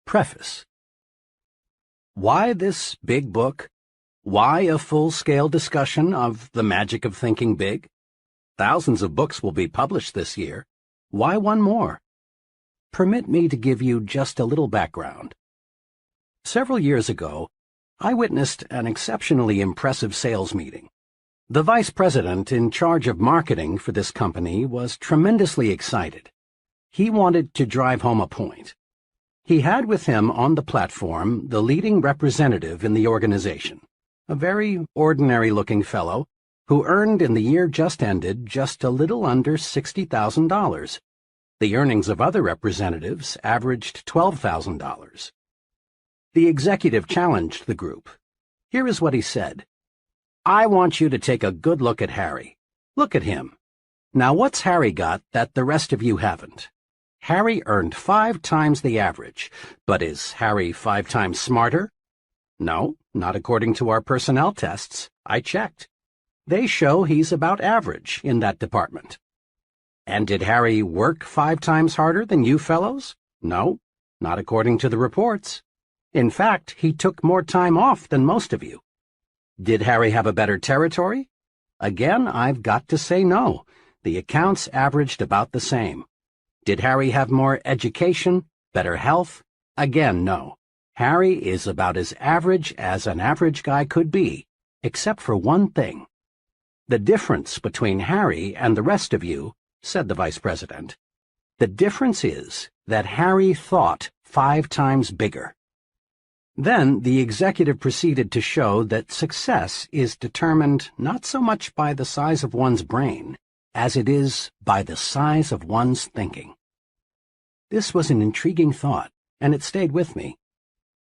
Preface. Why this big book? Why a full-scale discussion of the magic of thinking big? Thousands of books will be published this year. Why one more? Permit me to give you just a little background. Several years ago, I witnessed an exceptionally impressive sales meeting. The vice president in charge of marketing for this company was tremendously excited. He wanted to drive home a point. He had with him on the platform the leading representative in the organization, a very ordinary-looking fellow who earned in the year just ended just a little under $60,000. The earnings of other representatives averaged $12,000. The executive challenged the group. Here is what he said. I want you to take a good look at Harry. Look at him. Now what's Harry got that the rest of you haven't? Harry earned 5 times the average, but is Harry 5 times smarter? No, not according to our personnel tests. I checked. They show he's about average in that department. And did Harry work 5 times harder than you fellows? No, not according to the reports. In fact, he took more time off than most of you. Did Harry have a better territory? Again, I've got to say no. The accounts averaged about the same. Did Harry have more education, better health? Again, no. Harry is about as average as an average guy could be, except for one thing. The difference between Harry and the rest of you, said the vice president, the difference is that Harry thought 5 times bigger. Then the executive proceeded to show that success is determined not so much by the size of one's brain as it is by the size of one's thinking. This was an intriguing thought, and it stayed with me.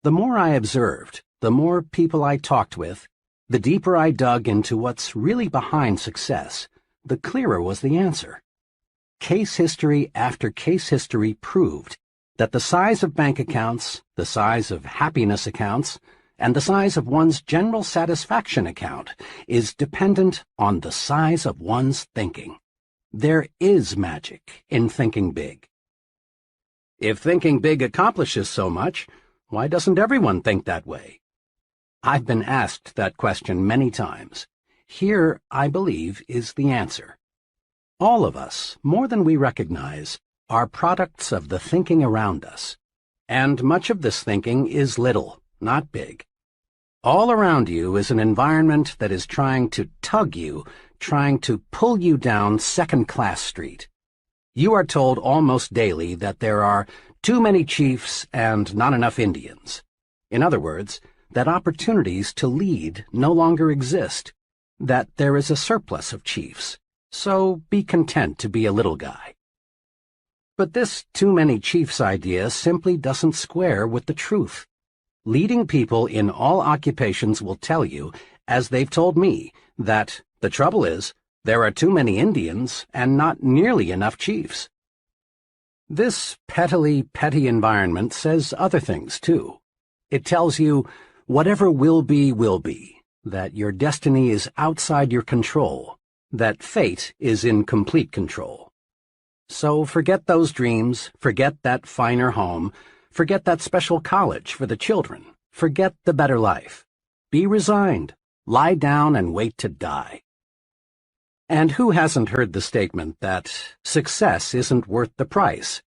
The more I observed, the more people I talked with, the deeper I dug into what's really behind success, the clearer was the answer. Case history after case history proved that the size of bank accounts, the size of happiness accounts, and the size of one's general satisfaction account is dependent on the size of one's thinking. There is magic in thinking big. If thinking big accomplishes so much, why doesn't everyone think that way? I've been asked that question many times. Here, I believe, is the answer. All of us, more than we recognize, are products of the thinking around us. And much of this thinking is little, not big. All around you is an environment that is trying to tug you, trying to pull you down second-class street. You are told almost daily that there are too many chiefs and not enough Indians. In other words, that opportunities to lead no longer exist, that there is a surplus of chiefs, so be content to be a little guy. But this too many chiefs idea simply doesn't square with the truth. Leading people in all occupations will tell you, as they've told me, that the trouble is, there are too many Indians and not nearly enough chiefs. This petty environment says other things, too. It tells you, whatever will be, that your destiny is outside your control, that fate is in complete control. So forget those dreams, forget that finer home, forget that special college for the children, forget the better life. Be resigned, lie down and wait to die. And who hasn't heard the statement that success isn't worth the price?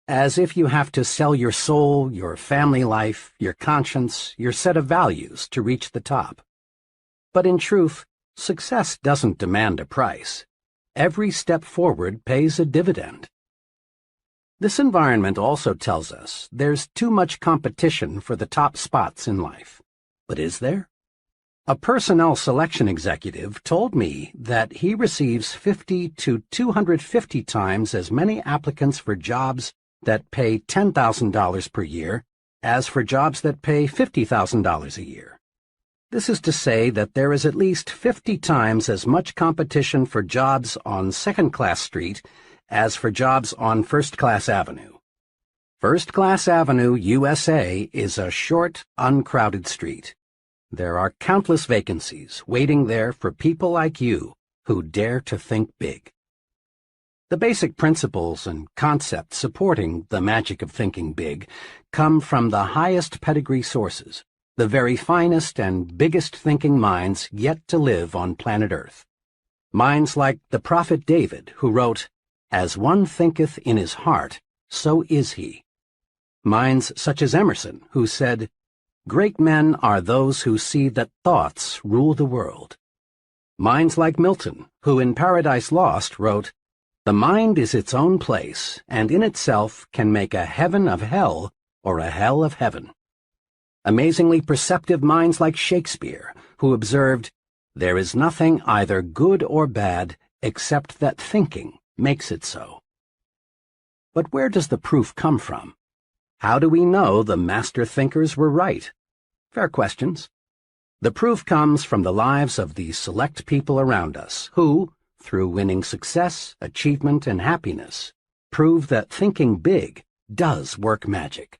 As if you have to sell your soul, your family life, your conscience, your set of values to reach the top. But in truth, success doesn't demand a price. Every step forward pays a dividend. This environment also tells us there's too much competition for the top spots in life. But is there? A personnel selection executive told me that he receives 50 to 250 times as many applicants for jobs that pay $10,000 per year as for jobs that pay $50,000 a year. This is to say that there is at least 50 times as much competition for jobs on Second-Class Street as for jobs on First-Class Avenue. First-Class Avenue, USA, is a short, uncrowded street. There are countless vacancies waiting there for people like you who dare to think big. The basic principles and concepts supporting the magic of thinking big come from the highest pedigree sources, the very finest and biggest thinking minds yet to live on planet Earth. Minds like the prophet David, who wrote, "As one thinketh in his heart, so is he." Minds such as Emerson, who said, "Great men are those who see that thoughts rule the world." Minds like Milton, who in Paradise Lost wrote, "The mind is its own place, and in itself can make a heaven of hell or a hell of heaven." Amazingly perceptive minds like Shakespeare, who observed, "There is nothing either good or bad except that thinking makes it so." But where does the proof come from? How do we know the master thinkers were right? Fair questions. The proof comes from the lives of the select people around us who, through winning success, achievement, and happiness, prove that thinking big does work magic.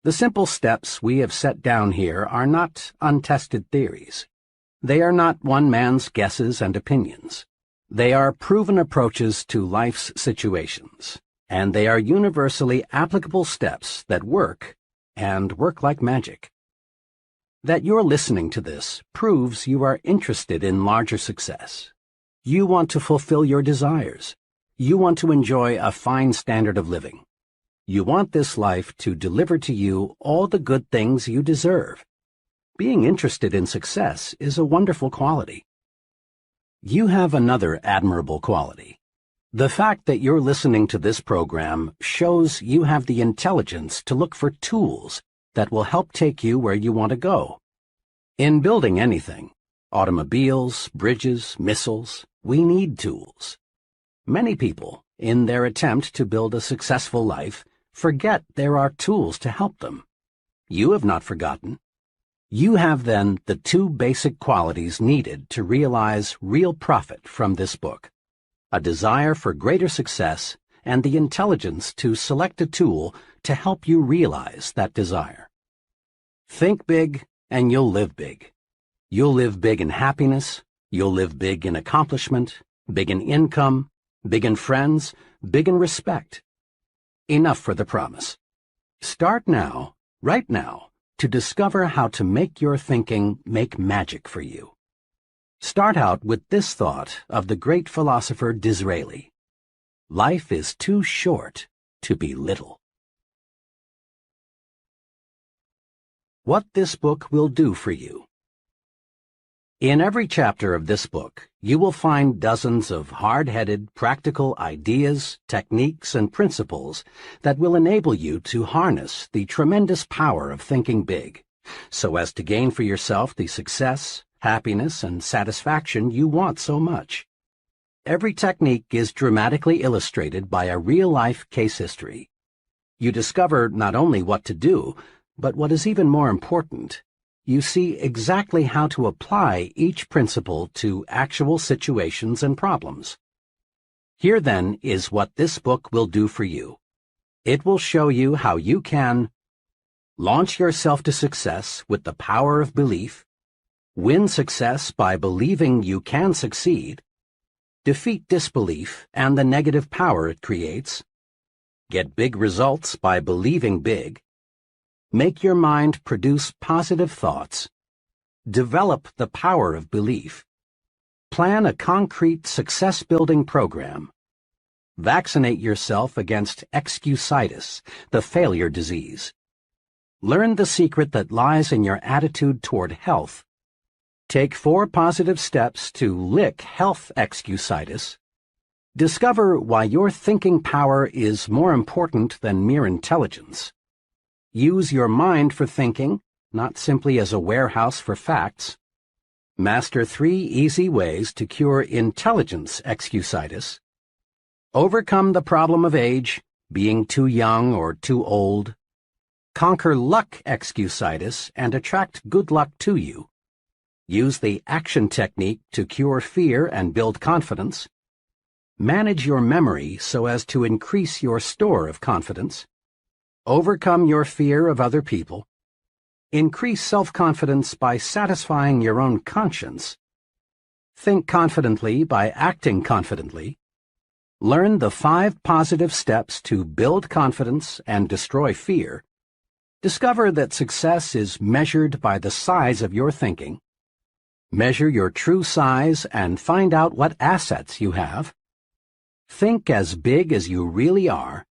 The simple steps we have set down here are not untested theories. They are not one man's guesses and opinions. They are proven approaches to life's situations, and they are universally applicable steps that work, and work like magic. That you're listening to this proves you are interested in larger success. You want to fulfill your desires. You want to enjoy a fine standard of living. You want this life to deliver to you all the good things you deserve. Being interested in success is a wonderful quality. You have another admirable quality. The fact that you're listening to this program shows you have the intelligence to look for tools that will help take you where you want to go. In building anything, automobiles, bridges, missiles, we need tools. Many people, in their attempt to build a successful life, forget there are tools to help them. You have not forgotten. You have, then, the two basic qualities needed to realize real profit from this book: a desire for greater success and the intelligence to select a tool to help you realize that desire. Think big, and you'll live big. You'll live big in happiness, you'll live big in accomplishment, big in income, big in friends, big in respect. Enough for the promise. Start now, right now, to discover how to make your thinking make magic for you. Start out with this thought of the great philosopher Disraeli: life is too short to be little. What this book will do for you. In every chapter of this book, you will find dozens of hard-headed, practical ideas, techniques, and principles that will enable you to harness the tremendous power of thinking big, so as to gain for yourself the success, happiness, and satisfaction you want so much. Every technique is dramatically illustrated by a real-life case history. You discover not only what to do, but what is even more important, you see exactly how to apply each principle to actual situations and problems. Here, then, is what this book will do for you. It will show you how you can launch yourself to success with the power of belief, win success by believing you can succeed, defeat disbelief and the negative power it creates, get big results by believing big, make your mind produce positive thoughts, develop the power of belief, plan a concrete success-building program, vaccinate yourself against excusitis, the failure disease, learn the secret that lies in your attitude toward health, take 4 positive steps to lick health excusitis, discover why your thinking power is more important than mere intelligence, use your mind for thinking, not simply as a warehouse for facts. Master 3 easy ways to cure intelligence excusitis. Overcome the problem of age, being too young or too old. Conquer luck excusitis and attract good luck to you. Use the action technique to cure fear and build confidence. Manage your memory so as to increase your store of confidence. Overcome your fear of other people. Increase self-confidence by satisfying your own conscience. Think confidently by acting confidently. Learn the 5 positive steps to build confidence and destroy fear. Discover that success is measured by the size of your thinking. Measure your true size and find out what assets you have. Think as big as you really are.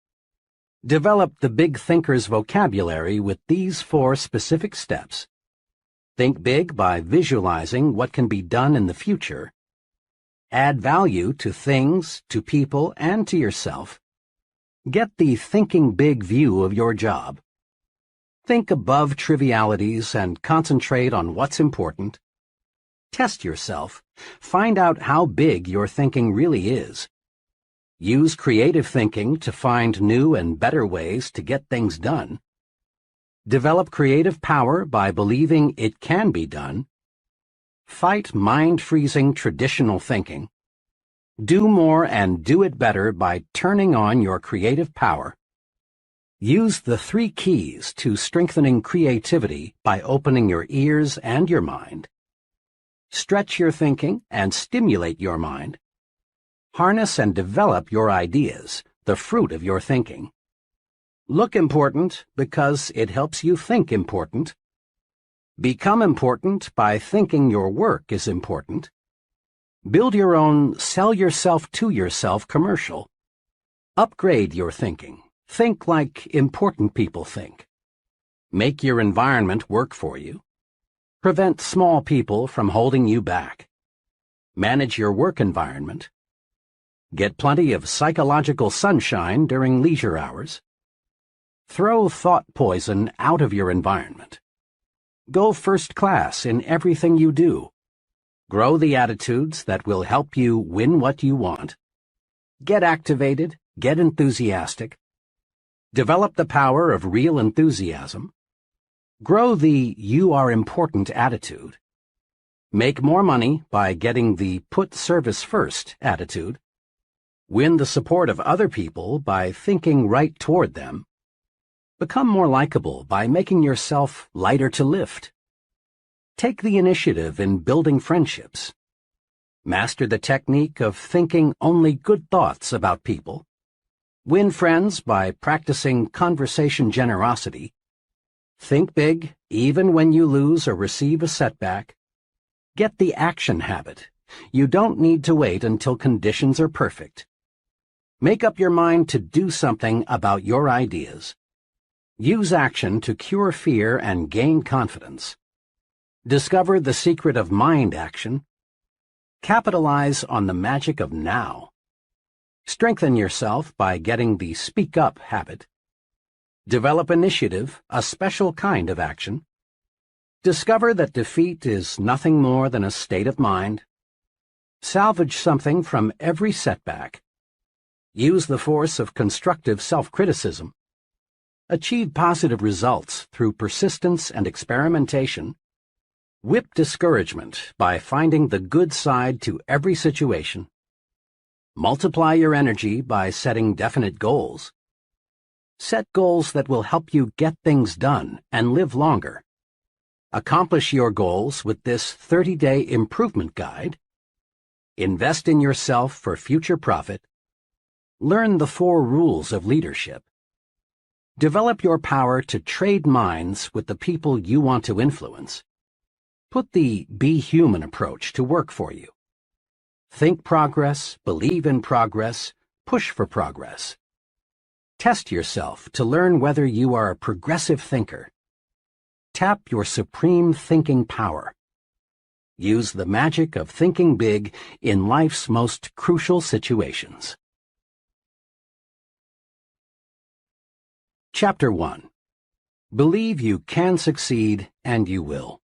Develop the big thinker's vocabulary with these 4 specific steps. Think big by visualizing what can be done in the future. Add value to things, to people, and to yourself. Get the thinking big view of your job. Think above trivialities and concentrate on what's important. Test yourself. Find out how big your thinking really is. Use creative thinking to find new and better ways to get things done. Develop creative power by believing it can be done. Fight mind-freezing traditional thinking. Do more and do it better by turning on your creative power. Use the 3 keys to strengthening creativity by opening your ears and your mind. Stretch your thinking and stimulate your mind. Harness and develop your ideas, the fruit of your thinking. Look important because it helps you think important. Become important by thinking your work is important. Build your own sell yourself to yourself commercial. Upgrade your thinking. Think like important people think. Make your environment work for you. Prevent small people from holding you back. Manage your work environment. Get plenty of psychological sunshine during leisure hours. Throw thought poison out of your environment. Go first class in everything you do. Grow the attitudes that will help you win what you want. Get activated, get enthusiastic. Develop the power of real enthusiasm. Grow the you are important attitude. Make more money by getting the put service first attitude. Win the support of other people by thinking right toward them. Become more likable by making yourself lighter to lift. Take the initiative in building friendships. Master the technique of thinking only good thoughts about people. Win friends by practicing conversation generosity. Think big, even when you lose or receive a setback. Get the action habit. You don't need to wait until conditions are perfect. Make up your mind to do something about your ideas. Use action to cure fear and gain confidence. Discover the secret of mind action. Capitalize on the magic of now. Strengthen yourself by getting the speak up habit. Develop initiative, a special kind of action. Discover that defeat is nothing more than a state of mind. Salvage something from every setback. Use the force of constructive self-criticism. Achieve positive results through persistence and experimentation. Whip discouragement by finding the good side to every situation. Multiply your energy by setting definite goals. Set goals that will help you get things done and live longer. Accomplish your goals with this 30-day improvement guide. Invest in yourself for future profit. Learn the 4 rules of leadership. Develop your power to trade minds with the people you want to influence. Put the be human approach to work for you. Think progress, believe in progress, push for progress. Test yourself to learn whether you are a progressive thinker. Tap your supreme thinking power. Use the magic of thinking big in life's most crucial situations. Chapter 1. Believe you can succeed and you will.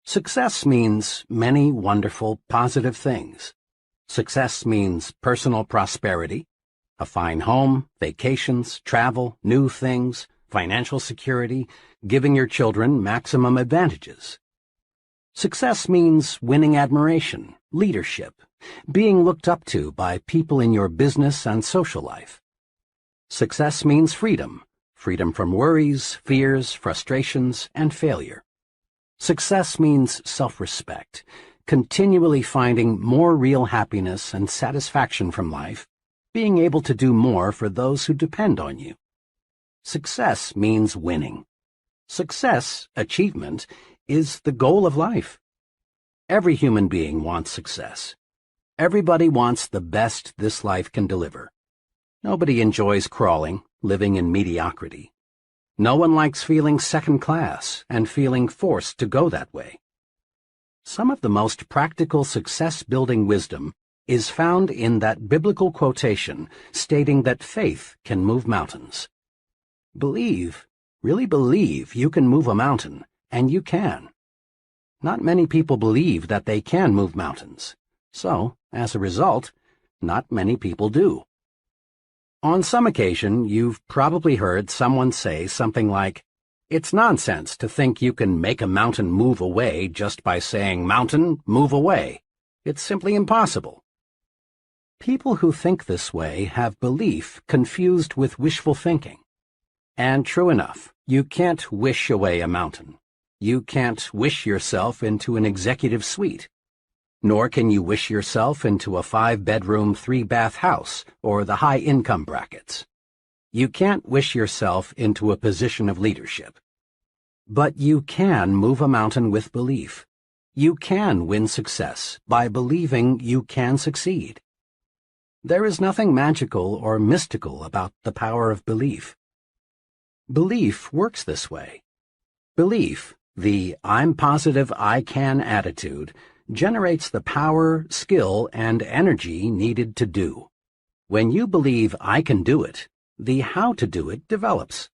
Success means many wonderful, positive things. Success means personal prosperity, a fine home, vacations, travel, new things, financial security, giving your children maximum advantages. Success means winning admiration, leadership, being looked up to by people in your business and social life. Success means freedom, freedom from worries, fears, frustrations, and failure. Success means self-respect, continually finding more real happiness and satisfaction from life, being able to do more for those who depend on you. Success means winning. Success, achievement, is the goal of life. Every human being wants success. Everybody wants the best this life can deliver. Nobody enjoys crawling, living in mediocrity. No one likes feeling second class and feeling forced to go that way. Some of the most practical success-building wisdom is found in that biblical quotation stating that faith can move mountains. Believe, really believe you can move a mountain, and you can. Not many people believe that they can move mountains, so, as a result, not many people do. On some occasion, you've probably heard someone say something like, "It's nonsense to think you can make a mountain move away just by saying, 'Mountain, move away.' It's simply impossible." People who think this way have belief confused with wishful thinking. And true enough, you can't wish away a mountain. You can't wish yourself into an executive suite. Nor can you wish yourself into a 5-bedroom, 3-bath house or the high-income brackets. You can't wish yourself into a position of leadership. But you can move a mountain with belief. You can win success by believing you can succeed. There is nothing magical or mystical about the power of belief. Belief works this way. Belief, the "I'm positive I can" attitude, generates the power, skill, and energy needed to do. When you believe I can do it, the how to do it develops.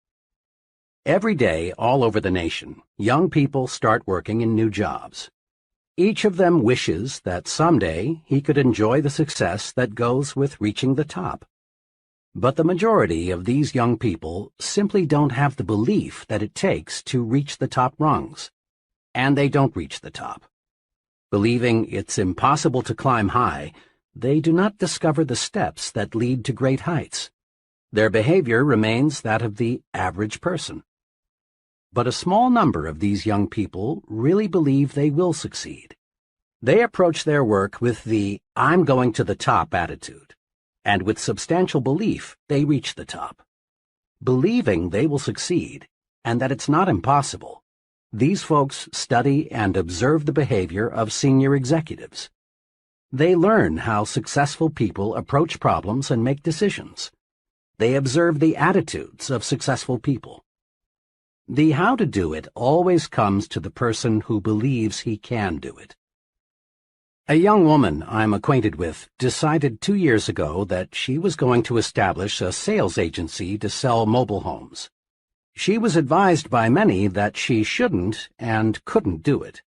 Every day, all over the nation, young people start working in new jobs. Each of them wishes that someday he could enjoy the success that goes with reaching the top. But the majority of these young people simply don't have the belief that it takes to reach the top rungs. And they don't reach the top. Believing it's impossible to climb high, they do not discover the steps that lead to great heights. Their behavior remains that of the average person. But a small number of these young people really believe they will succeed. They approach their work with the "I'm going to the top" attitude, and with substantial belief they reach the top. Believing they will succeed, and that it's not impossible, these folks study and observe the behavior of senior executives. They learn how successful people approach problems and make decisions. They observe the attitudes of successful people. The how to do it always comes to the person who believes he can do it. A young woman I'm acquainted with decided 2 years ago that she was going to establish a sales agency to sell mobile homes. She was advised by many that she shouldn't and couldn't do it.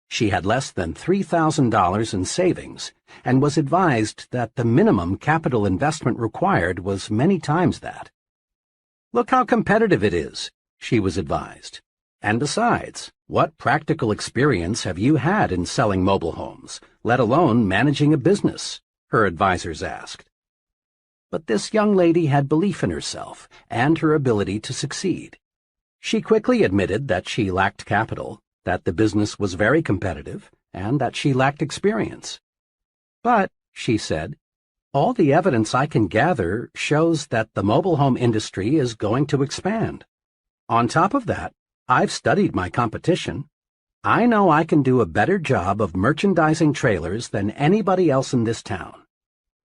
She had less than $3,000 in savings and was advised that the minimum capital investment required was many times that. "Look how competitive it is," she was advised. "And besides, what practical experience have you had in selling mobile homes, let alone managing a business?" her advisors asked. But this young lady had belief in herself and her ability to succeed. She quickly admitted that she lacked capital, that the business was very competitive, and that she lacked experience. "But," she said, "all the evidence I can gather shows that the mobile home industry is going to expand. On top of that, I've studied my competition. I know I can do a better job of merchandising trailers than anybody else in this town.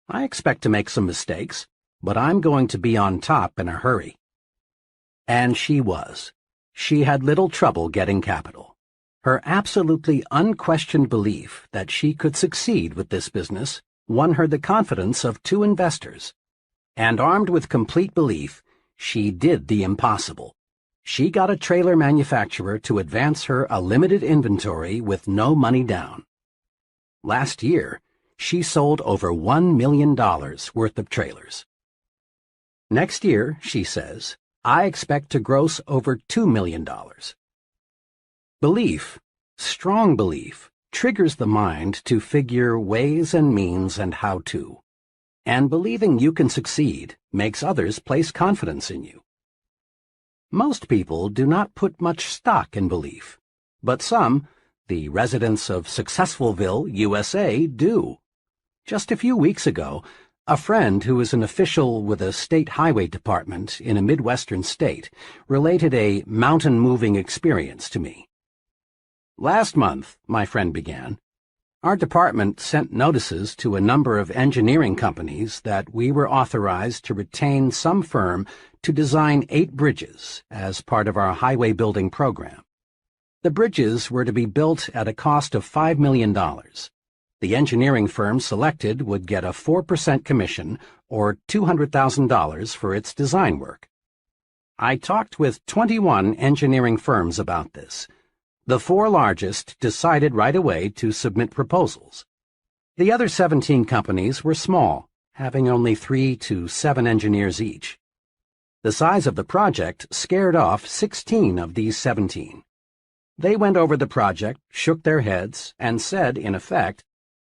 I expect to make some mistakes, but I'm going to be on top in a hurry." And she was. She had little trouble getting capital. Her absolutely unquestioned belief that she could succeed with this business won her the confidence of 2 investors. And armed with complete belief, she did the impossible. She got a trailer manufacturer to advance her a limited inventory with no money down. Last year, she sold over $1 million worth of trailers. Next year, she says, I expect to gross over $2 million. Belief, strong belief, triggers the mind to figure ways and means and how to. And believing you can succeed makes others place confidence in you. Most people do not put much stock in belief, but some, The residents of Successfulville, USA, do. Just a few weeks ago, a friend who is an official with a state highway department in a Midwestern state related a mountain-moving experience to me. "Last month," my friend began, "our department sent notices to a number of engineering companies that we were authorized to retain some firm to design 8 bridges as part of our highway building program. The bridges were to be built at a cost of $5 million. The engineering firm selected would get a 4% commission, or $200,000 for its design work. I talked with 21 engineering firms about this. The 4 largest decided right away to submit proposals. The other 17 companies were small, having only 3 to 7 engineers each. The size of the project scared off 16 of these 17. They went over the project, shook their heads, and said, in effect,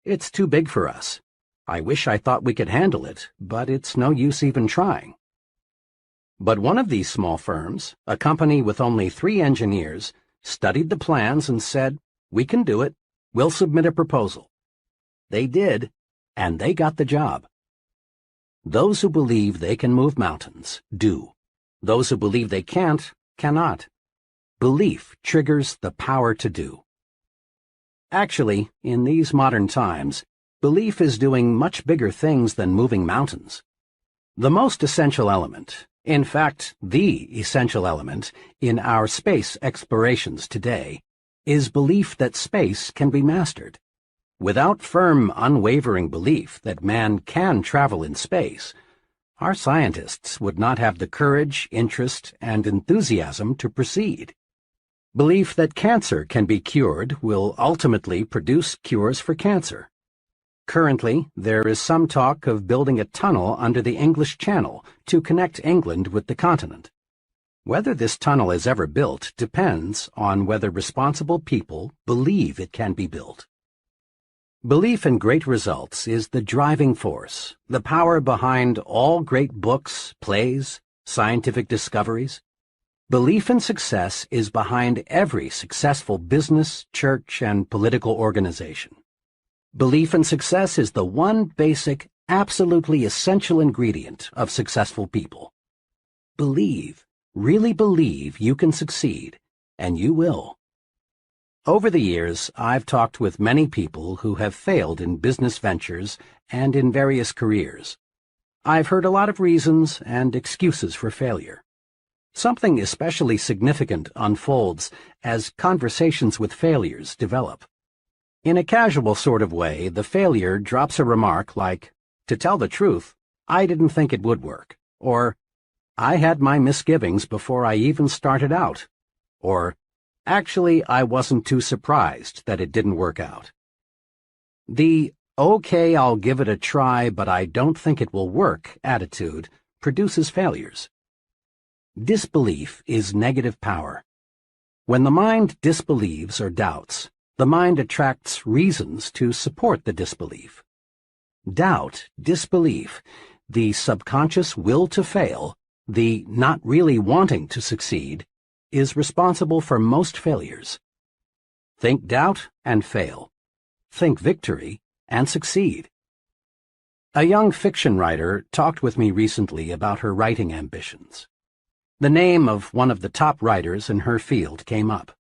'It's too big for us. I wish I thought we could handle it, but it's no use even trying.' But one of these small firms, a company with only 3 engineers, studied the plans and said, 'We can do it. We'll submit a proposal.' They did, and they got the job. Those who believe they can move mountains do. Those who believe they can't, cannot. Belief triggers the power to do. Actually, in these modern times, belief is doing much bigger things than moving mountains. The most essential element, in fact, the essential element, in our space explorations today, is belief that space can be mastered. Without firm, unwavering belief that man can travel in space, our scientists would not have the courage, interest, and enthusiasm to proceed. Belief that cancer can be cured will ultimately produce cures for cancer. Currently, there is some talk of building a tunnel under the English Channel to connect England with the continent. Whether this tunnel is ever built depends on whether responsible people believe it can be built. Belief in great results is the driving force, the power behind all great books, plays, scientific discoveries. Belief in success is behind every successful business, church, and political organization. Belief in success is the one basic, absolutely essential ingredient of successful people. Believe, really believe you can succeed, and you will. Over the years, I've talked with many people who have failed in business ventures and in various careers. I've heard a lot of reasons and excuses for failure. Something especially significant unfolds as conversations with failures develop. In a casual sort of way, the failure drops a remark like, "To tell the truth, I didn't think it would work," or, "I had my misgivings before I even started out," or, "Actually, I wasn't too surprised that it didn't work out." The "okay, I'll give it a try, but I don't think it will work" attitude produces failures. Disbelief is negative power. When the mind disbelieves or doubts, the mind attracts reasons to support the disbelief. Doubt, disbelief, the subconscious will to fail, the not really wanting to succeed, is responsible for most failures. Think doubt and fail. Think victory and succeed. A young fiction writer talked with me recently about her writing ambitions. The name of one of the top writers in her field came up.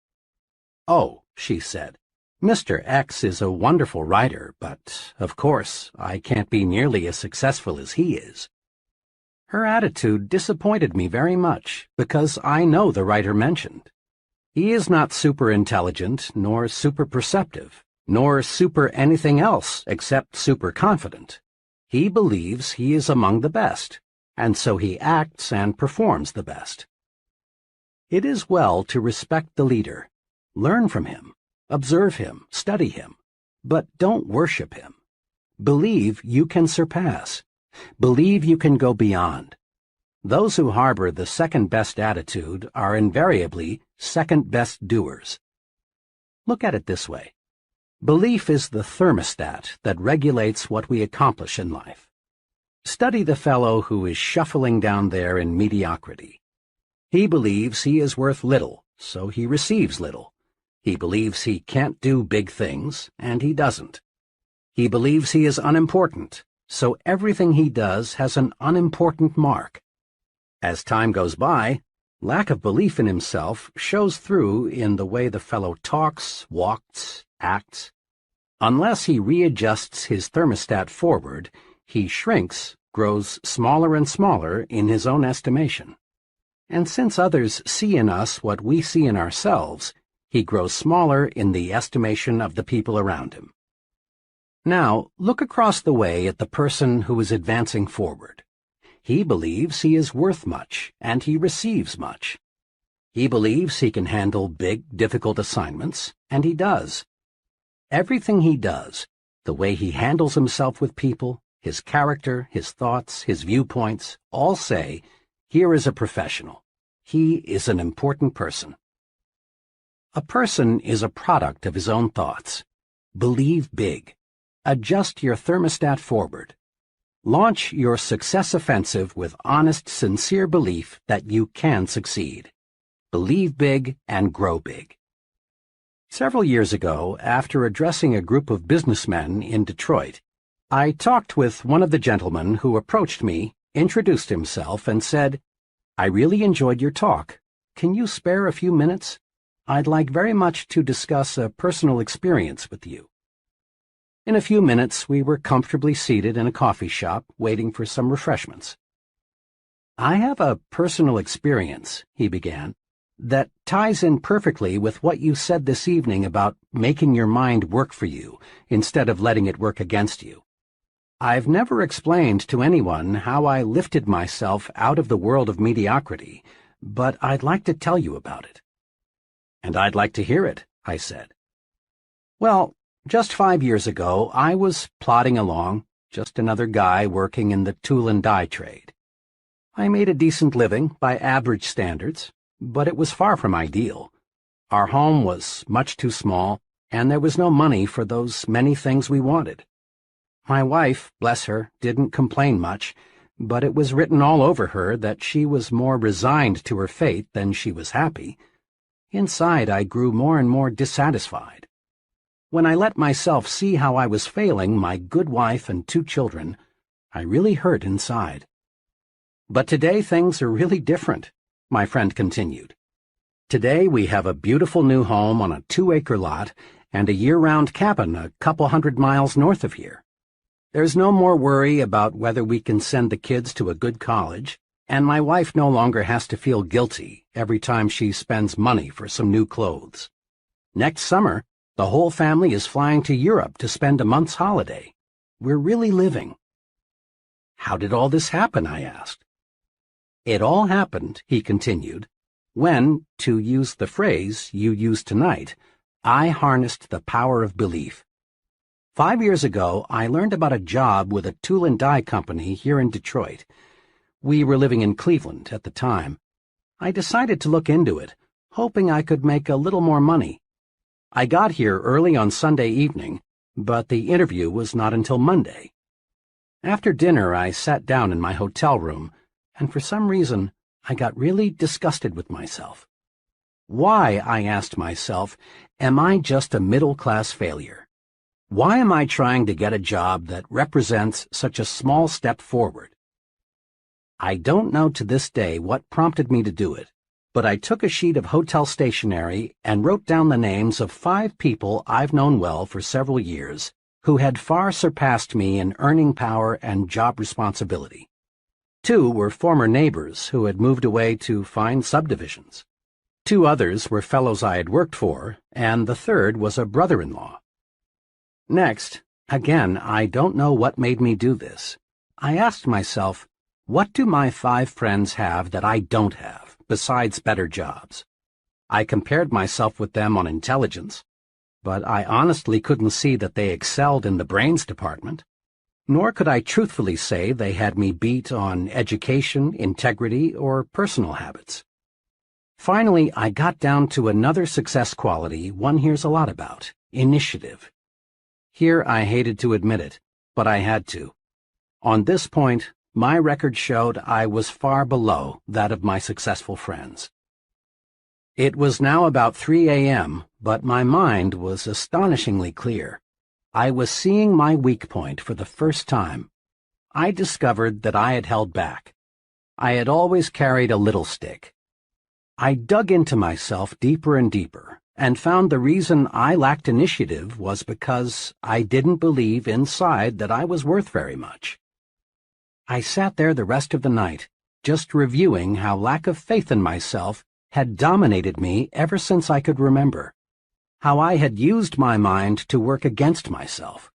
"Oh," she said, "Mr. X is a wonderful writer, but, of course, I can't be nearly as successful as he is." Her attitude disappointed me very much, because I know the writer mentioned. He is not super intelligent, nor super perceptive, nor super anything else except super confident. He believes he is among the best, and so he acts and performs the best. It is well to respect the leader, learn from him, observe him, study him, but don't worship him. Believe you can surpass. Believe you can go beyond. Those who harbor the second-best attitude are invariably second-best doers. Look at it this way. Belief is the thermostat that regulates what we accomplish in life. Study the fellow who is shuffling down there in mediocrity. He believes he is worth little, so he receives little. He believes he can't do big things, and he doesn't. He believes he is unimportant, so everything he does has an unimportant mark. As time goes by, lack of belief in himself shows through in the way the fellow talks, walks, acts. Unless he readjusts his thermostat forward, he shrinks, grows smaller and smaller in his own estimation. And since others see in us what we see in ourselves, he grows smaller in the estimation of the people around him. Now, look across the way at the person who is advancing forward. He believes he is worth much, and he receives much. He believes he can handle big, difficult assignments, and he does. Everything he does, the way he handles himself with people, his character, his thoughts, his viewpoints, all say, here is a professional. He is an important person. A person is a product of his own thoughts. Believe big. Adjust your thermostat forward. Launch your success offensive with honest, sincere belief that you can succeed. Believe big and grow big. Several years ago, after addressing a group of businessmen in Detroit, I talked with one of the gentlemen who approached me, introduced himself, and said, "I really enjoyed your talk. Can you spare a few minutes? I'd like very much to discuss a personal experience with you." In a few minutes, we were comfortably seated in a coffee shop, waiting for some refreshments. "I have a personal experience," he began, "that ties in perfectly with what you said this evening about making your mind work for you instead of letting it work against you. I've never explained to anyone how I lifted myself out of the world of mediocrity, but I'd like to tell you about it." "And I'd like to hear it," I said. "Well, just 5 years ago, I was plodding along, just another guy working in the tool and die trade. I made a decent living by average standards, but it was far from ideal. Our home was much too small, and there was no money for those many things we wanted. My wife, bless her, didn't complain much, but it was written all over her that she was more resigned to her fate than she was happy. Inside, I grew more and more dissatisfied. When I let myself see how I was failing my good wife and 2 children, I really hurt inside. But today things are really different," my friend continued. "Today we have a beautiful new home on a 2-acre lot and a year-round cabin a couple hundred miles north of here. There's no more worry about whether we can send the kids to a good college, and my wife no longer has to feel guilty every time she spends money for some new clothes. Next summer, the whole family is flying to Europe to spend a month's holiday. We're really living." "How did all this happen?" I asked. "It all happened," he continued, "when, to use the phrase you used tonight, I harnessed the power of belief. 5 years ago, I learned about a job with a tool and die company here in Detroit. We were living in Cleveland at the time. I decided to look into it, hoping I could make a little more money. I got here early on Sunday evening, but the interview was not until Monday. After dinner, I sat down in my hotel room, and for some reason, I got really disgusted with myself. Why, I asked myself, am I just a middle-class failure? Why am I trying to get a job that represents such a small step forward? I don't know to this day what prompted me to do it, but I took a sheet of hotel stationery and wrote down the names of 5 people I've known well for several years who had far surpassed me in earning power and job responsibility. 2 were former neighbors who had moved away to fine subdivisions. 2 others were fellows I had worked for, and the 3rd was a brother-in-law. Next, again, I don't know what made me do this. I asked myself, what do my 5 friends have that I don't have, besides better jobs? I compared myself with them on intelligence, but I honestly couldn't see that they excelled in the brains department, nor could I truthfully say they had me beat on education, integrity, or personal habits. Finally, I got down to another success quality one hears a lot about, initiative. Here I hated to admit it, but I had to. On this point, my record showed I was far below that of my successful friends. It was now about 3 a.m., but my mind was astonishingly clear. I was seeing my weak point for the first time. I discovered that I had held back. I had always carried a little stick. I dug into myself deeper and deeper, and found the reason I lacked initiative was because I didn't believe inside that I was worth very much. I sat there the rest of the night, just reviewing how lack of faith in myself had dominated me ever since I could remember, how I had used my mind to work against myself.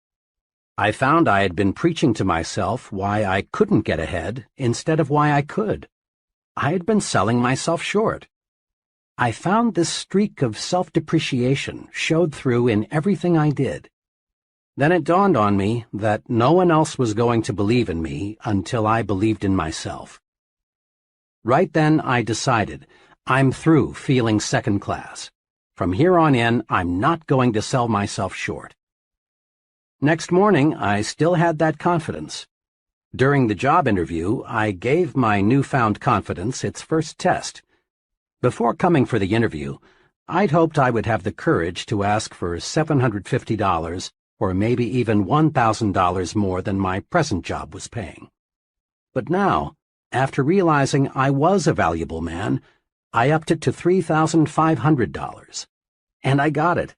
I found I had been preaching to myself why I couldn't get ahead instead of why I could. I had been selling myself short. I found this streak of self-depreciation showed through in everything I did. Then it dawned on me that no one else was going to believe in me until I believed in myself. Right then I decided, I'm through feeling second class. From here on in, I'm not going to sell myself short. Next morning, I still had that confidence. During the job interview, I gave my newfound confidence its first test. Before coming for the interview, I'd hoped I would have the courage to ask for $750 or maybe even $1,000 more than my present job was paying. But now, after realizing I was a valuable man, I upped it to $3,500. And I got it.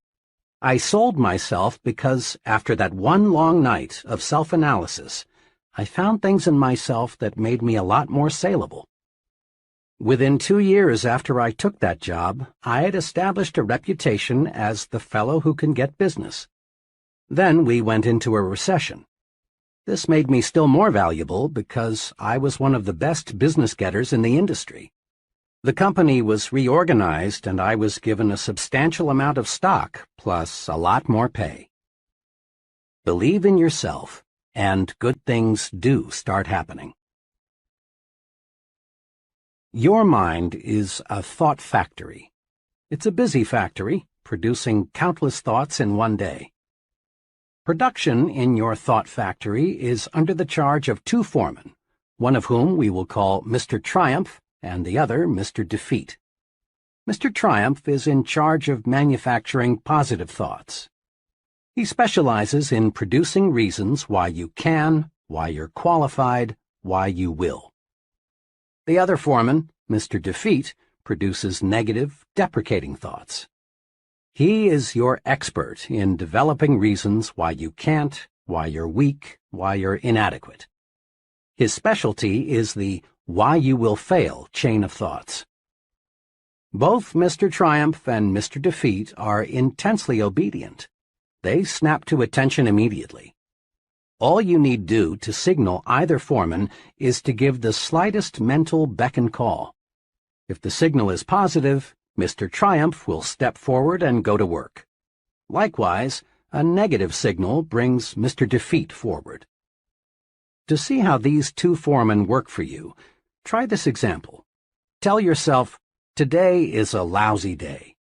I sold myself because, after that one long night of self-analysis, I found things in myself that made me a lot more saleable. Within 2 years after I took that job, I had established a reputation as the fellow who can get business. Then we went into a recession. This made me still more valuable because I was one of the best business getters in the industry. The company was reorganized and I was given a substantial amount of stock, plus a lot more pay. Believe in yourself, and good things do start happening. Your mind is a thought factory. It's a busy factory, producing countless thoughts in one day. Production in your thought factory is under the charge of 2 foremen, one of whom we will call Mr. Triumph, and the other Mr. Defeat. Mr. Triumph is in charge of manufacturing positive thoughts. He specializes in producing reasons why you can, why you're qualified, why you will. The other foreman, Mr. Defeat, produces negative, deprecating thoughts. He is your expert in developing reasons why you can't, why you're weak, why you're inadequate. His specialty is the why you will fail chain of thoughts. Both Mr. Triumph and Mr. Defeat are intensely obedient. They snap to attention immediately. All you need do to signal either foreman is to give the slightest mental beck and call. If the signal is positive, Mr. Triumph will step forward and go to work. Likewise, a negative signal brings Mr. Defeat forward. To see how these 2 foremen work for you, try this example. Tell yourself, today is a lousy day.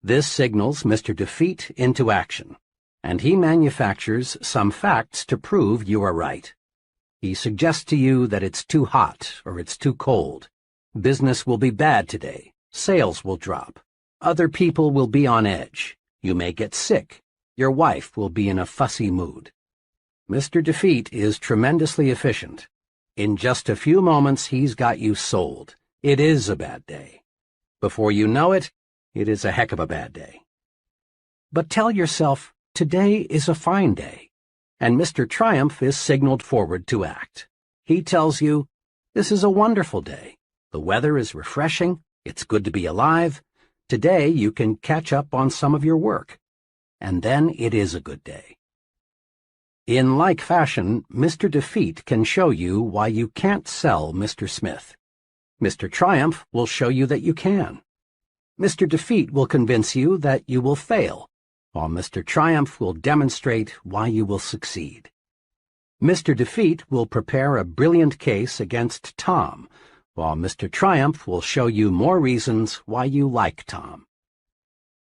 This signals Mr. Defeat into action, and he manufactures some facts to prove you are right. He suggests to you that it's too hot or it's too cold. Business will be bad today. Sales will drop. Other people will be on edge. You may get sick. Your wife will be in a fussy mood. Mr. Defeat is tremendously efficient. In just a few moments, he's got you sold. It is a bad day. Before you know it, it is a heck of a bad day. But tell yourself, today is a fine day, and Mr. Triumph is signaled forward to act. He tells you, this is a wonderful day. The weather is refreshing. It's good to be alive. Today you can catch up on some of your work. And then it is a good day. In like fashion, Mr. Defeat can show you why you can't sell Mr. Smith. Mr. Triumph will show you that you can. Mr. Defeat will convince you that you will fail, while Mr. Triumph will demonstrate why you will succeed. Mr. Defeat will prepare a brilliant case against Tom, while Mr. Triumph will show you more reasons why you like Tom.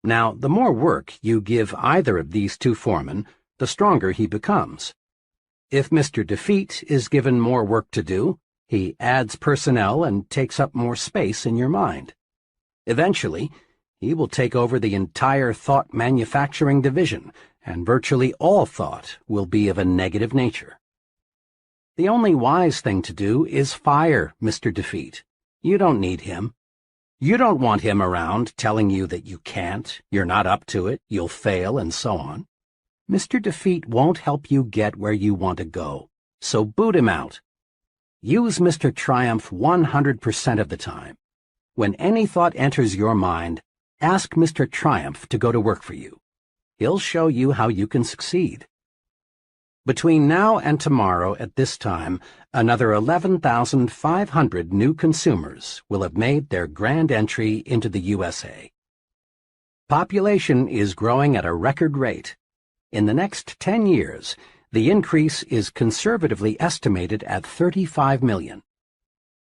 Now, the more work you give either of these 2 foremen, the stronger he becomes. If Mr. Defeat is given more work to do, he adds personnel and takes up more space in your mind. Eventually, he will take over the entire thought manufacturing division, and virtually all thought will be of a negative nature. The only wise thing to do is fire Mr. Defeat. You don't need him. You don't want him around telling you that you can't, you're not up to it, you'll fail, and so on. Mr. Defeat won't help you get where you want to go, so boot him out. Use Mr. Triumph 100% of the time. When any thought enters your mind, ask Mr. Triumph to go to work for you. He'll show you how you can succeed. Between now and tomorrow at this time, another 11,500 new consumers will have made their grand entry into the USA. Population is growing at a record rate. In the next 10 years, the increase is conservatively estimated at 35 million.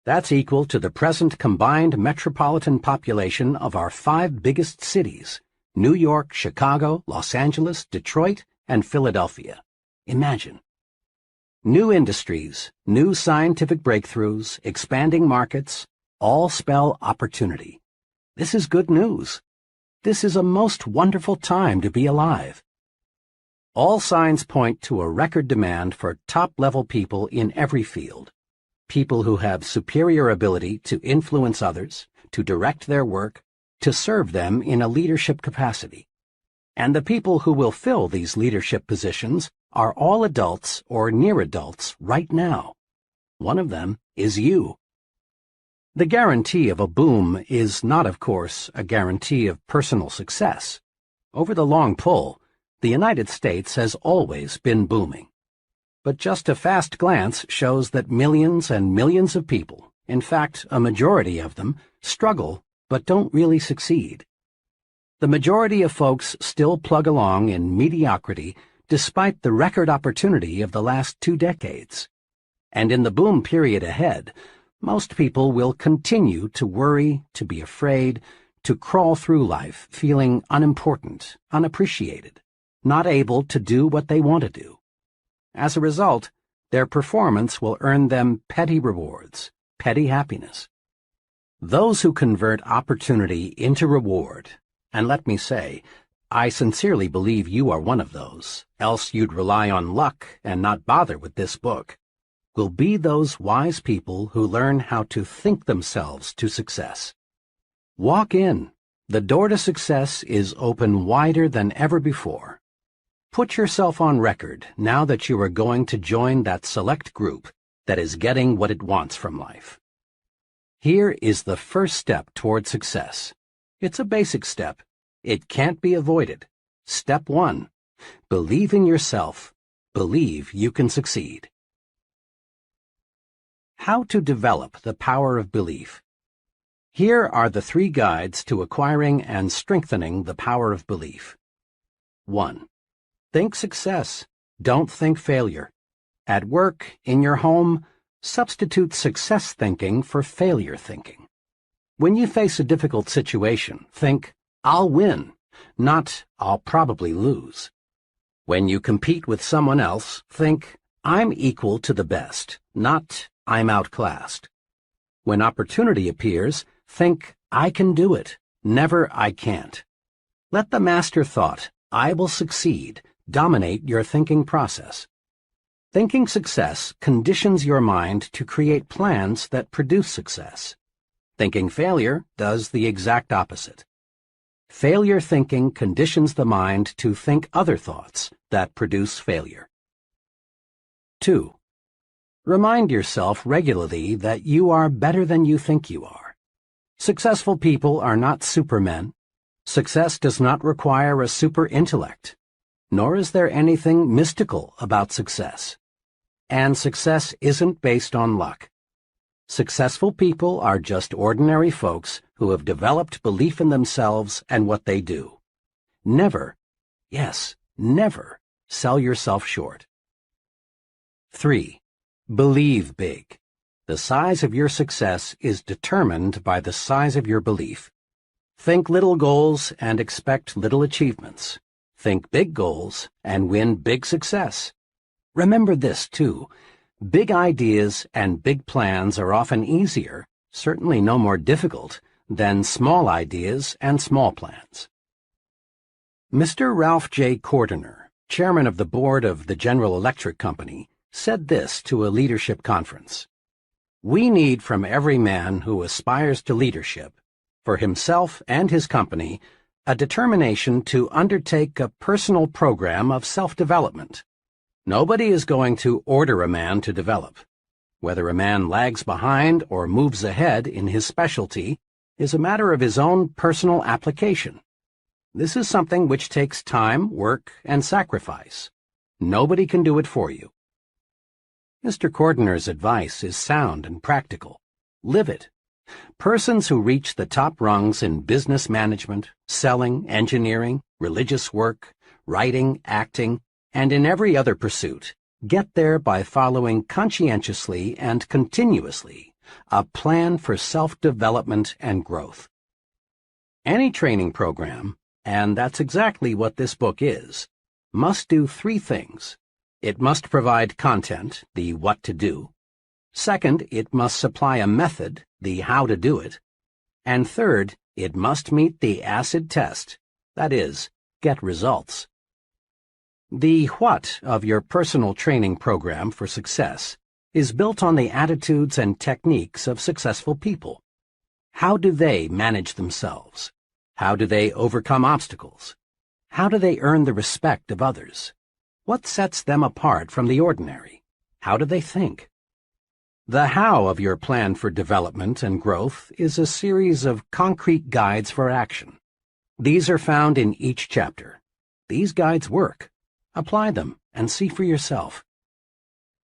That's equal to the present combined metropolitan population of our 5 biggest cities: New York, Chicago, Los Angeles, Detroit, and Philadelphia. Imagine. New industries, new scientific breakthroughs, expanding markets, all spell opportunity. This is good news. This is a most wonderful time to be alive. All signs point to a record demand for top-level people in every field. People who have superior ability to influence others, to direct their work, to serve them in a leadership capacity. And the people who will fill these leadership positions are all adults or near adults right now. One of them is you. The guarantee of a boom is not, of course, a guarantee of personal success. Over the long pull, the United States has always been booming. But just a fast glance shows that millions and millions of people, in fact, a majority of them, struggle but don't really succeed. The majority of folks still plug along in mediocrity despite the record opportunity of the last 2 decades. And in the boom period ahead, most people will continue to worry, to be afraid, to crawl through life feeling unimportant, unappreciated, not able to do what they want to do. As a result, their performance will earn them petty rewards, petty happiness. Those who convert opportunity into reward, and let me say, I sincerely believe you are one of those, else you'd rely on luck and not bother with this book, will be those wise people who learn how to think themselves to success. Walk in. The door to success is open wider than ever before. Put yourself on record now that you are going to join that select group that is getting what it wants from life. Here is the first step toward success. It's a basic step. It can't be avoided. Step 1. Believe in yourself. Believe you can succeed. How to develop the power of belief. Here are the 3 guides to acquiring and strengthening the power of belief. 1. Think success. Don't think failure. At work, in your home, substitute success thinking for failure thinking. When you face a difficult situation, think, I'll win, not I'll probably lose. When you compete with someone else, think, I'm equal to the best, not I'm outclassed. When opportunity appears, think, I can do it, never I can't. Let the master thought, I will succeed, dominate your thinking process. Thinking success conditions your mind to create plans that produce success. Thinking failure does the exact opposite. Failure thinking conditions the mind to think other thoughts that produce failure. 2. Remind yourself regularly that you are better than you think you are. Successful people are not supermen. Success does not require a super intellect, nor is there anything mystical about success. And success isn't based on luck. Successful people are just ordinary folks who have developed belief in themselves and what they do. Never, yes, never, sell yourself short. 3. Believe big. The size of your success is determined by the size of your belief. Think little goals and expect little achievements. Think big goals and win big success. Remember this, too. Big ideas and big plans are often easier, certainly no more difficult, then small ideas and small plans. Mr. Ralph J. Cordiner, chairman of the board of the General Electric Company, said this to a leadership conference: "We need from every man who aspires to leadership, for himself and his company, a determination to undertake a personal program of self-development. Nobody is going to order a man to develop. Whether a man lags behind or moves ahead in his specialty is a matter of his own personal application. This is something which takes time, work, and sacrifice. Nobody can do it for you." Mr. Cordiner's advice is sound and practical. Live it. Persons who reach the top rungs in business management, selling, engineering, religious work, writing, acting, and in every other pursuit get there by following conscientiously and continuously a plan for self-development and growth. Any training program, and that's exactly what this book is, must do three things. It must provide content, the what to do. Second, it must supply a method, the how to do it. And third, it must meet the acid test, that is, get results. The what of your personal training program for success is built on the attitudes and techniques of successful people. How do they manage themselves? How do they overcome obstacles? How do they earn the respect of others? What sets them apart from the ordinary? How do they think? The how of your plan for development and growth is a series of concrete guides for action. These are found in each chapter. These guides work. Apply them and see for yourself.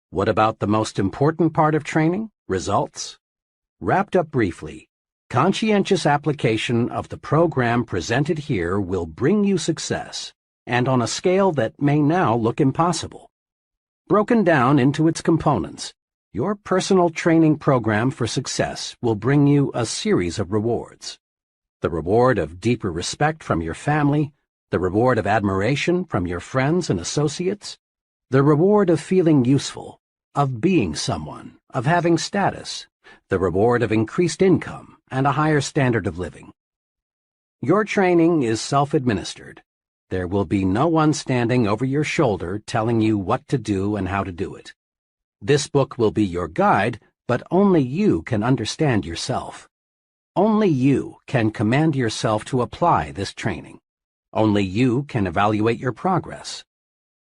What about the most important part of training? Results? Wrapped up briefly, conscientious application of the program presented here will bring you success, and on a scale that may now look impossible. Broken down into its components, your personal training program for success will bring you a series of rewards. The reward of deeper respect from your family, the reward of admiration from your friends and associates, the reward of feeling useful, of being someone, of having status, the reward of increased income and a higher standard of living. Your training is self-administered. There will be no one standing over your shoulder telling you what to do and how to do it. This book will be your guide, but only you can understand yourself. Only you can command yourself to apply this training. Only you can evaluate your progress.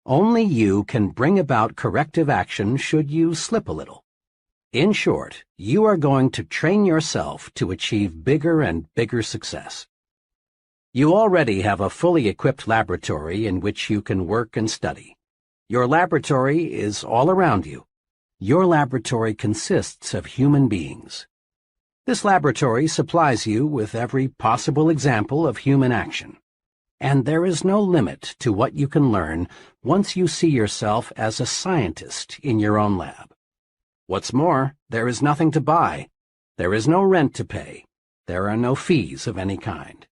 Only you can bring about corrective action should you slip a little. In short, you are going to train yourself to achieve bigger and bigger success. You already have a fully equipped laboratory in which you can work and study. Your laboratory is all around you. Your laboratory consists of human beings. This laboratory supplies you with every possible example of human action. And there is no limit to what you can learn once you see yourself as a scientist in your own lab. What's more, there is nothing to buy. There is no rent to pay. There are no fees of any kind.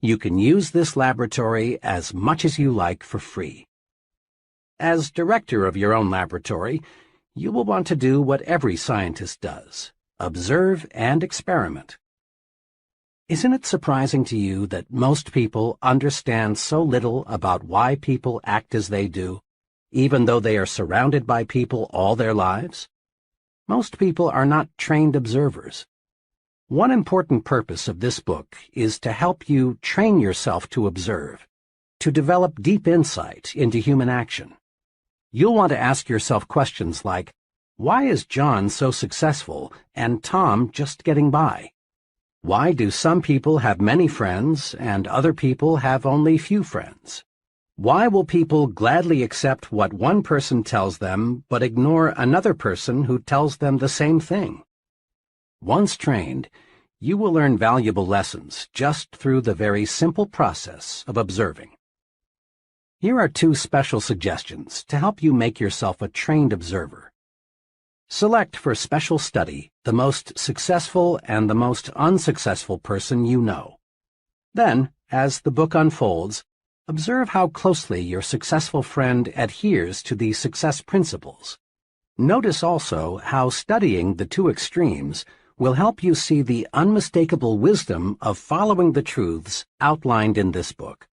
You can use this laboratory as much as you like for free. As director of your own laboratory, you will want to do what every scientist does: observe and experiment. Isn't it surprising to you that most people understand so little about why people act as they do, even though they are surrounded by people all their lives? Most people are not trained observers. One important purpose of this book is to help you train yourself to observe, to develop deep insight into human action. You'll want to ask yourself questions like, why is John so successful and Tom just getting by? Why do some people have many friends and other people have only few friends? Why will people gladly accept what one person tells them but ignore another person who tells them the same thing? Once trained, you will learn valuable lessons just through the very simple process of observing. Here are 2 special suggestions to help you make yourself a trained observer. Select for special study the most successful and the most unsuccessful person you know. Then, as the book unfolds, observe how closely your successful friend adheres to the success principles. Notice also how studying the 2 extremes will help you see the unmistakable wisdom of following the truths outlined in this book.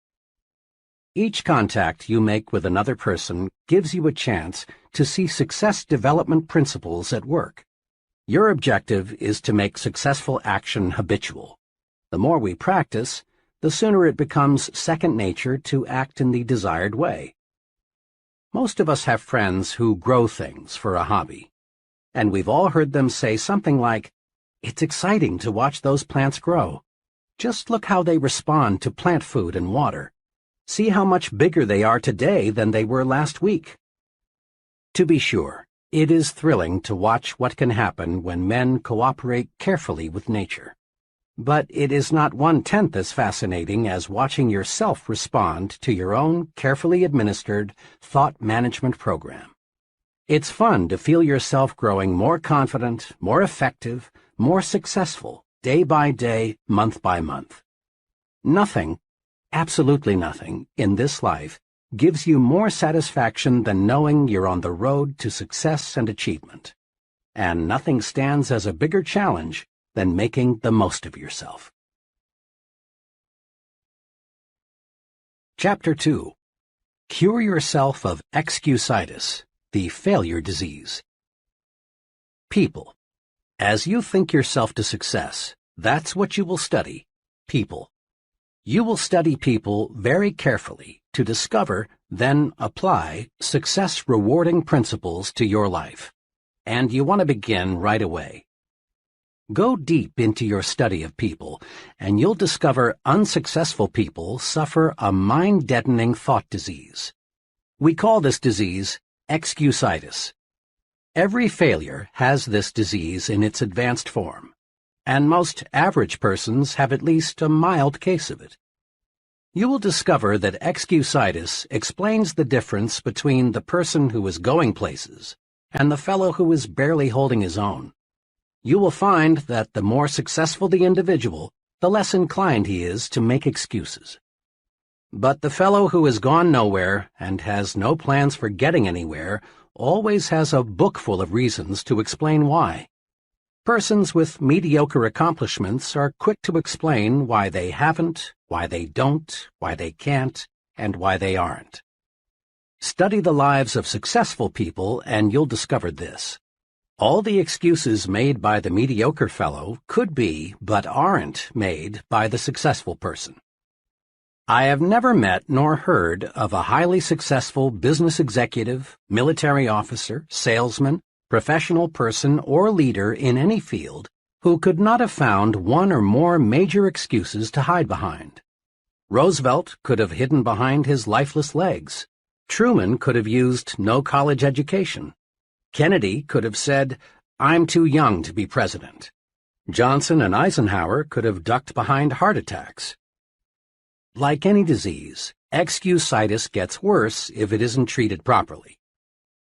Each contact you make with another person gives you a chance to see success development principles at work. Your objective is to make successful action habitual. The more we practice, the sooner it becomes second nature to act in the desired way. Most of us have friends who grow things for a hobby, and we've all heard them say something like, "It's exciting to watch those plants grow. Just look how they respond to plant food and water. See how much bigger they are today than they were last week." To be sure, it is thrilling to watch what can happen when men cooperate carefully with nature. But it is not 1/10 as fascinating as watching yourself respond to your own carefully administered thought management program. It's fun to feel yourself growing more confident, more effective, more successful, day by day, month by month. Nothing, absolutely nothing, in this life gives you more satisfaction than knowing you're on the road to success and achievement. And nothing stands as a bigger challenge than making the most of yourself. Chapter 2. Cure yourself of excusitis, the failure disease. People. As you think yourself to success, that's what you will study, people. You will study people very carefully to discover, then apply, success-rewarding principles to your life. And you want to begin right away. Go deep into your study of people, and you'll discover unsuccessful people suffer a mind-deadening thought disease. We call this disease excusitis. Every failure has this disease in its advanced form, and most average persons have at least a mild case of it. You will discover that excusitis explains the difference between the person who is going places and the fellow who is barely holding his own. You will find that the more successful the individual, the less inclined he is to make excuses. But the fellow who has gone nowhere and has no plans for getting anywhere always has a book full of reasons to explain why. Persons with mediocre accomplishments are quick to explain why they haven't, why they don't, why they can't, and why they aren't. Study the lives of successful people and you'll discover this. All the excuses made by the mediocre fellow could be, but aren't, made by the successful person. I have never met nor heard of a highly successful business executive, military officer, salesman, professional person, or leader in any field who could not have found one or more major excuses to hide behind. Roosevelt could have hidden behind his lifeless legs. Truman could have used no college education. Kennedy could have said, "I'm too young to be president." Johnson and Eisenhower could have ducked behind heart attacks. Like any disease, excusitis gets worse if it isn't treated properly.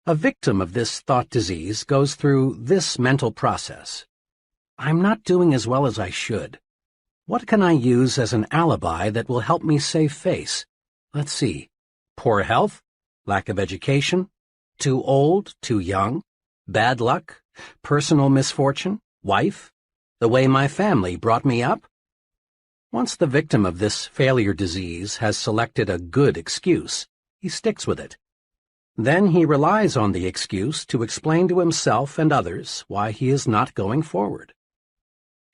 A victim of this thought disease goes through this mental process. I'm not doing as well as I should. What can I use as an alibi that will help me save face? Let's see. Poor health, lack of education, too old, too young, bad luck, personal misfortune, wife, the way my family brought me up. Once the victim of this failure disease has selected a good excuse, he sticks with it. Then he relies on the excuse to explain to himself and others why he is not going forward.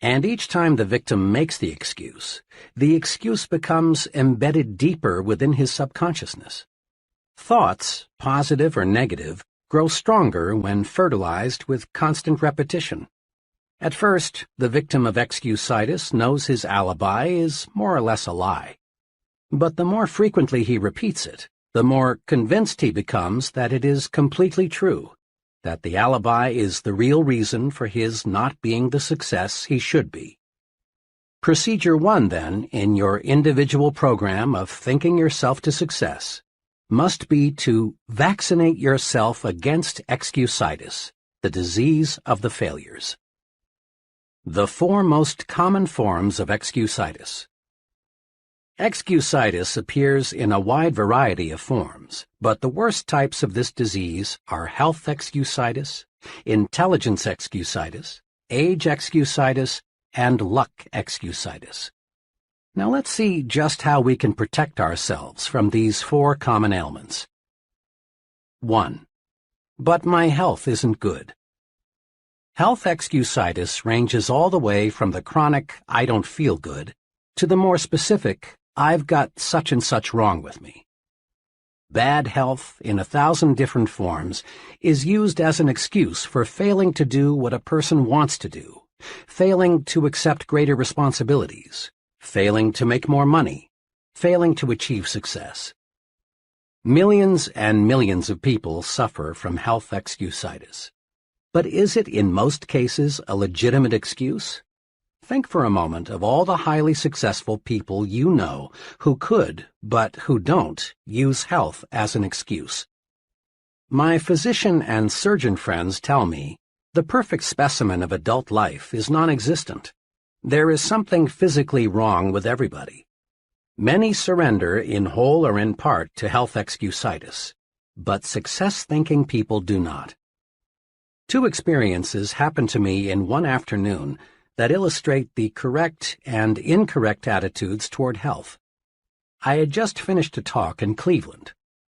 And each time the victim makes the excuse becomes embedded deeper within his subconsciousness. Thoughts, positive or negative, grow stronger when fertilized with constant repetition. At first, the victim of excusitis knows his alibi is more or less a lie. But the more frequently he repeats it, the more convinced he becomes that it is completely true, that the alibi is the real reason for his not being the success he should be. Procedure 1, then, in your individual program of thinking yourself to success, must be to vaccinate yourself against excusitis, the disease of the failures. The 4 most common forms of excusitis. Excusitis appears in a wide variety of forms, but the worst types of this disease are health excusitis, intelligence excusitis, age excusitis, and luck excusitis. Now let's see just how we can protect ourselves from these 4 common ailments. 1. But my health isn't good. Health excusitis ranges all the way from the chronic I don't feel good to the more specific I've got such and such wrong with me. Bad health, in 1,000 different forms, is used as an excuse for failing to do what a person wants to do, failing to accept greater responsibilities, failing to make more money, failing to achieve success. Millions and millions of people suffer from health excusitis. But is it in most cases a legitimate excuse? Think for a moment of all the highly successful people you know who could, but who don't, use health as an excuse. My physician and surgeon friends tell me the perfect specimen of adult life is non-existent. There is something physically wrong with everybody. Many surrender in whole or in part to health excusitis, but success-thinking people do not. 2 experiences happened to me in one afternoon that illustrate the correct and incorrect attitudes toward health. I had just finished a talk in Cleveland.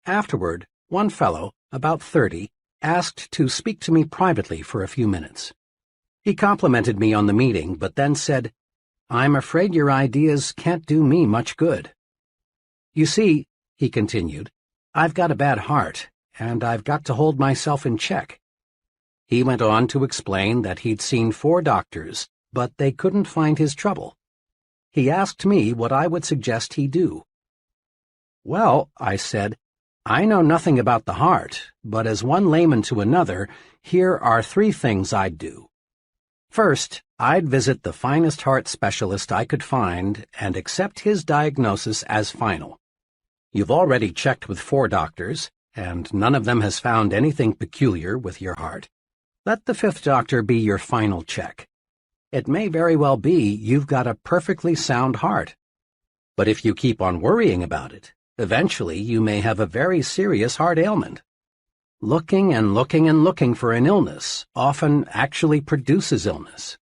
Afterward, one fellow, about 30, asked to speak to me privately for a few minutes. He complimented me on the meeting, but then said, "I'm afraid your ideas can't do me much good." "You see," he continued, "I've got a bad heart, and I've got to hold myself in check." He went on to explain that he'd seen 4 doctors, but they couldn't find his trouble. He asked me what I would suggest he do. "Well," I said, "I know nothing about the heart, but as one layman to another, here are 3 things I'd do. First, I'd visit the finest heart specialist I could find and accept his diagnosis as final. You've already checked with 4 doctors, and none of them has found anything peculiar with your heart. Let the 5th doctor be your final check. It may very well be you've got a perfectly sound heart. But if you keep on worrying about it, eventually you may have a very serious heart ailment. Looking and looking and looking for an illness often actually produces illness."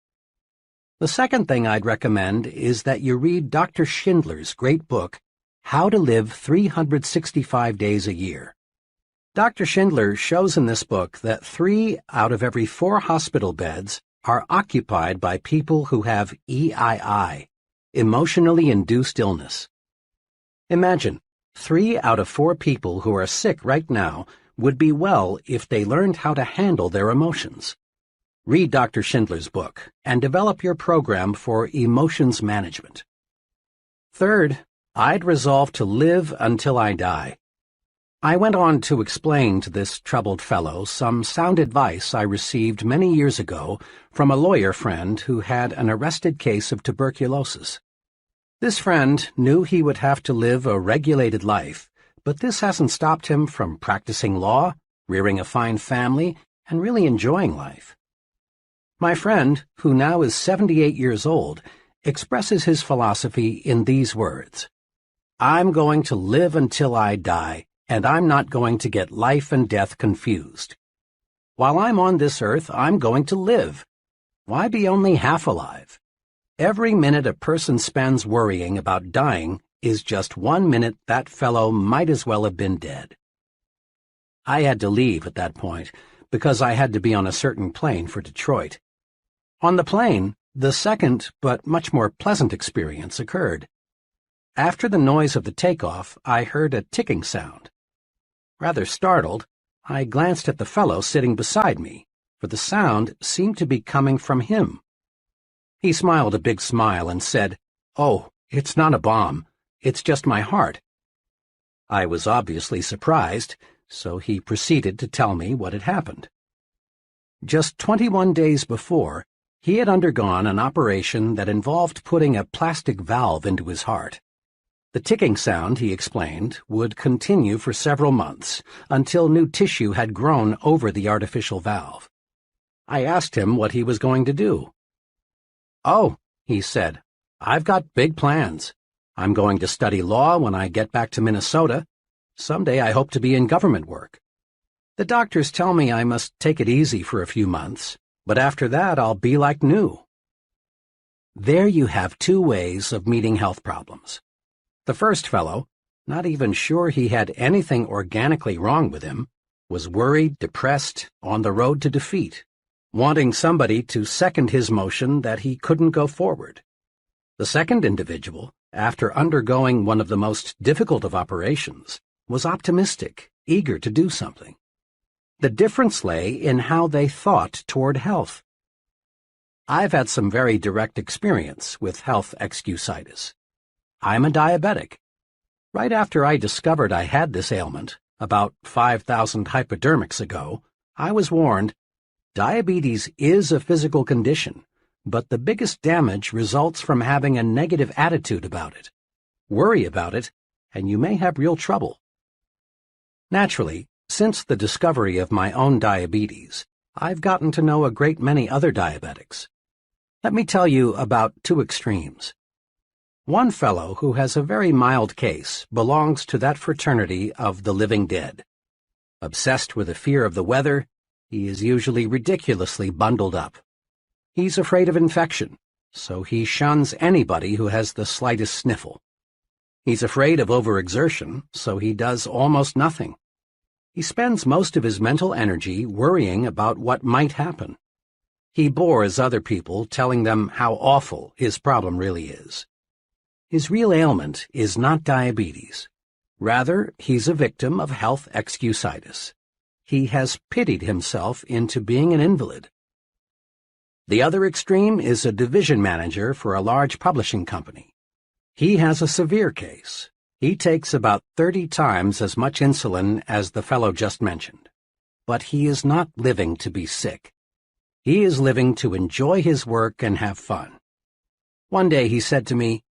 The second thing I'd recommend is that you read Dr. Schindler's great book, How to Live 365 Days a Year. Dr. Schindler shows in this book that 3 out of every 4 hospital beds are occupied by people who have EII, emotionally induced illness. Imagine, 3 out of 4 people who are sick right now would be well if they learned how to handle their emotions. Read Dr. Schindler's book and develop your program for emotions management. Third, I'd resolve to live until I die. I went on to explain to this troubled fellow some sound advice I received many years ago from a lawyer friend who had an arrested case of tuberculosis. This friend knew he would have to live a regulated life, but this hasn't stopped him from practicing law, rearing a fine family, and really enjoying life. My friend, who now is 78 years old, expresses his philosophy in these words: "I'm going to live until I die, and I'm not going to get life and death confused. While I'm on this earth, I'm going to live. Why be only half alive? Every minute a person spends worrying about dying is just 1 minute that fellow might as well have been dead." I had to leave at that point because I had to be on a certain plane for Detroit. On the plane, the second but much more pleasant experience occurred. After the noise of the takeoff, I heard a ticking sound. Rather startled, I glanced at the fellow sitting beside me, for the sound seemed to be coming from him. He smiled a big smile and said, "Oh, it's not a bomb. It's just my heart." I was obviously surprised, so he proceeded to tell me what had happened. Just 21 days before, he had undergone an operation that involved putting a plastic valve into his heart. The ticking sound, he explained, would continue for several months until new tissue had grown over the artificial valve. I asked him what he was going to do. "Oh," he said, "I've got big plans. I'm going to study law when I get back to Minnesota. Someday I hope to be in government work. The doctors tell me I must take it easy for a few months, but after that I'll be like new. There you have two ways of meeting health problems. The first fellow, not even sure he had anything organically wrong with him, was worried, depressed, on the road to defeat, wanting somebody to second his motion that he couldn't go forward. The second individual, after undergoing one of the most difficult of operations, was optimistic, eager to do something. The difference lay in how they thought toward health. I've had some very direct experience with health excusitis. I'm a diabetic. Right after I discovered I had this ailment, about 5,000 hypodermics ago, I was warned, diabetes is a physical condition, but the biggest damage results from having a negative attitude about it. Worry about it, and you may have real trouble. Naturally, since the discovery of my own diabetes, I've gotten to know a great many other diabetics. Let me tell you about two extremes. One fellow who has a very mild case belongs to that fraternity of the living dead. Obsessed with a fear of the weather, he is usually ridiculously bundled up. He's afraid of infection, so he shuns anybody who has the slightest sniffle. He's afraid of overexertion, so he does almost nothing. He spends most of his mental energy worrying about what might happen. He bores other people telling them how awful his problem really is. His real ailment is not diabetes. Rather, he's a victim of health excusitis. He has pitied himself into being an invalid. The other extreme is a division manager for a large publishing company. He has a severe case. He takes about 30 times as much insulin as the fellow just mentioned. But he is not living to be sick. He is living to enjoy his work and have fun. One day he said to me,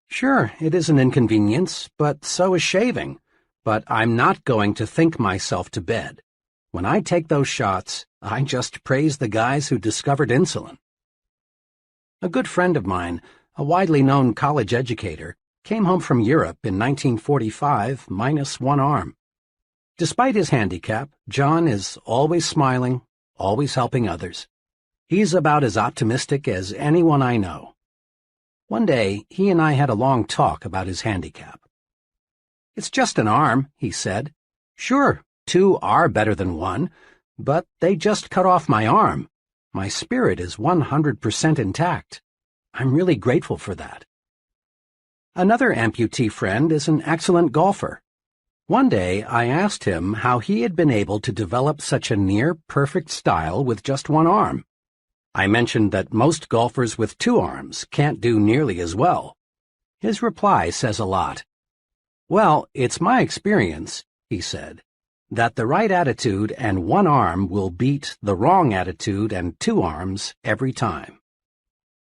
"Sure, it is an inconvenience, but so is shaving. But I'm not going to think myself to bed. When I take those shots, I just praise the guys who discovered insulin." A good friend of mine, a widely known college educator, came home from Europe in 1945 minus one arm. Despite his handicap, John is always smiling, always helping others. He's about as optimistic as anyone I know. One day, he and I had a long talk about his handicap. "It's just an arm," he said. "Sure, two are better than one, but they just cut off my arm. My spirit is 100% intact. I'm really grateful for that." Another amputee friend is an excellent golfer. One day, I asked him how he had been able to develop such a near-perfect style with just one arm. I mentioned that most golfers with two arms can't do nearly as well. His reply says a lot. "Well, it's my experience," he said, "that the right attitude and one arm will beat the wrong attitude and two arms every time."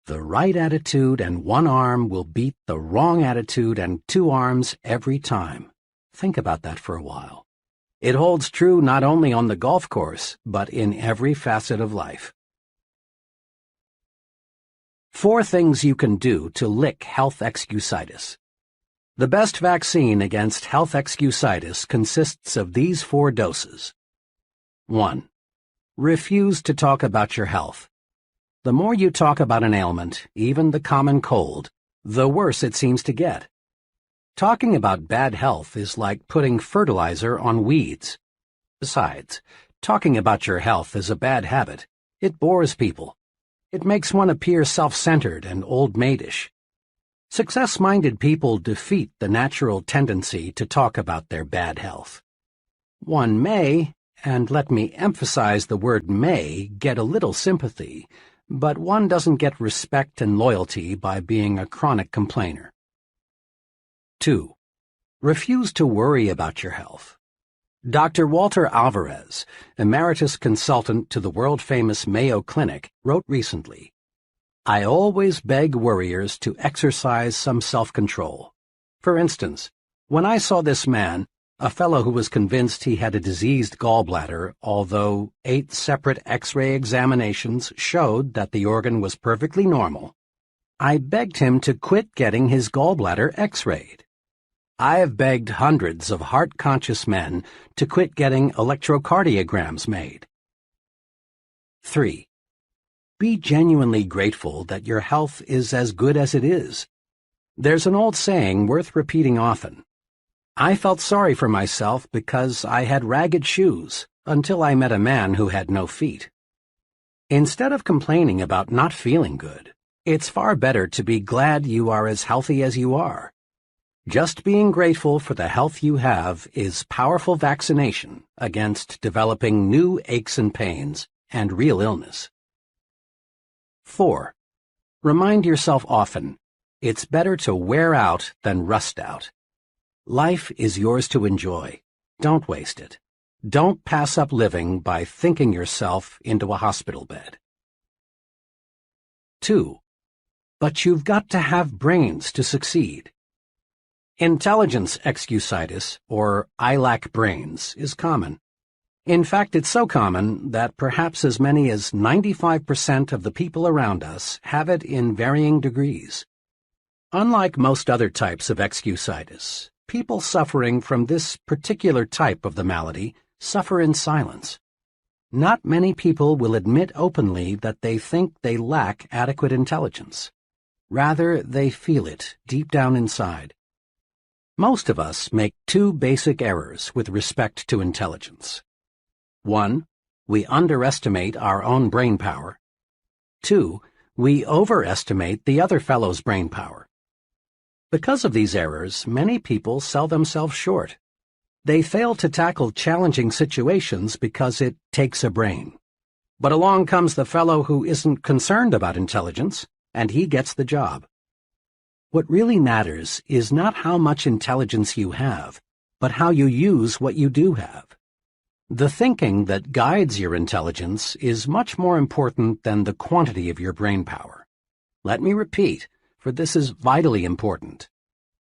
The right attitude and one arm will beat the wrong attitude and two arms every time. Think about that for a while. It holds true not only on the golf course, but in every facet of life. 4 things you can do to lick health excusitis. The best vaccine against health excusitis consists of these 4 doses. 1. Refuse to talk about your health. The more you talk about an ailment, even the common cold, the worse it seems to get. Talking about bad health is like putting fertilizer on weeds. Besides, talking about your health is a bad habit. It bores people. It makes one appear self-centered and old-maidish. Success-minded people defeat the natural tendency to talk about their bad health. One may, and let me emphasize the word may, get a little sympathy, but one doesn't get respect and loyalty by being a chronic complainer. 2. Refuse to worry about your health. Dr. Walter Alvarez, emeritus consultant to the world-famous Mayo Clinic, wrote recently, "I always beg worriers to exercise some self-control. For instance, when I saw this man, a fellow who was convinced he had a diseased gallbladder, although 8 separate X-ray examinations showed that the organ was perfectly normal, I begged him to quit getting his gallbladder X-rayed. I have begged hundreds of heart-conscious men to quit getting electrocardiograms made." 3. Be genuinely grateful that your health is as good as it is. There's an old saying worth repeating often. I felt sorry for myself because I had ragged shoes until I met a man who had no feet. Instead of complaining about not feeling good, it's far better to be glad you are as healthy as you are. Just being grateful for the health you have is powerful vaccination against developing new aches and pains and real illness. 4. Remind yourself often, it's better to wear out than rust out. Life is yours to enjoy. Don't waste it. Don't pass up living by thinking yourself into a hospital bed. 2. But you've got to have brains to succeed. Intelligence excusitis, or I lack brains, is common. In fact, it's so common that perhaps as many as 95% of the people around us have it in varying degrees. Unlike most other types of excusitis, people suffering from this particular type of the malady suffer in silence. Not many people will admit openly that they think they lack adequate intelligence. Rather, they feel it deep down inside. Most of us make two basic errors with respect to intelligence. 1. We underestimate our own brain power. 2. We overestimate the other fellow's brain power. Because of these errors, many people sell themselves short. They fail to tackle challenging situations because it takes a brain. But along comes the fellow who isn't concerned about intelligence, and he gets the job. What really matters is not how much intelligence you have, but how you use what you do have. The thinking that guides your intelligence is much more important than the quantity of your brain power. Let me repeat, for this is vitally important.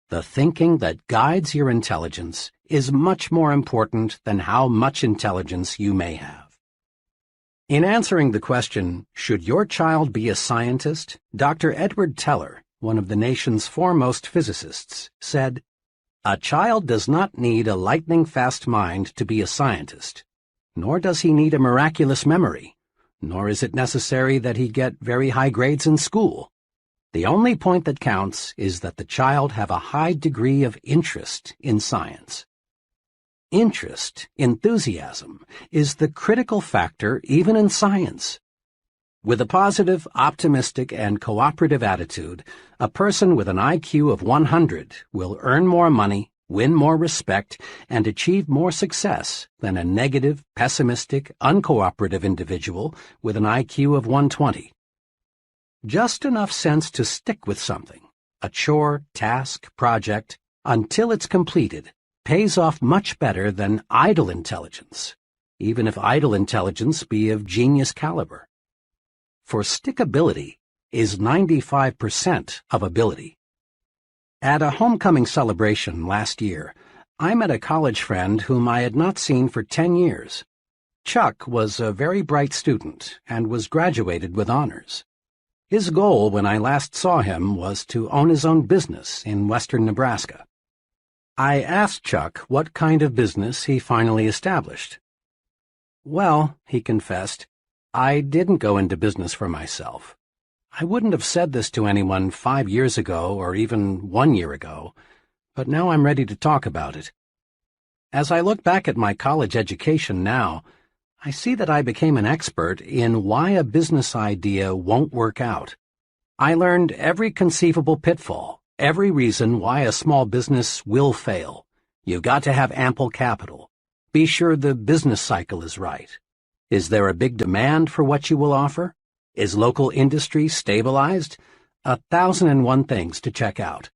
The thinking that guides your intelligence is much more important than how much intelligence you may have. In answering the question, should your child be a scientist, Dr. Edward Teller, one of the nation's foremost physicists, said, "A child does not need a lightning-fast mind to be a scientist, nor does he need a miraculous memory, nor is it necessary that he get very high grades in school. The only point that counts is that the child have a high degree of interest in science." Interest, enthusiasm, is the critical factor even in science. With a positive, optimistic, and cooperative attitude, a person with an IQ of 100 will earn more money, win more respect, and achieve more success than a negative, pessimistic, uncooperative individual with an IQ of 120. Just enough sense to stick with something, a chore, task, project, until it's completed, pays off much better than idle intelligence, even if idle intelligence be of genius caliber. For stickability is 95% of ability. At a homecoming celebration last year, I met a college friend whom I had not seen for 10 years. Chuck was a very bright student and was graduated with honors. His goal when I last saw him was to own his own business in western Nebraska. I asked Chuck what kind of business he finally established. "Well," he confessed, "I didn't go into business for myself. I wouldn't have said this to anyone 5 years ago or even 1 year ago, but now I'm ready to talk about it. As I look back at my college education now, I see that I became an expert in why a business idea won't work out. I learned every conceivable pitfall, every reason why a small business will fail. You've got to have ample capital. Be sure the business cycle is right. Is there a big demand for what you will offer? Is local industry stabilized? 1,001 things to check out.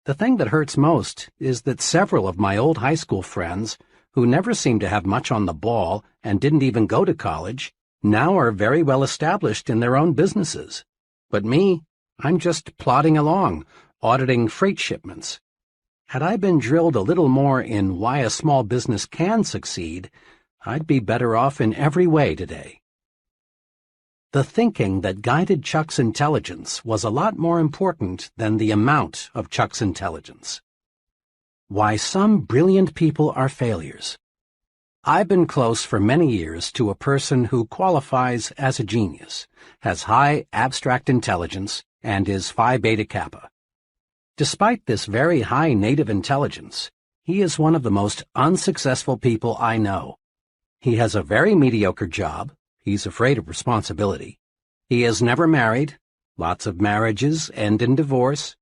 The thing that hurts most is that several of my old high school friends, who never seemed to have much on the ball and didn't even go to college, now are very well established in their own businesses. But me, I'm just plodding along, auditing freight shipments. Had I been drilled a little more in why a small business can succeed, I'd be better off in every way today. The thinking that guided Chuck's intelligence was a lot more important than the amount of Chuck's intelligence. Why some brilliant people are failures. I've been close for many years to a person who qualifies as a genius, has high abstract intelligence, and is Phi Beta Kappa. Despite this very high native intelligence, he is one of the most unsuccessful people I know. He has a very mediocre job. He's afraid of responsibility. He is never married. Lots of marriages end in divorce.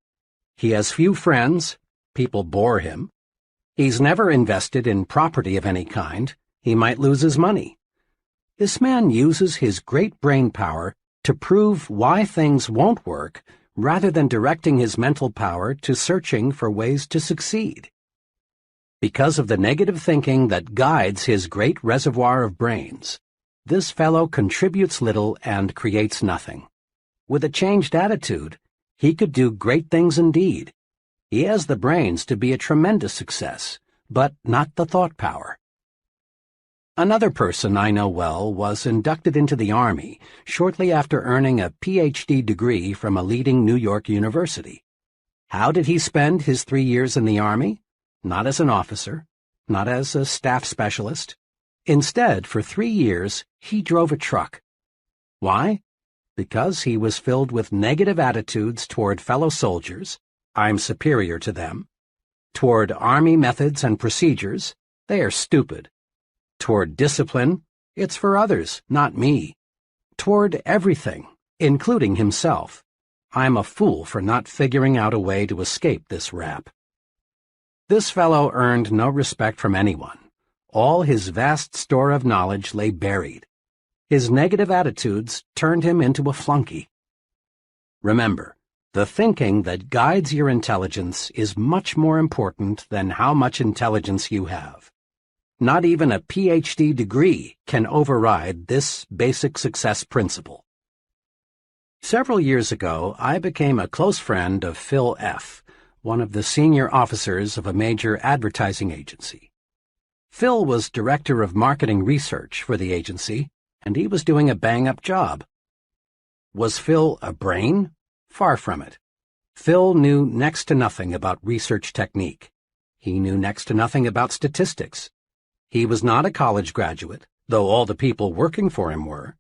He has few friends. People bore him. He's never invested in property of any kind. He might lose his money. This man uses his great brain power to prove why things won't work rather than directing his mental power to searching for ways to succeed. Because of the negative thinking that guides his great reservoir of brains, this fellow contributes little and creates nothing. With a changed attitude, he could do great things indeed. He has the brains to be a tremendous success, but not the thought power. Another person I know well was inducted into the Army shortly after earning a Ph.D. degree from a leading New York university. How did he spend his 3 years in the Army? Not as an officer, not as a staff specialist. Instead, for 3 years, he drove a truck. Why? Because he was filled with negative attitudes toward fellow soldiers, I'm superior to them. Toward Army methods and procedures, they are stupid. Toward discipline, it's for others, not me. Toward everything, including himself, I'm a fool for not figuring out a way to escape this rap. This fellow earned no respect from anyone. All his vast store of knowledge lay buried. His negative attitudes turned him into a flunky. Remember, the thinking that guides your intelligence is much more important than how much intelligence you have. Not even a Ph.D. degree can override this basic success principle. Several years ago, I became a close friend of Phil F., one of the senior officers of a major advertising agency. Phil was director of marketing research for the agency, and he was doing a bang-up job. Was Phil a brain? Far from it. Phil knew next to nothing about research technique. He knew next to nothing about statistics. He was not a college graduate, though all the people working for him were,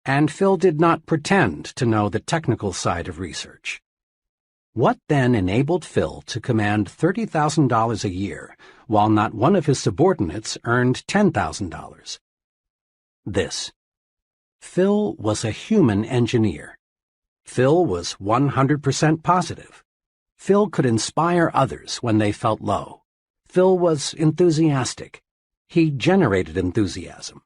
and Phil did not pretend to know the technical side of research. What then enabled Phil to command $30,000 a year, while not one of his subordinates earned $10,000? This. Phil was a human engineer. Phil was 100% positive. Phil could inspire others when they felt low. Phil was enthusiastic. He generated enthusiasm.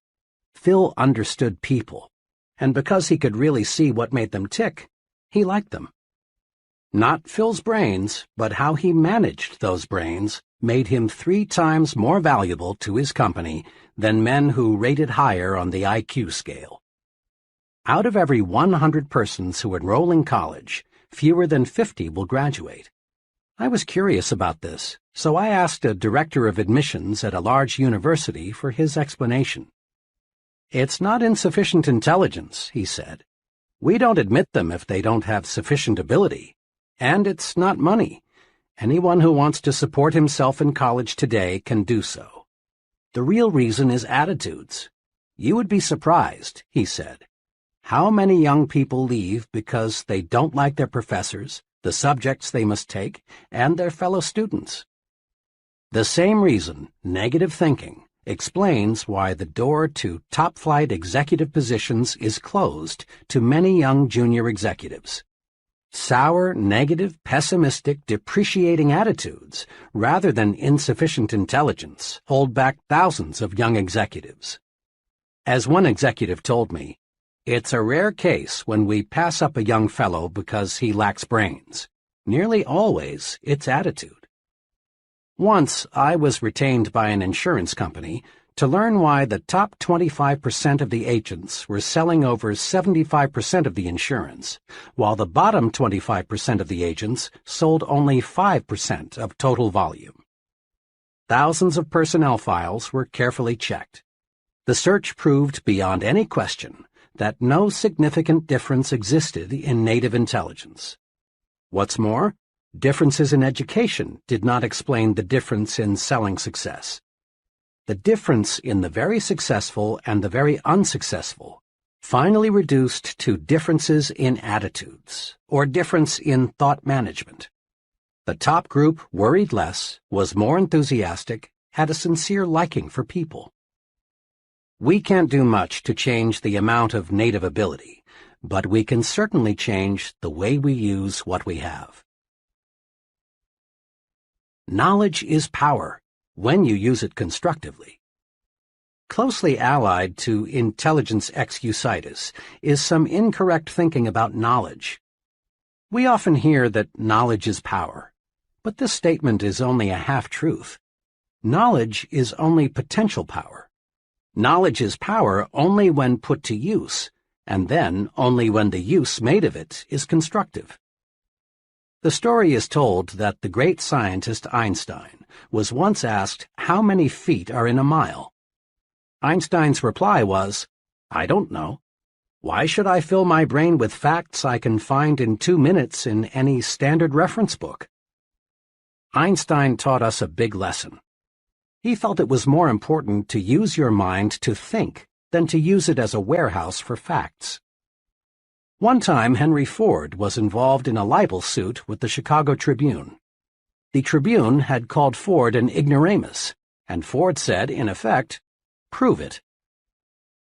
Phil understood people, and because he could really see what made them tick, he liked them. Not Phil's brains, but how he managed those brains made him 3 times more valuable to his company than men who rated higher on the IQ scale. Out of every 100 persons who enroll in college, fewer than 50 will graduate. I was curious about this, so I asked a director of admissions at a large university for his explanation. It's not insufficient intelligence, he said. We don't admit them if they don't have sufficient ability. And it's not money. Anyone who wants to support himself in college today can do so. The real reason is attitudes. You would be surprised, he said, how many young people leave because they don't like their professors, the subjects they must take, and their fellow students. The same reason, negative thinking, explains why the door to top-flight executive positions is closed to many young junior executives. Sour, negative, pessimistic, depreciating attitudes, rather than insufficient intelligence, hold back thousands of young executives. As one executive told me, it's a rare case when we pass up a young fellow because he lacks brains. Nearly always, it's attitude. Once, I was retained by an insurance company to learn why the top 25% of the agents were selling over 75% of the insurance, while the bottom 25% of the agents sold only 5% of total volume. Thousands of personnel files were carefully checked. The search proved beyond any question that no significant difference existed in native intelligence. What's more, differences in education did not explain the difference in selling success. The difference in the very successful and the very unsuccessful finally reduced to differences in attitudes, or difference in thought management. The top group worried less, was more enthusiastic, had a sincere liking for people. We can't do much to change the amount of native ability, but we can certainly change the way we use what we have. Knowledge is power, when you use it constructively. Closely allied to intelligence excusitis is some incorrect thinking about knowledge. We often hear that knowledge is power, but this statement is only a half-truth. Knowledge is only potential power. Knowledge is power only when put to use, and then only when the use made of it is constructive. The story is told that the great scientist Einstein was once asked how many feet are in a mile. Einstein's reply was, "I don't know. Why should I fill my brain with facts I can find in 2 minutes in any standard reference book?" Einstein taught us a big lesson. He felt it was more important to use your mind to think than to use it as a warehouse for facts. One time, Henry Ford was involved in a libel suit with the Chicago Tribune. The Tribune had called Ford an ignoramus, and Ford said, in effect, "Prove it."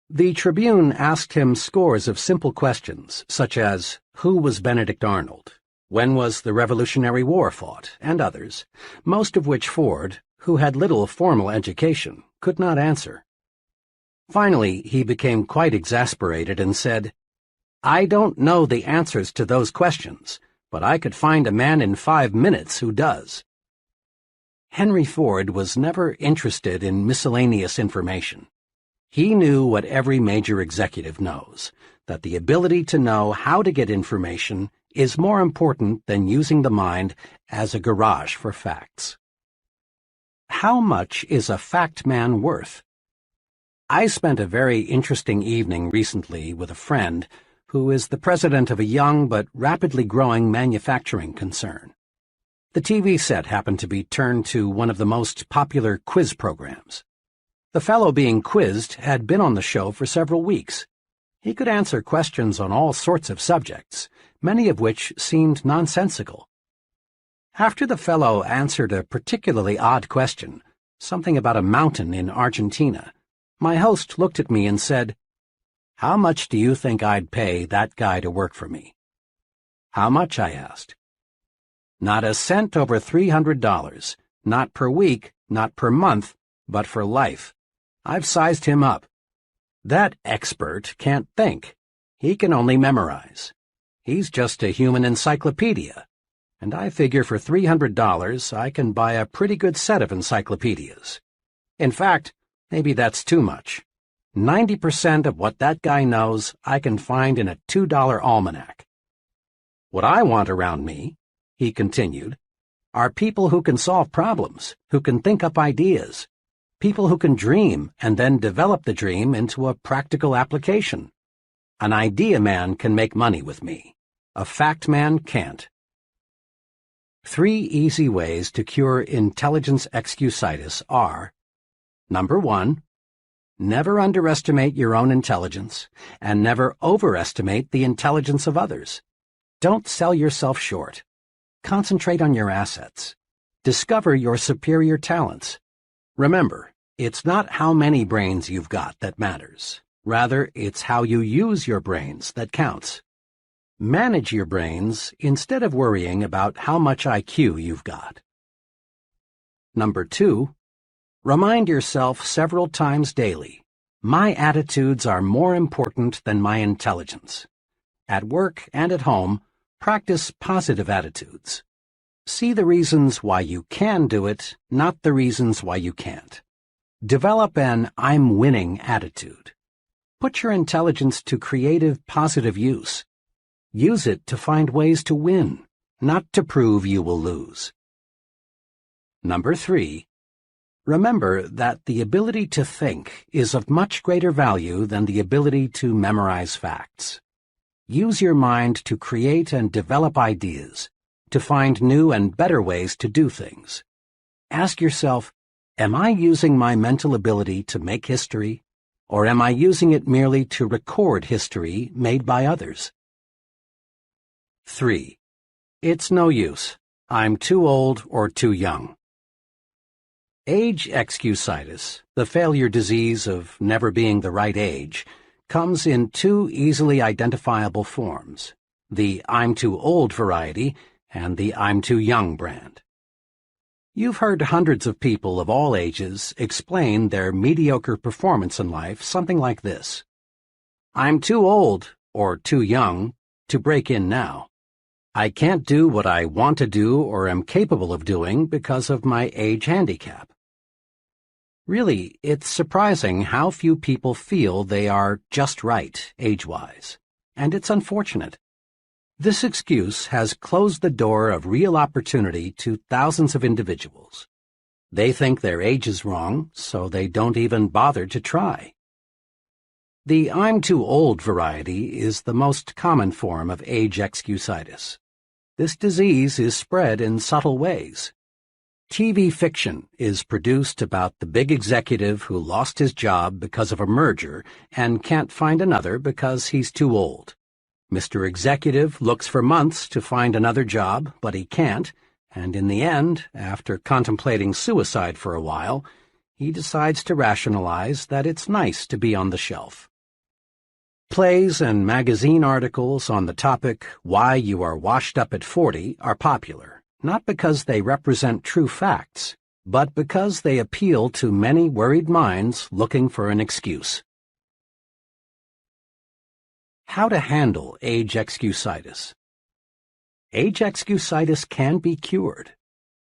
The Tribune asked him scores of simple questions, such as, who was Benedict Arnold? When was the Revolutionary War fought? And others, most of which Ford, who had little formal education, could not answer. Finally, he became quite exasperated and said, "I don't know the answers to those questions, but I could find a man in 5 minutes who does." Henry Ford was never interested in miscellaneous information. He knew what every major executive knows, that the ability to know how to get information is more important than using the mind as a garage for facts. How much is a fact man worth? I spent a very interesting evening recently with a friend who is the president of a young but rapidly growing manufacturing concern. The TV set happened to be turned to one of the most popular quiz programs. The fellow being quizzed had been on the show for several weeks. He could answer questions on all sorts of subjects, many of which seemed nonsensical. After the fellow answered a particularly odd question, something about a mountain in Argentina, my host looked at me and said, "How much do you think I'd pay that guy to work for me?" "How much?" I asked. "Not a cent over $300, not per week, not per month, but for life. I've sized him up. That expert can't think. He can only memorize. He's just a human encyclopedia, and I figure for $300 I can buy a pretty good set of encyclopedias. In fact, maybe that's too much. 90% of what that guy knows I can find in a $2 almanac. What I want around me," he continued, "are people who can solve problems, who can think up ideas, people who can dream and then develop the dream into a practical application. An idea man can make money with me. A fact man can't." 3 easy ways to cure intelligence excusitis are: Number 1, never underestimate your own intelligence, and never overestimate the intelligence of others. Don't sell yourself short. Concentrate on your assets. Discover your superior talents. Remember, it's not how many brains you've got that matters. Rather, it's how you use your brains that counts. Manage your brains instead of worrying about how much IQ you've got. Number 2, remind yourself several times daily, my attitudes are more important than my intelligence. At work and at home, practice positive attitudes. See the reasons why you can do it, not the reasons why you can't. Develop an I'm winning attitude. Put your intelligence to creative, positive use. Use it to find ways to win, not to prove you will lose. Number 3, remember that the ability to think is of much greater value than the ability to memorize facts. Use your mind to create and develop ideas, to find new and better ways to do things. Ask yourself, Am I using my mental ability to make history, or am I using it merely to record history made by others? 3. It's no use. I'm too old or too young. Age excusitis, the failure disease of never being the right age, comes in two easily identifiable forms, the I'm too old variety and the I'm too young brand. You've heard hundreds of people of all ages explain their mediocre performance in life something like this. I'm too old, or too young, to break in now. I can't do what I want to do or am capable of doing because of my age handicap. Really, it's surprising how few people feel they are just right, age-wise, and it's unfortunate. This excuse has closed the door of real opportunity to thousands of individuals. They think their age is wrong, so they don't even bother to try. The I'm too old variety is the most common form of age excusitis. This disease is spread in subtle ways. TV fiction is produced about the big executive who lost his job because of a merger and can't find another because he's too old. Mr. Executive looks for months to find another job, but he can't, and in the end, after contemplating suicide for a while, he decides to rationalize that it's nice to be on the shelf. Plays and magazine articles on the topic, Why You Are Washed Up at 40, are popular, not because they represent true facts, but because they appeal to many worried minds looking for an excuse. How to handle age excusitis. Age excusitis can be cured.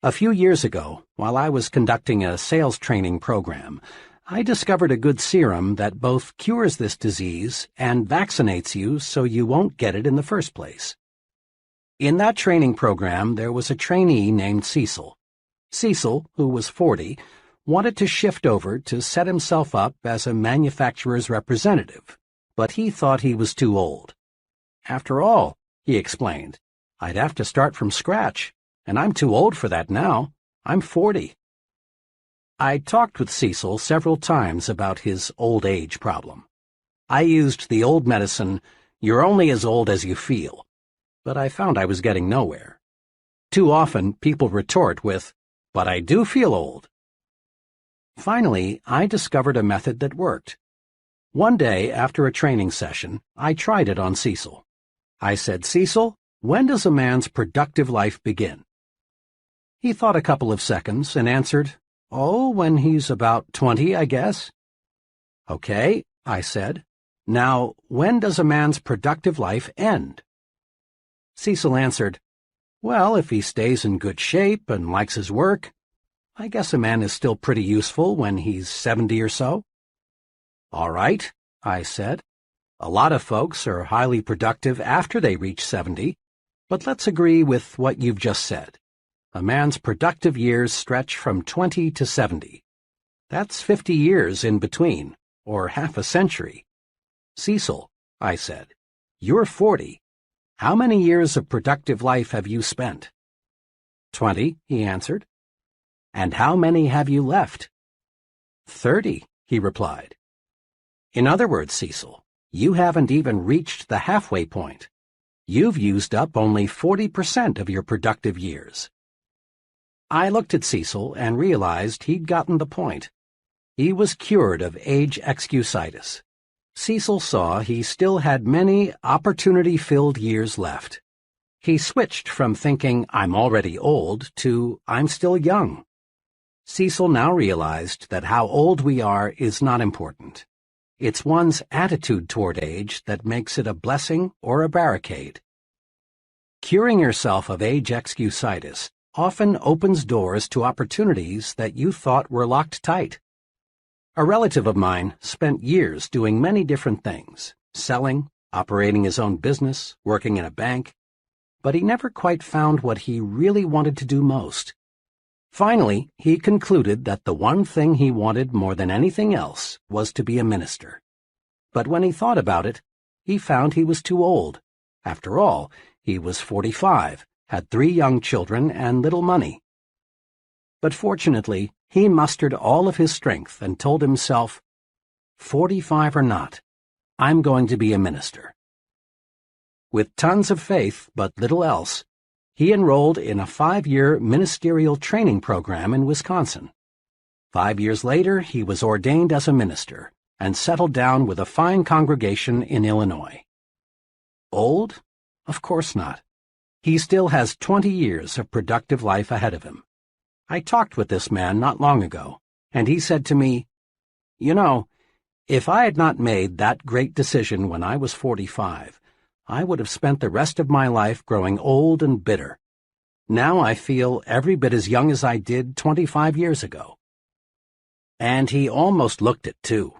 A few years ago, while I was conducting a sales training program, I discovered a good serum that both cures this disease and vaccinates you so you won't get it in the first place. In that training program, there was a trainee named Cecil. Cecil, who was 40, wanted to shift over to set himself up as a manufacturer's representative, but he thought he was too old. After all, he explained, I'd have to start from scratch, and I'm too old for that now. I'm 40. I talked with Cecil several times about his old age problem. I used the old medicine, you're only as old as you feel, but I found I was getting nowhere. Too often, people retort with, but I do feel old. Finally, I discovered a method that worked. One day, after a training session, I tried it on Cecil. I said, Cecil, when does a man's productive life begin? He thought a couple of seconds and answered, Oh, when he's about 20, I guess. Okay, I said. Now, when does a man's productive life end? Cecil answered, Well, if he stays in good shape and likes his work, I guess a man is still pretty useful when he's 70 or so. All right, I said. A lot of folks are highly productive after they reach 70, but let's agree with what you've just said. A man's productive years stretch from 20 to 70. That's 50 years in between, or half a century. Cecil, I said, you're 40. How many years of productive life have you spent? 20, he answered. And how many have you left? 30, he replied. In other words, Cecil, you haven't even reached the halfway point. You've used up only 40% of your productive years. I looked at Cecil and realized he'd gotten the point. He was cured of age excusitis. Cecil saw he still had many opportunity-filled years left. He switched from thinking, I'm already old, to I'm still young. Cecil now realized that how old we are is not important. It's one's attitude toward age that makes it a blessing or a barricade. Curing yourself of age excusitis often opens doors to opportunities that you thought were locked tight. A relative of mine spent years doing many different things, selling, operating his own business, working in a bank, but he never quite found what he really wanted to do most. Finally, he concluded that the one thing he wanted more than anything else was to be a minister. But when he thought about it, he found he was too old. After all, he was 45, had 3 young children, and little money. But fortunately, he mustered all of his strength and told himself, 45 or not, I'm going to be a minister. With tons of faith but little else, he enrolled in a 5-year ministerial training program in Wisconsin. 5 years later, he was ordained as a minister and settled down with a fine congregation in Illinois. Old? Of course not. He still has 20 years of productive life ahead of him. I talked with this man not long ago, and he said to me, "You know, if I had not made that great decision when I was 45, I would have spent the rest of my life growing old and bitter. Now I feel every bit as young as I did 25 years ago." And he almost looked it, too.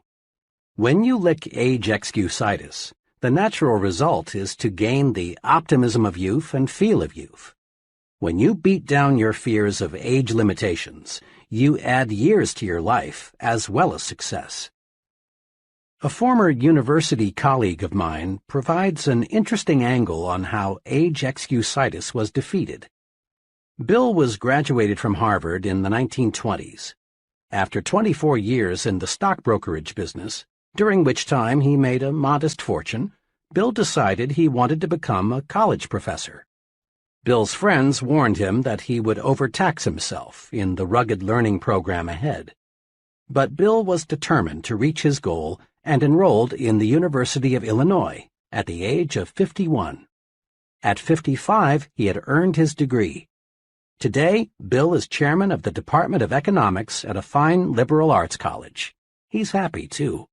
When you lick age excusitis, the natural result is to gain the optimism of youth and feel of youth. When you beat down your fears of age limitations, you add years to your life as well as success. A former university colleague of mine provides an interesting angle on how age excusitis was defeated. Bill was graduated from Harvard in the 1920s. After 24 years in the stock brokerage business, during which time he made a modest fortune, Bill decided he wanted to become a college professor. Bill's friends warned him that he would overtax himself in the rugged learning program ahead. But Bill was determined to reach his goal and enrolled in the University of Illinois at the age of 51. At 55, he had earned his degree. Today, Bill is chairman of the Department of Economics at a fine liberal arts college. He's happy, too.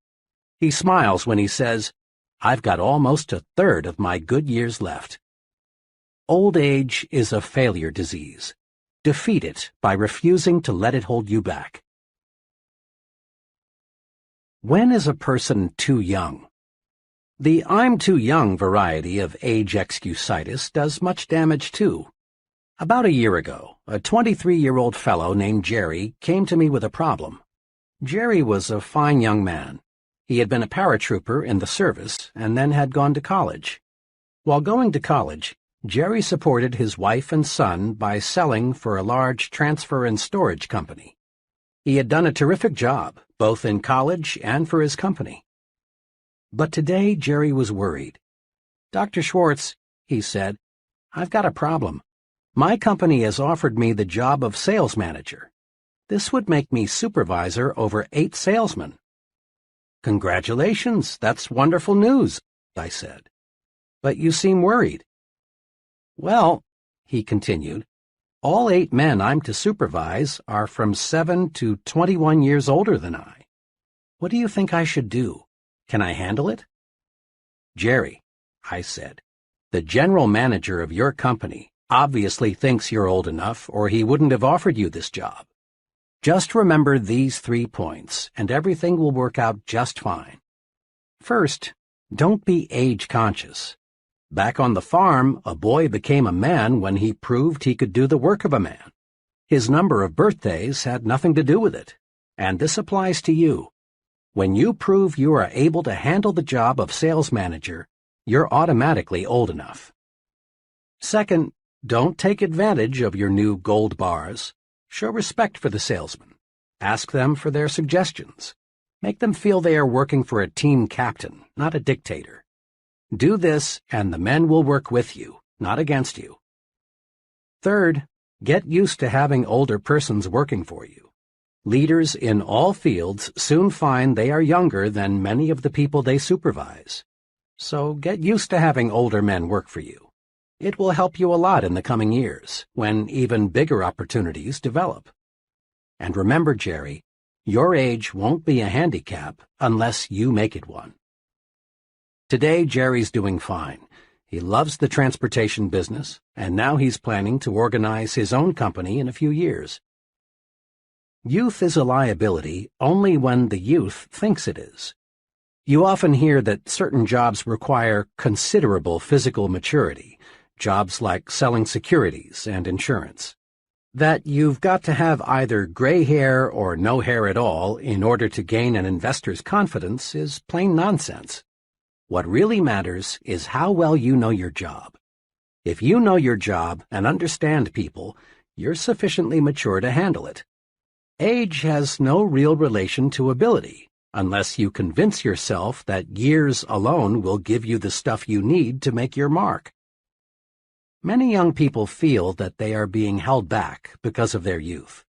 He smiles when he says, "I've got almost a third of my good years left." Old age is a failure disease. Defeat it by refusing to let it hold you back. When is a person too young? The "I'm too young" variety of age excusitis does much damage, too. About a year ago, a 23-year-old fellow named Jerry came to me with a problem. Jerry was a fine young man. He had been a paratrooper in the service and then had gone to college. While going to college, Jerry supported his wife and son by selling for a large transfer and storage company. He had done a terrific job, both in college and for his company. But today Jerry was worried. "Dr. Schwartz," he said, "I've got a problem. My company has offered me the job of sales manager. This would make me supervisor over 8 salesmen." "Congratulations, that's wonderful news," I said. "But you seem worried." "Well," he continued, "all 8 men I'm to supervise are from 7 to 21 years older than I. What do you think I should do? Can I handle it?" "Jerry," I said, "the general manager of your company obviously thinks you're old enough or he wouldn't have offered you this job. Just remember these 3 points and everything will work out just fine. First, don't be age conscious. Back on the farm, a boy became a man when he proved he could do the work of a man. His number of birthdays had nothing to do with it, and this applies to you. When you prove you are able to handle the job of sales manager, you're automatically old enough. Second, don't take advantage of your new gold bars. Show respect for the salesman. Ask them for their suggestions. Make them feel they are working for a team captain, not a dictator. Do this, and the men will work with you, not against you. Third, get used to having older persons working for you. Leaders in all fields soon find they are younger than many of the people they supervise. So get used to having older men work for you. It will help you a lot in the coming years, when even bigger opportunities develop. And remember, Jerry, your age won't be a handicap unless you make it one. Today, Jerry's doing fine. He loves the transportation business, and now he's planning to organize his own company in a few years. Youth is a liability only when the youth thinks it is. You often hear that certain jobs require considerable physical maturity, jobs like selling securities and insurance. That you've got to have either gray hair or no hair at all in order to gain an investor's confidence is plain nonsense. What really matters is how well you know your job. If you know your job and understand people, You're sufficiently mature to handle it. Age has no real relation to ability, unless you convince yourself that years alone will give you the stuff you need to make your mark. Many young people feel that they are being held back because of their youth.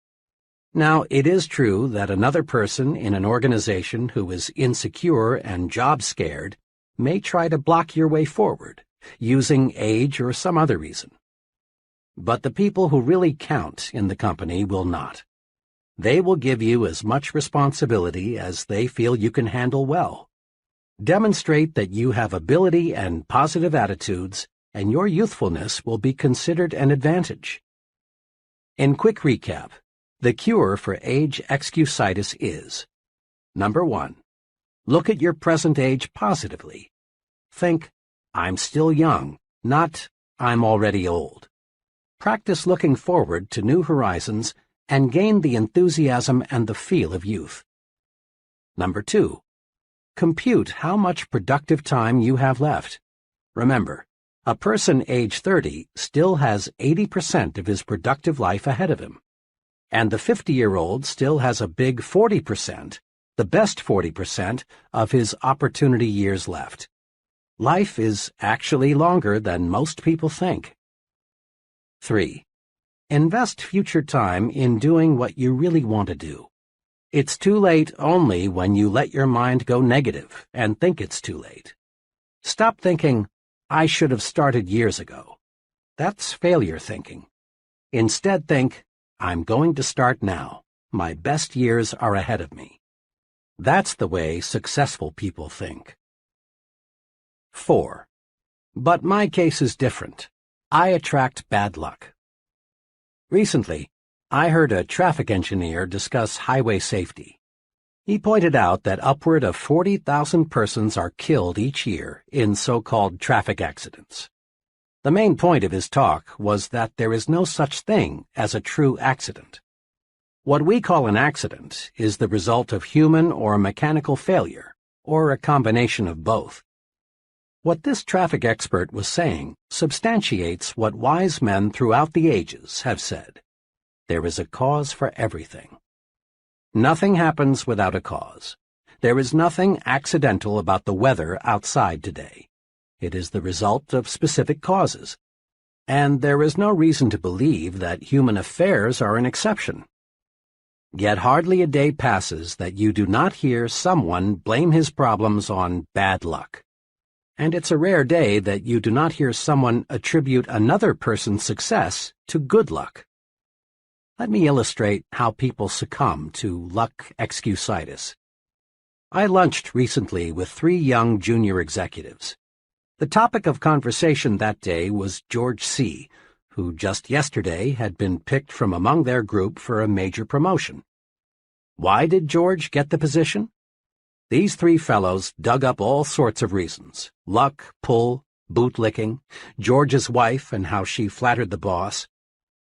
Now, it is true that another person in an organization who is insecure and job-scared may try to block your way forward, using age or some other reason. But the people who really count in the company will not. They will give you as much responsibility as they feel you can handle well. Demonstrate that you have ability and positive attitudes, and your youthfulness will be considered an advantage. In quick recap, the cure for age excusitis is: Number 1. Look at your present age positively. Think, I'm still young, not, I'm already old. Practice looking forward to new horizons and gain the enthusiasm and the feel of youth. Number 2. Compute how much productive time you have left. Remember, a person age 30 still has 80% of his productive life ahead of him. And the 50-year-old still has a big 40%, the best 40% of his opportunity years left. Life is actually longer than most people think. 3. Invest future time in doing what you really want to do. It's too late only when you let your mind go negative and think it's too late. Stop thinking, I should have started years ago. That's failure thinking. Instead think, I'm going to start now. My best years are ahead of me. That's the way successful people think. 4. But my case is different. I attract bad luck. Recently, I heard a traffic engineer discuss highway safety. He pointed out that upward of 40,000 persons are killed each year in so-called traffic accidents. The main point of his talk was that there is no such thing as a true accident. What we call an accident is the result of human or mechanical failure, or a combination of both. What this traffic expert was saying substantiates what wise men throughout the ages have said. There is a cause for everything. Nothing happens without a cause. There is nothing accidental about the weather outside today. It is the result of specific causes. And there is no reason to believe that human affairs are an exception. Yet hardly a day passes that you do not hear someone blame his problems on bad luck. And it's a rare day that you do not hear someone attribute another person's success to good luck. Let me illustrate how people succumb to luck excusitis. I lunched recently with 3 young junior executives. The topic of conversation that day was George C., who just yesterday had been picked from among their group for a major promotion. Why did George get the position? These 3 fellows dug up all sorts of reasons: luck, pull, bootlicking, George's wife and how she flattered the boss,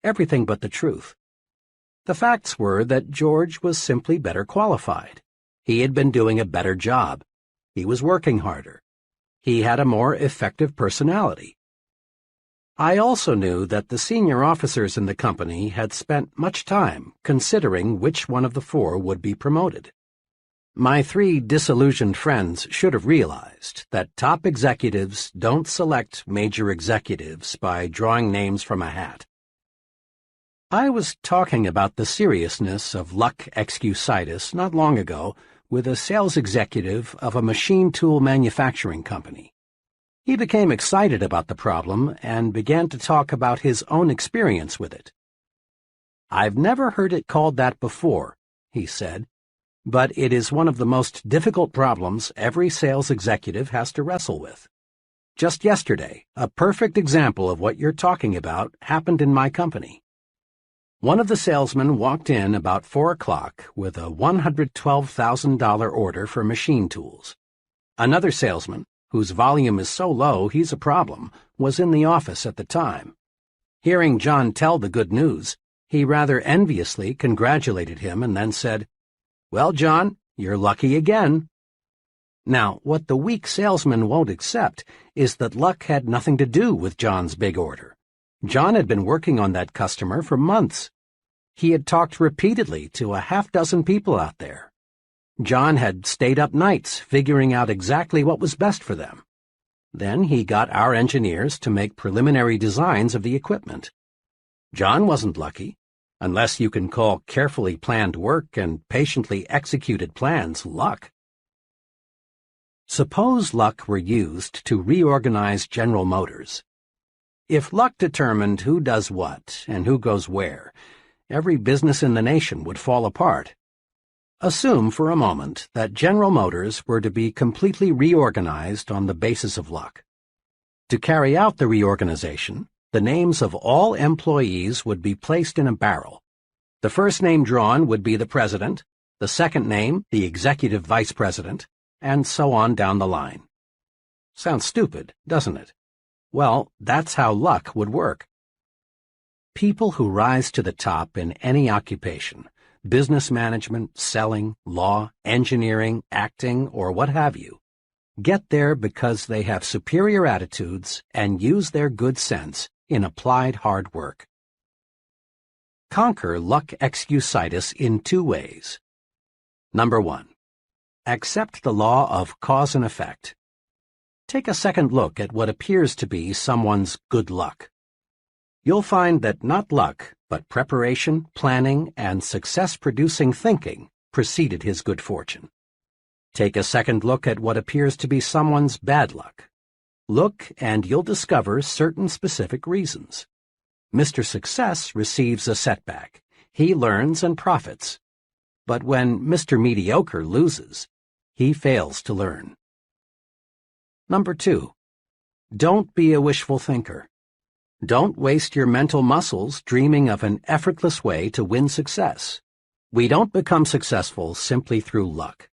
everything but the truth. The facts were that George was simply better qualified. He had been doing a better job. He was working harder. He had a more effective personality. I also knew that the senior officers in the company had spent much time considering which one of the 4 would be promoted. My 3 disillusioned friends should have realized that top executives don't select major executives by drawing names from a hat. I was talking about the seriousness of luck excusitis not long ago with a sales executive of a machine tool manufacturing company. He became excited about the problem and began to talk about his own experience with it. I've never heard it called that before, he said, but it is one of the most difficult problems every sales executive has to wrestle with. Just yesterday, a perfect example of what you're talking about happened in my company. One of the salesmen walked in about 4 o'clock with a $112,000 order for machine tools. Another salesman, whose volume is so low he's a problem, was in the office at the time. Hearing John tell the good news, he rather enviously congratulated him and then said, "Well, John, you're lucky again." Now, what the weak salesman won't accept is that luck had nothing to do with John's big order. John had been working on that customer for months. He had talked repeatedly to a half-dozen people out there. John had stayed up nights figuring out exactly what was best for them. Then he got our engineers to make preliminary designs of the equipment. John wasn't lucky, unless you can call carefully planned work and patiently executed plans luck. Suppose luck were used to reorganize General Motors. If luck determined who does what and who goes where, every business in the nation would fall apart. Assume for a moment that General Motors were to be completely reorganized on the basis of luck. To carry out the reorganization, the names of all employees would be placed in a barrel. The first name drawn would be the president, the second name the executive vice president, and so on down the line. Sounds stupid, doesn't it? Well, that's how luck would work. People who rise to the top in any occupation, business management, selling, law, engineering, acting, or what have you, get there because they have superior attitudes and use their good sense in applied hard work. Conquer luck excusitis in two ways. Number 1. Accept the law of cause and effect. Take a second look at what appears to be someone's good luck. You'll find that not luck, but preparation, planning, and success-producing thinking preceded his good fortune. Take a second look at what appears to be someone's bad luck. Look, and you'll discover certain specific reasons. Mr. Success receives a setback. He learns and profits. But when Mr. Mediocre loses, he fails to learn. Number 2. Don't be a wishful thinker. Don't waste your mental muscles dreaming of an effortless way to win success. We don't become successful simply through luck.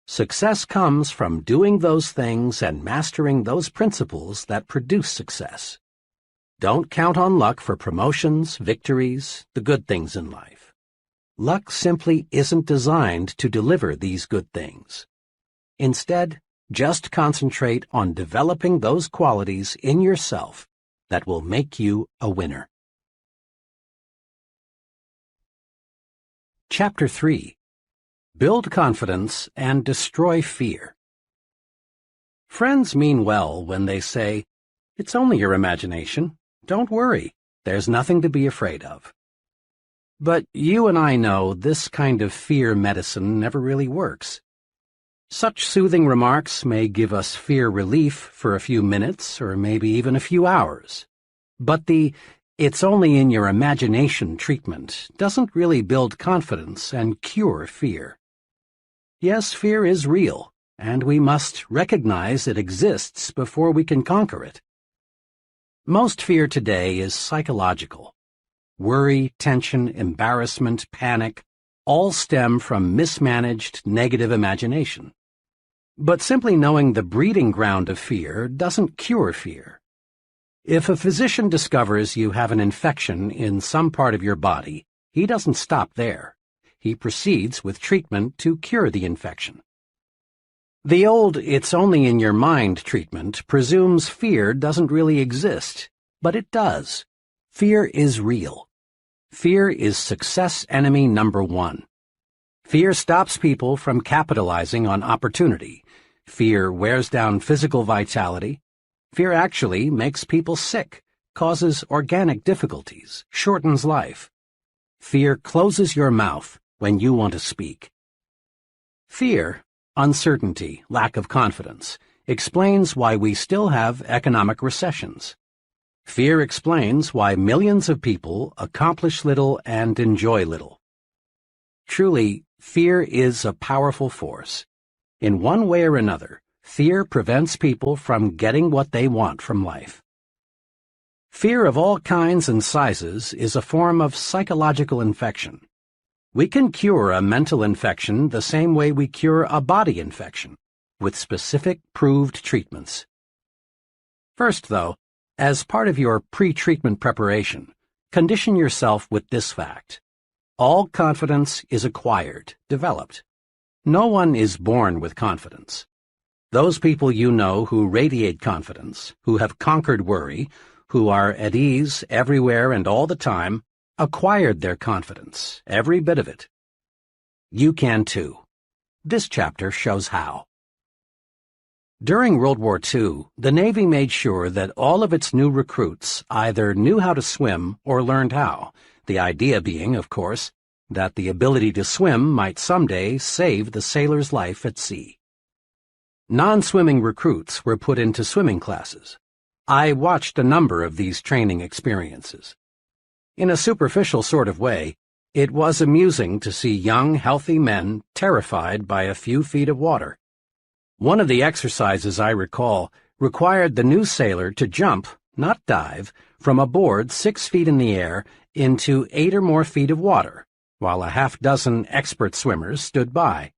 Success comes from doing those things and mastering those principles that produce success. Don't count on luck for promotions, victories, the good things in life. Luck simply isn't designed to deliver these good things. Instead, just concentrate on developing those qualities in yourself that will make you a winner. Chapter 3. Build confidence and destroy fear. Friends mean well when they say, "It's only your imagination. Don't worry. There's nothing to be afraid of." But you and I know this kind of fear medicine never really works. Such soothing remarks may give us fear relief for a few minutes or maybe even a few hours. But the "it's only in your imagination" treatment doesn't really build confidence and cure fear. Yes, fear is real, and we must recognize it exists before we can conquer it. Most fear today is psychological. Worry, tension, embarrassment, panic all stem from mismanaged negative imagination. But simply knowing the breeding ground of fear doesn't cure fear. If a physician discovers you have an infection in some part of your body, he doesn't stop there. He proceeds with treatment to cure the infection. The old "it's only in your mind" treatment presumes fear doesn't really exist, but it does. Fear is real. Fear is success enemy number 1. Fear stops people from capitalizing on opportunity. Fear wears down physical vitality. Fear actually makes people sick, causes organic difficulties, shortens life. Fear closes your mouth when you want to speak. Fear, uncertainty, lack of confidence, explains why we still have economic recessions. Fear explains why millions of people accomplish little and enjoy little. Truly, fear is a powerful force. In one way or another, fear prevents people from getting what they want from life. Fear of all kinds and sizes is a form of psychological infection. We can cure a mental infection the same way we cure a body infection, with specific, proved treatments. First, though, as part of your pre-treatment preparation, condition yourself with this fact. All confidence is acquired, developed. No one is born with confidence. Those people you know who radiate confidence, who have conquered worry, who are at ease everywhere and all the time, acquired their confidence, every bit of it. You can too. This chapter shows how. During World War II, the Navy made sure that all of its new recruits either knew how to swim or learned how, the idea being, of course, that the ability to swim might someday save the sailor's life at sea. Non-swimming recruits were put into swimming classes. I watched a number of these training experiences. In a superficial sort of way, it was amusing to see young, healthy men terrified by a few feet of water. One of the exercises I recall required the new sailor to jump, not dive, from a board 6 feet in the air into 8 or more feet of water, while a half-dozen expert swimmers stood by.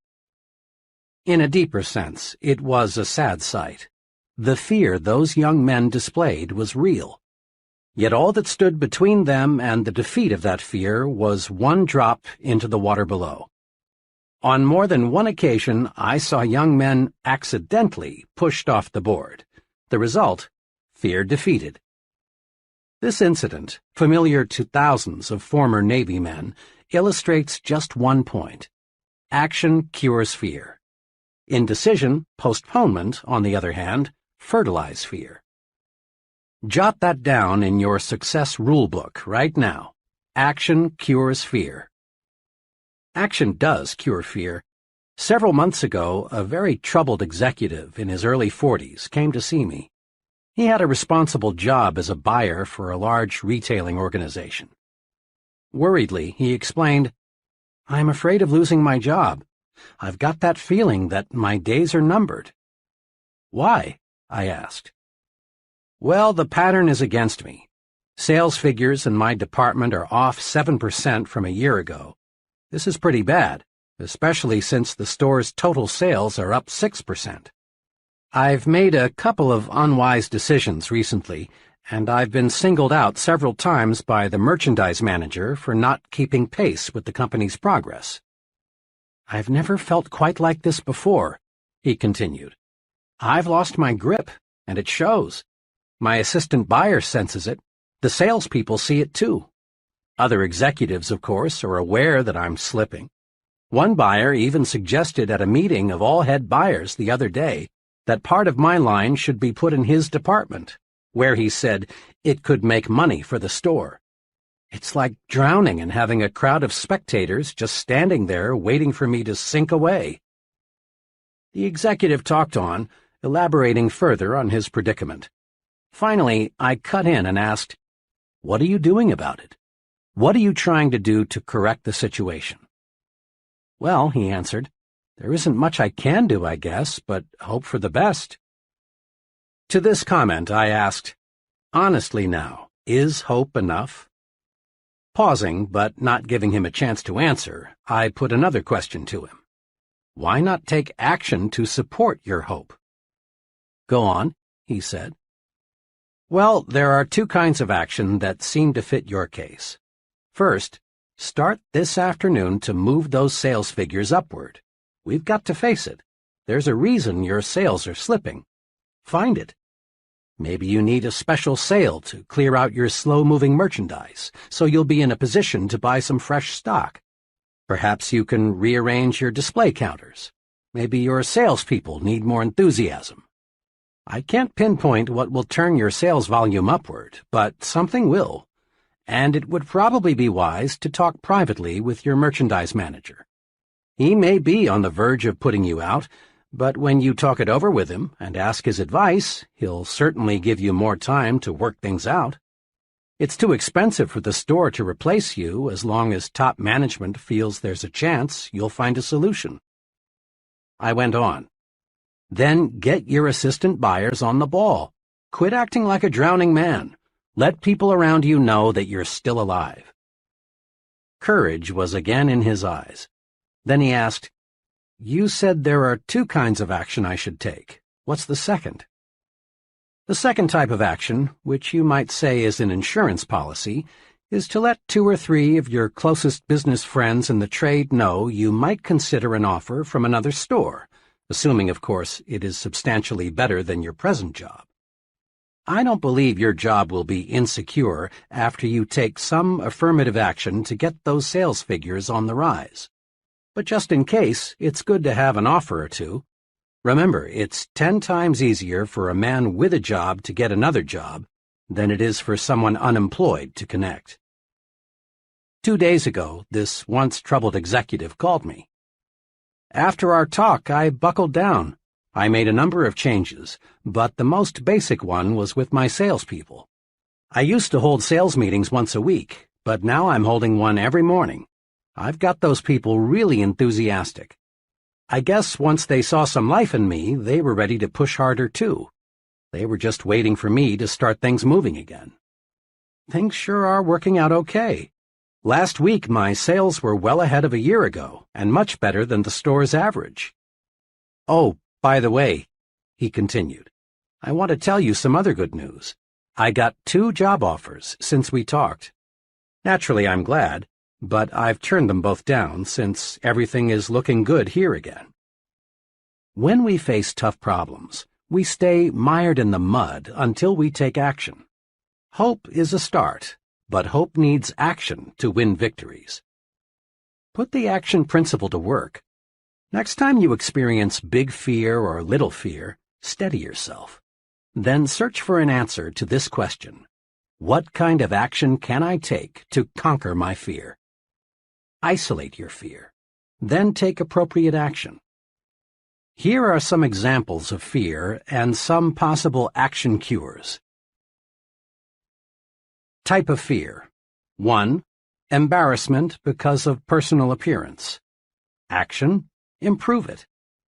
In a deeper sense, it was a sad sight. The fear those young men displayed was real. Yet all that stood between them and the defeat of that fear was one drop into the water below. On more than one occasion, I saw young men accidentally pushed off the board. The result, fear defeated. This incident, familiar to thousands of former Navy men, illustrates just one point. Action cures fear. Indecision, postponement, on the other hand, fertilize fear. Jot that down in your success rulebook right now. Action cures fear. Action does cure fear. Several months ago, a very troubled executive in his early 40s came to see me. He had a responsible job as a buyer for a large retailing organization. Worriedly, he explained, "I'm afraid of losing my job. I've got that feeling that my days are numbered." "Why?" I asked. "Well, the pattern is against me. Sales figures in my department are off 7% from a year ago. This is pretty bad, especially since the store's total sales are up 6%. I've made a couple of unwise decisions recently, and I've been singled out several times by the merchandise manager for not keeping pace with the company's progress." "I've never felt quite like this before," he continued. "I've lost my grip, and it shows. My assistant buyer senses it. The salespeople see it too. Other executives, of course, are aware that I'm slipping. One buyer even suggested at a meeting of all head buyers the other day that part of my line should be put in his department, where he said it could make money for the store. It's like drowning and having a crowd of spectators just standing there waiting for me to sink away." The executive talked on, elaborating further on his predicament. Finally, I cut in and asked, "What are you doing about it? What are you trying to do to correct the situation?" "Well," he answered, "there isn't much I can do, I guess, but hope for the best." To this comment I asked, "Honestly now, is hope enough?" Pausing, but not giving him a chance to answer, I put another question to him. "Why not take action to support your hope?" "Go on," he said. "Well, there are two kinds of action that seem to fit your case. First, start this afternoon to move those sales figures upward. We've got to face it. There's a reason your sales are slipping. Find it. Maybe you need a special sale to clear out your slow-moving merchandise, so you'll be in a position to buy some fresh stock. Perhaps you can rearrange your display counters. Maybe your salespeople need more enthusiasm. I can't pinpoint what will turn your sales volume upward, but something will. And it would probably be wise to talk privately with your merchandise manager. He may be on the verge of putting you out, but when you talk it over with him and ask his advice, he'll certainly give you more time to work things out. It's too expensive for the store to replace you as long as top management feels there's a chance you'll find a solution." I went on. "Then get your assistant buyers on the ball. Quit acting like a drowning man. Let people around you know that you're still alive." Courage was again in his eyes. Then he asked, "You said there are two kinds of action I should take. What's the second?" "The second type of action, which you might say is an insurance policy, is to let 2 or 3 of your closest business friends in the trade know you might consider an offer from another store, assuming, of course, it is substantially better than your present job. I don't believe your job will be insecure after you take some affirmative action to get those sales figures on the rise. But just in case, it's good to have an offer or two. Remember, it's 10 times easier for a man with a job to get another job than it is for someone unemployed to connect. 2 days ago, this once troubled executive called me. After our talk, I buckled down. I made a number of changes, but the most basic one was with my salespeople. I used to hold sales meetings once a week, but now I'm holding one every morning. I've got those people really enthusiastic. I guess once they saw some life in me, they were ready to push harder too. They were just waiting for me to start things moving again. Things sure are working out okay. Last week, my sales were well ahead of a year ago, and much better than the store's average. Oh, by the way, he continued, I want to tell you some other good news. I got 2 job offers since we talked. Naturally, I'm glad, but I've turned them both down since everything is looking good here again. When we face tough problems, we stay mired in the mud until we take action. Hope is a start, but hope needs action to win victories. Put the action principle to work. Next time you experience big fear or little fear, steady yourself. Then search for an answer to this question. What kind of action can I take to conquer my fear? Isolate your fear. Then take appropriate action. Here are some examples of fear and some possible action cures. Type of fear. 1. Embarrassment because of personal appearance. Action. Improve it.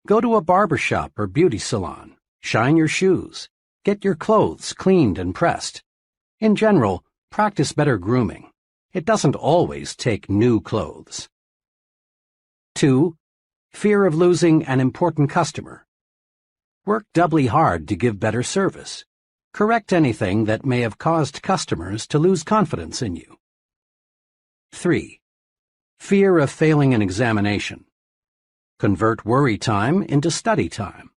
Go to a barber shop or beauty salon. Shine your shoes. Get your clothes cleaned and pressed. In general, practice better grooming. It doesn't always take new clothes. 2. Fear of losing an important customer. Work doubly hard to give better service. Correct anything that may have caused customers to lose confidence in you. 3. Fear of failing an examination. Convert worry time into study time.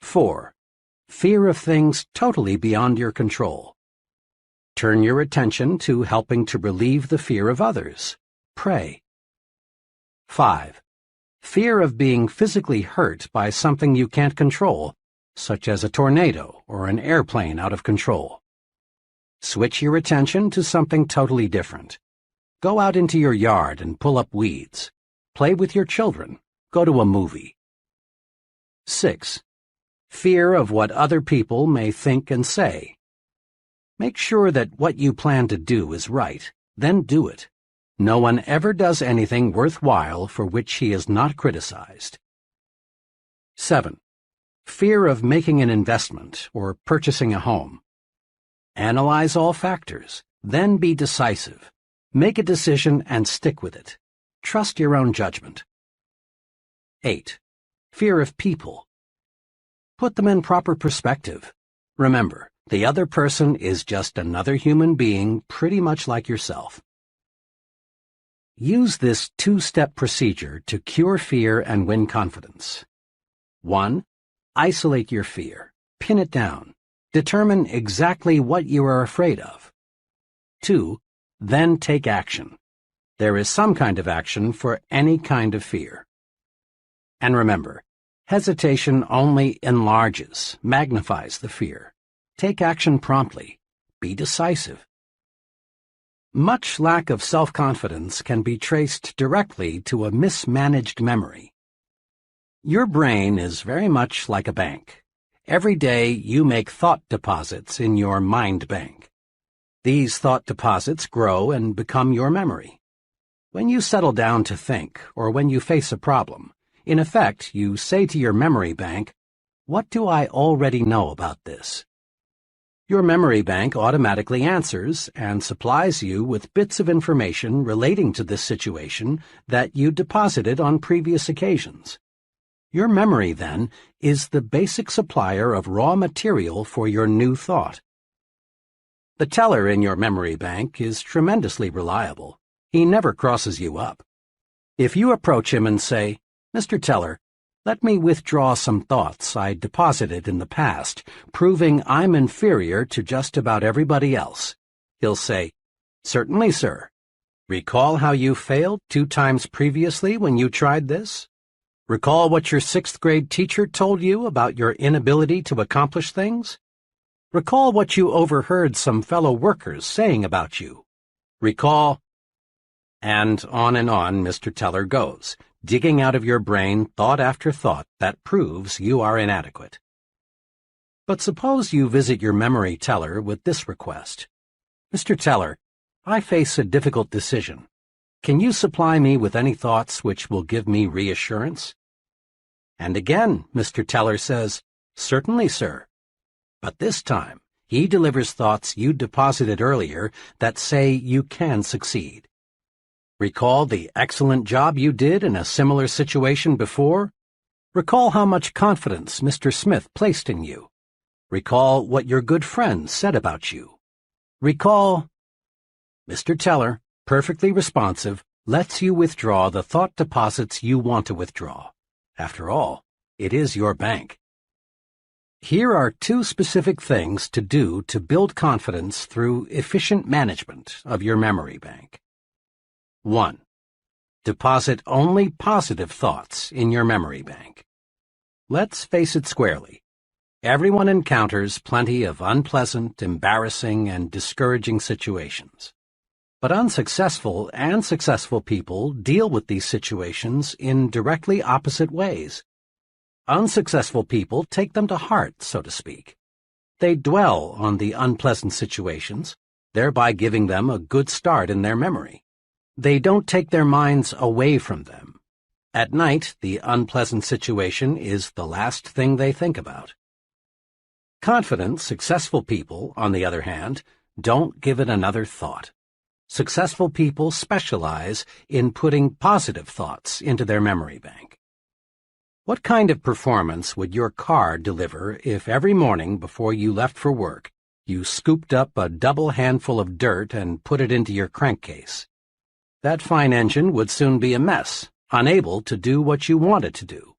4. Fear of things totally beyond your control. Turn your attention to helping to relieve the fear of others. Pray. 5. Fear of being physically hurt by something you can't control, such as a tornado or an airplane out of control. Switch your attention to something totally different. Go out into your yard and pull up weeds. Play with your children. Go to a movie. 6. Fear of what other people may think and say. Make sure that what you plan to do is right, then do it. No one ever does anything worthwhile for which he is not criticized. 7. Fear of making an investment or purchasing a home. Analyze all factors, then be decisive. Make a decision and stick with it. Trust your own judgment. 8. Fear of people. Put them in proper perspective. Remember, the other person is just another human being pretty much like yourself. Use this 2-step procedure to cure fear and win confidence. 1. Isolate your fear. Pin it down. Determine exactly what you are afraid of. 2. Then take action. There is some kind of action for any kind of fear. And remember, hesitation only enlarges, magnifies the fear. Take action promptly. Be decisive. Much lack of self-confidence can be traced directly to a mismanaged memory. Your brain is very much like a bank. Every day you make thought deposits in your mind bank. These thought deposits grow and become your memory. When you settle down to think, or when you face a problem, in effect, you say to your memory bank, "What do I already know about this?" Your memory bank automatically answers and supplies you with bits of information relating to this situation that you deposited on previous occasions. Your memory, then, is the basic supplier of raw material for your new thought. The teller in your memory bank is tremendously reliable. He never crosses you up. If you approach him and say, "Mr. Teller, Let me withdraw some thoughts I deposited in the past, proving I'm inferior to just about everybody else. He'll say, "Certainly, sir. Recall how you failed 2 times previously when you tried this? Recall what your 6th grade teacher told you about your inability to accomplish things? Recall what you overheard some fellow workers saying about you. Recall—" And on Mr. Teller goes, digging out of your brain thought after thought that proves you are inadequate. But suppose you visit your memory teller with this request. "Mr. Teller, I face a difficult decision. Can you supply me with any thoughts which will give me reassurance?" And again, Mr. Teller says, "Certainly, sir." But this time, he delivers thoughts you deposited earlier that say you can succeed. Recall the excellent job you did in a similar situation before? Recall how much confidence Mr. Smith placed in you. Recall what your good friends said about you. Recall— Mr. Teller, perfectly responsive, lets you withdraw the thought deposits you want to withdraw. After all, it is your bank. Here are 2 specific things to do to build confidence through efficient management of your memory bank. 1. Deposit only positive thoughts in your memory bank. Let's face it squarely. Everyone encounters plenty of unpleasant, embarrassing, and discouraging situations. But unsuccessful and successful people deal with these situations in directly opposite ways. Unsuccessful people take them to heart, so to speak. They dwell on the unpleasant situations, thereby giving them a good start in their memory. They don't take their minds away from them. At night, the unpleasant situation is the last thing they think about. Confident, successful people, on the other hand, don't give it another thought. Successful people specialize in putting positive thoughts into their memory bank. What kind of performance would your car deliver if every morning before you left for work, you scooped up a double handful of dirt and put it into your crankcase? That fine engine would soon be a mess, unable to do what you want it to do.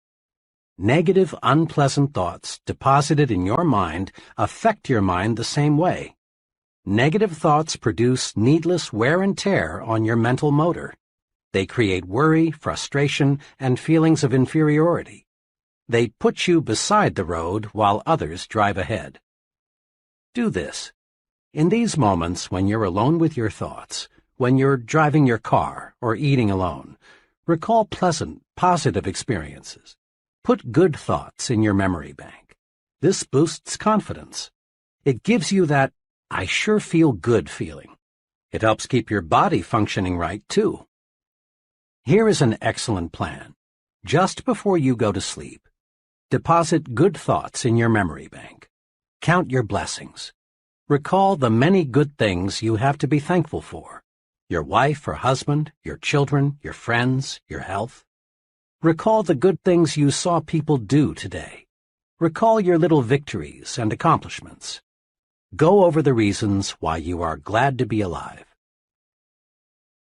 Negative, unpleasant thoughts deposited in your mind affect your mind the same way. Negative thoughts produce needless wear and tear on your mental motor. They create worry, frustration, and feelings of inferiority. They put you beside the road while others drive ahead. Do this. In these moments when you're alone with your thoughts, when you're driving your car or eating alone, recall pleasant, positive experiences. Put good thoughts in your memory bank. This boosts confidence. It gives you that "I sure feel good" feeling. It helps keep your body functioning right, too. Here is an excellent plan. Just before you go to sleep, deposit good thoughts in your memory bank. Count your blessings. Recall the many good things you have to be thankful for. Your wife or husband, your children, your friends, your health. Recall the good things you saw people do today. Recall your little victories and accomplishments. Go over the reasons why you are glad to be alive.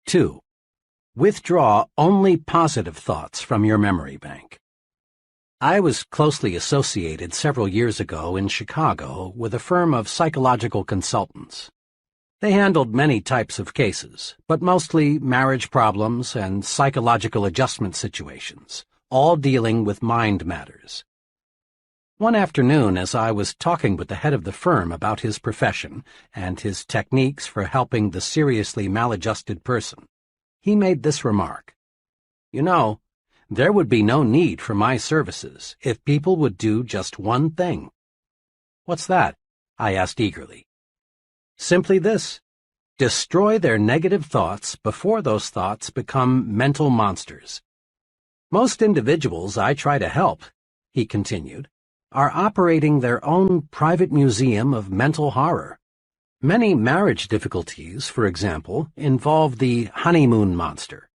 2. Withdraw only positive thoughts from your memory bank. I was closely associated several years ago in Chicago with a firm of psychological consultants. They handled many types of cases, but mostly marriage problems and psychological adjustment situations, all dealing with mind matters. One afternoon, as I was talking with the head of the firm about his profession and his techniques for helping the seriously maladjusted person, he made this remark: "You know, there would be no need for my services if people would do just one thing." "What's that?" I asked eagerly. "Simply this: destroy their negative thoughts before those thoughts become mental monsters. Most individuals I try to help," he continued, "are operating their own private museum of mental horror. Many marriage difficulties, for example, involve the honeymoon monster.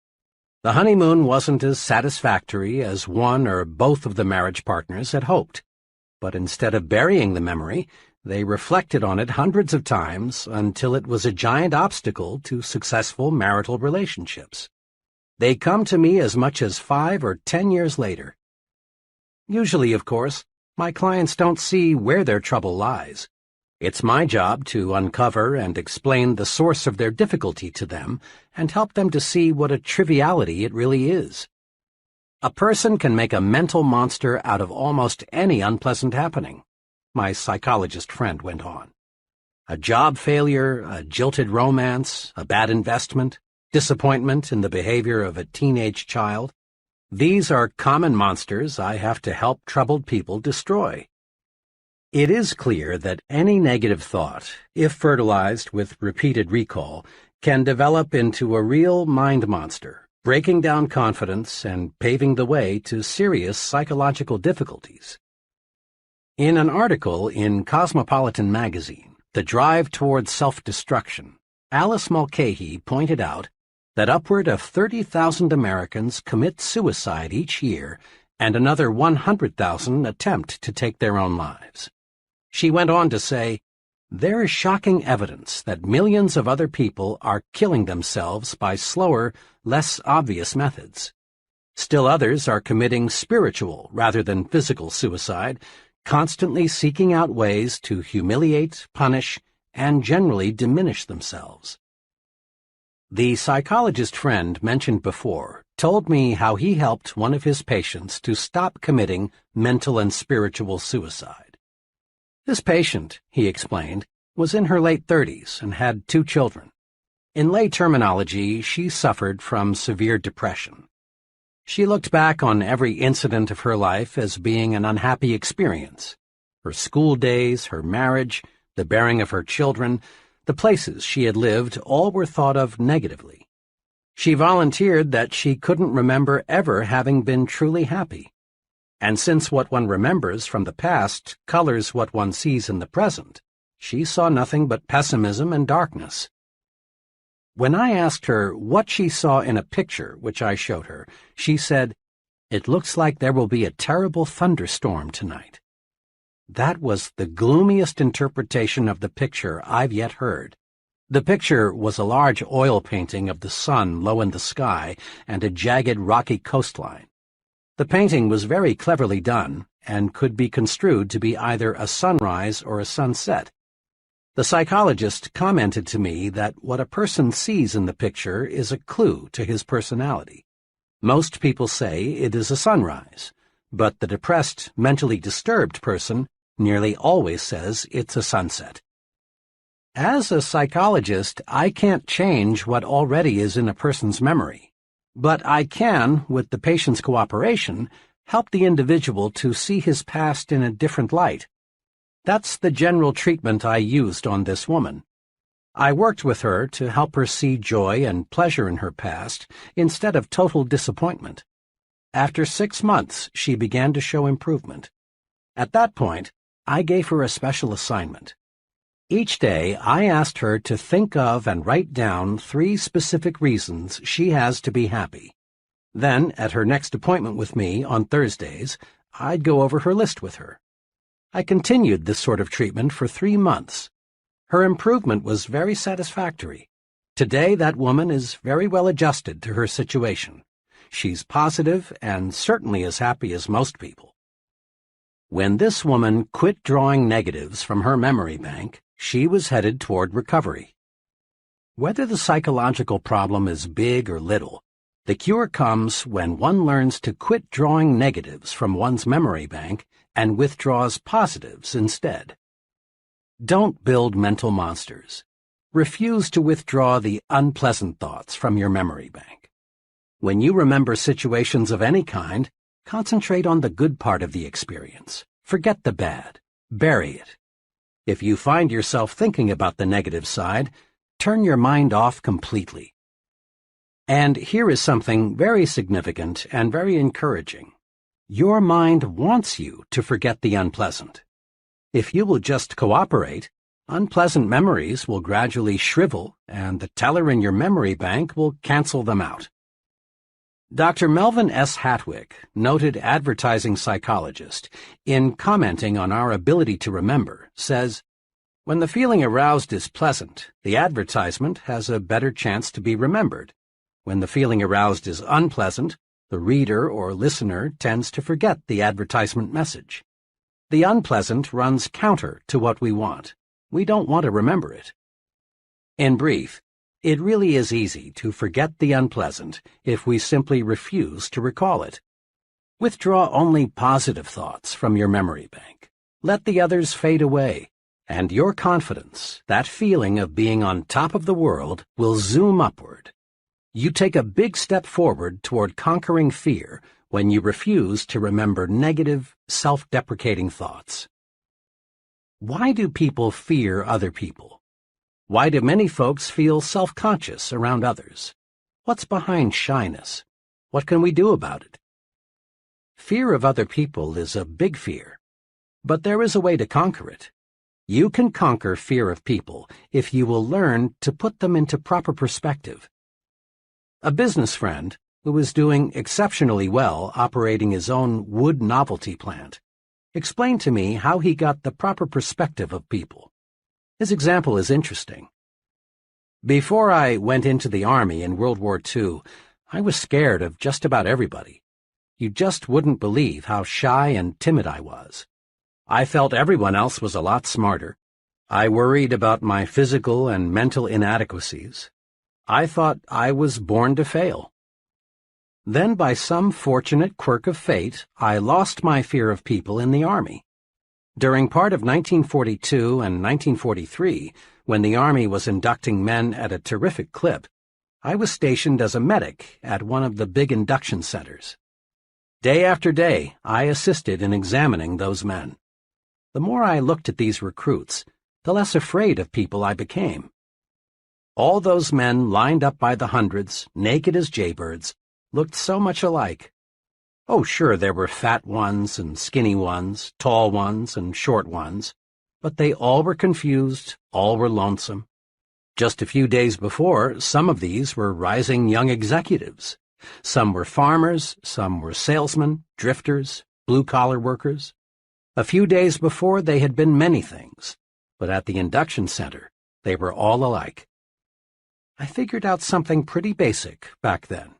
The honeymoon wasn't as satisfactory as one or both of the marriage partners had hoped, but instead of burying the memory, they reflected on it hundreds of times until it was a giant obstacle to successful marital relationships. They come to me as much as 5 or 10 years later. Usually, of course, my clients don't see where their trouble lies. It's my job to uncover and explain the source of their difficulty to them and help them to see what a triviality it really is. A person can make a mental monster out of almost any unpleasant happening, my psychologist friend went on. A job failure, a jilted romance, a bad investment, disappointment in the behavior of a teenage child. These are common monsters I have to help troubled people destroy. It is clear that any negative thought, if fertilized with repeated recall, can develop into a real mind monster, breaking down confidence and paving the way to serious psychological difficulties. In an article in Cosmopolitan magazine, The Drive Toward Self-Destruction, Alice Mulcahy pointed out that upward of 30,000 Americans commit suicide each year and another 100,000 attempt to take their own lives. She went on to say, "There is shocking evidence that millions of other people are killing themselves by slower, less obvious methods. Still others are committing spiritual rather than physical suicide, constantly seeking out ways to humiliate, punish, and generally diminish themselves." The psychologist friend mentioned before told me how he helped one of his patients to stop committing mental and spiritual suicide. This patient, he explained, was in her late 30s and had 2 children. In lay terminology, she suffered from severe depression. She looked back on every incident of her life as being an unhappy experience. Her school days, her marriage, the bearing of her children, the places she had lived, all were thought of negatively. She volunteered that she couldn't remember ever having been truly happy. And since what one remembers from the past colors what one sees in the present, she saw nothing but pessimism and darkness. When I asked her what she saw in a picture which I showed her, she said, "It looks like there will be a terrible thunderstorm tonight." That was the gloomiest interpretation of the picture I've yet heard. The picture was a large oil painting of the sun low in the sky and a jagged rocky coastline. The painting was very cleverly done and could be construed to be either a sunrise or a sunset. The psychologist commented to me that what a person sees in the picture is a clue to his personality. Most people say it is a sunrise, but the depressed, mentally disturbed person nearly always says it's a sunset. As a psychologist, I can't change what already is in a person's memory, but I can, with the patient's cooperation, help the individual to see his past in a different light. That's the general treatment I used on this woman. I worked with her to help her see joy and pleasure in her past instead of total disappointment. After 6 months, she began to show improvement. At that point, I gave her a special assignment. Each day, I asked her to think of and write down 3 specific reasons she has to be happy. Then, at her next appointment with me on Thursdays, I'd go over her list with her. I continued this sort of treatment for 3 months. Her improvement was very satisfactory. Today, that woman is very well adjusted to her situation. She's positive and certainly as happy as most people. When this woman quit drawing negatives from her memory bank, she was headed toward recovery. Whether the psychological problem is big or little, the cure comes when one learns to quit drawing negatives from one's memory bank and withdraws positives instead. Don't build mental monsters. Refuse to withdraw the unpleasant thoughts from your memory bank. When you remember situations of any kind, concentrate on the good part of the experience. Forget the bad. Bury it. If you find yourself thinking about the negative side, turn your mind off completely. And here is something very significant and very encouraging. Your mind wants you to forget the unpleasant. If you will just cooperate, unpleasant memories will gradually shrivel and the teller in your memory bank will cancel them out. Dr. Melvin S. Hatwick, noted advertising psychologist, in commenting on our ability to remember, says, "When the feeling aroused is pleasant, the advertisement has a better chance to be remembered. When the feeling aroused is unpleasant, The reader or listener tends to forget the advertisement message. The unpleasant runs counter to what we want. We don't want to remember it. In brief, it really is easy to forget the unpleasant if we simply refuse to recall it. Withdraw only positive thoughts from your memory bank. Let the others fade away, and your confidence, that feeling of being on top of the world, will zoom upward. You take a big step forward toward conquering fear when you refuse to remember negative, self-deprecating thoughts. Why do people fear other people? Why do many folks feel self-conscious around others? What's behind shyness? What can we do about it? Fear of other people is a big fear, but there is a way to conquer it. You can conquer fear of people if you will learn to put them into proper perspective. A business friend, who was doing exceptionally well operating his own wood novelty plant, explained to me how he got the proper perspective of people. His example is interesting. Before I went into the Army in World War II, I was scared of just about everybody. You just wouldn't believe how shy and timid I was. I felt everyone else was a lot smarter. I worried about my physical and mental inadequacies. I thought I was born to fail. Then, by some fortunate quirk of fate, I lost my fear of people in the Army. During part of 1942 and 1943, when the Army was inducting men at a terrific clip, I was stationed as a medic at one of the big induction centers. Day after day, I assisted in examining those men. The more I looked at these recruits, the less afraid of people I became. All those men lined up by the hundreds, naked as jaybirds, looked so much alike. Oh, sure, there were fat ones and skinny ones, tall ones and short ones, but they all were confused, all were lonesome. Just a few days before, some of these were rising young executives. Some were farmers, some were salesmen, drifters, blue-collar workers. A few days before, they had been many things, but at the induction center, they were all alike. I figured out something pretty basic back then.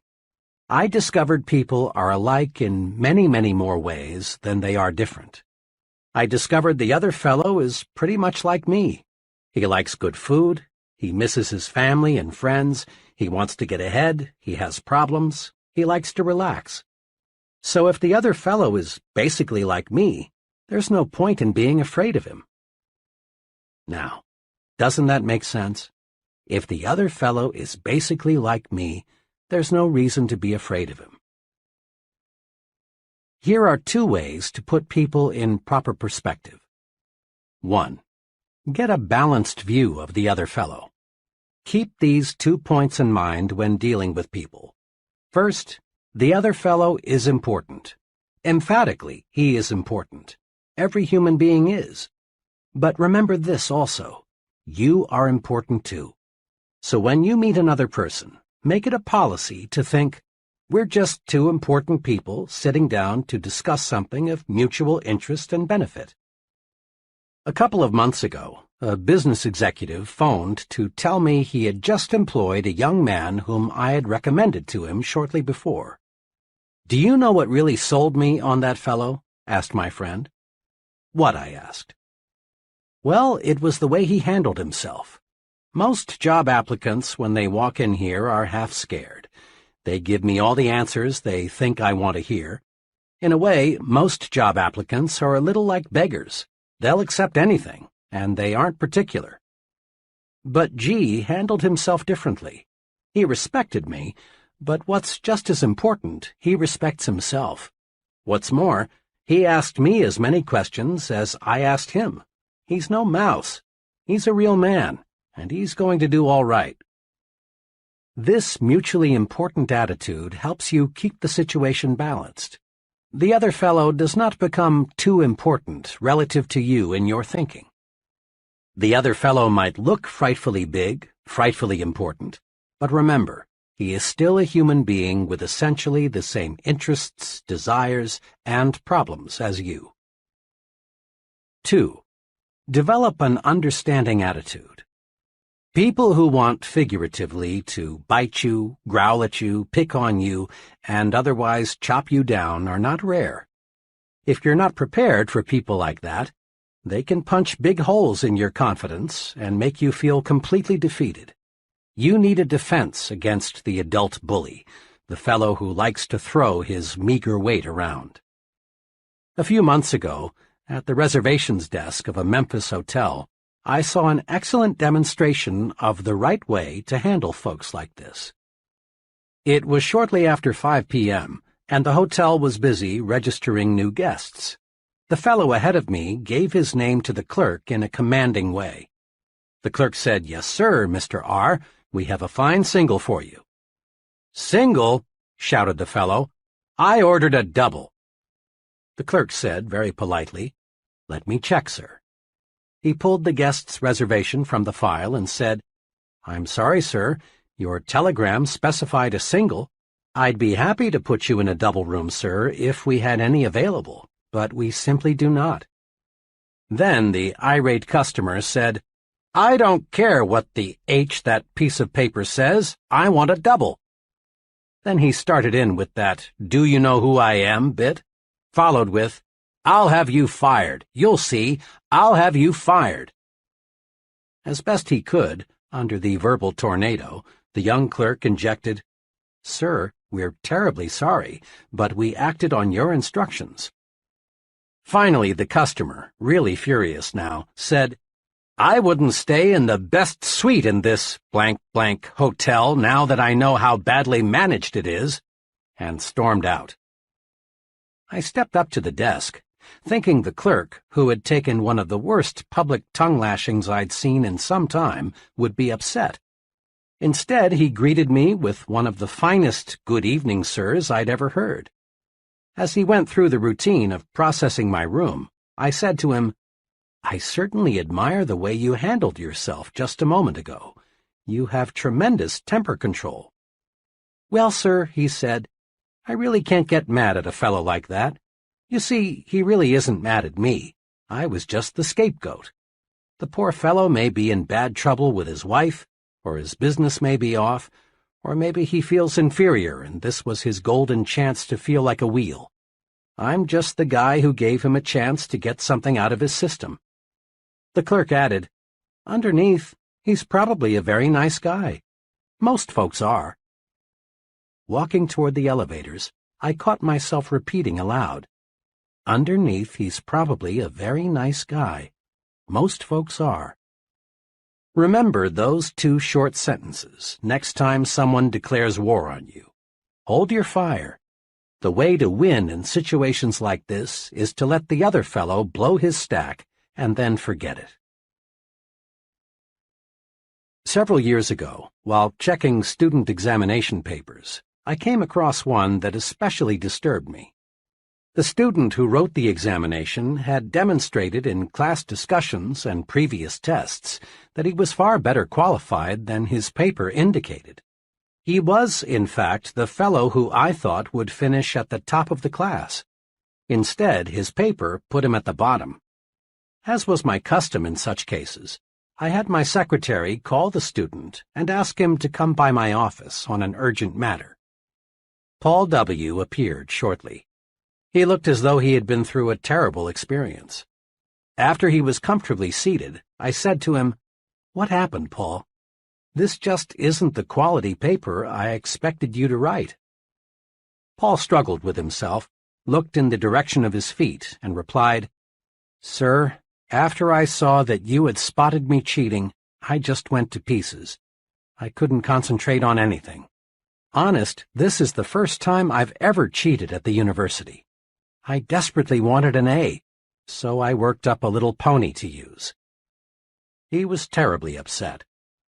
I discovered people are alike in many, many more ways than they are different. I discovered the other fellow is pretty much like me. He likes good food, he misses his family and friends, he wants to get ahead, he has problems, he likes to relax. So if the other fellow is basically like me, there's no point in being afraid of him. Now, doesn't that make sense? If the other fellow is basically like me, there's no reason to be afraid of him. Here are two ways to put people in proper perspective. 1. Get a balanced view of the other fellow. Keep these 2 points in mind when dealing with people. First, the other fellow is important. Emphatically, he is important. Every human being is. But remember this also. You are important too. So when you meet another person, make it a policy to think, we're just two important people sitting down to discuss something of mutual interest and benefit. A couple of months ago, a business executive phoned to tell me he had just employed a young man whom I had recommended to him shortly before. Do you know what really sold me on that fellow? Asked my friend. What? I asked. Well, it was the way he handled himself. Most job applicants, when they walk in here, are half scared. They give me all the answers they think I want to hear. In a way, most job applicants are a little like beggars. They'll accept anything, and they aren't particular. But G handled himself differently. He respected me, but what's just as important, he respects himself. What's more, he asked me as many questions as I asked him. He's no mouse. He's a real man, and he's going to do all right. This mutually important attitude helps you keep the situation balanced. The other fellow does not become too important relative to you in your thinking. The other fellow might look frightfully big, frightfully important, but remember, he is still a human being with essentially the same interests, desires, and problems as you. 2. Develop an understanding attitude. People who want figuratively to bite you, growl at you, pick on you, and otherwise chop you down are not rare. If you're not prepared for people like that, they can punch big holes in your confidence and make you feel completely defeated. You need a defense against the adult bully, the fellow who likes to throw his meager weight around. A few months ago, at the reservations desk of a Memphis hotel, I saw an excellent demonstration of the right way to handle folks like this. It was shortly after 5 p.m., and the hotel was busy registering new guests. The fellow ahead of me gave his name to the clerk in a commanding way. The clerk said, "Yes, sir, Mr. R., we have a fine single for you." "Single?" shouted the fellow. "I ordered a double." The clerk said, very politely, "Let me check, sir." He pulled the guest's reservation from the file and said, "I'm sorry, sir, your telegram specified a single. I'd be happy to put you in a double room, sir, if we had any available, but we simply do not." Then the irate customer said, "I don't care what the H that piece of paper says, I want a double." Then he started in with that "Do you know who I am" bit, followed with, "I'll have you fired. You'll see. I'll have you fired." As best he could, under the verbal tornado, the young clerk injected, "Sir, we're terribly sorry, but we acted on your instructions." Finally, the customer, really furious now, said, "I wouldn't stay in the best suite in this blank hotel now that I know how badly managed it is," and stormed out. I stepped up to the desk, thinking the clerk, who had taken one of the worst public tongue-lashings I'd seen in some time, would be upset. Instead, he greeted me with one of the finest "good evening, sirs" I'd ever heard. As he went through the routine of processing my room, I said to him, "I certainly admire the way you handled yourself just a moment ago. You have tremendous temper control." "Well, sir," he said, "I really can't get mad at a fellow like that. You see, he really isn't mad at me. I was just the scapegoat. The poor fellow may be in bad trouble with his wife, or his business may be off, or maybe he feels inferior and this was his golden chance to feel like a wheel. I'm just the guy who gave him a chance to get something out of his system." The clerk added, "Underneath, he's probably a very nice guy. Most folks are." Walking toward the elevators, I caught myself repeating aloud, "Underneath, he's probably a very nice guy. Most folks are." Remember those two short sentences next time someone declares war on you. Hold your fire. The way to win in situations like this is to let the other fellow blow his stack and then forget it. Several years ago, while checking student examination papers, I came across one that especially disturbed me. The student who wrote the examination had demonstrated in class discussions and previous tests that he was far better qualified than his paper indicated. He was, in fact, the fellow who I thought would finish at the top of the class. Instead, his paper put him at the bottom. As was my custom in such cases, I had my secretary call the student and ask him to come by my office on an urgent matter. Paul W. appeared shortly. He looked as though he had been through a terrible experience. After he was comfortably seated, I said to him, "What happened, Paul? This just isn't the quality paper I expected you to write." Paul struggled with himself, looked in the direction of his feet, and replied, "Sir, after I saw that you had spotted me cheating, I just went to pieces. I couldn't concentrate on anything. Honest, this is the first time I've ever cheated at the university. I desperately wanted an A, so I worked up a little pony to use." He was terribly upset,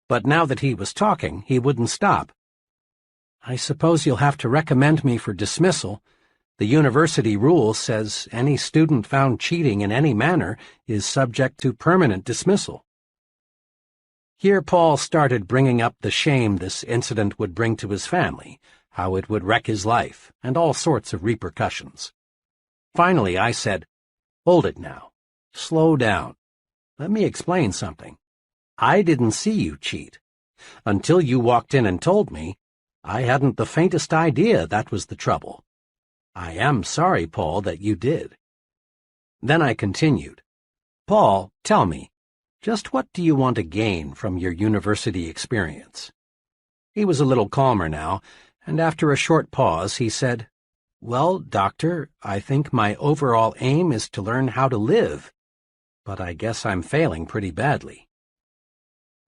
but now that he was talking, he wouldn't stop. "I suppose you'll have to recommend me for dismissal. The university rule says any student found cheating in any manner is subject to permanent dismissal." Here Paul started bringing up the shame this incident would bring to his family, how it would wreck his life, and all sorts of repercussions. Finally, I said, "Hold it now. Slow down. Let me explain something. I didn't see you cheat. Until you walked in and told me, I hadn't the faintest idea that was the trouble. I am sorry, Paul, that you did." Then I continued, "Paul, tell me, just what do you want to gain from your university experience?" He was a little calmer now, and after a short pause he said, "Well, Doctor, I think my overall aim is to learn how to live, but I guess I'm failing pretty badly."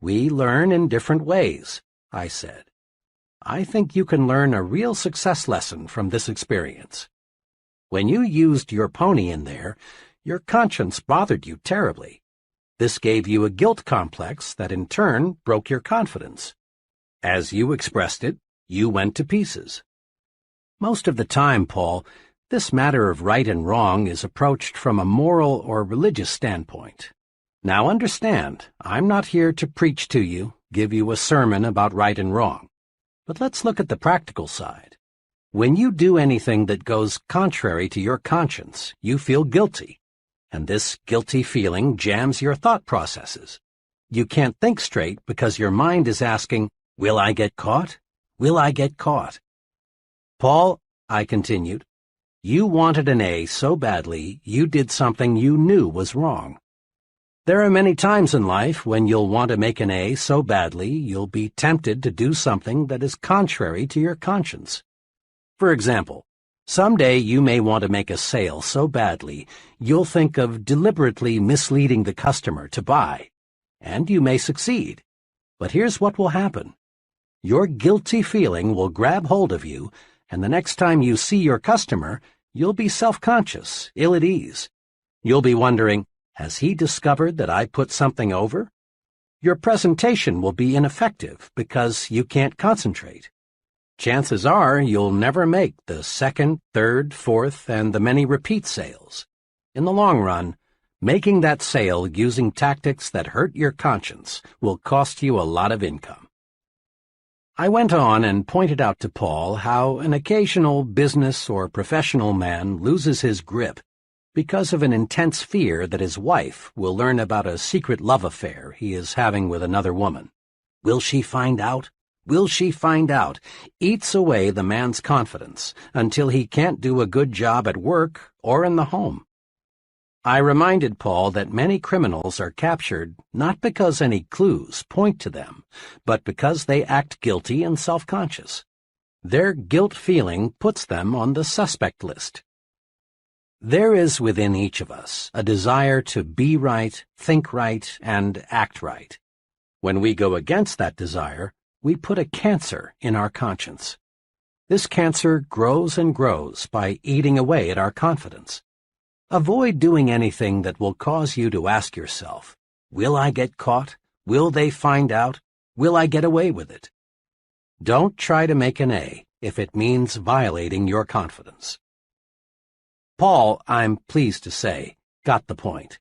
"We learn in different ways," I said. "I think you can learn a real success lesson from this experience. When you used your pony in there, your conscience bothered you terribly. This gave you a guilt complex that in turn broke your confidence. As you expressed it, you went to pieces. Most of the time, Paul, this matter of right and wrong is approached from a moral or religious standpoint. Now understand, I'm not here to preach to you, give you a sermon about right and wrong. But let's look at the practical side. When you do anything that goes contrary to your conscience, you feel guilty, and this guilty feeling jams your thought processes. You can't think straight because your mind is asking, "Will I get caught? Will I get caught?" "Paul," I continued, "you wanted an A so badly you did something you knew was wrong. There are many times in life when you'll want to make an A so badly you'll be tempted to do something that is contrary to your conscience. For example, someday you may want to make a sale so badly you'll think of deliberately misleading the customer to buy, and you may succeed. But here's what will happen. Your guilty feeling will grab hold of you, and the next time you see your customer, you'll be self-conscious, ill at ease. You'll be wondering, has he discovered that I put something over? Your presentation will be ineffective because you can't concentrate. Chances are you'll never make the second, third, fourth, and the many repeat sales. In the long run, making that sale using tactics that hurt your conscience will cost you a lot of income. I went on and pointed out to Paul how an occasional business or professional man loses his grip because of an intense fear that his wife will learn about a secret love affair he is having with another woman. Will she find out? Will she find out? Eats away the man's confidence until he can't do a good job at work or in the home. I reminded Paul that many criminals are captured not because any clues point to them, but because they act guilty and self-conscious. Their guilt feeling puts them on the suspect list. There is within each of us a desire to be right, think right, and act right. When we go against that desire, we put a cancer in our conscience. This cancer grows and grows by eating away at our confidence. Avoid doing anything that will cause you to ask yourself, will I get caught? Will they find out? Will I get away with it? Don't try to make an A if it means violating your confidence. Paul, I'm pleased to say, got the point.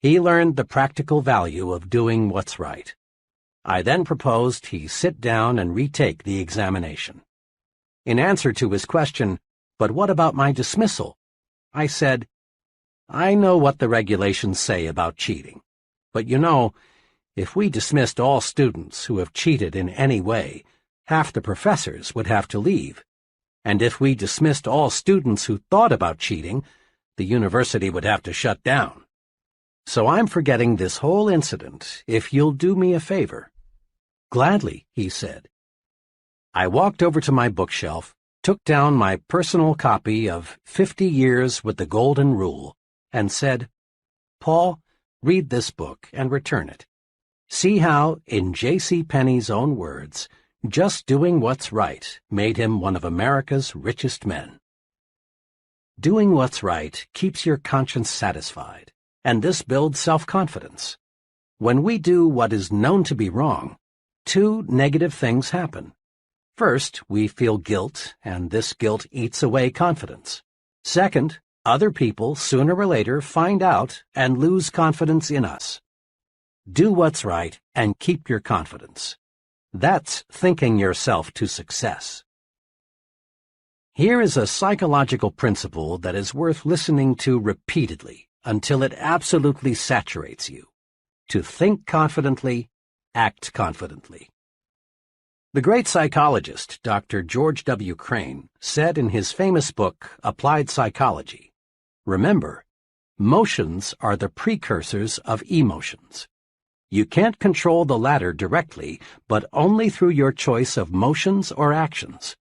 He learned the practical value of doing what's right. I then proposed he sit down and retake the examination. In answer to his question, "But what about my dismissal?" I said, "I know what the regulations say about cheating, but you know, if we dismissed all students who have cheated in any way, half the professors would have to leave. And if we dismissed all students who thought about cheating, the university would have to shut down. So I'm forgetting this whole incident if you'll do me a favor." "Gladly," he said. I walked over to my bookshelf, took down my personal copy of 50 Years with the Golden Rule, and said, "Paul, read this book and return it. See how, in J.C. Penney's own words, just doing what's right made him one of America's richest men." Doing what's right keeps your conscience satisfied, and this builds self-confidence. When we do what is known to be wrong, two negative things happen. First, we feel guilt, and this guilt eats away confidence. Second, other people sooner or later find out and lose confidence in us. Do what's right and keep your confidence. That's thinking yourself to success. Here is a psychological principle that is worth listening to repeatedly until it absolutely saturates you. To think confidently, Act confidently. The great psychologist, Dr. George W. Crane, said in his famous book, Applied Psychology, "Remember, motions are the precursors of emotions. You can't control the latter directly, but only through your choice of motions or actions.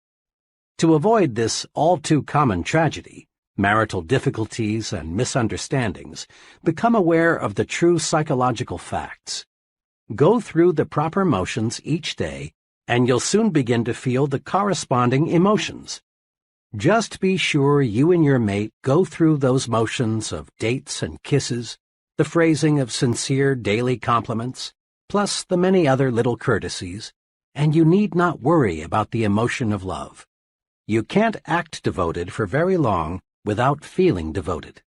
To avoid this all-too-common tragedy, marital difficulties and misunderstandings, become aware of the true psychological facts. Go through the proper motions each day, and you'll soon begin to feel the corresponding emotions. Just be sure you and your mate go through those motions of dates and kisses, the phrasing of sincere daily compliments, plus the many other little courtesies, and you need not worry about the emotion of love. You can't act devoted for very long without feeling devoted."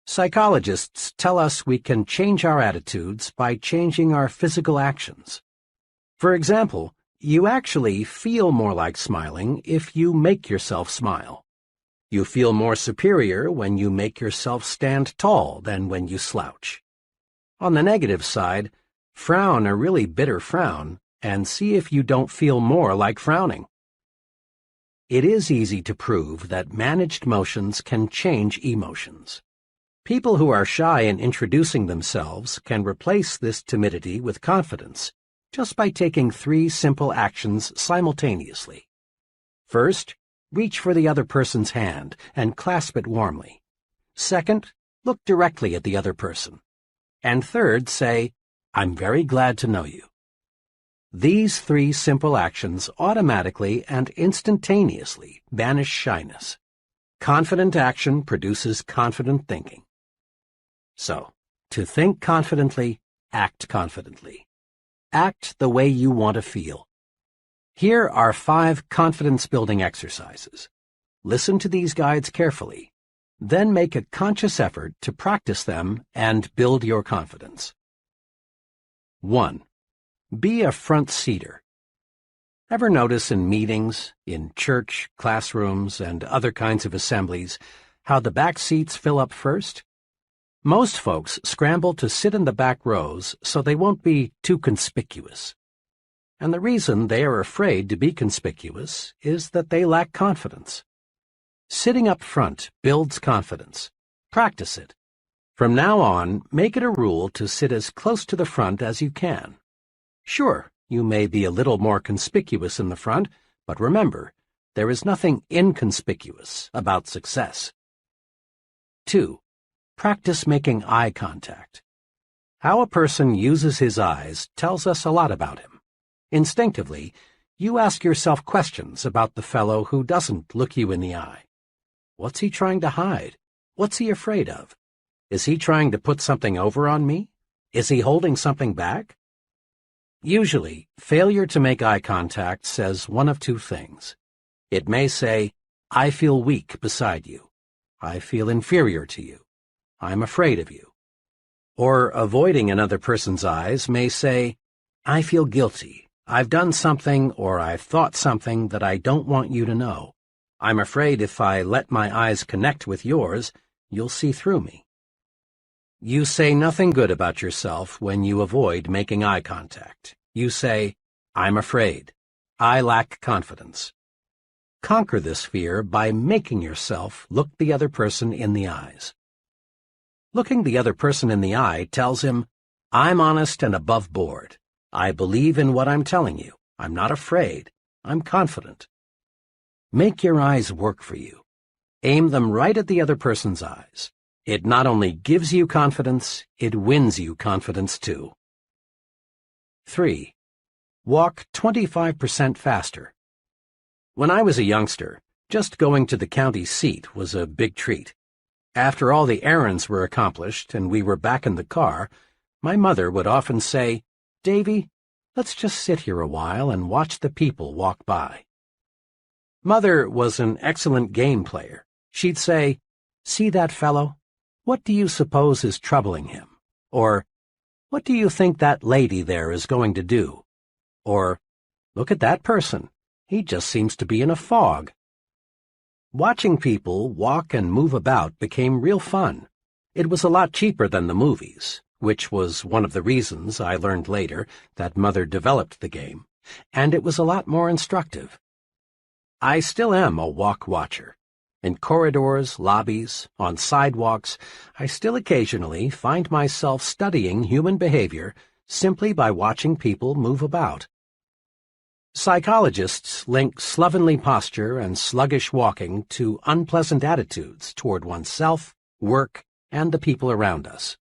Psychologists tell us we can change our attitudes by changing our physical actions. For example, you actually feel more like smiling if you make yourself smile. You feel more superior when you make yourself stand tall than when you slouch. On the negative side, frown a really bitter frown and see if you don't feel more like frowning. It is easy to prove that managed motions can change emotions. People who are shy in introducing themselves can replace this timidity with confidence just by taking 3 simple actions simultaneously. First, reach for the other person's hand and clasp it warmly. Second, look directly at the other person. And third, say, "I'm very glad to know you." These 3 simple actions automatically and instantaneously banish shyness. Confident action produces confident thinking. So, to think confidently, act confidently. Act the way you want to feel. Here are 5 confidence-building exercises. Listen to these guides carefully, then make a conscious effort to practice them and build your confidence. 1. Be a front-seater. Ever notice in meetings, in church, classrooms, and other kinds of assemblies, how the back seats fill up first? Most folks scramble to sit in the back rows so they won't be too conspicuous. And the reason they are afraid to be conspicuous is that they lack confidence. Sitting up front builds confidence. Practice it. From now on, make it a rule to sit as close to the front as you can. Sure, you may be a little more conspicuous in the front, but remember, there is nothing inconspicuous about success. 2. Practice making eye contact. How a person uses his eyes tells us a lot about him. Instinctively, you ask yourself questions about the fellow who doesn't look you in the eye. What's he trying to hide? What's he afraid of? Is he trying to put something over on me? Is he holding something back? Usually, failure to make eye contact says one of 2 things. It may say, "I feel weak beside you. I feel inferior to you. I'm afraid of you." Or avoiding another person's eyes may say, "I feel guilty. I've done something or I've thought something that I don't want you to know. I'm afraid if I let my eyes connect with yours, you'll see through me." You say nothing good about yourself when you avoid making eye contact. You say, "I'm afraid. I lack confidence." Conquer this fear by making yourself look the other person in the eyes. Looking the other person in the eye tells him, "I'm honest and above board. I believe in what I'm telling you. I'm not afraid. I'm confident." Make your eyes work for you. Aim them right at the other person's eyes. It not only gives you confidence, it wins you confidence too. 3. Walk 25% faster. When I was a youngster, just going to the county seat was a big treat. After all the errands were accomplished and we were back in the car, my mother would often say, "Davy, let's just sit here a while and watch the people walk by." Mother was an excellent game player. She'd say, "See that fellow? What do you suppose is troubling him?" Or, "What do you think that lady there is going to do?" Or, "Look at that person. He just seems to be in a fog." Watching people walk and move about became real fun. It was a lot cheaper than the movies. which was one of the reasons I learned later that Mother developed the game, and it was a lot more instructive. I still am a walk watcher. In corridors, lobbies, on sidewalks, I still occasionally find myself studying human behavior simply by watching people move about. Psychologists link slovenly posture and sluggish walking to unpleasant attitudes toward oneself, work, and the people around us.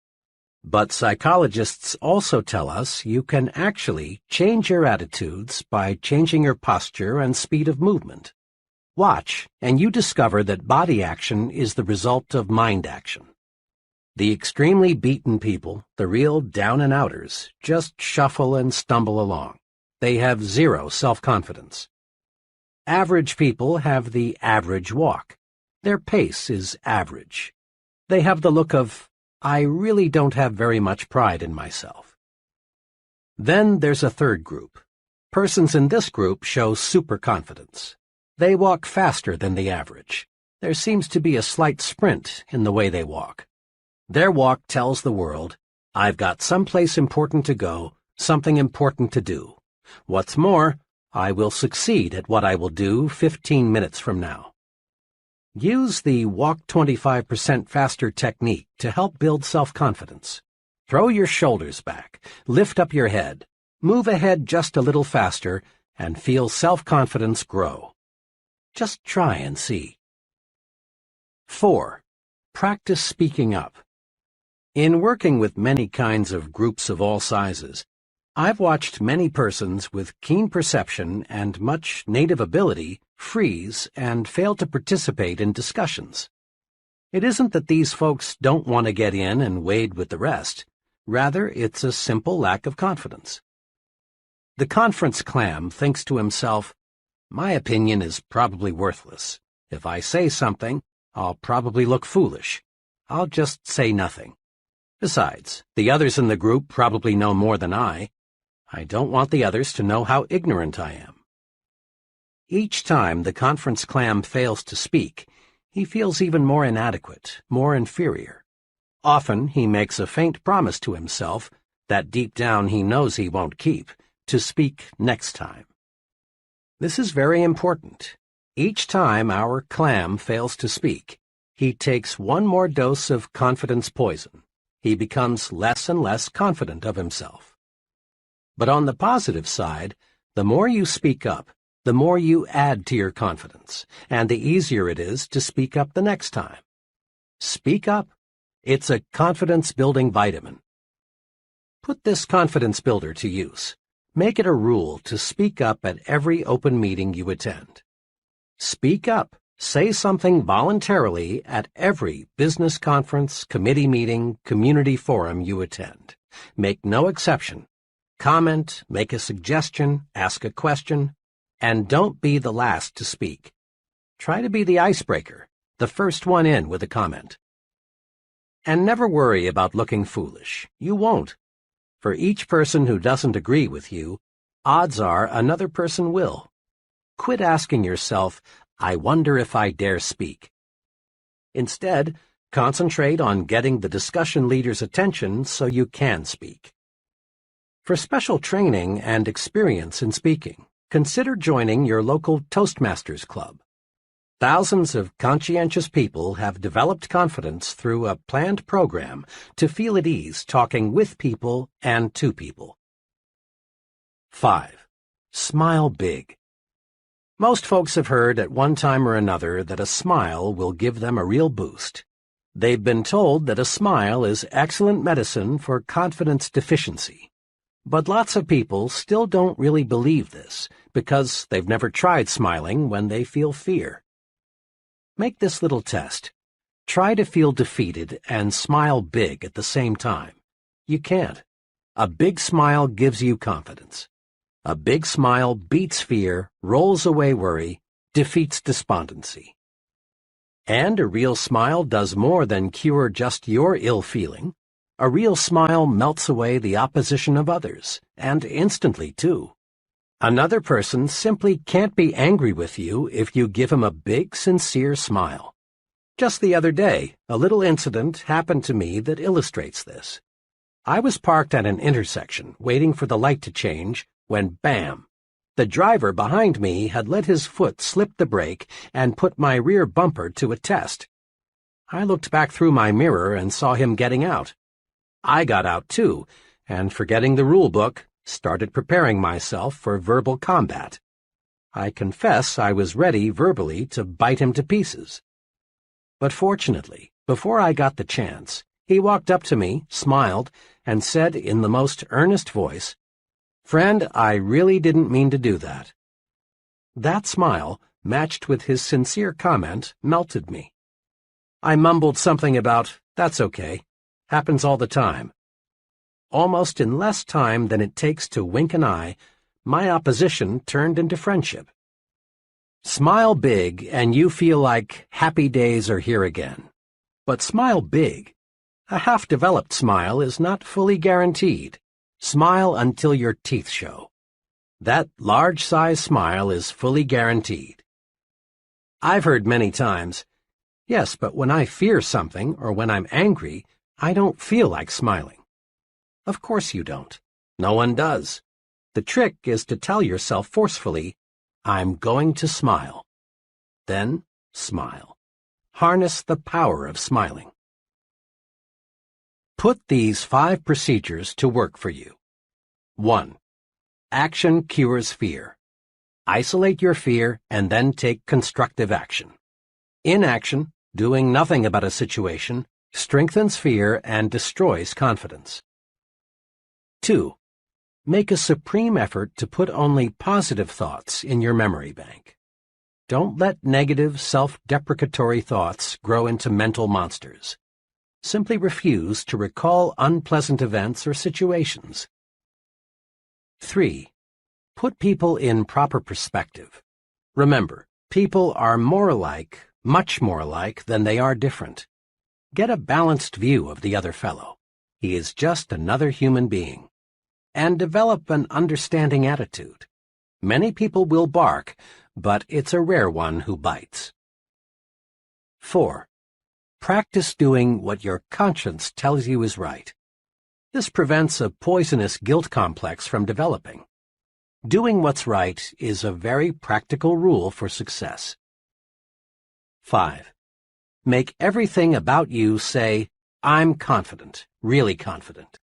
But psychologists also tell us you can actually change your attitudes by changing your posture and speed of movement. Watch, and you discover that body action is the result of mind action. The extremely beaten people, the real down-and-outers, just shuffle and stumble along. They have zero self-confidence. Average people have the average walk. Their pace is average. They have the look of, I really don't have very much pride in myself. Then there's a third group. Persons in this group show superconfidence. They walk faster than the average. There seems to be a slight sprint in the way they walk. Their walk tells the world, I've got someplace important to go, something important to do. What's more, I will succeed at what I will do 15 minutes from now. Use the walk 25% faster technique to help build self-confidence. Throw your shoulders back, lift up your head, move ahead just a little faster, and feel self-confidence grow. Just try and see. 4. Practice speaking up. In working with many kinds of groups of all sizes, I've watched many persons with keen perception and much native ability freeze and fail to participate in discussions. It isn't that these folks don't want to get in and wade with the rest. Rather, it's a simple lack of confidence. The conference clam thinks to himself, my opinion is probably worthless. If I say something, I'll probably look foolish. I'll just say nothing. Besides, the others in the group probably know more than I. I don't want the others to know how ignorant I am. Each time the conference clam fails to speak, he feels even more inadequate, more inferior. Often he makes a faint promise to himself, that deep down he knows he won't keep, to speak next time. This is very important. Each time our clam fails to speak, he takes one more dose of confidence poison. He becomes less and less confident of himself. But on the positive side, the more you speak up, the more you add to your confidence, and the easier it is to speak up the next time. Speak up. It's a confidence-building vitamin. Put this confidence builder to use. Make it a rule to speak up at every open meeting you attend. Speak up. Say something voluntarily at every business conference, committee meeting, community forum you attend. Make no exception. Comment, make a suggestion, ask a question, and don't be the last to speak. Try to be the icebreaker, the first one in with a comment. And never worry about looking foolish. You won't. For each person who doesn't agree with you, odds are another person will. Quit asking yourself, I wonder if I dare speak. Instead, concentrate on getting the discussion leader's attention so you can speak. For special training and experience in speaking, consider joining your local Toastmasters Club. Thousands of conscientious people have developed confidence through a planned program to feel at ease talking with people and to people. 5. Smile big. Most folks have heard at one time or another that a smile will give them a real boost. They've been told that a smile is excellent medicine for confidence deficiency. But lots of people still don't really believe this because they've never tried smiling when they feel fear. Make this little test. Try to feel defeated and smile big at the same time. You can't. A big smile gives you confidence. A big smile beats fear, rolls away worry, defeats despondency. And a real smile does more than cure just your ill feeling. A real smile melts away the opposition of others, and instantly, too. Another person simply can't be angry with you if you give him a big, sincere smile. Just the other day, a little incident happened to me that illustrates this. I was parked at an intersection, waiting for the light to change, when bam! The driver behind me had let his foot slip the brake and put my rear bumper to a test. I looked back through my mirror and saw him getting out. I got out too, and forgetting the rule book, started preparing myself for verbal combat. I confess I was ready verbally to bite him to pieces. But fortunately, before I got the chance, he walked up to me, smiled, and said in the most earnest voice, "Friend, I really didn't mean to do that." That smile, matched with his sincere comment, melted me. I mumbled something about, "That's okay. Happens all the time." Almost in less time than it takes to wink an eye, my opposition turned into friendship. Smile big and you feel like happy days are here again. But smile big. A half-developed smile is not fully guaranteed. Smile until your teeth show. That large-size smile is fully guaranteed. I've heard many times, "Yes, but when I fear something or when I'm angry, I don't feel like smiling." Of course you don't. No one does. The trick is to tell yourself forcefully, "I'm going to smile." Then smile. Harness the power of smiling. Put these 5 procedures to work for you. 1. Action cures fear. Isolate your fear and then take constructive action. Inaction, doing nothing about a situation, strengthens fear and destroys confidence. 2. Make a supreme effort to put only positive thoughts in your memory bank. Don't let negative, self-deprecatory thoughts grow into mental monsters. Simply refuse to recall unpleasant events or situations. 3. Put people in proper perspective. Remember, people are more alike, much more alike, than they are different. Get a balanced view of the other fellow. He is just another human being. And develop an understanding attitude. Many people will bark, but it's a rare one who bites. 4. Practice doing what your conscience tells you is right. This prevents a poisonous guilt complex from developing. Doing what's right is a very practical rule for success. 5. Make everything about you say, "I'm confident, really confident."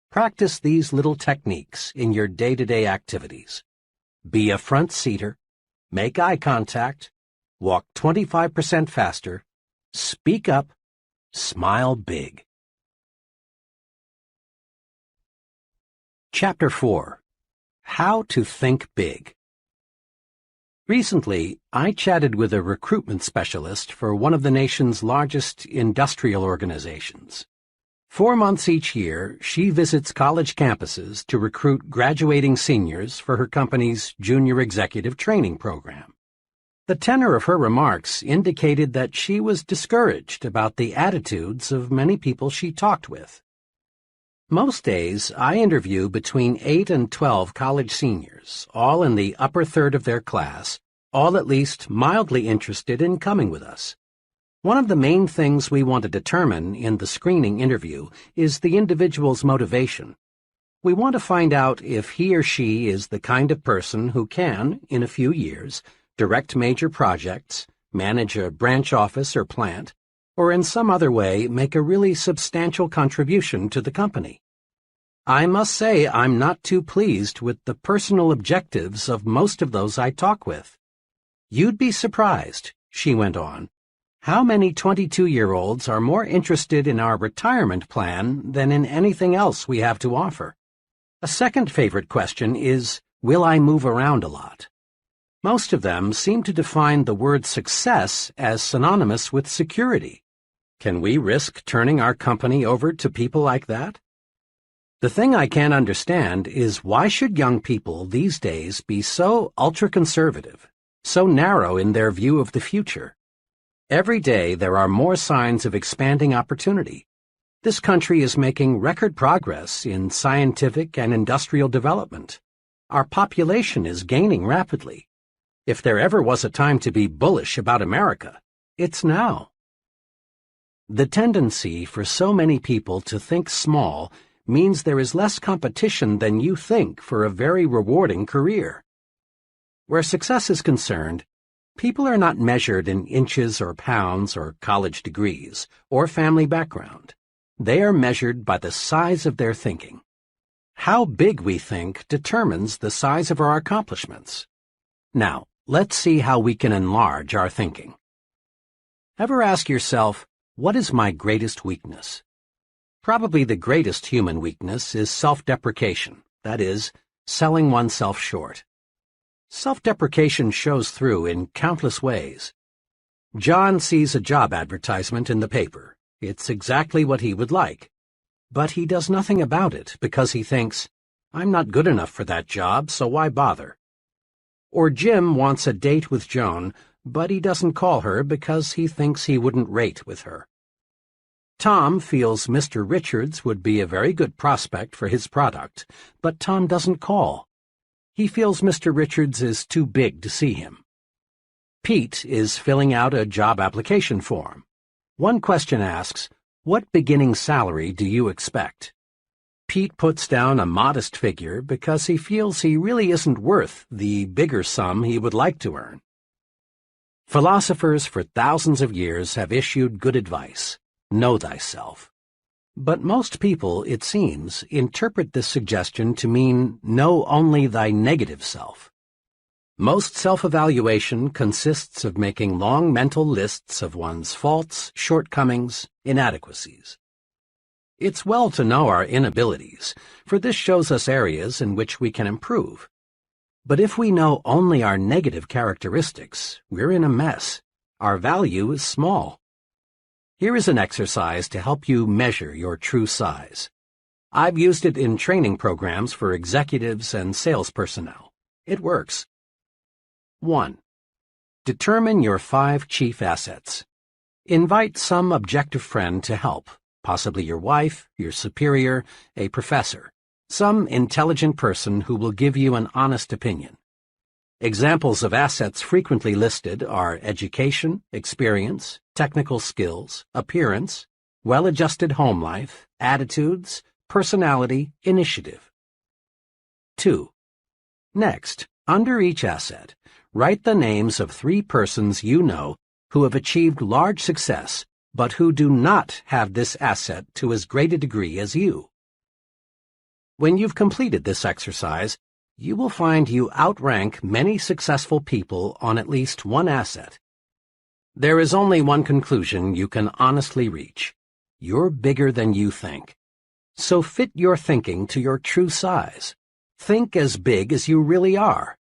Practice these little techniques in your day-to-day activities. Be a front-seater, make eye contact, walk 25% faster, speak up, smile big. Chapter 4. How to Think Big. Recently, I chatted with a recruitment specialist for one of the nation's largest industrial organizations. 4 months each year, she visits college campuses to recruit graduating seniors for her company's junior executive training program. The tenor of her remarks indicated that she was discouraged about the attitudes of many people she talked with. Most days, I interview between 8 and 12 college seniors, all in the upper third of their class, all at least mildly interested in coming with us. One of the main things we want to determine in the screening interview is the individual's motivation. We want to find out if he or she is the kind of person who can, in a few years, direct major projects, manage a branch office or plant, or in some other way make a really substantial contribution to the company. I must say I'm not too pleased with the personal objectives of most of those I talk with. You'd be surprised, she went on, how many 22-year-olds are more interested in our retirement plan than in anything else we have to offer. A second favorite question is, will I move around a lot? Most of them seem to define the word success as synonymous with security. Can we risk turning our company over to people like that? The thing I can't understand is why should young people these days be so ultra-conservative, so narrow in their view of the future? Every day there are more signs of expanding opportunity. This country is making record progress in scientific and industrial development. Our population is gaining rapidly. If there ever was a time to be bullish about America, it's now. The tendency for so many people to think small means there is less competition than you think for a very rewarding career. Where success is concerned, people are not measured in inches or pounds or college degrees or family background. They are measured by the size of their thinking. How big we think determines the size of our accomplishments. Now, let's see how we can enlarge our thinking. Ever ask yourself, what is my greatest weakness? Probably the greatest human weakness is self-deprecation, that is, selling oneself short. Self-deprecation shows through in countless ways. John sees a job advertisement in the paper. It's exactly what he would like. But he does nothing about it because he thinks, I'm not good enough for that job, so why bother? Or Jim wants a date with Joan, but he doesn't call her because he thinks he wouldn't rate with her. Tom feels Mr. Richards would be a very good prospect for his product, but Tom doesn't call. He feels Mr. Richards is too big to see him. Pete is filling out a job application form. One question asks, what beginning salary do you expect? Pete puts down a modest figure because he feels he really isn't worth the bigger sum he would like to earn. Philosophers for thousands of years have issued good advice, know thyself. But most people, it seems, interpret this suggestion to mean know only thy negative self. Most self-evaluation consists of making long mental lists of one's faults, shortcomings, inadequacies. It's well to know our inabilities, for this shows us areas in which we can improve. But if we know only our negative characteristics, we're in a mess. Our value is small. Here is an exercise to help you measure your true size. I've used it in training programs for executives and sales personnel. It works. 1. Determine your 5 chief assets. Invite some objective friend to help, possibly your wife, your superior, a professor, some intelligent person who will give you an honest opinion. Examples of assets frequently listed are education, experience, technical skills, appearance, well-adjusted home life, attitudes, personality, initiative. 2. Next, under each asset, write the names of 3 persons you know who have achieved large success, but who do not have this asset to as great a degree as you. When you've completed this exercise, you will find you outrank many successful people on at least one asset. There is only one conclusion you can honestly reach. You're bigger than you think. So fit your thinking to your true size. Think as big as you really are.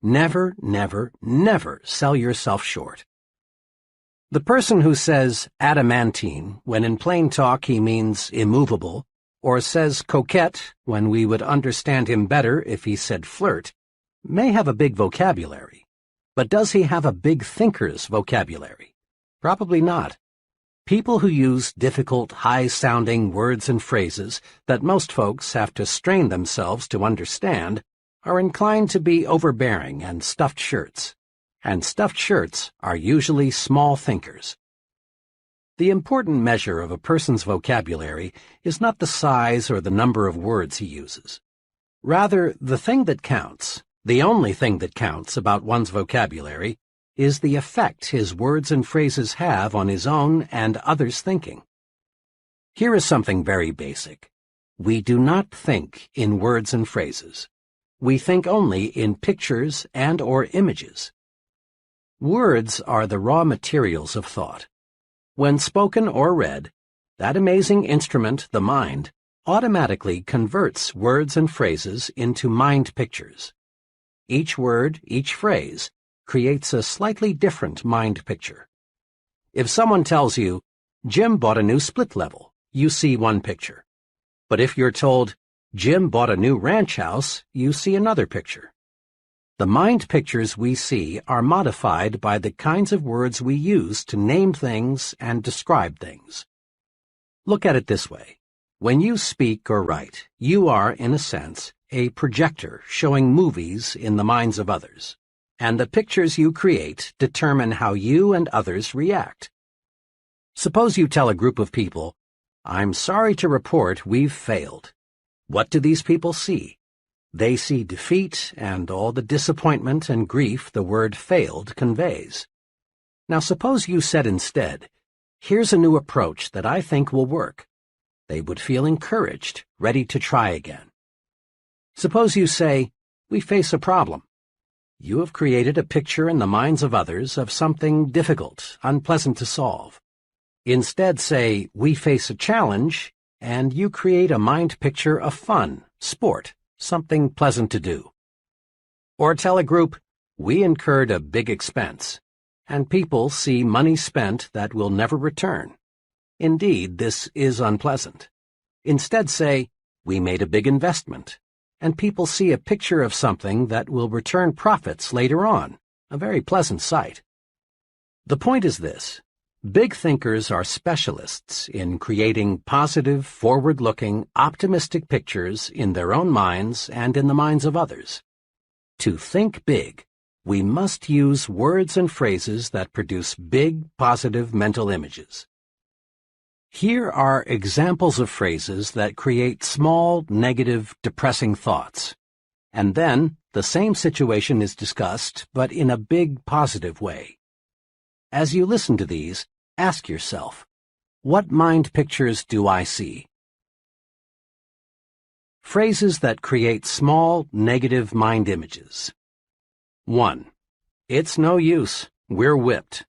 Never, never, never sell yourself short. The person who says adamantine when in plain talk he means immovable, or says coquette when we would understand him better if he said flirt, may have a big vocabulary. But does he have a big thinker's vocabulary? Probably not. People who use difficult, high-sounding words and phrases that most folks have to strain themselves to understand are inclined to be overbearing and stuffed shirts. And stuffed shirts are usually small thinkers. The important measure of a person's vocabulary is not the size or the number of words he uses. Rather, the thing that counts, the only thing that counts about one's vocabulary, is the effect his words and phrases have on his own and others' thinking. Here is something very basic. We do not think in words and phrases. We think only in pictures and/or images. Words are the raw materials of thought. When spoken or read, that amazing instrument, the mind, automatically converts words and phrases into mind pictures. Each word, each phrase, creates a slightly different mind picture. If someone tells you, Jim bought a new split level, you see one picture. But if you're told, Jim bought a new ranch house, you see another picture. The mind pictures we see are modified by the kinds of words we use to name things and describe things. Look at it this way. When you speak or write, you are, in a sense, a projector showing movies in the minds of others, and the pictures you create determine how you and others react. Suppose you tell a group of people, I'm sorry to report we've failed. What do these people see? They see defeat and all the disappointment and grief the word failed conveys. Now suppose you said instead, here's a new approach that I think will work. They would feel encouraged, ready to try again. Suppose you say, we face a problem. You have created a picture in the minds of others of something difficult, unpleasant to solve. Instead say, we face a challenge, and you create a mind picture of fun, sport, something pleasant to do. Or tell a group, we incurred a big expense, and people see money spent that will never return. Indeed, this is unpleasant. Instead say, we made a big investment, and people see a picture of something that will return profits later on, a very pleasant sight. The point is this. Big thinkers are specialists in creating positive, forward-looking, optimistic pictures in their own minds and in the minds of others. To think big, we must use words and phrases that produce big, positive mental images. Here are examples of phrases that create small, negative, depressing thoughts. And then, the same situation is discussed, but in a big, positive way. As you listen to these, ask yourself, what mind pictures do I see? Phrases that create small, negative mind images. 1. It's no use, we're whipped.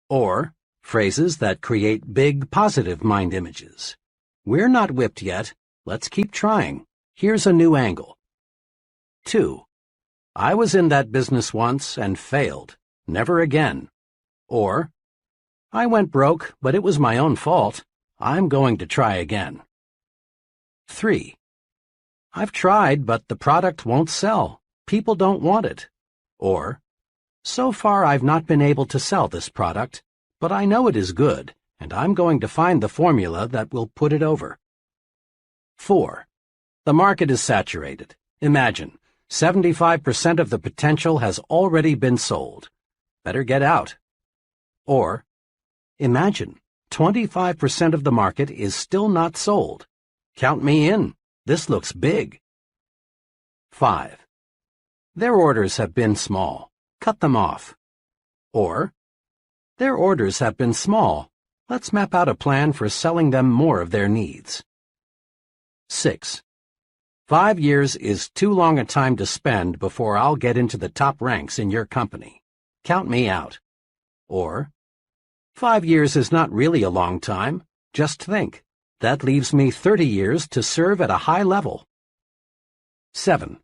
Or, phrases that create big, positive mind images. We're not whipped yet. Let's keep trying. Here's a new angle. 2. I was in that business once and failed. Never again. Or, I went broke, but it was my own fault. I'm going to try again. 3. I've tried, but the product won't sell. People don't want it. Or, so far I've not been able to sell this product, but I know it is good, and I'm going to find the formula that will put it over. 4. The market is saturated. Imagine, 75% of the potential has already been sold. Better get out. Or, imagine, 25% of the market is still not sold. Count me in. This looks big. 5. Their orders have been small. Cut them off. Or, their orders have been small. Let's map out a plan for selling them more of their needs. 6. 5 years is too long a time to spend before I'll get into the top ranks in your company. Count me out. Or, 5 years is not really a long time. Just think. That leaves me 30 years to serve at a high level. 7.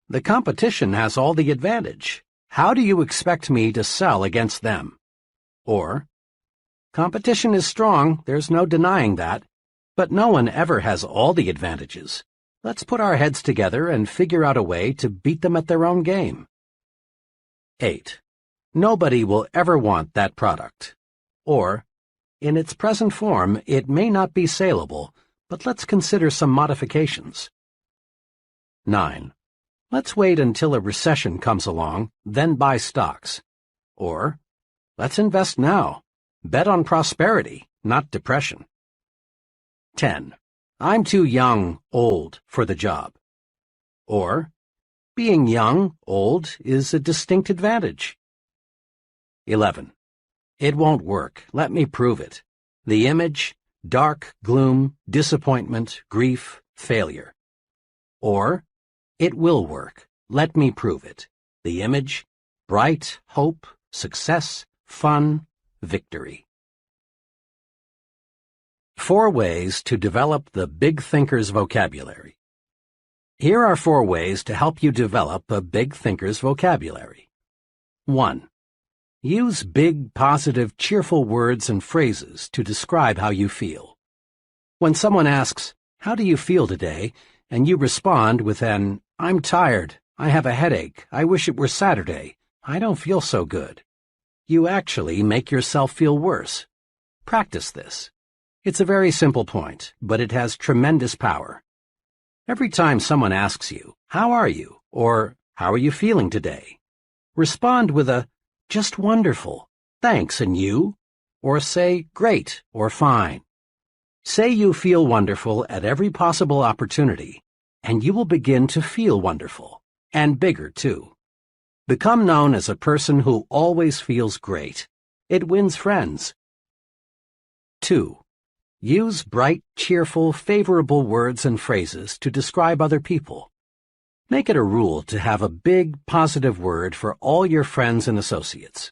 The competition has all the advantage. How do you expect me to sell against them? Or, competition is strong, there's no denying that, but no one ever has all the advantages. Let's put our heads together and figure out a way to beat them at their own game. 8. Nobody will ever want that product. Or, in its present form, it may not be saleable, but let's consider some modifications. 9. Let's wait until a recession comes along, then buy stocks. Or, let's invest now. Bet on prosperity, not depression. 10. I'm too young, old, for the job. Or, being young, old, is a distinct advantage. 11. It won't work. Let me prove it. The image, dark, gloom, disappointment, grief, failure. Or, it will work. Let me prove it. The image, bright, hope, success, fun, victory. 4 ways to develop the big thinker's vocabulary. Here are 4 ways to help you develop a big thinker's vocabulary. 1. Use big, positive, cheerful words and phrases to describe how you feel. When someone asks, "How do you feel today?" and you respond with an, "I'm tired, I have a headache, I wish it were Saturday, I don't feel so good," you actually make yourself feel worse. Practice this. It's a very simple point, but it has tremendous power. Every time someone asks you, "How are you?" or "How are you feeling today?" respond with a, "Just wonderful, thanks, and you?" Or say, "Great," or "Fine." Say you feel wonderful at every possible opportunity, and you will begin to feel wonderful, and bigger too. Become known as a person who always feels great. It wins friends. 2. Use bright, cheerful, favorable words and phrases to describe other people. Make it a rule to have a big, positive word for all your friends and associates.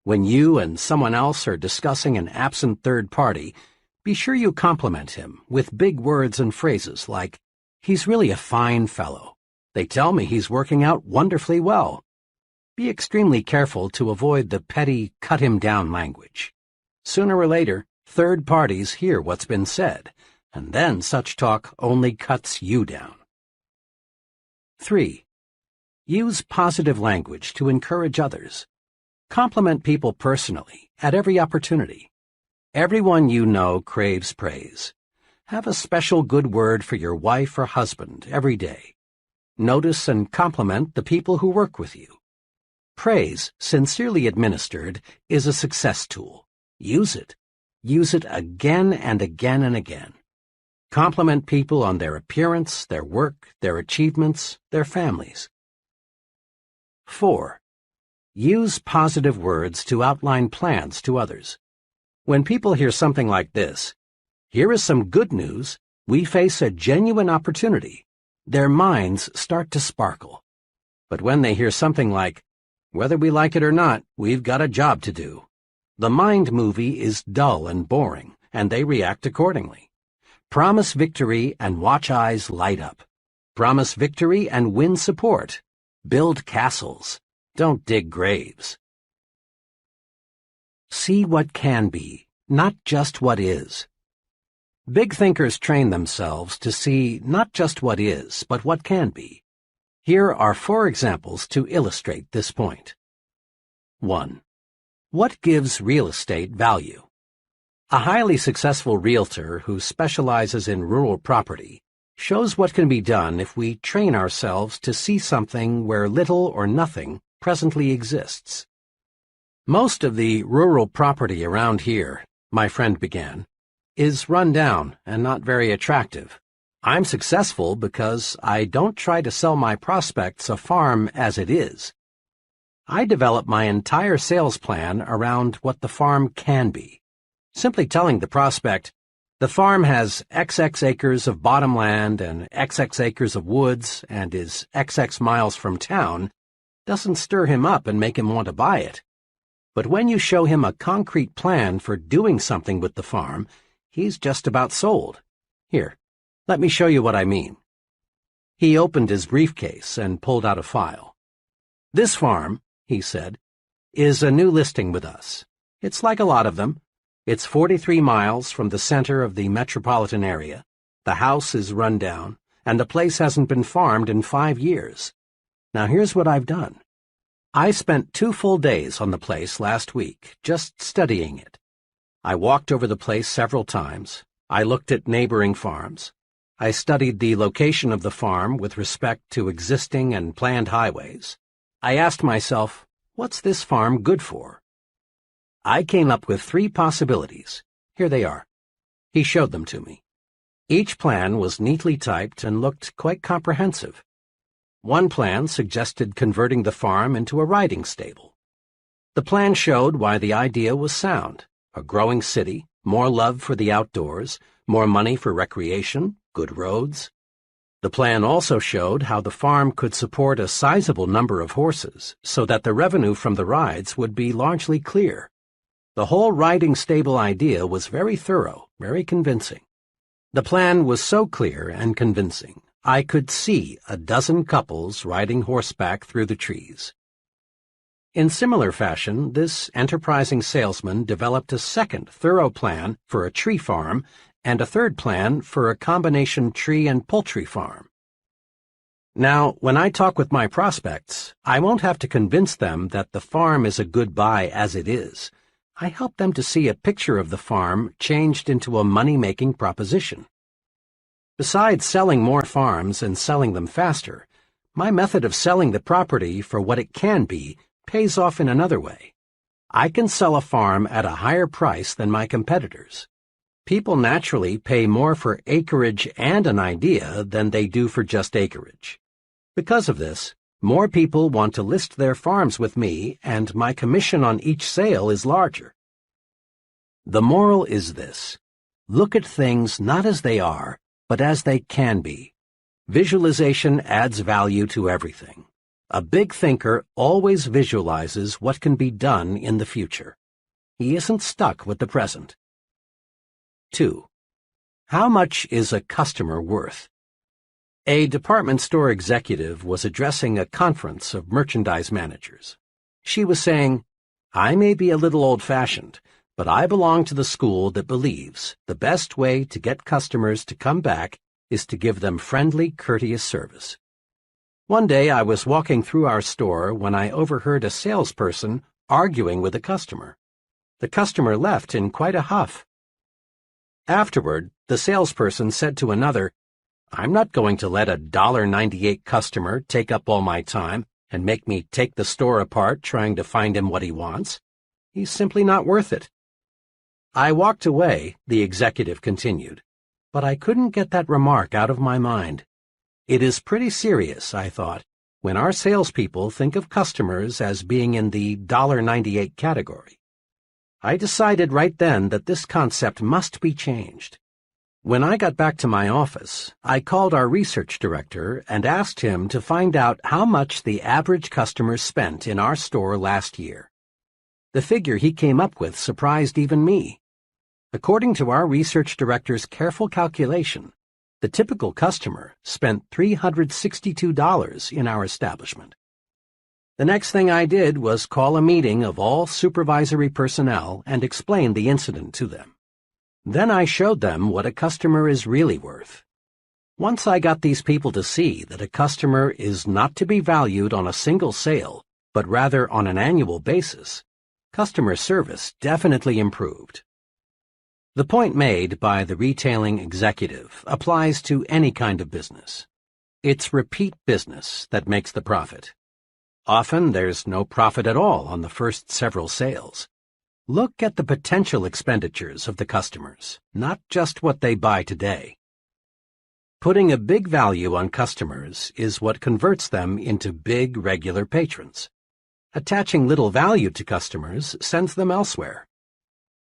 When you and someone else are discussing an absent third party, be sure you compliment him with big words and phrases like, "He's really a fine fellow. They tell me he's working out wonderfully well." Be extremely careful to avoid the petty, cut-him-down language. Sooner or later, third parties hear what's been said, and then such talk only cuts you down. 3. Use positive language to encourage others. Compliment people personally, at every opportunity. Everyone you know craves praise. Have a special good word for your wife or husband every day. Notice and compliment the people who work with you. Praise, sincerely administered, is a success tool. Use it. Use it again and again and again. Compliment people on their appearance, their work, their achievements, their families. 4. Use positive words to outline plans to others. When people hear something like this, "Here is some good news, we face a genuine opportunity," their minds start to sparkle. But when they hear something like, "Whether we like it or not, we've got a job to do," the mind movie is dull and boring, and they react accordingly. Promise victory and watch eyes light up. Promise victory and win support. Build castles. Don't dig graves. See what can be, not just what is. Big thinkers train themselves to see not just what is, but what can be. Here are 4 examples to illustrate this point. 1. What gives real estate value? A highly successful realtor who specializes in rural property shows what can be done if we train ourselves to see something where little or nothing presently exists. "Most of the rural property around here," my friend began, "is run down and not very attractive. I'm successful because I don't try to sell my prospects a farm as it is. I develop my entire sales plan around what the farm can be. Simply telling the prospect, 'The farm has XX acres of bottom land and XX acres of woods and is XX miles from town,' doesn't stir him up and make him want to buy it. But when you show him a concrete plan for doing something with the farm, he's just about sold. Here, let me show you what I mean." He opened his briefcase and pulled out a file. "This farm," he said, "is a new listing with us. It's like a lot of them. It's 43 miles from the center of the metropolitan area. The house is run down, and the place hasn't been farmed in 5 years. Now here's what I've done. I spent 2 full days on the place last week, just studying it. I walked over the place several times. I looked at neighboring farms. I studied the location of the farm with respect to existing and planned highways. I asked myself, what's this farm good for? I came up with 3 possibilities. Here they are. He showed them to me. Each plan was neatly typed and looked quite comprehensive. One plan suggested converting the farm into a riding stable. The plan showed why the idea was sound: a growing city, more love for the outdoors, more money for recreation, good roads. The plan also showed how the farm could support a sizable number of horses so that the revenue from the rides would be largely clear. The whole riding stable idea was very thorough, very convincing. The plan was so clear and convincing, I could see a dozen couples riding horseback through the trees. In similar fashion, this enterprising salesman developed a second thorough plan for a tree farm and a third plan for a combination tree and poultry farm. Now, when I talk with my prospects, I won't have to convince them that the farm is a good buy as it is. I help them to see a picture of the farm changed into a money-making proposition. Besides selling more farms and selling them faster, my method of selling the property for what it can be pays off in another way. I can sell a farm at a higher price than my competitors. People naturally pay more for acreage and an idea than they do for just acreage. Because of this, more people want to list their farms with me, and my commission on each sale is larger. The moral is this: look at things not as they are, but as they can be. Visualization adds value to everything. A big thinker always visualizes what can be done in the future. He isn't stuck with the present. 2. How much is a customer worth? A department store executive was addressing a conference of merchandise managers. She was saying, "I may be a little old-fashioned, but I belong to the school that believes the best way to get customers to come back is to give them friendly, courteous service." One day I was walking through our store when I overheard a salesperson arguing with a customer. The customer left in quite a huff. Afterward, the salesperson said to another, "I'm not going to let a $1.98 customer take up all my time and make me take the store apart trying to find him what he wants. He's simply not worth it." I walked away, the executive continued, but I couldn't get that remark out of my mind. It is pretty serious, I thought, when our salespeople think of customers as being in the $1.98 category. I decided right then that this concept must be changed. When I got back to my office, I called our research director and asked him to find out how much the average customer spent in our store last year. The figure he came up with surprised even me. According to our research director's careful calculation, the typical customer spent $362 in our establishment. The next thing I did was call a meeting of all supervisory personnel and explain the incident to them. Then I showed them what a customer is really worth. Once I got these people to see that a customer is not to be valued on a single sale, but rather on an annual basis, customer service definitely improved. The point made by the retailing executive applies to any kind of business. It's repeat business that makes the profit. Often there's no profit at all on the first several sales. Look at the potential expenditures of the customers, not just what they buy today. Putting a big value on customers is what converts them into big regular patrons. Attaching little value to customers sends them elsewhere.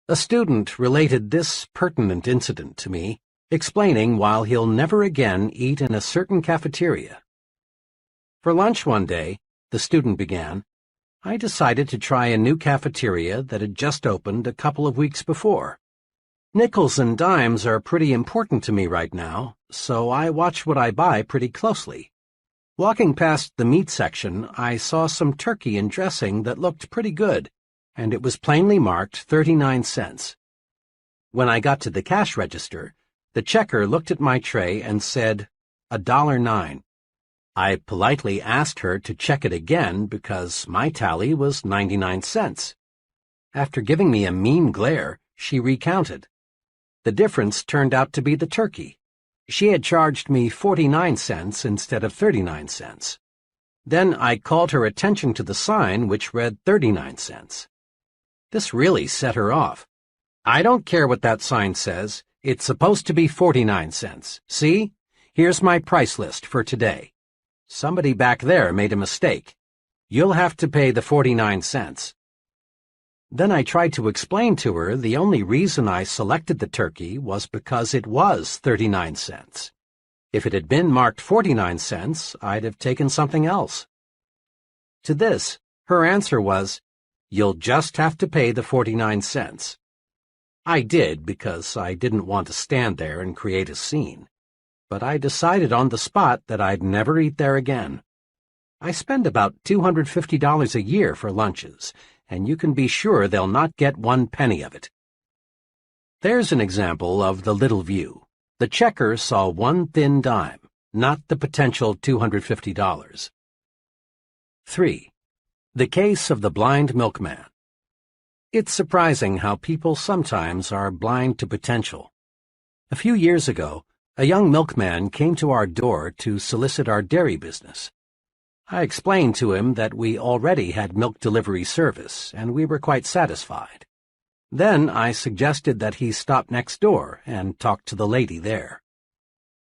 A student related this pertinent incident to me, explaining why he'll never again eat in a certain cafeteria. For lunch one day, the student began, I decided to try a new cafeteria that had just opened a couple of weeks before. Nickels and dimes are pretty important to me right now, so I watch what I buy pretty closely. Walking past the meat section, I saw some turkey and dressing that looked pretty good, and it was plainly marked 39 cents. When I got to the cash register, the checker looked at my tray and said, $1.09. I politely asked her to check it again because my tally was 99 cents. After giving me a mean glare, she recounted. The difference turned out to be the turkey. She had charged me 49 cents instead of 39 cents. Then I called her attention to the sign which read 39 cents. This really set her off. I don't care what that sign says. It's supposed to be 49 cents. See? Here's my price list for today. Somebody back there made a mistake. You'll have to pay the 49 cents. Then I tried to explain to her the only reason I selected the turkey was because it was 39 cents. If it had been marked 49 cents, I'd have taken something else. To this, her answer was, You'll just have to pay the 49 cents. I did because I didn't want to stand there and create a scene. But I decided on the spot that I'd never eat there again. I spend about $250 a year for lunches, and you can be sure they'll not get 1 penny of it. There's an example of the little view. The checker saw 1 thin dime, not the potential $250. 3. The case of the blind milkman. It's surprising how people sometimes are blind to potential. A few years ago, a young milkman came to our door to solicit our dairy business. I explained to him that we already had milk delivery service, and we were quite satisfied. Then I suggested that he stop next door and talk to the lady there.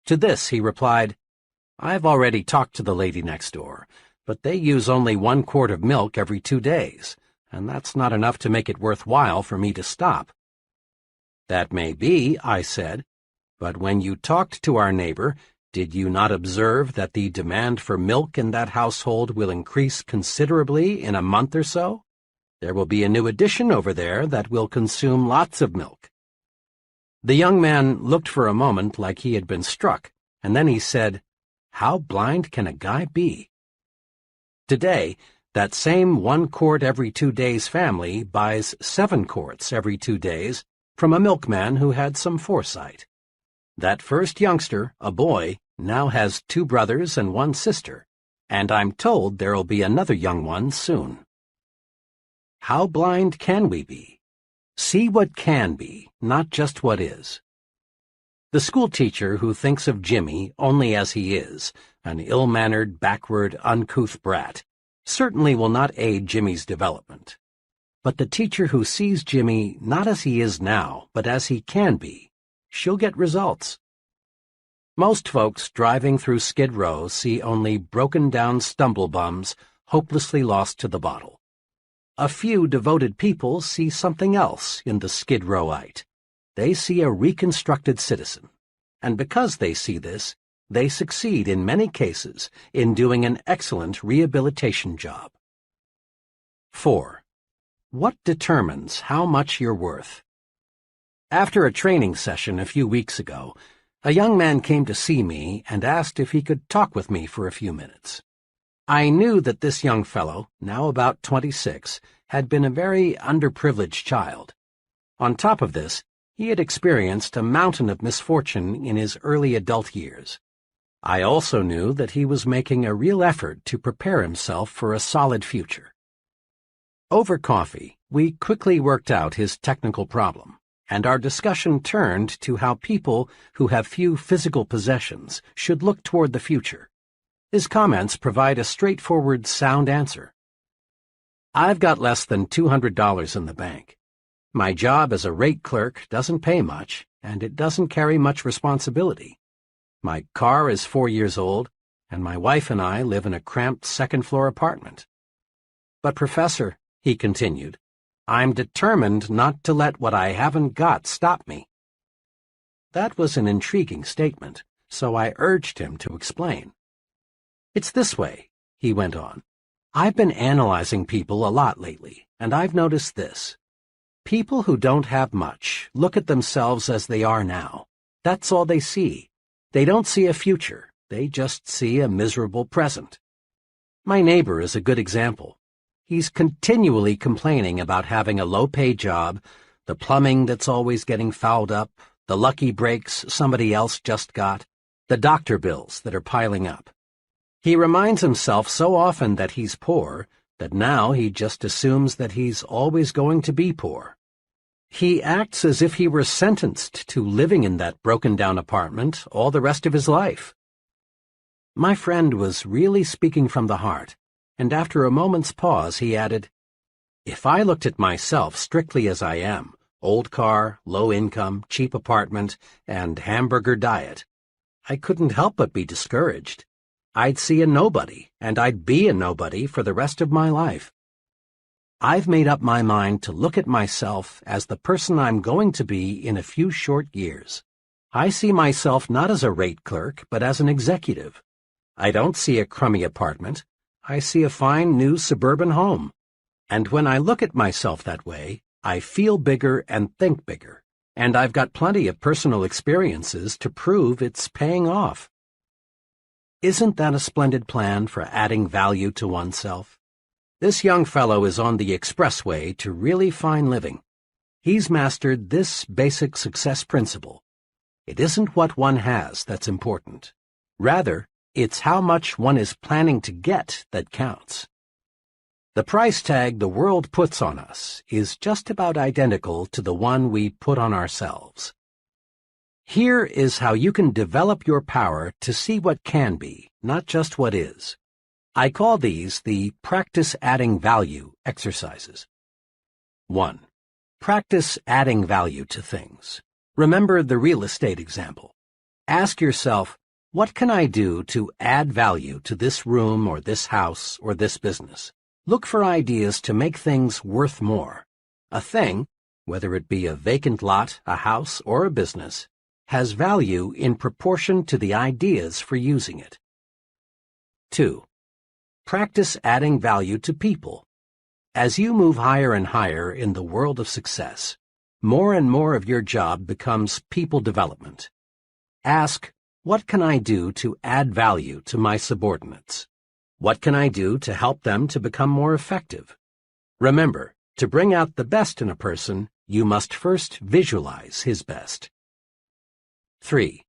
To this he replied, "I've already talked to the lady next door, but they use only 1 quart of milk every 2 days, and that's not enough to make it worthwhile for me to stop." "That may be," I said, "but when you talked to our neighbor, did you not observe that the demand for milk in that household will increase considerably in a month or so? There will be a new addition over there that will consume lots of milk." The young man looked for a moment like he had been struck, and then he said, "How blind can a guy be?" Today, that same 1 quart every 2 days family buys 7 quarts every 2 days from a milkman who had some foresight. That first youngster, a boy, now has 2 brothers and 1 sister, and I'm told there'll be another young one soon. How blind can we be? See what can be, not just what is. The schoolteacher who thinks of Jimmy only as he is, an ill-mannered, backward, uncouth brat, certainly will not aid Jimmy's development. But the teacher who sees Jimmy not as he is now, but as he can be, she'll get results. Most folks driving through Skid Row see only broken-down stumble-bums, hopelessly lost to the bottle. A few devoted people see something else in the Skid Rowite. They see a reconstructed citizen, and because they see this, they succeed in many cases in doing an excellent rehabilitation job. 4. What determines how much you're worth? After a training session a few weeks ago, a young man came to see me and asked if he could talk with me for a few minutes. I knew that this young fellow, now about 26, had been a very underprivileged child. On top of this, he had experienced a mountain of misfortune in his early adult years. I also knew that he was making a real effort to prepare himself for a solid future. Over coffee, we quickly worked out his technical problem, and our discussion turned to how people who have few physical possessions should look toward the future. His comments provide a straightforward, sound answer. "I've got less than $200 in the bank. My job as a rate clerk doesn't pay much, and it doesn't carry much responsibility. My car is 4 years old, and my wife and I live in a cramped second-floor apartment. But, Professor," he continued, "I'm determined not to let what I haven't got stop me." That was an intriguing statement, so I urged him to explain. "It's this way," he went on. "I've been analyzing people a lot lately, and I've noticed this. People who don't have much look at themselves as they are now. That's all they see. They don't see a future. They just see a miserable present. My neighbor is a good example. He's continually complaining about having a low-paid job, the plumbing that's always getting fouled up, the lucky breaks somebody else just got, the doctor bills that are piling up. He reminds himself so often that he's poor that now he just assumes that he's always going to be poor. He acts as if he were sentenced to living in that broken-down apartment all the rest of his life." My friend was really speaking from the heart, and after a moment's pause he added, "If I looked at myself strictly as I am, old car, low income, cheap apartment, and hamburger diet, I couldn't help but be discouraged. I'd see a nobody, and I'd be a nobody for the rest of my life. I've made up my mind to look at myself as the person I'm going to be in a few short years. I see myself not as a rate clerk, but as an executive. I don't see a crummy apartment. I see a fine new suburban home. And when I look at myself that way, I feel bigger and think bigger, and I've got plenty of personal experiences to prove it's paying off." Isn't that a splendid plan for adding value to oneself? This young fellow is on the expressway to really fine living. He's mastered this basic success principle. It isn't what one has that's important. Rather, it's how much one is planning to get that counts. The price tag the world puts on us is just about identical to the one we put on ourselves. Here is how you can develop your power to see what can be, not just what is. I call these the practice adding value exercises. 1. Practice adding value to things. Remember the real estate example. Ask yourself, what can I do to add value to this room or this house or this business? Look for ideas to make things worth more. A thing, whether it be a vacant lot, a house, or a business, has value in proportion to the ideas for using it. 2. Practice adding value to people. As you move higher and higher in the world of success, more and more of your job becomes people development. Ask, what can I do to add value to my subordinates? What can I do to help them to become more effective? Remember, to bring out the best in a person, you must first visualize his best. 3.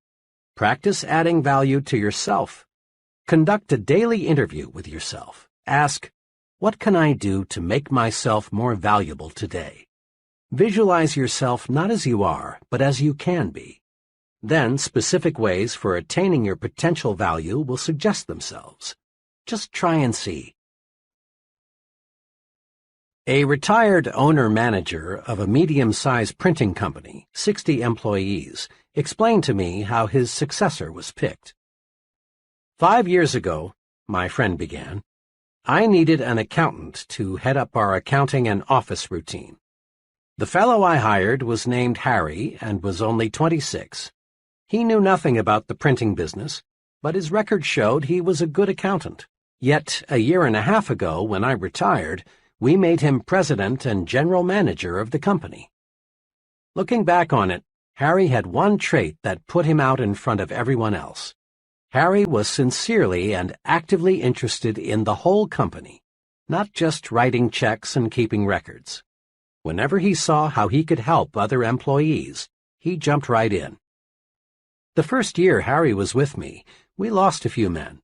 Practice adding value to yourself. Conduct a daily interview with yourself. Ask, what can I do to make myself more valuable today? Visualize yourself not as you are, but as you can be. Then specific ways for attaining your potential value will suggest themselves. Just try and see. A retired owner-manager of a medium-sized printing company, 60 employees, explained to me how his successor was picked. 5 years ago, my friend began, I needed an accountant to head up our accounting and office routine. The fellow I hired was named Harry and was only 26. He knew nothing about the printing business, but his record showed he was a good accountant. Yet, a year and a half ago, when I retired, we made him president and general manager of the company. Looking back on it, Harry had one trait that put him out in front of everyone else. Harry was sincerely and actively interested in the whole company, not just writing checks and keeping records. Whenever he saw how he could help other employees, he jumped right in. The first year Harry was with me, we lost a few men.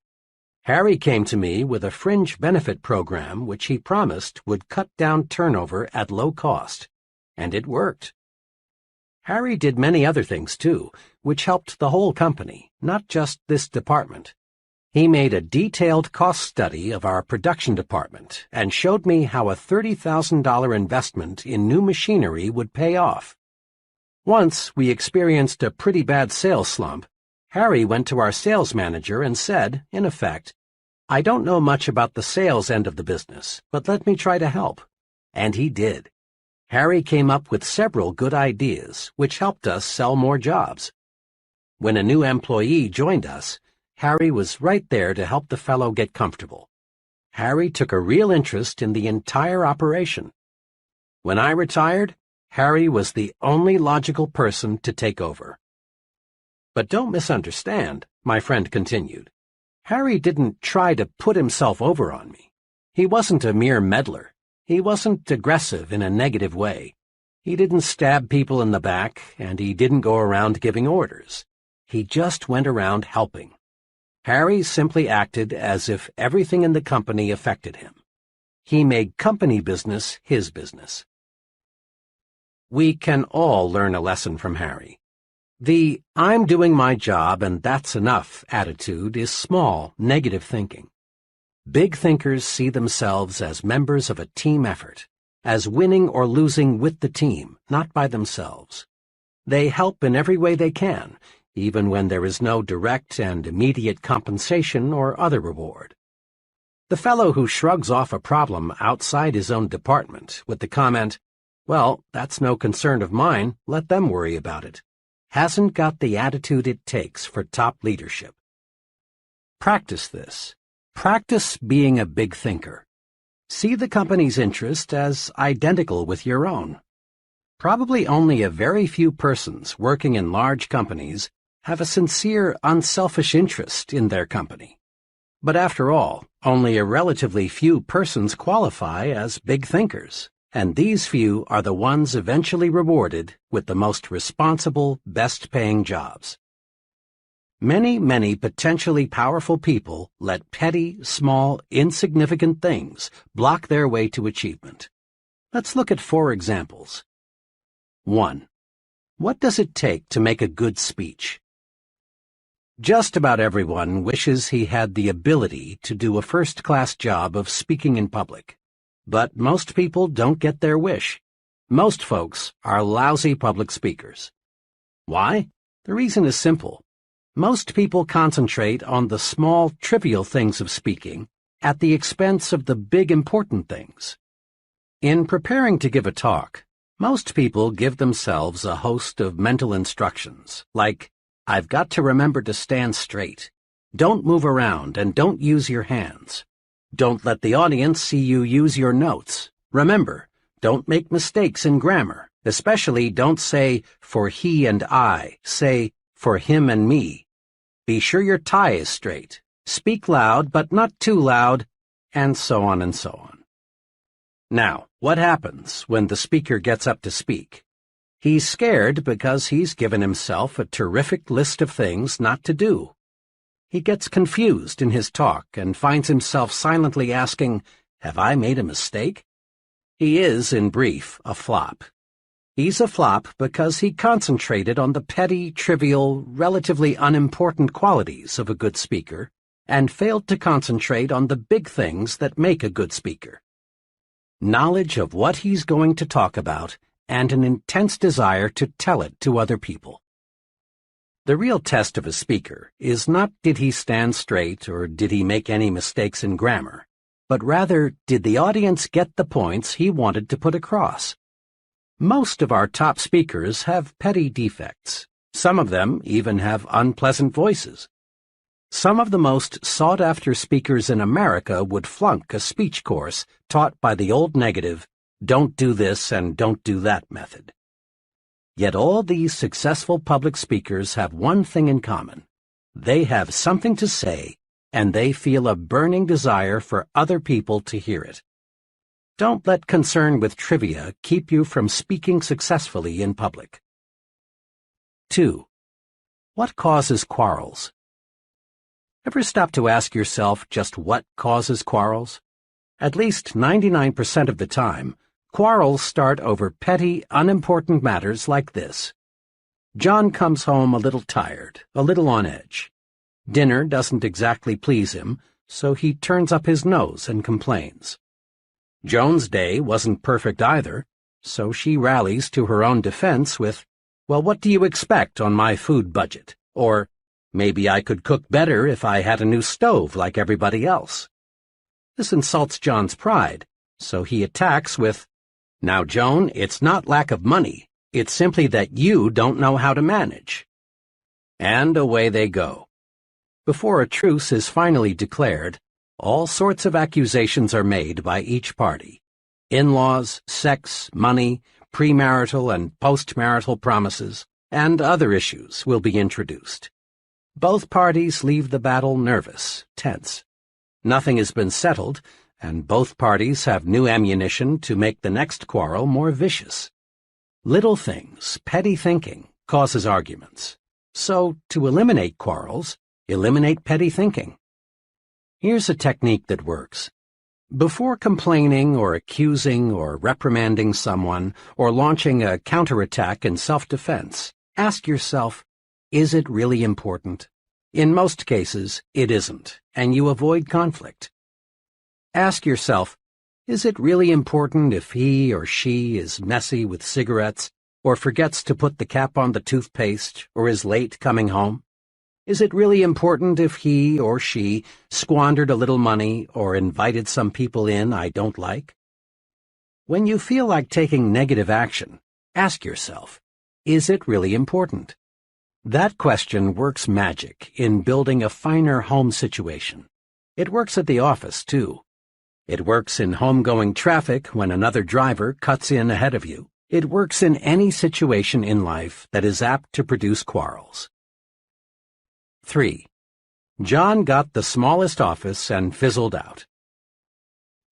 Harry came to me with a fringe benefit program which he promised would cut down turnover at low cost, and it worked. Harry did many other things, too, which helped the whole company, not just this department. He made a detailed cost study of our production department and showed me how a $30,000 investment in new machinery would pay off. Once we experienced a pretty bad sales slump. Harry went to our sales manager and said, in effect, I don't know much about the sales end of the business, but let me try to help. And he did. Harry came up with several good ideas, which helped us sell more jobs. When a new employee joined us, Harry was right there to help the fellow get comfortable. Harry took a real interest in the entire operation. When I retired, Harry was the only logical person to take over. But don't misunderstand, my friend continued. Harry didn't try to put himself over on me. He wasn't a mere meddler. He wasn't aggressive in a negative way. He didn't stab people in the back, and he didn't go around giving orders. He just went around helping. Harry simply acted as if everything in the company affected him. He made company business his business. We can all learn a lesson from Harry. The I'm doing my job and that's enough attitude is small, negative thinking. Big thinkers see themselves as members of a team effort, as winning or losing with the team, not by themselves. They help in every way they can, even when there is no direct and immediate compensation or other reward. The fellow who shrugs off a problem outside his own department with the comment, well, that's no concern of mine, let them worry about it, hasn't got the attitude it takes for top leadership. Practice this. Practice being a big thinker. See the company's interest as identical with your own. Probably only a very few persons working in large companies have a sincere, unselfish interest in their company. But after all, only a relatively few persons qualify as big thinkers, and these few are the ones eventually rewarded with the most responsible, best-paying jobs. Many potentially powerful people let petty, small, insignificant things block their way to achievement. Let's look at 4 examples. 1. What does it take to make a good speech? Just about everyone wishes he had the ability to do a first-class job of speaking in public. But most people don't get their wish. Most folks are lousy public speakers. Why? The reason is simple. Most people concentrate on the small, trivial things of speaking at the expense of the big, important things. In preparing to give a talk, most people give themselves a host of mental instructions, like, I've got to remember to stand straight. Don't move around and don't use your hands. Don't let the audience see you use your notes. Remember, don't make mistakes in grammar. Especially don't say, for he and I. Say, for him and me. Be sure your tie is straight. Speak loud, but not too loud, and so on and so on. Now, what happens when the speaker gets up to speak? He's scared because he's given himself a terrific list of things not to do. He gets confused in his talk and finds himself silently asking, have I made a mistake? He is, in brief, a flop. He's a flop because he concentrated on the petty, trivial, relatively unimportant qualities of a good speaker and failed to concentrate on the big things that make a good speaker. Knowledge of what he's going to talk about and an intense desire to tell it to other people. The real test of a speaker is not did he stand straight or did he make any mistakes in grammar, but rather did the audience get the points he wanted to put across. Most of our top speakers have petty defects. Some of them even have unpleasant voices. Some of the most sought-after speakers in America would flunk a speech course taught by the old negative, don't do this and don't do that method. Yet all these successful public speakers have one thing in common. They have something to say, and they feel a burning desire for other people to hear it. Don't let concern with trivia keep you from speaking successfully in public. 2. What causes quarrels? Ever stop to ask yourself just what causes quarrels? At least 99% of the time, quarrels start over petty, unimportant matters like this. John comes home a little tired, a little on edge. Dinner doesn't exactly please him, so he turns up his nose and complains. Joan's day wasn't perfect either, so she rallies to her own defense with, well, what do you expect on my food budget? Or, maybe I could cook better if I had a new stove like everybody else. This insults John's pride, so he attacks with, now, Joan, it's not lack of money. It's simply that you don't know how to manage. And away they go. Before a truce is finally declared, all sorts of accusations are made by each party. In-laws, sex, money, premarital and postmarital promises, and other issues will be introduced. Both parties leave the battle nervous, tense. Nothing has been settled, and both parties have new ammunition to make the next quarrel more vicious. Little things, petty thinking, causes arguments. So, to eliminate quarrels, eliminate petty thinking. Here's a technique that works. Before complaining or accusing or reprimanding someone or launching a counterattack in self-defense, ask yourself, is it really important? In most cases, it isn't, and you avoid conflict. Ask yourself, is it really important if he or she is messy with cigarettes or forgets to put the cap on the toothpaste or is late coming home? Is it really important if he or she squandered a little money or invited some people in I don't like? When you feel like taking negative action, ask yourself, is it really important? That question works magic in building a finer home situation. It works at the office, too. It works in homegoing traffic when another driver cuts in ahead of you. It works in any situation in life that is apt to produce quarrels. 3. John got the smallest office and fizzled out.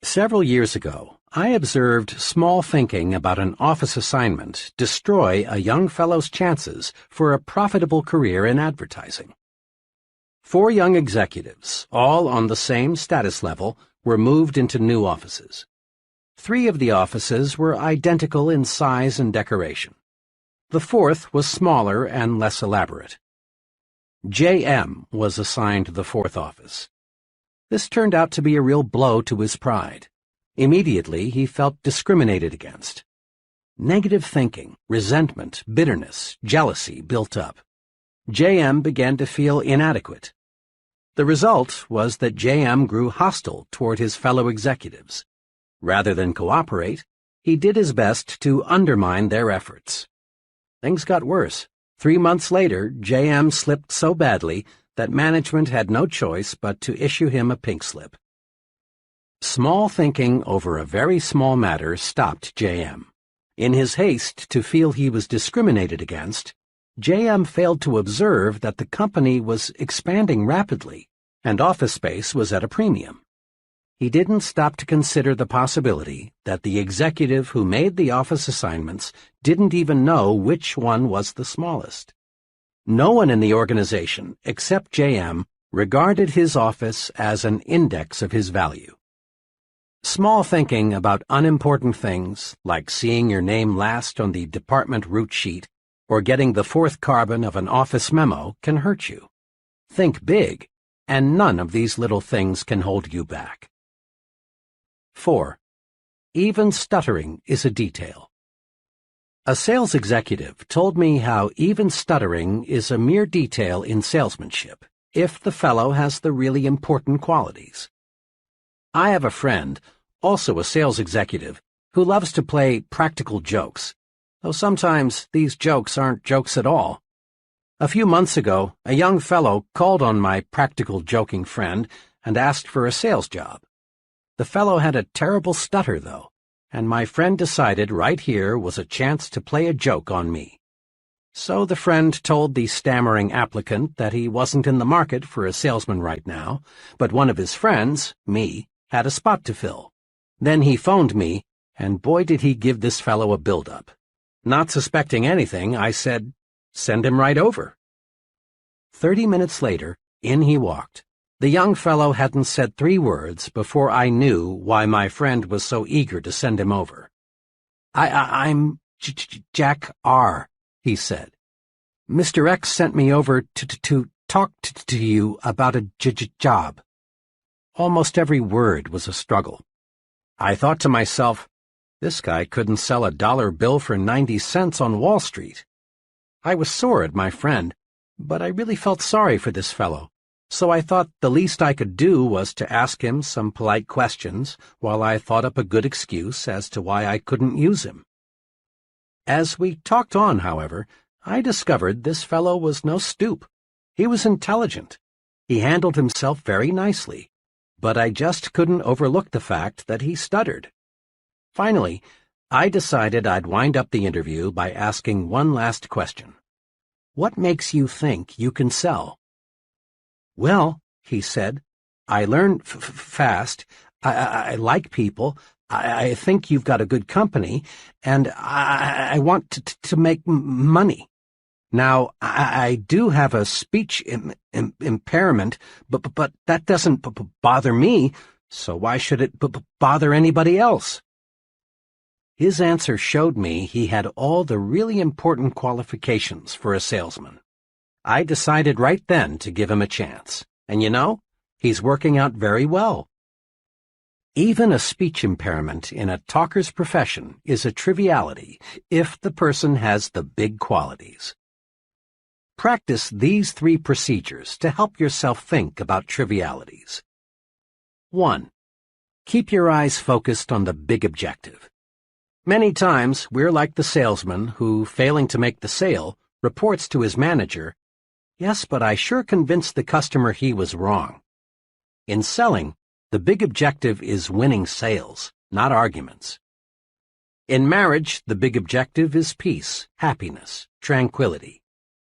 Several years ago, I observed small thinking about an office assignment destroy a young fellow's chances for a profitable career in advertising. 4 young executives, all on the same status level, were moved into new offices. 3 of the offices were identical in size and decoration. The 4th was smaller and less elaborate. J.M. was assigned the 4th office. This turned out to be a real blow to his pride. Immediately, he felt discriminated against. Negative thinking, resentment, bitterness, jealousy built up. J.M. began to feel inadequate. The result was that J.M. grew hostile toward his fellow executives. Rather than cooperate, he did his best to undermine their efforts. Things got worse. 3 months later, J.M. slipped so badly that management had no choice but to issue him a pink slip. Small thinking over a very small matter stopped J.M. In his haste to feel he was discriminated against, J.M. failed to observe that the company was expanding rapidly and office space was at a premium. He didn't stop to consider the possibility that the executive who made the office assignments didn't even know which one was the smallest. No one in the organization, except J.M., regarded his office as an index of his value. Small thinking about unimportant things, like seeing your name last on the department route sheet or getting the fourth carbon of an office memo, can hurt you. Think big, and none of these little things can hold you back. 4. Even stuttering is a detail. A sales executive told me how even stuttering is a mere detail in salesmanship, if the fellow has the really important qualities. I have a friend, also a sales executive, who loves to play practical jokes, though sometimes these jokes aren't jokes at all. A few months ago, a young fellow called on my practical joking friend and asked for a sales job. The fellow had a terrible stutter, though, and my friend decided right here was a chance to play a joke on me. So the friend told the stammering applicant that he wasn't in the market for a salesman right now, but one of his friends, me, had a spot to fill. Then he phoned me, and boy did he give this fellow a build-up. Not suspecting anything, I said, "Send him right over." 30 minutes later, in he walked. The young fellow hadn't said 3 words before I knew why my friend was so eager to send him over. I'm Jack R., he said. Mr. X sent me over to talk to you about a job. Almost every word was a struggle. I thought to myself, this guy couldn't sell a dollar bill for 90 cents on Wall Street. I was sore at my friend, but I really felt sorry for this fellow, so I thought the least I could do was to ask him some polite questions while I thought up a good excuse as to why I couldn't use him. As we talked on, however, I discovered this fellow was no stoop. He was intelligent. He handled himself very nicely, but I just couldn't overlook the fact that he stuttered. Finally, I decided I'd wind up the interview by asking one last question. What makes you think you can sell? Well, he said, I learn fast. I like people. I think you've got a good company, and I want to make money. Now, I do have a speech impairment, but that doesn't bother me, so why should it bother anybody else? His answer showed me he had all the really important qualifications for a salesman. I decided right then to give him a chance, and you know, he's working out very well. Even a speech impairment in a talker's profession is a triviality if the person has the big qualities. Practice these 3 procedures to help yourself think about trivialities. 1. Keep your eyes focused on the big objective. Many times, we're like the salesman who, failing to make the sale, reports to his manager, "Yes, but I sure convinced the customer he was wrong." In selling, the big objective is winning sales, not arguments. In marriage, the big objective is peace, happiness, tranquility.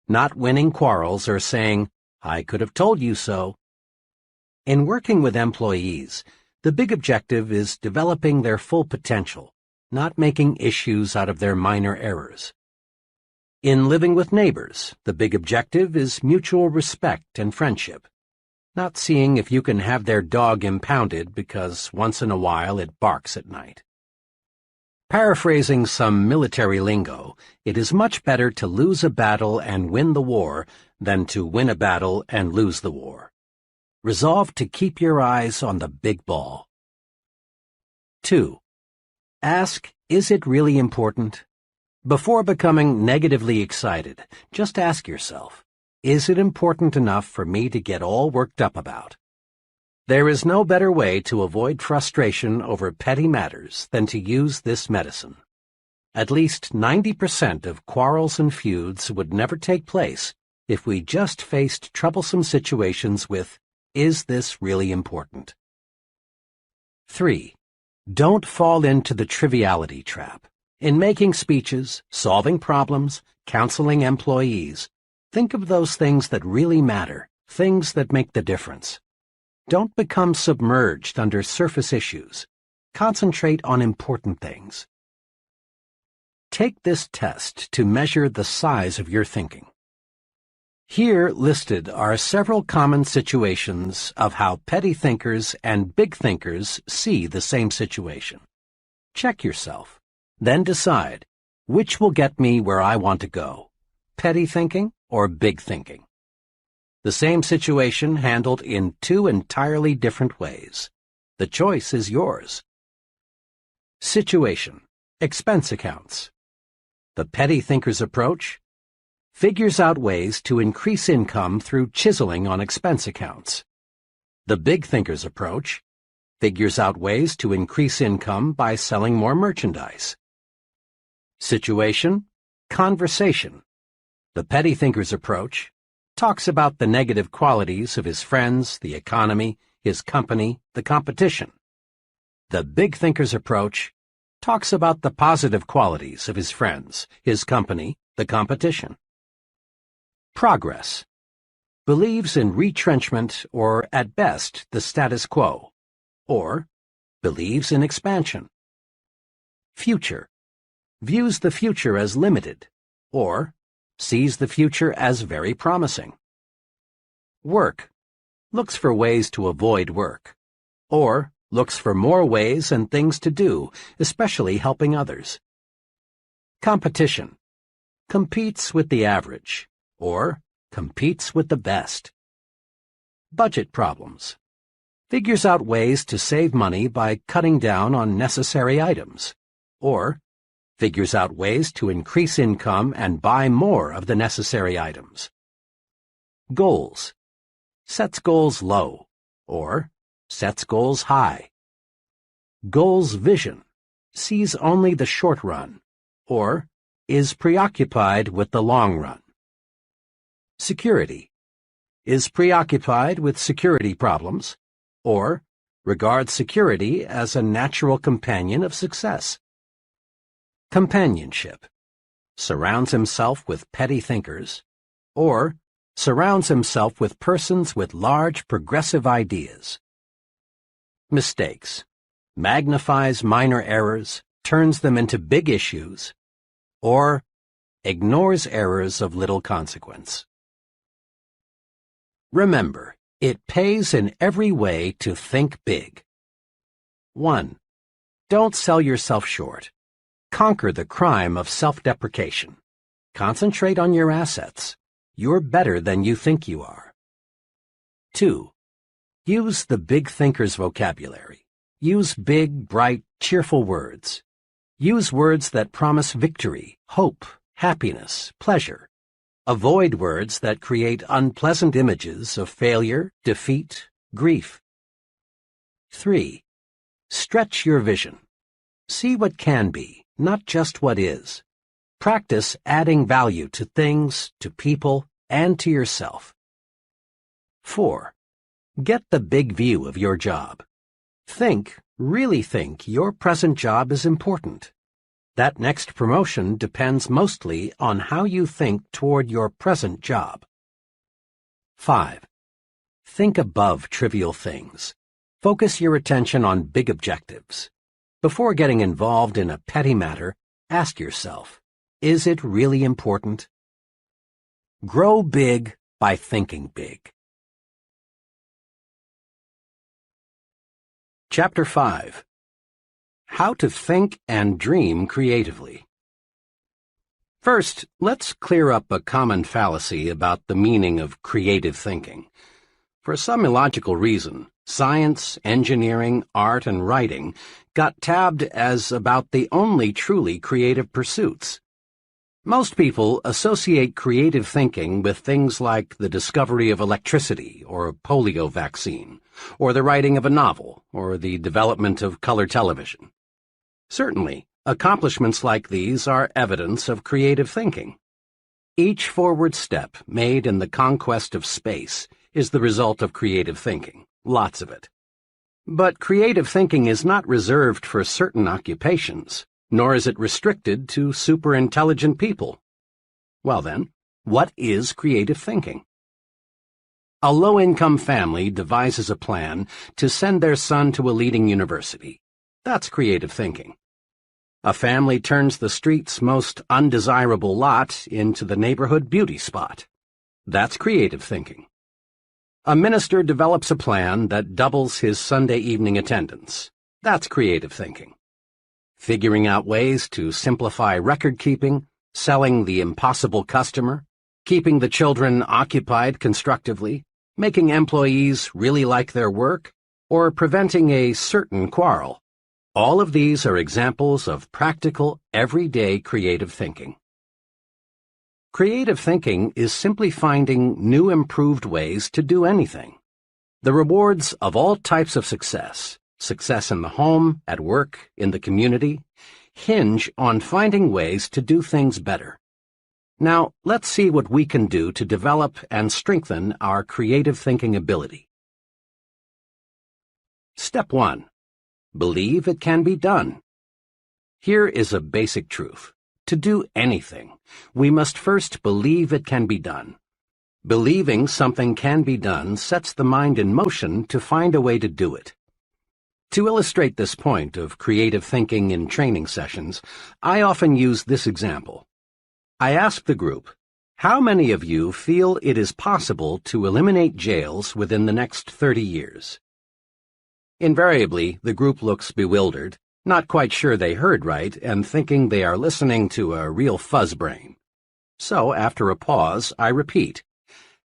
Not winning quarrels or saying, "I could have told you so." In working with employees, the big objective is developing their full potential, not making issues out of their minor errors. In living with neighbors, the big objective is mutual respect and friendship, not seeing if you can have their dog impounded because once in a while it barks at night. Paraphrasing some military lingo, it is much better to lose a battle and win the war than to win a battle and lose the war. Resolve to keep your eyes on the big ball. 2. Ask Is it really important? Before becoming negatively excited, just ask yourself, is it important enough for me to get all worked up about? There is no better way to avoid frustration over petty matters than to use this medicine. At least 90% of quarrels and feuds would never take place if we just faced troublesome situations with, is this really important? 3. Don't fall into the triviality trap. In making speeches, solving problems, counseling employees, think of those things that really matter, things that make the difference. Don't become submerged under surface issues. Concentrate on important things. Take this test to measure the size of your thinking. Here listed are several common situations of how petty thinkers and big thinkers see the same situation. Check yourself, then decide which will get me where I want to go, petty thinking or big thinking. The same situation handled in two entirely different ways. The choice is yours. Situation: expense accounts. The petty thinker's approach figures out ways to increase income through chiseling on expense accounts. The big thinker's approach figures out ways to increase income by selling more merchandise. Situation: conversation. The petty thinker's approach talks about the negative qualities of his friends, the economy, his company, the competition. The big thinker's approach talks about the positive qualities of his friends, his company, the competition. Progress. Believes in retrenchment or, at best, the status quo, or believes in expansion. Future. Views the future as limited, or sees the future as very promising. Work. Looks for ways to avoid work, or looks for more ways and things to do, especially helping others. Competition. Competes with the average, or competes with the best. Budget problems. Figures out ways to save money by cutting down on necessary items, or figures out ways to increase income and buy more of the necessary items. Goals. Sets goals low, or sets goals high. Goals vision. Sees only the short run, or is preoccupied with the long run. Security. Is preoccupied with security problems, or regards security as a natural companion of success. Companionship. Surrounds himself with petty thinkers, or surrounds himself with persons with large progressive ideas. Mistakes. Magnifies minor errors, turns them into big issues, or ignores errors of little consequence. Remember, it pays in every way to think big. 1. Don't sell yourself short. Conquer the crime of self-deprecation. Concentrate on your assets. You're better than you think you are. 2. Use the big thinker's vocabulary. Use big, bright, cheerful words. Use words that promise victory, hope, happiness, pleasure. Avoid words that create unpleasant images of failure, defeat, grief. 3. Stretch your vision. See what can be, not just what is. Practice adding value to things, to people, and to yourself. 4. Get the big view of your job. Really think your present job is important. That next promotion depends mostly on how you think toward your present job. 5. Think above trivial things. Focus your attention on big objectives. Before getting involved in a petty matter, ask yourself, is it really important? Grow big by thinking big. Chapter 5. How to Think and Dream Creatively. First, let's clear up a common fallacy about the meaning of creative thinking. For some illogical reason, Science, engineering, art, and writing got tabbed as about the only truly creative pursuits. Most people associate creative thinking with things like the discovery of electricity or a polio vaccine, or the writing of a novel, or the development of color television. Certainly, accomplishments like these are evidence of creative thinking. Each forward step made in the conquest of space is the result of creative thinking, lots of it. But creative thinking is not reserved for certain occupations, nor is it restricted to super-intelligent people. Well then, what is creative thinking? A low-income family devises a plan to send their son to a leading university. That's creative thinking. A family turns the street's most undesirable lot into the neighborhood beauty spot. That's creative thinking. A minister develops a plan that doubles his Sunday evening attendance. That's creative thinking. Figuring out ways to simplify record-keeping, selling the impossible customer, keeping the children occupied constructively, making employees really like their work, or preventing a certain quarrel. All of these are examples of practical, everyday creative thinking. Creative thinking is simply finding new improved ways to do anything. The rewards of all types of success in the home, at work, in the community, hinge on finding ways to do things better. Now, let's see what we can do to develop and strengthen our creative thinking ability. Step 1. Believe it can be done. Here is a basic truth. To do anything, we must first believe it can be done. Believing something can be done sets the mind in motion to find a way to do it. To illustrate this point of creative thinking in training sessions, I often use this example. I ask the group, how many of you feel it is possible to eliminate jails within the next 30 years? Invariably, the group looks bewildered, not quite sure they heard right, and thinking they are listening to a real fuzzbrain. So, after a pause, I repeat,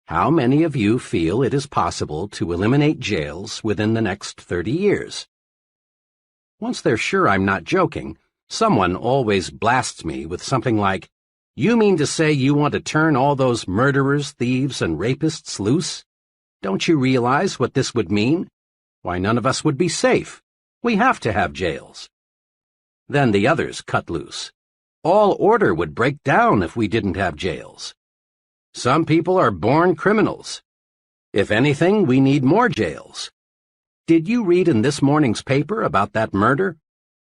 how many of you feel it is possible to eliminate jails within the next 30 years? Once they're sure I'm not joking, someone always blasts me with something like, you mean to say you want to turn all those murderers, thieves, and rapists loose? Don't you realize what this would mean? Why, none of us would be safe. We have to have jails. Then the others cut loose. All order would break down if we didn't have jails. Some people are born criminals. If anything, we need more jails. Did you read in this morning's paper about that murder?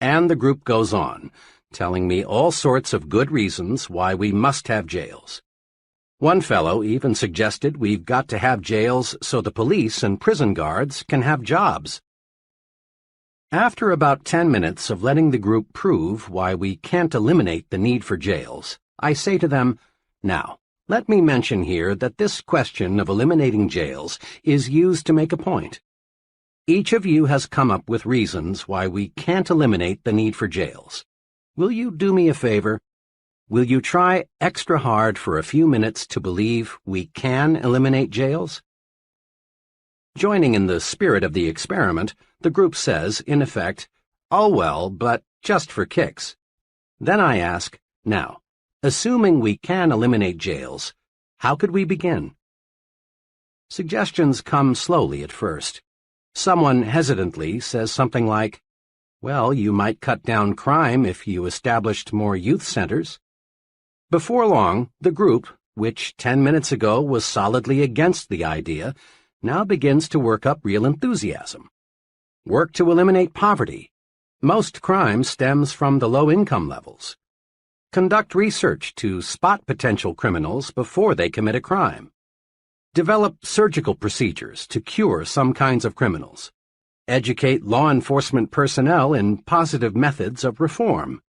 And the group goes on, telling me all sorts of good reasons why we must have jails. One fellow even suggested we've got to have jails so the police and prison guards can have jobs. After about 10 minutes of letting the group prove why we can't eliminate the need for jails, I say to them, now, let me mention here that this question of eliminating jails is used to make a point. Each of you has come up with reasons why we can't eliminate the need for jails. Will you do me a favor? Will you try extra hard for a few minutes to believe we can eliminate jails? Joining in the spirit of the experiment, the group says, in effect, oh well, but just for kicks. Then I ask, now, assuming we can eliminate jails, how could we begin? Suggestions come slowly at first. Someone hesitantly says something like, well, you might cut down crime if you established more youth centers. Before long, the group, which 10 minutes ago was solidly against the idea, now begins to work up real enthusiasm. Work to eliminate poverty. Most crime stems from the low income levels. Conduct research to spot potential criminals before they commit a crime. Develop surgical procedures to cure some kinds of criminals. Educate law enforcement personnel in positive methods of reform.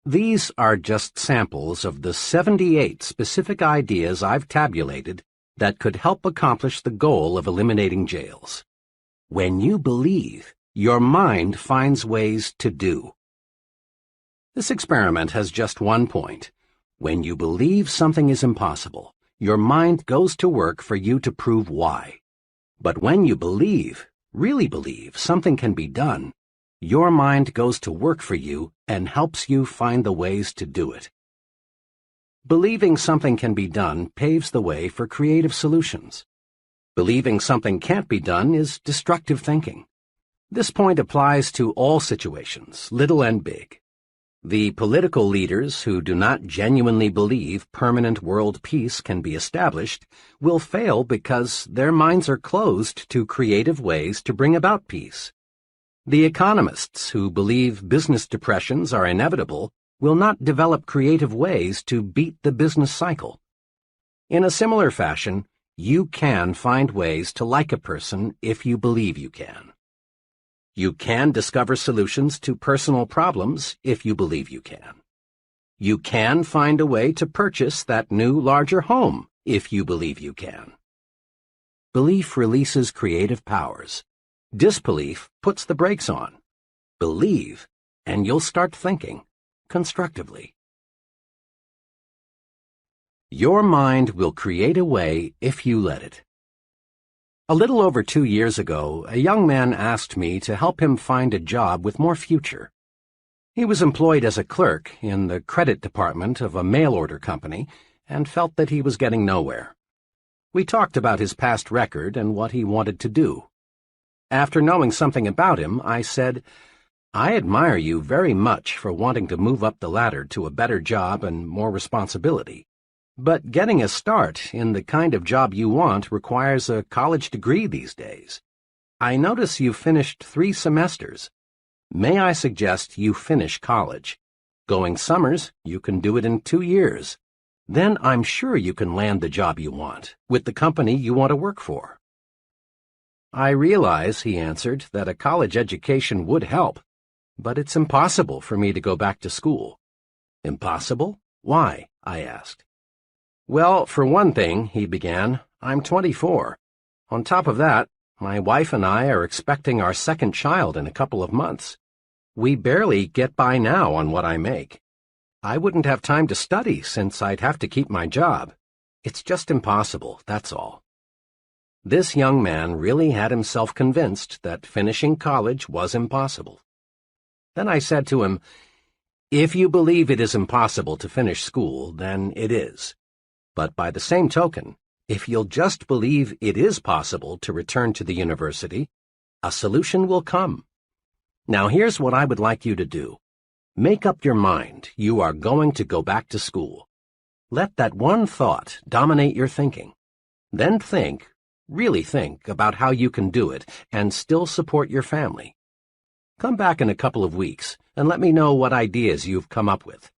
These are just samples of the 78 specific ideas I've tabulated that could help accomplish the goal of eliminating jails. When you believe, your mind finds ways to do. This experiment has just one point. When you believe something is impossible, your mind goes to work for you to prove why. But when you believe, really believe, something can be done, your mind goes to work for you and helps you find the ways to do it. Believing something can be done paves the way for creative solutions. Believing something can't be done is destructive thinking. This point applies to all situations, little and big. The political leaders who do not genuinely believe permanent world peace can be established will fail because their minds are closed to creative ways to bring about peace. The economists who believe business depressions are inevitable will not develop creative ways to beat the business cycle. In a similar fashion, you can find ways to like a person if you believe you can. You can discover solutions to personal problems if you believe you can. You can find a way to purchase that new, larger home if you believe you can. Belief releases creative powers. Disbelief puts the brakes on. Believe, and you'll start thinking constructively. Your mind will create a way if you let it. A little over 2 years ago, a young man asked me to help him find a job with more future. He was employed as a clerk in the credit department of a mail-order company and felt that he was getting nowhere. We talked about his past record and what he wanted to do. After knowing something about him, I said, "I admire you very much for wanting to move up the ladder to a better job and more responsibility. But getting a start in the kind of job you want requires a college degree these days. I notice you finished 3 semesters. May I suggest you finish college? Going summers, you can do it in 2 years. Then I'm sure you can land the job you want, with the company you want to work for." "I realize," he answered, "that a college education would help, but it's impossible for me to go back to school." "Impossible? Why?" I asked. "Well, for one thing," he began, "I'm 24. On top of that, my wife and I are expecting our second child in a couple of months. We barely get by now on what I make. I wouldn't have time to study since I'd have to keep my job. It's just impossible, that's all." This young man really had himself convinced that finishing college was impossible. Then I said to him, "If you believe it is impossible to finish school, then it is. But by the same token, if you'll just believe it is possible to return to the university, a solution will come. Now here's what I would like you to do. Make up your mind you are going to go back to school. Let that one thought dominate your thinking. Then think, really think, about how you can do it and still support your family. Come back in a couple of weeks and let me know what ideas you've come up with."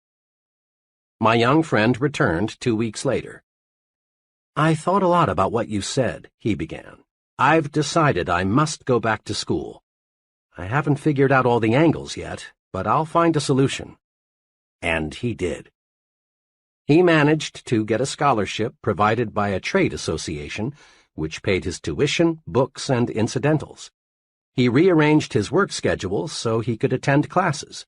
My young friend returned 2 weeks later. "I thought a lot about what you said," he began. "I've decided I must go back to school. I haven't figured out all the angles yet, but I'll find a solution." And he did. He managed to get a scholarship provided by a trade association, which paid his tuition, books, and incidentals. He rearranged his work schedule so he could attend classes.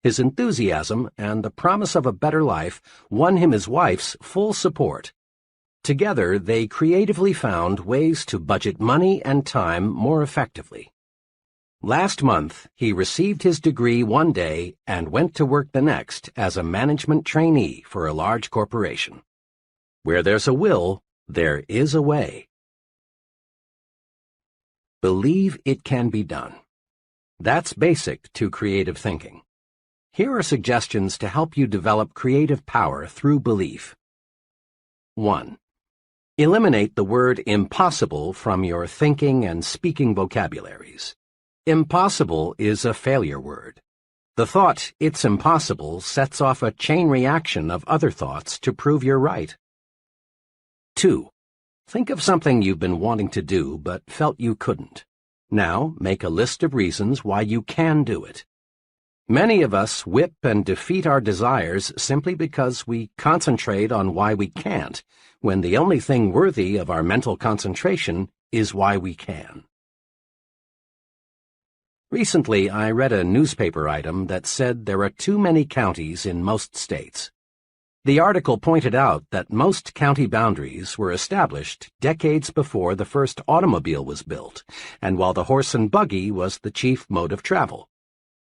His enthusiasm and the promise of a better life won him his wife's full support. Together, they creatively found ways to budget money and time more effectively. Last month, he received his degree one day and went to work the next as a management trainee for a large corporation. Where there's a will, there is a way. Believe it can be done. That's basic to creative thinking. Here are suggestions to help you develop creative power through belief. 1. Eliminate the word impossible from your thinking and speaking vocabularies. Impossible is a failure word. The thought, "it's impossible," sets off a chain reaction of other thoughts to prove you're right. 2. Think of something you've been wanting to do but felt you couldn't. Now, make a list of reasons why you can do it. Many of us whip and defeat our desires simply because we concentrate on why we can't, when the only thing worthy of our mental concentration is why we can. Recently, I read a newspaper item that said there are too many counties in most states. The article pointed out that most county boundaries were established decades before the first automobile was built, and while the horse and buggy was the chief mode of travel.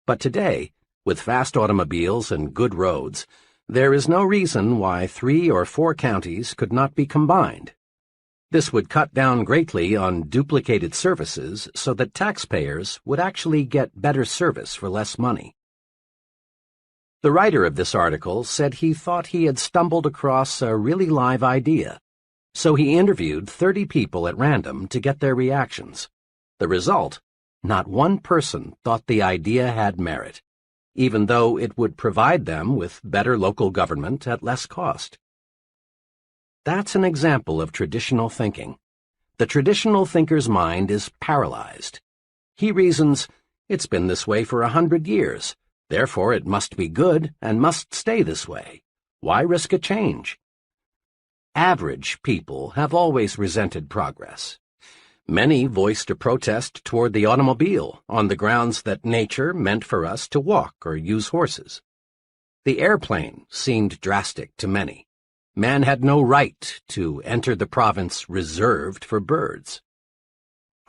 But today, with fast automobiles and good roads, there is no reason why 3 or 4 counties could not be combined. This would cut down greatly on duplicated services so that taxpayers would actually get better service for less money. The writer of this article said he thought he had stumbled across a really live idea, so he interviewed 30 people at random to get their reactions. The result? Not one person thought the idea had merit, even though it would provide them with better local government at less cost. That's an example of traditional thinking. The traditional thinker's mind is paralyzed. He reasons, it's been this way for 100 years. Therefore, it must be good and must stay this way. Why risk a change? Average people have always resented progress. Many voiced a protest toward the automobile on the grounds that nature meant for us to walk or use horses. The airplane seemed drastic to many. Man had no right to enter the province reserved for birds.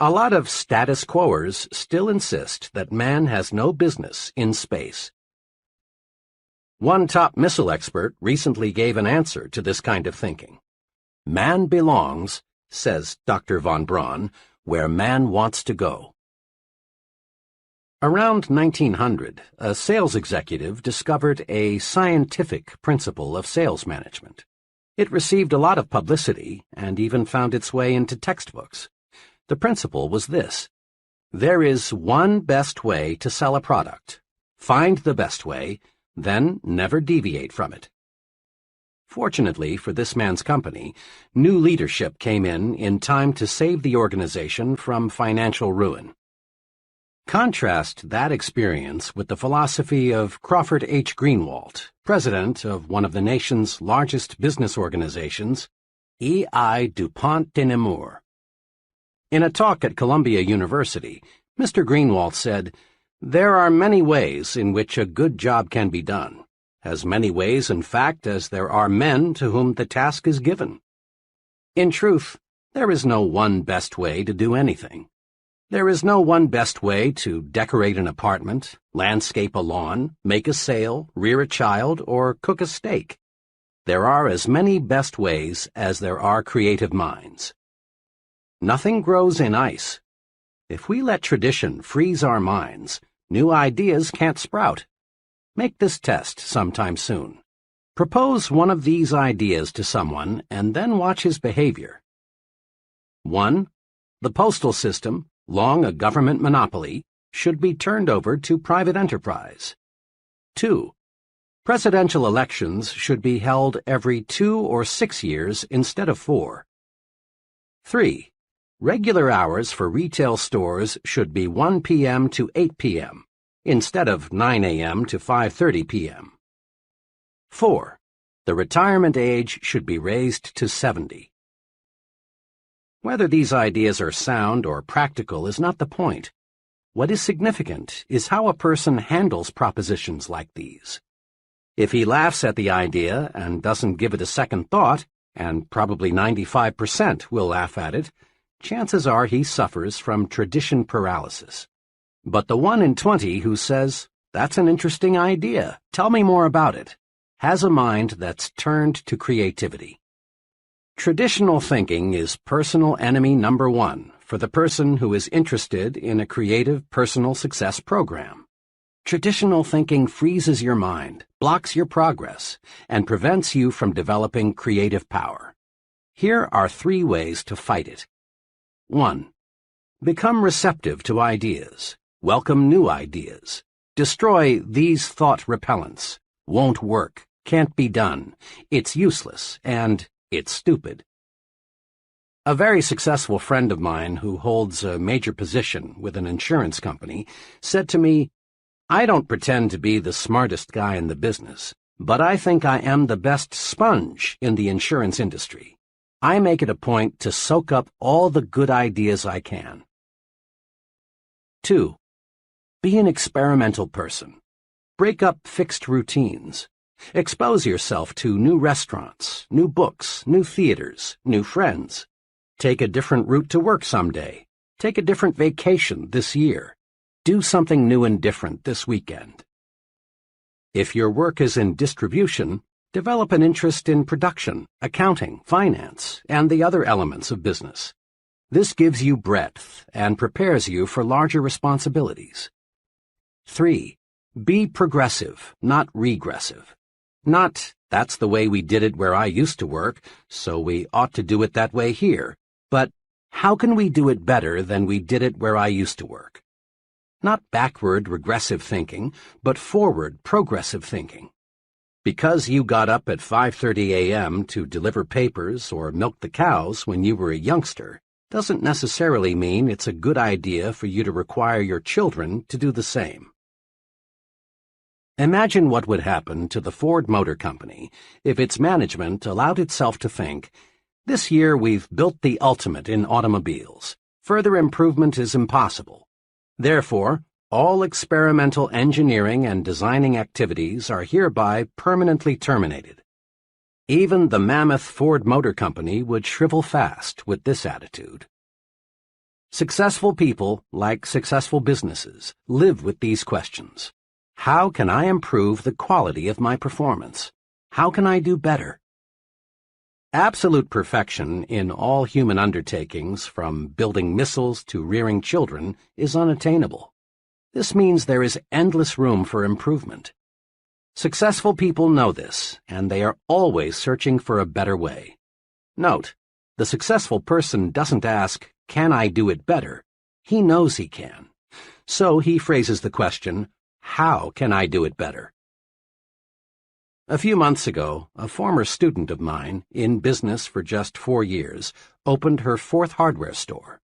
A lot of status quoers still insist that man has no business in space. One top missile expert recently gave an answer to this kind of thinking. Man belongs, says Dr. von Braun, where man wants to go. Around 1900, a sales executive discovered a scientific principle of sales management. It received a lot of publicity and even found its way into textbooks. The principle was this: there is one best way to sell a product. Find the best way, then never deviate from it. Fortunately for this man's company, new leadership came in time to save the organization from financial ruin. Contrast that experience with the philosophy of Crawford H. Greenwalt, president of one of the nation's largest business organizations, E.I. DuPont de Nemours. In a talk at Columbia University, Mr. Greenwalt said, "There are many ways in which a good job can be done, as many ways, in fact, as there are men to whom the task is given. In truth, there is no one best way to do anything. There is no one best way to decorate an apartment, landscape a lawn, make a sale, rear a child, or cook a steak. There are as many best ways as there are creative minds. Nothing grows in ice. If we let tradition freeze our minds, new ideas can't sprout. Make this test sometime soon. Propose one of these ideas to someone and then watch his behavior. 1. The postal system, long a government monopoly, should be turned over to private enterprise. 2. Presidential elections should be held every 2 or 6 years instead of 4. 3. Regular hours for retail stores should be 1 p.m. to 8 p.m., instead of 9 a.m. to 5:30 p.m. 4. The retirement age should be raised to 70. Whether these ideas are sound or practical is not the point. What is significant is how a person handles propositions like these. If he laughs at the idea and doesn't give it a second thought, and probably 95% will laugh at it, chances are he suffers from tradition paralysis. But the 1 in 20 who says, "That's an interesting idea, tell me more about it," has a mind that's turned to creativity. Traditional thinking is personal enemy number 1 for the person who is interested in a creative personal success program. Traditional thinking freezes your mind, blocks your progress, and prevents you from developing creative power. Here are 3 ways to fight it. 1. Become receptive to ideas. Welcome new ideas. Destroy these thought repellents. Won't work. Can't be done. It's useless. And it's stupid. A very successful friend of mine who holds a major position with an insurance company said to me, "I don't pretend to be the smartest guy in the business, but I think I am the best sponge in the insurance industry. I make it a point to soak up all the good ideas I can." 2. Be an experimental person. Break up fixed routines. Expose yourself to new restaurants, new books, new theaters, new friends. Take a different route to work someday. Take a different vacation this year. Do something new and different this weekend. If your work is in distribution, develop an interest in production, accounting, finance, and the other elements of business. This gives you breadth and prepares you for larger responsibilities. 3. Be progressive, not regressive. Not, that's the way we did it where I used to work, so we ought to do it that way here, but how can we do it better than we did it where I used to work? Not backward regressive thinking, but forward progressive thinking. Because you got up at 5:30 a.m. to deliver papers or milk the cows when you were a youngster doesn't necessarily mean it's a good idea for you to require your children to do the same. Imagine what would happen to the Ford Motor Company if its management allowed itself to think, "This year we've built the ultimate in automobiles. Further improvement is impossible. Therefore, all experimental engineering and designing activities are hereby permanently terminated." Even the mammoth Ford Motor Company would shrivel fast with this attitude. Successful people, like successful businesses, live with these questions. How can I improve the quality of my performance? How can I do better? Absolute perfection in all human undertakings, from building missiles to rearing children, is unattainable. This means there is endless room for improvement. Successful people know this, and they are always searching for a better way. Note, the successful person doesn't ask, "Can I do it better?" He knows he can. So he phrases the question, "How can I do it better?" A few months ago, a former student of mine, in business for just 4 years, opened her 4th hardware store.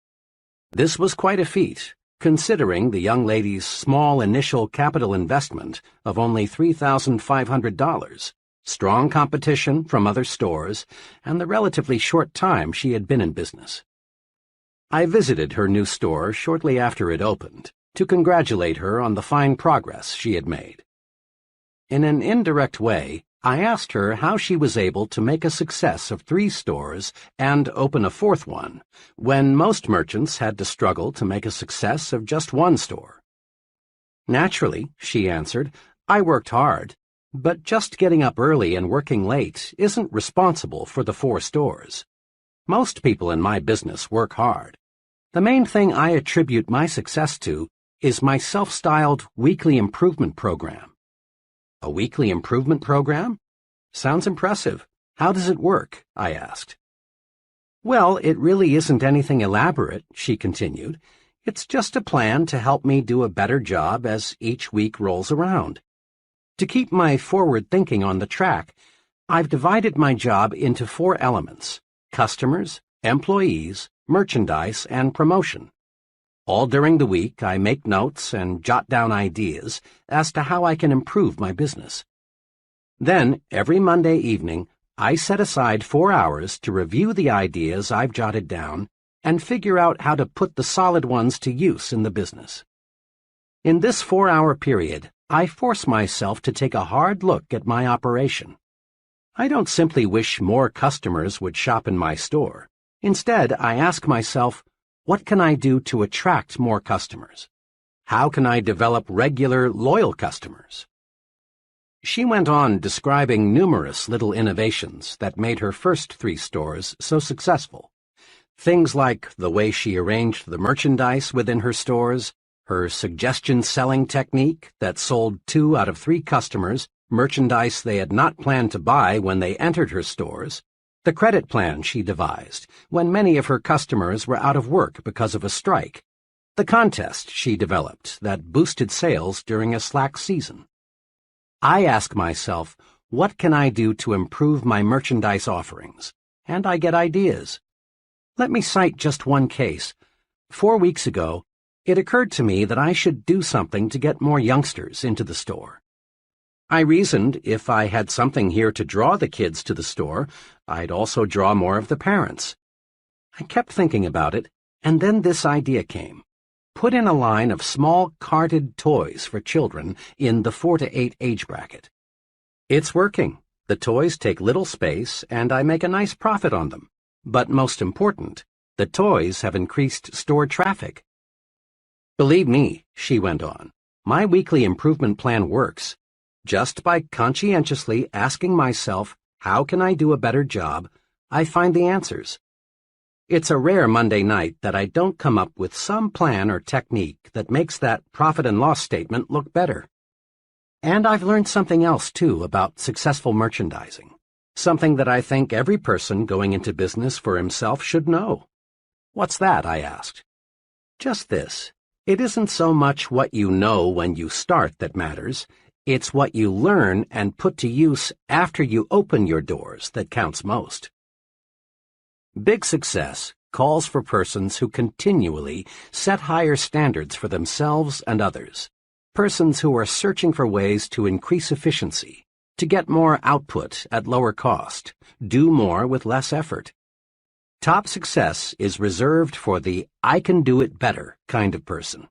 This was quite a feat, considering the young lady's small initial capital investment of only $3,500, strong competition from other stores, and the relatively short time she had been in business. I visited her new store shortly after it opened to congratulate her on the fine progress she had made. In an indirect way, I asked her how she was able to make a success of 3 stores and open a 4th one, when most merchants had to struggle to make a success of just 1 store. "Naturally," she answered, "I worked hard, but just getting up early and working late isn't responsible for the 4 stores. Most people in my business work hard. The main thing I attribute my success to is my self-styled weekly improvement program." "A weekly improvement program? Sounds impressive. How does it work?" I asked. "Well, it really isn't anything elaborate," she continued. "It's just a plan to help me do a better job as each week rolls around. To keep my forward thinking on the track, I've divided my job into 4 elements: customers, employees, merchandise, and promotion. All during the week, I make notes and jot down ideas as to how I can improve my business. Then, every Monday evening, I set aside 4 hours to review the ideas I've jotted down and figure out how to put the solid ones to use in the business. In this 4-hour period, I force myself to take a hard look at my operation. I don't simply wish more customers would shop in my store. Instead, I ask myself, what can I do to attract more customers? How can I develop regular, loyal customers? She went on describing numerous little innovations that made her first 3 stores so successful. Things like the way she arranged the merchandise within her stores, her suggestion selling technique that sold 2 out of 3 customers merchandise they had not planned to buy when they entered her stores, the credit plan she devised when many of her customers were out of work because of a strike, the contest she developed that boosted sales during a slack season. I ask myself, what can I do to improve my merchandise offerings? And I get ideas. Let me cite just one case. 4 weeks ago, it occurred to me that I should do something to get more youngsters into the store. I reasoned if I had something here to draw the kids to the store, I'd also draw more of the parents. I kept thinking about it, and then this idea came. Put in a line of small carded toys for children in the 4 to 8 age bracket. It's working. The toys take little space, and I make a nice profit on them. But most important, the toys have increased store traffic. Believe me, she went on, my weekly improvement plan works. Just by conscientiously asking myself, how can I do a better job, I find the answers. It's a rare Monday night that I don't come up with some plan or technique that makes that profit and loss statement look better. And I've learned something else, too, about successful merchandising. Something that I think every person going into business for himself should know. What's that? I asked. Just this. It isn't so much what you know when you start that matters. It's what you learn and put to use after you open your doors that counts most. Big success calls for persons who continually set higher standards for themselves and others. Persons who are searching for ways to increase efficiency, to get more output at lower cost, do more with less effort. Top success is reserved for the I can do it better kind of person.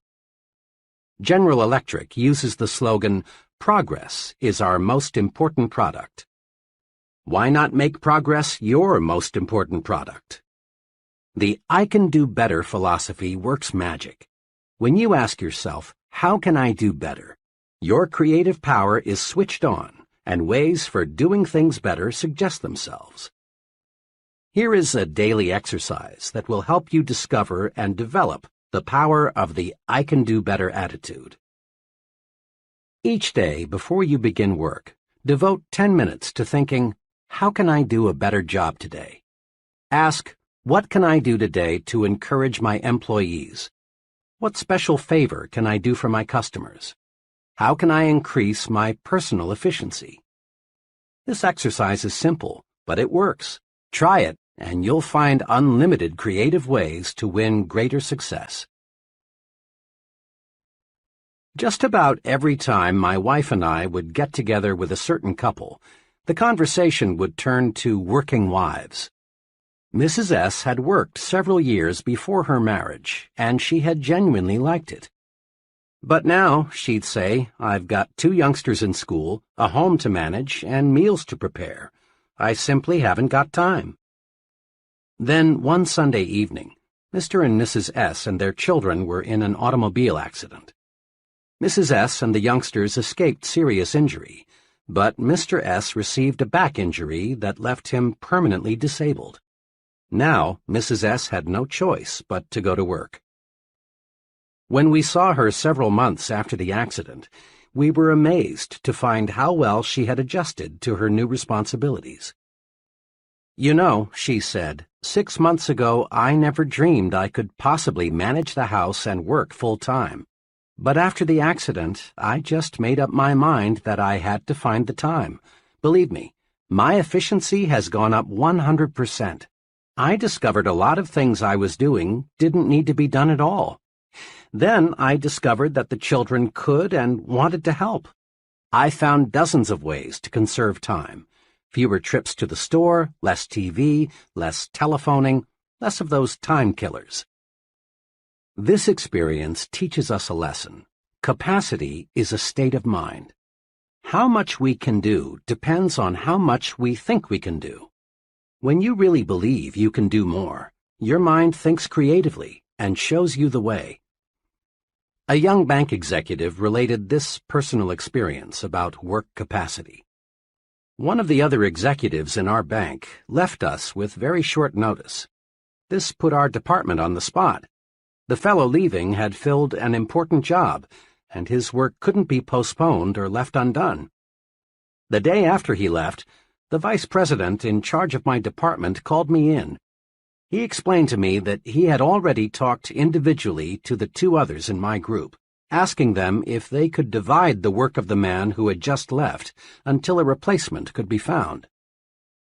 General Electric uses the slogan, progress is our most important product. Why not make progress your most important product? The I can do better philosophy works magic. When you ask yourself, how can I do better? Your creative power is switched on, and ways for doing things better suggest themselves. Here is a daily exercise that will help you discover and develop the power of the I can do better attitude. Each day before you begin work, devote 10 minutes to thinking, how can I do a better job today? Ask, what can I do today to encourage my employees? What special favor can I do for my customers? How can I increase my personal efficiency? This exercise is simple, but it works. Try it, and you'll find unlimited creative ways to win greater success. Just about every time my wife and I would get together with a certain couple, the conversation would turn to working wives. Mrs. S. had worked several years before her marriage, and she had genuinely liked it. But now, she'd say, I've got 2 youngsters in school, a home to manage, and meals to prepare. I simply haven't got time. Then, one Sunday evening, Mr. and Mrs. S. and their children were in an automobile accident. Mrs. S. and the youngsters escaped serious injury, but Mr. S. received a back injury that left him permanently disabled. Now, Mrs. S. had no choice but to go to work. When we saw her several months after the accident, we were amazed to find how well she had adjusted to her new responsibilities. You know, she said, 6 months ago I never dreamed I could possibly manage the house and work full-time. But after the accident, I just made up my mind that I had to find the time. Believe me, my efficiency has gone up 100%. I discovered a lot of things I was doing didn't need to be done at all. Then I discovered that the children could and wanted to help. I found dozens of ways to conserve time. Fewer trips to the store, less TV, less telephoning, less of those time killers. This experience teaches us a lesson. Capacity is a state of mind. How much we can do depends on how much we think we can do. When you really believe you can do more, your mind thinks creatively and shows you the way. A young bank executive related this personal experience about work capacity. One of the other executives in our bank left us with very short notice. This put our department on the spot. The fellow leaving had filled an important job, and his work couldn't be postponed or left undone. The day after he left, the vice president in charge of my department called me in. He explained to me that he had already talked individually to the 2 others in my group, asking them if they could divide the work of the man who had just left until a replacement could be found.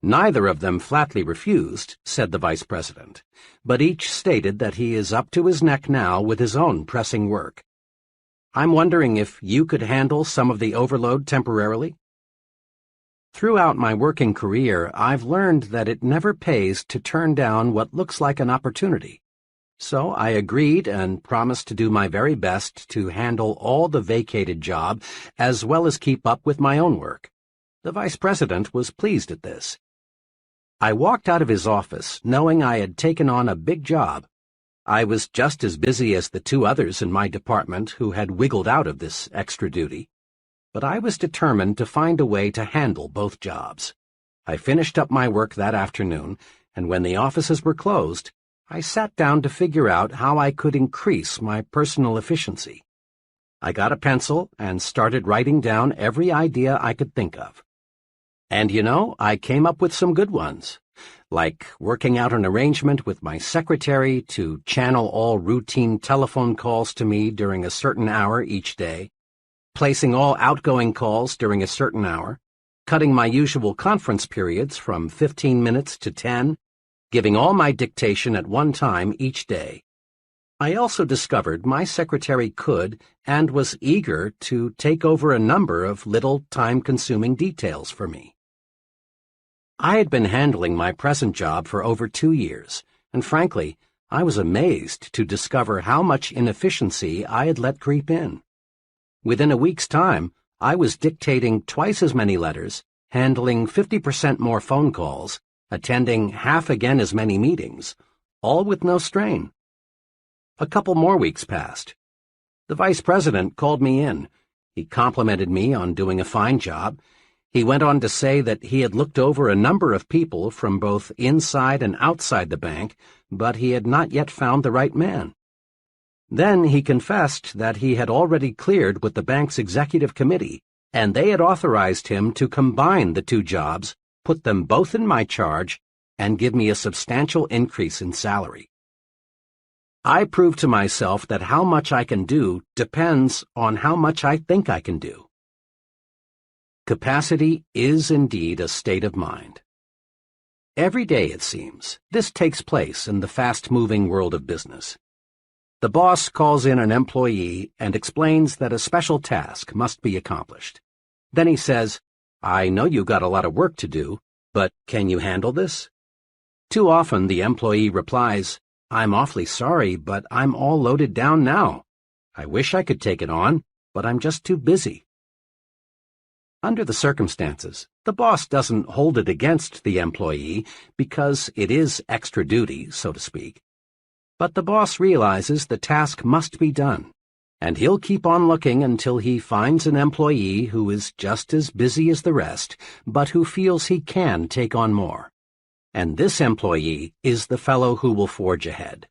Neither of them flatly refused, said the vice president, but each stated that he is up to his neck now with his own pressing work. I'm wondering if you could handle some of the overload temporarily? Throughout my working career, I've learned that it never pays to turn down what looks like an opportunity. So I agreed and promised to do my very best to handle all the vacated job as well as keep up with my own work. The vice president was pleased at this. I walked out of his office knowing I had taken on a big job. I was just as busy as the two others in my department who had wiggled out of this extra duty. But I was determined to find a way to handle both jobs. I finished up my work that afternoon, and when the offices were closed, I sat down to figure out how I could increase my personal efficiency. I got a pencil and started writing down every idea I could think of. And I came up with some good ones, like working out an arrangement with my secretary to channel all routine telephone calls to me during a certain hour each day, placing all outgoing calls during a certain hour, cutting my usual conference periods from 15 minutes to 10, giving all my dictation at one time each day. I also discovered my secretary could and was eager to take over a number of little time-consuming details for me. I had been handling my present job for over 2 years, and frankly, I was amazed to discover how much inefficiency I had let creep in. Within a week's time, I was dictating twice as many letters, handling 50% more phone calls, attending half again as many meetings, all with no strain. A couple more weeks passed. The vice president called me in. He complimented me on doing a fine job. He went on to say that he had looked over a number of people from both inside and outside the bank, but he had not yet found the right man. Then he confessed that he had already cleared with the bank's executive committee, and they had authorized him to combine the two jobs, put them both in my charge, and give me a substantial increase in salary. I proved to myself that how much I can do depends on how much I think I can do. Capacity is indeed a state of mind. Every day, it seems, this takes place in the fast-moving world of business. The boss calls in an employee and explains that a special task must be accomplished. Then he says, "I know you got a lot of work to do, but can you handle this?" Too often the employee replies, "I'm awfully sorry, but I'm all loaded down now. I wish I could take it on, but I'm just too busy." Under the circumstances, the boss doesn't hold it against the employee because it is extra duty, so to speak. But the boss realizes the task must be done, and he'll keep on looking until he finds an employee who is just as busy as the rest, but who feels he can take on more. And this employee is the fellow who will forge ahead.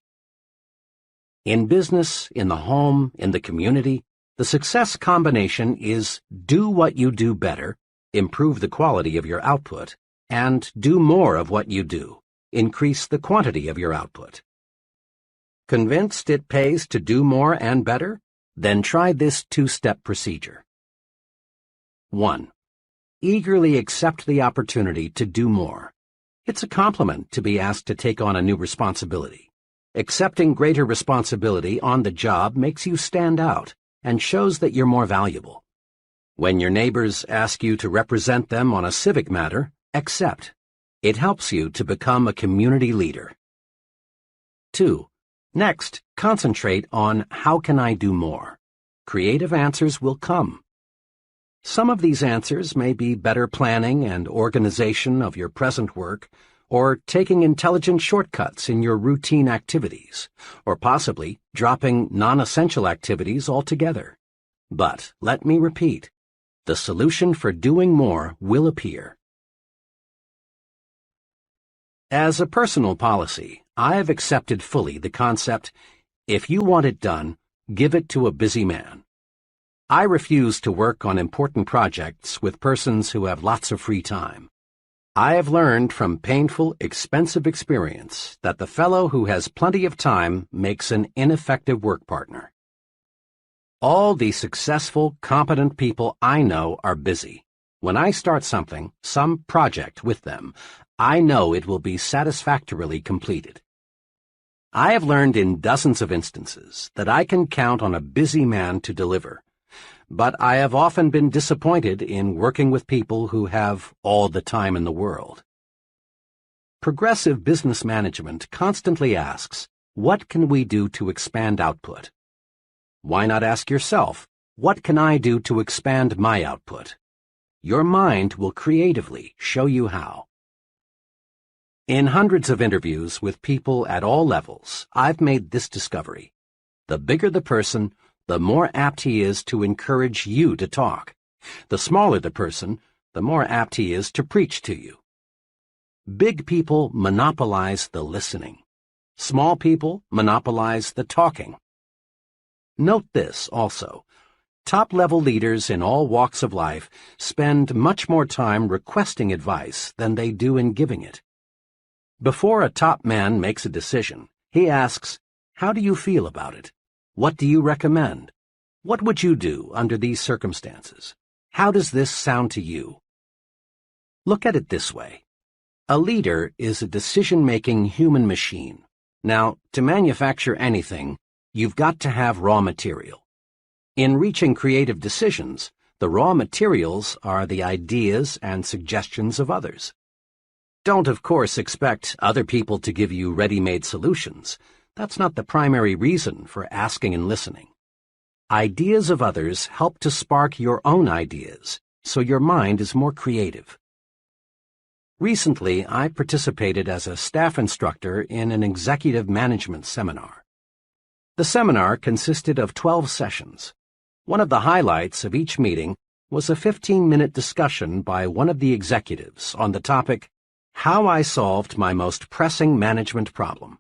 In business, in the home, in the community, the success combination is do what you do better, improve the quality of your output, and do more of what you do, increase the quantity of your output. Convinced it pays to do more and better? Then try this two-step procedure. 1. Eagerly accept the opportunity to do more. It's a compliment to be asked to take on a new responsibility. Accepting greater responsibility on the job makes you stand out and shows that you're more valuable. When your neighbors ask you to represent them on a civic matter, accept. It helps you to become a community leader. 2. Next, concentrate on how can I do more. Creative answers will come. Some of these answers may be better planning and organization of your present work, or taking intelligent shortcuts in your routine activities, or possibly dropping non-essential activities altogether. But, let me repeat, the solution for doing more will appear. As a personal policy, I have accepted fully the concept, if you want it done, give it to a busy man. I refuse to work on important projects with persons who have lots of free time. I have learned from painful, expensive experience that the fellow who has plenty of time makes an ineffective work partner. All the successful, competent people I know are busy. When I start something, some project with them, I know it will be satisfactorily completed. I have learned in dozens of instances that I can count on a busy man to deliver. But I have often been disappointed in working with people who have all the time in the world. Progressive business management constantly asks, what can we do to expand output? Why not ask yourself, what can I do to expand my output? Your mind will creatively show you how. In hundreds of interviews with people at all levels, I've made this discovery. The bigger the person, the more apt he is to encourage you to talk. The smaller the person, the more apt he is to preach to you. Big people monopolize the listening. Small people monopolize the talking. Note this also. Top-level leaders in all walks of life spend much more time requesting advice than they do in giving it. Before a top man makes a decision, he asks, "How do you feel about it? What do you recommend? What would you do under these circumstances? How does this sound to you?" Look at it this way. A leader is a decision-making human machine. Now, to manufacture anything, you've got to have raw material. In reaching creative decisions, the raw materials are the ideas and suggestions of others. Don't, of course, expect other people to give you ready-made solutions. That's not the primary reason for asking and listening. Ideas of others help to spark your own ideas, so your mind is more creative. Recently, I participated as a staff instructor in an executive management seminar. The seminar consisted of 12 sessions. One of the highlights of each meeting was a 15-minute discussion by one of the executives on the topic, "How I Solved My Most Pressing Management Problem."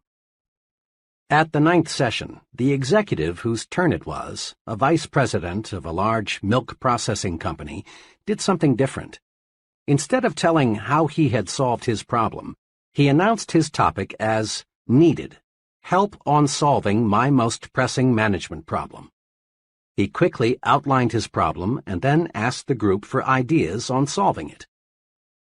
At the 9th session, the executive whose turn it was, a vice president of a large milk processing company, did something different. Instead of telling how he had solved his problem, he announced his topic as "Needed: Help on Solving My Most Pressing Management Problem." He quickly outlined his problem and then asked the group for ideas on solving it.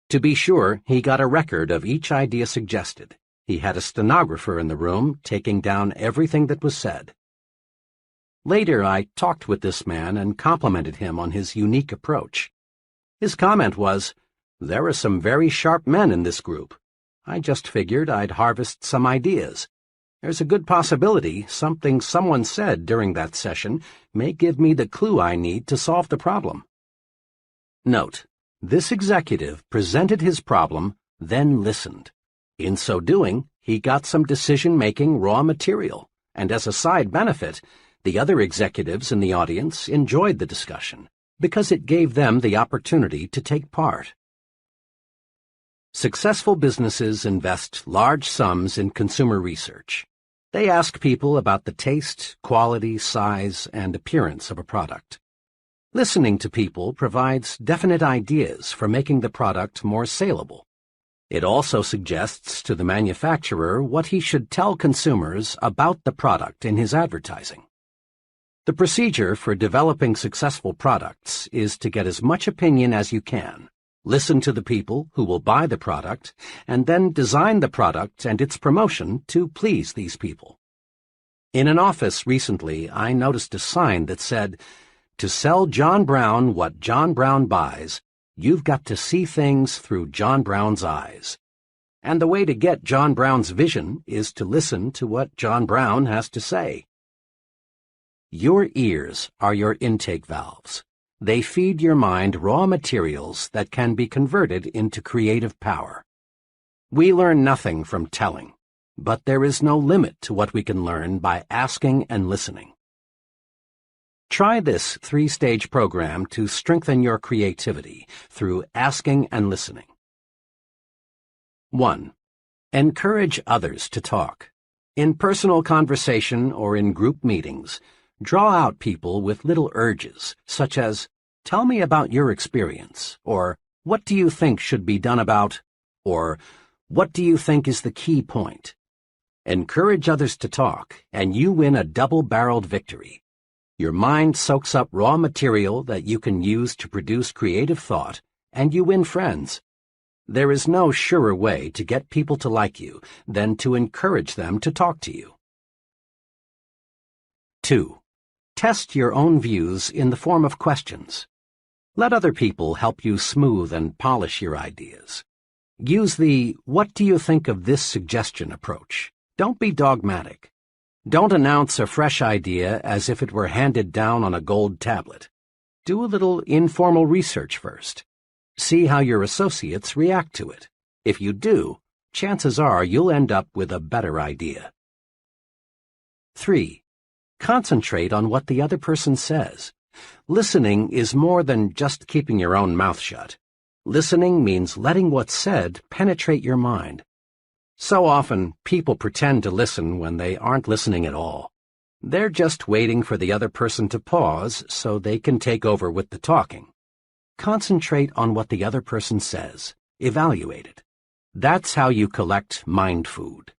To be sure, he got a record of each idea suggested. He had a stenographer in the room taking down everything that was said. Later, I talked with this man and complimented him on his unique approach. His comment was, "There are some very sharp men in this group. I just figured I'd harvest some ideas. There's a good possibility something someone said during that session may give me the clue I need to solve the problem." Note, this executive presented his problem, then listened. In so doing, he got some decision-making raw material, and as a side benefit, the other executives in the audience enjoyed the discussion, because it gave them the opportunity to take part. Successful businesses invest large sums in consumer research. They ask people about the taste, quality, size, and appearance of a product. Listening to people provides definite ideas for making the product more saleable. It also suggests to the manufacturer what he should tell consumers about the product in his advertising. The procedure for developing successful products is to get as much opinion as you can, listen to the people who will buy the product, and then design the product and its promotion to please these people. In an office recently, I noticed a sign that said, "To sell John Brown what John Brown buys, you've got to see things through John Brown's eyes." And the way to get John Brown's vision is to listen to what John Brown has to say. Your ears are your intake valves. They feed your mind raw materials that can be converted into creative power. We learn nothing from telling, but there is no limit to what we can learn by asking and listening. Try this 3-stage program to strengthen your creativity through asking and listening. 1. Encourage others to talk. In personal conversation or in group meetings, draw out people with little urges, such as, "Tell me about your experience," or "What do you think should be done about," or "What do you think is the key point?" Encourage others to talk, and you win a double-barreled victory. Your mind soaks up raw material that you can use to produce creative thought, and you win friends. There is no surer way to get people to like you than to encourage them to talk to you. 2. Test your own views in the form of questions. Let other people help you smooth and polish your ideas. Use the "What do you think of this suggestion" approach. Don't be dogmatic. Don't announce a fresh idea as if it were handed down on a gold tablet. Do a little informal research first. See how your associates react to it. If you do, chances are you'll end up with a better idea. 3. Concentrate on what the other person says. Listening is more than just keeping your own mouth shut. Listening means letting what's said penetrate your mind. So often, people pretend to listen when they aren't listening at all. They're just waiting for the other person to pause so they can take over with the talking. Concentrate on what the other person says. Evaluate it. That's how you collect mind food.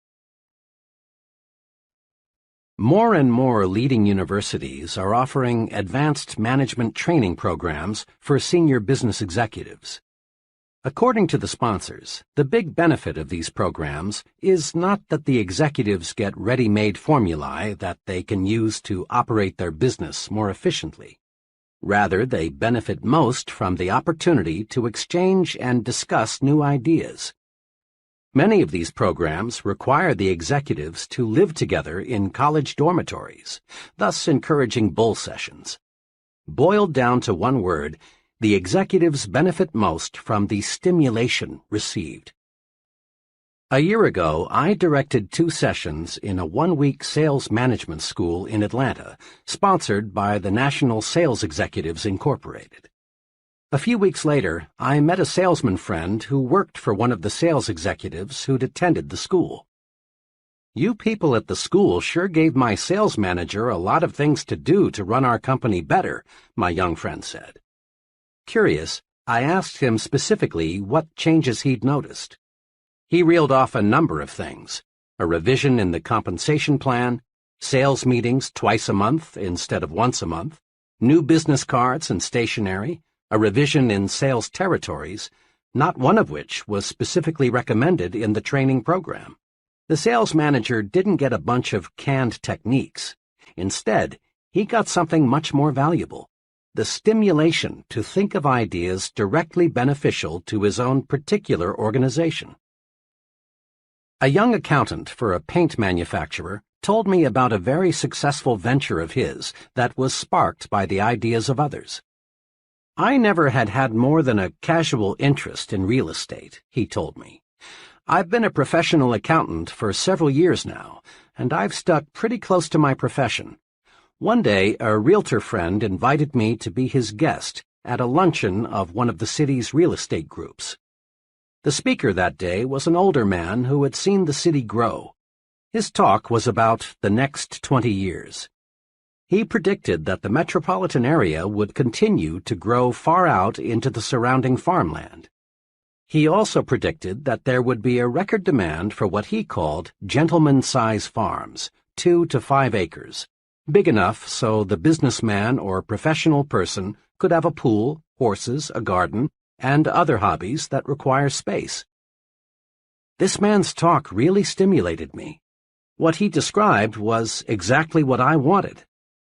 More and more leading universities are offering advanced management training programs for senior business executives. According to the sponsors, the big benefit of these programs is not that the executives get ready-made formulae that they can use to operate their business more efficiently. Rather, they benefit most from the opportunity to exchange and discuss new ideas. Many of these programs require the executives to live together in college dormitories, thus encouraging bull sessions. Boiled down to one word, the executives benefit most from the stimulation received. A year ago, I directed 2 sessions in a 1-week sales management school in Atlanta, sponsored by the National Sales Executives Incorporated. A few weeks later, I met a salesman friend who worked for one of the sales executives who'd attended the school. "You people at the school sure gave my sales manager a lot of things to do to run our company better," my young friend said. Curious, I asked him specifically what changes he'd noticed. He reeled off a number of things: a revision in the compensation plan, sales meetings twice a month instead of once a month, new business cards and stationery, a revision in sales territories, not one of which was specifically recommended in the training program. The sales manager didn't get a bunch of canned techniques. Instead, he got something much more valuable: the stimulation to think of ideas directly beneficial to his own particular organization. A young accountant for a paint manufacturer told me about a very successful venture of his that was sparked by the ideas of others. "I never had more than a casual interest in real estate," he told me. "I've been a professional accountant for several years now, and I've stuck pretty close to my profession. One day, a realtor friend invited me to be his guest at a luncheon of one of the city's real estate groups. The speaker that day was an older man who had seen the city grow. His talk was about the next 20 years. He predicted that the metropolitan area would continue to grow far out into the surrounding farmland. He also predicted that there would be a record demand for what he called gentleman-size farms, 2 to 5 acres. Big enough so the businessman or professional person could have a pool, horses, a garden, and other hobbies that require space. This man's talk really stimulated me. What he described was exactly what I wanted.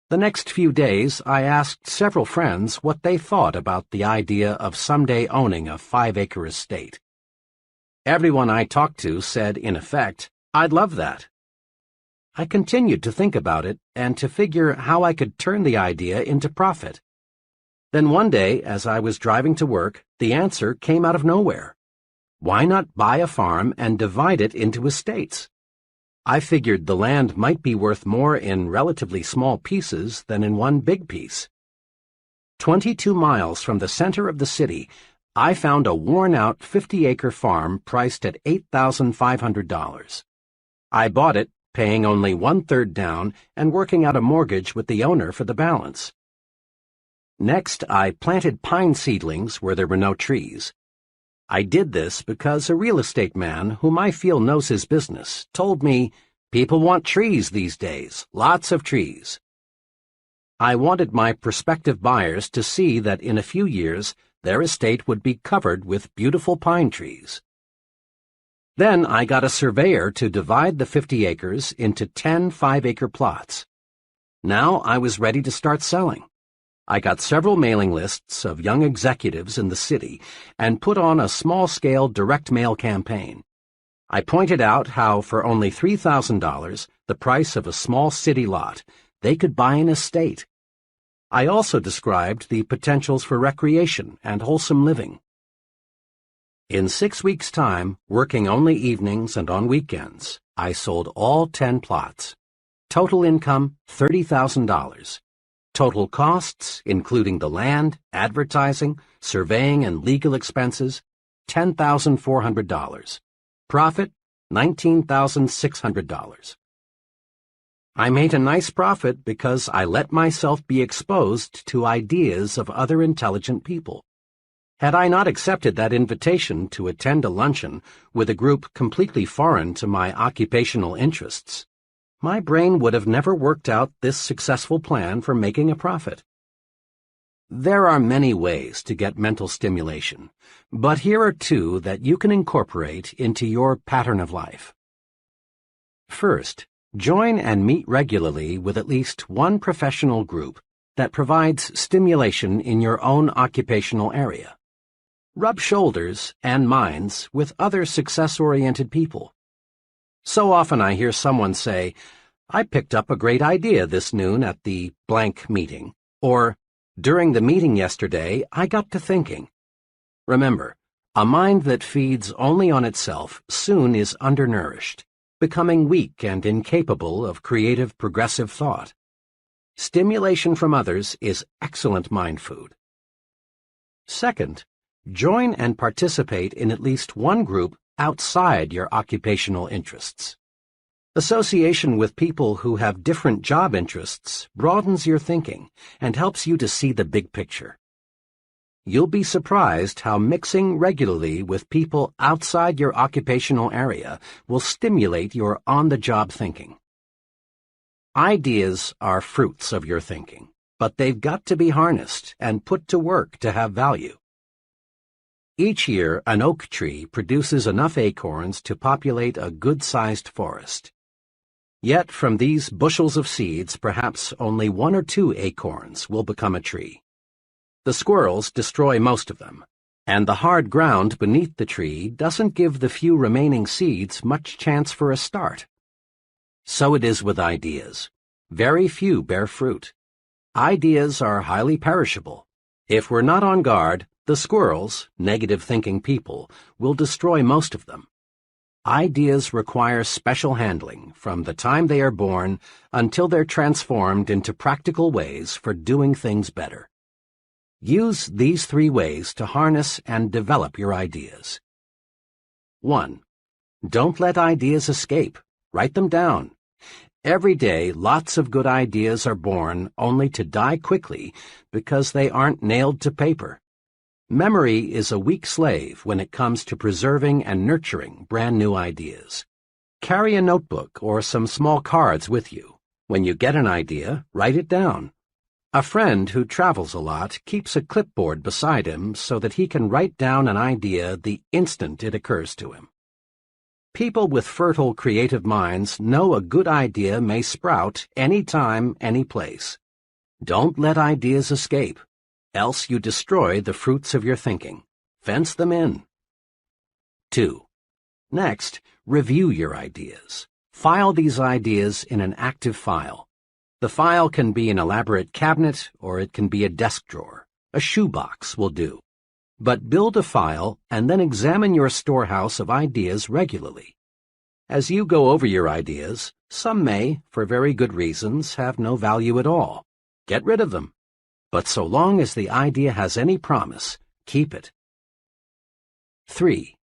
The next few days, I asked several friends what they thought about the idea of someday owning a 5-acre estate. Everyone I talked to said, in effect, "I'd love that." I continued to think about it and to figure how I could turn the idea into profit. Then one day, as I was driving to work, the answer came out of nowhere. Why not buy a farm and divide it into estates? I figured the land might be worth more in relatively small pieces than in one big piece. 22 miles from the center of the city, I found a worn-out 50-acre farm priced at $8,500. I bought it, paying only 1/3 down and working out a mortgage with the owner for the balance. Next, I planted pine seedlings where there were no trees. I did this because a real estate man whom I feel knows his business told me, "People want trees these days, lots of trees." I wanted my prospective buyers to see that in a few years their estate would be covered with beautiful pine trees. Then I got a surveyor to divide the 50 acres into 10 5-acre plots. Now I was ready to start selling. I got several mailing lists of young executives in the city and put on a small-scale direct mail campaign. I pointed out how for only $3,000, the price of a small city lot, they could buy an estate. I also described the potentials for recreation and wholesome living. In 6 weeks' time, working only evenings and on weekends, I sold all 10 plots. Total income, $30,000. Total costs, including the land, advertising, surveying, and legal expenses, $10,400. Profit, $19,600. I made a nice profit because I let myself be exposed to ideas of other intelligent people. Had I not accepted that invitation to attend a luncheon with a group completely foreign to my occupational interests, my brain would have never worked out this successful plan for making a profit. There are many ways to get mental stimulation, but here are 2 that you can incorporate into your pattern of life. First, join and meet regularly with at least one professional group that provides stimulation in your own occupational area. Rub shoulders and minds with other success-oriented people. So often I hear someone say, "I picked up a great idea this noon at the blank meeting," or, "During the meeting yesterday, I got to thinking." Remember, a mind that feeds only on itself soon is undernourished, becoming weak and incapable of creative, progressive thought. Stimulation from others is excellent mind food. Second, join and participate in at least one group outside your occupational interests. Association with people who have different job interests broadens your thinking and helps you to see the big picture. You'll be surprised how mixing regularly with people outside your occupational area will stimulate your on-the-job thinking. Ideas are fruits of your thinking, but they've got to be harnessed and put to work to have value. Each year, an oak tree produces enough acorns to populate a good-sized forest. Yet from these bushels of seeds, perhaps only 1 or 2 acorns will become a tree. The squirrels destroy most of them, and the hard ground beneath the tree doesn't give the few remaining seeds much chance for a start. So it is with ideas. Very few bear fruit. Ideas are highly perishable. If we're not on guard, the squirrels, negative-thinking people, will destroy most of them. Ideas require special handling from the time they are born until they're transformed into practical ways for doing things better. Use these 3 ways to harness and develop your ideas. 1. Don't let ideas escape. Write them down. Every day, lots of good ideas are born only to die quickly because they aren't nailed to paper. Memory is a weak slave when it comes to preserving and nurturing brand-new ideas. Carry a notebook or some small cards with you. When you get an idea, write it down. A friend who travels a lot keeps a clipboard beside him so that he can write down an idea the instant it occurs to him. People with fertile creative minds know a good idea may sprout any time, any place. Don't let ideas escape, else you destroy the fruits of your thinking. Fence them in. 2. Next, review your ideas. File these ideas in an active file. The file can be an elaborate cabinet or it can be a desk drawer. A shoebox will do. But build a file and then examine your storehouse of ideas regularly. As you go over your ideas, some may, for very good reasons, have no value at all. Get rid of them. But so long as the idea has any promise, keep it. 3.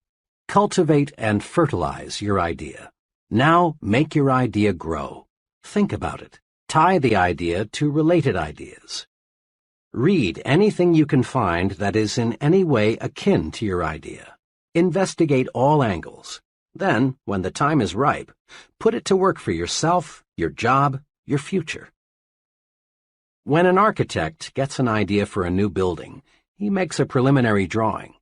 Cultivate and fertilize your idea. Now make your idea grow. Think about it. Tie the idea to related ideas. Read anything you can find that is in any way akin to your idea. Investigate all angles. Then, when the time is ripe, put it to work for yourself, your job, your future. When an architect gets an idea for a new building, he makes a preliminary drawing.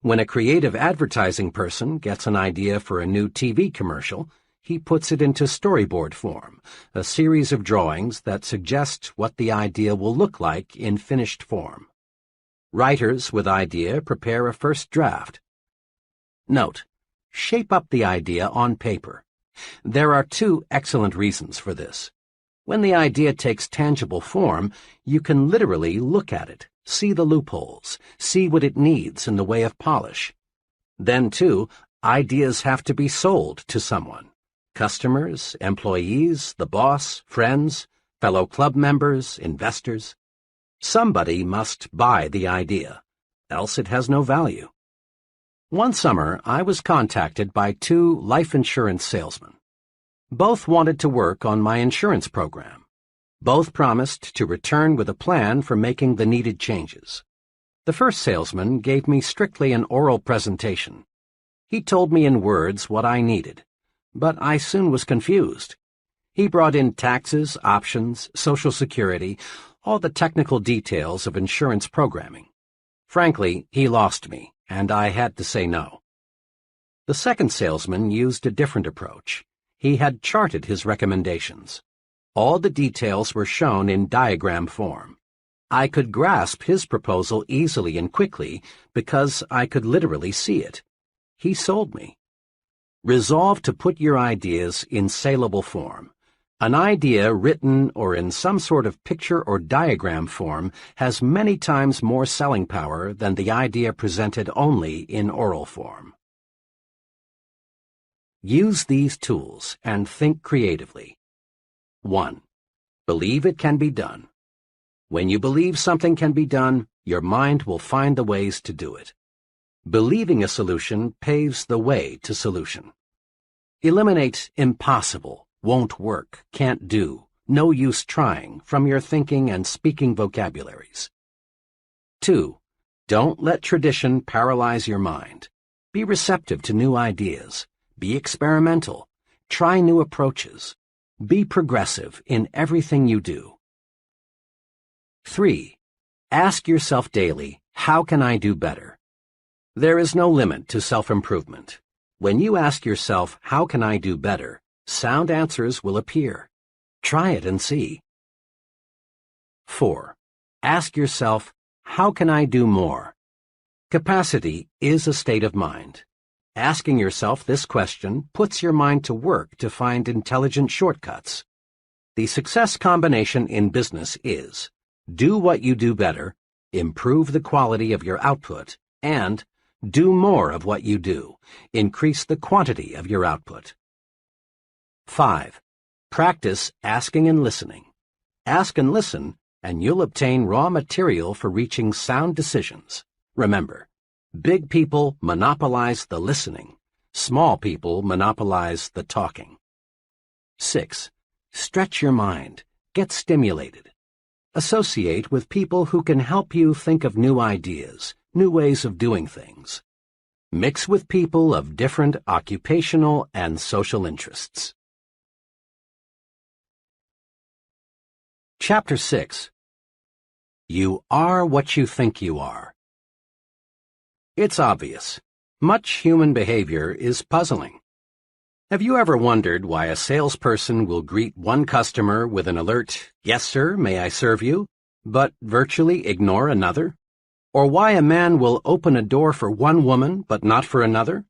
When a creative advertising person gets an idea for a new TV commercial, he puts it into storyboard form, a series of drawings that suggest what the idea will look like in finished form. Writers with idea prepare a first draft. Note: shape up the idea on paper. There are 2 excellent reasons for this. When the idea takes tangible form, you can literally look at it, see the loopholes, see what it needs in the way of polish. Then, too, ideas have to be sold to someone. Customers, employees, the boss, friends, fellow club members, investors. Somebody must buy the idea, else it has no value. One summer, I was contacted by 2 life insurance salesmen. Both wanted to work on my insurance program. Both promised to return with a plan for making the needed changes. The first salesman gave me strictly an oral presentation. He told me in words what I needed, but I soon was confused. He brought in taxes, options, Social Security, all the technical details of insurance programming. Frankly, he lost me, and I had to say no. The second salesman used a different approach. He had charted his recommendations. All the details were shown in diagram form. I could grasp his proposal easily and quickly because I could literally see it. He sold me. Resolve to put your ideas in saleable form. An idea written or in some sort of picture or diagram form has many times more selling power than the idea presented only in oral form. Use these tools and think creatively. 1. Believe it can be done. When you believe something can be done, your mind will find the ways to do it. Believing a solution paves the way to solution. Eliminate impossible, won't work, can't do, no use trying from your thinking and speaking vocabularies. 2. Don't let tradition paralyze your mind. Be receptive to new ideas. Be experimental. Try new approaches. Be progressive in everything you do. 3. Ask yourself daily, how can I do better? There is no limit to self-improvement. When you ask yourself, how can I do better, sound answers will appear. Try it and see. 4. Ask yourself, how can I do more? Capacity is a state of mind. Asking yourself this question puts your mind to work to find intelligent shortcuts. The success combination in business is: do what you do better, improve the quality of your output, and do more of what you do, increase the quantity of your output. 5. Practice asking and listening. Ask and listen, and you'll obtain raw material for reaching sound decisions. Remember, big people monopolize the listening. Small people monopolize the talking. 6. Stretch your mind. Get stimulated. Associate with people who can help you think of new ideas, new ways of doing things. Mix with people of different occupational and social interests. Chapter 6. You are what you think you are. It's obvious. Much human behavior is puzzling. Have you ever wondered why a salesperson will greet one customer with an alert, "Yes, sir, may I serve you?" but virtually ignore another? Or why a man will open a door for one woman but not for another?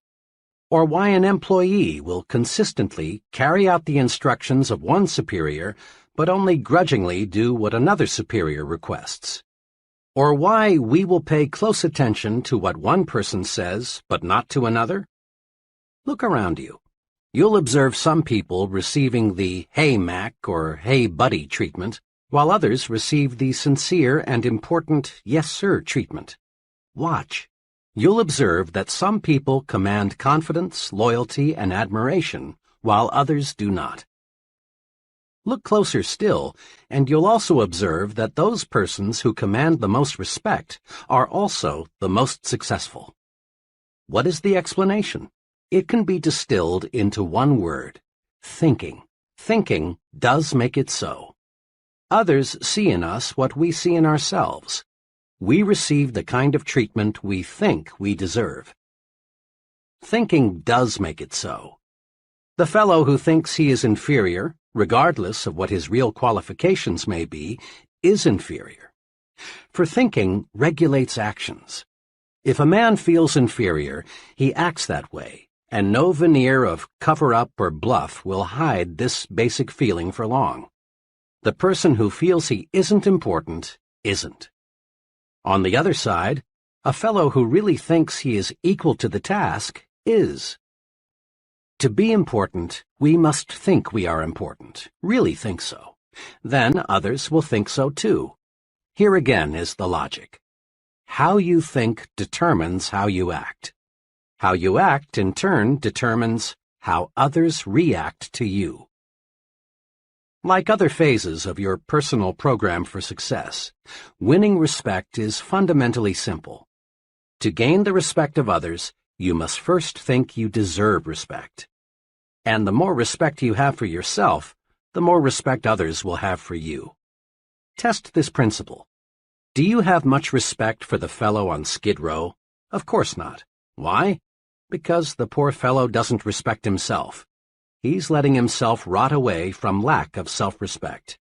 Or why an employee will consistently carry out the instructions of one superior but only grudgingly do what another superior requests? Or why we will pay close attention to what one person says but not to another? Look around you. You'll observe some people receiving the "Hey, Mac" or "Hey, buddy" treatment, while others receive the sincere and important "Yes, sir" treatment. Watch. You'll observe that some people command confidence, loyalty, and admiration, while others do not. Look closer still, and you'll also observe that those persons who command the most respect are also the most successful. What is the explanation? It can be distilled into one word: thinking. Thinking does make it so. Others see in us what we see in ourselves. We receive the kind of treatment we think we deserve. Thinking does make it so. The fellow who thinks he is inferior, regardless of what his real qualifications may be, is inferior. For thinking regulates actions. If a man feels inferior, he acts that way, and no veneer of cover-up or bluff will hide this basic feeling for long. The person who feels he isn't important isn't. On the other side, A fellow who really thinks he is equal to the task is. To be important, we must think we are important, really think so. Then others will think so too. Here again is the logic. How you think determines how you act. How you act, in turn, determines how others react to you. Like other phases of your personal program for success, winning respect is fundamentally simple. To gain the respect of others, you must first think you deserve respect. And the more respect you have for yourself, the more respect others will have for you. Test this principle. Do you have much respect for the fellow on Skid Row? Of course not. Why? Because the poor fellow doesn't respect himself. He's letting himself rot away from lack of self-respect.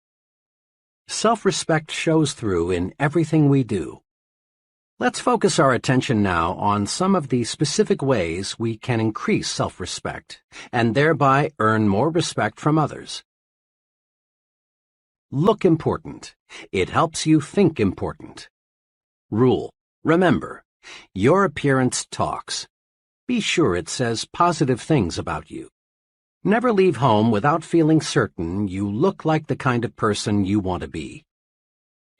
Self-respect shows through in everything we do. Let's focus our attention now on some of the specific ways we can increase self-respect and thereby earn more respect from others. Look important. It helps you think important. Rule. Remember, your appearance talks. Be sure it says positive things about you. Never leave home without feeling certain you look like the kind of person you want to be.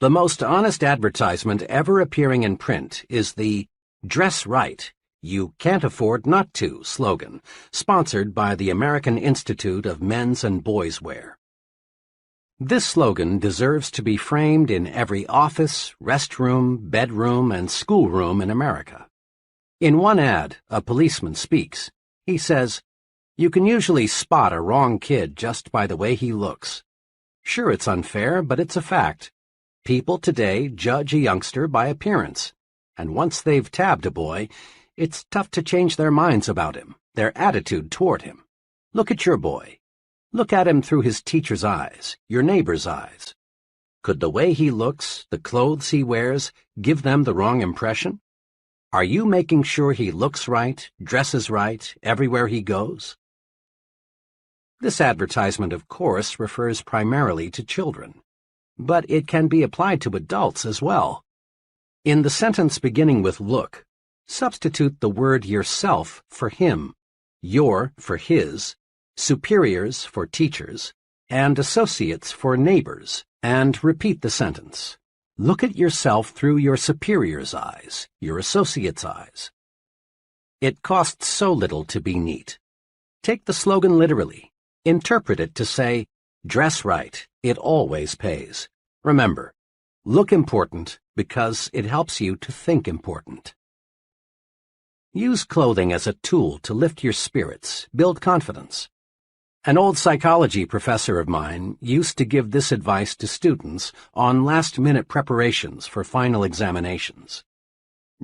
The most honest advertisement ever appearing in print is the "Dress Right, You Can't Afford Not to" slogan, sponsored by the American Institute of Men's and Boys' Wear. This slogan deserves to be framed in every office, restroom, bedroom, and schoolroom in America. In one ad, a policeman speaks. He says, "You can usually spot a wrong kid just by the way he looks." Sure, it's unfair, but it's a fact. People today judge a youngster by appearance, and once they've tabbed a boy, it's tough to change their minds about him, their attitude toward him. Look at your boy. Look at him through his teacher's eyes, your neighbor's eyes. Could the way he looks, the clothes he wears, give them the wrong impression? Are you making sure he looks right, dresses right, everywhere he goes? This advertisement, of course, refers primarily to children, but it can be applied to adults as well. In the sentence beginning with look, substitute the word yourself for him, your for his, superiors for teachers, and associates for neighbors, and repeat the sentence. Look at yourself through your superior's eyes, your associate's eyes. It costs so little to be neat. Take the slogan literally. Interpret it to say, dress right, it always pays. Remember, look important because it helps you to think important. Use clothing as a tool to lift your spirits, build confidence. An old psychology professor of mine used to give this advice to students on last-minute preparations for final examinations.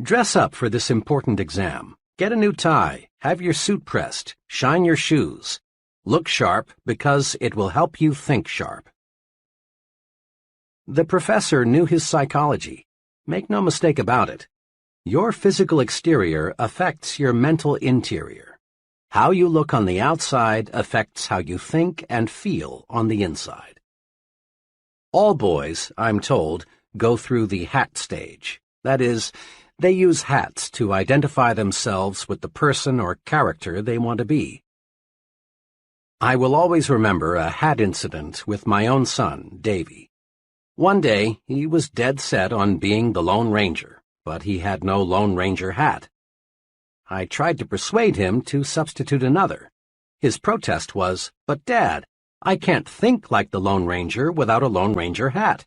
Dress up for this important exam. Get a new tie, have your suit pressed, shine your shoes. Look sharp because it will help you think sharp. The professor knew his psychology. Make no mistake about it. Your physical exterior affects your mental interior. How you look on the outside affects how you think and feel on the inside. All boys, I'm told, go through the hat stage. That is, they use hats to identify themselves with the person or character they want to be. I will always remember a hat incident with my own son, Davy. One day, he was dead set on being the Lone Ranger, but he had no Lone Ranger hat. I tried to persuade him to substitute another. His protest was, "But Dad, I can't think like the Lone Ranger without a Lone Ranger hat."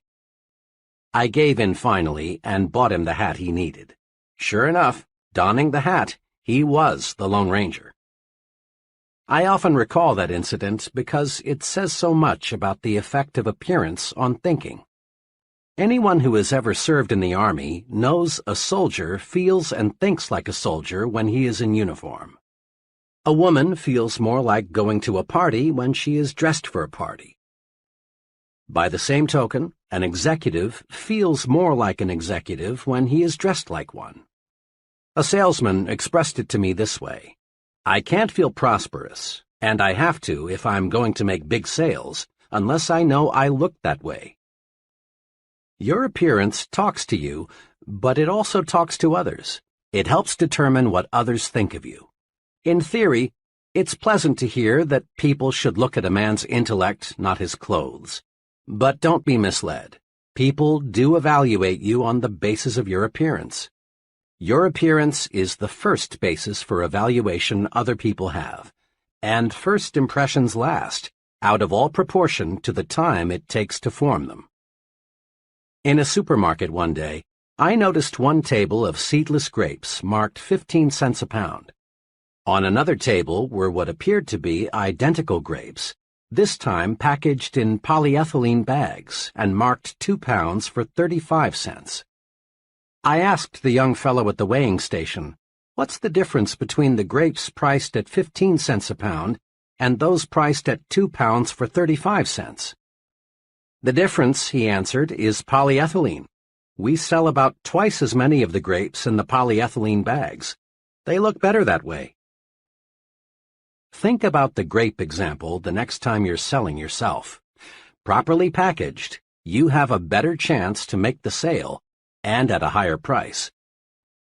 I gave in finally and bought him the hat he needed. Sure enough, donning the hat, he was the Lone Ranger. I often recall that incident because it says so much about the effect of appearance on thinking. Anyone who has ever served in the Army knows a soldier feels and thinks like a soldier when he is in uniform. A woman feels more like going to a party when she is dressed for a party. By the same token, an executive feels more like an executive when he is dressed like one. A salesman expressed it to me this way. I can't feel prosperous, and I have to if I'm going to make big sales, unless I know I look that way. Your appearance talks to you, but it also talks to others. It helps determine what others think of you. In theory, it's pleasant to hear that people should look at a man's intellect, not his clothes. But don't be misled. People do evaluate you on the basis of your appearance. Your appearance is the first basis for evaluation other people have, and first impressions last, out of all proportion to the time it takes to form them. In a supermarket one day, I noticed one table of seedless grapes marked 15 cents a pound. On another table were what appeared to be identical grapes, this time packaged in polyethylene bags and marked 2 pounds for 35 cents. I asked the young fellow at the weighing station, "What's the difference between the grapes priced at 15 cents a pound and those priced at 2 pounds for 35 cents? "The difference," he answered, "is polyethylene. We sell about twice as many of the grapes in the polyethylene bags. They look better that way." Think about the grape example the next time you're selling yourself. Properly packaged, you have a better chance to make the sale, and at a higher price.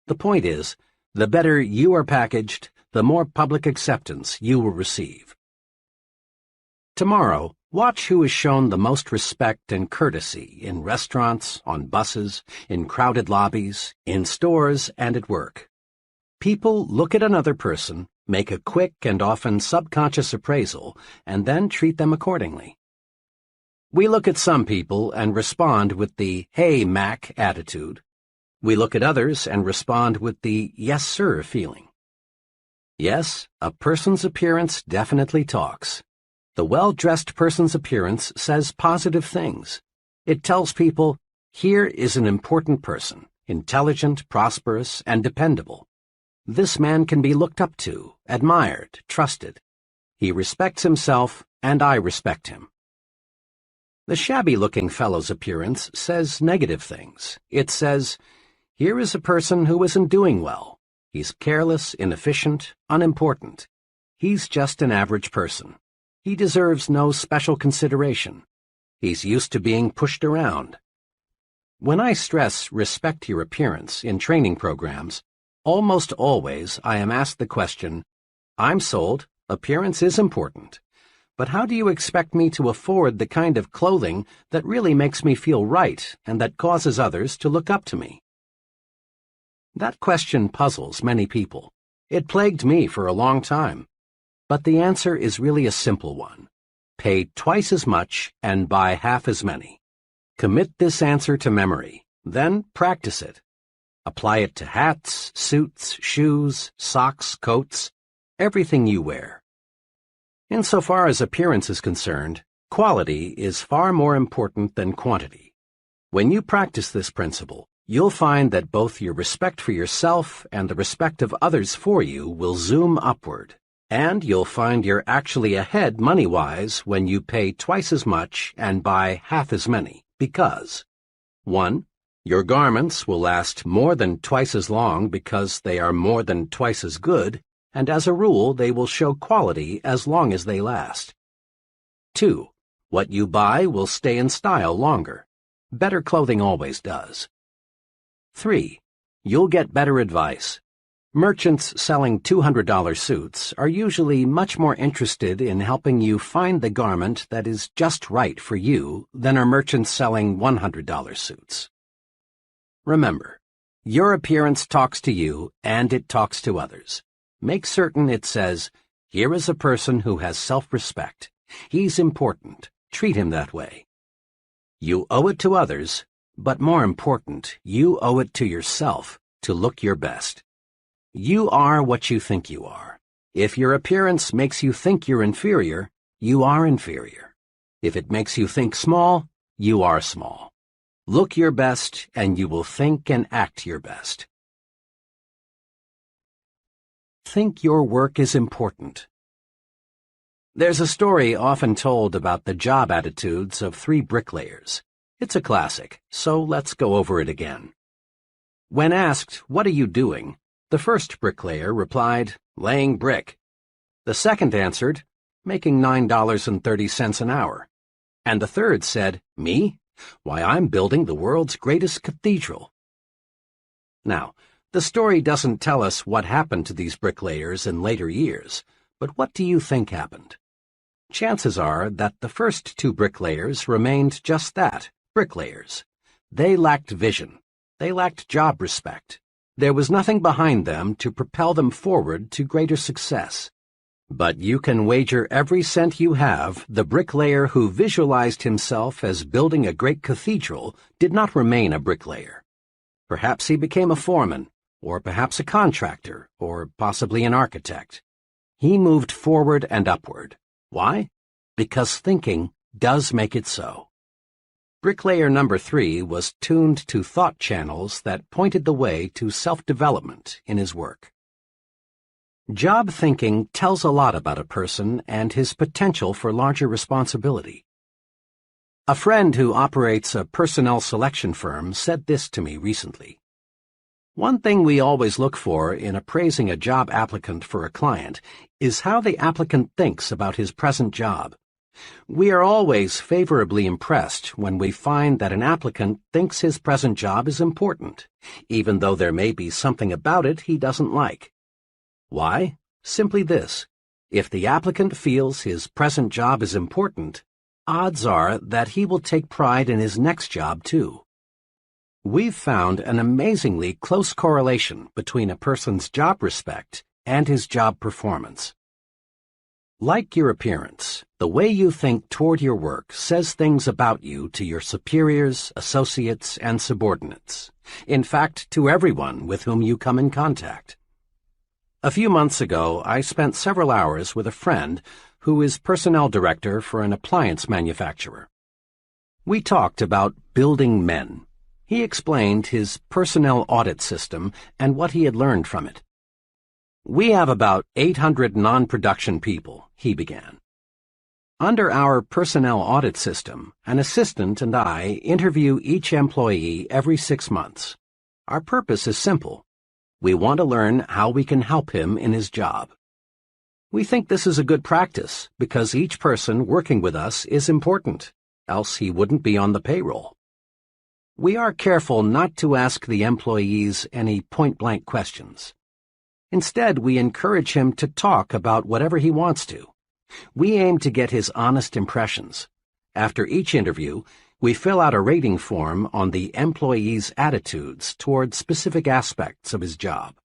The point is, the better you are packaged, the more public acceptance you will receive. Tomorrow, watch who is shown the most respect and courtesy in restaurants, on buses, in crowded lobbies, in stores, and at work. People look at another person, make a quick and often subconscious appraisal, and then treat them accordingly. We look at some people and respond with the "Hey, Mac" attitude. We look at others and respond with the "Yes, sir" feeling. Yes, a person's appearance definitely talks. The well-dressed person's appearance says positive things. It tells people, here is an important person, intelligent, prosperous, and dependable. This man can be looked up to, admired, trusted. He respects himself, and I respect him. The shabby-looking fellow's appearance says negative things. It says, here is a person who isn't doing well. He's careless, inefficient, unimportant. He's just an average person. He deserves no special consideration. He's used to being pushed around. When I stress respect your appearance in training programs, almost always I am asked the question, I'm sold, appearance is important. But how do you expect me to afford the kind of clothing that really makes me feel right and that causes others to look up to me? That question puzzles many people. It plagued me for a long time. But the answer is really a simple one. Pay twice as much and buy half as many. Commit this answer to memory, then practice it. Apply it to hats, suits, shoes, socks, coats, everything you wear. Insofar as appearance is concerned, quality is far more important than quantity. When you practice this principle, you'll find that both your respect for yourself and the respect of others for you will zoom upward, and you'll find you're actually ahead money-wise when you pay twice as much and buy half as many, because 1. Your garments will last more than twice as long because they are more than twice as good, and as a rule they will show quality as long as they last. 2. What you buy will stay in style longer. Better clothing always does. 3. You'll get better advice. Merchants selling $200 suits are usually much more interested in helping you find the garment that is just right for you than are merchants selling $100 suits. Remember, your appearance talks to you and it talks to others. Make certain it says, here is a person who has self-respect. He's important. Treat him that way. You owe it to others, but more important, you owe it to yourself to look your best. You are what you think you are. If your appearance makes you think you're inferior, you are inferior. If it makes you think small, you are small. Look your best, and you will think and act your best. Think your work is important. There's a story often told about the job attitudes of 3 bricklayers. It's a classic, so let's go over it again. When asked, what are you doing? The first bricklayer replied, laying brick. The second answered, making $9.30 an hour. And the third said, me? Why, I'm building the world's greatest cathedral. Now, the story doesn't tell us what happened to these bricklayers in later years, but what do you think happened? Chances are that the first two bricklayers remained just that, bricklayers. They lacked vision. They lacked job respect. There was nothing behind them to propel them forward to greater success. But you can wager every cent you have the bricklayer who visualized himself as building a great cathedral did not remain a bricklayer. Perhaps he became a foreman, or perhaps a contractor, or possibly an architect. He moved forward and upward. Why? Because thinking does make it so. Bricklayer number 3 was tuned to thought channels that pointed the way to self-development in his work. Job thinking tells a lot about a person and his potential for larger responsibility. A friend who operates a personnel selection firm said this to me recently. One thing we always look for in appraising a job applicant for a client is how the applicant thinks about his present job. We are always favorably impressed when we find that an applicant thinks his present job is important, even though there may be something about it he doesn't like. Why? Simply this. If the applicant feels his present job is important, odds are that he will take pride in his next job too. We've found an amazingly close correlation between a person's job respect and his job performance. Like your appearance, the way you think toward your work says things about you to your superiors, associates, and subordinates. In fact, to everyone with whom you come in contact. A few months ago, I spent several hours with a friend who is personnel director for an appliance manufacturer. We talked about building men. He explained his personnel audit system and what he had learned from it. We have about 800 non-production people, he began. Under our personnel audit system, an assistant and I interview each employee every 6 months. Our purpose is simple. We want to learn how we can help him in his job. We think this is a good practice because each person working with us is important, else he wouldn't be on the payroll. We are careful not to ask the employees any point-blank questions. Instead, we encourage him to talk about whatever he wants to. We aim to get his honest impressions. After each interview, we fill out a rating form on the employee's attitudes toward specific aspects of his job.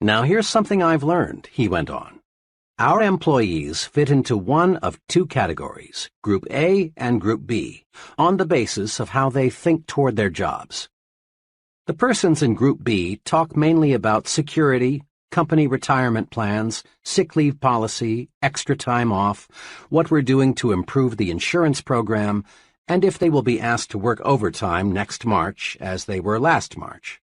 Now here's something I've learned, he went on. Our employees fit into one of 2 categories, Group A and Group B, on the basis of how they think toward their jobs. The persons in Group B talk mainly about security, company retirement plans, sick leave policy, extra time off, what we're doing to improve the insurance program, and if they will be asked to work overtime next March as they were last March.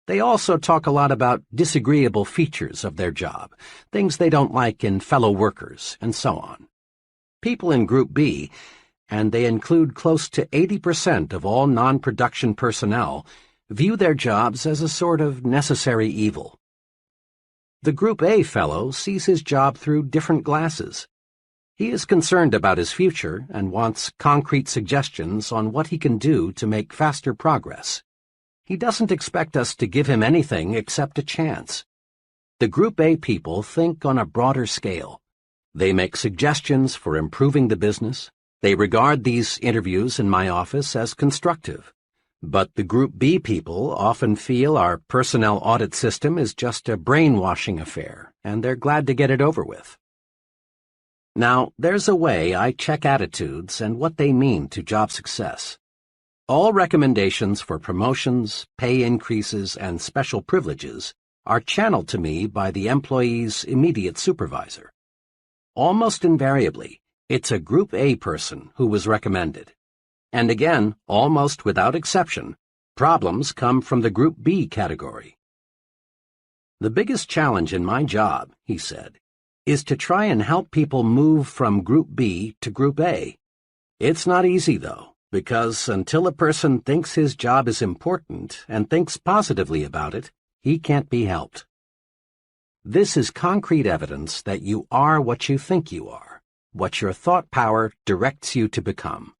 They also talk a lot about disagreeable features of their job, things they don't like in fellow workers, and so on. People in Group B, and they include close to 80% of all non-production personnel, view their jobs as a sort of necessary evil. The Group A fellow sees his job through different glasses. He is concerned about his future and wants concrete suggestions on what he can do to make faster progress. He doesn't expect us to give him anything except a chance. The Group A people think on a broader scale. They make suggestions for improving the business. They regard these interviews in my office as constructive. But the Group B people often feel our personnel audit system is just a brainwashing affair, and they're glad to get it over with. Now, there's a way I check attitudes and what they mean to job success. All recommendations for promotions, pay increases, and special privileges are channeled to me by the employee's immediate supervisor. Almost invariably, it's a Group A person who was recommended. And again, almost without exception, problems come from the Group B category. The biggest challenge in my job, he said, is to try and help people move from Group B to Group A. It's not easy, though, because until a person thinks his job is important and thinks positively about it, he can't be helped. This is concrete evidence that you are what you think you are, what your thought power directs you to become.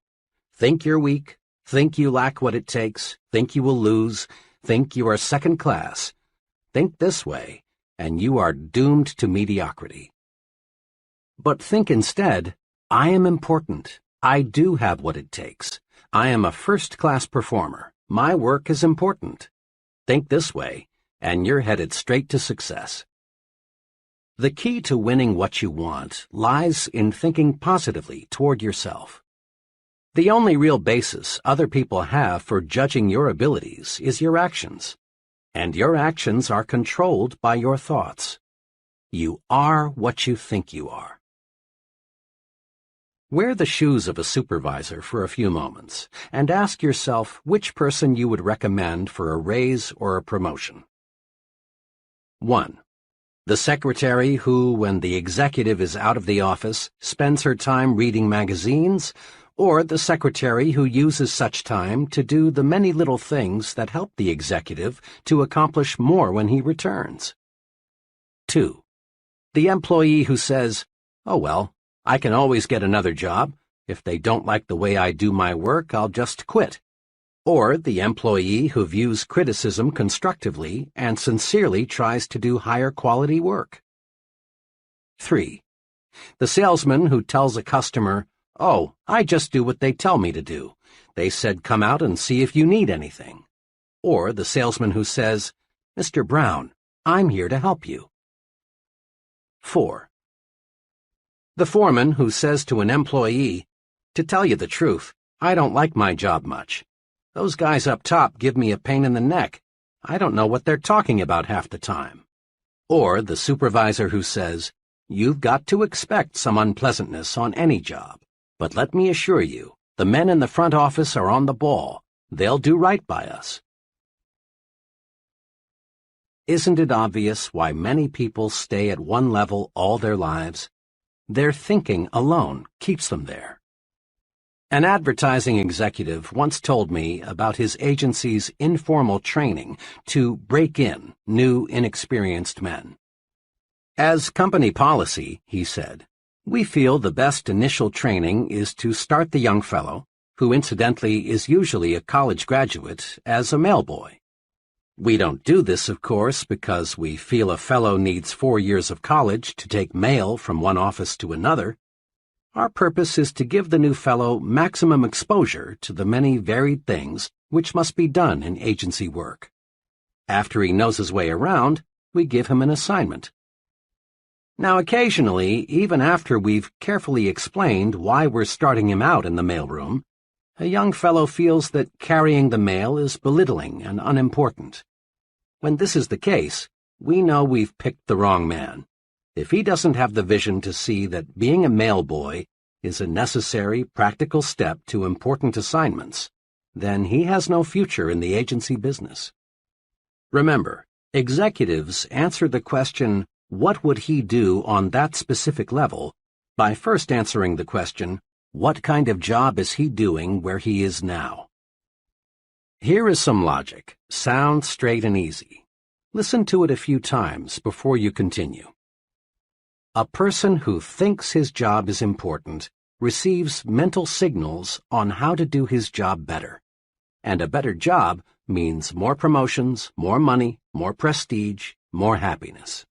Think you're weak, think you lack what it takes, think you will lose, think you are second class. Think this way, and you are doomed to mediocrity. But think instead, I am important. I do have what it takes. I am a first-class performer. My work is important. Think this way, and you're headed straight to success. The key to winning what you want lies in thinking positively toward yourself. The only real basis other people have for judging your abilities is your actions, and your actions are controlled by your thoughts. You are what you think you are. Wear the shoes of a supervisor for a few moments and ask yourself which person you would recommend for a raise or a promotion. 1. The secretary who, when the executive is out of the office, spends her time reading magazines, or the secretary who uses such time to do the many little things that help the executive to accomplish more when he returns. 2. The employee who says, "Oh well, I can always get another job. If they don't like the way I do my work, I'll just quit." Or the employee who views criticism constructively and sincerely tries to do higher quality work. 3. The salesman who tells a customer, "Oh, I just do what they tell me to do. They said come out and see if you need anything." Or the salesman who says, "Mr. Brown, I'm here to help you." 4. The foreman who says to an employee, "To tell you the truth, I don't like my job much. Those guys up top give me a pain in the neck. I don't know what they're talking about half the time." Or the supervisor who says, "You've got to expect some unpleasantness on any job. But let me assure you, the men in the front office are on the ball. They'll do right by us." Isn't it obvious why many people stay at one level all their lives? Their thinking alone keeps them there. An advertising executive once told me about his agency's informal training to break in new, inexperienced men. "As company policy," he said, "we feel the best initial training is to start the young fellow, who incidentally is usually a college graduate, as a mailboy. We don't do this, of course, because we feel a fellow needs 4 years of college to take mail from one office to another. Our purpose is to give the new fellow maximum exposure to the many varied things which must be done in agency work. After he knows his way around, we give him an assignment. Now occasionally, even after we've carefully explained why we're starting him out in the mailroom, a young fellow feels that carrying the mail is belittling and unimportant. When this is the case, we know we've picked the wrong man. If he doesn't have the vision to see that being a mailboy is a necessary, practical step to important assignments, then he has no future in the agency business. Remember, executives answer the question, "What would he do on that specific level?" by first answering the question, "What kind of job is he doing where he is now?" Here is some logic, sound, straight, and easy. Listen to it a few times before you continue. A person who thinks his job is important receives mental signals on how to do his job better. And a better job means more promotions, more money, more prestige, more happiness.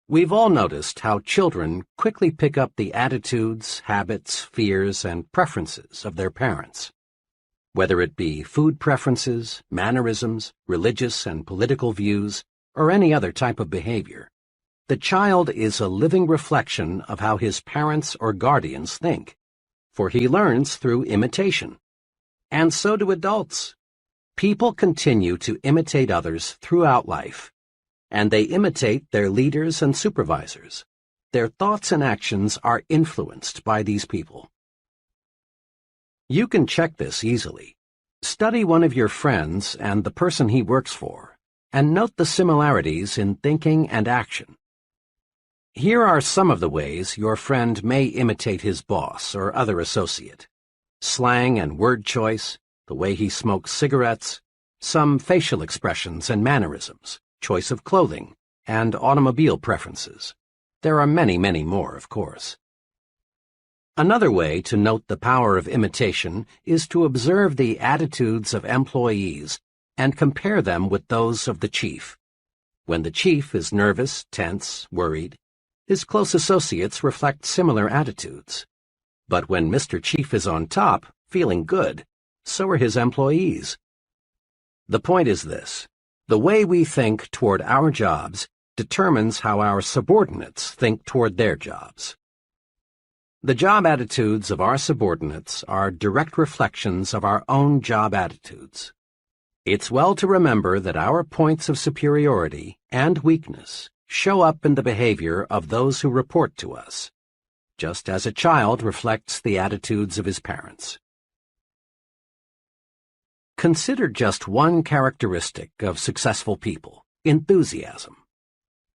We've all noticed how children quickly pick up the attitudes, habits, fears, and preferences of their parents. Whether it be food preferences, mannerisms, religious and political views, or any other type of behavior, the child is a living reflection of how his parents or guardians think, for he learns through imitation. And so do adults. People continue to imitate others throughout life, and they imitate their leaders and supervisors. Their thoughts and actions are influenced by these people. You can check this easily. Study one of your friends and the person he works for, and note the similarities in thinking and action. Here are some of the ways your friend may imitate his boss or other associate: slang and word choice, the way he smokes cigarettes, some facial expressions and mannerisms, choice of clothing, and automobile preferences. There are many, many more, of course. Another way to note the power of imitation is to observe the attitudes of employees and compare them with those of the chief. When the chief is nervous, tense, worried, his close associates reflect similar attitudes. But when Mr. Chief is on top, feeling good, so are his employees. The point is this: the way we think toward our jobs determines how our subordinates think toward their jobs. The job attitudes of our subordinates are direct reflections of our own job attitudes. It's well to remember that our points of superiority and weakness show up in the behavior of those who report to us, just as a child reflects the attitudes of his parents. Consider just one characteristic of successful people: enthusiasm.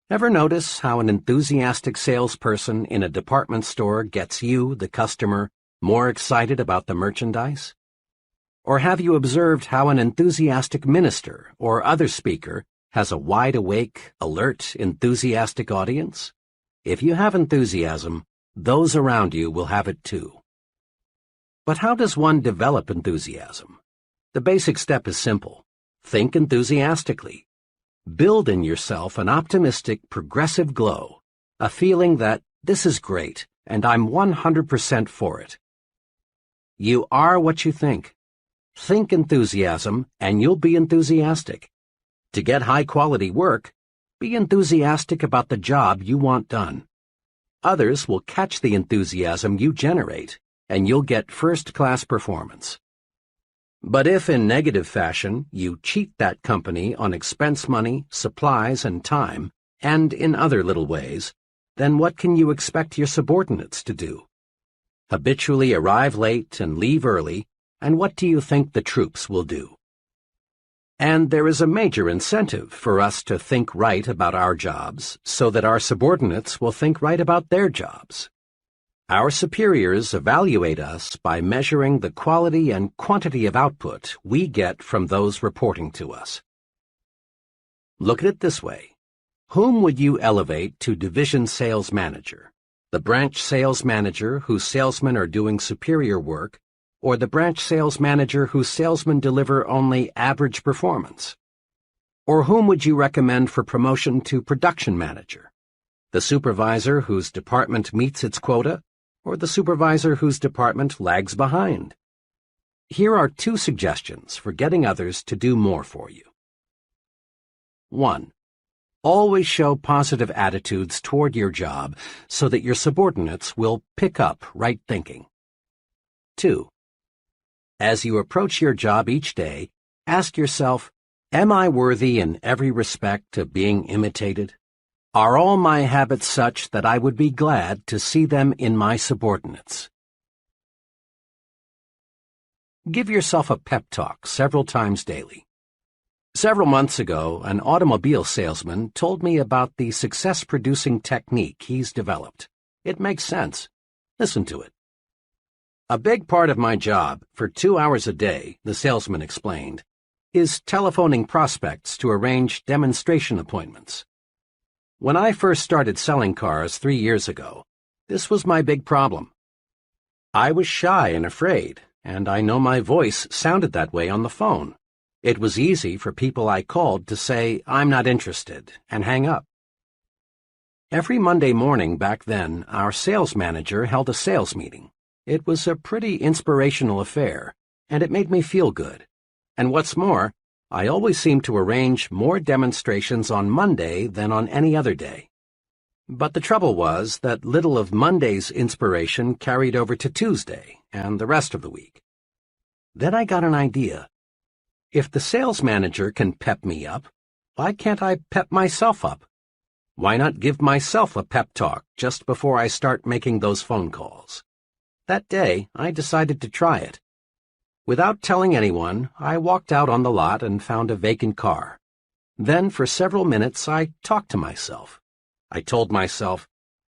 Ever notice how an enthusiastic salesperson in a department store gets you, the customer, more excited about the merchandise? Or have you observed how an enthusiastic minister or other speaker has a wide-awake, alert, enthusiastic audience? If you have enthusiasm, those around you will have it too. But how does one develop enthusiasm? The basic step is simple. Think enthusiastically. Build in yourself an optimistic, progressive glow, a feeling that this is great and I'm 100% for it. You are what you think. Think enthusiasm and you'll be enthusiastic. To get high-quality work, be enthusiastic about the job you want done. Others will catch the enthusiasm you generate, and you'll get first-class performance. But if in negative fashion you cheat that company on expense money, supplies, and time, and in other little ways, then what can you expect your subordinates to do? Habitually arrive late and leave early, and what do you think the troops will do? And there is a major incentive for us to think right about our jobs so that our subordinates will think right about their jobs. Our superiors evaluate us by measuring the quality and quantity of output we get from those reporting to us. Look at it this way. Whom would you elevate to division sales manager? The branch sales manager whose salesmen are doing superior work, or the branch sales manager whose salesmen deliver only average performance? Or whom would you recommend for promotion to production manager? The supervisor whose department meets its quota, or the supervisor whose department lags behind? Here are 2 suggestions for getting others to do more for you. 1. Always show positive attitudes toward your job so that your subordinates will pick up right thinking. 2. As you approach your job each day, ask yourself, am I worthy in every respect of being imitated? Are all my habits such that I would be glad to see them in my subordinates? Give yourself a pep talk several times daily. Several months ago, an automobile salesman told me about the success-producing technique he's developed. It makes sense. Listen to it. A big part of my job, for 2 hours a day, the salesman explained, is telephoning prospects to arrange demonstration appointments. When I first started selling cars 3 years ago, this was my big problem. I was shy and afraid, and I know my voice sounded that way on the phone. It was easy for people I called to say, "I'm not interested," and hang up. Every Monday morning back then, our sales manager held a sales meeting. It was a pretty inspirational affair, and it made me feel good. And what's more, I always seemed to arrange more demonstrations on Monday than on any other day. But the trouble was that little of Monday's inspiration carried over to Tuesday and the rest of the week. Then I got an idea. If the sales manager can pep me up, why can't I pep myself up? Why not give myself a pep talk just before I start making those phone calls? That day, I decided to try it. Without telling anyone, I walked out on the lot and found a vacant car. Then, for several minutes, I talked to myself. I told myself,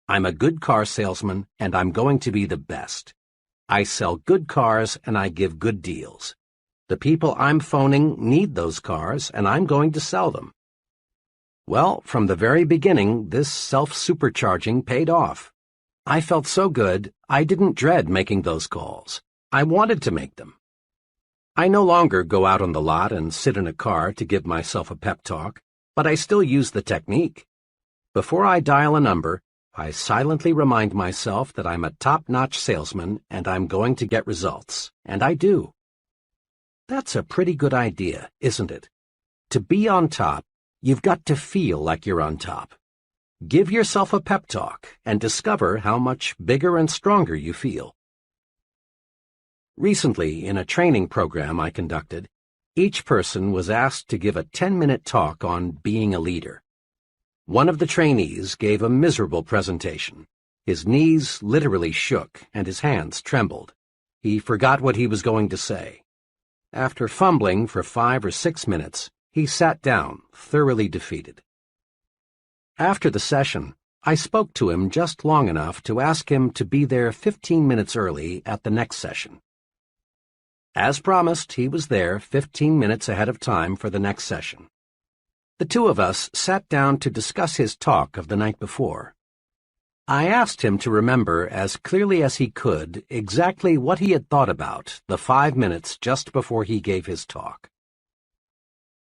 I'm a good car salesman, and I'm going to be the best. I sell good cars, and I give good deals. The people I'm phoning need those cars, and I'm going to sell them. Well, from the very beginning, this self-supercharging paid off. I felt so good, I didn't dread making those calls. I wanted to make them. I no longer go out on the lot and sit in a car to give myself a pep talk, but I still use the technique. Before I dial a number, I silently remind myself that I'm a top-notch salesman and I'm going to get results, and I do. That's a pretty good idea, isn't it? To be on top, you've got to feel like you're on top. Give yourself a pep talk and discover how much bigger and stronger you feel. Recently, in a training program I conducted, each person was asked to give a 10-minute talk on being a leader. One of the trainees gave a miserable presentation. His knees literally shook and his hands trembled. He forgot what he was going to say. After fumbling for 5 or 6 minutes, he sat down, thoroughly defeated. After the session, I spoke to him just long enough to ask him to be there 15 minutes early at the next session. As promised, he was there 15 minutes ahead of time for the next session. The two of us sat down to discuss his talk of the night before. I asked him to remember as clearly as he could exactly what he had thought about the 5 minutes just before he gave his talk.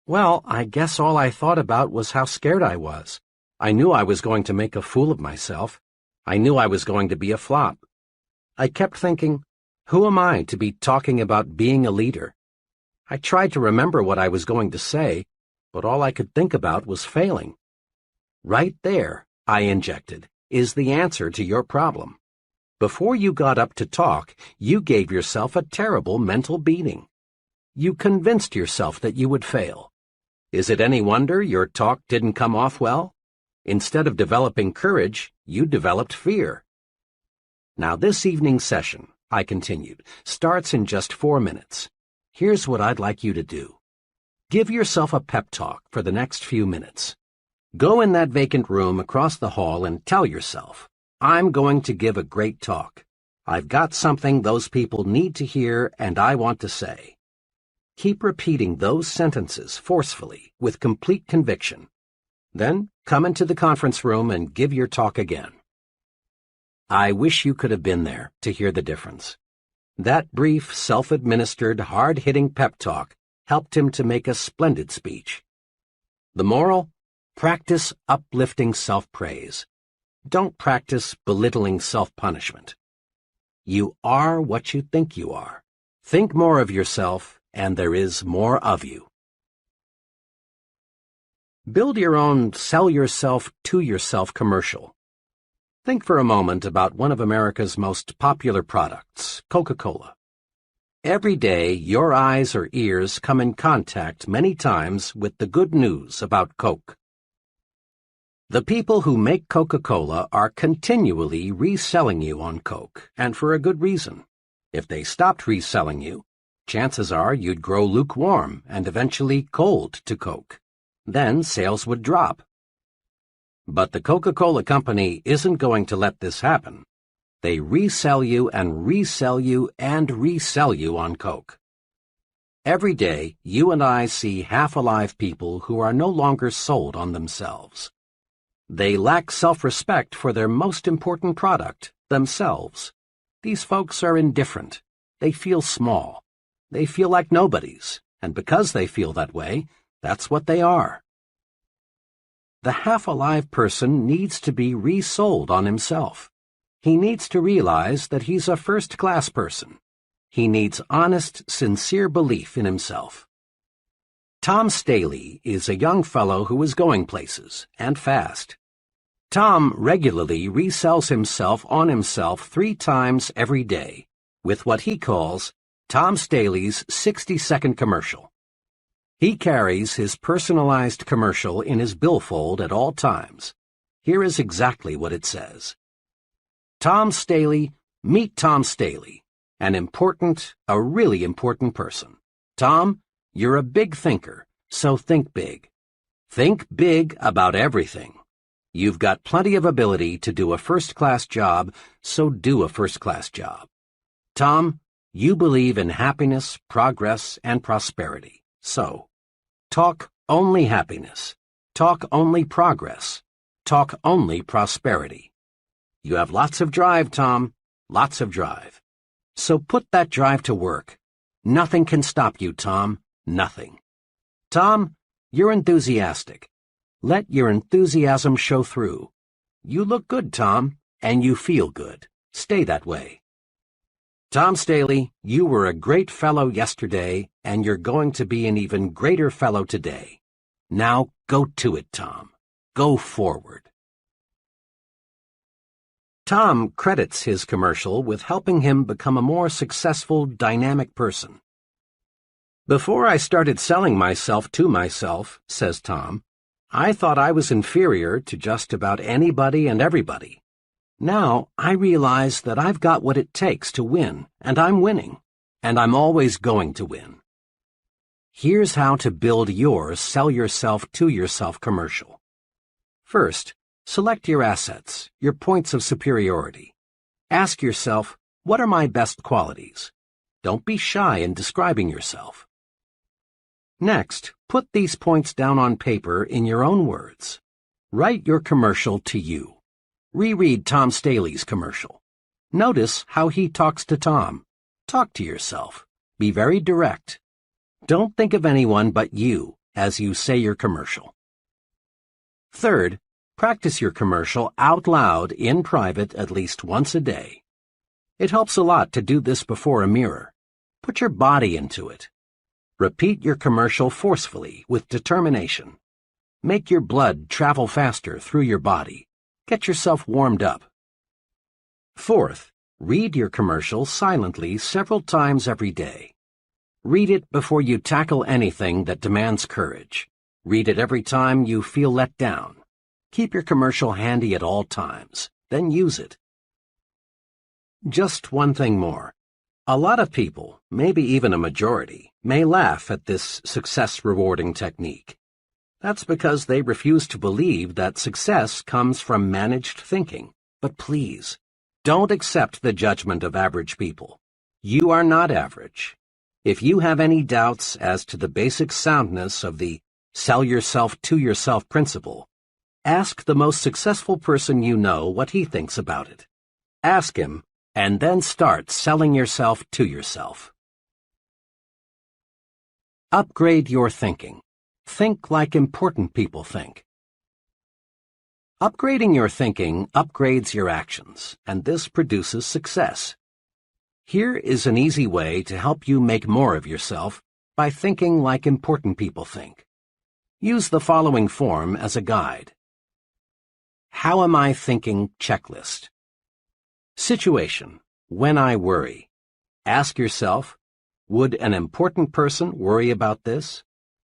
Well, I guess all I thought about was how scared I was. I knew I was going to make a fool of myself. I knew I was going to be a flop. I kept thinking, who am I to be talking about being a leader? I tried to remember what I was going to say, but all I could think about was failing. Right there, I injected, is the answer to your problem. Before you got up to talk, you gave yourself a terrible mental beating. You convinced yourself that you would fail. Is it any wonder your talk didn't come off well? Instead of developing courage, you developed fear. Now this evening's session, I continued, starts in just 4 minutes. Here's what I'd like you to do. Give yourself a pep talk for the next few minutes. Go in that vacant room across the hall and tell yourself, I'm going to give a great talk. I've got something those people need to hear and I want to say. Keep repeating those sentences forcefully, with complete conviction. Then come into the conference room and give your talk again. I wish you could have been there to hear the difference. That brief, self-administered, hard-hitting pep talk helped him to make a splendid speech. The moral? Practice uplifting self-praise. Don't practice belittling self-punishment. You are what you think you are. Think more of yourself, and there is more of you. Build your own sell yourself to yourself commercial. Think for a moment about one of America's most popular products, Coca-Cola. Every day, your eyes or ears come in contact many times with the good news about Coke. The people who make Coca-Cola are continually reselling you on Coke, and for a good reason. If they stopped reselling you, chances are you'd grow lukewarm and eventually cold to Coke. Then sales would drop. But the Coca-Cola Company isn't going to let this happen. They resell you and resell you and resell you on Coke. Every day, you and I see half-alive people who are no longer sold on themselves. They lack self-respect for their most important product, themselves. These folks are indifferent. They feel small. They feel like nobodies, and because they feel that way, that's what they are. The half-alive person needs to be resold on himself. He needs to realize that he's a first-class person. He needs honest, sincere belief in himself. Tom Staley is a young fellow who is going places, and fast. Tom regularly resells himself on himself 3 times every day, with what he calls Tom Staley's 60-second commercial. He carries his personalized commercial in his billfold at all times. Here is exactly what it says. Tom Staley, meet Tom Staley, a really important person. Tom, you're a big thinker, so think big. Think big about everything. You've got plenty of ability to do a first-class job, so do a first-class job. Tom, you believe in happiness, progress, and prosperity. So, talk only happiness. Talk only progress. Talk only prosperity. You have lots of drive, Tom. Lots of drive. So put that drive to work. Nothing can stop you, Tom. Nothing. Tom, you're enthusiastic. Let your enthusiasm show through. You look good, Tom, and you feel good. Stay that way. Tom Staley, you were a great fellow yesterday, and you're going to be an even greater fellow today. Now go to it, Tom. Go forward. Tom credits his commercial with helping him become a more successful, dynamic person. Before I started selling myself to myself, says Tom, I thought I was inferior to just about anybody and everybody. Now I realize that I've got what it takes to win, and I'm winning, and I'm always going to win. Here's how to build your sell yourself to yourself commercial. First, select your assets, your points of superiority. Ask yourself, what are my best qualities? Don't be shy in describing yourself. Next, put these points down on paper in your own words. Write your commercial to you. Reread Tom Staley's commercial. Notice how he talks to Tom. Talk to yourself. Be very direct. Don't think of anyone but you as you say your commercial. Third, practice your commercial out loud in private at least once a day. It helps a lot to do this before a mirror. Put your body into it. Repeat your commercial forcefully, with determination. Make your blood travel faster through your body. Get yourself warmed up. Fourth, read your commercial silently several times every day. Read it before you tackle anything that demands courage. Read it every time you feel let down. Keep your commercial handy at all times, then use it. Just one thing more. A lot of people, maybe even a majority, may laugh at this success-rewarding technique. That's because they refuse to believe that success comes from managed thinking. But please, don't accept the judgment of average people. You are not average. If you have any doubts as to the basic soundness of the sell yourself to yourself principle, ask the most successful person you know what he thinks about it. Ask him, and then start selling yourself to yourself. Upgrade your thinking. Think like important people think. Upgrading your thinking upgrades your actions, and this produces success. Here is an easy way to help you make more of yourself by thinking like important people think. Use the following form as a guide. How am I thinking checklist. Situation, when I worry. Ask yourself, would an important person worry about this?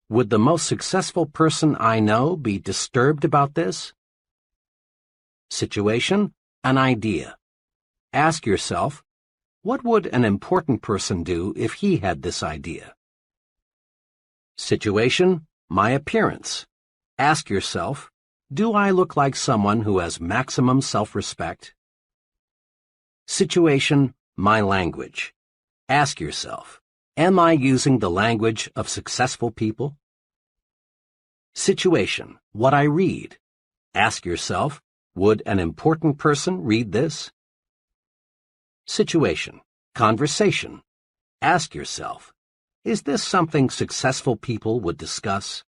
Would the most successful person I know be disturbed about this? Situation, an idea. Ask yourself, what would an important person do if he had this idea? Situation, my appearance. Ask yourself, do I look like someone who has maximum self-respect? Situation, my language. Ask yourself, am I using the language of successful people? Situation, what I read. Ask yourself, would an important person read this? Situation, conversation. Ask yourself, is this something successful people would discuss?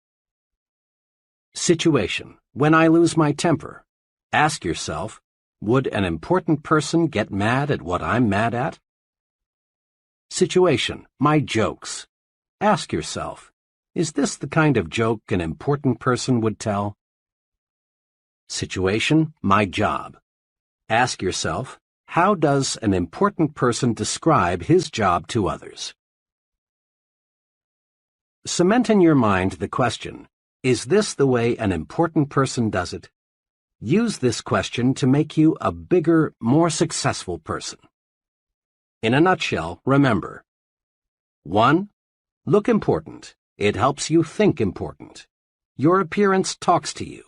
Situation, when I lose my temper. Ask yourself, would an important person get mad at what I'm mad at? Situation, my jokes. Ask yourself, is this the kind of joke an important person would tell? Situation, my job. Ask yourself, how does an important person describe his job to others? Cement in your mind the question, is this the way an important person does it? Use this question to make you a bigger, more successful person. In a nutshell, remember. 1. Look important. It helps you think important. Your appearance talks to you.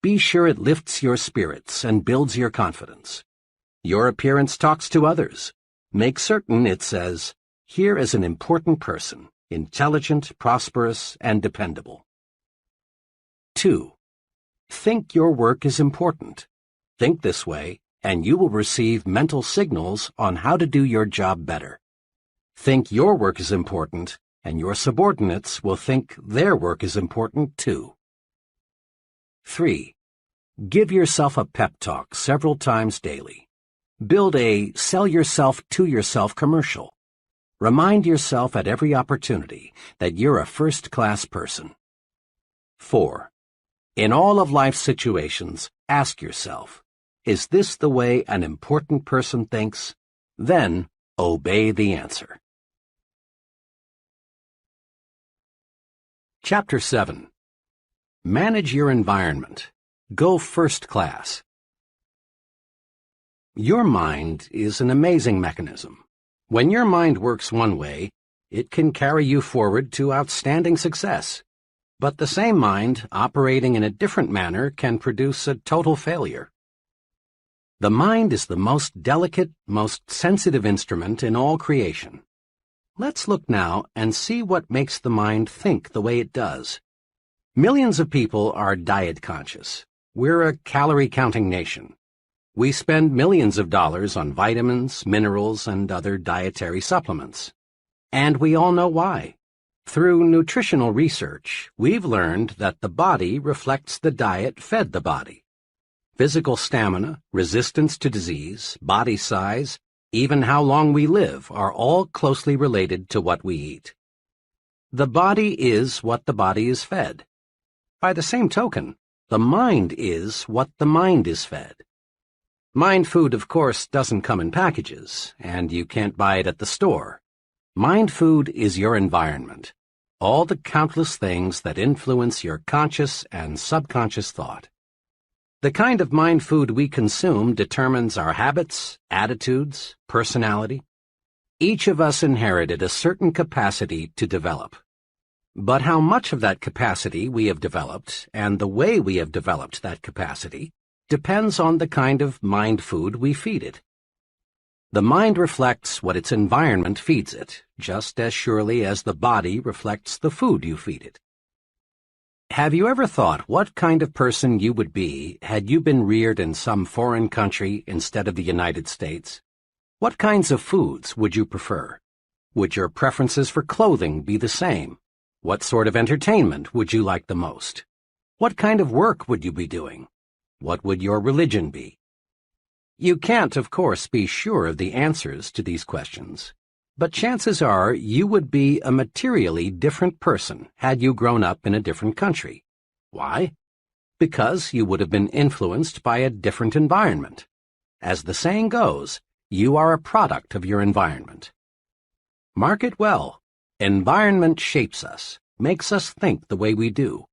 Be sure it lifts your spirits and builds your confidence. Your appearance talks to others. Make certain it says, here is an important person, intelligent, prosperous, and dependable. 2. Think your work is important. Think this way, and you will receive mental signals on how to do your job better. Think your work is important, and your subordinates will think their work is important too. 3. Give yourself a pep talk several times daily. Build a sell yourself to yourself commercial. Remind yourself at every opportunity that you're a first-class person. 4. In all of life's situations, ask yourself, is this the way an important person thinks? Then, obey the answer. Chapter 7. Manage your environment. Go first class. Your mind is an amazing mechanism. When your mind works one way, it can carry you forward to outstanding success. But the same mind operating in a different manner can produce a total failure. The mind is the most delicate, most sensitive instrument in all creation. Let's look now and see what makes the mind think the way it does. Millions of people are diet conscious. We're a calorie-counting nation. We spend millions of dollars on vitamins, minerals, and other dietary supplements. And we all know why. Through nutritional research, we've learned that the body reflects the diet fed the body. Physical stamina, resistance to disease, body size, even how long we live are all closely related to what we eat. The body is what the body is fed. By the same token, the mind is what the mind is fed. Mind food, of course, doesn't come in packages, and you can't buy it at the store. Mind food is your environment. All the countless things that influence your conscious and subconscious thought. The kind of mind food we consume determines our habits, attitudes, personality. Each of us inherited a certain capacity to develop. But how much of that capacity we have developed, and the way we have developed that capacity, depends on the kind of mind food we feed it. The mind reflects what its environment feeds it, just as surely as the body reflects the food you feed it. Have you ever thought what kind of person you would be had you been reared in some foreign country instead of the United States? What kinds of foods would you prefer? Would your preferences for clothing be the same? What sort of entertainment would you like the most? What kind of work would you be doing? What would your religion be? You can't, of course, be sure of the answers to these questions, but chances are you would be a materially different person had you grown up in a different country. Why? Because you would have been influenced by a different environment. As the saying goes, you are a product of your environment. Mark it well. Environment shapes us, makes us think the way we do.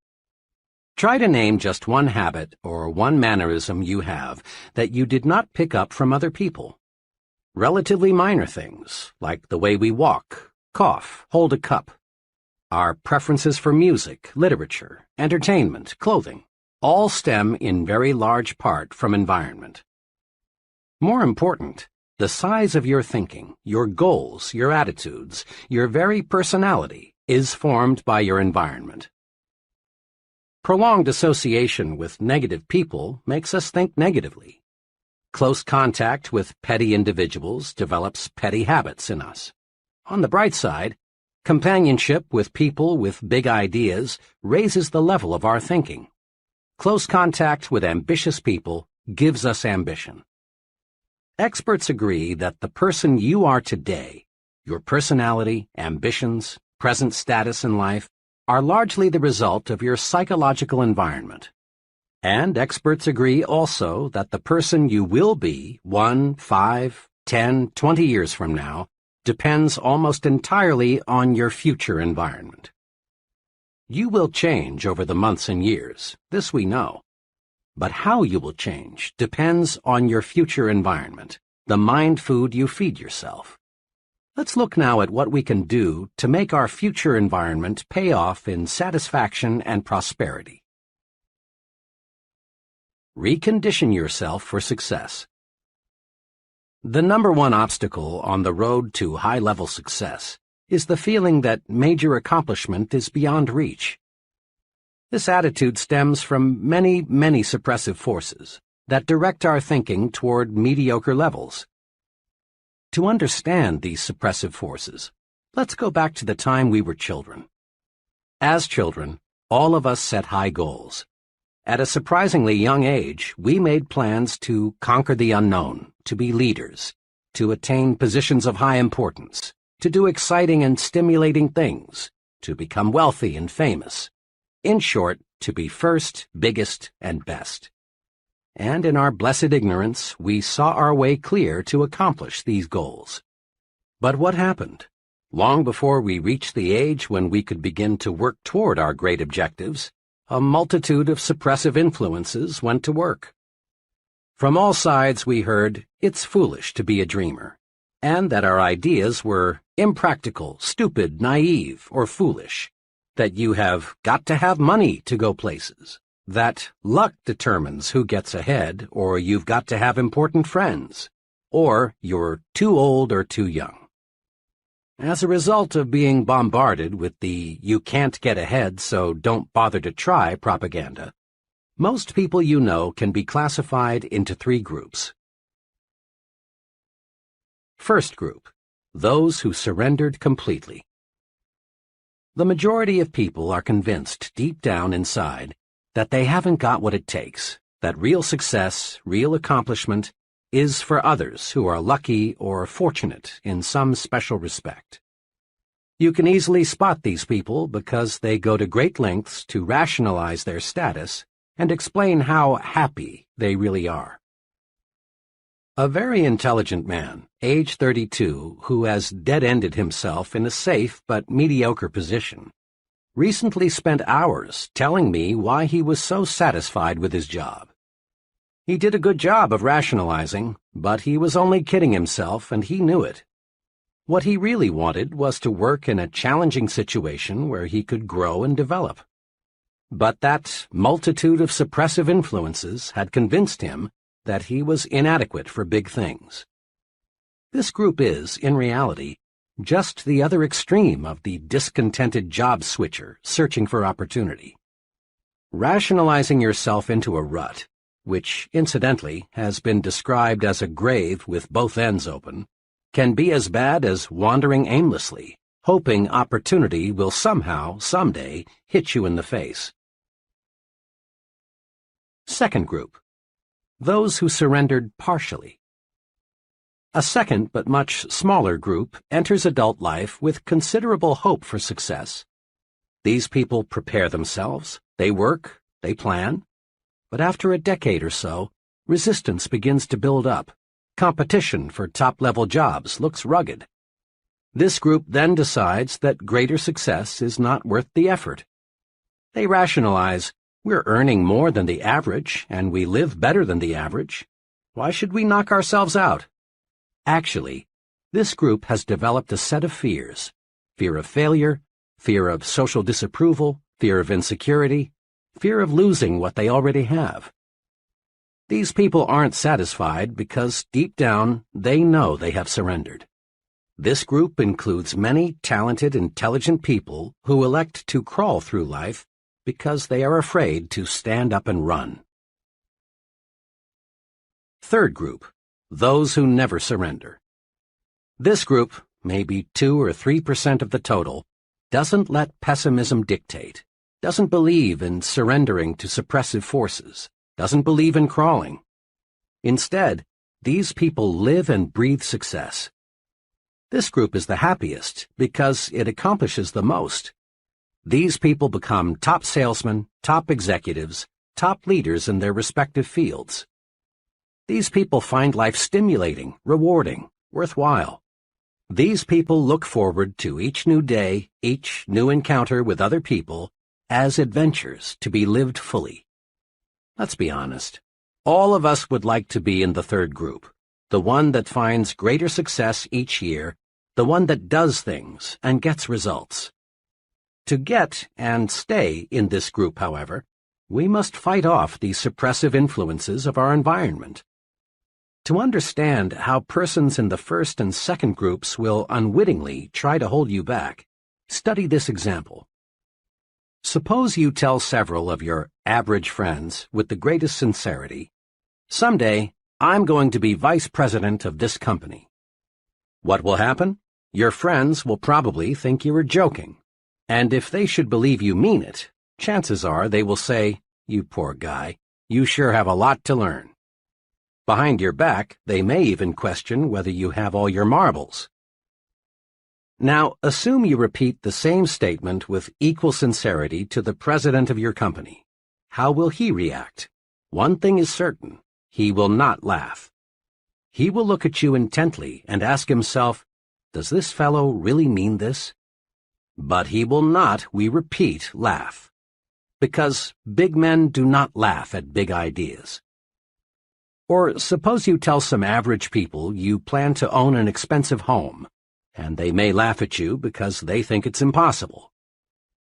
Try to name just one habit or one mannerism you have that you did not pick up from other people. Relatively minor things, like the way we walk, cough, hold a cup. Our preferences for music, literature, entertainment, clothing, all stem in very large part from environment. More important, the size of your thinking, your goals, your attitudes, your very personality is formed by your environment. Prolonged association with negative people makes us think negatively. Close contact with petty individuals develops petty habits in us. On the bright side, companionship with people with big ideas raises the level of our thinking. Close contact with ambitious people gives us ambition. Experts agree that the person you are today, your personality, ambitions, present status in life, are largely the result of your psychological environment. And experts agree also that the person you will be 1, 5, 10, 20 years from now depends almost entirely on your future environment. You will change over the months and years, this we know. But how you will change depends on your future environment, the mind food you feed yourself. Let's look now at what we can do to make our future environment pay off in satisfaction and prosperity. Recondition yourself for success. The number one obstacle on the road to high-level success is the feeling that major accomplishment is beyond reach. This attitude stems from many, many suppressive forces, that direct our thinking toward mediocre levels. To understand these suppressive forces, let's go back to the time we were children. As children, all of us set high goals. At a surprisingly young age, we made plans to conquer the unknown, to be leaders, to attain positions of high importance, to do exciting and stimulating things, to become wealthy and famous. In short, to be first, biggest, and best. And in our blessed ignorance, we saw our way clear to accomplish these goals. But what happened? Long before we reached the age when we could begin to work toward our great objectives, a multitude of suppressive influences went to work. From all sides we heard, it's foolish to be a dreamer, and that our ideas were impractical, stupid, naive, or foolish, that you have got to have money to go places, that luck determines who gets ahead, or you've got to have important friends, or you're too old or too young. As a result of being bombarded with the "you can't get ahead, so don't bother to try" propaganda, most people you know can be classified into three groups. First group, those who surrendered completely. The majority of people are convinced deep down inside that they haven't got what it takes, that real success, real accomplishment, is for others who are lucky or fortunate in some special respect. You can easily spot these people because they go to great lengths to rationalize their status and explain how happy they really are. A very intelligent man, age 32, who has dead-ended himself in a safe but mediocre position, recently spent hours telling me why he was so satisfied with his job. He did a good job of rationalizing, but he was only kidding himself, and he knew it. What he really wanted was to work in a challenging situation where he could grow and develop. But that multitude of suppressive influences had convinced him that he was inadequate for big things. This group is, in reality, just the other extreme of the discontented job switcher searching for opportunity. Rationalizing yourself into a rut, which, incidentally, has been described as a grave with both ends open, can be as bad as wandering aimlessly, hoping opportunity will somehow, someday, hit you in the face. Second group, those who surrendered partially. A second but much smaller group enters adult life with considerable hope for success. These people prepare themselves, they work, they plan, but after a decade or so, resistance begins to build up. Competition for top-level jobs looks rugged. This group then decides that greater success is not worth the effort. They rationalize, we're earning more than the average, and we live better than the average. Why should we knock ourselves out? Actually, this group has developed a set of fears: fear of failure, fear of social disapproval, fear of insecurity, fear of losing what they already have. These people aren't satisfied because deep down they know they have surrendered. This group includes many talented, intelligent people who elect to crawl through life because they are afraid to stand up and run. Third group, those who never surrender. This group, maybe 2 or 3% of the total, doesn't let pessimism dictate, doesn't believe in surrendering to suppressive forces, doesn't believe in crawling. Instead, these people live and breathe success. This group is the happiest because it accomplishes the most. These people become top salesmen, top executives, top leaders in their respective fields. These people find life stimulating, rewarding, worthwhile. These people look forward to each new day, each new encounter with other people, as adventures to be lived fully. Let's be honest. All of us would like to be in the third group, the one that finds greater success each year, the one that does things and gets results. To get and stay in this group, however, we must fight off the suppressive influences of our environment. To understand how persons in the first and second groups will unwittingly try to hold you back, study this example. Suppose you tell several of your average friends with the greatest sincerity, Someday, I'm going to be vice president of this company. What will happen? Your friends will probably think you are joking. And if they should believe you mean it, chances are they will say, "You poor guy, you sure have a lot to learn." Behind your back, they may even question whether you have all your marbles. Now, assume you repeat the same statement with equal sincerity to the president of your company. How will he react? One thing is certain, he will not laugh. He will look at you intently and ask himself, "Does this fellow really mean this?" But he will not, we repeat, laugh. Because big men do not laugh at big ideas. Or suppose you tell some average people you plan to own an expensive home, and they may laugh at you because they think it's impossible.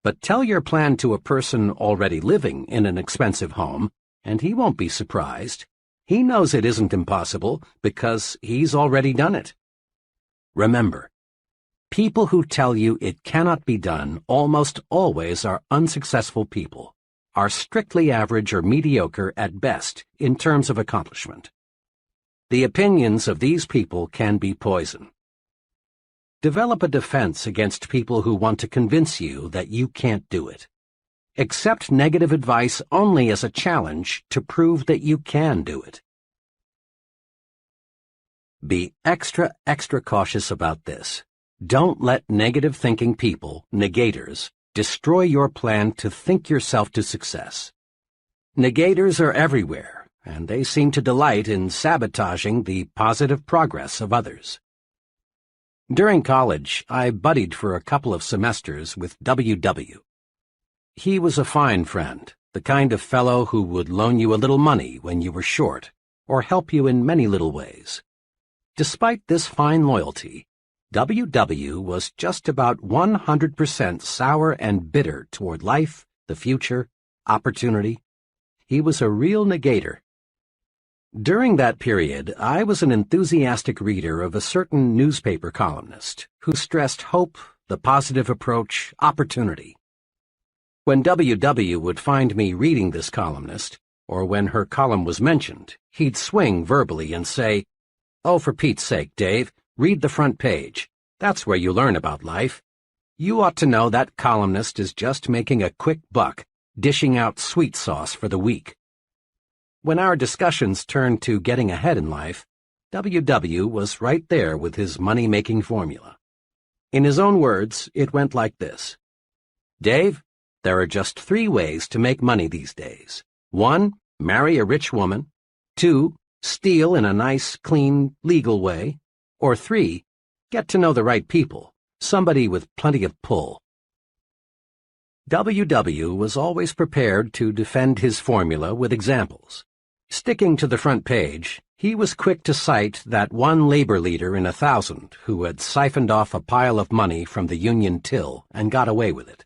But tell your plan to a person already living in an expensive home, and he won't be surprised. He knows it isn't impossible because he's already done it. Remember, people who tell you it cannot be done almost always are unsuccessful people, are strictly average or mediocre at best in terms of accomplishment. The opinions of these people can be poison. Develop a defense against people who want to convince you that you can't do it. Accept negative advice only as a challenge to prove that you can do it. Be extra cautious about this. Don't let negative thinking people, negators, destroy your plan to think yourself to success. Negators are everywhere, and they seem to delight in sabotaging the positive progress of others. During college, I buddied for a couple of semesters with W.W. He was a fine friend, the kind of fellow who would loan you a little money when you were short, or help you in many little ways. Despite this fine loyalty, W.W. was just about 100% sour and bitter toward life, the future, opportunity. He was a real negator. During that period, I was an enthusiastic reader of a certain newspaper columnist who stressed hope, the positive approach, opportunity. When W.W. would find me reading this columnist, or when her column was mentioned, he'd swing verbally and say, "Oh, for Pete's sake, Dave, read the front page. That's where you learn about life. You ought to know that columnist is just making a quick buck, dishing out sweet sauce for the weak." When our discussions turned to getting ahead in life, W.W. was right there with his money-making formula. In his own words, it went like this. "Dave, there are just 3 ways to make money these days. 1, marry a rich woman. 2, steal in a nice, clean, legal way. Or 3, get to know the right people, somebody with plenty of pull." W.W. was always prepared to defend his formula with examples. Sticking to the front page, he was quick to cite that one labor leader in 1,000 who had siphoned off a pile of money from the union till and got away with it.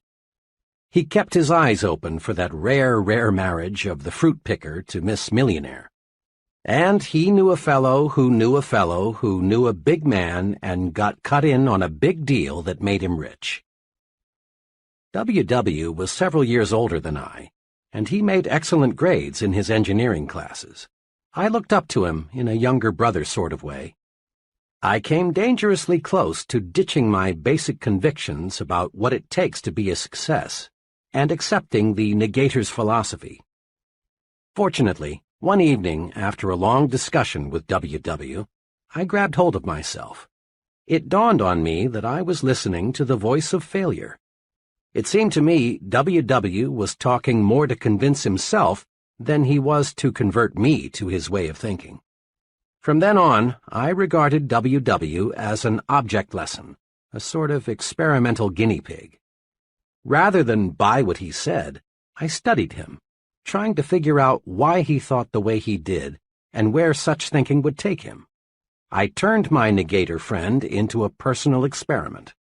He kept his eyes open for that rare marriage of the fruit picker to Miss Millionaire. And he knew a fellow who knew a fellow who knew a big man and got cut in on a big deal that made him rich. W.W. was several years older than I, and he made excellent grades in his engineering classes. I looked up to him in a younger brother sort of way. I came dangerously close to ditching my basic convictions about what it takes to be a success, and accepting the negator's philosophy. Fortunately, one evening, after a long discussion with W.W., I grabbed hold of myself. It dawned on me that I was listening to the voice of failure. It seemed to me W.W. was talking more to convince himself than he was to convert me to his way of thinking. From then on, I regarded W.W. as an object lesson, a sort of experimental guinea pig. Rather than buy what he said, I studied him, trying to figure out why he thought the way he did and where such thinking would take him. I turned my negator friend into a personal experiment.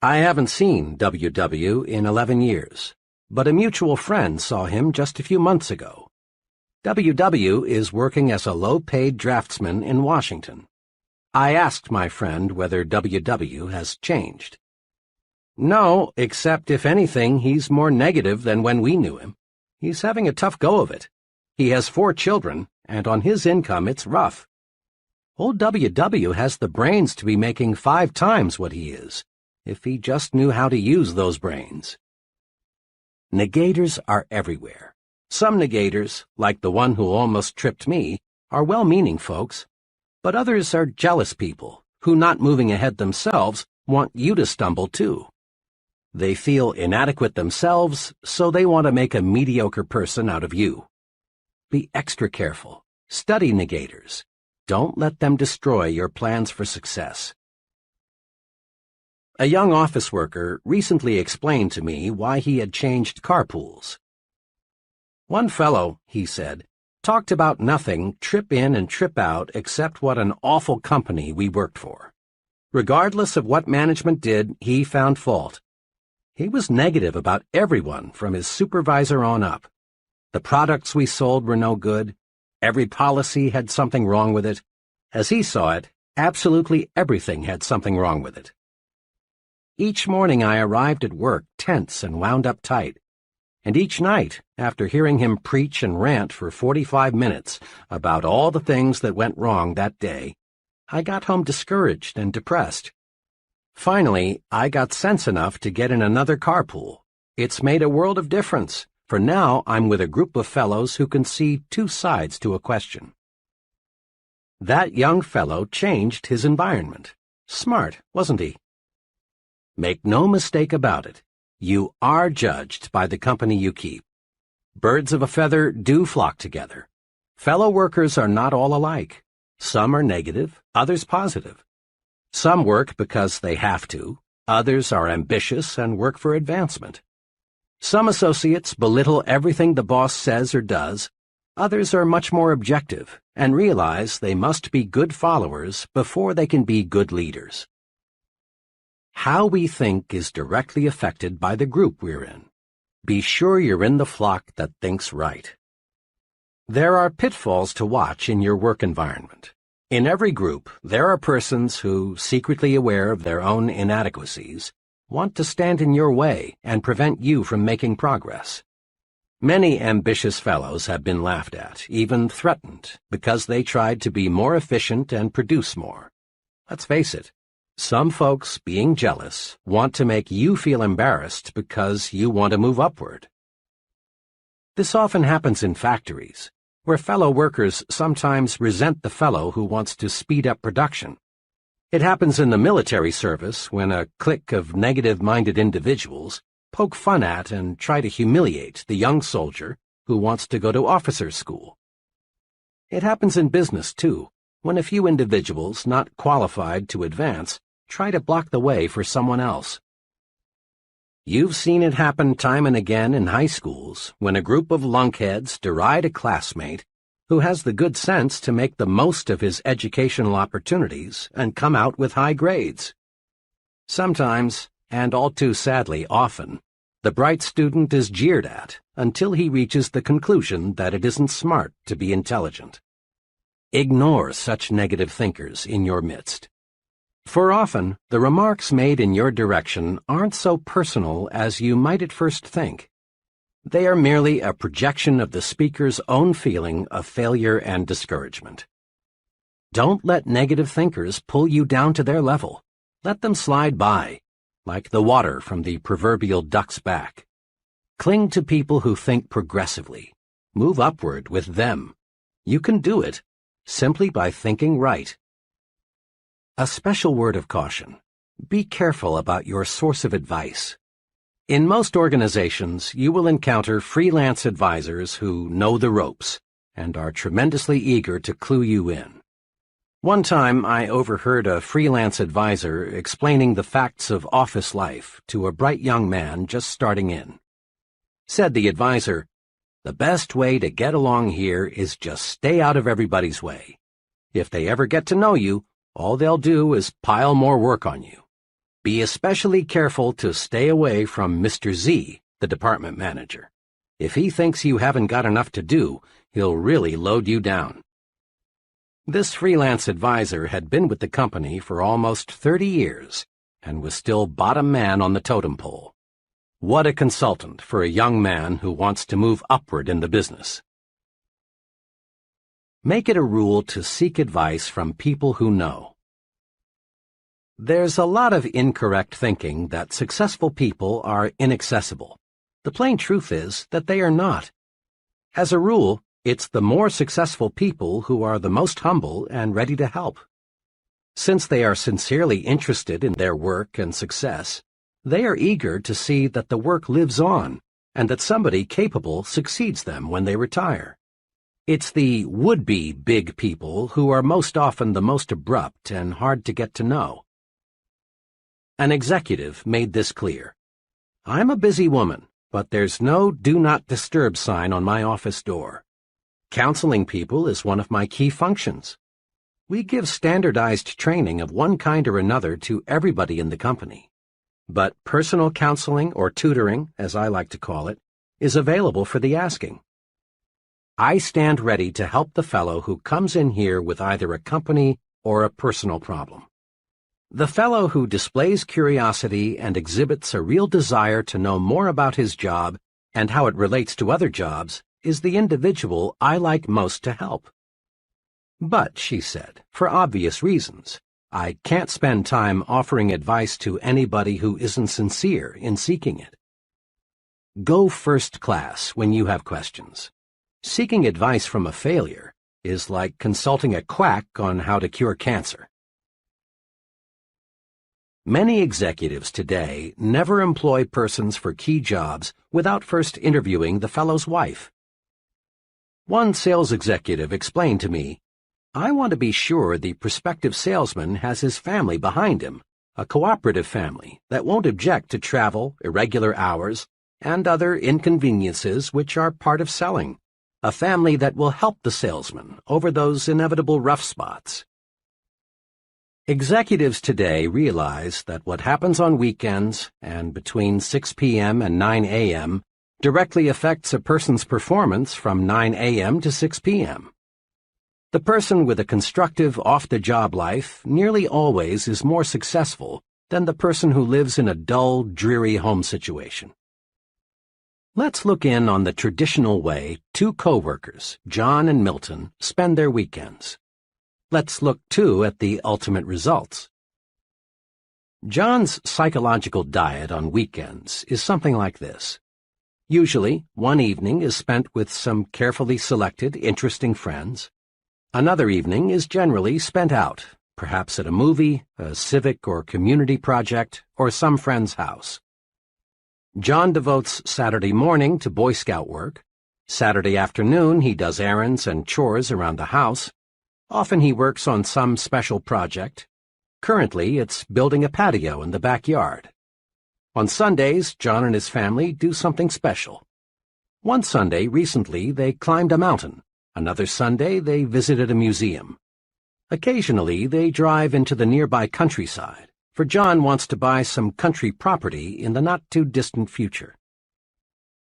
I haven't seen W.W. in 11 years, but a mutual friend saw him just a few months ago. W.W. is working as a low-paid draftsman in Washington. I asked my friend whether W.W. has changed. "No, except if anything, he's more negative than when we knew him. He's having a tough go of it. He has 4 children, and on his income it's rough. Old WW has the brains to be making 5 times what he is, if he just knew how to use those brains. Negators are everywhere. Some negators, like the one who almost tripped me, are well-meaning folks, but others are jealous people who, not moving ahead themselves, want you to stumble too. They feel inadequate themselves, so they want to make a mediocre person out of you. Be extra careful. Study negators. Don't let them destroy your plans for success. A young office worker recently explained to me why he had changed carpools. One fellow, he said, talked about nothing, trip in and trip out, except what an awful company we worked for. Regardless of what management did, he found fault. He was negative about everyone from his supervisor on up. The products we sold were no good. Every policy had something wrong with it. As he saw it, absolutely everything had something wrong with it. Each morning I arrived at work tense and wound up tight. And each night, after hearing him preach and rant for 45 minutes about all the things that went wrong that day, I got home discouraged and depressed. Finally, I got sense enough to get in another carpool. It's made a world of difference, for now I'm with a group of fellows who can see 2 sides to a question. That young fellow changed his environment. Smart, wasn't he? Make no mistake about it. You are judged by the company you keep. Birds of a feather do flock together. Fellow workers are not all alike. Some are negative, others positive. Some work because they have to. Others are ambitious and work for advancement. Some associates belittle everything the boss says or does. Others are much more objective and realize they must be good followers before they can be good leaders. How we think is directly affected by the group we're in. Be sure you're in the flock that thinks right. There are pitfalls to watch in your work environment. In every group, there are persons who, secretly aware of their own inadequacies, want to stand in your way and prevent you from making progress. Many ambitious fellows have been laughed at, even threatened, because they tried to be more efficient and produce more. Let's face it, some folks, being jealous, want to make you feel embarrassed because you want to move upward. This often happens in factories, where fellow workers sometimes resent the fellow who wants to speed up production. It happens in the military service when a clique of negative-minded individuals poke fun at and try to humiliate the young soldier who wants to go to officer's school. It happens in business, too, when a few individuals not qualified to advance try to block the way for someone else. You've seen it happen time and again in high schools when a group of lunkheads deride a classmate who has the good sense to make the most of his educational opportunities and come out with high grades. Sometimes, and all too sadly often, the bright student is jeered at until he reaches the conclusion that it isn't smart to be intelligent. Ignore such negative thinkers in your midst. For often, the remarks made in your direction aren't so personal as you might at first think. They are merely a projection of the speaker's own feeling of failure and discouragement. Don't let negative thinkers pull you down to their level. Let them slide by, like the water from the proverbial duck's back. Cling to people who think progressively. Move upward with them. You can do it simply by thinking right. A special word of caution. Be careful about your source of advice. In most organizations, you will encounter freelance advisors who know the ropes and are tremendously eager to clue you in. One time, I overheard a freelance advisor explaining the facts of office life to a bright young man just starting in. Said the advisor, "The best way to get along here is just stay out of everybody's way. If they ever get to know you, all they'll do is pile more work on you. Be especially careful to stay away from Mr. Z, the department manager. If he thinks you haven't got enough to do, he'll really load you down." This freelance advisor had been with the company for almost 30 years and was still bottom man on the totem pole. What a consultant for a young man who wants to move upward in the business. Make it a rule to seek advice from people who know. There's a lot of incorrect thinking that successful people are inaccessible. The plain truth is that they are not. As a rule, it's the more successful people who are the most humble and ready to help. Since they are sincerely interested in their work and success, they are eager to see that the work lives on and that somebody capable succeeds them when they retire. It's the would-be big people who are most often the most abrupt and hard to get to know. An executive made this clear. I'm a busy woman, but there's no do not disturb sign on my office door. Counseling people is one of my key functions. We give standardized training of one kind or another to everybody in the company. But personal counseling or tutoring, as I like to call it, is available for the asking. I stand ready to help the fellow who comes in here with either a company or a personal problem. The fellow who displays curiosity and exhibits a real desire to know more about his job and how it relates to other jobs is the individual I like most to help. But, she said, for obvious reasons, I can't spend time offering advice to anybody who isn't sincere in seeking it. Go first class when you have questions. Seeking advice from a failure is like consulting a quack on how to cure cancer. Many executives today never employ persons for key jobs without first interviewing the fellow's wife. One sales executive explained to me, I want to be sure the prospective salesman has his family behind him, a cooperative family that won't object to travel, irregular hours, and other inconveniences which are part of selling, a family that will help the salesman over those inevitable rough spots. Executives today realize that what happens on weekends and between 6 p.m. and 9 a.m. directly affects a person's performance from 9 a.m. to 6 p.m. The person with a constructive off-the-job life nearly always is more successful than the person who lives in a dull, dreary home situation. Let's look in on the traditional way two co-workers, John and Milton, spend their weekends. Let's look, too, at the ultimate results. John's psychological diet on weekends is something like this. Usually, one evening is spent with some carefully selected, interesting friends. Another evening is generally spent out, perhaps at a movie, a civic or community project, or some friend's house. John devotes Saturday morning to Boy Scout work. Saturday afternoon he does errands and chores around the house. Often he works on some special project. Currently, it's building a patio in the backyard. On Sundays, John and his family do something special. One Sunday recently, they climbed a mountain. Another Sunday, they visited a museum. Occasionally, they drive into the nearby countryside, for John wants to buy some country property in the not-too-distant future.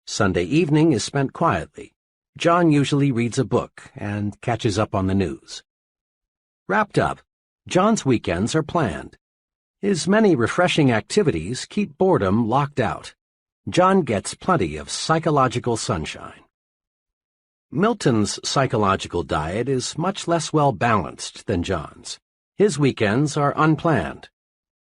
Sunday evening is spent quietly. John usually reads a book and catches up on the news. Wrapped up, John's weekends are planned. His many refreshing activities keep boredom locked out. John gets plenty of psychological sunshine. Milton's psychological diet is much less well-balanced than John's. His weekends are unplanned.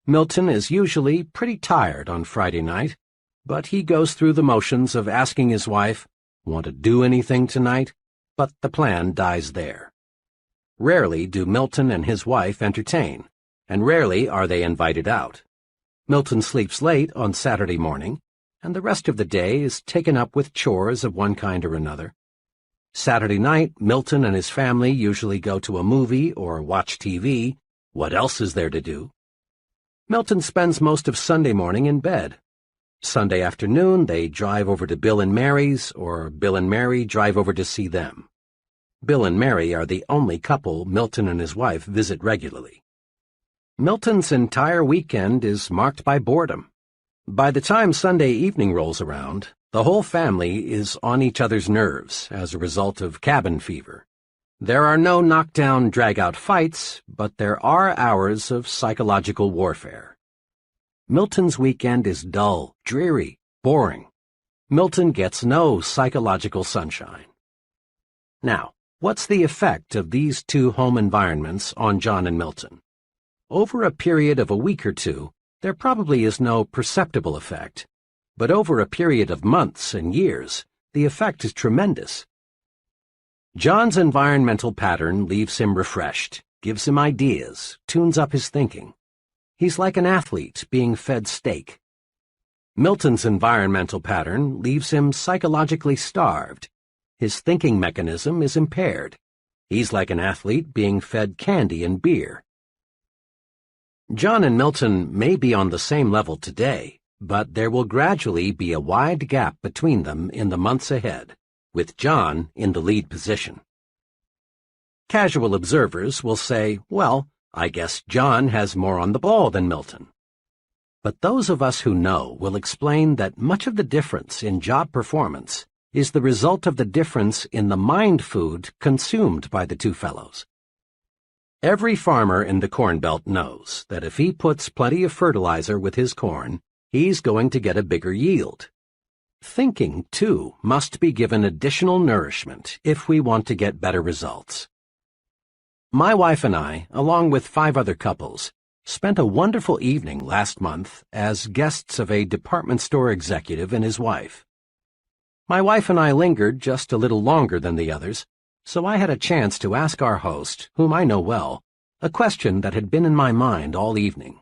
Milton is usually pretty tired on Friday night, but he goes through the motions of asking his wife, "Want to do anything tonight?" But the plan dies there. Rarely do Milton and his wife entertain, and rarely are they invited out. Milton sleeps late on Saturday morning, and the rest of the day is taken up with chores of one kind or another. Saturday night, Milton and his family usually go to a movie or watch TV. What else is there to do? Milton spends most of Sunday morning in bed. Sunday afternoon, they drive over to Bill and Mary's, or Bill and Mary drive over to see them. Bill and Mary are the only couple Milton and his wife visit regularly. Milton's entire weekend is marked by boredom. By the time Sunday evening rolls around, the whole family is on each other's nerves as a result of cabin fever. There are no knockdown, drag-out fights, but there are hours of psychological warfare. Milton's weekend is dull, dreary, boring. Milton gets no psychological sunshine. Now, What's the effect of these two home environments on John and Milton? Over a period of a week or two, there probably is no perceptible effect. But over a period of months and years, the effect is tremendous. John's environmental pattern leaves him refreshed, gives him ideas, tunes up his thinking. He's like an athlete being fed steak. Milton's environmental pattern leaves him psychologically starved. His thinking mechanism is impaired. He's like an athlete being fed candy and beer. John and Milton may be on the same level today, but there will gradually be a wide gap between them in the months ahead, with John in the lead position. Casual observers will say, well, I guess John has more on the ball than Milton. But those of us who know will explain that much of the difference in job performance is the result of the difference in the mind food consumed by the two fellows. Every farmer in the Corn Belt knows that if he puts plenty of fertilizer with his corn, he's going to get a bigger yield. Thinking, too, must be given additional nourishment if we want to get better results. My wife and I, along with 5 other couples, spent a wonderful evening last month as guests of a department store executive and his wife. My wife and I lingered just a little longer than the others, so I had a chance to ask our host, whom I know well, a question that had been in my mind all evening.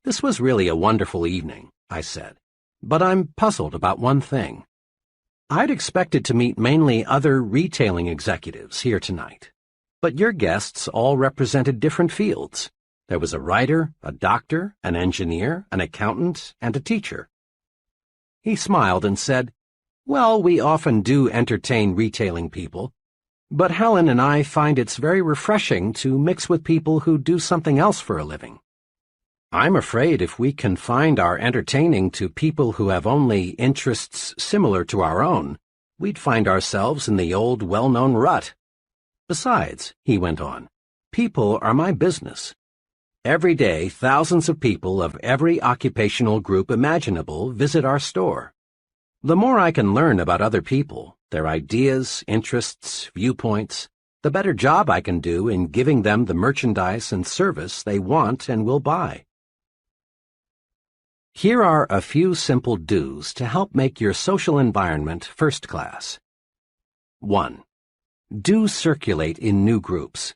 "This was really a wonderful evening," I said, "but I'm puzzled about one thing. I'd expected to meet mainly other retailing executives here tonight, but your guests all represented different fields. There was a writer, a doctor, an engineer, an accountant, and a teacher." He smiled and said, "Well, we often do entertain retailing people, but Helen and I find it's very refreshing to mix with people who do something else for a living. I'm afraid if we confined our entertaining to people who have only interests similar to our own, we'd find ourselves in the old well-known rut. Besides," he went on, "people are my business. Every day, thousands of people of every occupational group imaginable visit our store. The more I can learn about other people, their ideas, interests, viewpoints, the better job I can do in giving them the merchandise and service they want and will buy." Here are a few simple do's to help make your social environment first class. 1. Do circulate in new groups.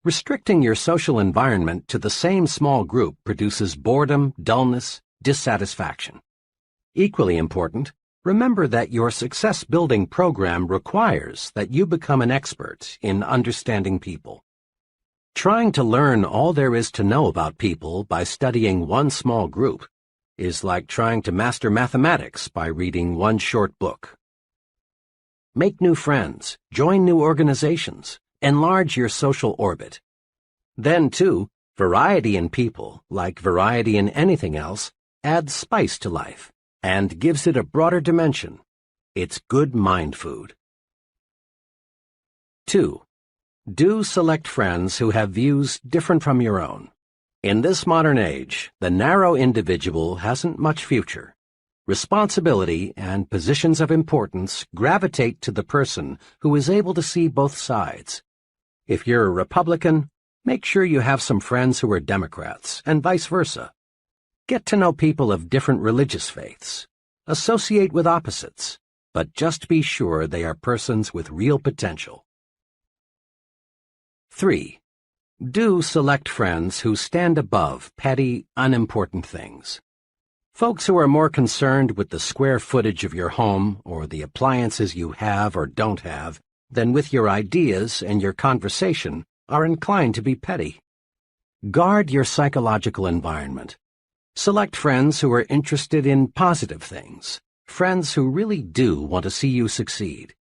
Restricting your social environment to the same small group produces boredom, dullness, dissatisfaction. Equally important, remember that your success-building program requires that you become an expert in understanding people. Trying to learn all there is to know about people by studying one small group is like trying to master mathematics by reading one short book. Make new friends, join new organizations, enlarge your social orbit. Then, too, variety in people, like variety in anything else, adds spice to life and gives it a broader dimension. It's good mind food. 2. Do select friends who have views different from your own. In this modern age, the narrow individual hasn't much future. Responsibility and positions of importance gravitate to the person who is able to see both sides. If you're a Republican, make sure you have some friends who are Democrats, and vice versa. Get to know people of different religious faiths. Associate with opposites, but just be sure they are persons with real potential. 3. Do select friends who stand above petty, unimportant things. Folks who are more concerned with the square footage of your home or the appliances you have or don't have than with your ideas and your conversation are inclined to be petty. Guard your psychological environment. Select friends who are interested in positive things, friends who really do want to see you succeed.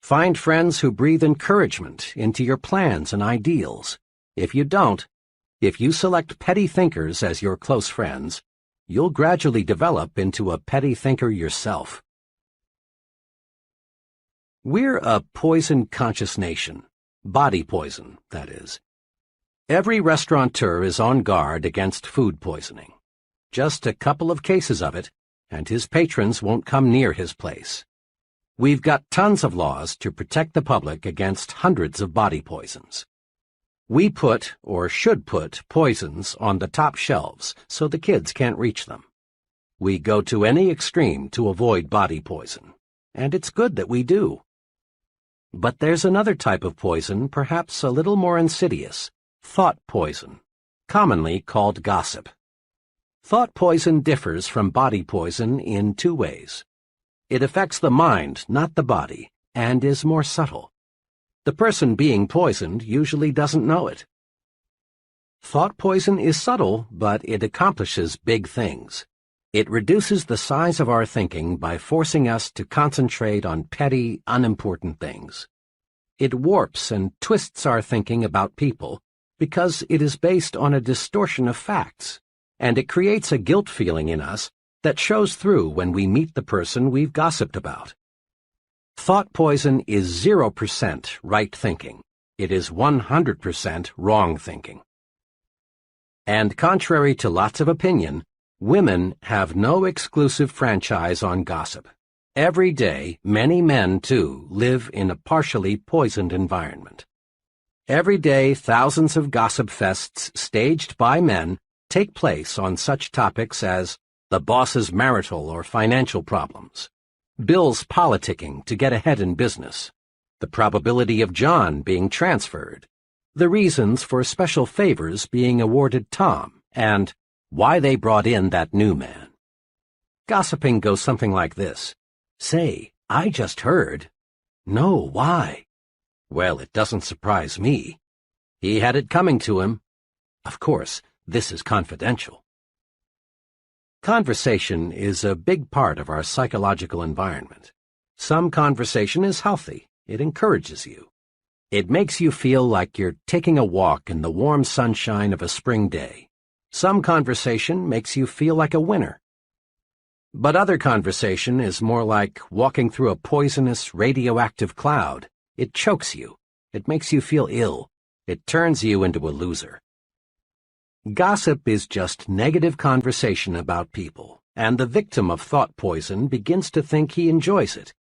Find friends who breathe encouragement into your plans and ideals. If you select petty thinkers as your close friends, you'll gradually develop into a petty thinker yourself. We're a poison-conscious nation. Body poison, that is. Every restaurateur is on guard against food poisoning. Just a couple of cases of it, and his patrons won't come near his place. We've got tons of laws to protect the public against hundreds of body poisons. We put, or should put, poisons on the top shelves so the kids can't reach them. We go to any extreme to avoid body poison, and it's good that we do. But there's another type of poison, perhaps a little more insidious, thought poison, commonly called gossip. Thought poison differs from body poison in two ways. It affects the mind, not the body, and is more subtle. The person being poisoned usually doesn't know it. Thought poison is subtle, but it accomplishes big things. It reduces the size of our thinking by forcing us to concentrate on petty, unimportant things. It warps and twists our thinking about people because it is based on a distortion of facts, and it creates a guilt feeling in us that shows through when we meet the person we've gossiped about. Thought poison is 0% right thinking. It is 100% wrong thinking. And contrary to lots of opinion, women have no exclusive franchise on gossip. Every day, many men, too, live in a partially poisoned environment. Every day, thousands of gossip fests staged by men take place on such topics as the boss's marital or financial problems, Bill's politicking to get ahead in business, the probability of John being transferred, the reasons for special favors being awarded Tom, and why they brought in that new man. Gossiping goes something like this. Say, I just heard. No, why? Well, it doesn't surprise me. He had it coming to him. Of course, this is confidential. Conversation is a big part of our psychological environment. Some conversation is healthy. It encourages you. It makes you feel like you're taking a walk in the warm sunshine of a spring day. Some conversation makes you feel like a winner. But other conversation is more like walking through a poisonous, radioactive cloud. It chokes you. It makes you feel ill. It turns you into a loser. Gossip is just negative conversation about people, and the victim of thought poison begins to think he enjoys it.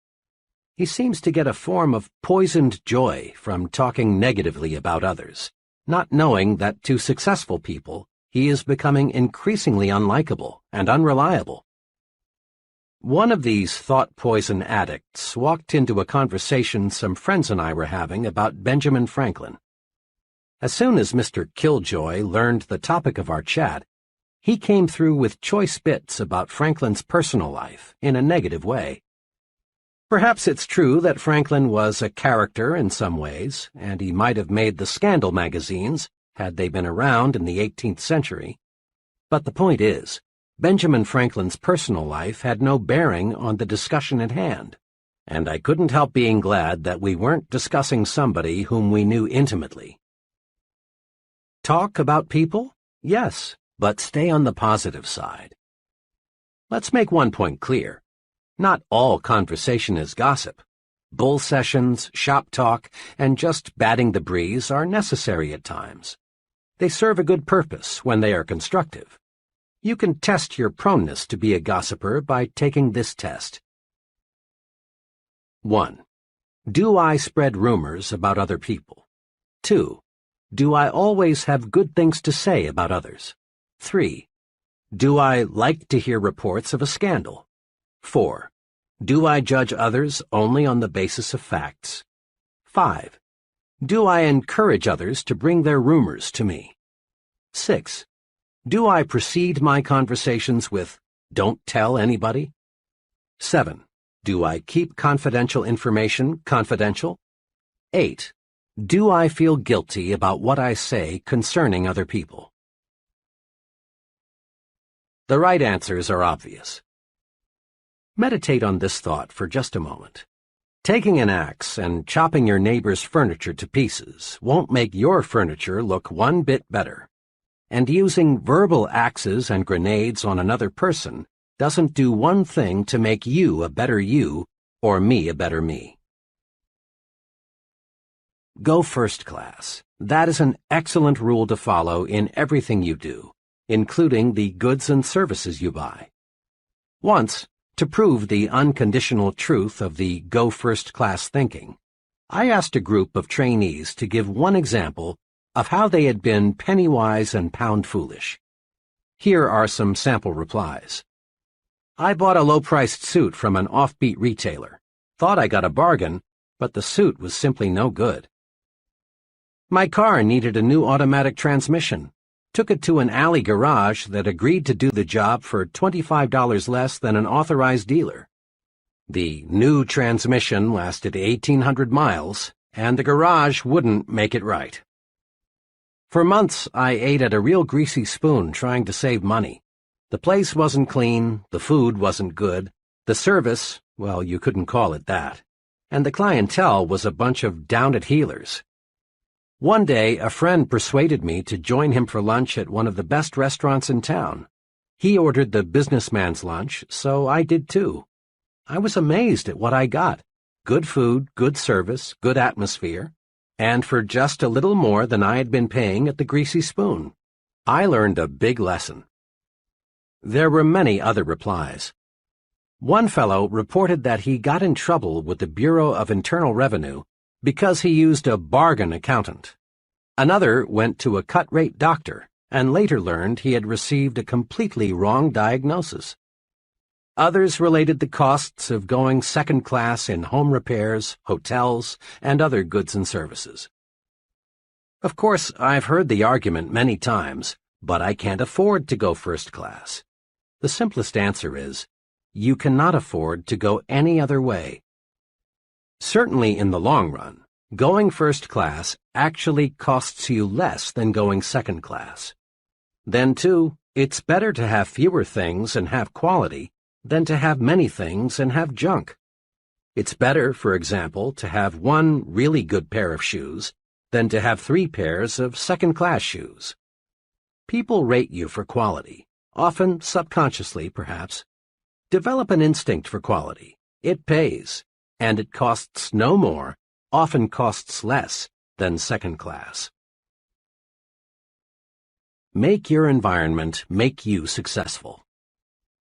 He seems to get a form of poisoned joy from talking negatively about others, not knowing that to successful people, he is becoming increasingly unlikable and unreliable. One of these thought poison addicts walked into a conversation some friends and I were having about Benjamin Franklin. As soon as Mr. Killjoy learned the topic of our chat, he came through with choice bits about Franklin's personal life in a negative way. Perhaps it's true that Franklin was a character in some ways, and he might have made the scandal magazines had they been around in the 18th century. But the point is, Benjamin Franklin's personal life had no bearing on the discussion at hand, and I couldn't help being glad that we weren't discussing somebody whom we knew intimately. Talk about people? Yes, but stay on the positive side. Let's make one point clear. Not all conversation is gossip. Bull sessions, shop talk, and just batting the breeze are necessary at times. They serve a good purpose when they are constructive. You can test your proneness to be a gossiper by taking this test. 1. Do I spread rumors about other people? 2. Do I always have good things to say about others? 3. Do I like to hear reports of a scandal? 4. Do I judge others only on the basis of facts? 5. Do I encourage others to bring their rumors to me? 6. Do I precede my conversations with, "Don't tell anybody"? 7. Do I keep confidential information confidential? 8. Do I feel guilty about what I say concerning other people? The right answers are obvious. Meditate on this thought for just a moment. Taking an axe and chopping your neighbor's furniture to pieces won't make your furniture look one bit better. And using verbal axes and grenades on another person doesn't do one thing to make you a better you or me a better me. Go first class. That is an excellent rule to follow in everything you do, including the goods and services you buy. Once, To prove the unconditional truth of the go first class thinking, I asked a group of trainees to give one example of how they had been penny-wise and pound-foolish. Here are some sample replies. I bought a low-priced suit from an offbeat retailer. Thought I got a bargain, but the suit was simply no good. My car needed a new automatic transmission. Took it to an alley garage that agreed to do the job for $25 less than an authorized dealer. The new transmission lasted 1,800 miles, and the garage wouldn't make it right. For months, I ate at a real greasy spoon trying to save money. The place wasn't clean, the food wasn't good, the service, well, you couldn't call it that, and the clientele was a bunch of down-at-heelers. One day, a friend persuaded me to join him for lunch at one of the best restaurants in town. He ordered the businessman's lunch, so I did too. I was amazed at what I got. Good food, good service, good atmosphere, and for just a little more than I had been paying at the Greasy Spoon. I learned a big lesson. There were many other replies. One fellow reported that he got in trouble with the Bureau of Internal Revenue because he used a bargain accountant. Another went to a cut-rate doctor and later learned he had received a completely wrong diagnosis. Others related the costs of going second class in home repairs, hotels, and other goods and services. Of course, I've heard the argument many times, but I can't afford to go first class. The simplest answer is, you cannot afford to go any other way. Certainly in the long run, going first class actually costs you less than going second class. Then, too, it's better to have fewer things and have quality than to have many things and have junk. It's better, for example, to have one really good pair of shoes than to have 3 pairs of second-class shoes. People rate you for quality, often subconsciously, perhaps. Develop an instinct for quality. It pays, and it costs no more, often costs less, than second class. Make your environment make you successful.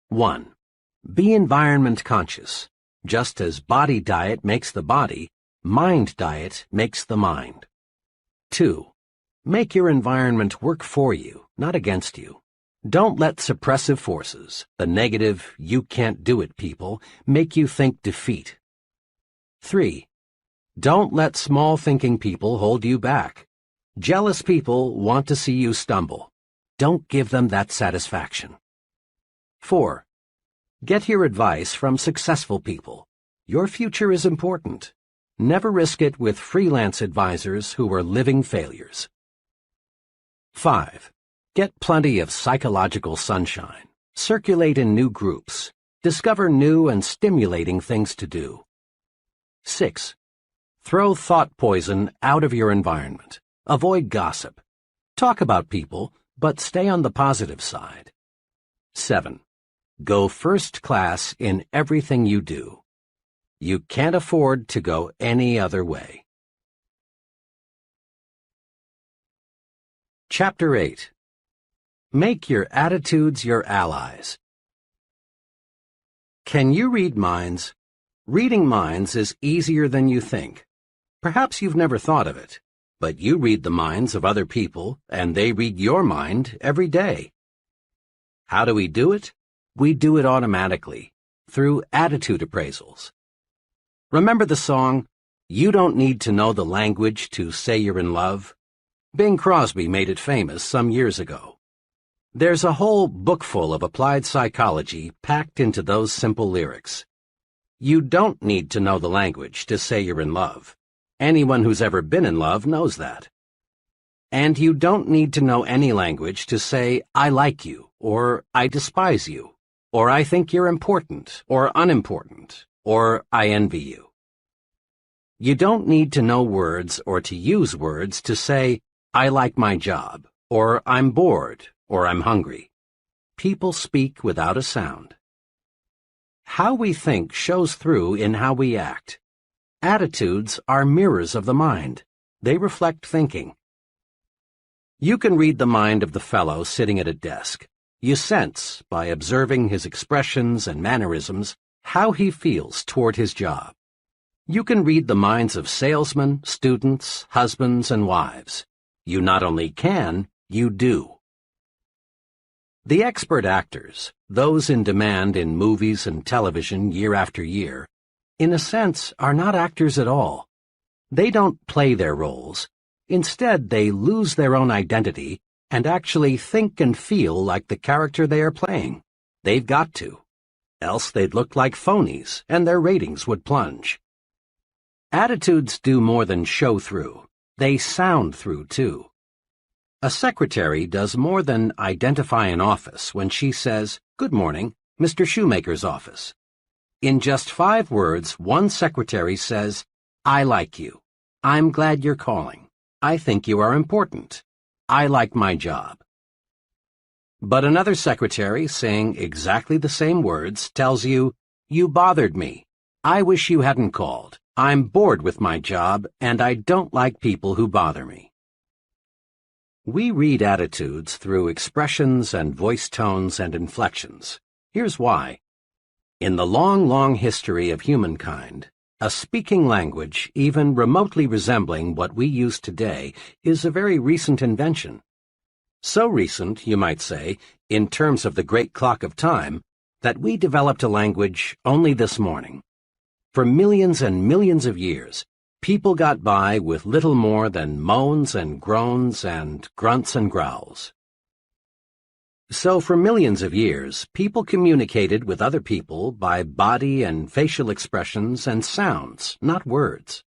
1. Be environment conscious. Just as body diet makes the body, mind diet makes the mind. 2. Make your environment work for you, not against you. Don't let suppressive forces, the negative, you can't do it people, make you think defeat. 3. Don't let small-thinking people hold you back. Jealous people want to see you stumble. Don't give them that satisfaction. 4. Get your advice from successful people. Your future is important. Never risk it with freelance advisors who are living failures. 5. Get plenty of psychological sunshine. Circulate in new groups. Discover new and stimulating things to do. 6. Throw thought poison out of your environment. Avoid gossip. Talk about people, but stay on the positive side. 7. Go first class in everything you do. You can't afford to go any other way. Chapter 8. Make your attitudes your allies. Can you read minds? Reading minds is easier than you think. Perhaps you've never thought of it, but you read the minds of other people, and they read your mind every day. How do we do it? We do it automatically, through attitude appraisals. Remember the song, "You Don't Need to Know the Language to Say You're in Love"? Bing Crosby made it famous some years ago. There's a whole bookful of applied psychology packed into those simple lyrics. You don't need to know the language to say you're in love. Anyone who's ever been in love knows that. And you don't need to know any language to say, I like you, or I despise you, or I think you're important, or unimportant, or I envy you. You don't need to know words or to use words to say, I like my job, or I'm bored, or I'm hungry. People speak without a sound. How we think shows through in how we act. Attitudes are mirrors of the mind. They reflect thinking. You can read the mind of the fellow sitting at a desk. You sense, by observing his expressions and mannerisms, how he feels toward his job. You can read the minds of salesmen, students, husbands, and wives. You not only can, you do. The expert actors, those in demand in movies and television year after year, in a sense are not actors at all. They don't play their roles. Instead, they lose their own identity and actually think and feel like the character they are playing. They've got to. Else they'd look like phonies, and their ratings would plunge. Attitudes do more than show through. They sound through, too. A secretary does more than identify an office when she says, "Good morning, Mr. Shoemaker's office." In just 5 words, one secretary says, "I like you. I'm glad you're calling. I think you are important. I like my job." But another secretary, saying exactly the same words, tells you, "You bothered me. I wish you hadn't called. I'm bored with my job, and I don't like people who bother me." We read attitudes through expressions and voice tones and inflections. Here's why. In the long, long history of humankind, a speaking language, even remotely resembling what we use today, is a very recent invention. So recent, you might say, in terms of the great clock of time, that we developed a language only this morning. For millions and millions of years, people got by with little more than moans and groans and grunts and growls. So for millions of years, people communicated with other people by body and facial expressions and sounds, not words.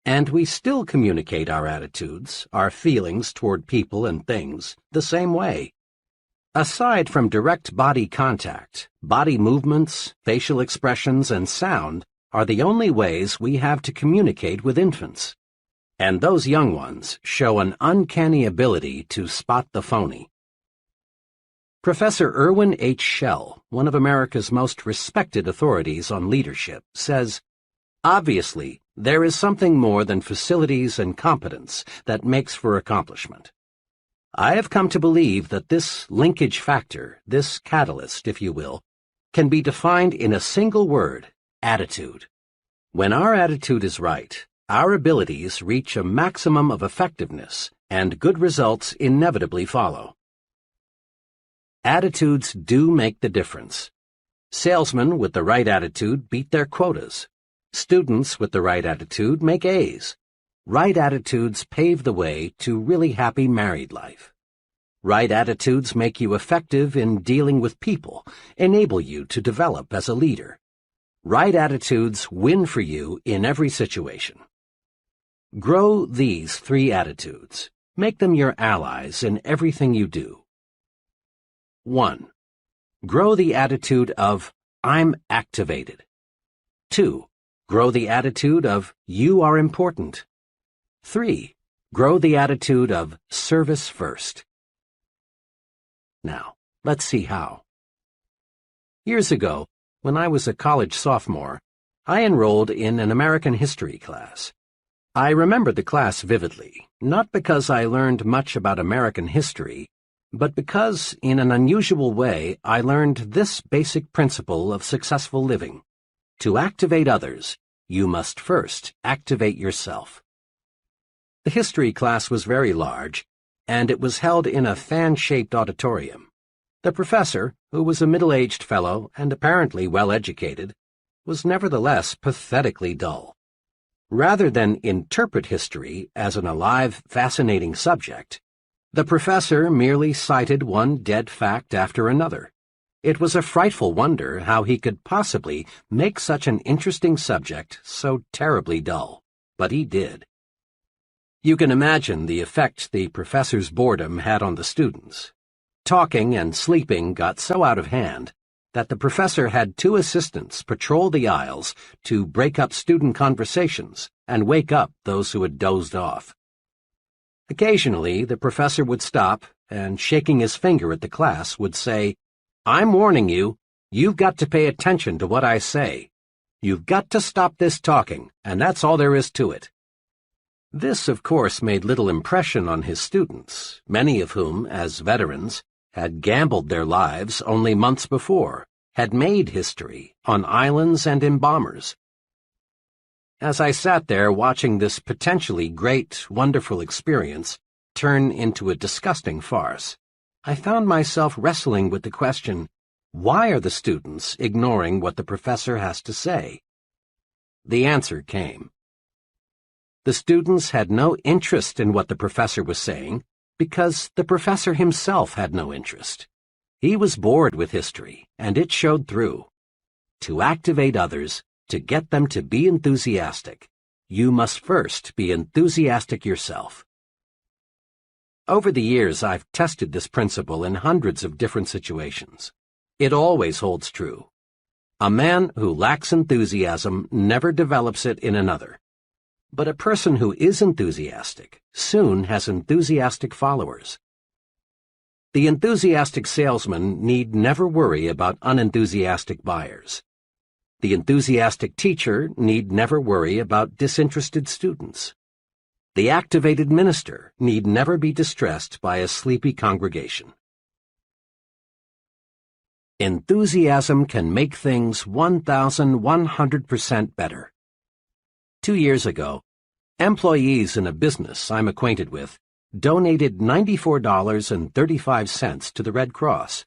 And we still communicate our attitudes, our feelings toward people and things, the same way. Aside from direct body contact, body movements, facial expressions, and sound are the only ways we have to communicate with infants. And those young ones show an uncanny ability to spot the phony. Professor Irwin H. Shell, one of America's most respected authorities on leadership, says, "Obviously, there is something more than facilities and competence that makes for accomplishment. I have come to believe that this linkage factor, this catalyst, if you will, can be defined in a single word: attitude. When our attitude is right, our abilities reach a maximum of effectiveness, and good results inevitably follow." Attitudes do make the difference. Salesmen with the right attitude beat their quotas. Students with the right attitude make A's. Right attitudes pave the way to really happy married life. Right attitudes make you effective in dealing with people, enable you to develop as a leader. Right attitudes win for you in every situation. Grow these 3 attitudes. Make them your allies in everything you do. 1. Grow the attitude of, "I'm activated." 2. Grow the attitude of, "You are important." 3. Grow the attitude of, "Service first." Now, let's see how. Years ago, when I was a college sophomore, I enrolled in an American history class. I remember the class vividly, not because I learned much about American history, but because, in an unusual way, I learned this basic principle of successful living. To activate others, you must first activate yourself. The history class was very large, and it was held in a fan-shaped auditorium. The professor, who was a middle-aged fellow and apparently well-educated, was nevertheless pathetically dull. Rather than interpret history as an alive, fascinating subject, the professor merely cited one dead fact after another. It was a frightful wonder how he could possibly make such an interesting subject so terribly dull, but he did. You can imagine the effect the professor's boredom had on the students. Talking and sleeping got so out of hand that the professor had 2 assistants patrol the aisles to break up student conversations and wake up those who had dozed off. Occasionally, the professor would stop and, shaking his finger at the class, would say, "I'm warning you, you've got to pay attention to what I say. You've got to stop this talking, and that's all there is to it." This, of course, made little impression on his students, many of whom, as veterans, had gambled their lives only months before, had made history on islands and in bombers. As I sat there watching this potentially great, wonderful experience turn into a disgusting farce, I found myself wrestling with the question, why are the students ignoring what the professor has to say? The answer came. The students had no interest in what the professor was saying because the professor himself had no interest. He was bored with history, and it showed through. To activate others, to get them to be enthusiastic, you must first be enthusiastic yourself. Over the years, I've tested this principle in hundreds of different situations. It always holds true. A man who lacks enthusiasm never develops it in another. But a person who is enthusiastic soon has enthusiastic followers. The enthusiastic salesman need never worry about unenthusiastic buyers. The enthusiastic teacher need never worry about disinterested students. The activated minister need never be distressed by a sleepy congregation. Enthusiasm can make things 1,100% better. 2 years ago, employees in a business I'm acquainted with donated $94.35 to the Red Cross.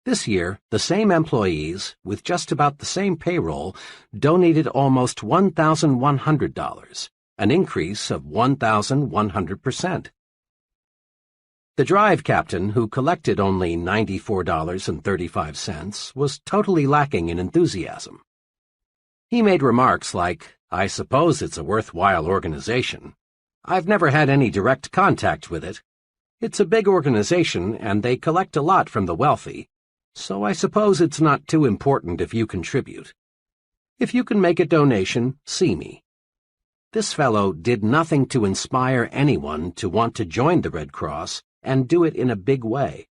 This year, the same employees, with just about the same payroll, donated almost $1,100, an increase of 1,100%. The drive captain, who collected only $94.35, was totally lacking in enthusiasm. He made remarks like, "I suppose it's a worthwhile organization. I've never had any direct contact with it. It's a big organization and they collect a lot from the wealthy, so I suppose it's not too important if you contribute. If you can make a donation, see me." This fellow did nothing to inspire anyone to want to join the Red Cross and do it in a big way.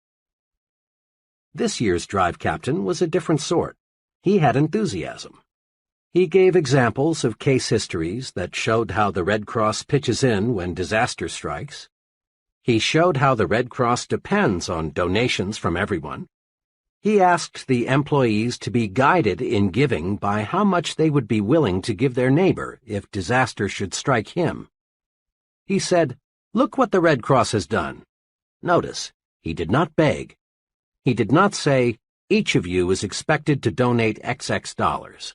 This year's drive captain was a different sort. He had enthusiasm. He gave examples of case histories that showed how the Red Cross pitches in when disaster strikes. He showed how the Red Cross depends on donations from everyone. He asked the employees to be guided in giving by how much they would be willing to give their neighbor if disaster should strike him. He said, "Look what the Red Cross has done." Notice, he did not beg. He did not say, "Each of you is expected to donate XX dollars."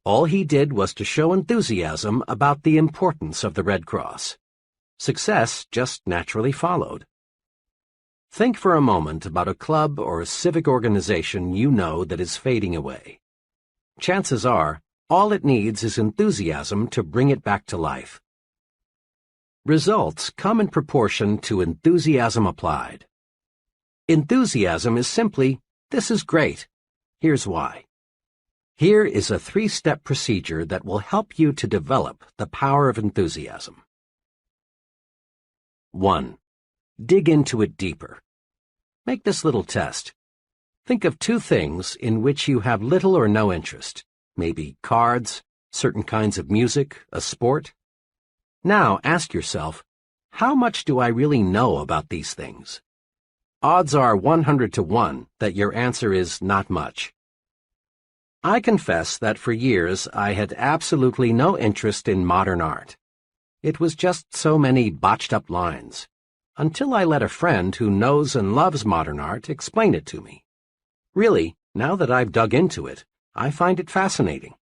All he did was to show enthusiasm about the importance of the Red Cross. Success just naturally followed. Think for a moment about a club or a civic organization you know that is fading away. Chances are, all it needs is enthusiasm to bring it back to life. Results come in proportion to enthusiasm applied. Enthusiasm is simply, "This is great. Here's why." Here is a 3-step procedure that will help you to develop the power of enthusiasm. 1. Dig into it deeper. Make this little test. Think of 2 things in which you have little or no interest, maybe cards, certain kinds of music, a sport. Now ask yourself, how much do I really know about these things? Odds are 100 to 1 that your answer is not much. I confess that for years I had absolutely no interest in modern art. It was just so many botched-up lines, until I let a friend who knows and loves modern art explain it to me. Really, now that I've dug into it, I find it fascinating.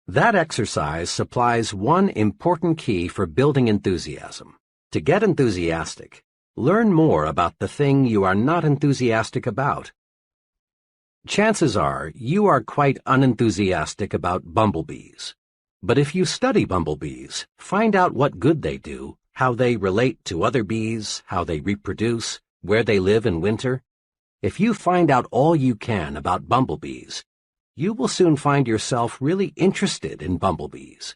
That exercise supplies one important key for building enthusiasm. To get enthusiastic, learn more about the thing you are not enthusiastic about. Chances are you are quite unenthusiastic about bumblebees. But if you study bumblebees, find out what good they do, how they relate to other bees, how they reproduce, where they live in winter. If you find out all you can about bumblebees, you will soon find yourself really interested in bumblebees.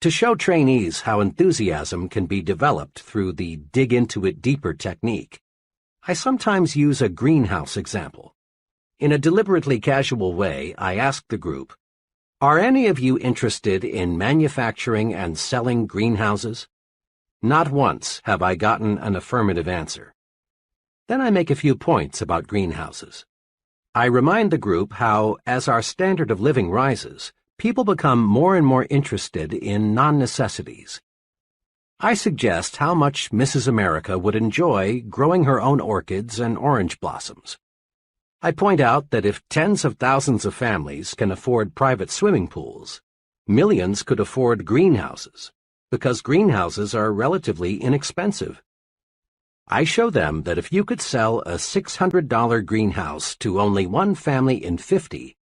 To show trainees how enthusiasm can be developed through the dig into it deeper technique, I sometimes use a greenhouse example. In a deliberately casual way, I ask the group, "Are any of you interested in manufacturing and selling greenhouses?" Not once have I gotten an affirmative answer. Then I make a few points about greenhouses. I remind the group how, as our standard of living rises, people become more and more interested in non-necessities. I suggest how much Mrs. America would enjoy growing her own orchids and orange blossoms. I point out that if tens of thousands of families can afford private swimming pools, millions could afford greenhouses, because greenhouses are relatively inexpensive. I show them that if you could sell a $600 greenhouse to only one family in 50,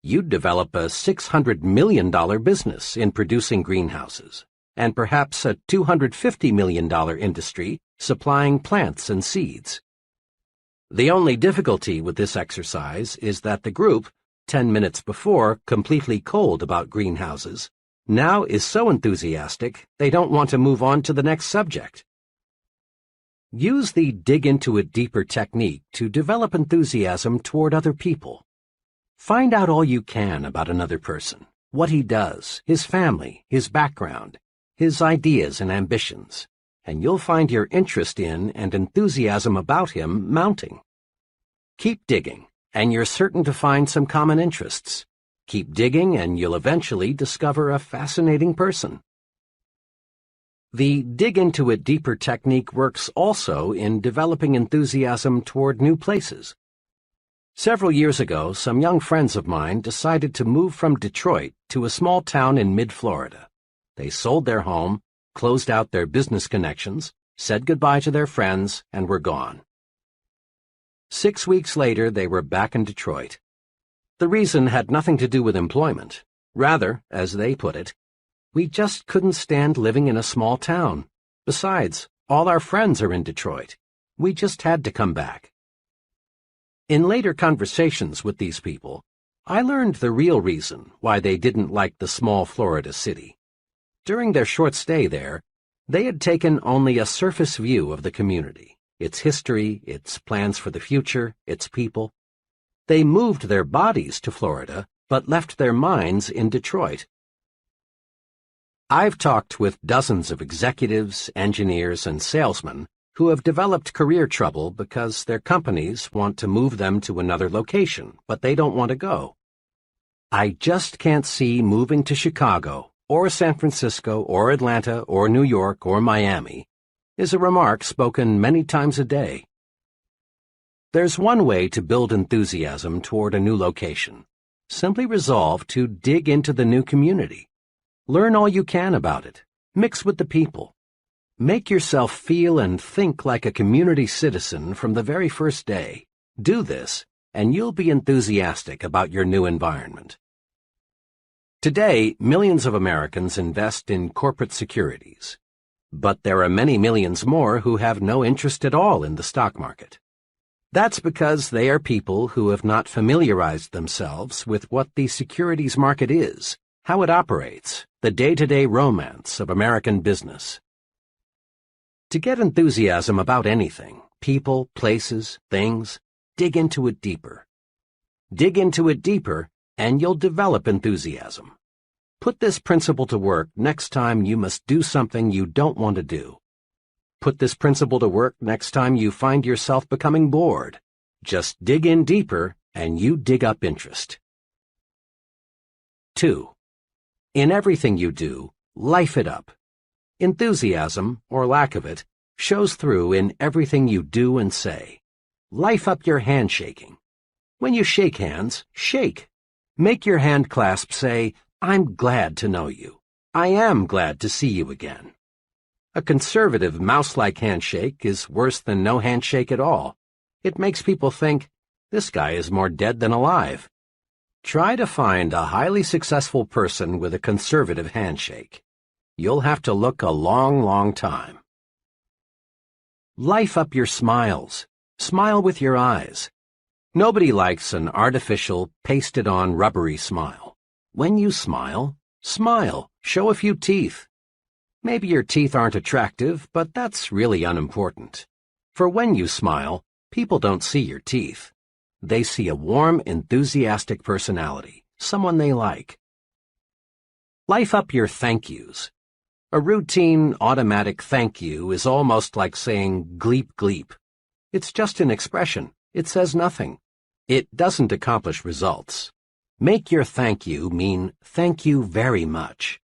you'd develop a $600 million business in producing greenhouses, and perhaps a $250 million industry supplying plants and seeds. The only difficulty with this exercise is that the group, 10 minutes before completely cold about greenhouses, now is so enthusiastic they don't want to move on to the next subject. Use the dig into it deeper technique to develop enthusiasm toward other people. Find out all you can about another person, what he does, his family, his background, his ideas and ambitions, and you'll find your interest in and enthusiasm about him mounting. Keep digging, and you're certain to find some common interests. Keep digging, and you'll eventually discover a fascinating person. The dig into it deeper technique works also in developing enthusiasm toward new places. Several years ago, some young friends of mine decided to move from Detroit to a small town in mid-Florida. They sold their home, closed out their business connections, said goodbye to their friends, and were gone. 6 weeks later, they were back in Detroit. The reason had nothing to do with employment. Rather, as they put it, we just couldn't stand living in a small town. Besides, all our friends are in Detroit. We just had to come back. In later conversations with these people, I learned the real reason why they didn't like the small Florida city. During their short stay there, they had taken only a surface view of the community, its history, its plans for the future, its people. They moved their bodies to Florida, but left their minds in Detroit. I've talked with dozens of executives, engineers, and salesmen who have developed career trouble because their companies want to move them to another location, but they don't want to go. I just can't see moving to Chicago, or San Francisco, or Atlanta, or New York, or Miami, is a remark spoken many times a day. There's one way to build enthusiasm toward a new location. Simply resolve to dig into the new community. Learn all you can about it. Mix with the people. Make yourself feel and think like a community citizen from the very first day. Do this, and you'll be enthusiastic about your new environment. Today, millions of Americans invest in corporate securities. But there are many millions more who have no interest at all in the stock market. That's because they are people who have not familiarized themselves with what the securities market is, how it operates, the day-to-day romance of American business. To get enthusiasm about anything, people, places, things, dig into it deeper. Dig into it deeper, and you'll develop enthusiasm. Put this principle to work next time you must do something you don't want to do. Put this principle to work next time you find yourself becoming bored. Just dig in deeper, and you dig up interest. 2. In everything you do, life it up. Enthusiasm, or lack of it, shows through in everything you do and say. Life up your handshaking. When you shake hands, shake. Make your hand clasp say, "I'm glad to know you. I am glad to see you again." A conservative, mouse-like handshake is worse than no handshake at all. It makes people think, this guy is more dead than alive. Try to find a highly successful person with a conservative handshake. You'll have to look a long, long time. Life up your smiles. Smile with your eyes. Nobody likes an artificial, pasted-on, rubbery smile. When you smile, smile. Show a few teeth. Maybe your teeth aren't attractive, but that's really unimportant. For when you smile, people don't see your teeth. They see a warm, enthusiastic personality, someone they like. Life up your thank yous. A routine, automatic thank you is almost like saying gleep gleep. It's just an expression. It says nothing. It doesn't accomplish results. Make your thank you mean thank you very much.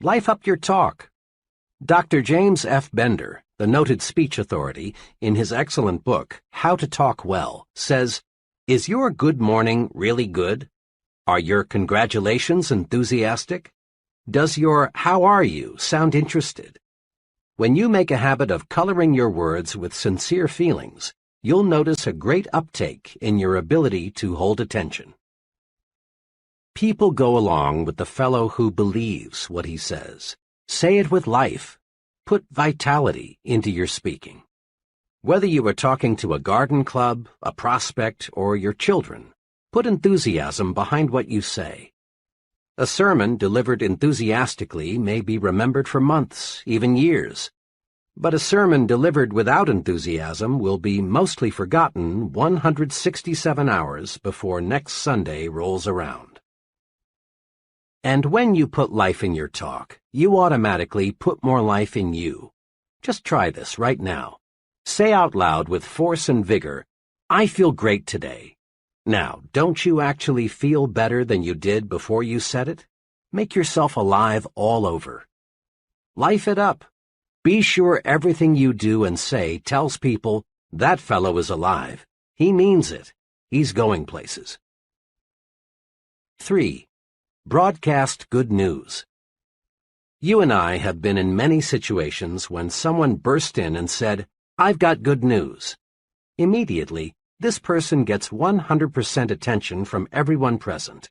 Life up your talk. Dr. James F. Bender, the noted speech authority, in his excellent book, How to Talk Well, says, "Is your good morning really good? Are your congratulations enthusiastic? Does your how are you sound interested? When you make a habit of coloring your words with sincere feelings, you'll notice a great uptake in your ability to hold attention." People go along with the fellow who believes what he says. Say it with life. Put vitality into your speaking. Whether you are talking to a garden club, a prospect, or your children, put enthusiasm behind what you say. A sermon delivered enthusiastically may be remembered for months, even years. But a sermon delivered without enthusiasm will be mostly forgotten 167 hours before next Sunday rolls around. And when you put life in your talk, you automatically put more life in you. Just try this right now. Say out loud with force and vigor, "I feel great today." Now, don't you actually feel better than you did before you said it? Make yourself alive all over. Life it up. Be sure everything you do and say tells people, "That fellow is alive. He means it. He's going places." 3. Broadcast good news. You and I have been in many situations when someone burst in and said, "I've got good news." Immediately, this person gets 100% attention from everyone present.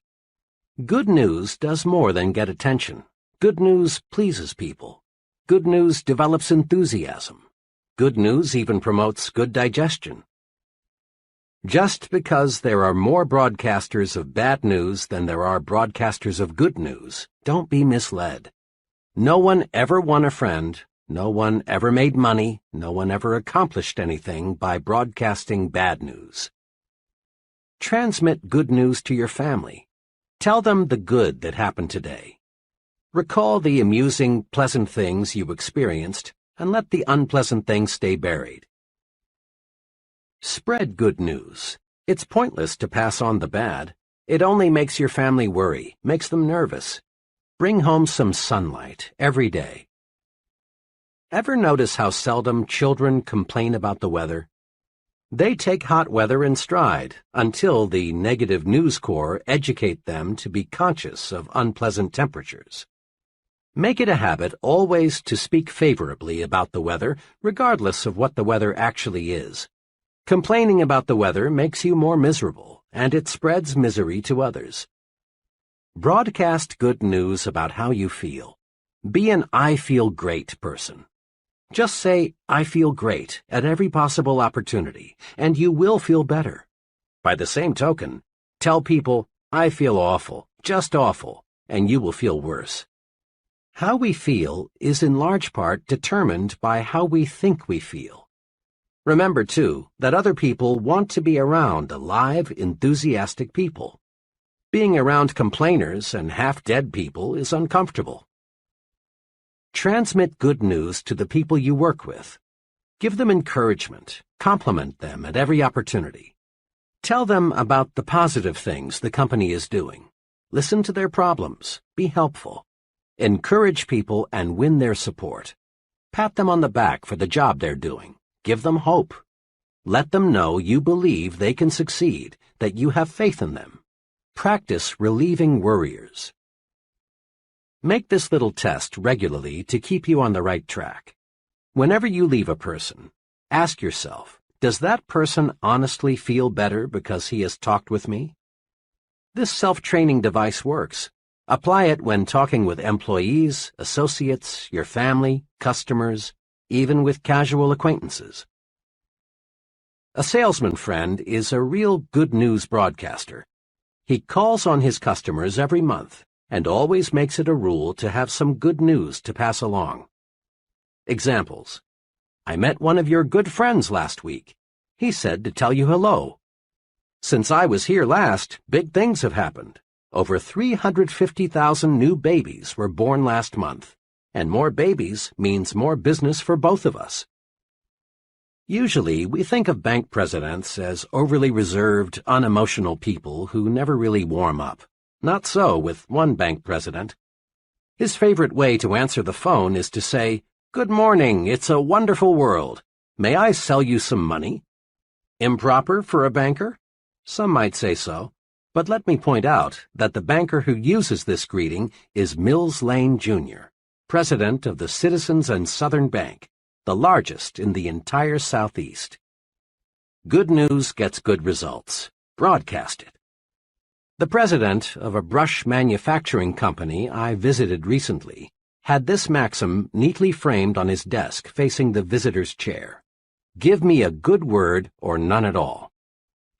Good news does more than get attention. Good news pleases people. Good news develops enthusiasm. Good news even promotes good digestion. Just because there are more broadcasters of bad news than there are broadcasters of good news, don't be misled. No one ever won a friend. No one ever made money, no one ever accomplished anything by broadcasting bad news. Transmit good news to your family. Tell them the good that happened today. Recall the amusing, pleasant things you experienced, and let the unpleasant things stay buried. Spread good news. It's pointless to pass on the bad. It only makes your family worry, makes them nervous. Bring home some sunlight every day. Ever notice how seldom children complain about the weather? They take hot weather in stride until the negative news corps educate them to be conscious of unpleasant temperatures. Make it a habit always to speak favorably about the weather, regardless of what the weather actually is. Complaining about the weather makes you more miserable, and it spreads misery to others. Broadcast good news about how you feel. Be an "I feel great" person. Just say, "I feel great" at every possible opportunity, and you will feel better. By the same token, tell people, "I feel awful, just awful," and you will feel worse. How we feel is in large part determined by how we think we feel. Remember, too, that other people want to be around alive, enthusiastic people. Being around complainers and half-dead people is uncomfortable. Transmit good news to the people you work with. Give them encouragement. Compliment them at every opportunity. Tell them about the positive things the company is doing. Listen to their problems. Be helpful. Encourage people and win their support. Pat them on the back for the job they're doing. Give them hope. Let them know you believe they can succeed, that you have faith in them. Practice relieving worriers. Make this little test regularly to keep you on the right track. Whenever you leave a person, ask yourself, does that person honestly feel better because he has talked with me? This self-training device works. Apply it when talking with employees, associates, your family, customers, even with casual acquaintances. A salesman friend is a real good news broadcaster. He calls on his customers every month and always makes it a rule to have some good news to pass along. Examples. I met one of your good friends last week. He said to tell you hello. Since I was here last, big things have happened. Over 350,000 new babies were born last month, and more babies means more business for both of us. Usually, we think of bank presidents as overly reserved, unemotional people who never really warm up. Not so with one bank president. His favorite way to answer the phone is to say, "Good morning, it's a wonderful world. May I sell you some money?" Improper for a banker? Some might say so, but let me point out that the banker who uses this greeting is Mills Lane, Jr., president of the Citizens and Southern Bank, the largest in the entire Southeast. Good news gets good results. Broadcast it. The president of a brush manufacturing company I visited recently had this maxim neatly framed on his desk facing the visitor's chair. "Give me a good word or none at all."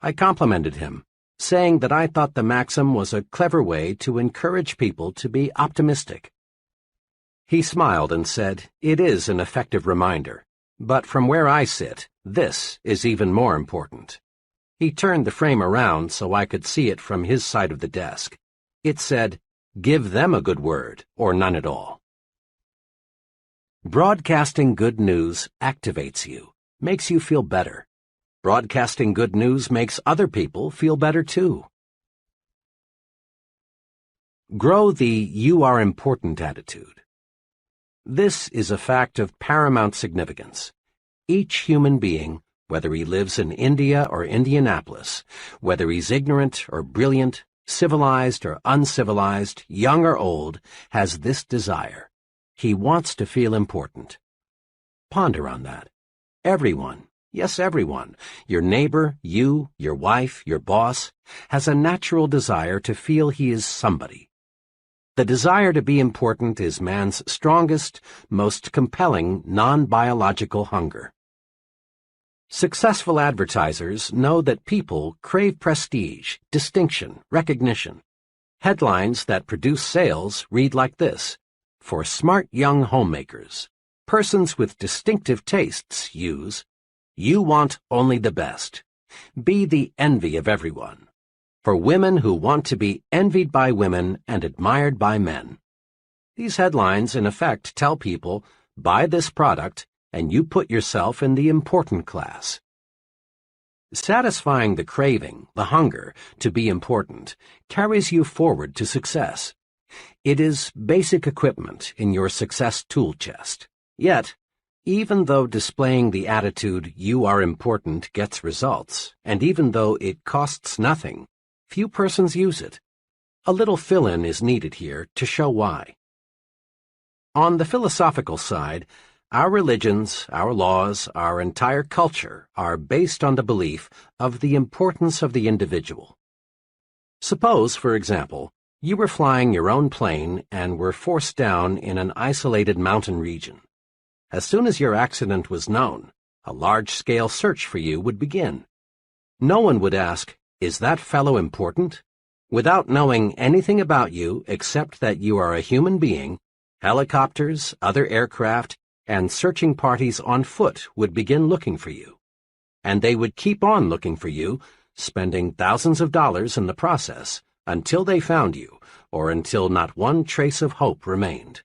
I complimented him, saying that I thought the maxim was a clever way to encourage people to be optimistic. He smiled and said, "It is an effective reminder, but from where I sit, this is even more important." He turned the frame around so I could see it from his side of the desk. It said, "Give them a good word, or none at all." Broadcasting good news activates you, makes you feel better. Broadcasting good news makes other people feel better too. Grow the "you are important" attitude. This is a fact of paramount significance. Each human being, whether he lives in India or Indianapolis, whether he's ignorant or brilliant, civilized or uncivilized, young or old, has this desire. He wants to feel important. Ponder on that. Everyone, yes, everyone, your neighbor, you, your wife, your boss, has a natural desire to feel he is somebody. The desire to be important is man's strongest, most compelling non-biological hunger. Successful advertisers know that people crave prestige, distinction, recognition. Headlines that produce sales read like this: "For smart young homemakers, persons with distinctive tastes use, you want only the best. Be the envy of everyone. For women who want to be envied by women and admired by men." These headlines, in effect, tell people, buy this product, and you put yourself in the important class. Satisfying the craving, the hunger, to be important, carries you forward to success. It is basic equipment in your success tool chest. Yet, even though displaying the attitude "you are important" gets results, and even though it costs nothing, few persons use it. A little fill-in is needed here to show why. On the philosophical side, our religions, our laws, our entire culture are based on the belief of the importance of the individual. Suppose, for example, you were flying your own plane and were forced down in an isolated mountain region. As soon as your accident was known, a large-scale search for you would begin. No one would ask, "Is that fellow important?" Without knowing anything about you except that you are a human being, helicopters, other aircraft, and searching parties on foot would begin looking for you. And they would keep on looking for you, spending thousands of dollars in the process, until they found you, or until not one trace of hope remained.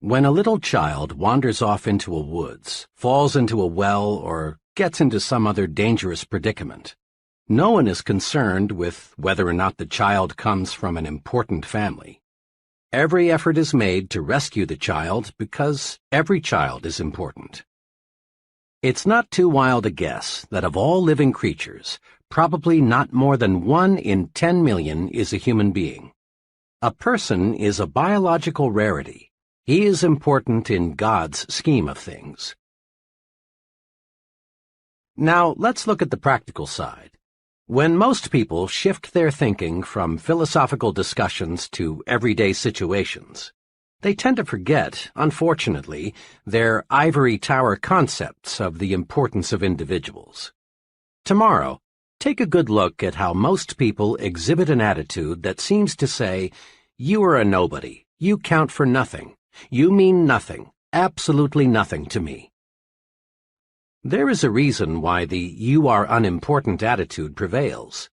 When a little child wanders off into a woods, falls into a well, or gets into some other dangerous predicament, no one is concerned with whether or not the child comes from an important family. Every effort is made to rescue the child because every child is important. It's not too wild a guess that of all living creatures, probably not more than 1 in 10 million is a human being. A person is a biological rarity. He is important in God's scheme of things. Now, let's look at the practical side. When most people shift their thinking from philosophical discussions to everyday situations, they tend to forget, unfortunately, their ivory tower concepts of the importance of individuals. Tomorrow, take a good look at how most people exhibit an attitude that seems to say, "You are a nobody, you count for nothing, you mean nothing, absolutely nothing to me." There is a reason why the "you are unimportant" attitude prevails.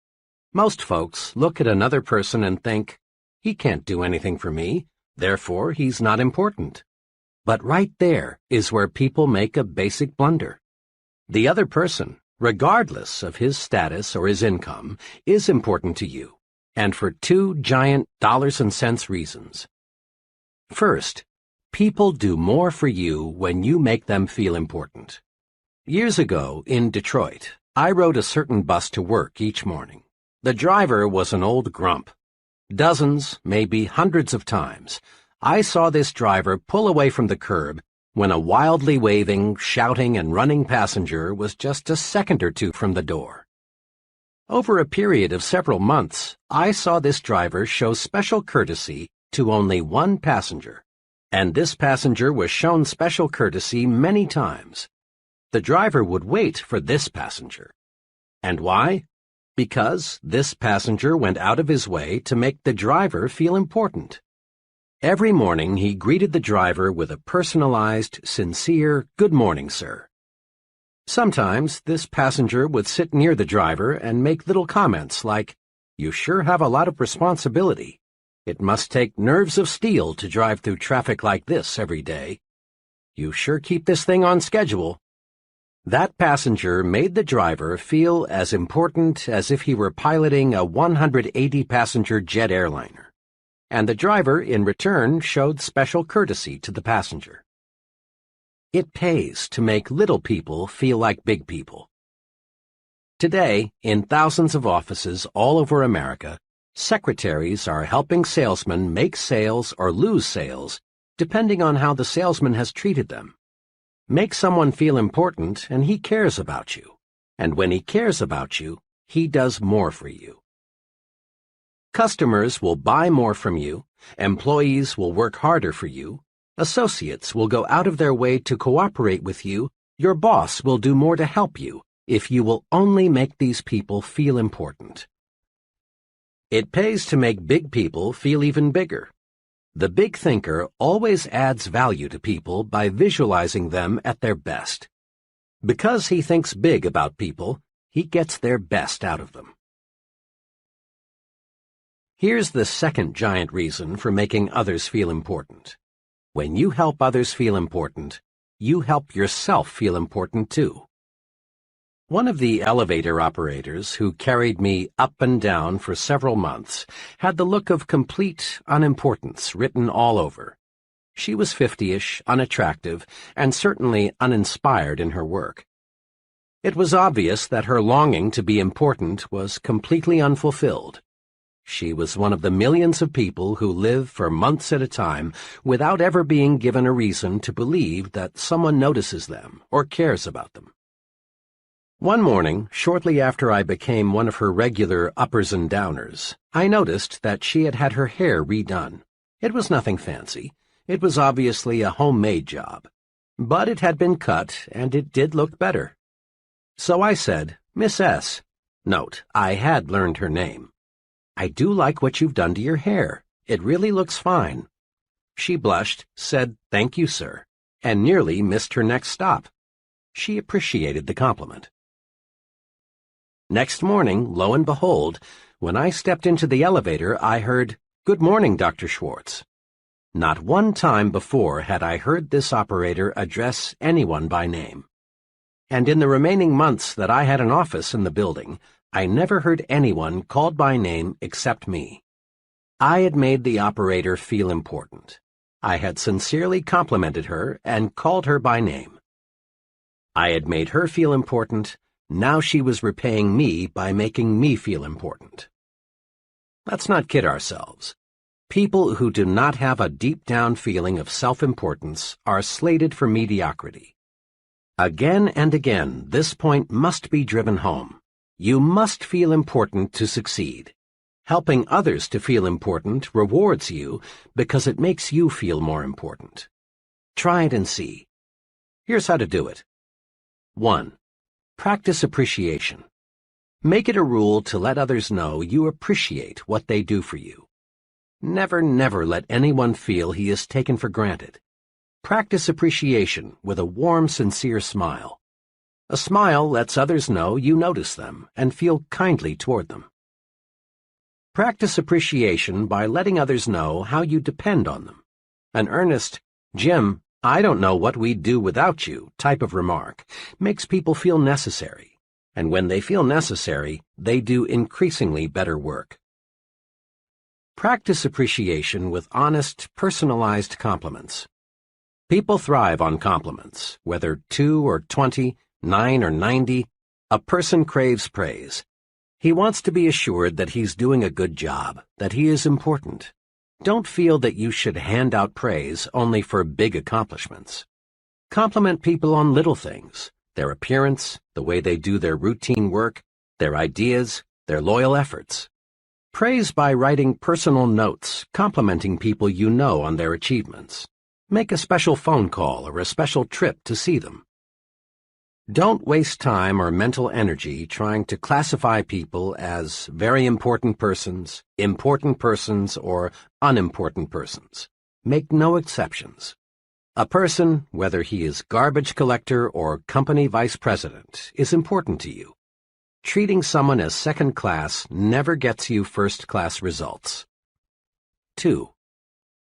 Most folks look at another person and think, "He can't do anything for me, therefore he's not important." But right there is where people make a basic blunder. The other person, regardless of his status or his income, is important to you, and for two giant dollars and cents reasons. First, people do more for you when you make them feel important. Years ago, in Detroit, I rode a certain bus to work each morning. The driver was an old grump. Dozens, maybe hundreds of times, I saw this driver pull away from the curb when a wildly waving, shouting, and running passenger was just a second or two from the door. Over a period of several months, I saw this driver show special courtesy to only one passenger, and this passenger was shown special courtesy many times. The driver would wait for this passenger. And why? Because this passenger went out of his way to make the driver feel important. Every morning he greeted the driver with a personalized, sincere, "Good morning, sir." Sometimes this passenger would sit near the driver and make little comments like, "You sure have a lot of responsibility. It must take nerves of steel to drive through traffic like this every day. You sure keep this thing on schedule." That passenger made the driver feel as important as if he were piloting a 180-passenger jet airliner, and the driver, in return, showed special courtesy to the passenger. It pays to make little people feel like big people. Today, in thousands of offices all over America, secretaries are helping salesmen make sales or lose sales, depending on how the salesman has treated them. Make someone feel important, and he cares about you. And when he cares about you, he does more for you. Customers will buy more from you, employees will work harder for you, associates will go out of their way to cooperate with you, your boss will do more to help you if you will only make these people feel important. It pays to make big people feel even bigger. The big thinker always adds value to people by visualizing them at their best. Because he thinks big about people, he gets their best out of them. Here's the second giant reason for making others feel important. When you help others feel important, you help yourself feel important too. One of the elevator operators who carried me up and down for several months had the look of complete unimportance written all over. She was 50-ish, unattractive, and certainly uninspired in her work. It was obvious that her longing to be important was completely unfulfilled. She was one of the millions of people who live for months at a time without ever being given a reason to believe that someone notices them or cares about them. One morning, shortly after I became one of her regular uppers and downers, I noticed that she had had her hair redone. It was nothing fancy. It was obviously a homemade job. But it had been cut, and it did look better. So I said, "Miss S." Note, I had learned her name. "I do like what you've done to your hair. It really looks fine." She blushed, said, "Thank you, sir," and nearly missed her next stop. She appreciated the compliment. Next morning, lo and behold, when I stepped into the elevator, I heard, "Good morning, Dr. Schwartz." Not one time before had I heard this operator address anyone by name. And in the remaining months that I had an office in the building, I never heard anyone called by name except me. I had made the operator feel important. I had sincerely complimented her and called her by name. I had made her feel important. Now she was repaying me by making me feel important. Let's not kid ourselves. People who do not have a deep-down feeling of self-importance are slated for mediocrity. Again and again, this point must be driven home. You must feel important to succeed. Helping others to feel important rewards you because it makes you feel more important. Try it and see. Here's how to do it. 1. Practice appreciation. Make it a rule to let others know you appreciate what they do for you. Never, never let anyone feel he is taken for granted. Practice appreciation with a warm, sincere smile. A smile lets others know you notice them and feel kindly toward them. Practice appreciation by letting others know how you depend on them. An earnest, "Jim, "I don't know what we'd do without you" type of remark makes people feel necessary, and when they feel necessary, they do increasingly better work. Practice appreciation with honest, personalized compliments. People thrive on compliments, whether 2 or 20, 9 or 90. A person craves praise. He wants to be assured that he's doing a good job, that he is important. Don't feel that you should hand out praise only for big accomplishments. Compliment people on little things: their appearance, the way they do their routine work, their ideas, their loyal efforts. Praise by writing personal notes, complimenting people you know on their achievements. Make a special phone call or a special trip to see them. Don't waste time or mental energy trying to classify people as very important persons, or unimportant persons. Make no exceptions. A person, whether he is garbage collector or company vice president, is important to you. Treating someone as second class never gets you first-class results. 2.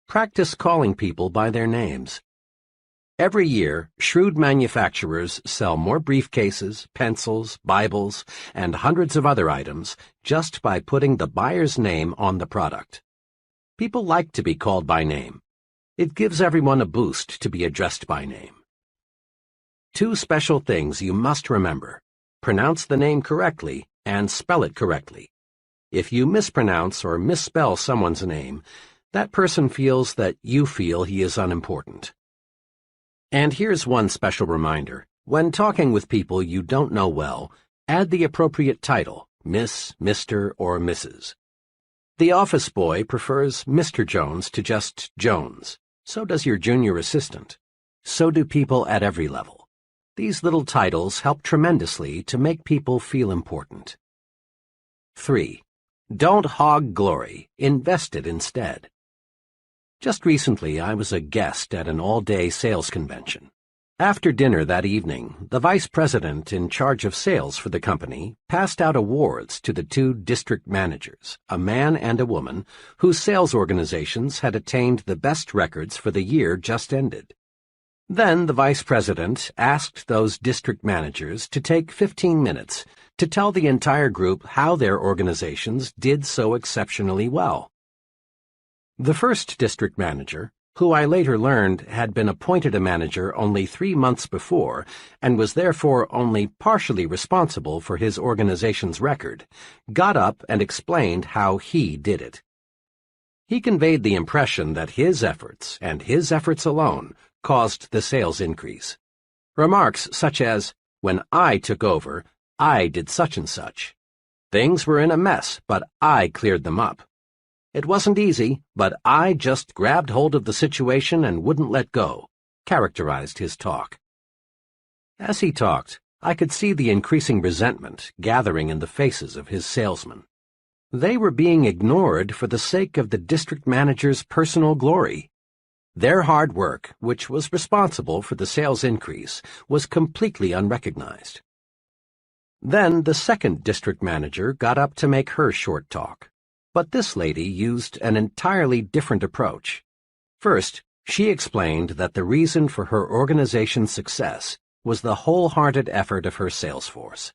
Practice calling people by their names. Every year, shrewd manufacturers sell more briefcases, pencils, Bibles, and hundreds of other items just by putting the buyer's name on the product. People like to be called by name. It gives everyone a boost to be addressed by name. 2 special things you must remember: pronounce the name correctly and spell it correctly. If you mispronounce or misspell someone's name, that person feels that you feel he is unimportant. And here's one special reminder. When talking with people you don't know well, add the appropriate title: Miss, Mr., or Mrs. The office boy prefers Mr. Jones to just Jones. So does your junior assistant. So do people at every level. These little titles help tremendously to make people feel important. 3. Don't hog glory. Invest it instead. Just recently, I was a guest at an all-day sales convention. After dinner that evening, the vice president in charge of sales for the company passed out awards to the 2 district managers, a man and a woman, whose sales organizations had attained the best records for the year just ended. Then the vice president asked those district managers to take 15 minutes to tell the entire group how their organizations did so exceptionally well. The first district manager, who I later learned had been appointed a manager only 3 months before and was therefore only partially responsible for his organization's record, got up and explained how he did it. He conveyed the impression that his efforts, and his efforts alone, caused the sales increase. Remarks such as, "When I took over, I did such and such. Things were in a mess, but I cleared them up. It wasn't easy, but I just grabbed hold of the situation and wouldn't let go," characterized his talk. As he talked, I could see the increasing resentment gathering in the faces of his salesmen. They were being ignored for the sake of the district manager's personal glory. Their hard work, which was responsible for the sales increase, was completely unrecognized. Then the second district manager got up to make her short talk. But this lady used an entirely different approach. First, she explained that the reason for her organization's success was the wholehearted effort of her sales force.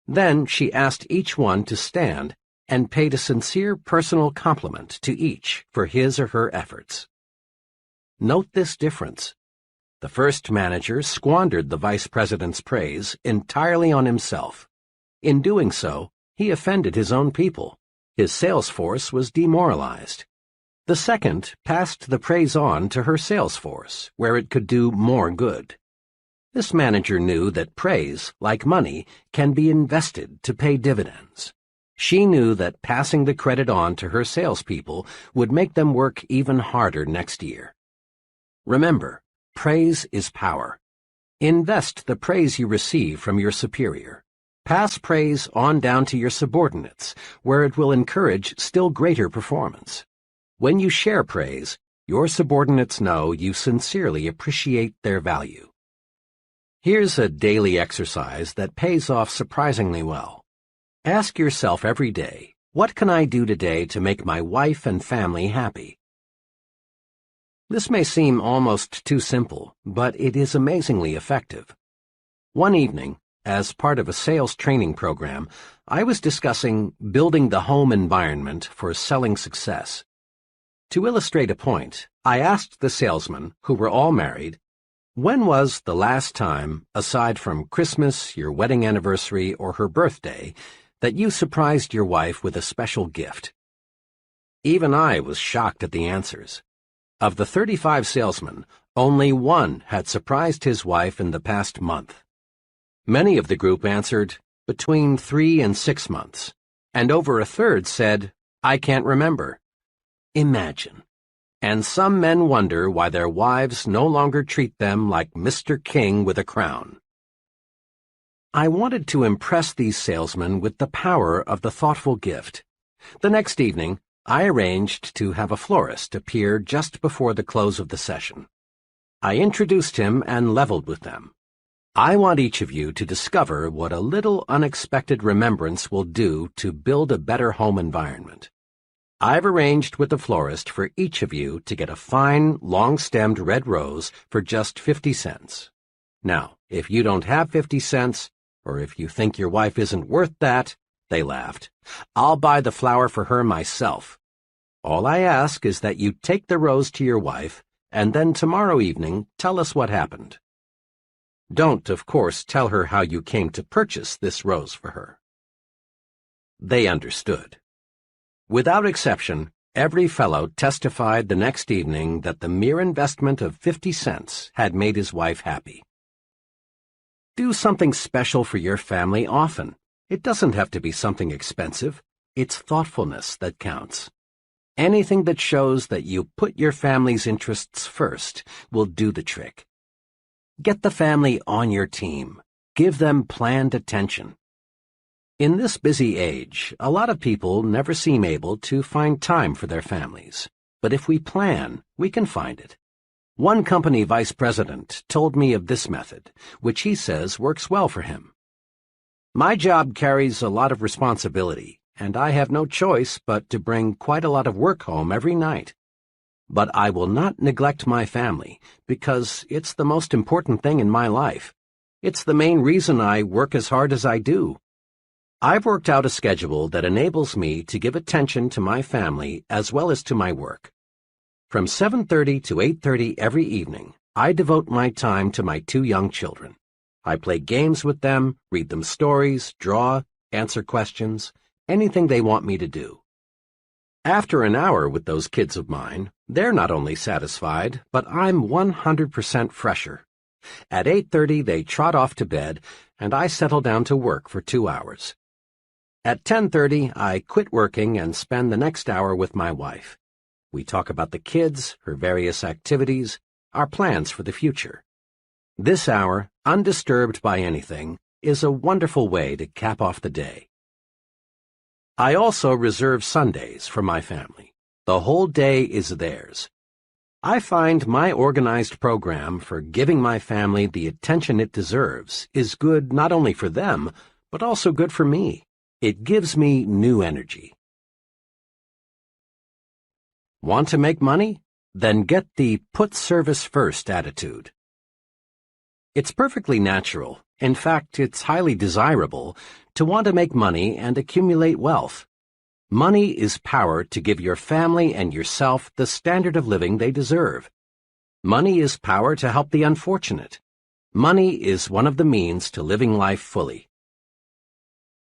Then she asked each one to stand and paid a sincere personal compliment to each for his or her efforts. Note this difference. The first manager squandered the vice president's praise entirely on himself. In doing so, he offended his own people. His sales force was demoralized. The second passed the praise on to her sales force, where it could do more good. This manager knew that praise, like money, can be invested to pay dividends. She knew that passing the credit on to her salespeople would make them work even harder next year. Remember, praise is power. Invest the praise you receive from your superior. Pass praise on down to your subordinates, where it will encourage still greater performance. When you share praise, your subordinates know you sincerely appreciate their value. Here's a daily exercise that pays off surprisingly well. Ask yourself every day, what can I do today to make my wife and family happy? This may seem almost too simple, but it is amazingly effective. One evening, as part of a sales training program, I was discussing building the home environment for selling success. To illustrate a point, I asked the salesmen, who were all married, when was the last time, aside from Christmas, your wedding anniversary, or her birthday, that you surprised your wife with a special gift? Even I was shocked at the answers. Of the 35 salesmen, only one had surprised his wife in the past month. Many of the group answered between 3 and 6 months, and over a third said, "I can't remember." Imagine. And some men wonder why their wives no longer treat them like Mr. King with a crown. I wanted to impress these salesmen with the power of the thoughtful gift. The next evening, I arranged to have a florist appear just before the close of the session. I introduced him and leveled with them. I want each of you to discover what a little unexpected remembrance will do to build a better home environment. I've arranged with the florist for each of you to get a fine, long-stemmed red rose for just 50 cents. Now, if you don't have 50 cents, or if you think your wife isn't worth that, they laughed, I'll buy the flower for her myself. All I ask is that you take the rose to your wife, and then tomorrow evening tell us what happened. Don't, of course, tell her how you came to purchase this rose for her. They understood. Without exception, every fellow testified the next evening that the mere investment of 50 cents had made his wife happy. Do something special for your family often. It doesn't have to be something expensive. It's thoughtfulness that counts. Anything that shows that you put your family's interests first will do the trick. Get the family on your team. Give them planned attention. In this busy age, a lot of people never seem able to find time for their families. But if we plan, we can find it. One company vice president told me of this method, which he says works well for him. My job carries a lot of responsibility, and I have no choice but to bring quite a lot of work home every night. But I will not neglect my family, because it's the most important thing in my life. It's the main reason I work as hard as I do. I've worked out a schedule that enables me to give attention to my family as well as to my work. From 7:30 to 8:30 every evening, I devote my time to my 2 young children. I play games with them, read them stories, draw, answer questions, anything they want me to do. After an hour with those kids of mine, they're not only satisfied, but I'm 100% fresher. At 8:30 they trot off to bed, and I settle down to work for 2 hours. At 10:30, I quit working and spend the next hour with my wife. We talk about the kids, her various activities, our plans for the future. This hour, undisturbed by anything, is a wonderful way to cap off the day. I also reserve Sundays for my family. The whole day is theirs. I find my organized program for giving my family the attention it deserves is good not only for them, but also good for me. It gives me new energy. Want to make money? Then get the put service first attitude. It's perfectly natural, in fact, it's highly desirable, to want to make money and accumulate wealth. Money is power to give your family and yourself the standard of living they deserve. Money is power to help the unfortunate. Money is one of the means to living life fully.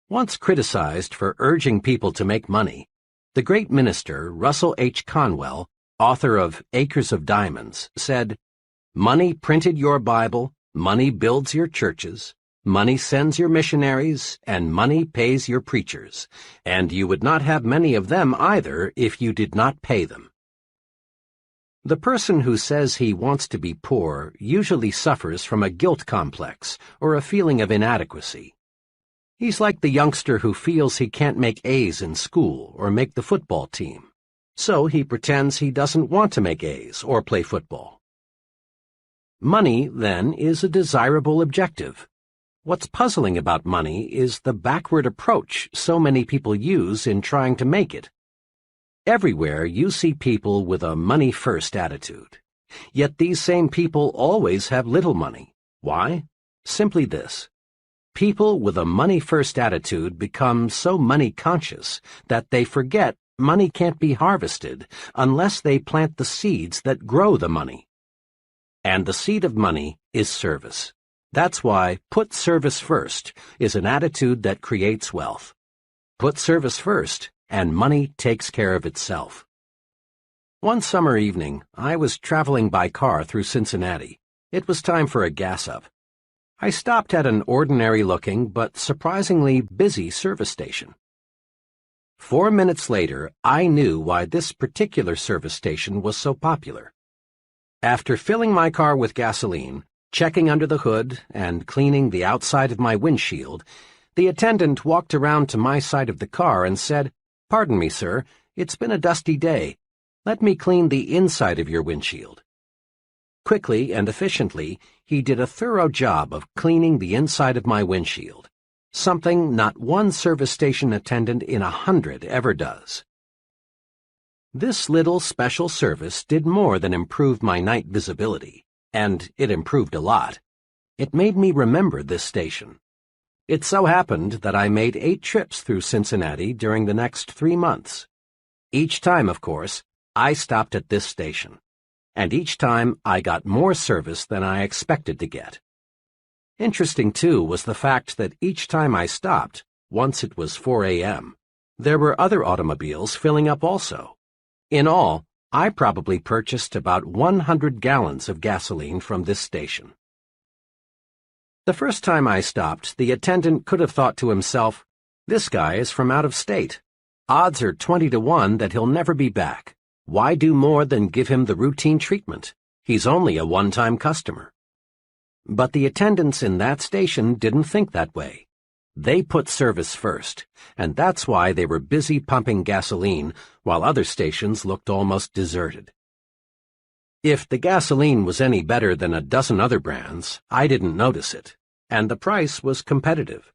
Once criticized for urging people to make money, the great minister Russell H. Conwell, author of Acres of Diamonds, said, "Money printed your Bible, money builds your churches, money sends your missionaries, and money pays your preachers, and you would not have many of them either if you did not pay them." The person who says he wants to be poor usually suffers from a guilt complex or a feeling of inadequacy. He's like the youngster who feels he can't make A's in school or make the football team. So he pretends he doesn't want to make A's or play football. Money, then, is a desirable objective. What's puzzling about money is the backward approach so many people use in trying to make it. Everywhere you see people with a money-first attitude. Yet these same people always have little money. Why? Simply this. People with a money-first attitude become so money-conscious that they forget money can't be harvested unless they plant the seeds that grow the money. And the seed of money is service. That's why put service first is an attitude that creates wealth. Put service first, and money takes care of itself. One summer evening, I was traveling by car through Cincinnati. It was time for a gas-up. I stopped at an ordinary-looking but surprisingly busy service station. 4 minutes later, I knew why this particular service station was so popular. After filling my car with gasoline, checking under the hood, and cleaning the outside of my windshield, the attendant walked around to my side of the car and said, "Pardon me, sir, it's been a dusty day. Let me clean the inside of your windshield." Quickly and efficiently, he did a thorough job of cleaning the inside of my windshield, something not one service station attendant in 100 ever does. This little special service did more than improve my night visibility, and it improved a lot. It made me remember this station. It so happened that I made 8 trips through Cincinnati during the next 3 months. Each time, of course, I stopped at this station, and each time I got more service than I expected to get. Interesting, too, was the fact that each time I stopped, once it was 4 a.m., there were other automobiles filling up also. In all, I probably purchased about 100 gallons of gasoline from this station. The first time I stopped, the attendant could have thought to himself, "This guy is from out of state. Odds are 20 to 1 that he'll never be back. Why do more than give him the routine treatment? He's only a one-time customer." But the attendants in that station didn't think that way. They put service first, and that's why they were busy pumping gasoline while other stations looked almost deserted. If the gasoline was any better than a dozen other brands, I didn't notice it, and the price was competitive.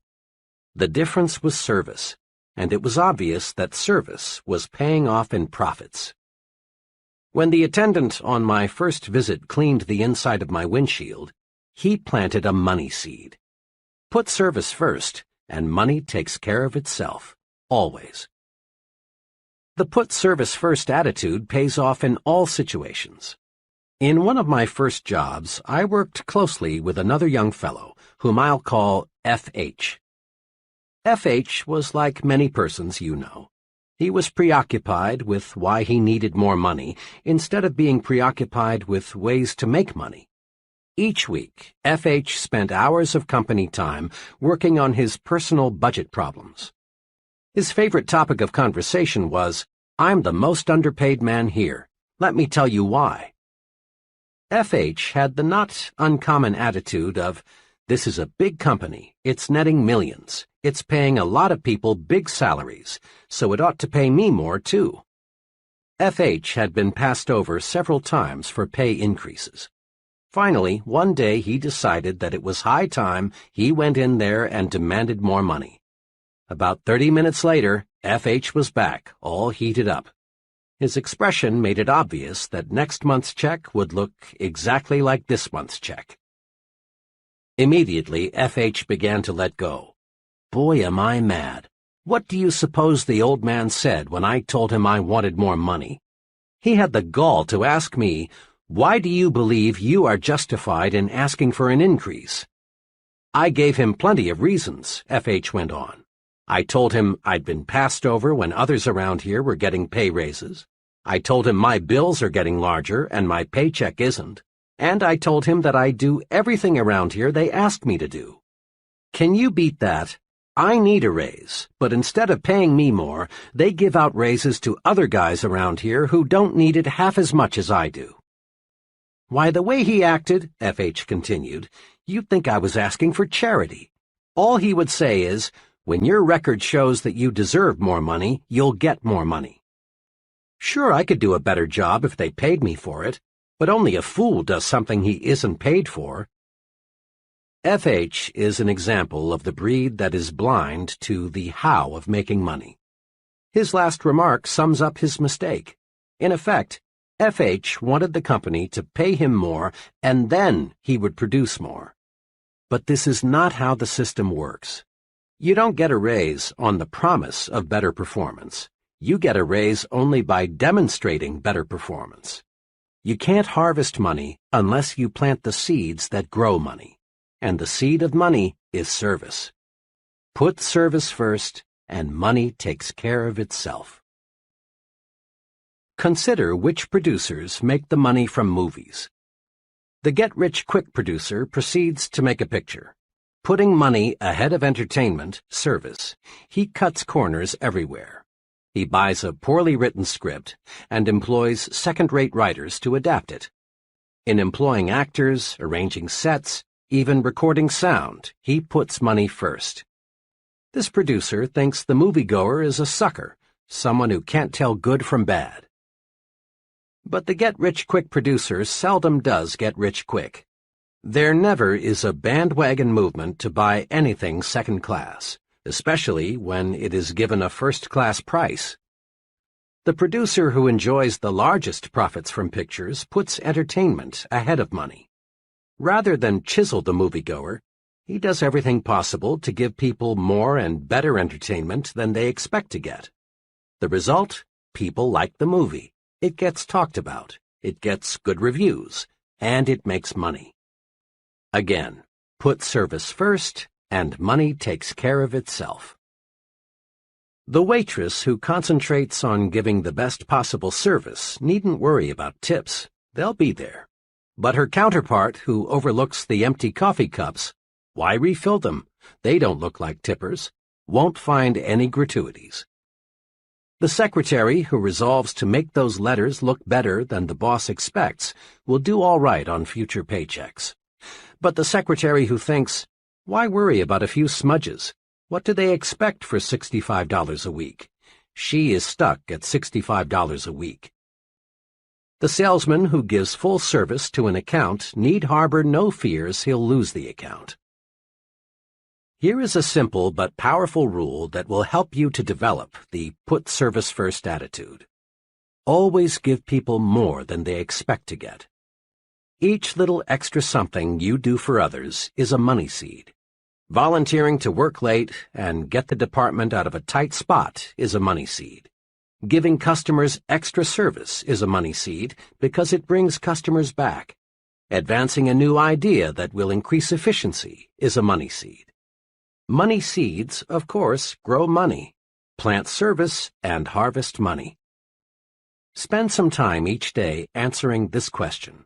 The difference was service, and it was obvious that service was paying off in profits. When the attendant on my first visit cleaned the inside of my windshield, he planted a money seed. Put service first, and money takes care of itself, always. The put service first attitude pays off in all situations. In one of my first jobs, I worked closely with another young fellow, whom I'll call F.H. F.H. was like many persons you know. He was preoccupied with why he needed more money instead of being preoccupied with ways to make money. Each week, F.H. spent hours of company time working on his personal budget problems. His favorite topic of conversation was, "I'm the most underpaid man here. Let me tell you why." F.H. had the not uncommon attitude of, "This is a big company, it's netting millions, it's paying a lot of people big salaries, so it ought to pay me more too." F.H. had been passed over several times for pay increases. Finally, one day he decided that it was high time he went in there and demanded more money. About 30 minutes later, F.H. was back, all heated up. His expression made it obvious that next month's check would look exactly like this month's check. Immediately, F.H. began to let go. Boy, am I mad. What do you suppose the old man said when I told him I wanted more money? He had the gall to ask me, "Why do you believe you are justified in asking for an increase?" I gave him plenty of reasons, F.H. went on. I told him I'd been passed over when others around here were getting pay raises. I told him my bills are getting larger and my paycheck isn't. And I told him that I do everything around here they ask me to do. Can you beat that? I need a raise, but instead of paying me more, they give out raises to other guys around here who don't need it half as much as I do. Why, the way he acted, F.H. continued, you'd think I was asking for charity. All he would say is, "When your record shows that you deserve more money, you'll get more money." Sure, I could do a better job if they paid me for it, but only a fool does something he isn't paid for. F.H. is an example of the breed that is blind to the how of making money. His last remark sums up his mistake. In effect, FH wanted the company to pay him more and then he would produce more. But this is not how the system works. You don't get a raise on the promise of better performance. You get a raise only by demonstrating better performance. You can't harvest money unless you plant the seeds that grow money. And the seed of money is service. Put service first, and money takes care of itself. Consider which producers make the money from movies. The get-rich-quick producer proceeds to make a picture. Putting money ahead of entertainment, service, he cuts corners everywhere. He buys a poorly written script and employs second-rate writers to adapt it. In employing actors, arranging sets, even recording sound, he puts money first. This producer thinks the moviegoer is a sucker, someone who can't tell good from bad. But the get-rich-quick producer seldom does get rich quick. There never is a bandwagon movement to buy anything second class, especially when it is given a first-class price. The producer who enjoys the largest profits from pictures puts entertainment ahead of money. Rather than chisel the moviegoer, he does everything possible to give people more and better entertainment than they expect to get. The result? People like the movie. It gets talked about, it gets good reviews, and it makes money. Again, put service first, and money takes care of itself. The waitress who concentrates on giving the best possible service needn't worry about tips. They'll be there. But her counterpart who overlooks the empty coffee cups, why refill them? They don't look like tippers. Won't find any gratuities. The secretary who resolves to make those letters look better than the boss expects will do all right on future paychecks. But the secretary who thinks, why worry about a few smudges? What do they expect for $65 a week? She is stuck at $65 a week. The salesman who gives full service to an account need harbor no fears he'll lose the account. Here is a simple but powerful rule that will help you to develop the put service first attitude. Always give people more than they expect to get. Each little extra something you do for others is a money seed. Volunteering to work late and get the department out of a tight spot is a money seed. Giving customers extra service is a money seed because it brings customers back. Advancing a new idea that will increase efficiency is a money seed. Money seeds, of course, grow money. Plant service and harvest money. Spend some time each day answering this question.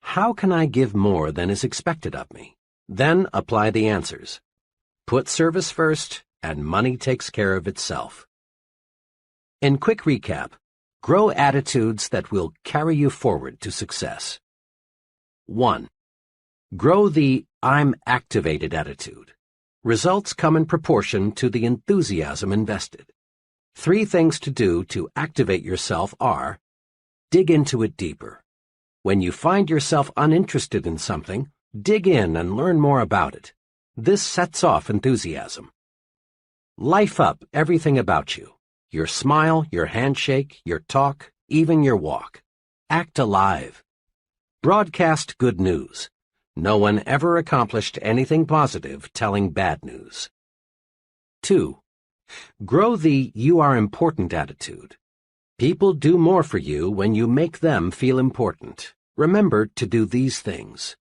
How can I give more than is expected of me? Then apply the answers. Put service first, and money takes care of itself. In quick recap, grow attitudes that will carry you forward to success. 1. Grow the I'm activated attitude. Results come in proportion to the enthusiasm invested. 3 things to do to activate yourself are: dig into it deeper. When you find yourself uninterested in something, dig in and learn more about it. This sets off enthusiasm. Life up everything about you. Your smile, your handshake, your talk, even your walk. Act alive. Broadcast good news. No one ever accomplished anything positive telling bad news. 2. Grow the you are important attitude. People do more for you when you make them feel important. Remember to do these things.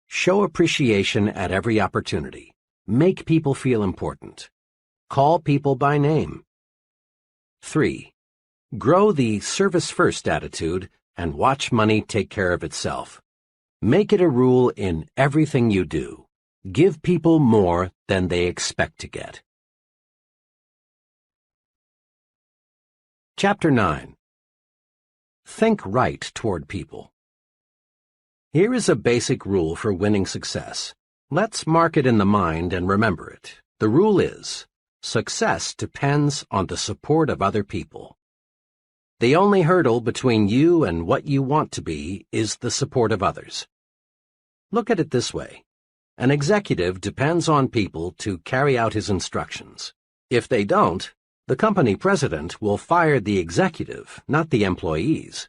Show appreciation at every opportunity. Make people feel important. Call people by name. 3. Grow the service-first attitude and watch money take care of itself. Make it a rule in everything you do. Give people more than they expect to get. Chapter 9. Think right toward people. Here is a basic rule for winning success. Let's mark it in the mind and remember it. The rule is, success depends on the support of other people. The only hurdle between you and what you want to be is the support of others. Look at it this way. An executive depends on people to carry out his instructions. If they don't, the company president will fire the executive, not the employees.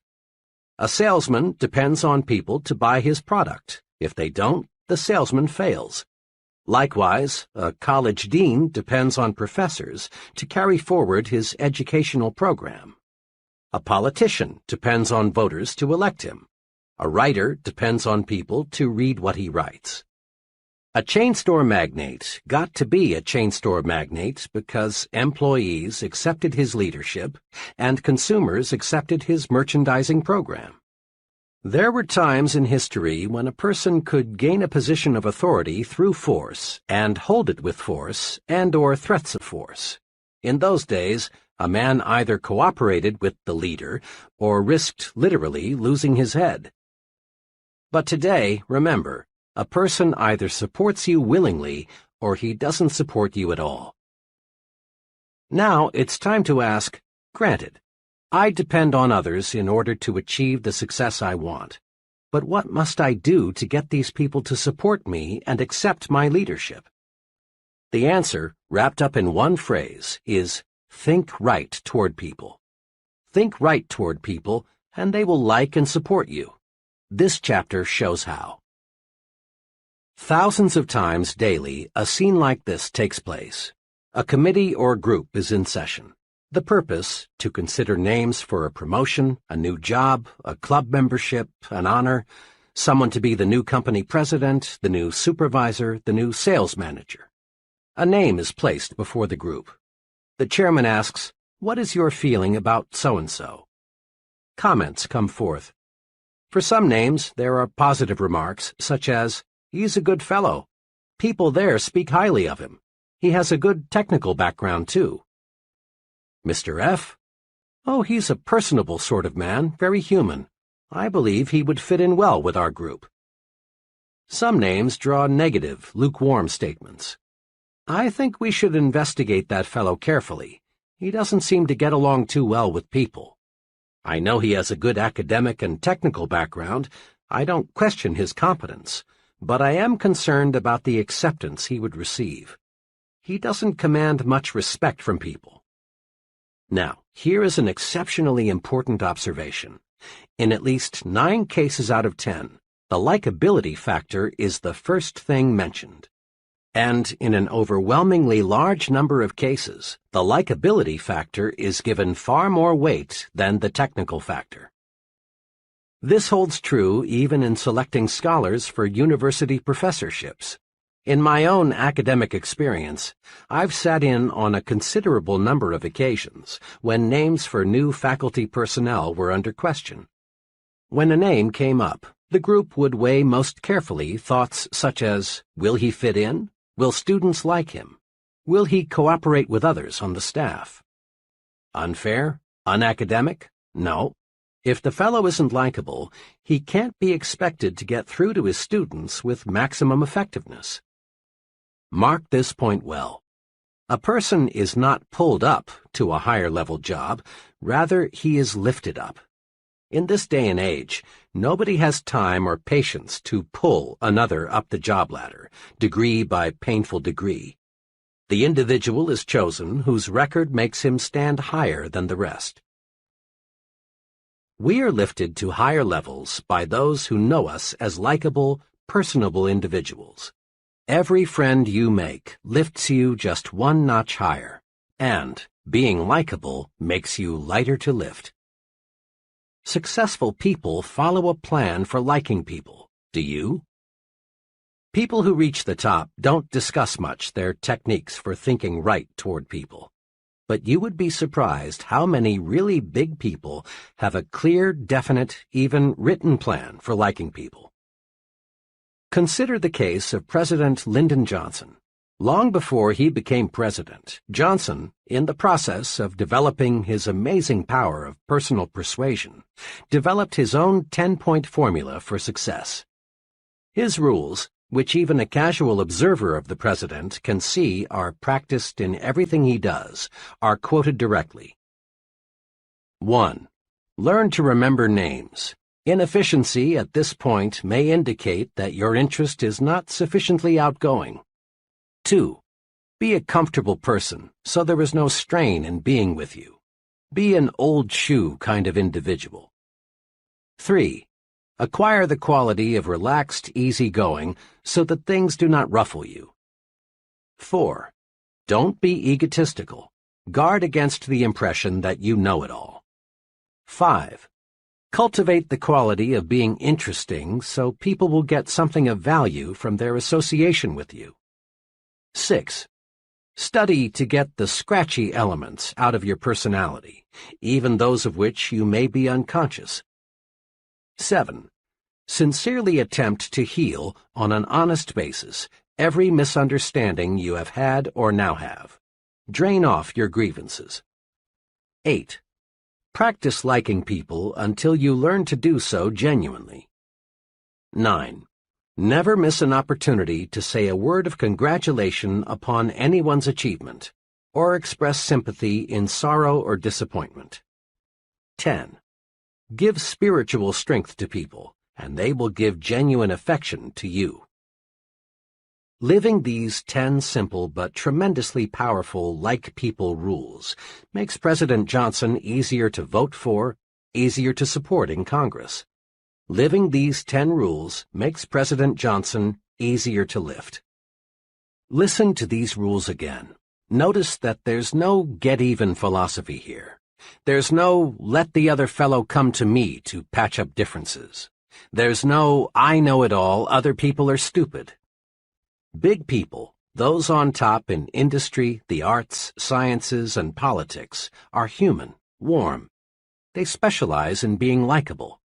A salesman depends on people to buy his product. If they don't, the salesman fails. Likewise, a college dean depends on professors to carry forward his educational program. A politician depends on voters to elect him. A writer depends on people to read what he writes. A chain store magnate got to be a chain store magnate because employees accepted his leadership and consumers accepted his merchandising program. There were times in history when a person could gain a position of authority through force and hold it with force and/or threats of force. In those days, a man either cooperated with the leader or risked literally losing his head. But today, remember, a person either supports you willingly or he doesn't support you at all. Now it's time to ask, granted, I depend on others in order to achieve the success I want. But what must I do to get these people to support me and accept my leadership? The answer, wrapped up in one phrase, is think right toward people. Think right toward people, and they will like and support you. This chapter shows how. Thousands of times daily, a scene like this takes place. A committee or group is in session. The purpose, to consider names for a promotion, a new job, a club membership, an honor, someone to be the new company president, the new supervisor, the new sales manager. A name is placed before the group. The chairman asks, "What is your feeling about so-and-so?" Comments come forth. For some names, there are positive remarks, such as, "He's a good fellow. People there speak highly of him. He has a good technical background, too." Mr. F. "Oh, he's a personable sort of man, very human. I believe he would fit in well with our group." Some names draw negative, lukewarm statements. "I think we should investigate that fellow carefully. He doesn't seem to get along too well with people. I know he has a good academic and technical background. I don't question his competence, but I am concerned about the acceptance he would receive. He doesn't command much respect from people." Now, here is an exceptionally important observation. In at least 9 cases out of 10, the likability factor is the first thing mentioned. And in an overwhelmingly large number of cases, the likability factor is given far more weight than the technical factor. This holds true even in selecting scholars for university professorships. In my own academic experience, I've sat in on a considerable number of occasions when names for new faculty personnel were under question. When a name came up, the group would weigh most carefully thoughts such as, will he fit in? Will students like him? Will he cooperate with others on the staff? Unfair? Unacademic? No. If the fellow isn't likable, he can't be expected to get through to his students with maximum effectiveness. Mark this point well. A person is not pulled up to a higher-level job, rather he is lifted up. In this day and age, nobody has time or patience to pull another up the job ladder, degree by painful degree. The individual is chosen whose record makes him stand higher than the rest. We are lifted to higher levels by those who know us as likable, personable individuals. Every friend you make lifts you just one notch higher, and being likable makes you lighter to lift. Successful people follow a plan for liking people. Do you? People who reach the top don't discuss much their techniques for thinking right toward people. But you would be surprised how many really big people have a clear, definite, even written plan for liking people. Consider the case of President Lyndon Johnson. Long before he became president, Johnson, in the process of developing his amazing power of personal persuasion, developed his own 10-point formula for success. His rules, which even a casual observer of the president can see are practiced in everything he does, are quoted directly. 1. Learn to remember names. Inefficiency at this point may indicate that your interest is not sufficiently outgoing. 2. Be a comfortable person, so there is no strain in being with you. Be an old shoe kind of individual. 3. Acquire the quality of relaxed easygoing so that things do not ruffle you. 4. Don't be egotistical. Guard against the impression that you know it all. 5. Cultivate the quality of being interesting so people will get something of value from their association with you. 6. Study to get the scratchy elements out of your personality, even those of which you may be unconscious. 7. Sincerely attempt to heal, on an honest basis, every misunderstanding you have had or now have. Drain off your grievances. 8. Practice liking people until you learn to do so genuinely. 9. Never miss an opportunity to say a word of congratulation upon anyone's achievement, or express sympathy in sorrow or disappointment. 10. Give spiritual strength to people, and they will give genuine affection to you. Living these 10 simple but tremendously powerful like-people rules makes President Johnson easier to vote for, easier to support in Congress. Living these 10 rules makes President Johnson easier to lift. Listen to these rules again. Notice that there's no get-even philosophy here. There's no let the other fellow come to me to patch up differences. There's no I know it all, other people are stupid. Big people, those on top in industry, the arts, sciences, and politics, are human, warm. They specialize in being likable.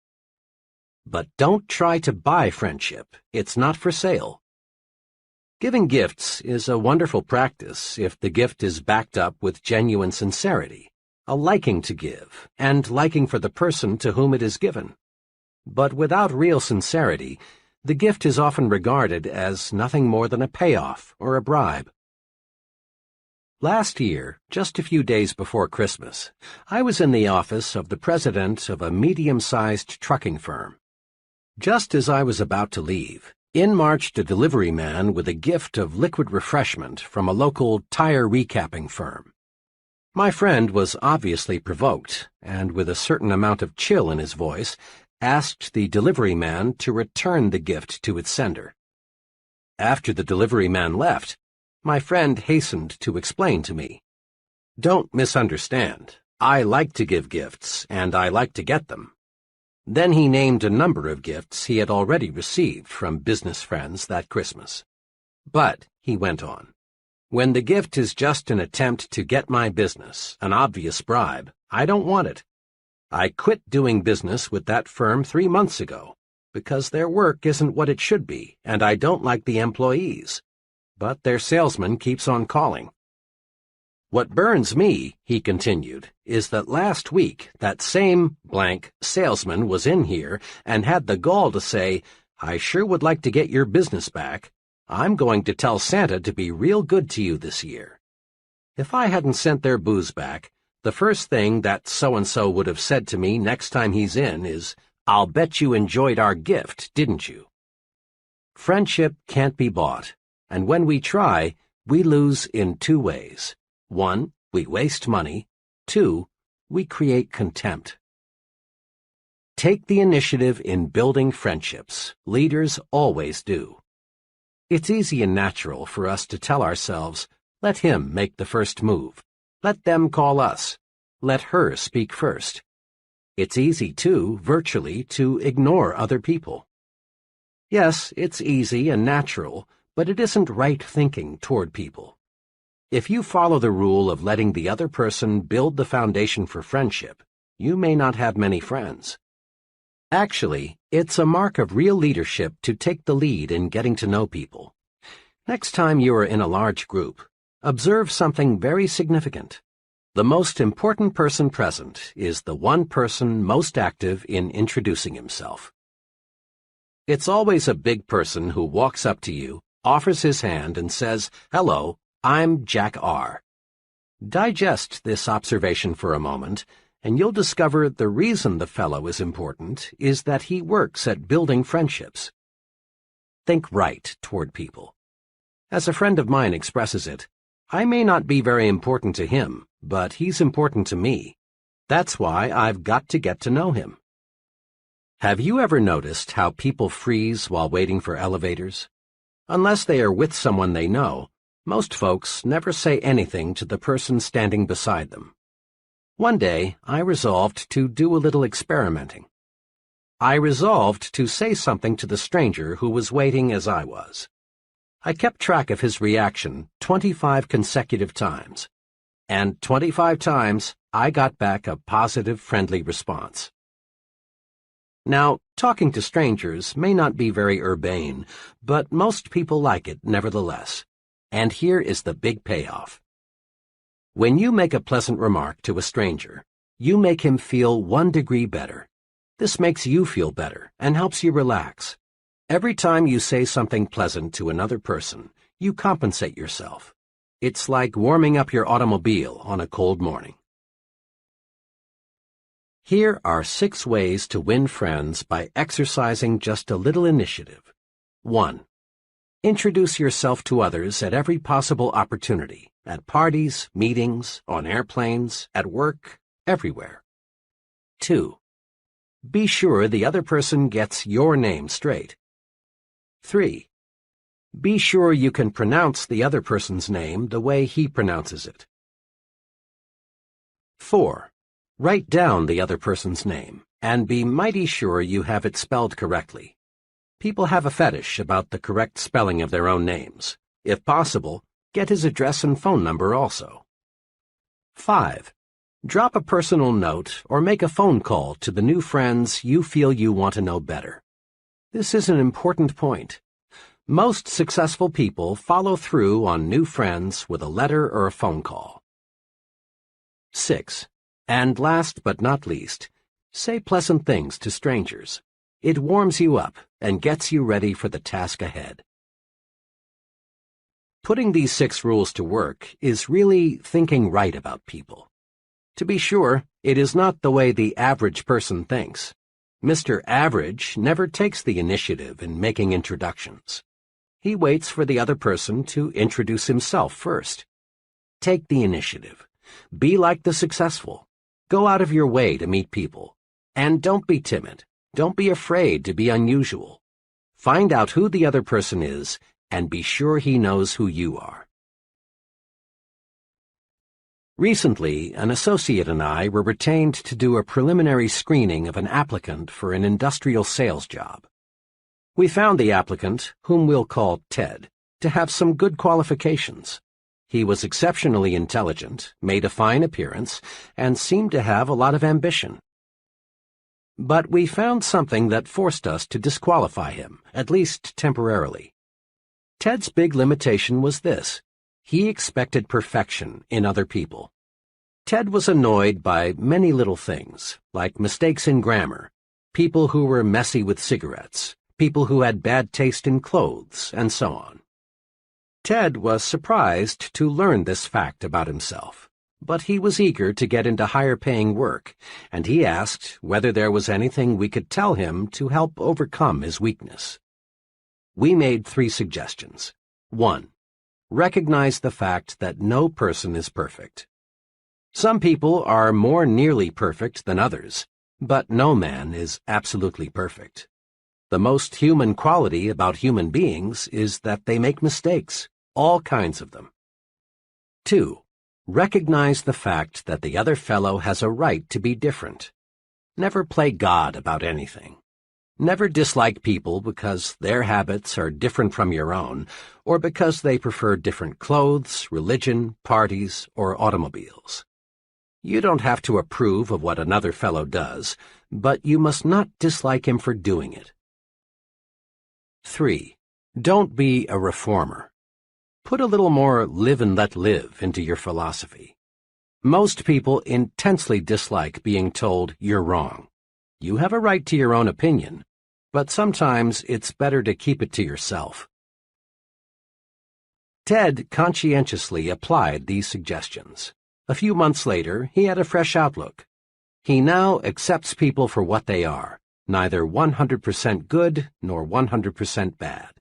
But don't try to buy friendship. It's not for sale. Giving gifts is a wonderful practice if the gift is backed up with genuine sincerity, a liking to give, and liking for the person to whom it is given. But without real sincerity, the gift is often regarded as nothing more than a payoff or a bribe. Last year, just a few days before Christmas, I was in the office of the president of a medium-sized trucking firm. Just as I was about to leave, in marched a delivery man with a gift of liquid refreshment from a local tire recapping firm. My friend was obviously provoked, and with a certain amount of chill in his voice, asked the delivery man to return the gift to its sender. After the delivery man left, my friend hastened to explain to me, "Don't misunderstand. I like to give gifts, and I like to get them." Then he named a number of gifts he had already received from business friends that Christmas. "But," he went on, "when the gift is just an attempt to get my business, an obvious bribe, I don't want it. I quit doing business with that firm 3 months ago, because their work isn't what it should be, and I don't like the employees. But their salesman keeps on calling. What burns me," he continued, "is that last week that same blank salesman was in here and had the gall to say, 'I sure would like to get your business back. I'm going to tell Santa to be real good to you this year.' If I hadn't sent their booze back, the first thing that so-and-so would have said to me next time he's in is, 'I'll bet you enjoyed our gift, didn't you?' Friendship can't be bought, and when we try, we lose in 2 ways. 1, we waste money. 2, we create contempt. Take the initiative in building friendships. Leaders always do. It's easy and natural for us to tell ourselves, let him make the first move. Let them call us. Let her speak first. It's easy, too, virtually, to ignore other people. Yes, it's easy and natural, but it isn't right thinking toward people. If you follow the rule of letting the other person build the foundation for friendship, you may not have many friends. Actually, it's a mark of real leadership to take the lead in getting to know people. Next time you are in a large group, observe something very significant. The most important person present is the one person most active in introducing himself. It's always a big person who walks up to you, offers his hand, and says, "Hello, I'm Jack R." Digest this observation for a moment, and you'll discover the reason the fellow is important is that he works at building friendships. Think right toward people. As a friend of mine expresses it, I may not be very important to him, but he's important to me. That's why I've got to get to know him. Have you ever noticed how people freeze while waiting for elevators? Unless they are with someone they know, most folks never say anything to the person standing beside them. One day, I resolved to do a little experimenting. I resolved to say something to the stranger who was waiting as I was. I kept track of his reaction 25 consecutive times, and 25 times I got back a positive, friendly response. Now, talking to strangers may not be very urbane, but most people like it nevertheless. And here is the big payoff. When you make a pleasant remark to a stranger, you make him feel 1 degree better. This makes you feel better and helps you relax. Every time you say something pleasant to another person, you compensate yourself. It's like warming up your automobile on a cold morning. Here are 6 ways to win friends by exercising just a little initiative. 1. Introduce yourself to others at every possible opportunity, at parties, meetings, on airplanes, at work, everywhere. 2. Be sure the other person gets your name straight. 3. Be sure you can pronounce the other person's name the way he pronounces it. 4. Write down the other person's name, and be mighty sure you have it spelled correctly. People have a fetish about the correct spelling of their own names. If possible, get his address and phone number also. 5. Drop a personal note or make a phone call to the new friends you feel you want to know better. This is an important point. Most successful people follow through on new friends with a letter or a phone call. 6. And last but not least, say pleasant things to strangers. It warms you up and gets you ready for the task ahead. Putting these 6 rules to work is really thinking right about people. To be sure, it is not the way the average person thinks. Mr. Average never takes the initiative in making introductions. He waits for the other person to introduce himself first. Take the initiative. Be like the successful. Go out of your way to meet people. And don't be timid. Don't be afraid to be unusual. Find out who the other person is and be sure he knows who you are. Recently, an associate and I were retained to do a preliminary screening of an applicant for an industrial sales job. We found the applicant, whom we'll call Ted, to have some good qualifications. He was exceptionally intelligent, made a fine appearance, and seemed to have a lot of ambition. But we found something that forced us to disqualify him, at least temporarily. Ted's big limitation was this: he expected perfection in other people. Ted was annoyed by many little things, like mistakes in grammar, people who were messy with cigarettes, people who had bad taste in clothes, and so on. Ted was surprised to learn this fact about himself, but he was eager to get into higher-paying work, and he asked whether there was anything we could tell him to help overcome his weakness. We made 3 suggestions. 1. Recognize the fact that no person is perfect. Some people are more nearly perfect than others, but no man is absolutely perfect. The most human quality about human beings is that they make mistakes, all kinds of them. 2. Recognize the fact that the other fellow has a right to be different. Never play God about anything. Never dislike people because their habits are different from your own, or because they prefer different clothes, religion, parties, or automobiles. You don't have to approve of what another fellow does, but you must not dislike him for doing it. 3. Don't be a reformer. Put a little more live and let live into your philosophy. Most people intensely dislike being told you're wrong. You have a right to your own opinion, but sometimes it's better to keep it to yourself. Ted conscientiously applied these suggestions. A few months later, he had a fresh outlook. He now accepts people for what they are, neither 100% good nor 100% bad.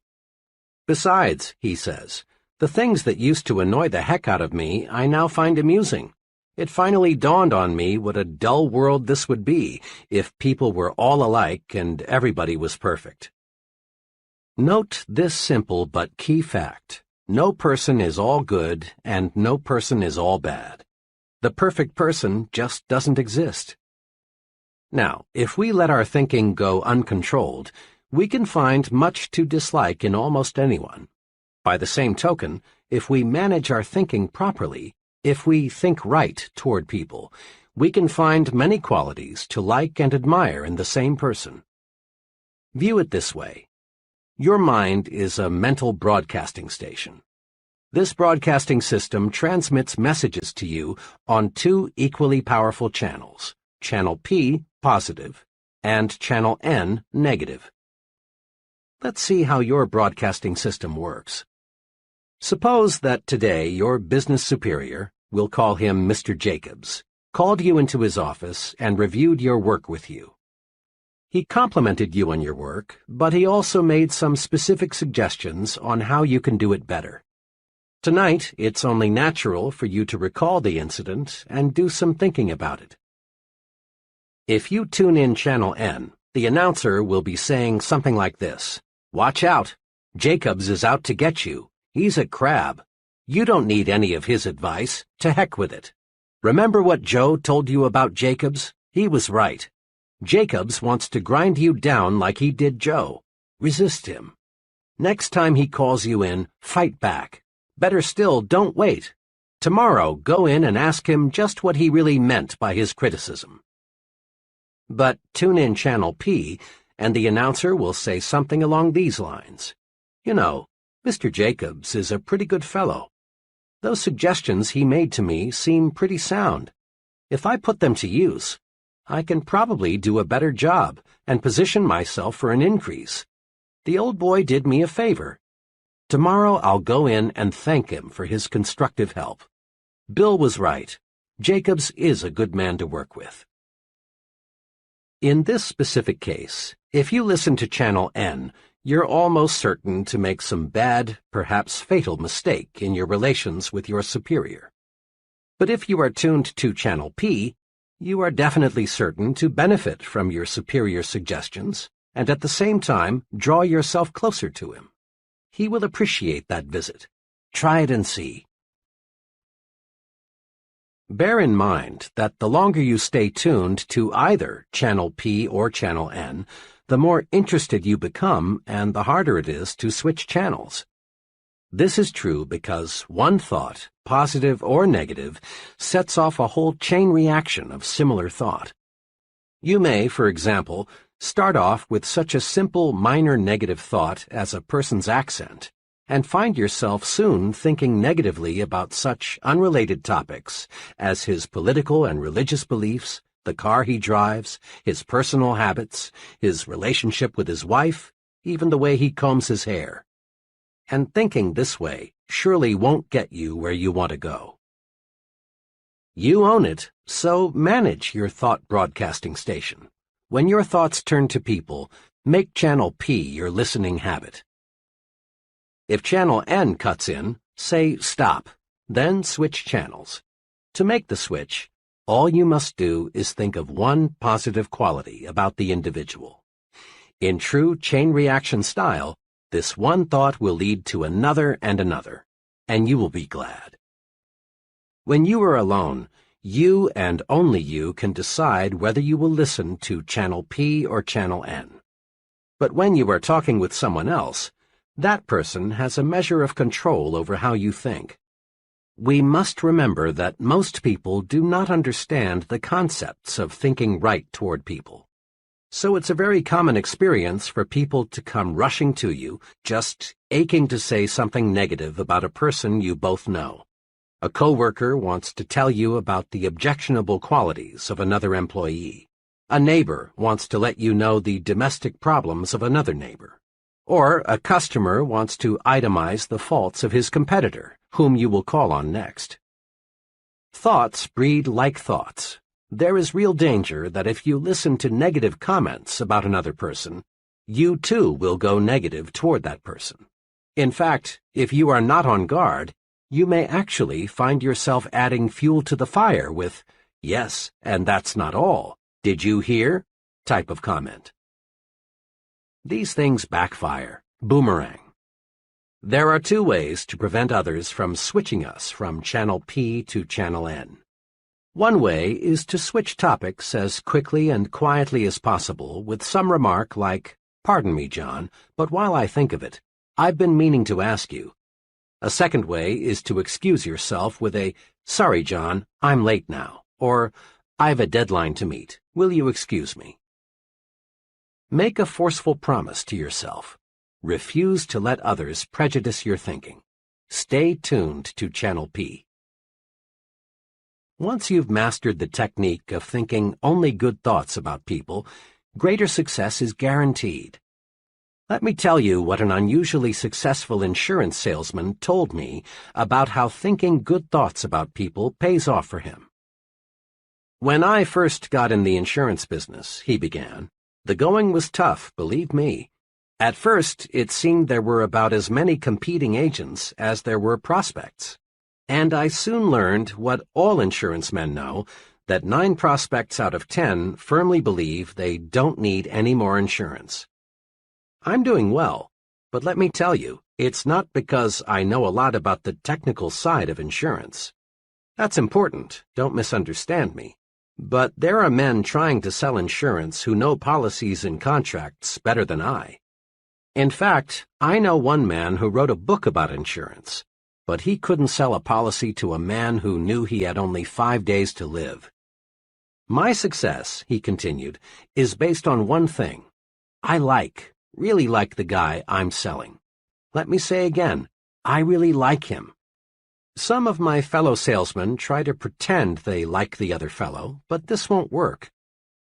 Besides, he says, the things that used to annoy the heck out of me I now find amusing. It finally dawned on me what a dull world this would be if people were all alike and everybody was perfect. Note this simple but key fact. No person is all good and no person is all bad. The perfect person just doesn't exist. Now, if we let our thinking go uncontrolled, we can find much to dislike in almost anyone. By the same token, if we manage our thinking properly, if we think right toward people, we can find many qualities to like and admire in the same person. View it this way. Your mind is a mental broadcasting station. This broadcasting system transmits messages to you on two equally powerful channels, Channel P, positive, and Channel N, negative. Let's see how your broadcasting system works. Suppose that today your business superior, we'll call him Mr. Jacobs, called you into his office and reviewed your work with you. He complimented you on your work, but he also made some specific suggestions on how you can do it better. Tonight, it's only natural for you to recall the incident and do some thinking about it. If you tune in Channel N, the announcer will be saying something like this. Watch out! Jacobs is out to get you. He's a crab. You don't need any of his advice. To heck with it. Remember what Joe told you about Jacobs? He was right. Jacobs wants to grind you down like he did Joe. Resist him. Next time he calls you in, fight back. Better still, don't wait. Tomorrow, go in and ask him just what he really meant by his criticism. But tune in Channel P, and the announcer will say something along these lines. You know, Mr. Jacobs is a pretty good fellow. Those suggestions he made to me seem pretty sound. If I put them to use, I can probably do a better job and position myself for an increase. The old boy did me a favor. Tomorrow I'll go in and thank him for his constructive help. Bill was right. Jacobs is a good man to work with. In this specific case, if you listen to Channel N, you're almost certain to make some bad, perhaps fatal mistake in your relations with your superior. But if you are tuned to Channel P, you are definitely certain to benefit from your superior's suggestions and at the same time draw yourself closer to him. He will appreciate that visit. Try it and see. Bear in mind that the longer you stay tuned to either Channel P or Channel N, the more interested you become and the harder it is to switch channels. This is true because one thought, positive or negative, sets off a whole chain reaction of similar thought. You may, for example, start off with such a simple minor negative thought as a person's accent, and find yourself soon thinking negatively about such unrelated topics as his political and religious beliefs, the car he drives, his personal habits, his relationship with his wife, even the way he combs his hair. And thinking this way surely won't get you where you want to go. You own it, so manage your thought broadcasting station. When your thoughts turn to people, make Channel P your listening habit. If Channel N cuts in, say stop, then switch channels. To make the switch, all you must do is think of one positive quality about the individual. In true chain reaction style, this one thought will lead to another and another, and you will be glad. When you are alone, you and only you can decide whether you will listen to Channel P or Channel N. But when you are talking with someone else, that person has a measure of control over how you think. We must remember that most people do not understand the concepts of thinking right toward people. So it's a very common experience for people to come rushing to you, just aching to say something negative about a person you both know. A coworker wants to tell you about the objectionable qualities of another employee. A neighbor wants to let you know the domestic problems of another neighbor. Or a customer wants to itemize the faults of his competitor, whom you will call on next. Thoughts breed like thoughts. There is real danger that if you listen to negative comments about another person, you too will go negative toward that person. In fact, if you are not on guard, you may actually find yourself adding fuel to the fire with, "Yes, and that's not all. Did you hear?" type of comment. These things backfire, boomerang. There are two ways to prevent others from switching us from channel P to channel N. One way is to switch topics as quickly and quietly as possible with some remark like, "Pardon me, John, but while I think of it, I've been meaning to ask you." A second way is to excuse yourself with a, "Sorry, John, I'm late now," or, "I've a deadline to meet. Will you excuse me?" Make a forceful promise to yourself. Refuse to let others prejudice your thinking. Stay tuned to Channel P. Once you've mastered the technique of thinking only good thoughts about people, greater success is guaranteed. Let me tell you what an unusually successful insurance salesman told me about how thinking good thoughts about people pays off for him. "When I first got in the insurance business," he began, "the going was tough, believe me. At first, it seemed there were about as many competing agents as there were prospects. And I soon learned what all insurance men know, that 9 prospects out of 10 firmly believe they don't need any more insurance. I'm doing well, but let me tell you, it's not because I know a lot about the technical side of insurance. That's important, don't misunderstand me. But there are men trying to sell insurance who know policies and contracts better than I. In fact, I know one man who wrote a book about insurance, but he couldn't sell a policy to a man who knew he had only 5 days to live. My success," he continued, "is based on one thing. I really like the guy I'm selling. Let me say again, I really like him. Some of my fellow salesmen try to pretend they like the other fellow, but this won't work.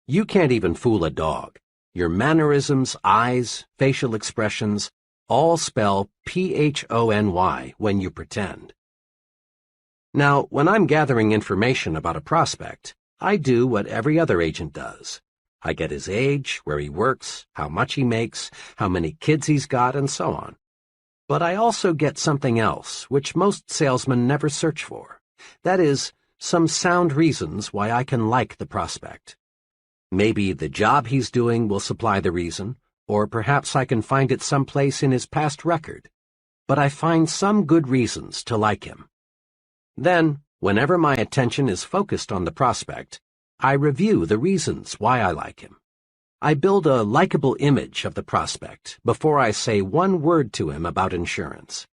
You can't even fool a dog. Your mannerisms, eyes, facial expressions, all spell PHONY when you pretend. Now, when I'm gathering information about a prospect, I do what every other agent does. I get his age, where he works, how much he makes, how many kids he's got, and so on. But I also get something else, which most salesmen never search for. That is, some sound reasons why I can like the prospect. Maybe the job he's doing will supply the reason, or perhaps I can find it someplace in his past record. But I find some good reasons to like him. Then, whenever my attention is focused on the prospect, I review the reasons why I like him. I build a likable image of the prospect before I say one word to him about insurance.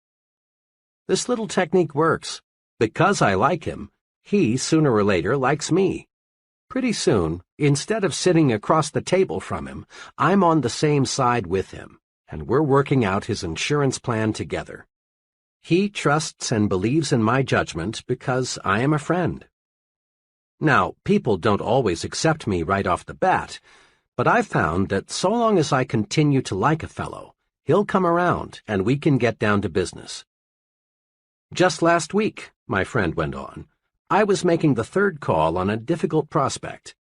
This little technique works. Because I like him, he sooner or later likes me. Pretty soon, instead of sitting across the table from him, I'm on the same side with him, and we're working out his insurance plan together. He trusts and believes in my judgment because I am a friend. Now, people don't always accept me right off the bat, but I've found that so long as I continue to like a fellow, he'll come around and we can get down to business. Just last week, my friend went on, I was making the 3rd call on a difficult prospect.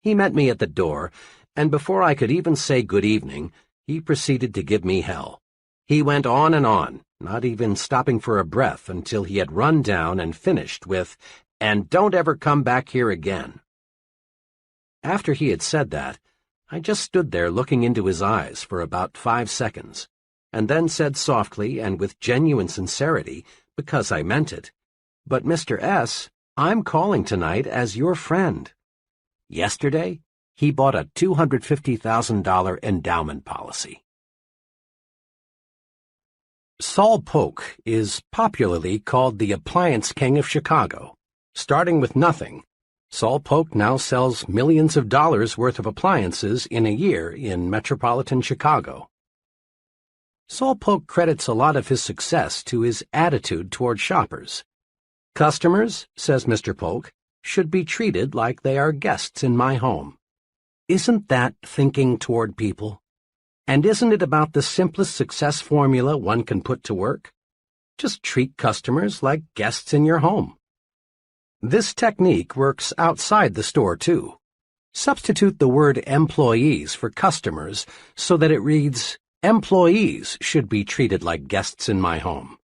He met me at the door, and before I could even say good evening, he proceeded to give me hell. He went on, not even stopping for a breath until he had run down and finished with, "And don't ever come back here again." After he had said that, I just stood there looking into his eyes for about 5 seconds, and then said softly and with genuine sincerity, because I meant it, "But Mr. S., I'm calling tonight as your friend." Yesterday, he bought a $250,000 endowment policy. Saul Polk is popularly called the appliance king of Chicago. Starting with nothing, Saul Polk now sells millions of dollars worth of appliances in a year in metropolitan Chicago. Saul Polk credits a lot of his success to his attitude toward shoppers. "Customers," says Mr. Polk, "should be treated like they are guests in my home." Isn't that thinking toward people? And isn't it about the simplest success formula one can put to work? Just treat customers like guests in your home. This technique works outside the store, too. Substitute the word employees for customers so that it reads, "Employees should be treated like guests in my home."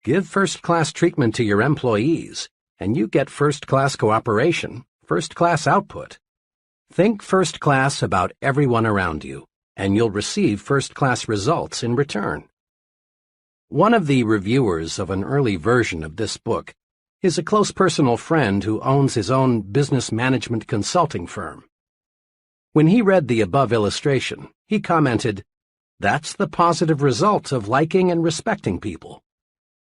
Give first-class treatment to your employees, and you get first-class cooperation, first-class output. Think first-class about everyone around you, and you'll receive first-class results in return. One of the reviewers of an early version of this book is a close personal friend who owns his own business management consulting firm. When he read the above illustration, he commented, "That's the positive result of liking and respecting people."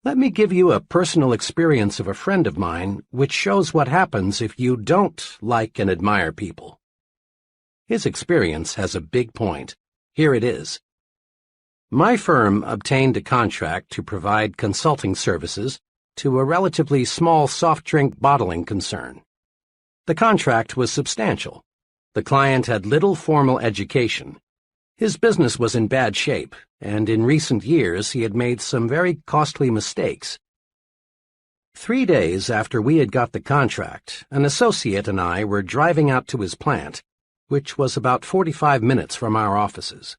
Let me give you a personal experience of a friend of mine which shows what happens if you don't like and admire people. His experience has a big point. Here it is. My firm obtained a contract to provide consulting services to a relatively small soft drink bottling concern. The contract was substantial. The client had little formal education. His business was in bad shape, and in recent years he had made some very costly mistakes. 3 days after we had got the contract, an associate and I were driving out to his plant, which was about 45 minutes from our offices.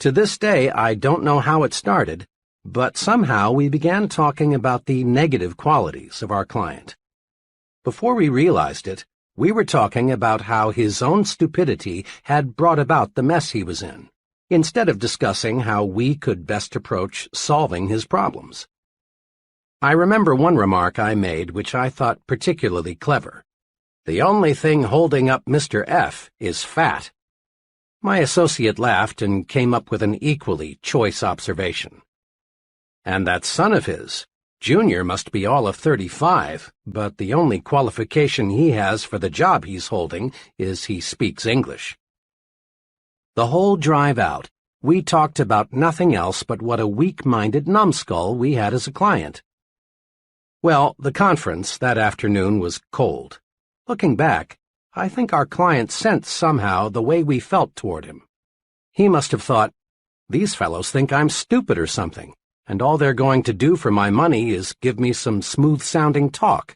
To this day, I don't know how it started, but somehow we began talking about the negative qualities of our client. Before we realized it, we were talking about how his own stupidity had brought about the mess he was in, instead of discussing how we could best approach solving his problems. I remember one remark I made which I thought particularly clever. "The only thing holding up Mr. F is fat." My associate laughed and came up with an equally choice observation. "And that son of his, Junior, must be all of 35, but the only qualification he has for the job he's holding is he speaks English." The whole drive out, we talked about nothing else but what a weak-minded numbskull we had as a client. Well, the conference that afternoon was cold. Looking back, I think our client sensed somehow the way we felt toward him. He must have thought, "These fellows think I'm stupid or something, and all they're going to do for my money is give me some smooth-sounding talk."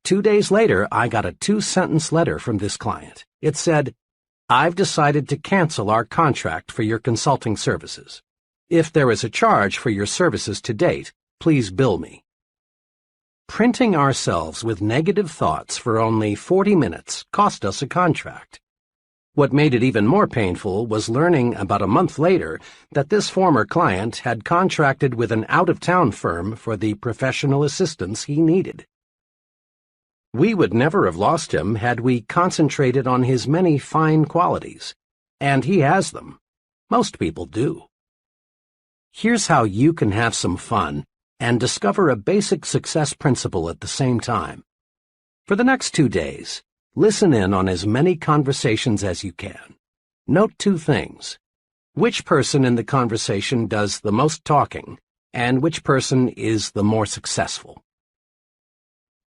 2 days later, I got a 2-sentence letter from this client. It said, "I've decided to cancel our contract for your consulting services. If there is a charge for your services to date, please bill me." Printing ourselves with negative thoughts for only 40 minutes cost us a contract. What made it even more painful was learning about a month later that this former client had contracted with an out-of-town firm for the professional assistance he needed. We would never have lost him had we concentrated on his many fine qualities, and he has them. Most people do. Here's how you can have some fun and discover a basic success principle at the same time. For the next 2 days, listen in on as many conversations as you can. Note 2 things. Which person in the conversation does the most talking, and which person is the more successful.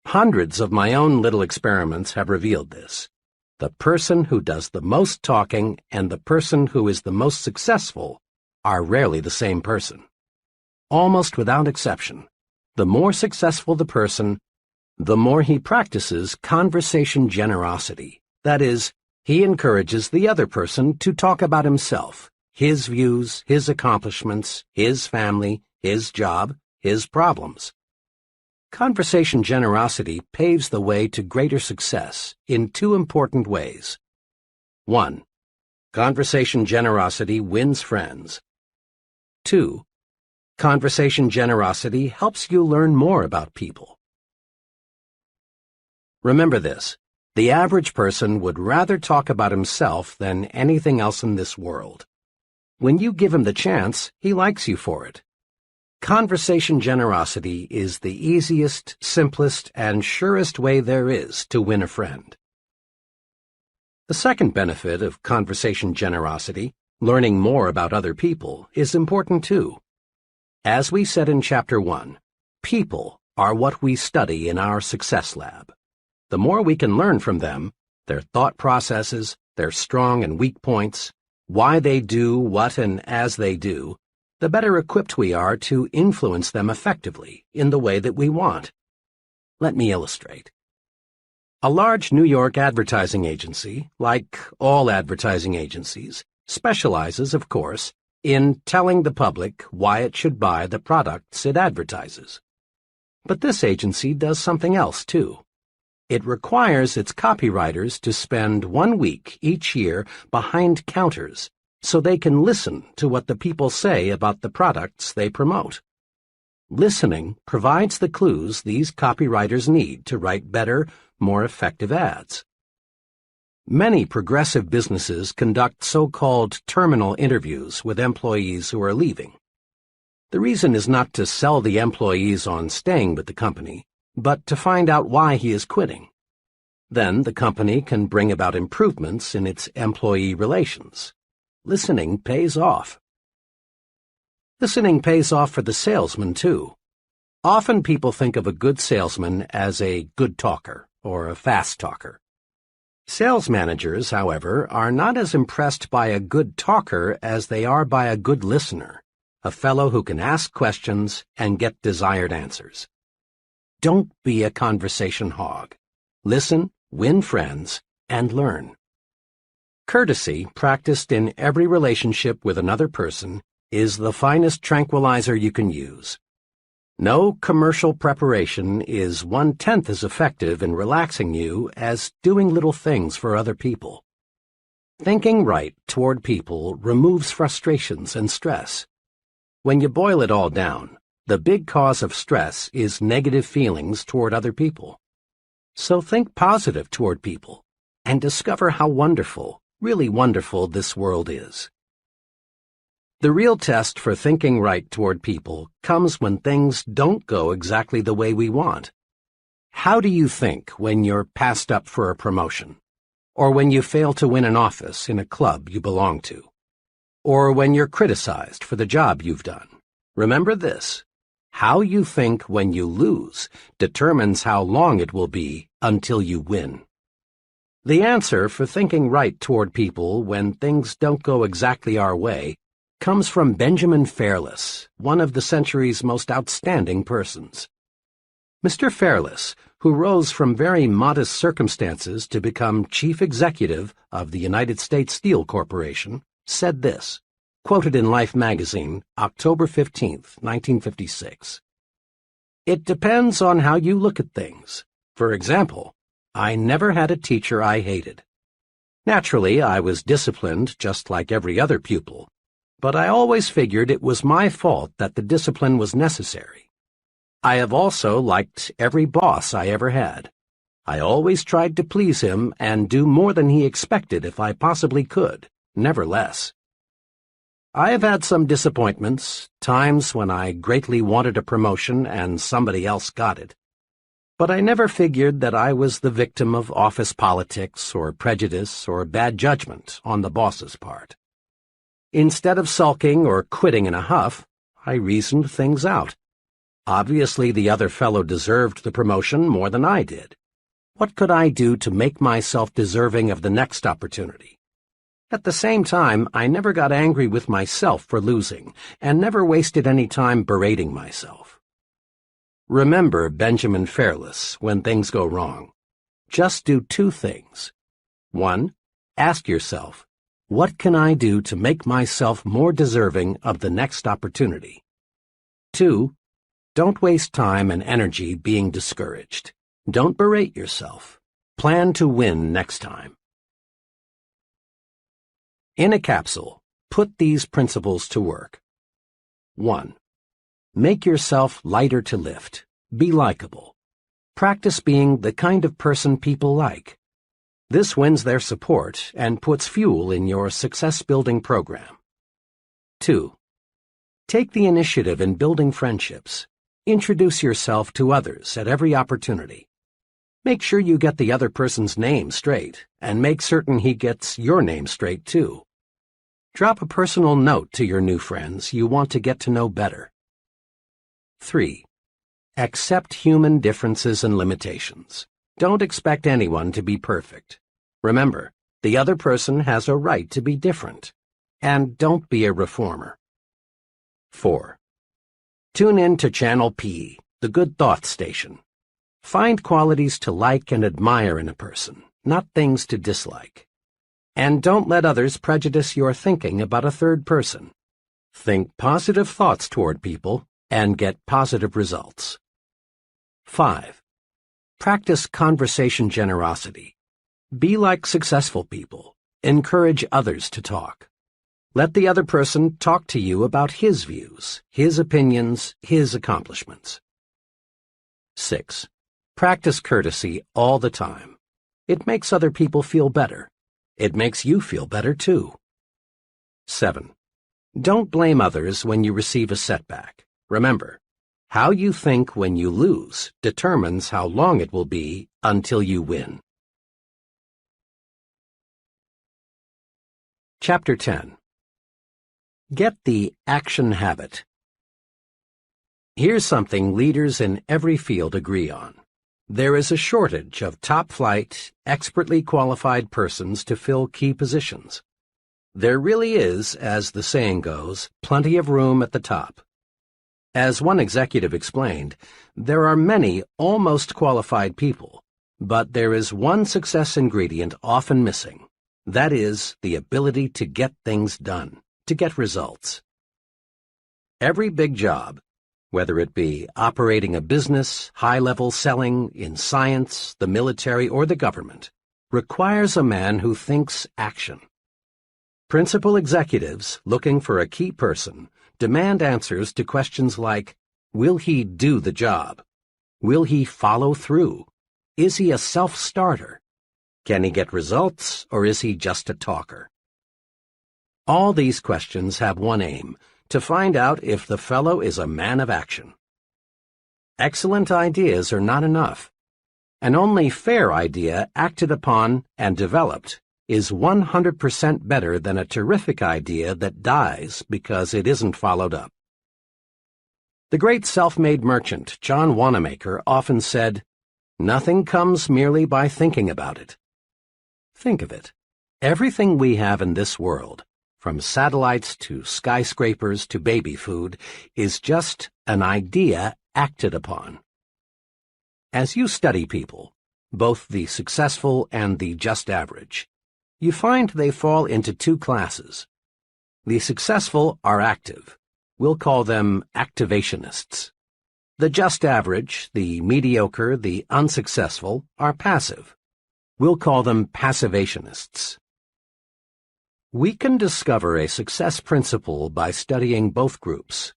Hundreds of my own little experiments have revealed this. The person who does the most talking and the person who is the most successful are rarely the same person. Almost without exception, the more successful the person, the more he practices conversation generosity. That is, he encourages the other person to talk about himself, his views, his accomplishments, his family, his job, his problems. Conversation generosity paves the way to greater success in 2 important ways. 1. Conversation generosity wins friends. 2. Conversation generosity helps you learn more about people. Remember this, the average person would rather talk about himself than anything else in this world. When you give him the chance, he likes you for it. Conversation generosity is the easiest, simplest, and surest way there is to win a friend. The second benefit of conversation generosity, learning more about other people, is important too. As we said in Chapter 1, people are what we study in our success lab. The more we can learn from them, their thought processes, their strong and weak points, why they do what and as they do, the better equipped we are to influence them effectively in the way that we want. Let me illustrate. A large New York advertising agency, like all advertising agencies, specializes, of course, in telling the public why it should buy the products it advertises. But this agency does something else, too. It requires its copywriters to spend 1 week each year behind counters so they can listen to what the people say about the products they promote. Listening provides the clues these copywriters need to write better, more effective ads. Many progressive businesses conduct so-called terminal interviews with employees who are leaving. The reason is not to sell the employees on staying with the company, but to find out why he is quitting. Then the company can bring about improvements in its employee relations. Listening pays off. Listening pays off for the salesman, too. Often people think of a good salesman as a good talker or a fast talker. Sales managers, however, are not as impressed by a good talker as they are by a good listener, a fellow who can ask questions and get desired answers. Don't be a conversation hog. Listen, win friends, and learn. Courtesy, practiced in every relationship with another person, is the finest tranquilizer you can use. No commercial preparation is 1/10 as effective in relaxing you as doing little things for other people. Thinking right toward people removes frustrations and stress. When you boil it all down, the big cause of stress is negative feelings toward other people. So think positive toward people and discover how wonderful, really wonderful this world is. The real test for thinking right toward people comes when things don't go exactly the way we want. How do you think when you're passed up for a promotion? Or when you fail to win an office in a club you belong to? Or when you're criticized for the job you've done? Remember this: how you think when you lose determines how long it will be until you win. The answer for thinking right toward people when things don't go exactly our way comes from Benjamin Fairless, one of the century's most outstanding persons. Mr. Fairless, who rose from very modest circumstances to become chief executive of the United States Steel Corporation, said this, quoted in Life magazine, October 15, 1956. "It depends on how you look at things. For example, I never had a teacher I hated. Naturally, I was disciplined just like every other pupil, but I always figured it was my fault that the discipline was necessary. I have also liked every boss I ever had. I always tried to please him and do more than he expected if I possibly could, never less. I have had some disappointments, times when I greatly wanted a promotion and somebody else got it. But I never figured that I was the victim of office politics or prejudice or bad judgment on the boss's part. Instead of sulking or quitting in a huff, I reasoned things out. Obviously, the other fellow deserved the promotion more than I did. What could I do to make myself deserving of the next opportunity? At the same time, I never got angry with myself for losing, and never wasted any time berating myself. Remember Benjamin Fairless when things go wrong. Just do 2 things. 1. Ask yourself, what can I do to make myself more deserving of the next opportunity? 2. Don't waste time and energy being discouraged. Don't berate yourself. Plan to win next time. In a capsule, put these principles to work. 1. Make yourself lighter to lift. Be likable. Practice being the kind of person people like. This wins their support and puts fuel in your success-building program. 2. Take the initiative in building friendships. Introduce yourself to others at every opportunity. Make sure you get the other person's name straight, and make certain he gets your name straight, too. Drop a personal note to your new friends you want to get to know better. 3. Accept human differences and limitations. Don't expect anyone to be perfect. Remember, the other person has a right to be different. And don't be a reformer. 4. Tune in to Channel P, the Good Thought Station. Find qualities to like and admire in a person, not things to dislike. And don't let others prejudice your thinking about a third person. Think positive thoughts toward people and get positive results. 5. Practice conversation generosity. Be like successful people. Encourage others to talk. Let the other person talk to you about his views, his opinions, his accomplishments. 6. Practice courtesy all the time. It makes other people feel better. It makes you feel better, too. 7. Don't blame others when you receive a setback. Remember, how you think when you lose determines how long it will be until you win. Chapter 10. Get the action habit. Here's something leaders in every field agree on. There is a shortage of top-flight, expertly qualified persons to fill key positions. There really is, as the saying goes, plenty of room at the top. As one executive explained, there are many almost qualified people, but there is one success ingredient often missing. That is, the ability to get things done, to get results. Every big job, whether it be operating a business, high-level selling, in science, the military, or the government, requires a man who thinks action. Principal executives, looking for a key person, demand answers to questions like, will he do the job? Will he follow through? Is he a self-starter? Can he get results, or is he just a talker? All these questions have one aim: to find out if the fellow is a man of action. Excellent ideas are not enough. An only fair idea acted upon and developed is 100% better than a terrific idea that dies because it isn't followed up. The great self-made merchant John Wanamaker often said, "Nothing comes merely by thinking about it." Think of it. Everything we have in this world, from satellites to skyscrapers to baby food, is just an idea acted upon. As you study people, both the successful and the just average, you find they fall into two classes. The successful are active. We'll call them activationists. The just average, the mediocre, the unsuccessful, are passive. We'll call them passivationists. We can discover a success principle by studying both groups.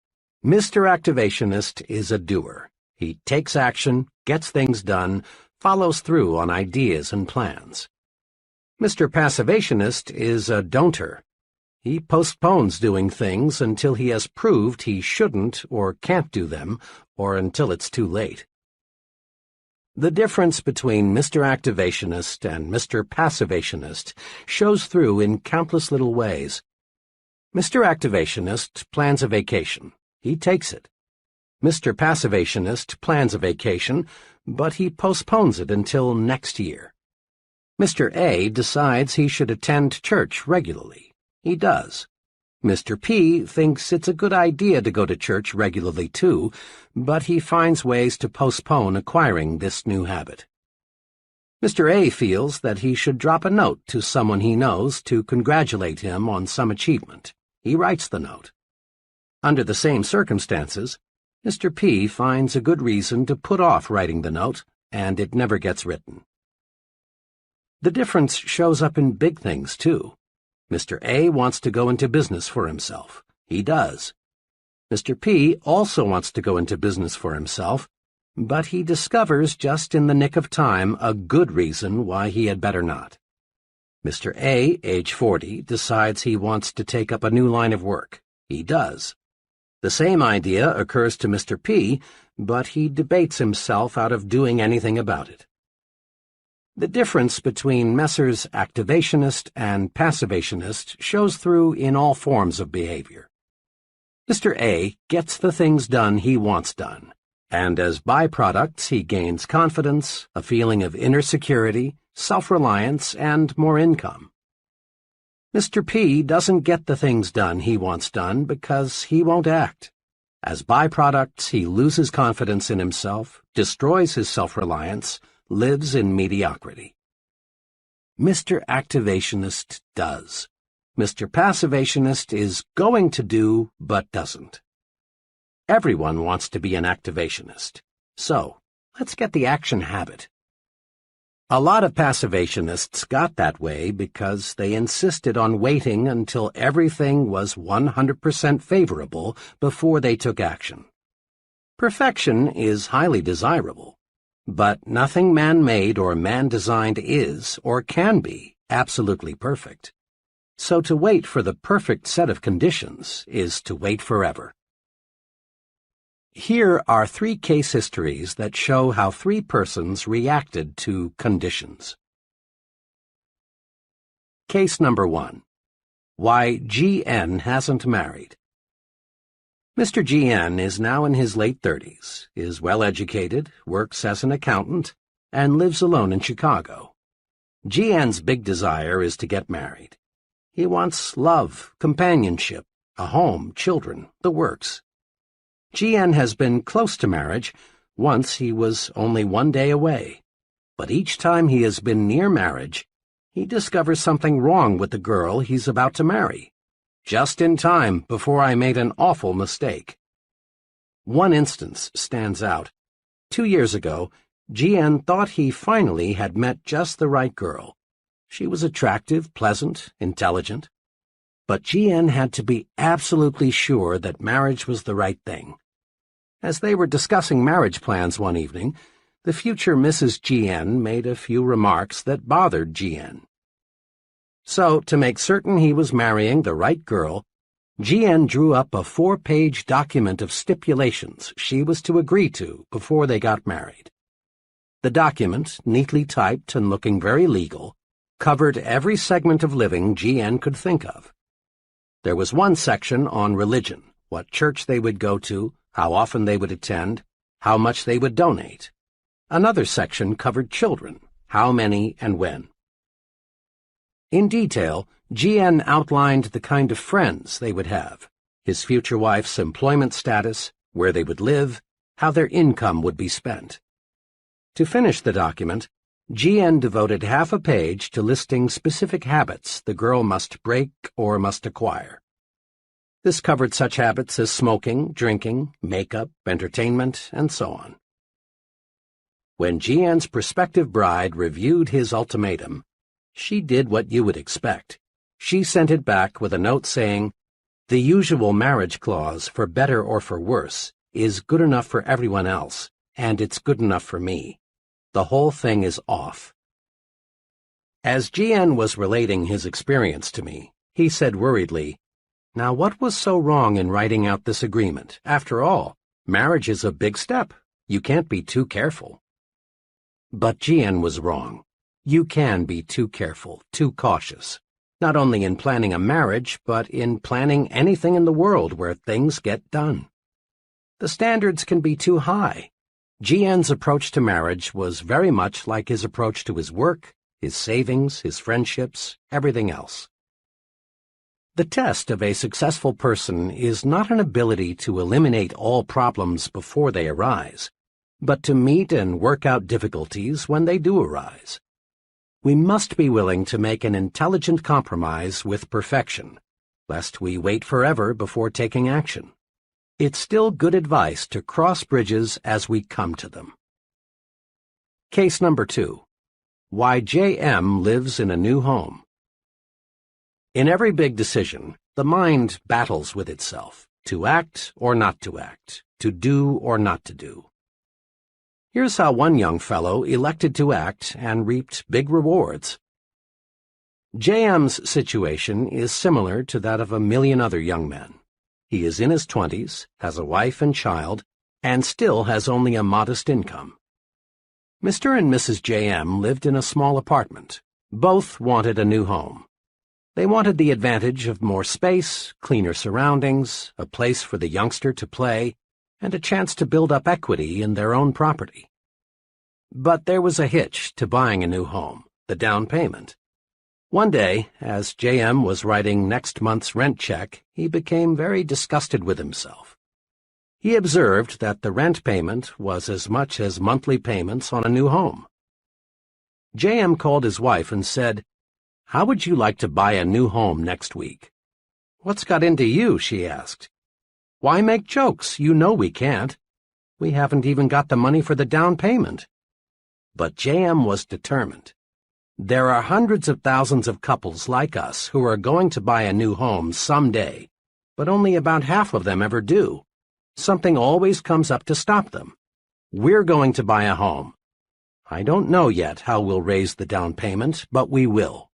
Mr. Activationist is a doer. He takes action, gets things done, follows through on ideas and plans. Mr. Passivationist is a don'ter. He postpones doing things until he has proved he shouldn't or can't do them, or until it's too late. The difference between Mr. Activationist and Mr. Passivationist shows through in countless little ways. Mr. Activationist plans a vacation. He takes it. Mr. Passivationist plans a vacation, but he postpones it until next year. Mr. A decides he should attend church regularly. He does. Mr. P thinks it's a good idea to go to church regularly too, but he finds ways to postpone acquiring this new habit. Mr. A feels that he should drop a note to someone he knows to congratulate him on some achievement. He writes the note. Under the same circumstances, Mr. P finds a good reason to put off writing the note, and it never gets written. The difference shows up in big things, too. Mr. A wants to go into business for himself. He does. Mr. P also wants to go into business for himself, but he discovers just in the nick of time a good reason why he had better not. Mr. A, age 40, decides he wants to take up a new line of work. He does. The same idea occurs to Mr. P, but he debates himself out of doing anything about it. The difference between Messrs. Activationist and Passivationist shows through in all forms of behavior. Mr. A gets the things done he wants done, and as byproducts he gains confidence, a feeling of inner security, self-reliance, and more income. Mr. P doesn't get the things done he wants done because he won't act. As byproducts, he loses confidence in himself, destroys his self-reliance, lives in mediocrity. Mr. Activationist does. Mr. Passivationist is going to do but doesn't. Everyone wants to be an activationist, so let's get the action habit. A lot of passivationists got that way because they insisted on waiting until everything was 100% favorable before they took action. Perfection is highly desirable, but nothing man-made or man-designed is or can be absolutely perfect. So to wait for the perfect set of conditions is to wait forever. Here are 3 case histories that show how 3 persons reacted to conditions. Case number 1. Why G.N. hasn't married. Mr. G.N. is now in his late 30s, is well-educated, works as an accountant, and lives alone in Chicago. G.N.'s big desire is to get married. He wants love, companionship, a home, children, the works. G.N. has been close to marriage. Once he was only 1 day away. But each time he has been near marriage, he discovers something wrong with the girl he's about to marry. Just in time before I made an awful mistake. One instance stands out. 2 years ago, G.N. thought he finally had met just the right girl. She was attractive, pleasant, intelligent. But G.N. had to be absolutely sure that marriage was the right thing. As they were discussing marriage plans one evening, the future Mrs. G.N. made a few remarks that bothered G.N. So, to make certain he was marrying the right girl, G.N. drew up a 4-page document of stipulations she was to agree to before they got married. The document, neatly typed and looking very legal, covered every segment of living G.N. could think of. There was one section on religion, what church they would go to, how often they would attend, how much they would donate. Another section covered children, how many and when. In detail, G.N. outlined the kind of friends they would have, his future wife's employment status, where they would live, how their income would be spent. To finish the document, G.N. devoted half a page to listing specific habits the girl must break or must acquire. This covered such habits as smoking, drinking, makeup, entertainment, and so on. When G.N.'s prospective bride reviewed his ultimatum, she did what you would expect. She sent it back with a note saying, "The usual marriage clause, for better or for worse, is good enough for everyone else, and it's good enough for me. The whole thing is off." As G.N. was relating his experience to me, he said worriedly, "Now what was so wrong in writing out this agreement? After all, marriage is a big step. You can't be too careful." But G.N. was wrong. You can be too careful, too cautious, not only in planning a marriage, but in planning anything in the world where things get done. The standards can be too high. G.N.'s approach to marriage was very much like his approach to his work, his savings, his friendships, everything else. The test of a successful person is not an ability to eliminate all problems before they arise, but to meet and work out difficulties when they do arise. We must be willing to make an intelligent compromise with perfection, lest we wait forever before taking action. It's still good advice to cross bridges as we come to them. Case number 2. Why J.M. lives in a new home. In every big decision, the mind battles with itself, to act or not to act, to do or not to do. Here's how one young fellow elected to act and reaped big rewards. J.M.'s situation is similar to that of a million other young men. He is in his 20s, has a wife and child, and still has only a modest income. Mr. and Mrs. J.M. lived in a small apartment. Both wanted a new home. They wanted the advantage of more space, cleaner surroundings, a place for the youngster to play, and a chance to build up equity in their own property. But there was a hitch to buying a new home, the down payment. One day, as J.M. was writing next month's rent check, he became very disgusted with himself. He observed that the rent payment was as much as monthly payments on a new home. J.M. called his wife and said, "How would you like to buy a new home next week?" "What's got into you?" she asked. "Why make jokes? You know we can't. We haven't even got the money for the down payment." But J.M. was determined. There are hundreds of thousands of couples like us who are going to buy a new home someday, but only about half of them ever do. Something always comes up to stop them. We're going to buy a home. I don't know yet how we'll raise the down payment, but we will.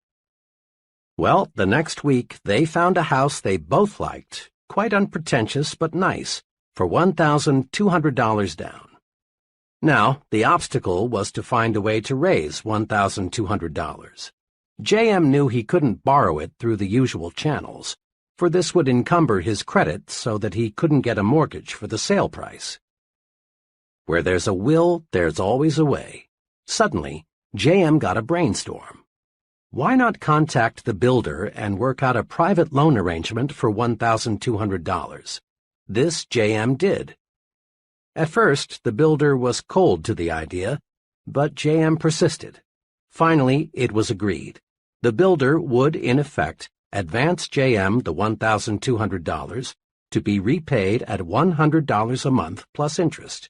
Well, the next week they found a house they both liked, quite unpretentious but nice, for $1,200 down. Now, the obstacle was to find a way to raise $1,200. J.M. knew he couldn't borrow it through the usual channels, for this would encumber his credit so that he couldn't get a mortgage for the sale price. Where there's a will, there's always a way. Suddenly, J.M. got a brainstorm. Why not contact the builder and work out a private loan arrangement for $1,200? This J.M. did. At first, the builder was cold to the idea, but J.M. persisted. Finally, it was agreed. The builder would, in effect, advance J.M. the $1,200 to be repaid at $100 a month plus interest.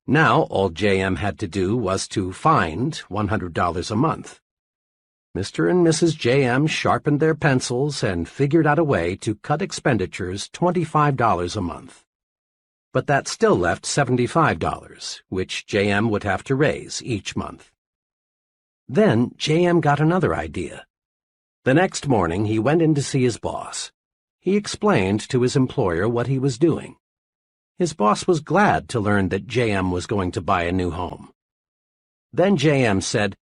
Now, all J.M. had to do was to find $100 a month. Mr. and Mrs. J.M. sharpened their pencils and figured out a way to cut expenditures $25 a month. But that still left $75, which J.M. would have to raise each month. Then J.M. got another idea. The next morning he went in to see his boss. He explained to his employer what he was doing. His boss was glad to learn that J.M. was going to buy a new home. Then J.M. said,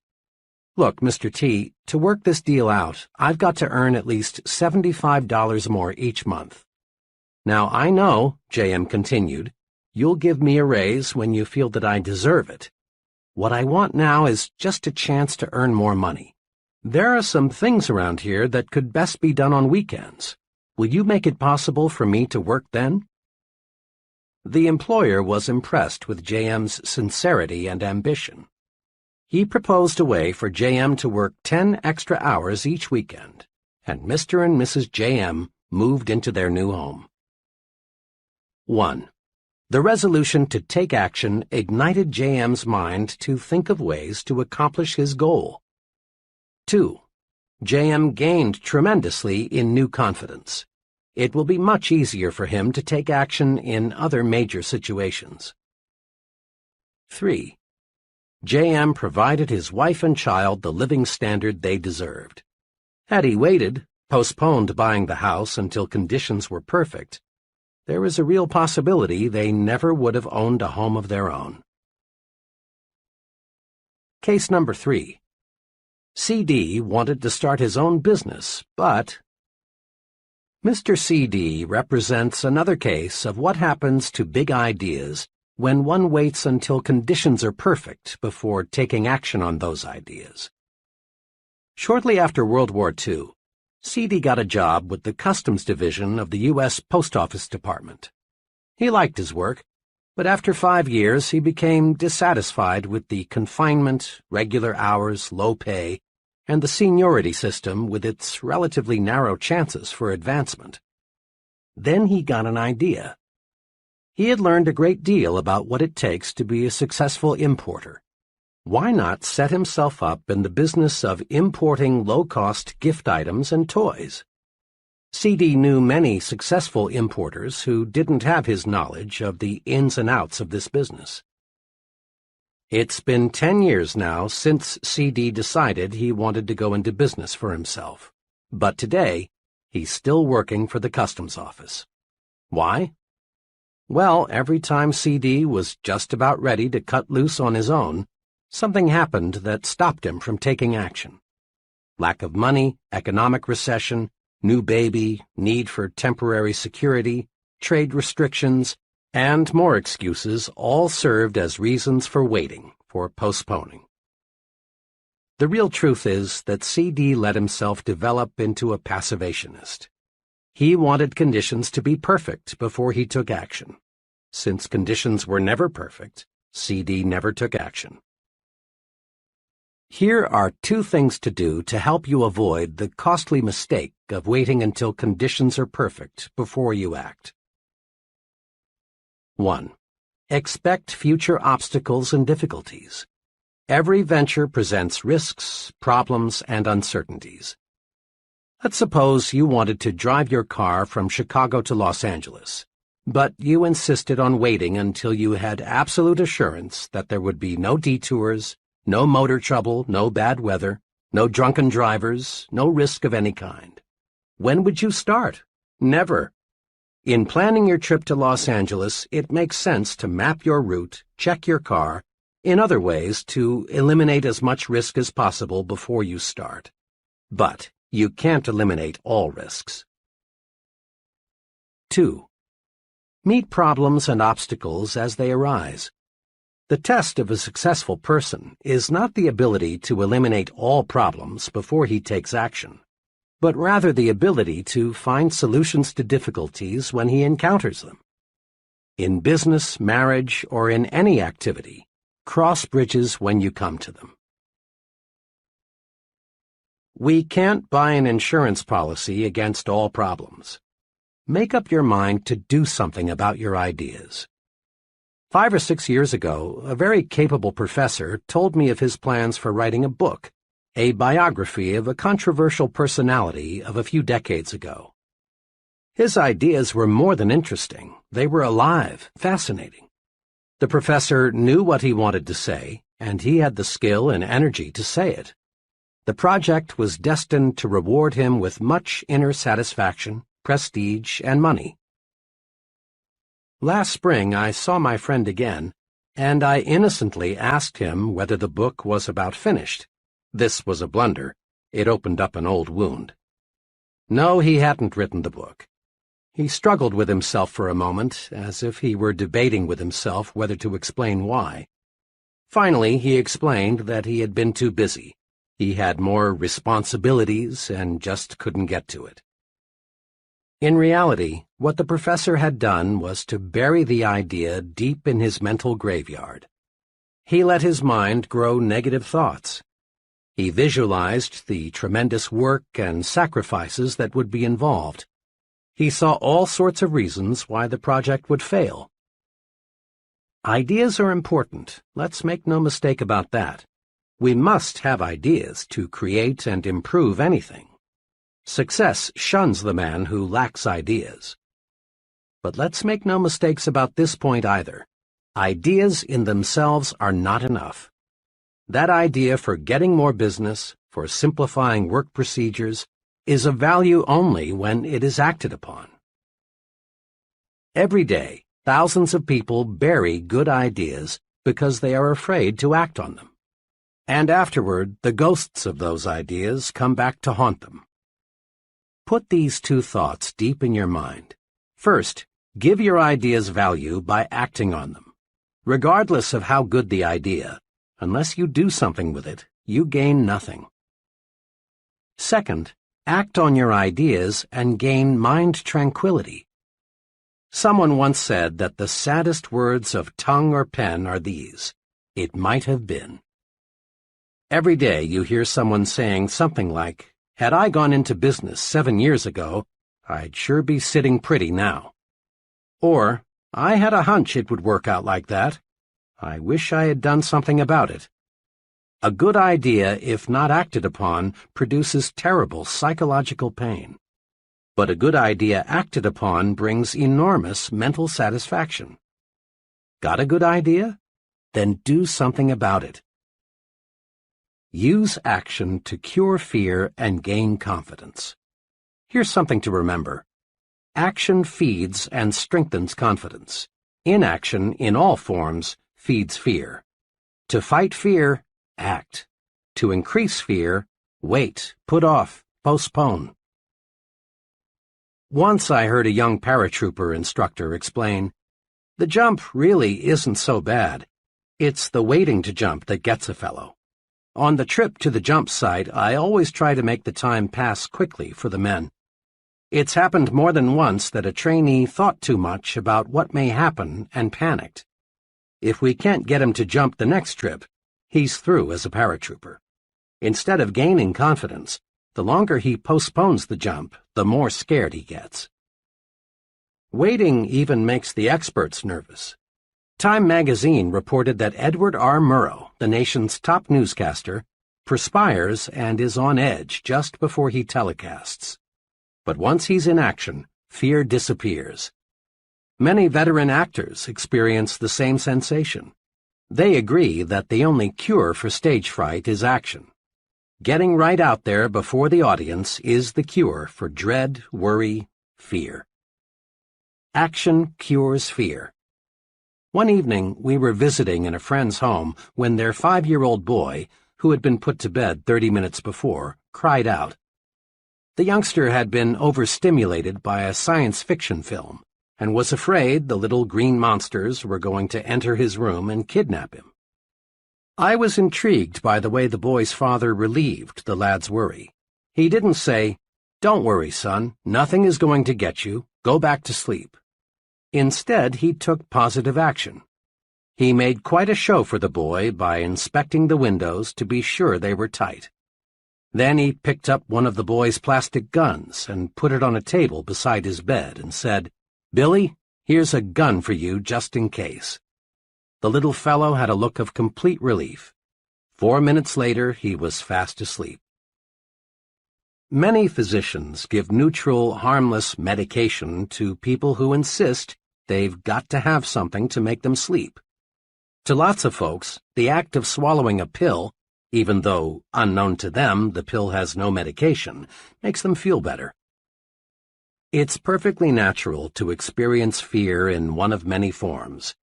"Look, Mr. T, to work this deal out, I've got to earn at least $75 more each month. Now, I know," J.M. continued, "you'll give me a raise when you feel that I deserve it. What I want now is just a chance to earn more money. There are some things around here that could best be done on weekends. Will you make it possible for me to work then?" The employer was impressed with J.M.'s sincerity and ambition. He proposed a way for J.M. to work 10 extra hours each weekend, and Mr. and Mrs. J.M. moved into their new home. 1. The resolution to take action ignited J.M.'s mind to think of ways to accomplish his goal. 2. J.M. gained tremendously in new confidence. It will be much easier for him to take action in other major situations. 3. J.M. provided his wife and child the living standard they deserved. Had he waited, postponed buying the house until conditions were perfect, there is a real possibility they never would have owned a home of their own. Case number 3. C.D. wanted to start his own business, but Mr. C.D. represents another case of what happens to big ideas when one waits until conditions are perfect before taking action on those ideas. Shortly after World War II, C.D. got a job with the Customs Division of the U.S. Post Office Department. He liked his work, but after 5 years he became dissatisfied with the confinement, regular hours, low pay, and the seniority system with its relatively narrow chances for advancement. Then he got an idea. He had learned a great deal about what it takes to be a successful importer. Why not set himself up in the business of importing low-cost gift items and toys? C.D. knew many successful importers who didn't have his knowledge of the ins and outs of this business. It's been 10 years now since C.D. decided he wanted to go into business for himself. But today, he's still working for the customs office. Why? Well, every time C.D. was just about ready to cut loose on his own, something happened that stopped him from taking action. Lack of money, economic recession, new baby, need for temporary security, trade restrictions, and more excuses all served as reasons for waiting, for postponing. The real truth is that C.D. let himself develop into a passivationist. He wanted conditions to be perfect before he took action. Since conditions were never perfect, C.D. never took action. Here are 2 things to do to help you avoid the costly mistake of waiting until conditions are perfect before you act. 1. Expect future obstacles and difficulties. Every venture presents risks, problems, and uncertainties. Let's suppose you wanted to drive your car from Chicago to Los Angeles, but you insisted on waiting until you had absolute assurance that there would be no detours, no motor trouble, no bad weather, no drunken drivers, no risk of any kind. When would you start? Never. In planning your trip to Los Angeles, it makes sense to map your route, check your car, in other ways to eliminate as much risk as possible before you start. But you can't eliminate all risks. 2. Meet problems and obstacles as they arise. The test of a successful person is not the ability to eliminate all problems before he takes action, but rather the ability to find solutions to difficulties when he encounters them. In business, marriage, or in any activity, cross bridges when you come to them. We can't buy an insurance policy against all problems. Make up your mind to do something about your ideas. 5 or 6 years ago, a very capable professor told me of his plans for writing a book, a biography of a controversial personality of a few decades ago. His ideas were more than interesting. They were alive, fascinating. The professor knew what he wanted to say, and he had the skill and energy to say it. The project was destined to reward him with much inner satisfaction, prestige, and money. Last spring I saw my friend again, and I innocently asked him whether the book was about finished. This was a blunder. It opened up an old wound. No, he hadn't written the book. He struggled with himself for a moment, as if he were debating with himself whether to explain why. Finally, he explained that he had been too busy. He had more responsibilities and just couldn't get to it. In reality, what the professor had done was to bury the idea deep in his mental graveyard. He let his mind grow negative thoughts. He visualized the tremendous work and sacrifices that would be involved. He saw all sorts of reasons why the project would fail. Ideas are important. Let's make no mistake about that. We must have ideas to create and improve anything. Success shuns the man who lacks ideas. But let's make no mistakes about this point either. Ideas in themselves are not enough. That idea for getting more business, for simplifying work procedures, is of value only when it is acted upon. Every day, thousands of people bury good ideas because they are afraid to act on them. And afterward, the ghosts of those ideas come back to haunt them. Put these 2 thoughts deep in your mind. First, give your ideas value by acting on them. Regardless of how good the idea, unless you do something with it, you gain nothing. Second, act on your ideas and gain mind tranquility. Someone once said that the saddest words of tongue or pen are these: "It might have been." Every day you hear someone saying something like, "Had I gone into business 7 years ago, I'd sure be sitting pretty now." Or, "I had a hunch it would work out like that. I wish I had done something about it." A good idea, if not acted upon, produces terrible psychological pain. But a good idea acted upon brings enormous mental satisfaction. Got a good idea? Then do something about it. Use action to cure fear and gain confidence. Here's something to remember. Action feeds and strengthens confidence. Inaction, in all forms, feeds fear. To fight fear, act. To increase fear, wait, put off, postpone. Once I heard a young paratrooper instructor explain, "The jump really isn't so bad. It's the waiting to jump that gets a fellow." On the trip to the jump site, I always try to make the time pass quickly for the men. It's happened more than once that a trainee thought too much about what may happen and panicked. If we can't get him to jump the next trip, he's through as a paratrooper. Instead of gaining confidence, the longer he postpones the jump, the more scared he gets. Waiting even makes the experts nervous. Time magazine reported that Edward R. Murrow, the nation's top newscaster, perspires and is on edge just before he telecasts. But once he's in action, fear disappears. Many veteran actors experience the same sensation. They agree that the only cure for stage fright is action. Getting right out there before the audience is the cure for dread, worry, fear. Action cures fear. One evening, we were visiting in a friend's home when their 5-year-old boy, who had been put to bed 30 minutes before, cried out. The youngster had been overstimulated by a science fiction film and was afraid the little green monsters were going to enter his room and kidnap him. I was intrigued by the way the boy's father relieved the lad's worry. He didn't say, "Don't worry, son, nothing is going to get you, go back to sleep." Instead, he took positive action. He made quite a show for the boy by inspecting the windows to be sure they were tight. Then he picked up one of the boy's plastic guns and put it on a table beside his bed and said, "Billy, here's a gun for you just in case." The little fellow had a look of complete relief. 4 minutes later, he was fast asleep. Many physicians give neutral, harmless medication to people who insist they've got to have something to make them sleep. To lots of folks, the act of swallowing a pill, even though, unknown to them, the pill has no medication, makes them feel better. It's perfectly natural to experience fear in one of many forms,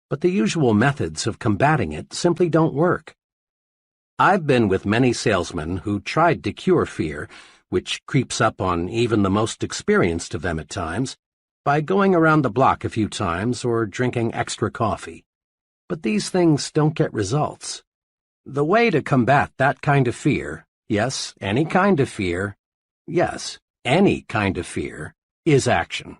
but the usual methods of combating it simply don't work. I've been with many salesmen who tried to cure fear, which creeps up on even the most experienced of them at times, by going around the block a few times or drinking extra coffee. But these things don't get results. The way to combat that kind of fear, yes, any kind of fear, is action.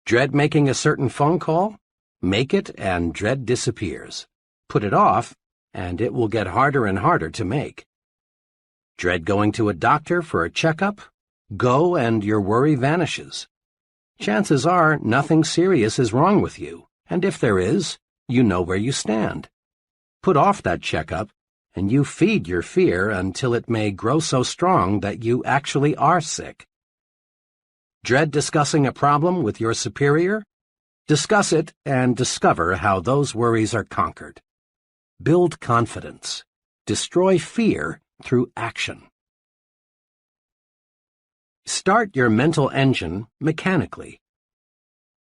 Dread making a certain phone call? Make it and dread disappears. Put it off, and it will get harder and harder to make. Dread going to a doctor for a checkup? Go and your worry vanishes. Chances are nothing serious is wrong with you, and if there is, you know where you stand. Put off that checkup, and you feed your fear until it may grow so strong that you actually are sick. Dread discussing a problem with your superior? Discuss it and discover how those worries are conquered. Build confidence. Destroy fear through action. Start your mental engine mechanically.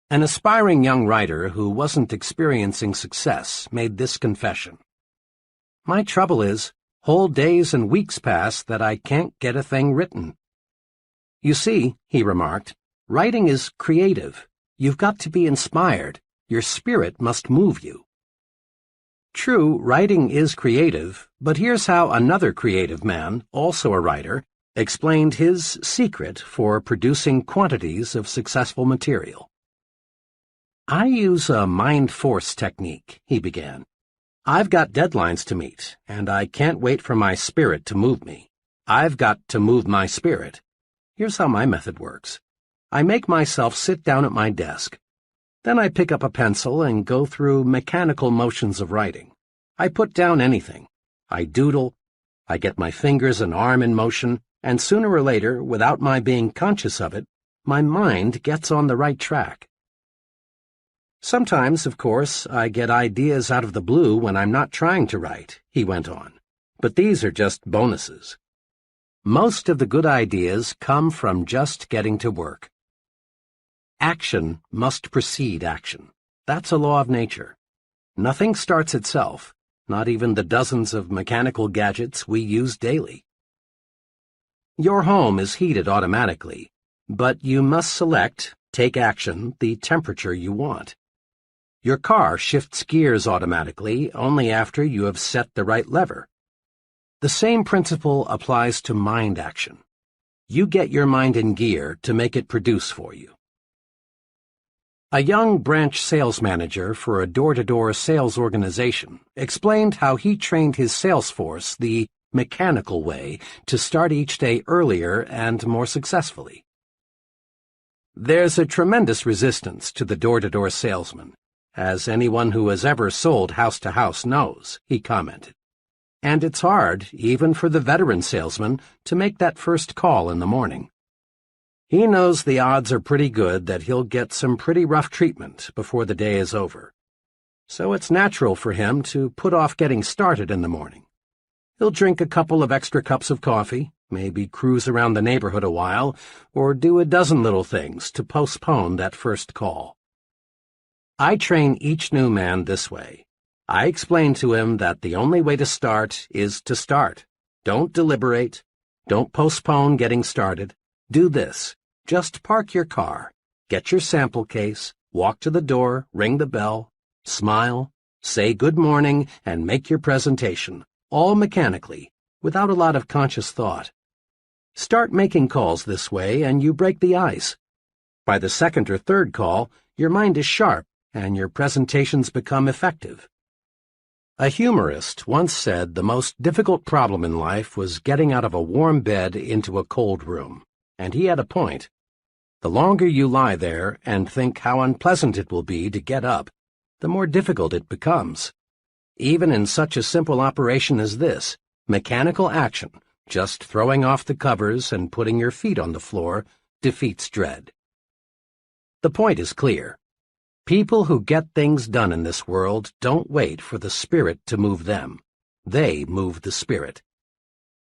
An aspiring young writer who wasn't experiencing success made this confession. My trouble is, whole days and weeks pass that I can't get a thing written. You see, he remarked, writing is creative. You've got to be inspired. Your spirit must move you. True, writing is creative, but here's how another creative man, also a writer, explained his secret for producing quantities of successful material. I use a mind force technique, he began. I've got deadlines to meet, and I can't wait for my spirit to move me. I've got to move my spirit. Here's how my method works. I make myself sit down at my desk. Then I pick up a pencil and go through mechanical motions of writing. I put down anything. I doodle. I get my fingers and arm in motion, and sooner or later, without my being conscious of it, my mind gets on the right track. Sometimes, of course, I get ideas out of the blue when I'm not trying to write, he went on, but these are just bonuses. Most of the good ideas come from just getting to work. Action must precede action. That's a law of nature. Nothing starts itself, not even the dozens of mechanical gadgets we use daily. Your home is heated automatically, but you must select, take action, the temperature you want. Your car shifts gears automatically only after you have set the right lever. The same principle applies to mind action. You get your mind in gear to make it produce for you. A young branch sales manager for a door-to-door sales organization explained how he trained his sales force the mechanical way to start each day earlier and more successfully. There's a tremendous resistance to the door-to-door salesman, as anyone who has ever sold house-to-house knows, he commented. And it's hard, even for the veteran salesman, to make that first call in the morning. He knows the odds are pretty good that he'll get some pretty rough treatment before the day is over. So it's natural for him to put off getting started in the morning. He'll drink a couple of extra cups of coffee, maybe cruise around the neighborhood a while, or do a dozen little things to postpone that first call. I train each new man this way. I explain to him that the only way to start is to start. Don't deliberate. Don't postpone getting started. Do this. Just park your car, get your sample case, walk to the door, ring the bell, smile, say good morning, and make your presentation, all mechanically, without a lot of conscious thought. Start making calls this way and you break the ice. By the second or third call, your mind is sharp and your presentations become effective. A humorist once said the most difficult problem in life was getting out of a warm bed into a cold room, and he had a point. The longer you lie there and think how unpleasant it will be to get up, the more difficult it becomes. Even in such a simple operation as this, mechanical action, just throwing off the covers and putting your feet on the floor, defeats dread. The point is clear. People who get things done in this world don't wait for the spirit to move them. They move the spirit.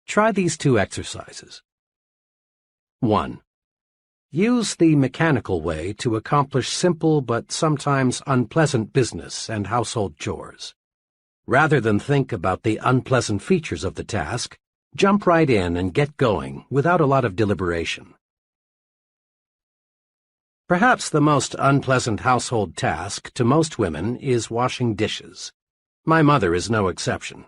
Try these two exercises. 1. Use the mechanical way to accomplish simple but sometimes unpleasant business and household chores. Rather than think about the unpleasant features of the task, jump right in and get going without a lot of deliberation. Perhaps the most unpleasant household task to most women is washing dishes. My mother is no exception.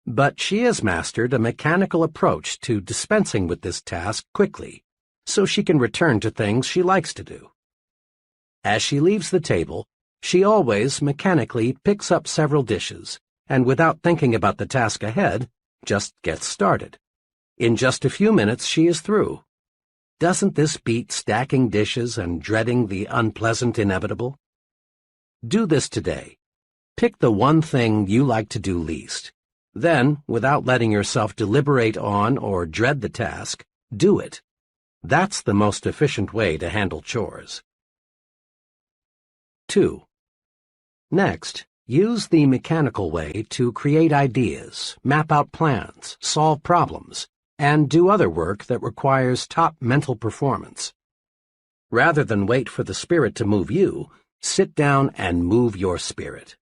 But she has mastered a mechanical approach to dispensing with this task quickly, so she can return to things she likes to do. As she leaves the table, she always mechanically picks up several dishes, and without thinking about the task ahead, just gets started. In just a few minutes she is through. Doesn't this beat stacking dishes and dreading the unpleasant inevitable? Do this today. Pick the one thing you like to do least. Then, without letting yourself deliberate on or dread the task, do it. That's the most efficient way to handle chores. 2. Next, use the mechanical way to create ideas, map out plans, solve problems, and do other work that requires top mental performance. Rather than wait for the spirit to move you, sit down and move your spirit.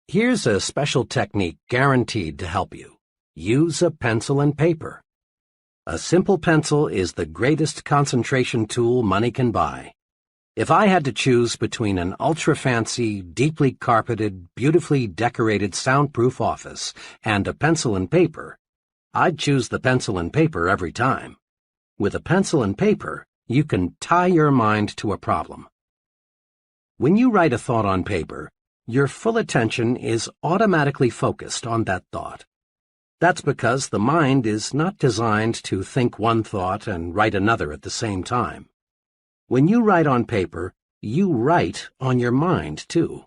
Here's a special technique guaranteed to help you. Use a pencil and paper. A simple pencil is the greatest concentration tool money can buy. If I had to choose between an ultra-fancy, deeply carpeted, beautifully decorated soundproof office and a pencil and paper, I'd choose the pencil and paper every time. With a pencil and paper, you can tie your mind to a problem. When you write a thought on paper, your full attention is automatically focused on that thought. That's because the mind is not designed to think one thought and write another at the same time. When you write on paper, you write on your mind, too.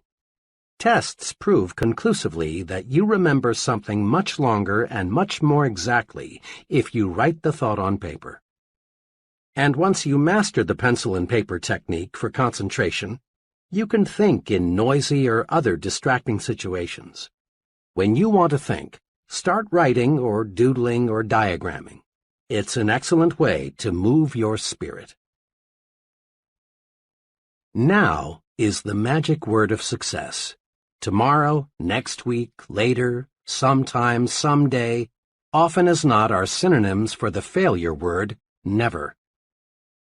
Tests prove conclusively that you remember something much longer and much more exactly if you write the thought on paper. And once you master the pencil and paper technique for concentration, you can think in noisy or other distracting situations. When you want to think, start writing or doodling or diagramming. It's an excellent way to move your spirit. Now is the magic word of success. Tomorrow, next week, later, sometime, someday, often as not are synonyms for the failure word, never.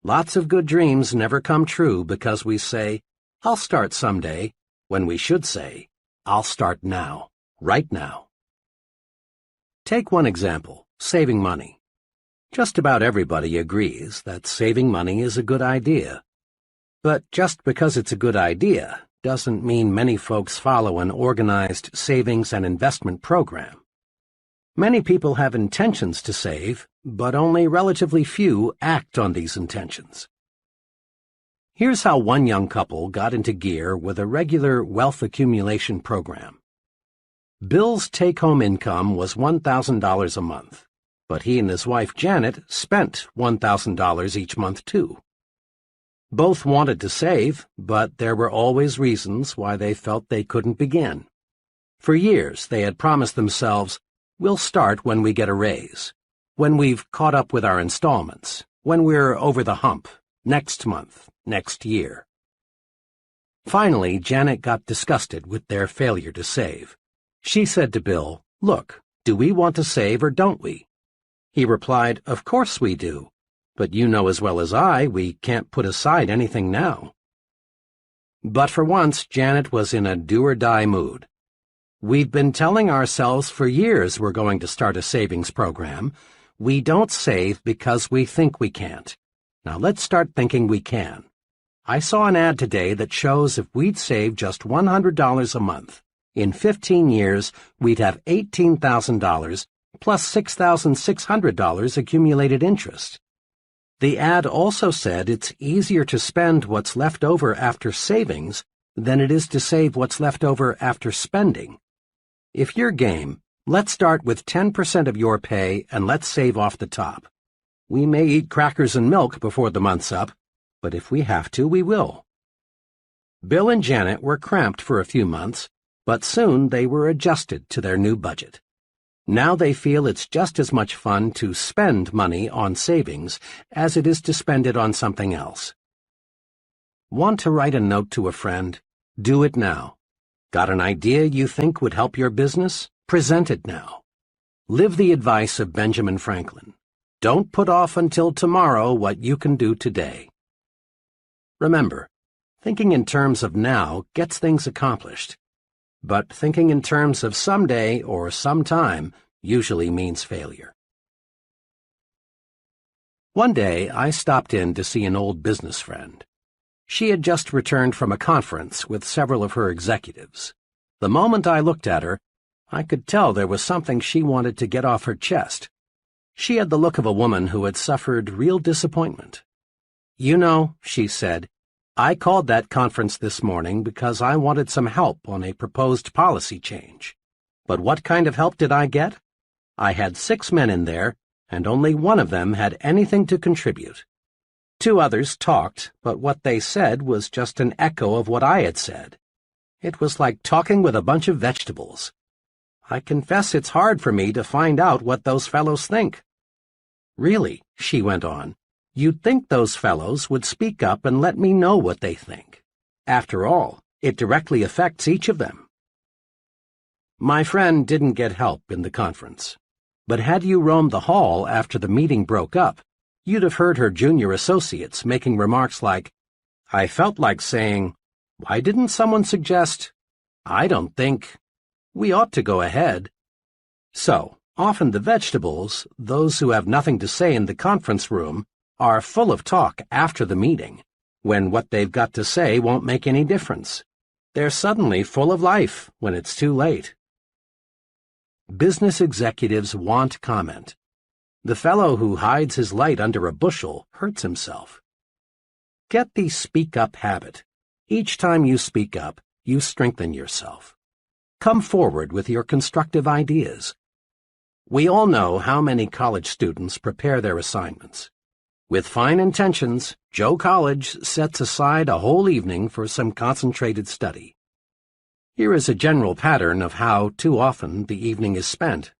Lots of good dreams never come true because we say, I'll start someday, when we should say, I'll start now, right now. Take one example, saving money. Just about everybody agrees that saving money is a good idea. But just because it's a good idea doesn't mean many folks follow an organized savings and investment program. Many people have intentions to save, but only relatively few act on these intentions. Here's how one young couple got into gear with a regular wealth accumulation program. Bill's take-home income was $1,000 a month, but he and his wife Janet spent $1,000 each month too. Both wanted to save, but there were always reasons why they felt they couldn't begin. For years they had promised themselves, "We'll start when we get a raise, when we've caught up with our installments, when we're over the hump, next month, next year." Finally, Janet got disgusted with their failure to save. She said to Bill, "Look, do we want to save or don't we?" He replied, "Of course we do, but you know as well as I we can't put aside anything now." But for once, Janet was in a do-or-die mood. "We've been telling ourselves for years we're going to start a savings program. We don't save because we think we can't. Now let's start thinking we can. I saw an ad today that shows if we'd save just $100 a month, in 15 years we'd have $18,000 plus $6,600 accumulated interest." The ad also said it's easier to spend what's left over after savings than it is to save what's left over after spending. If you're game, let's start with 10% of your pay and let's save off the top. We may eat crackers and milk before the month's up, but if we have to, we will. Bill and Janet were cramped for a few months, but soon they were adjusted to their new budget. Now they feel it's just as much fun to spend money on savings as it is to spend it on something else. Want to write a note to a friend? Do it now. Got an idea you think would help your business? Present it now. Live the advice of Benjamin Franklin. Don't put off until tomorrow what you can do today. Remember, thinking in terms of now gets things accomplished. But thinking in terms of someday or sometime usually means failure. One day, I stopped in to see an old business friend. She had just returned from a conference with several of her executives. The moment I looked at her, I could tell there was something she wanted to get off her chest. She had the look of a woman who had suffered real disappointment. "You know," she said, "I called that conference this morning because I wanted some help on a proposed policy change. But what kind of help did I get? I had 6 men in there, and only one of them had anything to contribute. 2 others talked, but what they said was just an echo of what I had said. It was like talking with a bunch of vegetables. I confess it's hard for me to find out what those fellows think." "Really," she went on, "you'd think those fellows would speak up and let me know what they think. After all, it directly affects each of them." My friend didn't get help in the conference, but had you roamed the hall after the meeting broke up, you'd have heard her junior associates making remarks like, "I felt like saying, why didn't someone suggest, I don't think, we ought to go ahead." So, often the vegetables, those who have nothing to say in the conference room, are full of talk after the meeting, when what they've got to say won't make any difference. They're suddenly full of life when it's too late. Business executives want comment. The fellow who hides his light under a bushel hurts himself. Get the speak-up habit. Each time you speak up, you strengthen yourself. Come forward with your constructive ideas. We all know how many college students prepare their assignments. With fine intentions, Joe College sets aside a whole evening for some concentrated study. Here is a general pattern of how, too often, the evening is spent.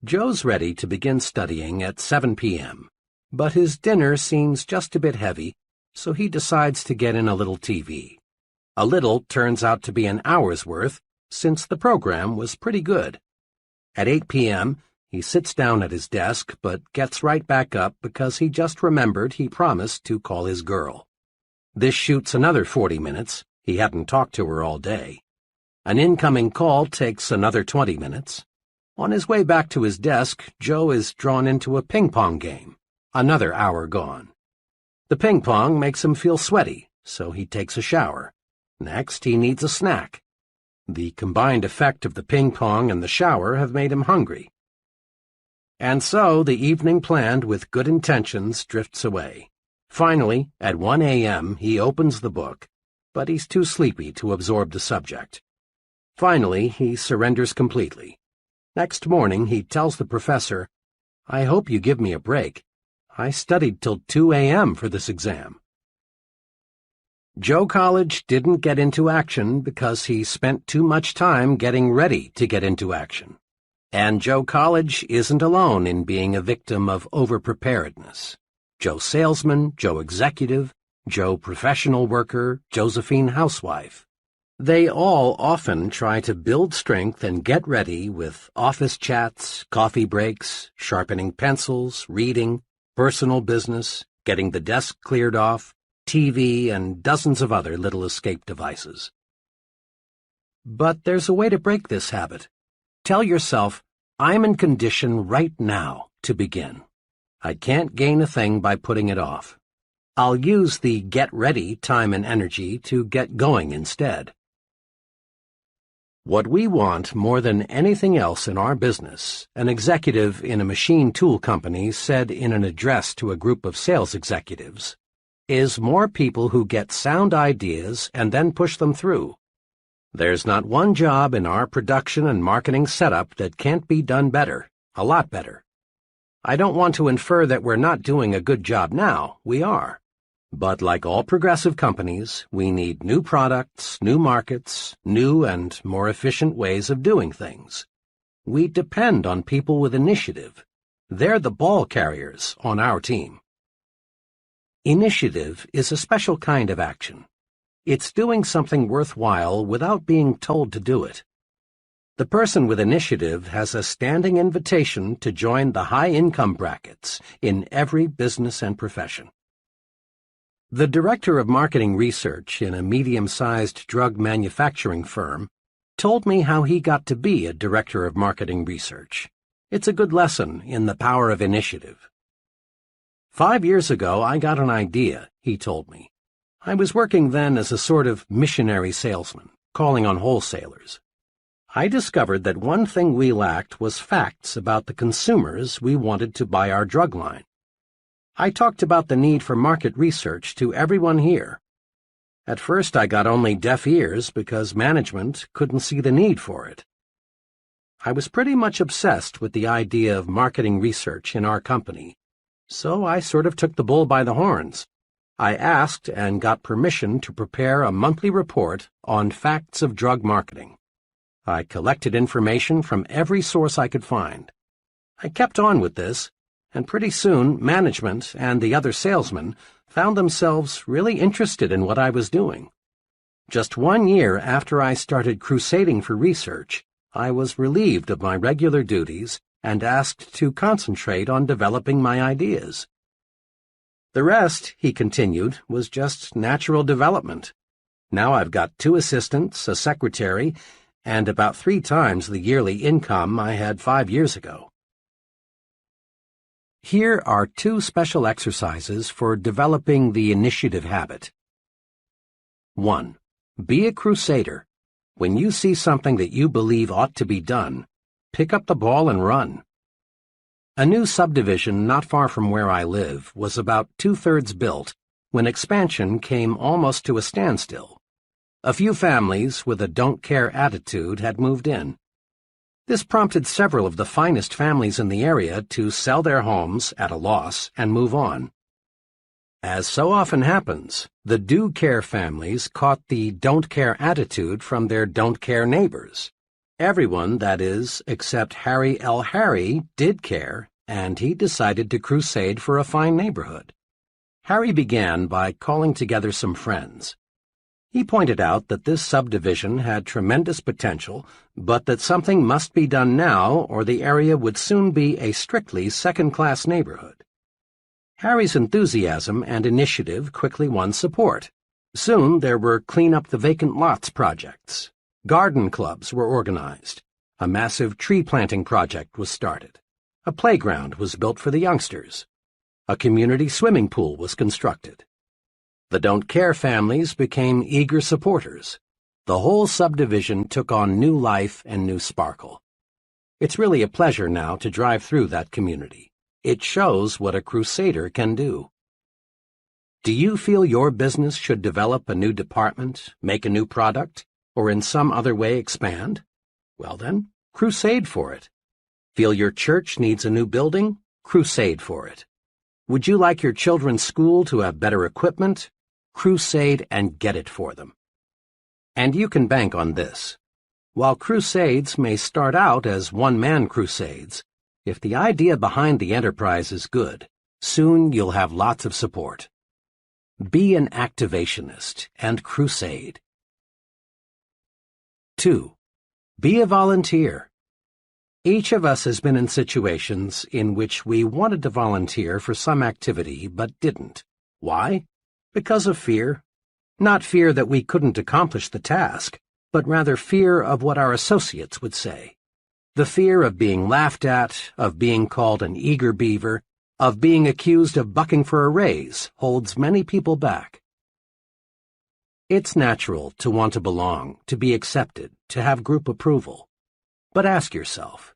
Joe's ready to begin studying at 7 p.m., but his dinner seems just a bit heavy, so he decides to get in a little TV. A little turns out to be an hour's worth, since the program was pretty good. At 8 p.m., he sits down at his desk, but gets right back up because he just remembered he promised to call his girl. This shoots another 40 minutes. He hadn't talked to her all day. An incoming call takes another 20 minutes. On his way back to his desk, Joe is drawn into a ping-pong game. Another hour gone. The ping-pong makes him feel sweaty, so he takes a shower. Next, he needs a snack. The combined effect of the ping pong and the shower have made him hungry. And so the evening planned with good intentions drifts away. Finally, at 1 a.m., he opens the book, but he's too sleepy to absorb the subject. Finally, he surrenders completely. Next morning, he tells the professor, "I hope you give me a break. I studied till 2 a.m. for this exam." Joe College didn't get into action because he spent too much time getting ready to get into action. And Joe College isn't alone in being a victim of overpreparedness. Joe Salesman, Joe Executive, Joe Professional Worker, Josephine Housewife. They all often try to build strength and get ready with office chats, coffee breaks, sharpening pencils, reading, personal business, getting the desk cleared off, TV, and dozens of other little escape devices. But there's a way to break this habit. Tell yourself, "I'm in condition right now to begin. I can't gain a thing by putting it off. I'll use the get ready time and energy to get going instead." What we want more than anything else in our business, an executive in a machine tool company said in an address to a group of sales executives, is more people who get sound ideas and then push them through. There's not one job in our production and marketing setup that can't be done better, a lot better. I don't want to infer that we're not doing a good job now. We are. But like all progressive companies, we need new products, new markets, new and more efficient ways of doing things. We depend on people with initiative. They're the ball carriers on our team. Initiative is a special kind of action. It's doing something worthwhile without being told to do it. The person with initiative has a standing invitation to join the high-income brackets in every business and profession. The director of marketing research in a medium-sized drug manufacturing firm told me how he got to be a director of marketing research. It's a good lesson in the power of initiative. 5 years ago, I got an idea, he told me. I was working then as a sort of missionary salesman, calling on wholesalers. I discovered that one thing we lacked was facts about the consumers we wanted to buy our drug line. I talked about the need for market research to everyone here. At first I got only deaf ears because management couldn't see the need for it. I was pretty much obsessed with the idea of marketing research in our company, so I sort of took the bull by the horns. I asked and got permission to prepare a monthly report on facts of drug marketing. I collected information from every source I could find. I kept on with this, and pretty soon management and the other salesmen found themselves really interested in what I was doing. Just 1 year after I started crusading for research, I was relieved of my regular duties and asked to concentrate on developing my ideas. The rest, he continued, was just natural development. Now I've got 2 assistants, a secretary, and about 3 times the yearly income I had 5 years ago. Here are 2 special exercises for developing the initiative habit. 1. Be a crusader. When you see something that you believe ought to be done, pick up the ball and run. A new subdivision not far from where I live was about 2/3 built when expansion came almost to a standstill. A few families with a don't-care attitude had moved in. This prompted several of the finest families in the area to sell their homes at a loss and move on. As so often happens, the do-care families caught the don't-care attitude from their don't-care neighbors. Everyone, that is, except Harry L. Harry, did care, and he decided to crusade for a fine neighborhood. Harry began by calling together some friends. He pointed out that this subdivision had tremendous potential, but that something must be done now or the area would soon be a strictly second-class neighborhood. Harry's enthusiasm and initiative quickly won support. Soon there were clean-up-the-vacant lots projects. Garden clubs were organized. A massive tree-planting project was started. A playground was built for the youngsters. A community swimming pool was constructed. The don't-care families became eager supporters. The whole subdivision took on new life and new sparkle. It's really a pleasure now to drive through that community. It shows what a crusader can do. Do you feel your business should develop a new department, make a new product, or in some other way expand? Well then, crusade for it. Feel your church needs a new building? Crusade for it. Would you like your children's school to have better equipment? Crusade and get it for them. And you can bank on this. While crusades may start out as one-man crusades, if the idea behind the enterprise is good, soon you'll have lots of support. Be an activationist and crusade. 2. Be a volunteer. Each of us has been in situations in which we wanted to volunteer for some activity but didn't. Why? Because of fear. Not fear that we couldn't accomplish the task, but rather fear of what our associates would say. The fear of being laughed at, of being called an eager beaver, of being accused of bucking for a raise holds many people back. It's natural to want to belong, to be accepted, to have group approval. But ask yourself,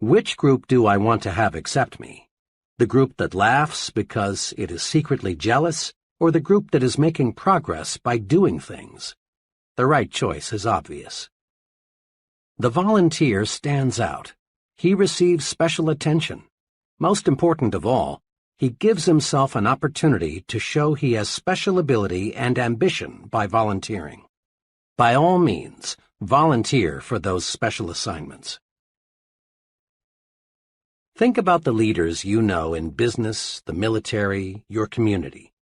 which group do I want to have accept me? The group that laughs because it is secretly jealous, or the group that is making progress by doing things? The right choice is obvious. The volunteer stands out. He receives special attention. Most important of all, he gives himself an opportunity to show he has special ability and ambition by volunteering. By all means, volunteer for those special assignments. Think about the leaders you know in business, the military, your community.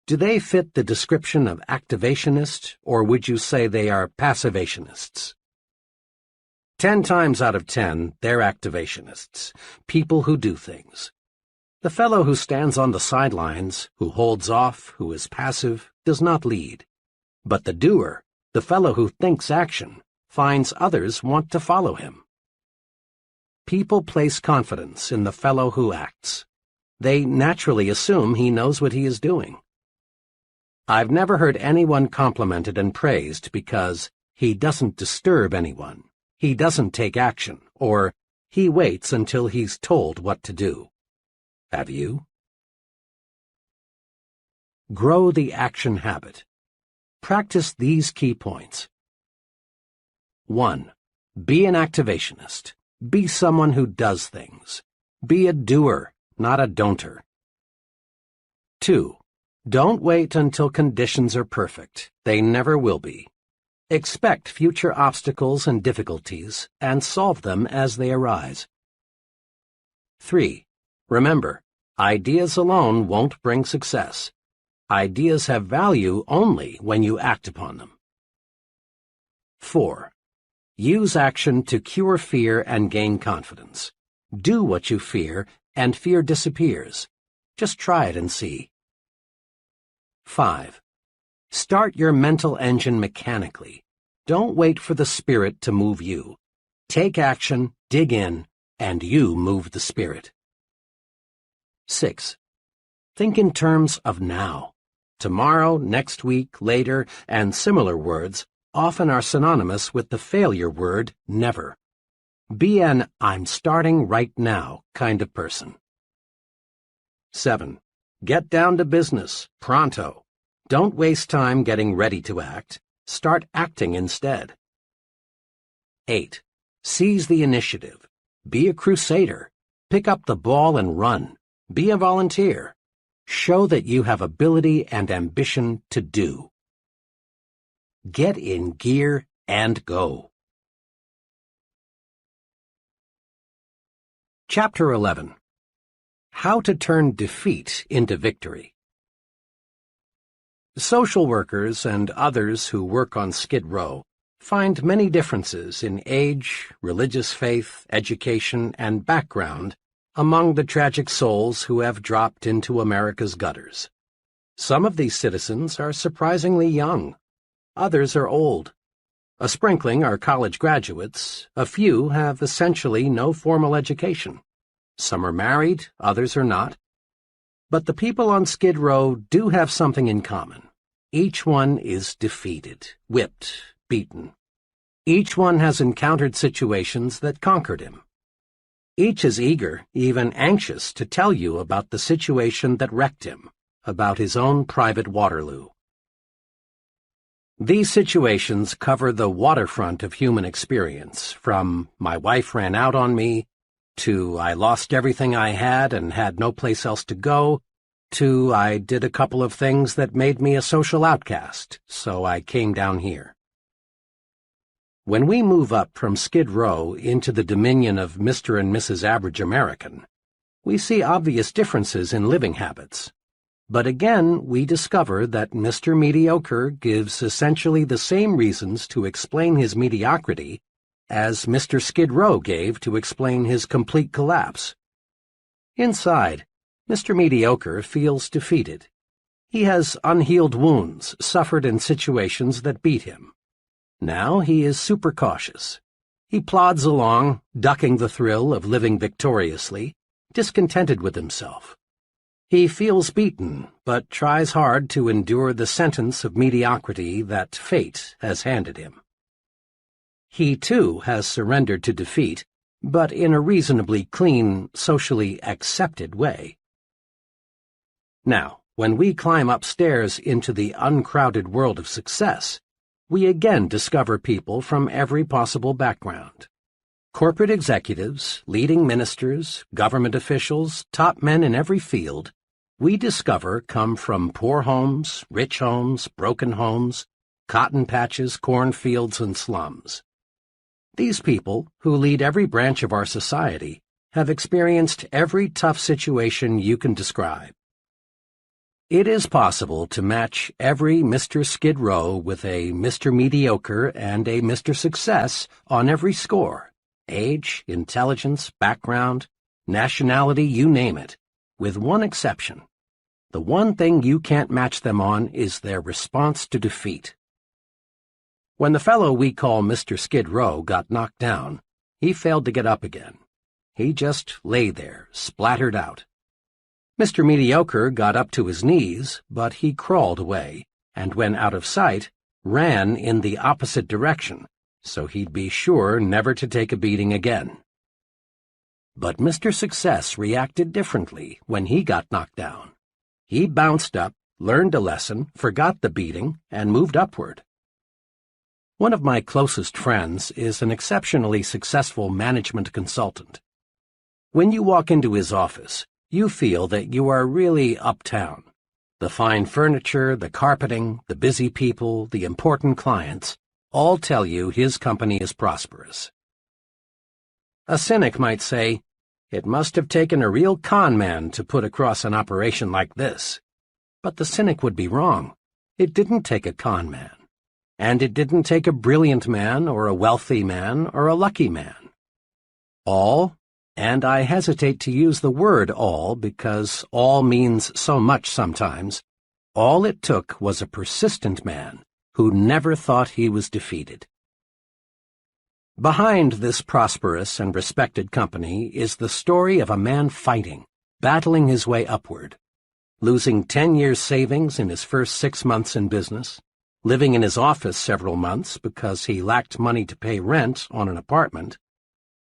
Do they fit the description of activationist, or would you say they are passivationists? 10 times out of 10, they're activationists, people who do things. The fellow who stands on the sidelines, who holds off, who is passive, does not lead. But the doer, the fellow who thinks action, finds others want to follow him. People place confidence in the fellow who acts. They naturally assume he knows what he is doing. I've never heard anyone complimented and praised because he doesn't disturb anyone, he doesn't take action, or he waits until he's told what to do. Have you? Grow the action habit. Practice these key points. 1. Be an activationist. Be someone who does things. Be a doer, not a don'ter. 2. Don't wait until conditions are perfect. They never will be. Expect future obstacles and difficulties and solve them as they arise. 3. Remember, ideas alone won't bring success. Ideas have value only when you act upon them. 4. Use action to cure fear and gain confidence. Do what you fear, and fear disappears. Just try it and see. 5. Start your mental engine mechanically. Don't wait for the spirit to move you. Take action, dig in, and you move the spirit. 6. Think in terms of now. Tomorrow, next week, later, and similar words often are synonymous with the failure word never. Be an I'm starting right now kind of person. 7. Get down to business, pronto. Don't waste time getting ready to act. Start acting instead. 8. Seize the initiative. Be a crusader. Pick up the ball and run. Be a volunteer. Show that you have ability and ambition to do. Get in gear and go. Chapter 11. How to turn defeat into victory. Social workers and others who work on Skid Row find many differences in age, religious faith, education, and background among the tragic souls who have dropped into America's gutters. Some of these citizens are surprisingly young. Others are old. A sprinkling are college graduates. A few have essentially no formal education. Some are married, others are not. But the people on Skid Row do have something in common. Each one is defeated, whipped, beaten. Each one has encountered situations that conquered him. Each is eager, even anxious, to tell you about the situation that wrecked him, about his own private Waterloo. These situations cover the waterfront of human experience, from "my wife ran out on me," to "I lost everything I had and had no place else to go," to "I did a couple of things that made me a social outcast, so I came down here." When we move up from Skid Row into the dominion of Mr. and Mrs. Average American, we see obvious differences in living habits. But again, we discover that Mr. Mediocre gives essentially the same reasons to explain his mediocrity as Mr. Skid Row gave to explain his complete collapse. Inside, Mr. Mediocre feels defeated. He has unhealed wounds suffered in situations that beat him. Now he is super cautious. He plods along, ducking the thrill of living victoriously, discontented with himself. He feels beaten, but tries hard to endure the sentence of mediocrity that fate has handed him. He, too, has surrendered to defeat, but in a reasonably clean, socially accepted way. Now, when we climb upstairs into the uncrowded world of success, we again discover people from every possible background. Corporate executives, leading ministers, government officials, top men in every field, we discover come from poor homes, rich homes, broken homes, cotton patches, cornfields, and slums. These people, who lead every branch of our society, have experienced every tough situation you can describe. It is possible to match every Mr. Skid Row with a Mr. Mediocre and a Mr. Success on every score: age, intelligence, background, nationality, you name it, with one exception. The one thing you can't match them on is their response to defeat. When the fellow we call Mr. Skid Row got knocked down, he failed to get up again. He just lay there, splattered out. Mr. Mediocre got up to his knees, but he crawled away, and when out of sight, ran in the opposite direction, so he'd be sure never to take a beating again. But Mr. Success reacted differently when he got knocked down. He bounced up, learned a lesson, forgot the beating, and moved upward. One of my closest friends is an exceptionally successful management consultant. When you walk into his office, you feel that you are really uptown. The fine furniture, the carpeting, the busy people, the important clients, all tell you his company is prosperous. A cynic might say, "It must have taken a real con man to put across an operation like this." But the cynic would be wrong. It didn't take a con man. And it didn't take a brilliant man or a wealthy man or a lucky man. All, and I hesitate to use the word all because all means so much sometimes, all it took was a persistent man who never thought he was defeated. Behind this prosperous and respected company is the story of a man fighting, battling his way upward, losing 10 years' savings in his first 6 months in business, living in his office several months because he lacked money to pay rent on an apartment,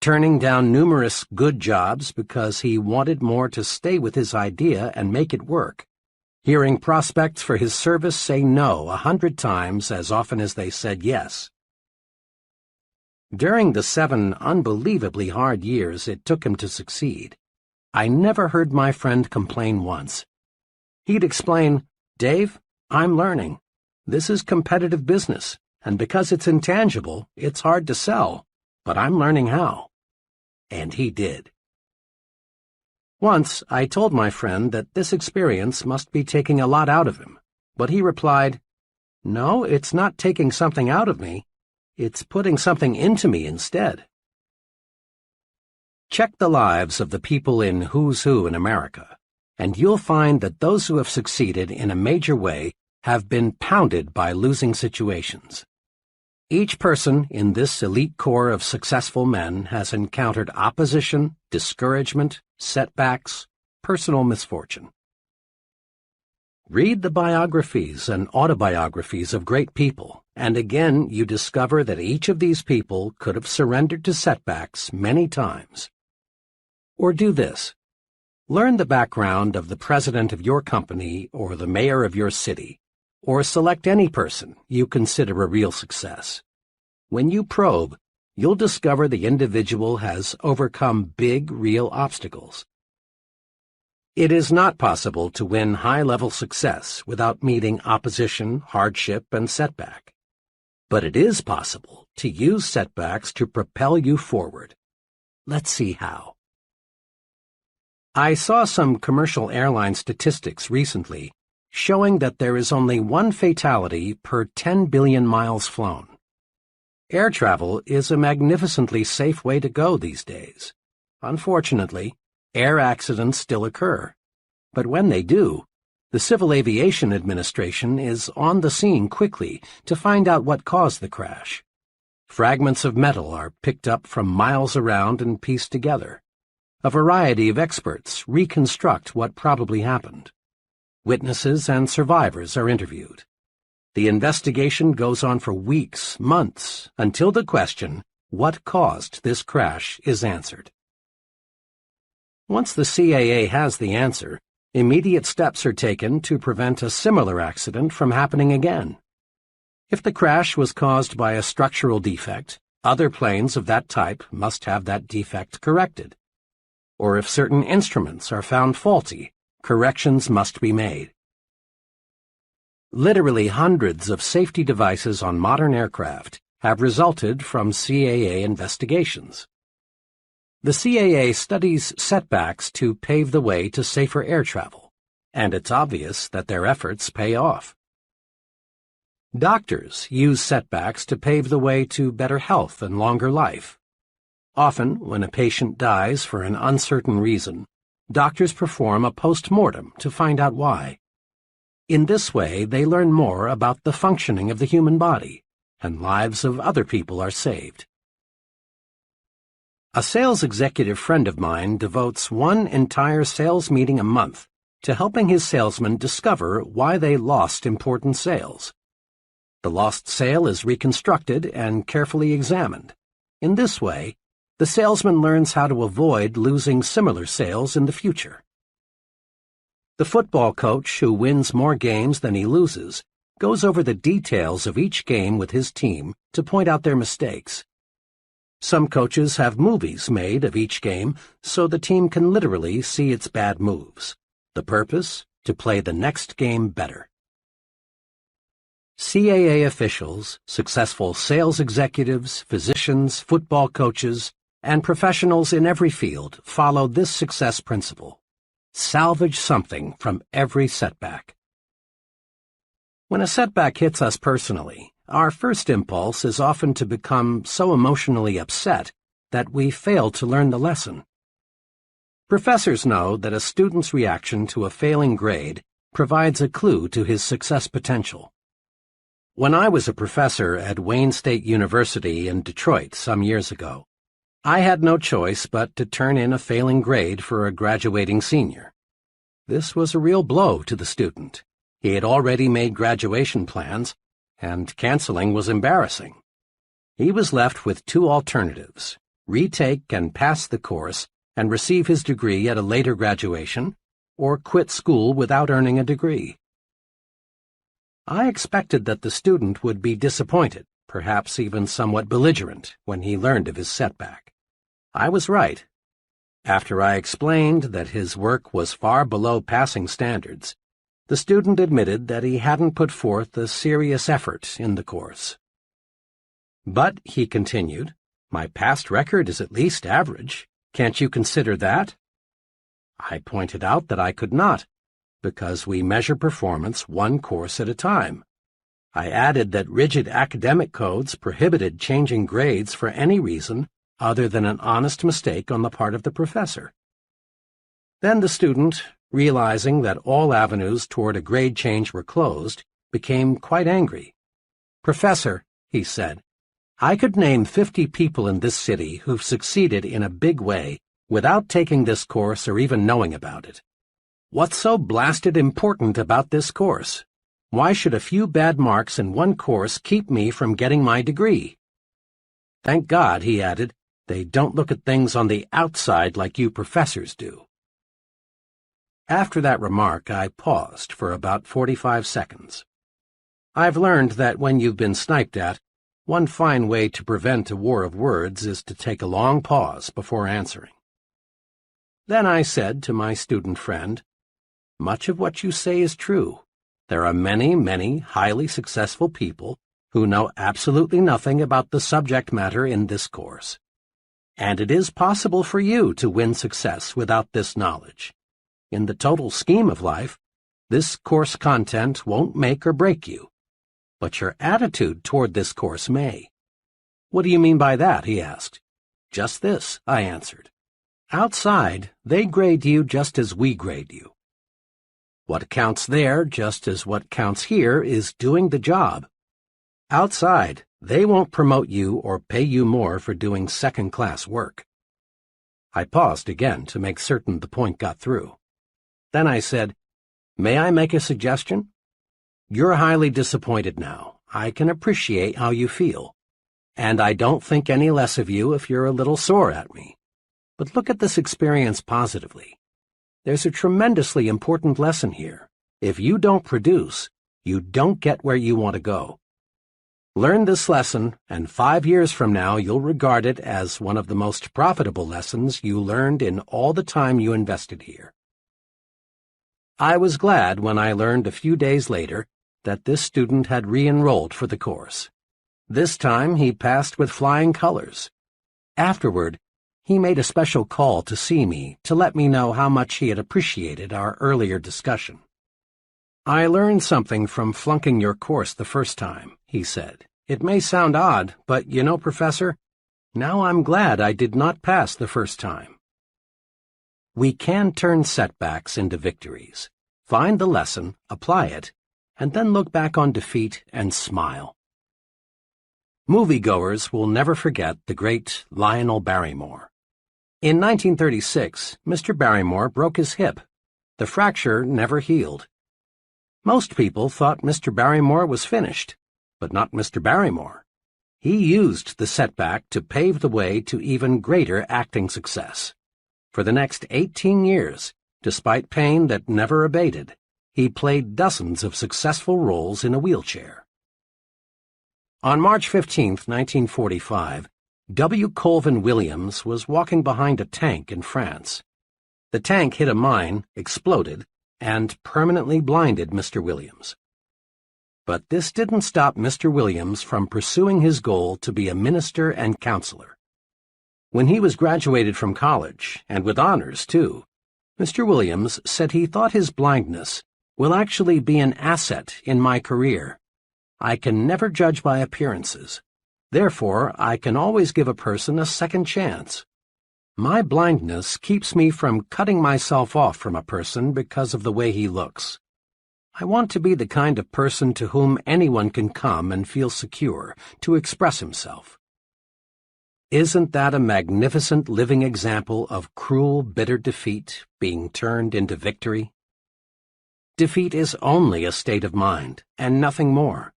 turning down numerous good jobs because he wanted more to stay with his idea and make it work, hearing prospects for his service say no 100 times as often as they said yes. During the 7 unbelievably hard years it took him to succeed, I never heard my friend complain once. He'd explain, "Dave, I'm learning. This is competitive business, and because it's intangible, it's hard to sell, but I'm learning how." And he did. Once I told my friend that this experience must be taking a lot out of him, but he replied, "No, it's not taking something out of me. It's putting something into me instead." Check the lives of the people in Who's Who in America, and you'll find that those who have succeeded in a major way have been pounded by losing situations. Each person in this elite core of successful men has encountered opposition, discouragement, setbacks, personal misfortune. Read the biographies and autobiographies of great people, and again you discover that each of these people could have surrendered to setbacks many times. Or do this. Learn the background of the president of your company or the mayor of your city, or select any person you consider a real success. When you probe, you'll discover the individual has overcome big, real obstacles. It is not possible to win high-level success without meeting opposition, hardship, and setback. But it is possible to use setbacks to propel you forward. Let's see how. I saw some commercial airline statistics recently showing that there is only one fatality per 10 billion miles flown. Air travel is a magnificently safe way to go these days. Unfortunately, air accidents still occur, but when they do, the Civil Aviation Administration is on the scene quickly to find out what caused the crash. Fragments of metal are picked up from miles around and pieced together. A variety of experts reconstruct what probably happened. Witnesses and survivors are interviewed. The investigation goes on for weeks, months, until the question, what caused this crash, is answered. Once the CAA has the answer, immediate steps are taken to prevent a similar accident from happening again. If the crash was caused by a structural defect, other planes of that type must have that defect corrected. Or if certain instruments are found faulty, corrections must be made. Literally hundreds of safety devices on modern aircraft have resulted from CAA investigations. The CAA studies setbacks to pave the way to safer air travel, and it's obvious that their efforts pay off. Doctors use setbacks to pave the way to better health and longer life. Often, when a patient dies for an uncertain reason, doctors perform a post-mortem to find out why. In this way, they learn more about the functioning of the human body, and lives of other people are saved. A sales executive friend of mine devotes one entire sales meeting a month to helping his salesmen discover why they lost important sales. The lost sale is reconstructed and carefully examined. In this way, the salesman learns how to avoid losing similar sales in the future. The football coach who wins more games than he loses goes over the details of each game with his team to point out their mistakes. Some coaches have movies made of each game so the team can literally see its bad moves. The purpose? To play the next game better. CAA officials, successful sales executives, physicians, football coaches, and professionals in every field follow this success principle. Salvage something from every setback. When a setback hits us personally, our first impulse is often to become so emotionally upset that we fail to learn the lesson. Professors know that a student's reaction to a failing grade provides a clue to his success potential. When I was a professor at Wayne State University in Detroit some years ago, I had no choice but to turn in a failing grade for a graduating senior. This was a real blow to the student. He had already made graduation plans, and canceling was embarrassing. He was left with two alternatives: retake and pass the course and receive his degree at a later graduation, or quit school without earning a degree. I expected that the student would be disappointed, perhaps even somewhat belligerent, when he learned of his setback. I was right. After I explained that his work was far below passing standards, the student admitted that he hadn't put forth a serious effort in the course. But, he continued, my past record is at least average. Can't you consider that? I pointed out that I could not, because we measure performance one course at a time. I added that rigid academic codes prohibited changing grades for any reason other than an honest mistake on the part of the professor. Then the student, realizing that all avenues toward a grade change were closed, became quite angry. "Professor," he said, "I could name 50 people in this city who've succeeded in a big way without taking this course or even knowing about it. What's so blasted important about this course? Why should a few bad marks in one course keep me from getting my degree? Thank God, he added, they don't look at things on the outside like you professors do. After that remark, I paused for about 45 seconds. I've learned that when you've been sniped at, one fine way to prevent a war of words is to take a long pause before answering. Then I said to my student friend, "Much of what you say is true. There are many, many highly successful people who know absolutely nothing about the subject matter in this course. And it is possible for you to win success without this knowledge. In the total scheme of life, this course content won't make or break you. But your attitude toward this course may." "What do you mean by that?" he asked. "Just this," I answered. "Outside, they grade you just as we grade you. What counts there, just as what counts here, is doing the job. Outside, they won't promote you or pay you more for doing second-class work." I paused again to make certain the point got through. Then I said, "May I make a suggestion? You're highly disappointed now. I can appreciate how you feel. And I don't think any less of you if you're a little sore at me. But look at this experience positively. There's a tremendously important lesson here. If you don't produce, you don't get where you want to go. Learn this lesson, and 5 years from now you'll regard it as one of the most profitable lessons you learned in all the time you invested here." I was glad when I learned a few days later that this student had re-enrolled for the course. This time he passed with flying colors. Afterward, he made a special call to see me to let me know how much he had appreciated our earlier discussion. "I learned something from flunking your course the first time," he said. "It may sound odd, but you know, Professor, now I'm glad I did not pass the first time." We can turn setbacks into victories, find the lesson, apply it, and then look back on defeat and smile. Moviegoers will never forget the great Lionel Barrymore. In 1936, Mr. Barrymore broke his hip. The fracture never healed. Most people thought Mr. Barrymore was finished, but not Mr. Barrymore. He used the setback to pave the way to even greater acting success. For the next 18 years, despite pain that never abated, he played dozens of successful roles in a wheelchair. On March 15, 1945, W. Colvin Williams was walking behind a tank in France. The tank hit a mine, exploded, and permanently blinded Mr. Williams. But this didn't stop Mr. Williams from pursuing his goal to be a minister and counselor. When he was graduated from college, and with honors, too, Mr. Williams said he thought his blindness will actually be an asset in my career. I can never judge by appearances. Therefore, I can always give a person a second chance. My blindness keeps me from cutting myself off from a person because of the way he looks. I want to be the kind of person to whom anyone can come and feel secure to express himself. Isn't that a magnificent living example of cruel, bitter defeat being turned into victory? Defeat is only a state of mind, and nothing more.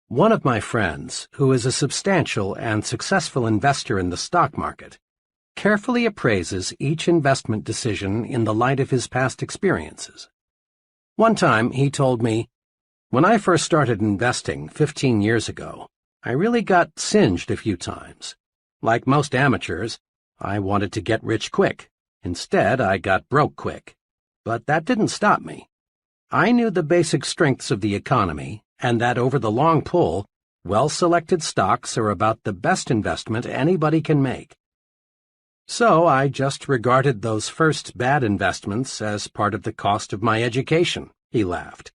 One of my friends, who is a substantial and successful investor in the stock market, carefully appraises each investment decision in the light of his past experiences. One time he told me, "When I first started investing 15 years ago, I really got singed a few times. Like most amateurs, I wanted to get rich quick. Instead, I got broke quick. But that didn't stop me. I knew the basic strengths of the economy, and that over the long pull, well-selected stocks are about the best investment anybody can make. So I just regarded those first bad investments as part of the cost of my education," he laughed.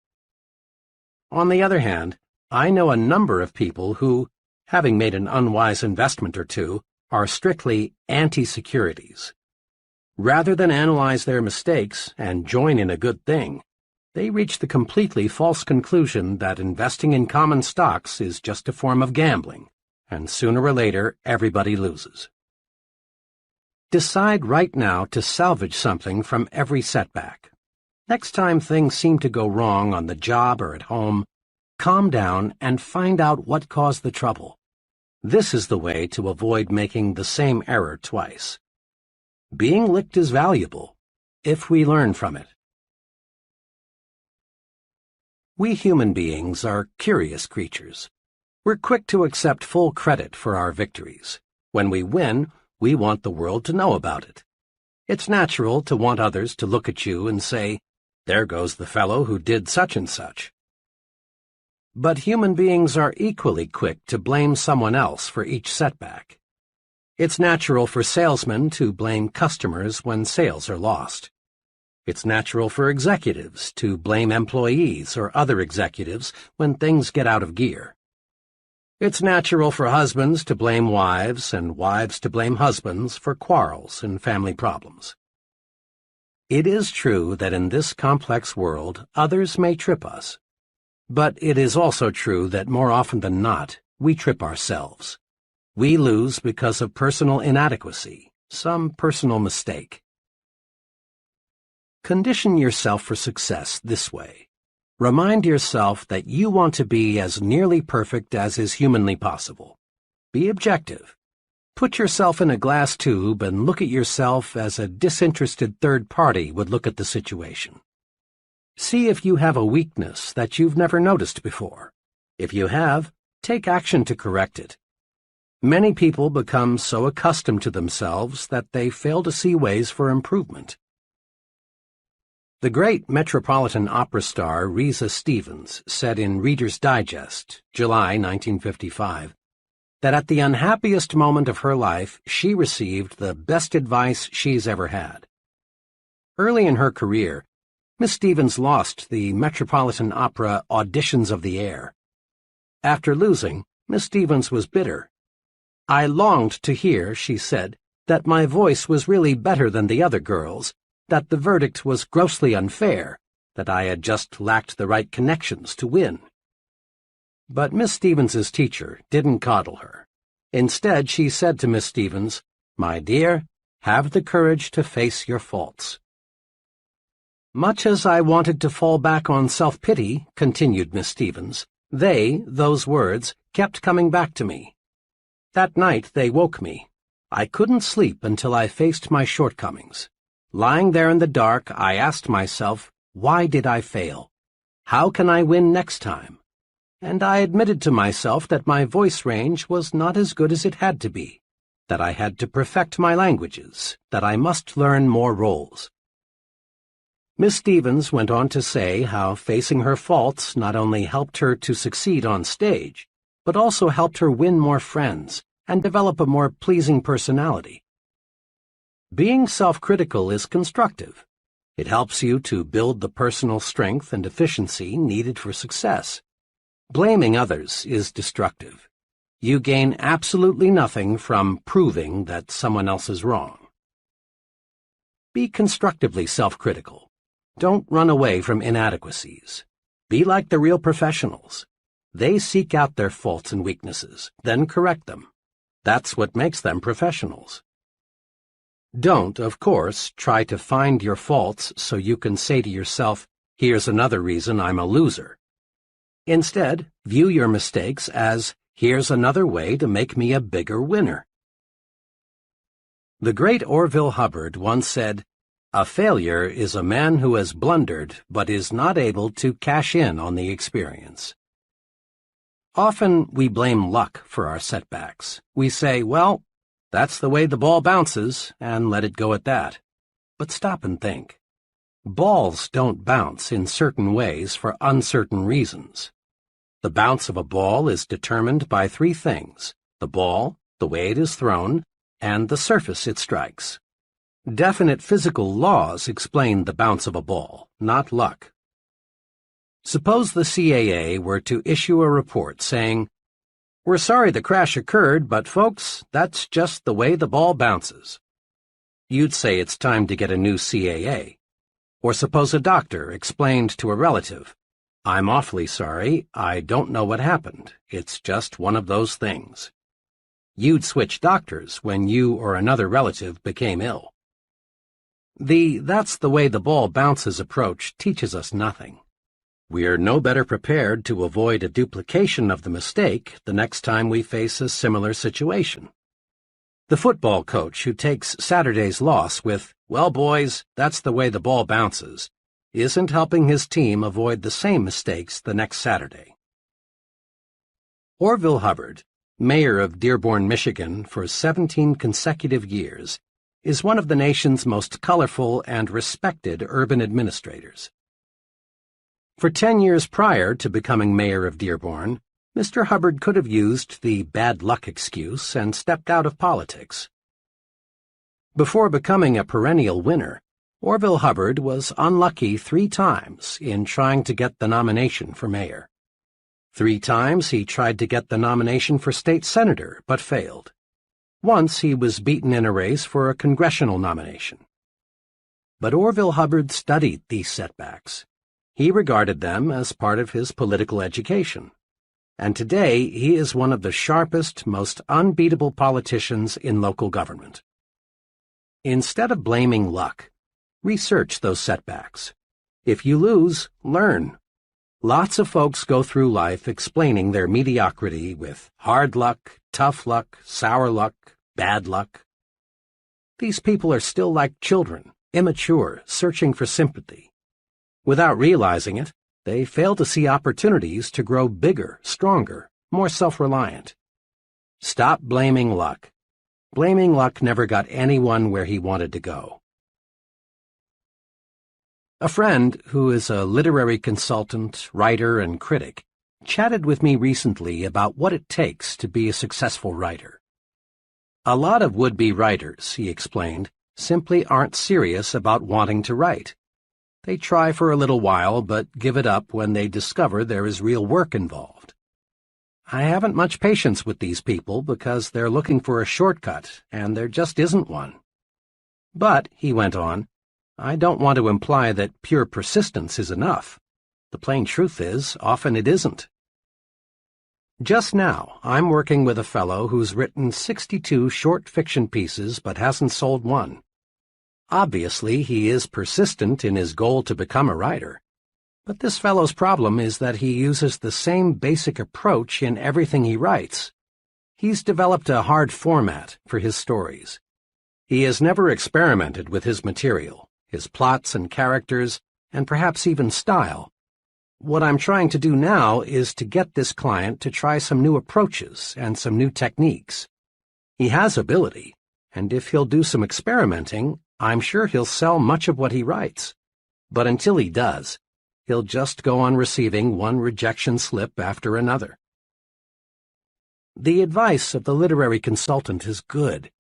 On the other hand, I know a number of people who, having made an unwise investment or two, are strictly anti-securities. Rather than analyze their mistakes and join in a good thing, they reach the completely false conclusion that investing in common stocks is just a form of gambling, and sooner or later everybody loses. Decide right now to salvage something from every setback. Next time things seem to go wrong on the job or at home, calm down and find out what caused the trouble. This is the way to avoid making the same error twice. Being licked is valuable, if we learn from it. We human beings are curious creatures. We're quick to accept full credit for our victories. When we win, we want the world to know about it. It's natural to want others to look at you and say, "There goes the fellow who did such and such." But human beings are equally quick to blame someone else for each setback. It's natural for salesmen to blame customers when sales are lost. It's natural for executives to blame employees or other executives when things get out of gear. It's natural for husbands to blame wives and wives to blame husbands for quarrels and family problems. It is true that in this complex world, others may trip us. But it is also true that more often than not, we trip ourselves. We lose because of personal inadequacy, some personal mistake. Condition yourself for success this way. Remind yourself that you want to be as nearly perfect as is humanly possible. Be objective. Put yourself in a glass tube and look at yourself as a disinterested third party would look at the situation. See if you have a weakness that you've never noticed before. If you have, take action to correct it. Many people become so accustomed to themselves that they fail to see ways for improvement. The great Metropolitan Opera star Risa Stevens said in Reader's Digest, July 1955, that at the unhappiest moment of her life, she received the best advice she's ever had. Early in her career, Miss Stevens lost the Metropolitan Opera Auditions of the Air. After losing, Miss Stevens was bitter. "I longed to hear," she said, "that my voice was really better than the other girls', that the verdict was grossly unfair, that I had just lacked the right connections to win." But Miss Stevens's teacher didn't coddle her. Instead, she said to Miss Stevens, "My dear, have the courage to face your faults." Much as I wanted to fall back on self-pity, continued Miss Stevens, those words, kept coming back to me. That night they woke me. I couldn't sleep until I faced my shortcomings. Lying there in the dark, I asked myself, why did I fail? How can I win next time? And I admitted to myself that my voice range was not as good as it had to be, that I had to perfect my languages, that I must learn more roles. Miss Stevens went on to say how facing her faults not only helped her to succeed on stage, but also helped her win more friends and develop a more pleasing personality. Being self-critical is constructive. It helps you to build the personal strength and efficiency needed for success. Blaming others is destructive. You gain absolutely nothing from proving that someone else is wrong. Be constructively self-critical. Don't run away from inadequacies. Be like the real professionals. They seek out their faults and weaknesses, then correct them. That's what makes them professionals. Don't, of course, try to find your faults so you can say to yourself, "Here's another reason I'm a loser." Instead, view your mistakes as, "Here's another way to make me a bigger winner." The great Orville Hubbard once said, "A failure is a man who has blundered but is not able to cash in on the experience." Often we blame luck for our setbacks. We say, "Well, that's the way the ball bounces," and let it go at that. But stop and think. Balls don't bounce in certain ways for uncertain reasons. The bounce of a ball is determined by three things: the ball, the way it is thrown, and the surface it strikes. Definite physical laws explain the bounce of a ball, not luck. Suppose the CAA were to issue a report saying, "We're sorry the crash occurred, but folks, that's just the way the ball bounces." You'd say it's time to get a new CAA. Or suppose a doctor explained to a relative, "I'm awfully sorry, I don't know what happened. It's just one of those things." You'd switch doctors when you or another relative became ill. The "that's the way the ball bounces" approach teaches us nothing. We're no better prepared to avoid a duplication of the mistake the next time we face a similar situation. The football coach who takes Saturday's loss with, "Well, boys, that's the way the ball bounces," isn't helping his team avoid the same mistakes the next Saturday. Orville Hubbard, mayor of Dearborn, Michigan for 17 consecutive years, is one of the nation's most colorful and respected urban administrators. For 10 years prior to becoming mayor of Dearborn, Mr. Hubbard could have used the bad luck excuse and stepped out of politics. Before becoming a perennial winner, Orville Hubbard was unlucky 3 times in trying to get the nomination for mayor. 3 times he tried to get the nomination for state senator, but failed. Once he was beaten in a race for a congressional nomination. But Orville Hubbard studied these setbacks. He regarded them as part of his political education. And today he is one of the sharpest, most unbeatable politicians in local government. Instead of blaming luck, research those setbacks. If you lose, learn. Lots of folks go through life explaining their mediocrity with hard luck, tough luck, sour luck, bad luck. These people are still like children, immature, searching for sympathy. Without realizing it, they fail to see opportunities to grow bigger, stronger, more self-reliant. Stop blaming luck. Blaming luck never got anyone where he wanted to go. A friend, who is a literary consultant, writer, and critic, chatted with me recently about what it takes to be a successful writer. A lot of would-be writers, he explained, simply aren't serious about wanting to write. They try for a little while, but give it up when they discover there is real work involved. I haven't much patience with these people because they're looking for a shortcut, and there just isn't one. But, he went on, I don't want to imply that pure persistence is enough. The plain truth is, often it isn't. Just now, I'm working with a fellow who's written 62 short fiction pieces but hasn't sold one. Obviously, he is persistent in his goal to become a writer. But this fellow's problem is that he uses the same basic approach in everything he writes. He's developed a hard format for his stories. He has never experimented with his material, his plots and characters, and perhaps even style. What I'm trying to do now is to get this client to try some new approaches and some new techniques. He has ability, and if he'll do some experimenting, I'm sure he'll sell much of what he writes. But until he does, he'll just go on receiving one rejection slip after another. The advice of the literary consultant is good.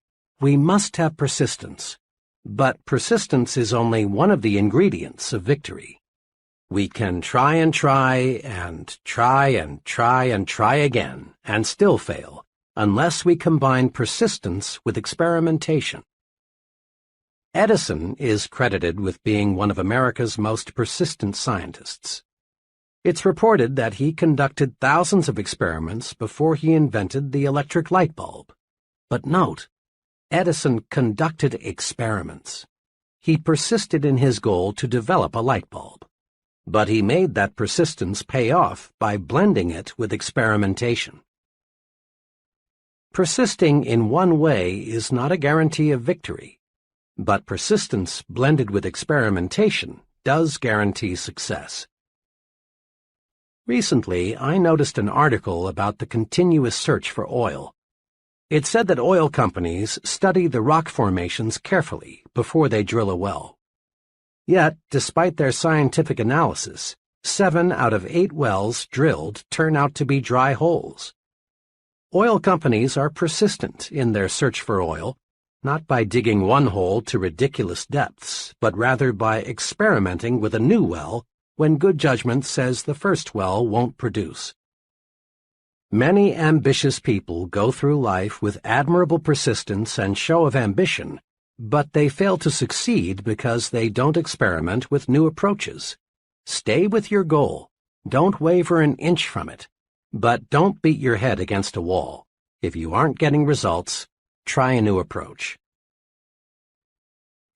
We must have persistence. But persistence is only one of the ingredients of victory. We can try and try and try and try and try again and still fail, unless we combine persistence with experimentation. Edison is credited with being one of America's most persistent scientists. It's reported that he conducted thousands of experiments before he invented the electric light bulb. But note, Edison conducted experiments. He persisted in his goal to develop a light bulb. But he made that persistence pay off by blending it with experimentation. Persisting in one way is not a guarantee of victory. But persistence blended with experimentation does guarantee success. Recently, I noticed an article about the continuous search for oil. It said that oil companies study the rock formations carefully before they drill a well. Yet, despite their scientific analysis, 7 out of 8 wells drilled turn out to be dry holes. Oil companies are persistent in their search for oil, not by digging one hole to ridiculous depths, but rather by experimenting with a new well when good judgment says the first well won't produce. Many ambitious people go through life with admirable persistence and show of ambition, but they fail to succeed because they don't experiment with new approaches. Stay with your goal. Don't waver an inch from it. But don't beat your head against a wall. If you aren't getting results, try a new approach.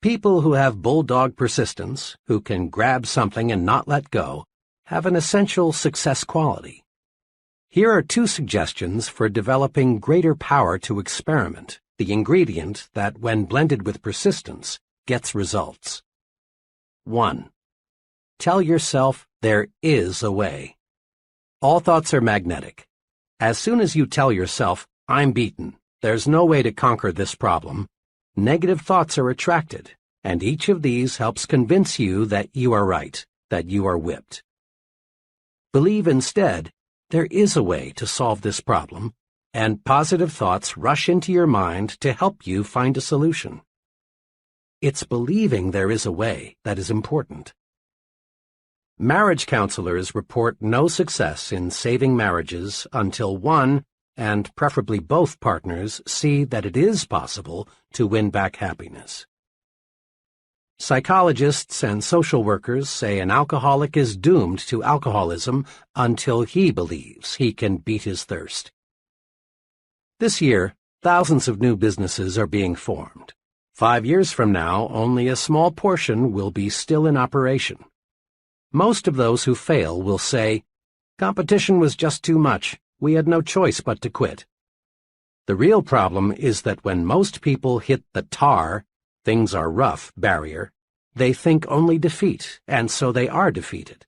People who have bulldog persistence, who can grab something and not let go, have an essential success quality. Here are 2 suggestions for developing greater power to experiment, the ingredient that, when blended with persistence, gets results. 1. Tell yourself there is a way. All thoughts are magnetic. As soon as you tell yourself, I'm beaten, there's no way to conquer this problem, negative thoughts are attracted, and each of these helps convince you that you are right, that you are whipped. Believe instead, there is a way to solve this problem, and positive thoughts rush into your mind to help you find a solution. It's believing there is a way that is important. Marriage counselors report no success in saving marriages until one, and preferably both partners, see that it is possible to win back happiness. Psychologists and social workers say an alcoholic is doomed to alcoholism until he believes he can beat his thirst. This year, thousands of new businesses are being formed. 5 years from now, only a small portion will be still in operation. Most of those who fail will say, "Competition was just too much. We had no choice but to quit." The real problem is that when most people hit the tar, things are rough barrier, they think only defeat, and so they are defeated.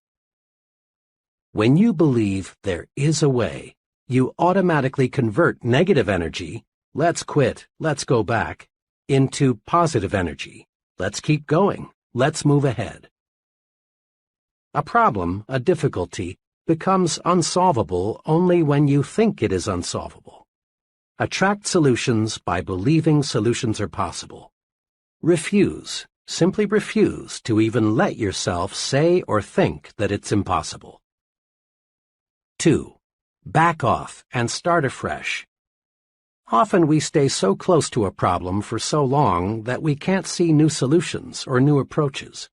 When you believe there is a way, you automatically convert negative energy, let's quit, let's go back, into positive energy, let's keep going, let's move ahead. A problem, a difficulty, becomes unsolvable only when you think it is unsolvable. Attract solutions by believing solutions are possible. Refuse, simply refuse to even let yourself say or think that it's impossible. 2. Back off and start afresh. Often we stay so close to a problem for so long that we can't see new solutions or new approaches.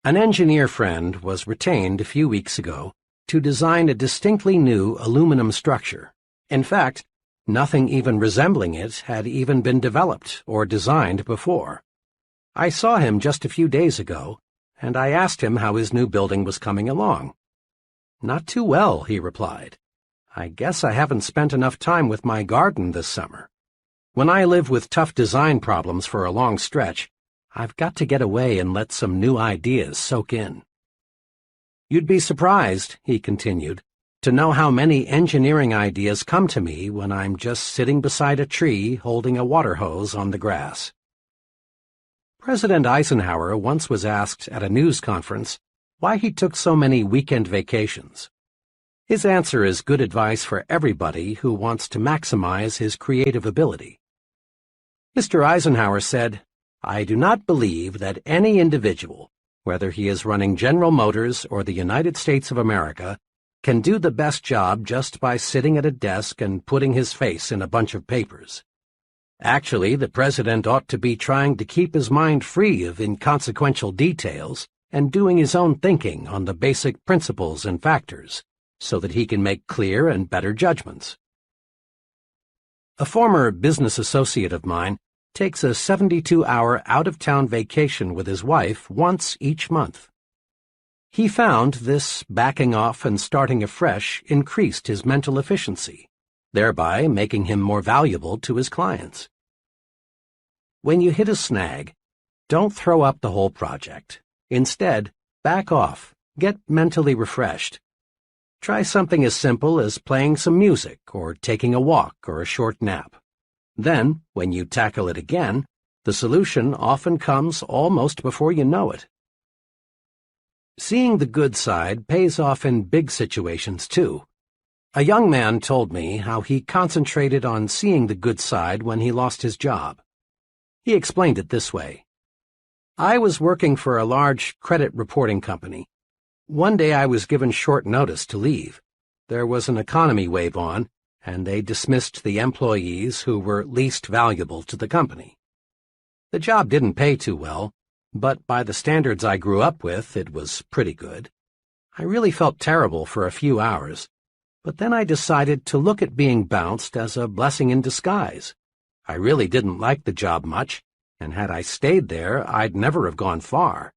An engineer friend was retained a few weeks ago to design a distinctly new aluminum structure. In fact, nothing even resembling it had even been developed or designed before. I saw him just a few days ago, and I asked him how his new building was coming along. "Not too well," he replied. "I guess I haven't spent enough time with my garden this summer. When I live with tough design problems for a long stretch, I've got to get away and let some new ideas soak in." "You'd be surprised," he continued, "to know how many engineering ideas come to me when I'm just sitting beside a tree holding a water hose on the grass." President Eisenhower once was asked at a news conference why he took so many weekend vacations. His answer is good advice for everybody who wants to maximize his creative ability. Mr. Eisenhower said, "I do not believe that any individual, whether he is running General Motors or the United States of America, can do the best job just by sitting at a desk and putting his face in a bunch of papers. Actually, the president ought to be trying to keep his mind free of inconsequential details and doing his own thinking on the basic principles and factors, so that he can make clear and better judgments." A former business associate of mine takes a 72-hour out-of-town vacation with his wife once each month. He found this backing off and starting afresh increased his mental efficiency, thereby making him more valuable to his clients. When you hit a snag, don't throw up the whole project. Instead, back off, get mentally refreshed. Try something as simple as playing some music or taking a walk or a short nap. Then, when you tackle it again, the solution often comes almost before you know it. Seeing the good side pays off in big situations, too. A young man told me how he concentrated on seeing the good side when he lost his job. He explained it this way. "I was working for a large credit reporting company. One day I was given short notice to leave. There was an economy wave on, and they dismissed the employees who were least valuable to the company. The job didn't pay too well, but by the standards I grew up with, it was pretty good. I really felt terrible for a few hours, but then I decided to look at being bounced as a blessing in disguise. I really didn't like the job much, and had I stayed there, I'd never have gone far.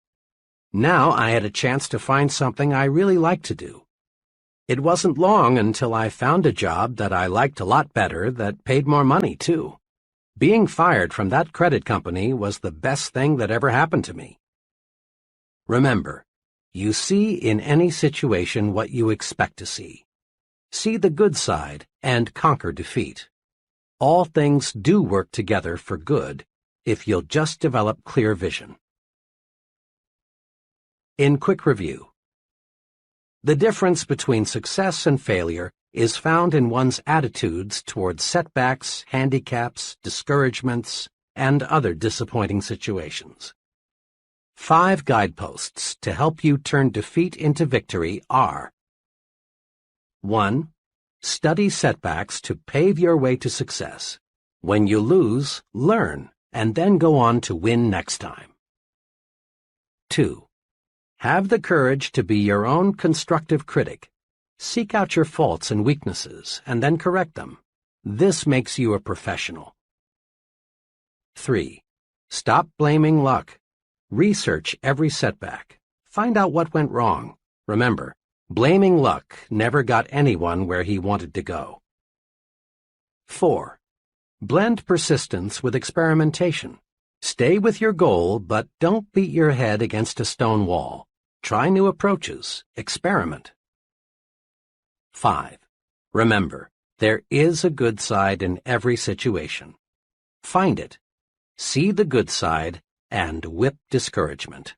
Now I had a chance to find something I really liked to do. It wasn't long until I found a job that I liked a lot better that paid more money, too. Being fired from that credit company was the best thing that ever happened to me. Remember, you see in any situation what you expect to see. See the good side and conquer defeat. All things do work together for good if you'll just develop clear vision. In quick review, the difference between success and failure is found in one's attitudes towards setbacks, handicaps, discouragements, and other disappointing situations. 5 guideposts to help you turn defeat into victory are: 1. Study setbacks to pave your way to success. When you lose, learn, and then go on to win next time. 2. Have the courage to be your own constructive critic. Seek out your faults and weaknesses, and then correct them. This makes you a professional. 3. Stop blaming luck. Research every setback. Find out what went wrong. Remember, blaming luck never got anyone where he wanted to go. 4. Blend persistence with experimentation. Stay with your goal, but don't beat your head against a stone wall. Try new approaches. Experiment. 5. Remember, there is a good side in every situation. Find it. See the good side and whip discouragement.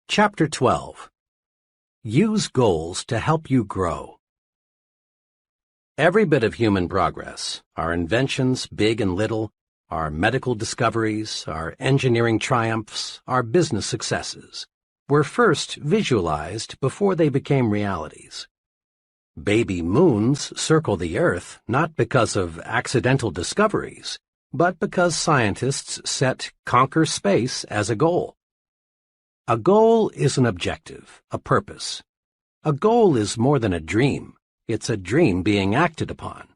Chapter 12. Use goals to help you grow. Every bit of human progress, our inventions, big and little, our medical discoveries, our engineering triumphs, our business successes, were first visualized before they became realities. Baby moons circle the Earth not because of accidental discoveries, but because scientists set conquer space as a goal. A goal is an objective, a purpose. A goal is more than a dream. It's a dream being acted upon.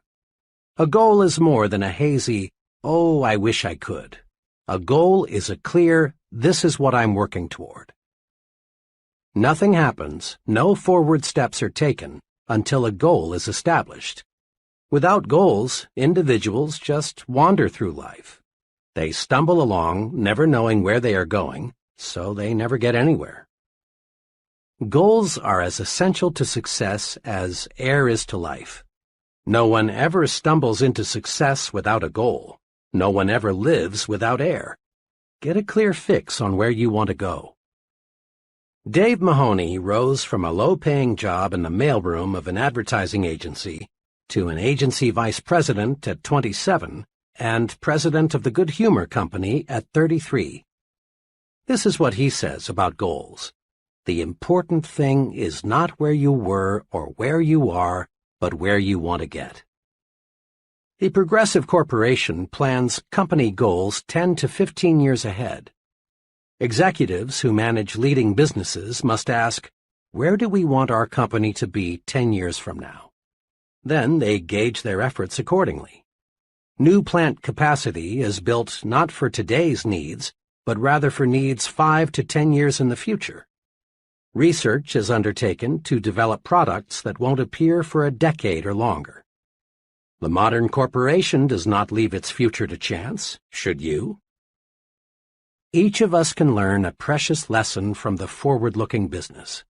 A goal is more than a hazy, "Oh, I wish I could." A goal is a clear, "This is what I'm working toward." Nothing happens, no forward steps are taken, until a goal is established. Without goals, individuals just wander through life. They stumble along, never knowing where they are going, so they never get anywhere. Goals are as essential to success as air is to life. No one ever stumbles into success without a goal. No one ever lives without air. Get a clear fix on where you want to go. Dave Mahoney rose from a low-paying job in the mailroom of an advertising agency to an agency vice president at 27 and president of the Good Humor Company at 33. This is what he says about goals. The important thing is not where you were or where you are, but where you want to get. A progressive corporation plans company goals 10 to 15 years ahead. Executives who manage leading businesses must ask, where do we want our company to be 10 years from now? Then they gauge their efforts accordingly. New plant capacity is built not for today's needs, but rather for needs 5 to 10 years in the future. Research is undertaken to develop products that won't appear for a decade or longer. The modern corporation does not leave its future to chance, should you? Each of us can learn a precious lesson from the forward-looking business.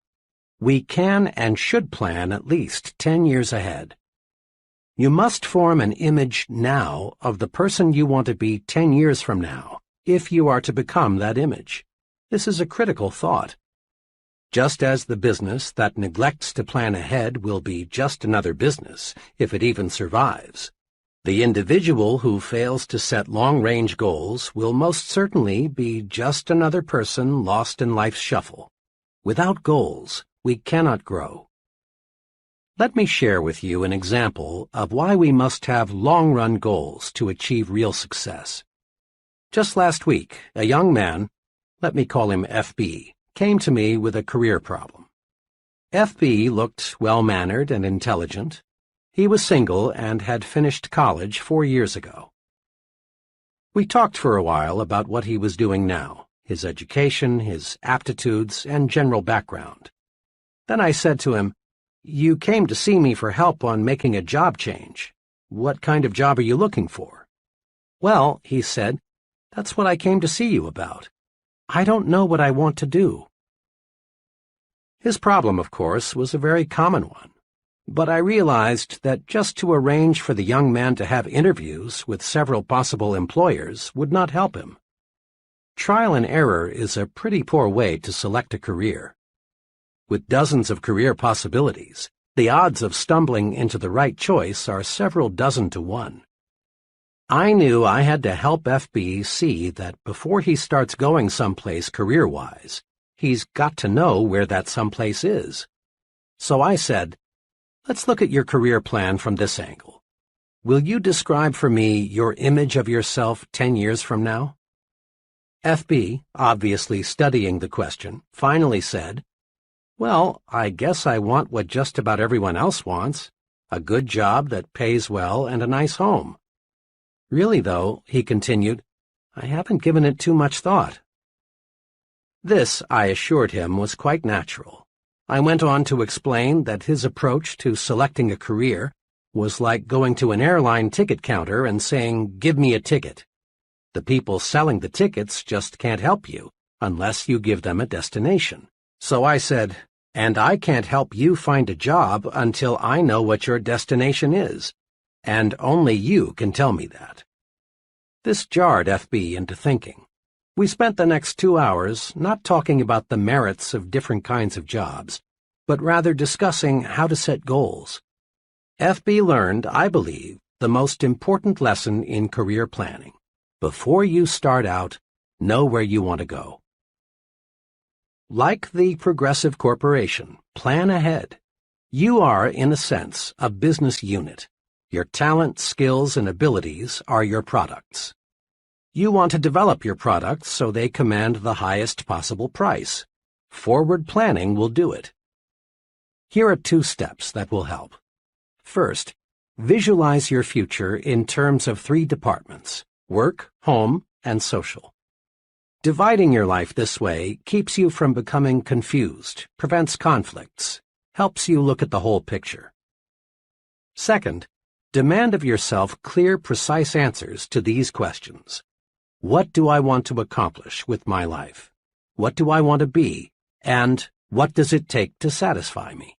We can and should plan at least 10 years ahead. You must form an image now of the person you want to be 10 years from now, if you are to become that image. This is a critical thought. Just as the business that neglects to plan ahead will be just another business, if it even survives, the individual who fails to set long-range goals will most certainly be just another person lost in life's shuffle. Without goals, we cannot grow. Let me share with you an example of why we must have long-run goals to achieve real success. Just last week, a young man, let me call him FB, came to me with a career problem. FB looked well-mannered and intelligent. He was single and had finished college 4 years ago. We talked for a while about what he was doing now, his education, his aptitudes, and general background. Then I said to him, "You came to see me for help on making a job change. What kind of job are you looking for?" "Well," he said, "that's what I came to see you about. I don't know what I want to do." His problem, of course, was a very common one, but I realized that just to arrange for the young man to have interviews with several possible employers would not help him. Trial and error is a pretty poor way to select a career. With dozens of career possibilities, the odds of stumbling into the right choice are several dozen to 1. I knew I had to help FB see that before he starts going someplace career-wise, he's got to know where that someplace is. So I said, "Let's look at your career plan from this angle. Will you describe for me your image of yourself 10 years from now?" FB, obviously studying the question, finally said, "Well, I guess I want what just about everyone else wants, a good job that pays well and a nice home. Really, though," he continued, "I haven't given it too much thought." This, I assured him, was quite natural. I went on to explain that his approach to selecting a career was like going to an airline ticket counter and saying, "Give me a ticket." The people selling the tickets just can't help you unless you give them a destination. So I said, "And I can't help you find a job until I know what your destination is, and only you can tell me that." This jarred FB into thinking. We spent the next 2 hours not talking about the merits of different kinds of jobs, but rather discussing how to set goals. FB learned, I believe, the most important lesson in career planning. Before you start out, know where you want to go. Like the Progressive Corporation, plan ahead. You are, in a sense, a business unit. Your talent, skills, and abilities are your products. You want to develop your products so they command the highest possible price. Forward planning will do it. Here are 2 steps that will help. First, visualize your future in terms of 3 departments: work, home, and social. Dividing your life this way keeps you from becoming confused, prevents conflicts, helps you look at the whole picture. Second, demand of yourself clear, precise answers to these questions. What do I want to accomplish with my life? What do I want to be? And what does it take to satisfy me?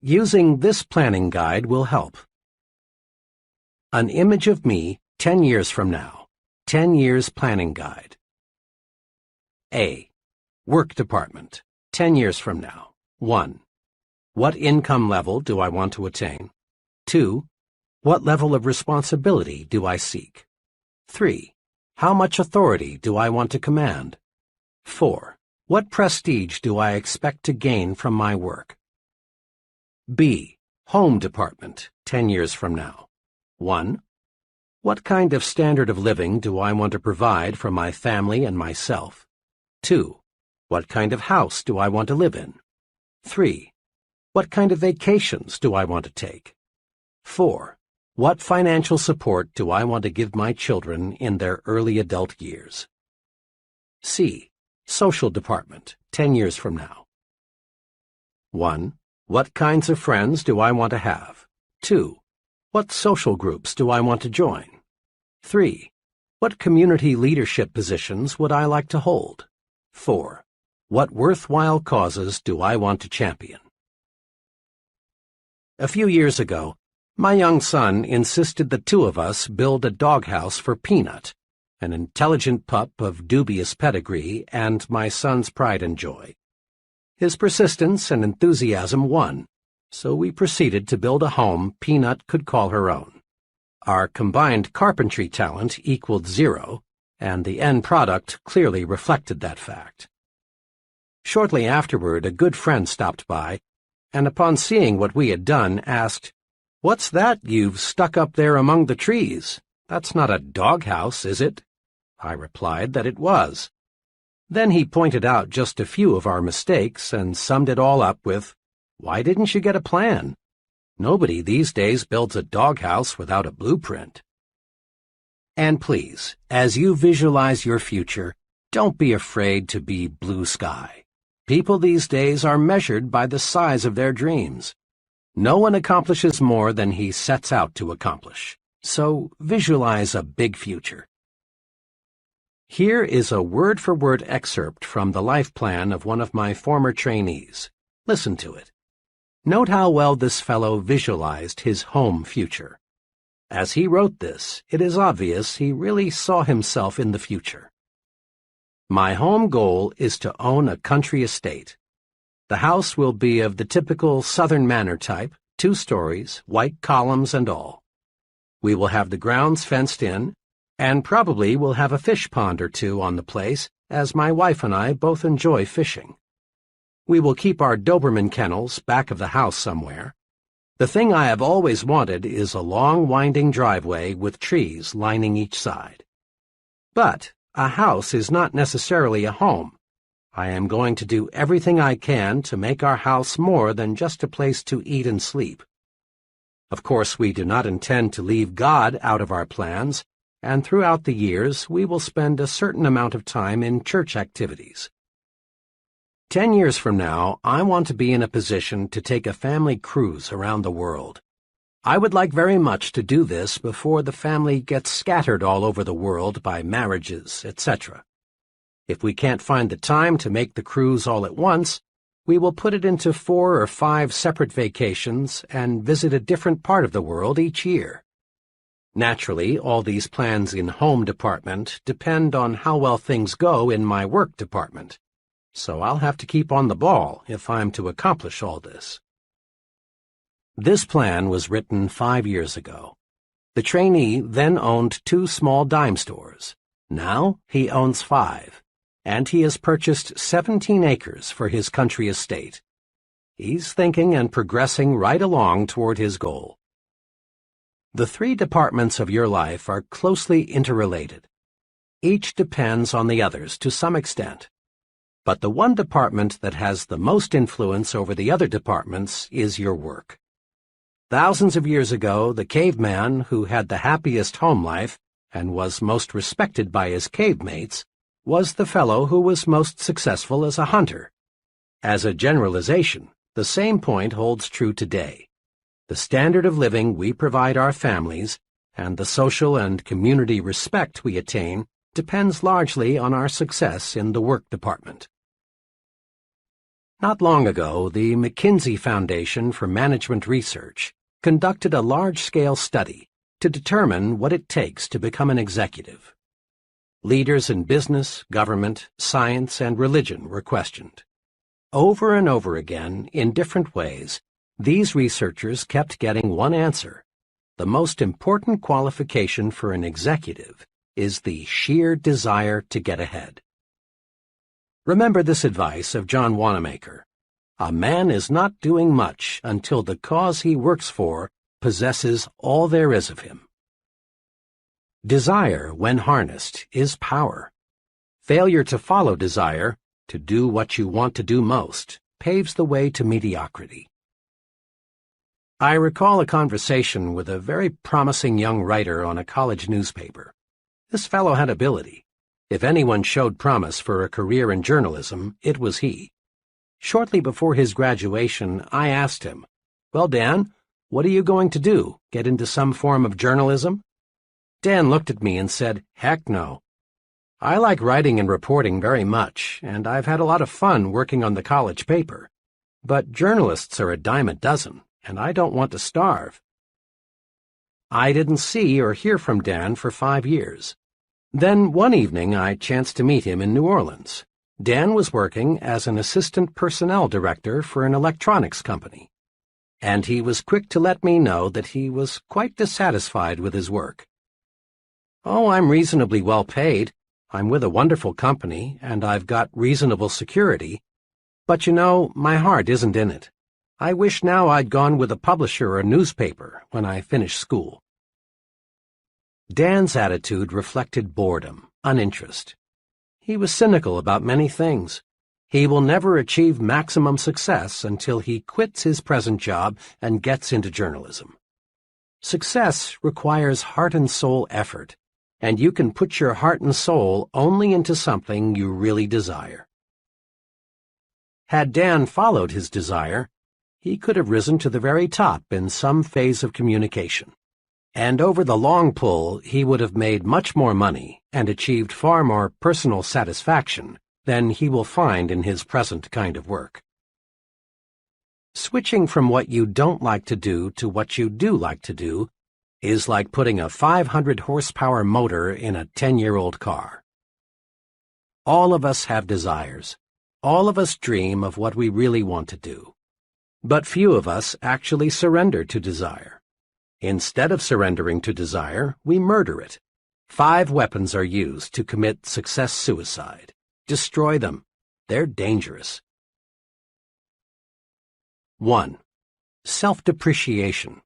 Using this planning guide will help. An image of me 10 years from now. 10 years planning guide. A. Work department. 10 years from now. 1. What income level do I want to attain? 2. What level of responsibility do I seek? 3. How much authority do I want to command? 4. What prestige do I expect to gain from my work? B. Home department, 10 years from now. 1. What kind of standard of living do I want to provide for my family and myself? 2. What kind of house do I want to live in? 3. What kind of vacations do I want to take? 4. What financial support do I want to give my children in their early adult years? C. Social department, 10 years from now. 1. What kinds of friends do I want to have? 2. What social groups do I want to join? 3. What community leadership positions would I like to hold? 4. What worthwhile causes do I want to champion? A few years ago, my young son insisted the 2 of us build a doghouse for Peanut, an intelligent pup of dubious pedigree and my son's pride and joy. His persistence and enthusiasm won, so we proceeded to build a home Peanut could call her own. Our combined carpentry talent equaled 0, and the end product clearly reflected that fact. Shortly afterward, a good friend stopped by, and upon seeing what we had done, asked, "What's that you've stuck up there among the trees? That's not a doghouse, is it?" I replied that it was. Then he pointed out just a few of our mistakes and summed it all up with, "Why didn't you get a plan?" Nobody these days builds a doghouse without a blueprint. And please, as you visualize your future, don't be afraid to be blue sky. People these days are measured by the size of their dreams. No one accomplishes more than he sets out to accomplish. So visualize a big future. Here is a word-for-word excerpt from the life plan of one of my former trainees. Listen to it. Note how well this fellow visualized his home future. As he wrote this, it is obvious he really saw himself in the future. My home goal is to own a country estate. The house will be of the typical Southern manor type, 2 stories, white columns and all. We will have the grounds fenced in, and probably we'll have a fish pond or 2 on the place, as my wife and I both enjoy fishing. We will keep our Doberman kennels back of the house somewhere. The thing I have always wanted is a long winding driveway with trees lining each side. But a house is not necessarily a home. I am going to do everything I can to make our house more than just a place to eat and sleep. Of course, we do not intend to leave God out of our plans, and throughout the years we will spend a certain amount of time in church activities. 10 years from now, I want to be in a position to take a family cruise around the world. I would like very much to do this before the family gets scattered all over the world by marriages, etc. If we can't find the time to make the cruise all at once, we will put it into 4 or 5 separate vacations and visit a different part of the world each year. Naturally, all these plans in home department depend on how well things go in my work department. So I'll have to keep on the ball if I'm to accomplish all this. This plan was written 5 years ago. The trainee then owned 2 small dime stores. Now he owns 5, and he has purchased 17 acres for his country estate. He's thinking and progressing right along toward his goal. The 3 departments of your life are closely interrelated. Each depends on the others to some extent. But the one department that has the most influence over the other departments is your work. Thousands of years ago, the caveman who had the happiest home life and was most respected by his cave mates was the fellow who was most successful as a hunter. As a generalization, the same point holds true today. The standard of living we provide our families and the social and community respect we attain depends largely on our success in the work department. Not long ago, the McKinsey Foundation for Management Research conducted a large-scale study to determine what it takes to become an executive. Leaders in business, government, science, and religion were questioned. Over and over again, in different ways, these researchers kept getting one answer. The most important qualification for an executive is the sheer desire to get ahead. Remember this advice of John Wanamaker. A man is not doing much until the cause he works for possesses all there is of him. Desire, when harnessed, is power. Failure to follow desire, to do what you want to do most, paves the way to mediocrity. I recall a conversation with a very promising young writer on a college newspaper. This fellow had ability. If anyone showed promise for a career in journalism, it was he. Shortly before his graduation, I asked him, "Well, Dan, what are you going to do? Get into some form of journalism?" Dan looked at me and said, "Heck no. I like writing and reporting very much, and I've had a lot of fun working on the college paper. But journalists are a dime a dozen, and I don't want to starve." I didn't see or hear from Dan for 5 years. Then one evening I chanced to meet him in New Orleans. Dan was working as an assistant personnel director for an electronics company, and he was quick to let me know that he was quite dissatisfied with his work. "Oh, I'm reasonably well paid. I'm with a wonderful company, and I've got reasonable security. But you know, my heart isn't in it. I wish now I'd gone with a publisher or a newspaper when I finished school." Dan's attitude reflected boredom, uninterest. He was cynical about many things. He will never achieve maximum success until he quits his present job and gets into journalism. Success requires heart and soul effort, and you can put your heart and soul only into something you really desire. Had Dan followed his desire, he could have risen to the very top in some phase of communication. And over the long pull, he would have made much more money and achieved far more personal satisfaction than he will find in his present kind of work. Switching from what you don't like to do to what you do like to do is like putting a 500-horsepower motor in a 10-year-old car. All of us have desires. All of us dream of what we really want to do. But few of us actually surrender to desire. Instead of surrendering to desire, we murder it. 5 weapons are used to commit success suicide. Destroy them. They're dangerous. 1. Self-depreciation.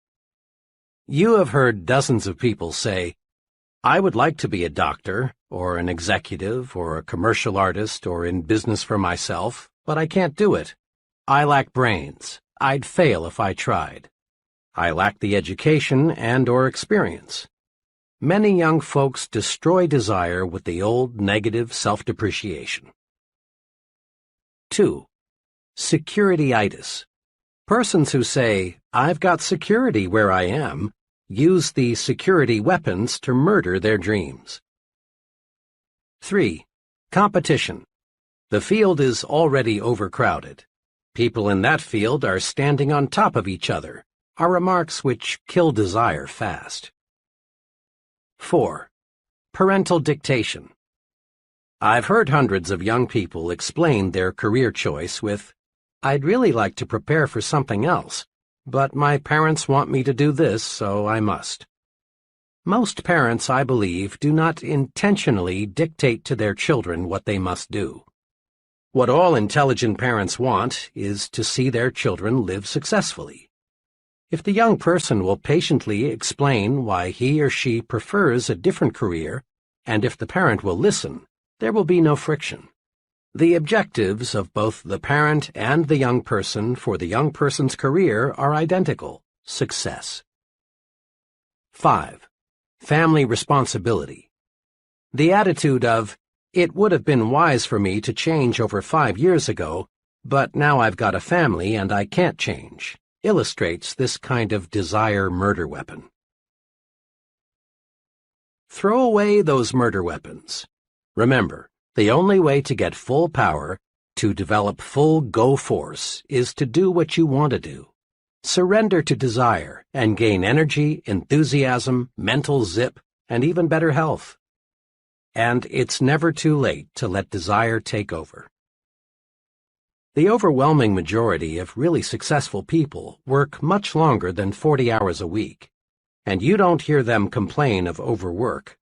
You have heard dozens of people say, "I would like to be a doctor, or an executive, or a commercial artist, or in business for myself, but I can't do it. I lack brains. I'd fail if I tried. I lack the education and/or experience." Many young folks destroy desire with the old negative self-depreciation. 2. Security-itis. Persons who say, "I've got security where I am," use the security weapons to murder their dreams. 3. Competition. The field is already overcrowded. People in that field are standing on top of each other, are remarks which kill desire fast. 4. Parental dictation. I've heard hundreds of young people explain their career choice with, "I'd really like to prepare for something else, but my parents want me to do this, so I must." Most parents, I believe, do not intentionally dictate to their children what they must do. What all intelligent parents want is to see their children live successfully. If the young person will patiently explain why he or she prefers a different career, and if the parent will listen, there will be no friction. The objectives of both the parent and the young person for the young person's career are identical: success. 5. Family responsibility. The attitude of, "It would have been wise for me to change over 5 years ago, but now I've got a family and I can't change," illustrates this kind of desire murder weapon. Throw away those murder weapons. Remember, the only way to get full power, to develop full go force, is to do what you want to do. Surrender to desire and gain energy, enthusiasm, mental zip, and even better health. And it's never too late to let desire take over. The overwhelming majority of really successful people work much longer than 40 hours a week, and you don't hear them complain of overwork.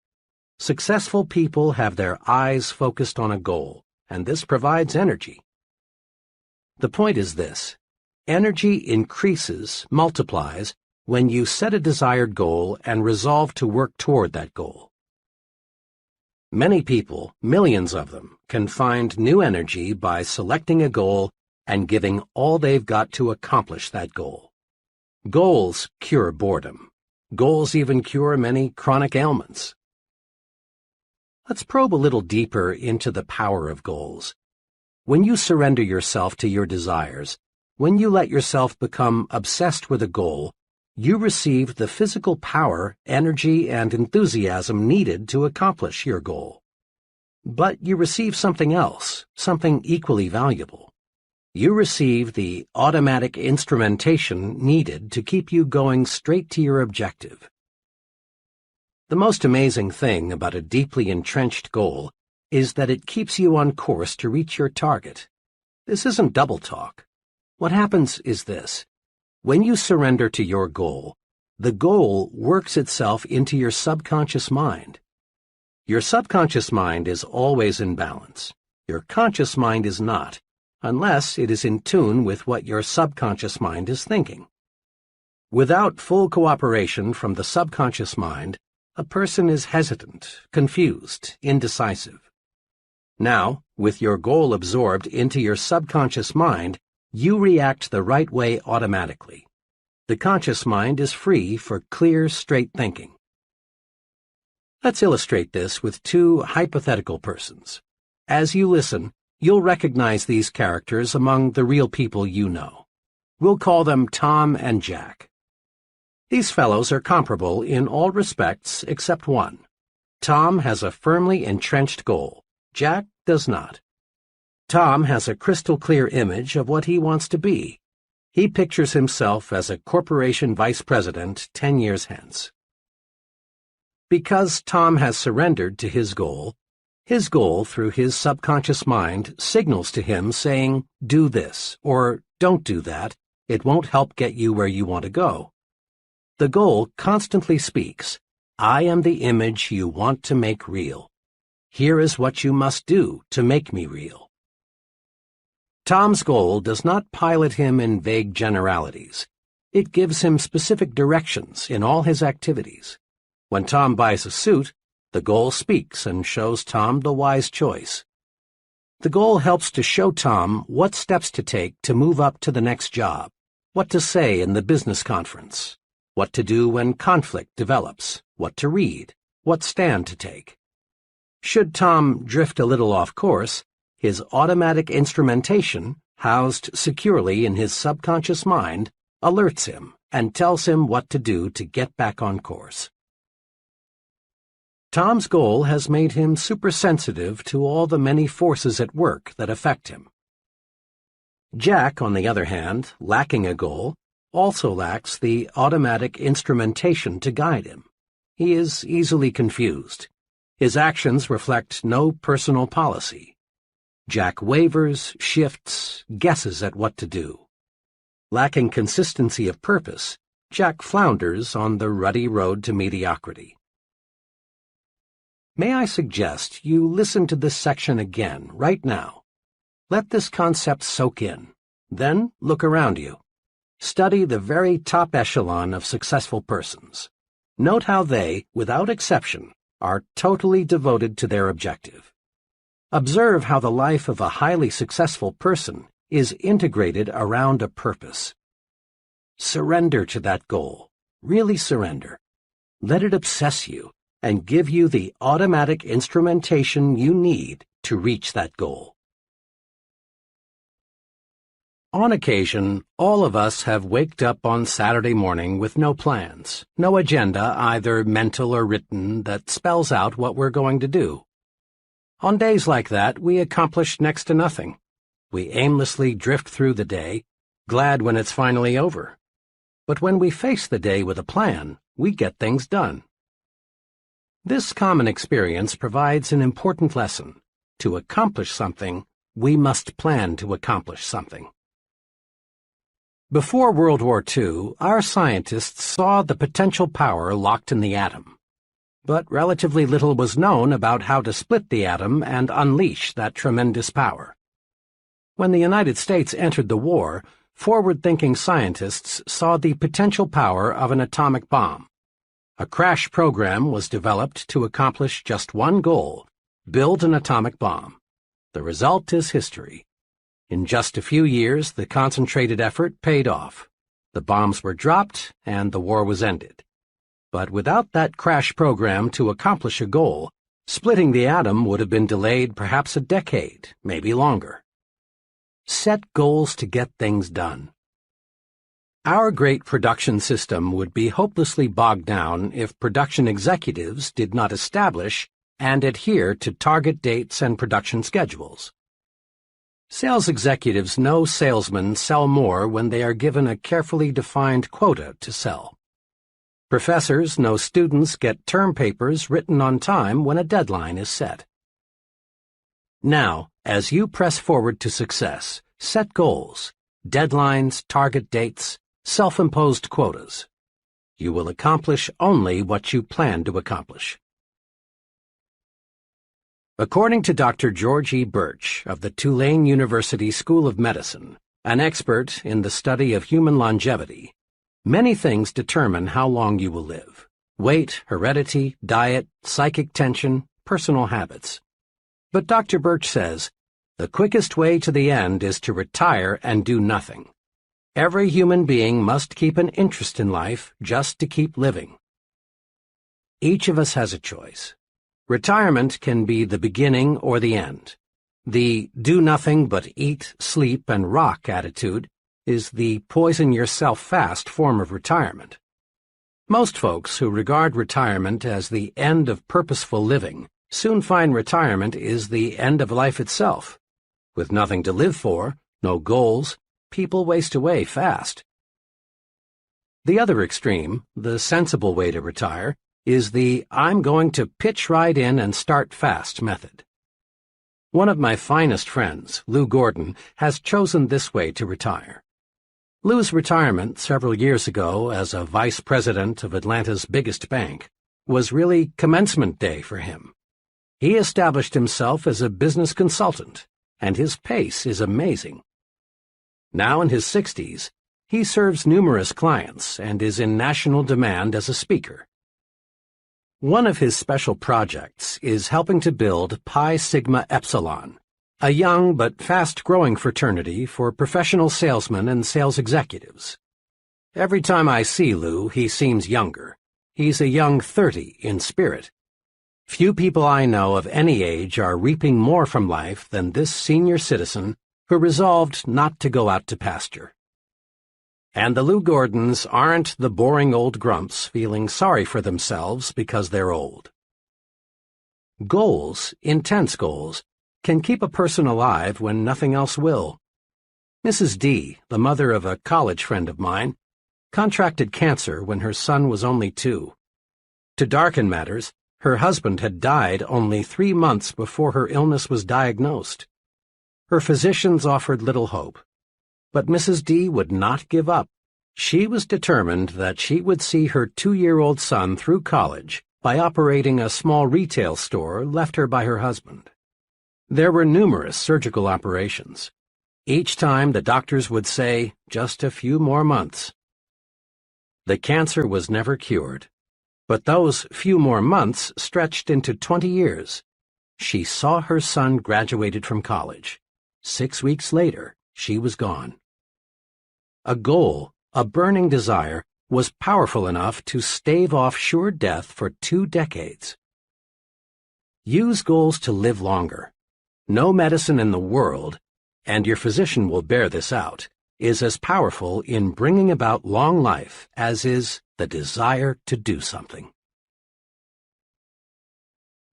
Successful people have their eyes focused on a goal, and this provides energy. The point is this: energy increases, multiplies, when you set a desired goal and resolve to work toward that goal. Many people, millions of them, can find new energy by selecting a goal and giving all they've got to accomplish that goal. Goals cure boredom. Goals even cure many chronic ailments. Let's probe a little deeper into the power of goals. When you surrender yourself to your desires, when you let yourself become obsessed with a goal, you receive the physical power, energy, and enthusiasm needed to accomplish your goal. But you receive something else, something equally valuable. You receive the automatic instrumentation needed to keep you going straight to your objective. The most amazing thing about a deeply entrenched goal is that it keeps you on course to reach your target. This isn't double talk. What happens is this: when you surrender to your goal, the goal works itself into your subconscious mind. Your subconscious mind is always in balance. Your conscious mind is not, unless it is in tune with what your subconscious mind is thinking. Without full cooperation from the subconscious mind, a person is hesitant, confused, indecisive. Now, with your goal absorbed into your subconscious mind, you react the right way automatically. The conscious mind is free for clear, straight thinking. Let's illustrate this with two hypothetical persons. As you listen, you'll recognize these characters among the real people you know. We'll call them Tom and Jack. These fellows are comparable in all respects except one. Tom has a firmly entrenched goal. Jack does not. Tom has a crystal-clear image of what he wants to be. He pictures himself as a corporation vice president 10 years hence. Because Tom has surrendered to his goal through his subconscious mind signals to him saying, "Do this," or "Don't do that. It won't help get you where you want to go." The goal constantly speaks, "I am the image you want to make real. Here is what you must do to make me real." Tom's goal does not pilot him in vague generalities. It gives him specific directions in all his activities. When Tom buys a suit, the goal speaks and shows Tom the wise choice. The goal helps to show Tom what steps to take to move up to the next job, what to say in the business conference, what to do when conflict develops, what to read, what stand to take. Should Tom drift a little off course, his automatic instrumentation, housed securely in his subconscious mind, alerts him and tells him what to do to get back on course. Tom's goal has made him supersensitive to all the many forces at work that affect him. Jack, on the other hand, lacking a goal, also lacks the automatic instrumentation to guide him. He is easily confused. His actions reflect no personal policy. Jack wavers, shifts, guesses at what to do. Lacking consistency of purpose, Jack flounders on the ruddy road to mediocrity. May I suggest you listen to this section again, right now. Let this concept soak in. Then look around you. Study the very top echelon of successful persons. Note how they, without exception, are totally devoted to their objective. Observe how the life of a highly successful person is integrated around a purpose. Surrender to that goal. Really surrender. Let it obsess you and give you the automatic instrumentation you need to reach that goal. On occasion, all of us have waked up on Saturday morning with no plans, no agenda, either mental or written, that spells out what we're going to do. On days like that, we accomplish next to nothing. We aimlessly drift through the day, glad when it's finally over. But when we face the day with a plan, we get things done. This common experience provides an important lesson. To accomplish something, we must plan to accomplish something. Before World War II, our scientists saw the potential power locked in the atom. But relatively little was known about how to split the atom and unleash that tremendous power. When the United States entered the war, forward-thinking scientists saw the potential power of an atomic bomb. A crash program was developed to accomplish just one goal: build an atomic bomb. The result is history. In just a few years, the concentrated effort paid off. The bombs were dropped, and the war was ended. But without that crash program to accomplish a goal, splitting the atom would have been delayed perhaps a decade, maybe longer. Set goals to get things done. Our great production system would be hopelessly bogged down if production executives did not establish and adhere to target dates and production schedules. Sales executives know salesmen sell more when they are given a carefully defined quota to sell. Professors know students get term papers written on time when a deadline is set. Now, as you press forward to success, set goals, deadlines, target dates, self-imposed quotas. You will accomplish only what you plan to accomplish. According to Dr. George E. Birch of the Tulane University School of Medicine, an expert in the study of human longevity, many things determine how long you will live: weight, heredity, diet, psychic tension, personal habits. But Dr. Birch says, the quickest way to the end is to retire and do nothing. Every human being must keep an interest in life just to keep living. Each of us has a choice. Retirement can be the beginning or the end. The do nothing but eat, sleep, and rock attitude is the poison yourself fast form of retirement. Most folks who regard retirement as the end of purposeful living soon find retirement is the end of life itself. With nothing to live for, no goals, people waste away fast. The other extreme, the sensible way to retire, is the I'm going to pitch right in and start fast method. One of my finest friends, Lou Gordon, has chosen this way to retire. Lou's retirement several years ago as a vice president of Atlanta's biggest bank was really commencement day for him. He established himself as a business consultant, and his pace is amazing. Now in his 60s, he serves numerous clients and is in national demand as a speaker. One of his special projects is helping to build Pi Sigma Epsilon, a young but fast-growing fraternity for professional salesmen and sales executives. Every time I see Lou, he seems younger. He's a young 30 in spirit. Few people I know of any age are reaping more from life than this senior citizen who resolved not to go out to pasture. And the Lou Gordons aren't the boring old grumps feeling sorry for themselves because they're old. Goals, intense goals, can keep a person alive when nothing else will. Mrs. D, the mother of a college friend of mine, contracted cancer when her son was only 2. To darken matters, her husband had died only 3 months before her illness was diagnosed. Her physicians offered little hope. But Mrs. D would not give up. She was determined that she would see her 2-year-old son through college by operating a small retail store left her by her husband. There were numerous surgical operations. Each time the doctors would say, just a few more months. The cancer was never cured, but those few more months stretched into 20 years. She saw her son graduated from college. 6 weeks later, she was gone. A goal, a burning desire, was powerful enough to stave off sure death for 2 decades. Use goals to live longer. No medicine in the world, and your physician will bear this out, is as powerful in bringing about long life as is the desire to do something.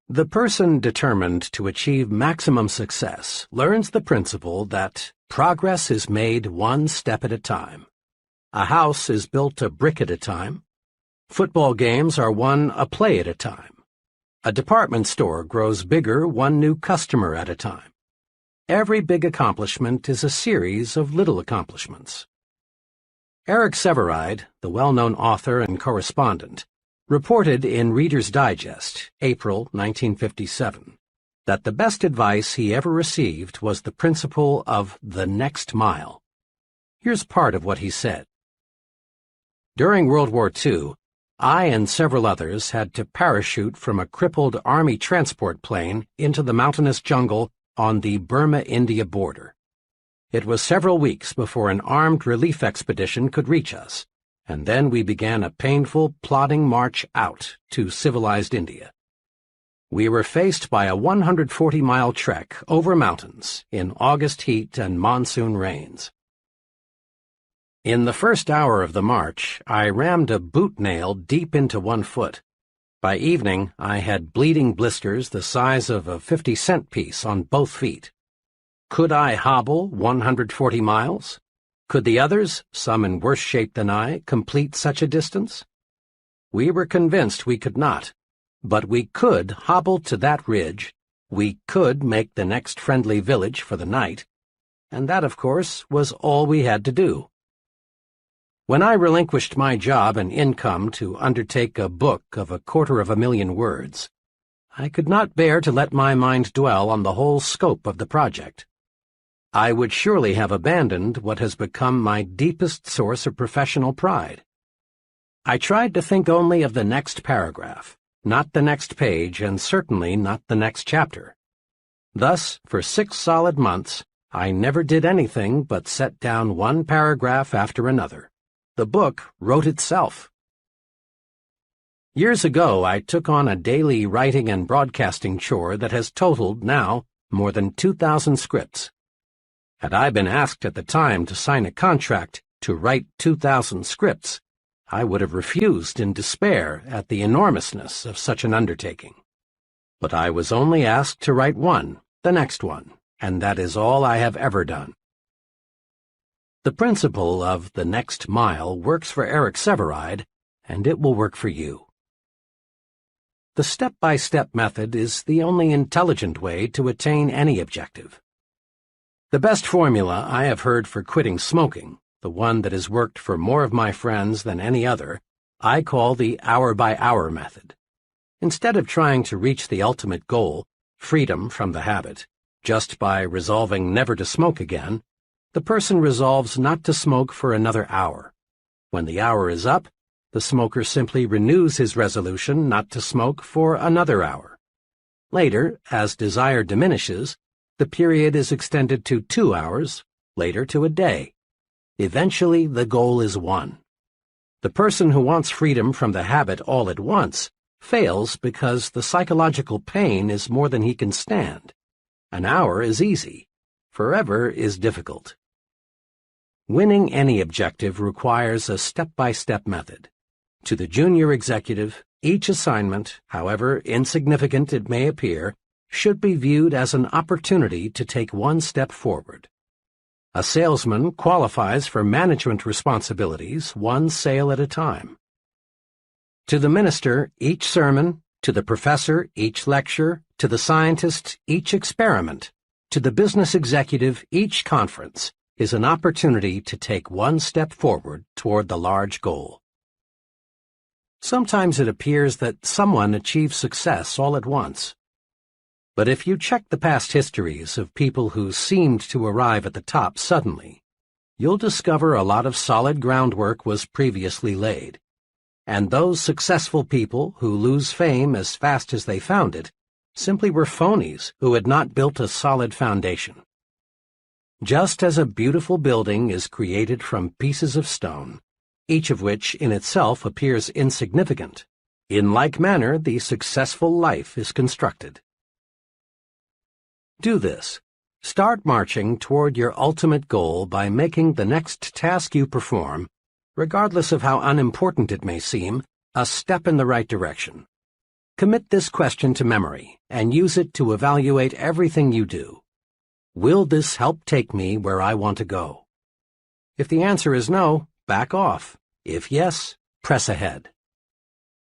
The person determined to achieve maximum success learns the principle that progress is made one step at a time. A house is built a brick at a time. Football games are won a play at a time. A department store grows bigger one new customer at a time. Every big accomplishment is a series of little accomplishments. Eric Sevareid, the well-known author and correspondent, reported in Reader's Digest, April 1957, that the best advice he ever received was the principle of the next mile. Here's part of what he said. During World War II, I and several others had to parachute from a crippled Army transport plane into the mountainous jungle on the Burma-India border. It was several weeks before an armed relief expedition could reach us, and then we began a painful, plodding march out to civilized India. We were faced by a 140-mile trek over mountains in August heat and monsoon rains. In the first hour of the march, I rammed a boot nail deep into one foot. By evening, I had bleeding blisters the size of a 50-cent piece on both feet. Could I hobble 140 miles? Could the others, some in worse shape than I, complete such a distance? We were convinced we could not, but we could hobble to that ridge, we could make the next friendly village for the night, and that, of course, was all we had to do. When I relinquished my job and income to undertake a book of 250,000 words, I could not bear to let my mind dwell on the whole scope of the project. I would surely have abandoned what has become my deepest source of professional pride. I tried to think only of the next paragraph, not the next page, and certainly not the next chapter. Thus, for 6 solid months, I never did anything but set down one paragraph after another. The book wrote itself. Years ago, I took on a daily writing and broadcasting chore that has totaled, now, more than 2,000 scripts. Had I been asked at the time to sign a contract to write 2,000 scripts, I would have refused in despair at the enormousness of such an undertaking. But I was only asked to write one, the next one, and that is all I have ever done. The principle of the next mile works for Eric Sevareid, and it will work for you. The step-by-step method is the only intelligent way to attain any objective. The best formula I have heard for quitting smoking, the one that has worked for more of my friends than any other, I call the hour-by-hour method. Instead of trying to reach the ultimate goal, freedom from the habit, just by resolving never to smoke again, the person resolves not to smoke for another hour. When the hour is up, the smoker simply renews his resolution not to smoke for another hour. Later, as desire diminishes, the period is extended to 2 hours, later to a day. Eventually, the goal is won. The person who wants freedom from the habit all at once fails because the psychological pain is more than he can stand. An hour is easy. Forever is difficult. Winning any objective requires a step-by-step method. To the junior executive, each assignment, however insignificant it may appear, should be viewed as an opportunity to take one step forward. A salesman qualifies for management responsibilities one sale at a time. To the minister, each sermon; to the professor, each lecture; to the scientist, each experiment; to the business executive, each conference is an opportunity to take one step forward toward the large goal. Sometimes it appears that someone achieves success all at once. But if you check the past histories of people who seemed to arrive at the top suddenly, you'll discover a lot of solid groundwork was previously laid. And those successful people who lose fame as fast as they found it simply were phonies who had not built a solid foundation. Just as a beautiful building is created from pieces of stone, each of which in itself appears insignificant, in like manner the successful life is constructed. Do this. Start marching toward your ultimate goal by making the next task you perform, regardless of how unimportant it may seem, a step in the right direction. Commit this question to memory and use it to evaluate everything you do. Will this help take me where I want to go? If the answer is no, back off. If yes, press ahead.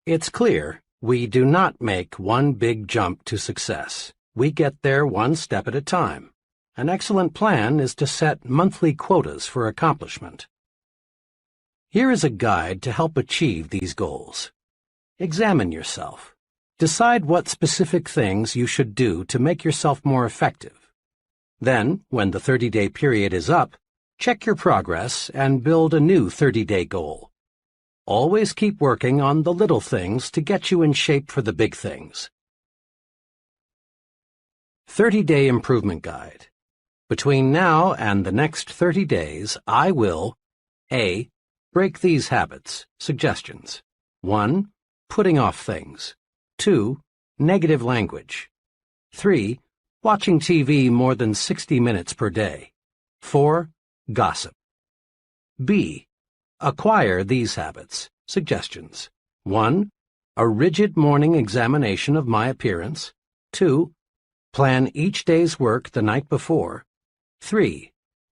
It's clear we do not make one big jump to success. We get there one step at a time. An excellent plan is to set monthly quotas for accomplishment. Here is a guide to help achieve these goals. Examine yourself. Decide what specific things you should do to make yourself more effective. Then, when the 30-day period is up, check your progress and build a new 30-day goal. Always keep working on the little things to get you in shape for the big things. 30-Day Improvement Guide. Between now and the next 30 days, I will A. Break these habits. Suggestions. 1. Putting off things. 2. Negative language. 3. Watching TV more than 60 minutes per day. 4. Gossip. B. Acquire these habits. Suggestions. 1. A rigid morning examination of my appearance. 2. Plan each day's work the night before. 3.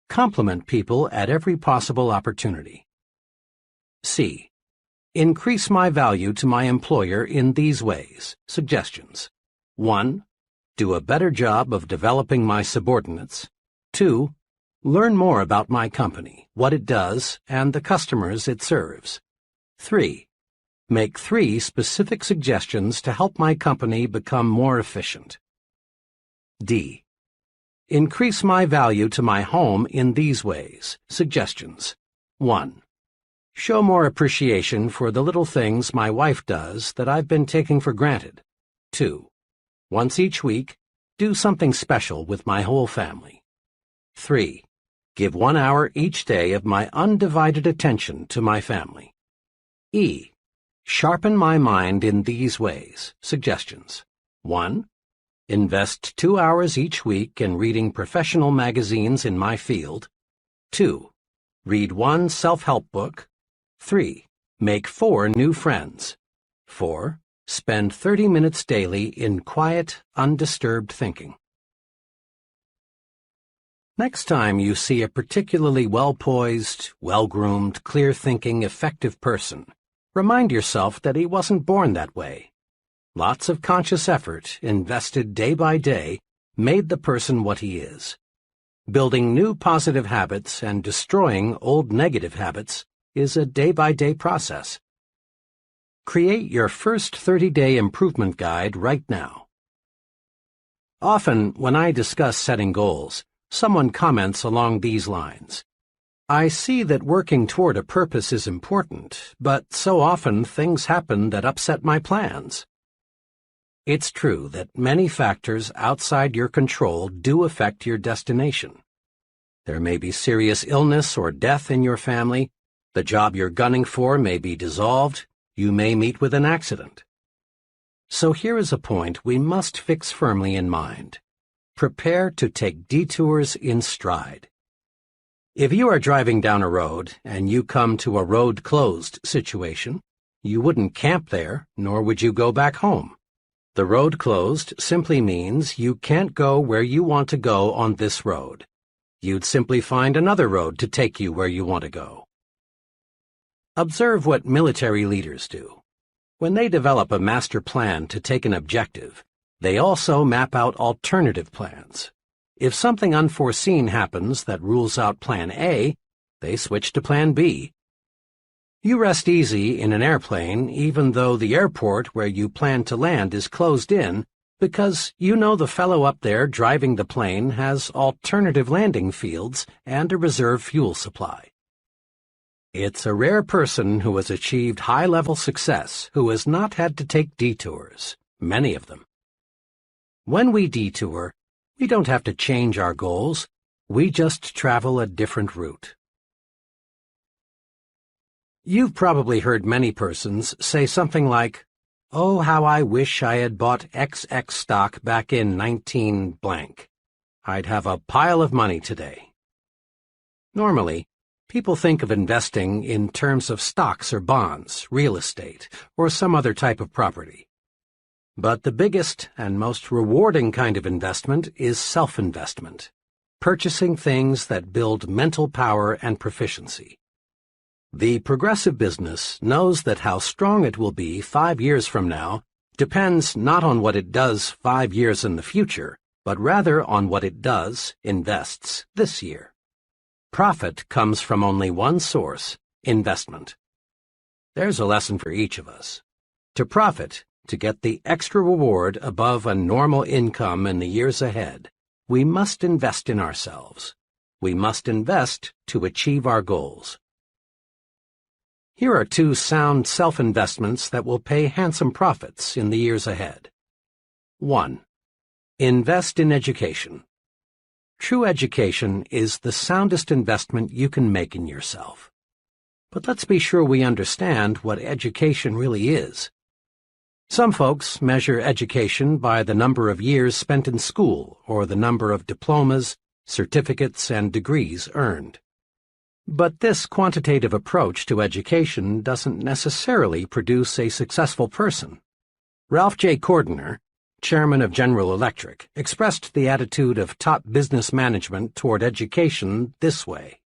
Compliment people at every possible opportunity. C. Increase my value to my employer in these ways. Suggestions. 1. Do a better job of developing my subordinates. 2. Learn more about my company, what it does, and the customers it serves. 3. Make 3 specific suggestions to help my company become more efficient. D. Increase my value to my home in these ways. Suggestions. 1. Show more appreciation for the little things my wife does that I've been taking for granted. 2. Once each week, Do something special with my whole family. 3. Give 1 hour each day of my undivided attention to my family. E. Sharpen my mind in these ways. Suggestions. 1. Invest 2 hours each week in reading professional magazines in my field. 2. Read 1 self-help book. 3. Make 4 new friends. 4. Spend 30 minutes daily in quiet, undisturbed thinking. Next time you see a particularly well-poised, well-groomed, clear-thinking, effective person, remind yourself that he wasn't born that way. Lots of conscious effort, invested day by day, made the person what he is. Building new positive habits and destroying old negative habits is a day-by-day process. Create your first 30-day improvement guide right now. Often, when I discuss setting goals, someone comments along these lines. I see that working toward a purpose is important, but so often things happen that upset my plans. It's true that many factors outside your control do affect your destination. There may be serious illness or death in your family, the job you're gunning for may be dissolved, you may meet with an accident. So here is a point we must fix firmly in mind. Prepare to take detours in stride. If you are driving down a road and you come to a road closed situation, you wouldn't camp there, nor would you go back home. The road closed simply means you can't go where you want to go on this road. You'd simply find another road to take you where you want to go. Observe what military leaders do. When they develop a master plan to take an objective, they also map out alternative plans. If something unforeseen happens that rules out Plan A, they switch to Plan B. You rest easy in an airplane even though the airport where you plan to land is closed in because you know the fellow up there driving the plane has alternative landing fields and a reserve fuel supply. It's a rare person who has achieved high-level success who has not had to take detours, many of them. When we detour, we don't have to change our goals, we just travel a different route. You've probably heard many persons say something like, "Oh, how I wish I had bought XX stock back in 19 blank. I'd have a pile of money today." Normally, people think of investing in terms of stocks or bonds, real estate, or some other type of property. But the biggest and most rewarding kind of investment is self-investment, purchasing things that build mental power and proficiency. The progressive business knows that how strong it will be 5 years from now depends not on what it does 5 years in the future, but rather on what it does, invests, this year. Profit comes from only one source, investment. There's a lesson for each of us. To profit, to get the extra reward above a normal income in the years ahead, we must invest in ourselves. We must invest to achieve our goals. Here are 2 sound self-investments that will pay handsome profits in the years ahead. 1. Invest in education. True education is the soundest investment you can make in yourself. But let's be sure we understand what education really is. Some folks measure education by the number of years spent in school or the number of diplomas, certificates, and degrees earned. But this quantitative approach to education doesn't necessarily produce a successful person. Ralph J. Cordiner, chairman of General Electric, expressed the attitude of top business management toward education this way.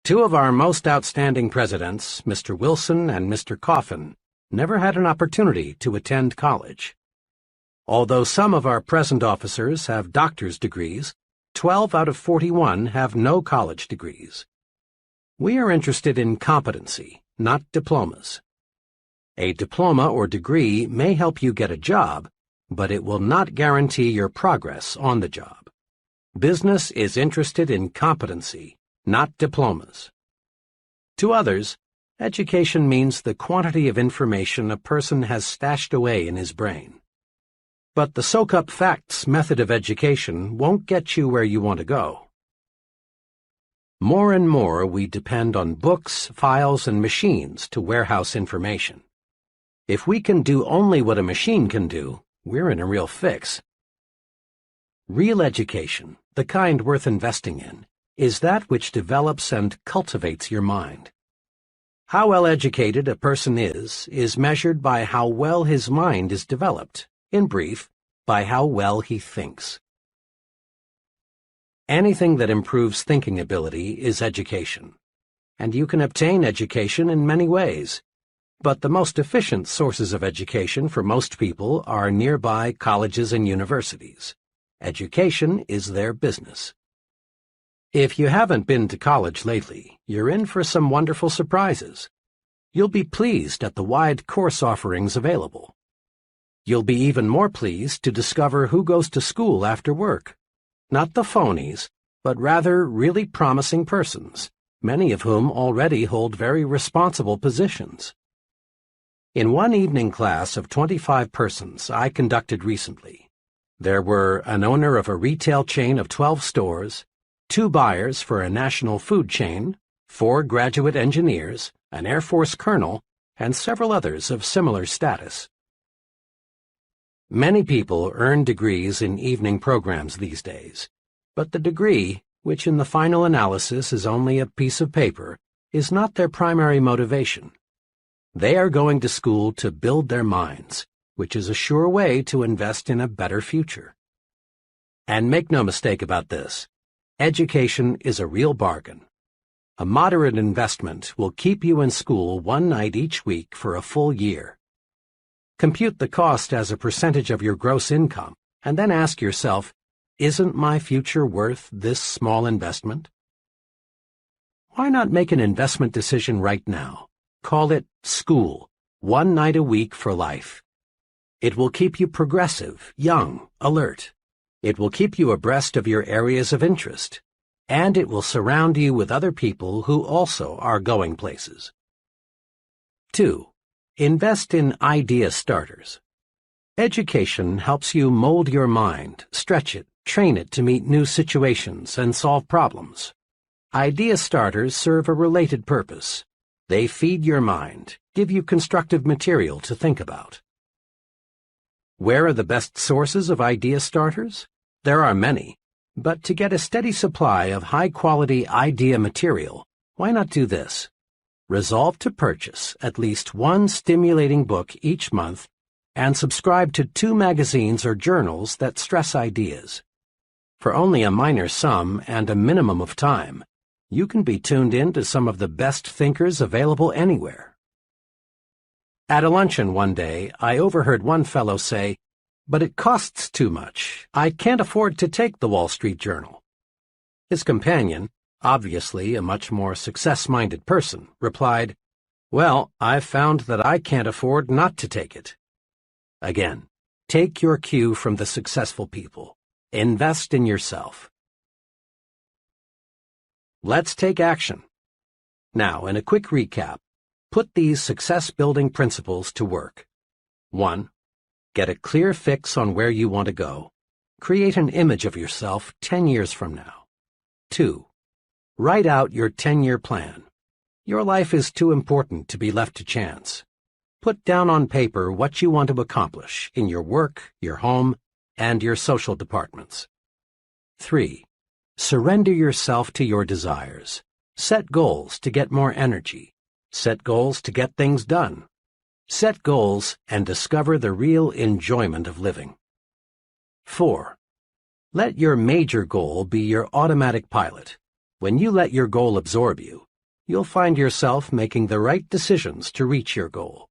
2 of our most outstanding presidents, Mr. Wilson and Mr. Coffin, never had an opportunity to attend college. Although some of our present officers have doctor's degrees, 12 out of 41 have no college degrees. We are interested in competency, not diplomas. A diploma or degree may help you get a job, but it will not guarantee your progress on the job. Business is interested in competency, not diplomas. To others, education means the quantity of information a person has stashed away in his brain. But the soak-up facts method of education won't get you where you want to go. More and more we depend on books, files, and machines to warehouse information. If we can do only what a machine can do, we're in a real fix. Real education, the kind worth investing in, is that which develops and cultivates your mind. How well educated a person is measured by how well his mind is developed, in brief, by how well he thinks. Anything that improves thinking ability is education, and you can obtain education in many ways. But the most efficient sources of education for most people are nearby colleges and universities. Education is their business. If you haven't been to college lately, you're in for some wonderful surprises. You'll be pleased at the wide course offerings available. You'll be even more pleased to discover who goes to school after work. Not the phonies, but rather really promising persons, many of whom already hold very responsible positions. In one evening class of 25 persons I conducted recently, there were an owner of a retail chain of 12 stores, 2 buyers for a national food chain, 4 graduate engineers, an Air Force colonel, and several others of similar status. Many people earn degrees in evening programs these days, but the degree, which in the final analysis is only a piece of paper, is not their primary motivation. They are going to school to build their minds, which is a sure way to invest in a better future. And make no mistake about this, education is a real bargain. A moderate investment will keep you in school one night each week for a full year. Compute the cost as a percentage of your gross income, and then ask yourself, isn't my future worth this small investment? Why not make an investment decision right now? Call it school, one night a week for life. It will keep you progressive, young, alert. It will keep you abreast of your areas of interest, and it will surround you with other people who also are going places. 2. Invest in idea starters. Education helps you mold your mind, stretch it, train it to meet new situations and solve problems. Idea starters serve a related purpose. They feed your mind, give you constructive material to think about. Where are the best sources of idea starters? There are many, but to get a steady supply of high-quality idea material, why not do this? Resolve to purchase at least one stimulating book each month and subscribe to 2 magazines or journals that stress ideas. For only a minor sum and a minimum of time, you can be tuned in to some of the best thinkers available anywhere. At a luncheon one day, I overheard one fellow say, "But it costs too much. I can't afford to take the Wall Street Journal." His companion, obviously a much more success-minded person, replied, "Well, I've found that I can't afford not to take it." Again, take your cue from the successful people. Invest in yourself. Let's take action. Now, in a quick recap, put these success-building principles to work. 1. Get a clear fix on where you want to go. Create an image of yourself 10 years from now. 2. Write out your 10-year plan. Your life is too important to be left to chance. Put down on paper what you want to accomplish in your work, your home, and your social departments. 3. Surrender yourself to your desires. Set goals to get more energy. Set goals to get things done. Set goals and discover the real enjoyment of living. 4. Let your major goal be your automatic pilot. When you let your goal absorb you, you'll find yourself making the right decisions to reach your goal.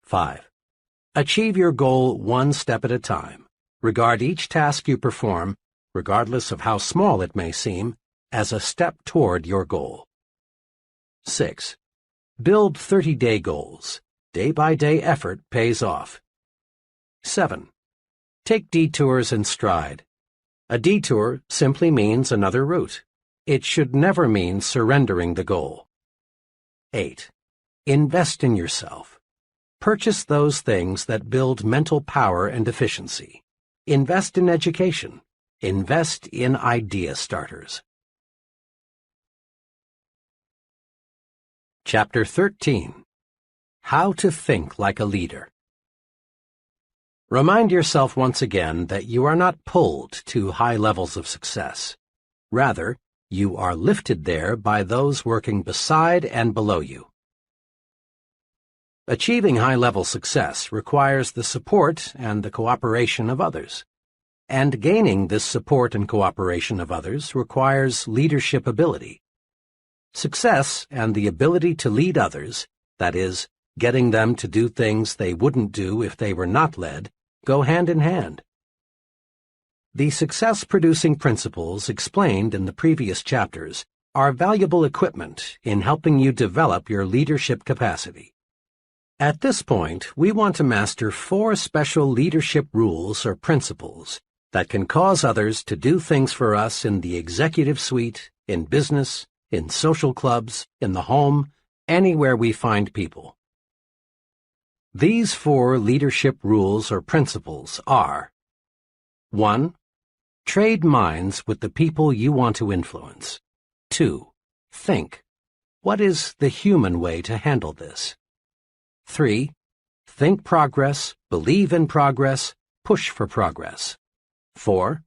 5. Achieve your goal one step at a time. Regard each task you perform, regardless of how small it may seem, as a step toward your goal. 6. Build 30-day goals. Day-by-day effort pays off. 7. Take detours in stride. A detour simply means another route. It should never mean surrendering the goal. 8. Invest in yourself. Purchase those things that build mental power and efficiency. Invest in education. Invest in idea starters. Chapter 13. How to Think Like a Leader. Remind yourself once again that you are not pulled to high levels of success. Rather, you are lifted there by those working beside and below you. Achieving high-level success requires the support and the cooperation of others. And gaining this support and cooperation of others requires leadership ability. Success and the ability to lead others, that is, getting them to do things they wouldn't do if they were not led, go hand in hand. The success-producing principles explained in the previous chapters are valuable equipment in helping you develop your leadership capacity. At this point, we want to master 4 special leadership rules or principles that can cause others to do things for us in the executive suite, in business, in social clubs, in the home, anywhere we find people. These 4 leadership rules or principles are: 1. Trade minds with the people you want to influence. 2. Think. What is the human way to handle this? 3. Think progress, believe in progress, push for progress. 4.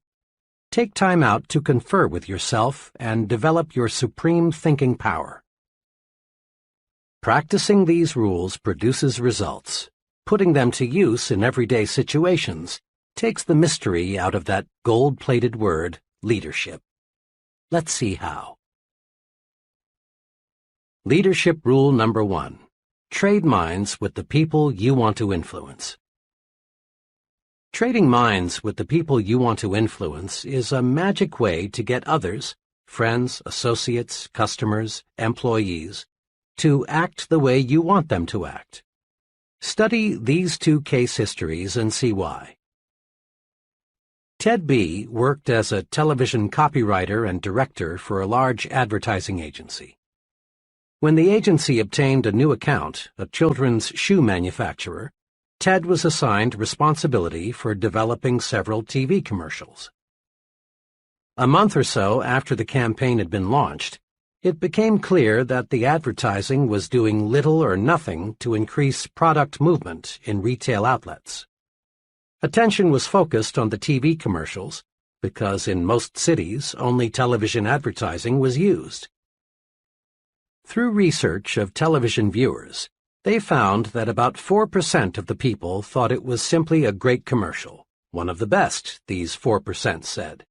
Take time out to confer with yourself and develop your supreme thinking power. Practicing these rules produces results. Putting them to use in everyday situations takes the mystery out of that gold-plated word, leadership. Let's see how. Leadership rule number 1. Trade minds with the people you want to influence. Trading minds with the people you want to influence is a magic way to get others, friends, associates, customers, employees, to act the way you want them to act. Study these 2 case histories and see why. Ted B. worked as a television copywriter and director for a large advertising agency. When the agency obtained a new account, a children's shoe manufacturer, Ted was assigned responsibility for developing several TV commercials. A month or so after the campaign had been launched, it became clear that the advertising was doing little or nothing to increase product movement in retail outlets. Attention was focused on the TV commercials because in most cities only television advertising was used. Through research of television viewers, they found that about 4% of the people thought it was simply a great commercial, one of the best, these 4% said.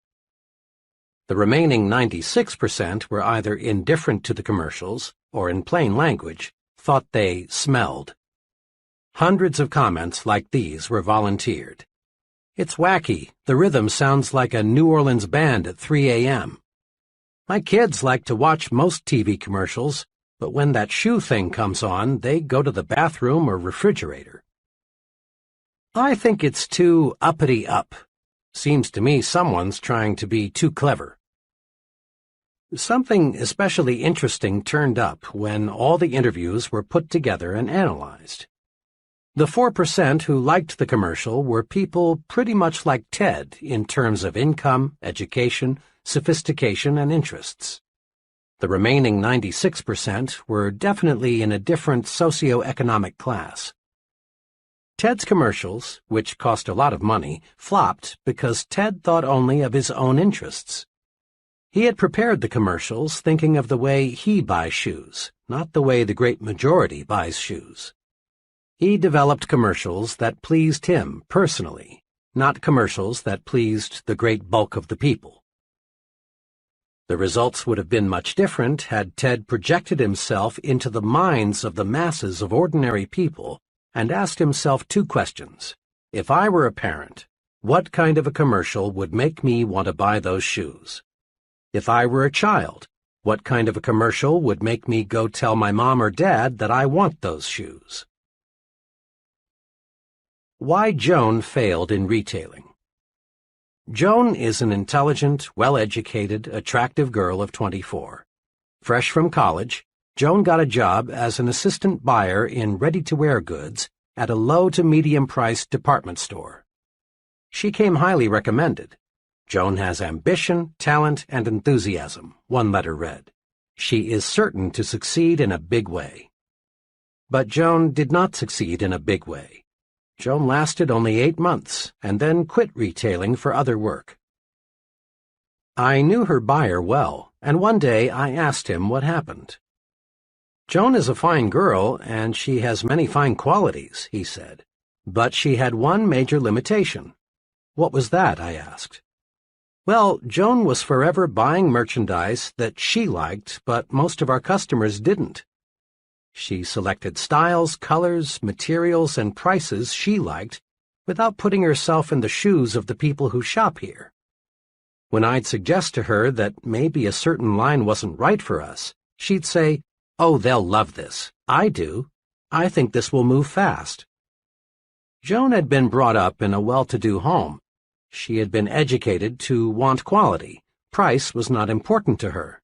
The remaining 96% were either indifferent to the commercials or, in plain language, thought they smelled. Hundreds of comments like these were volunteered. It's wacky. The rhythm sounds like a New Orleans band at 3 a.m. My kids like to watch most TV commercials, but when that shoe thing comes on, they go to the bathroom or refrigerator. I think it's too uppity up. Seems to me someone's trying to be too clever. Something especially interesting turned up when all the interviews were put together and analyzed. The 4% who liked the commercial were people pretty much like Ted in terms of income, education, sophistication, and interests. The remaining 96% were definitely in a different socioeconomic class. Ted's commercials, which cost a lot of money, flopped because Ted thought only of his own interests. He had prepared the commercials thinking of the way he buys shoes, not the way the great majority buys shoes. He developed commercials that pleased him personally, not commercials that pleased the great bulk of the people. The results would have been much different had Ted projected himself into the minds of the masses of ordinary people and asked himself 2 questions. If I were a parent, what kind of a commercial would make me want to buy those shoes? If I were a child, what kind of a commercial would make me go tell my mom or dad that I want those shoes? Why Joan failed in retailing. Joan is an intelligent, well-educated, attractive girl of 24. Fresh from college, Joan got a job as an assistant buyer in ready-to-wear goods at a low to medium-priced department store. She came highly recommended. Joan has ambition, talent, and enthusiasm, one letter read. She is certain to succeed in a big way. But Joan did not succeed in a big way. Joan lasted only 8 months and then quit retailing for other work. I knew her buyer well, and one day I asked him what happened. "Joan is a fine girl, and she has many fine qualities," he said. "But she had one major limitation." "What was that?" I asked. "Well, Joan was forever buying merchandise that she liked, but most of our customers didn't. She selected styles, colors, materials, and prices she liked without putting herself in the shoes of the people who shop here. When I'd suggest to her that maybe a certain line wasn't right for us, she'd say, 'Oh, they'll love this. I do. I think this will move fast.'" Joan had been brought up in a well-to-do home. She had been educated to want quality. Price was not important to her.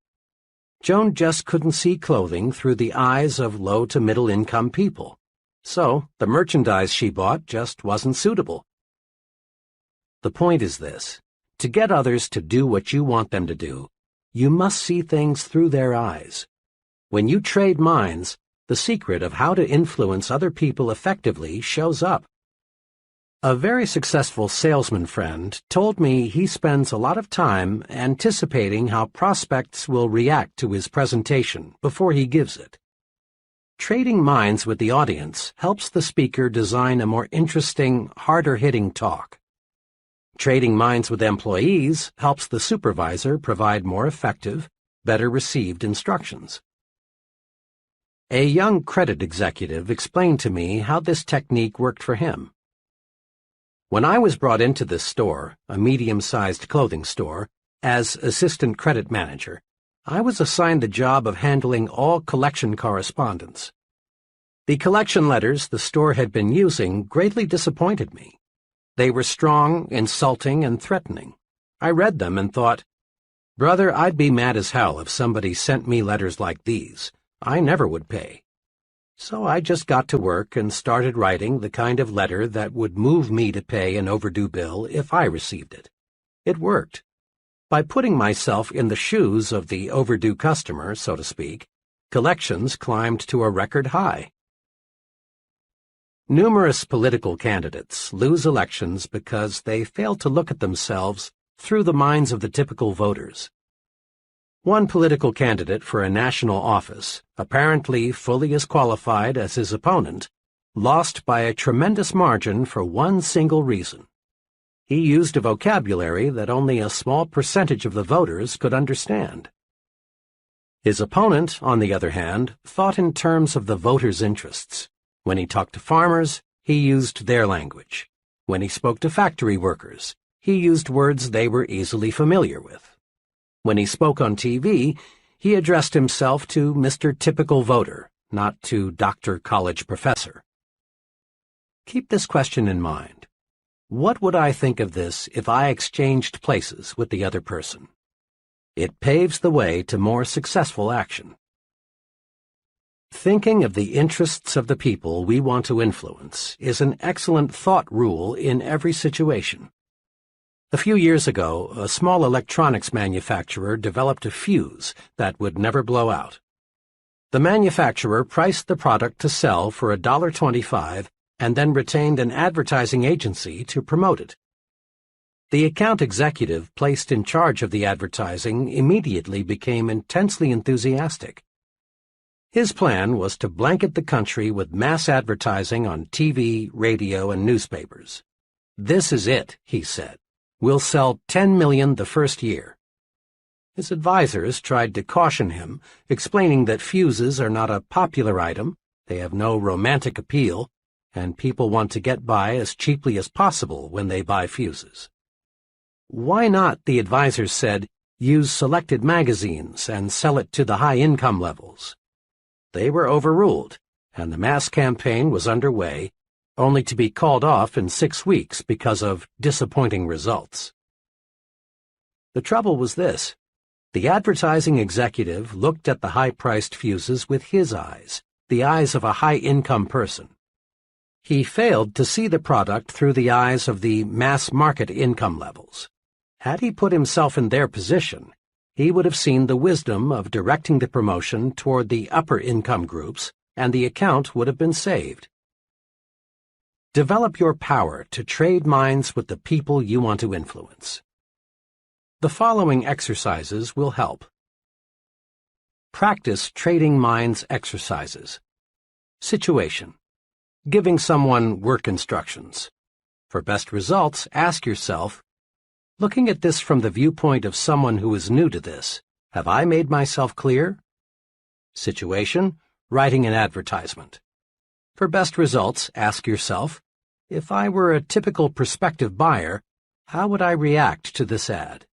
Joan just couldn't see clothing through the eyes of low to middle-income people. So the merchandise she bought just wasn't suitable. The point is this: to get others to do what you want them to do, you must see things through their eyes. When you trade minds, the secret of how to influence other people effectively shows up. A very successful salesman friend told me he spends a lot of time anticipating how prospects will react to his presentation before he gives it. Trading minds with the audience helps the speaker design a more interesting, harder-hitting talk. Trading minds with employees helps the supervisor provide more effective, better-received instructions. A young credit executive explained to me how this technique worked for him. "When I was brought into this store, a medium-sized clothing store, as assistant credit manager, I was assigned the job of handling all collection correspondence. The collection letters the store had been using greatly disappointed me. They were strong, insulting, and threatening. I read them and thought, 'Brother, I'd be mad as hell if somebody sent me letters like these. I never would pay.' So I just got to work and started writing the kind of letter that would move me to pay an overdue bill if I received it. It worked. By putting myself in the shoes of the overdue customer, so to speak, collections climbed to a record high." Numerous political candidates lose elections because they fail to look at themselves through the minds of the typical voters. One political candidate for a national office, apparently fully as qualified as his opponent, lost by a tremendous margin for one single reason. He used a vocabulary that only a small percentage of the voters could understand. His opponent, on the other hand, thought in terms of the voters' interests. When he talked to farmers, he used their language. When he spoke to factory workers, he used words they were easily familiar with. When he spoke on TV, he addressed himself to Mr. Typical Voter, not to Dr. College Professor. Keep this question in mind. What would I think of this if I exchanged places with the other person? It paves the way to more successful action. Thinking of the interests of the people we want to influence is an excellent thought rule in every situation. A few years ago, a small electronics manufacturer developed a fuse that would never blow out. The manufacturer priced the product to sell for $1.25 and then retained an advertising agency to promote it. The account executive placed in charge of the advertising immediately became intensely enthusiastic. His plan was to blanket the country with mass advertising on TV, radio, and newspapers. "This is it," he said. "We'll sell 10 million the first year." His advisors tried to caution him, explaining that fuses are not a popular item, they have no romantic appeal, and people want to get by as cheaply as possible when they buy fuses. Why not, the advisors said, use selected magazines and sell it to the high income levels? They were overruled, and the mass campaign was underway, only to be called off in 6 weeks because of disappointing results. The trouble was this: the advertising executive looked at the high-priced fuses with his eyes, the eyes of a high-income person. He failed to see the product through the eyes of the mass market income levels. Had he put himself in their position, he would have seen the wisdom of directing the promotion toward the upper income groups, and the account would have been saved. Develop your power to trade minds with the people you want to influence. The following exercises will help. Practice trading minds exercises. Situation: giving someone work instructions. For best results, ask yourself, looking at this from the viewpoint of someone who is new to this, have I made myself clear? Situation: writing an advertisement. For best results, ask yourself, if I were a typical prospective buyer, how would I react to this ad?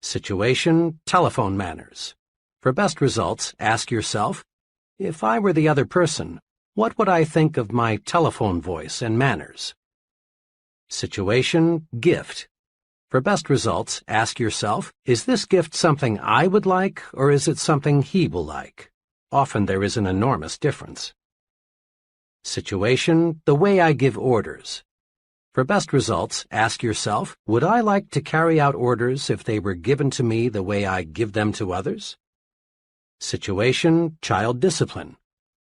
Situation: telephone manners. For best results, ask yourself, if I were the other person, what would I think of my telephone voice and manners? Situation: gift. For best results, ask yourself, is this gift something I would like, or is it something he will like? Often there is an enormous difference. Situation: the way I give orders. For best results, ask yourself, would I like to carry out orders if they were given to me the way I give them to others? Situation: child discipline.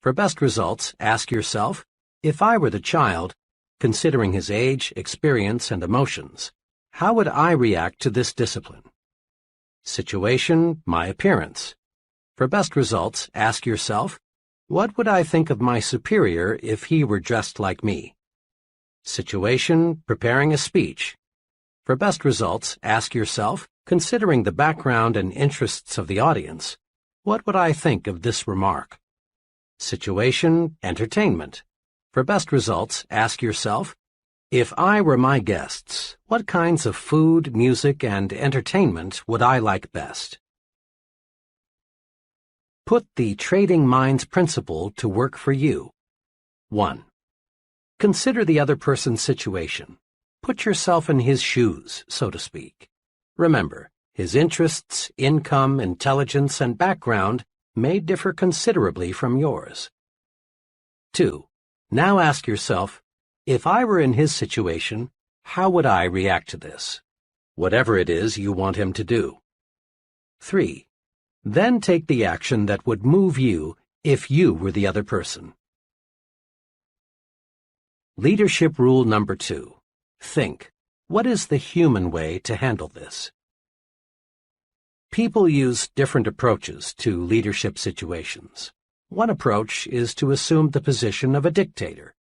For best results, ask yourself, if I were the child, considering his age, experience, and emotions, how would I react to this discipline? Situation: my appearance. For best results, ask yourself, what would I think of my superior if he were dressed like me? Situation: preparing a speech. For best results, ask yourself, considering the background and interests of the audience, what would I think of this remark? Situation: entertainment. For best results, ask yourself, if I were my guests, what kinds of food, music, and entertainment would I like best? Put the trading minds principle to work for you. 1. Consider the other person's situation. Put yourself in his shoes, so to speak. Remember, his interests, income, intelligence, and background may differ considerably from yours. 2. Now ask yourself, if I were in his situation, how would I react to this? Whatever it is you want him to do. 3. Then take the action that would move you if you were the other person. Leadership rule number 2. Think, what is the human way to handle this? People use different approaches to leadership situations. One approach is to assume the position of a dictator.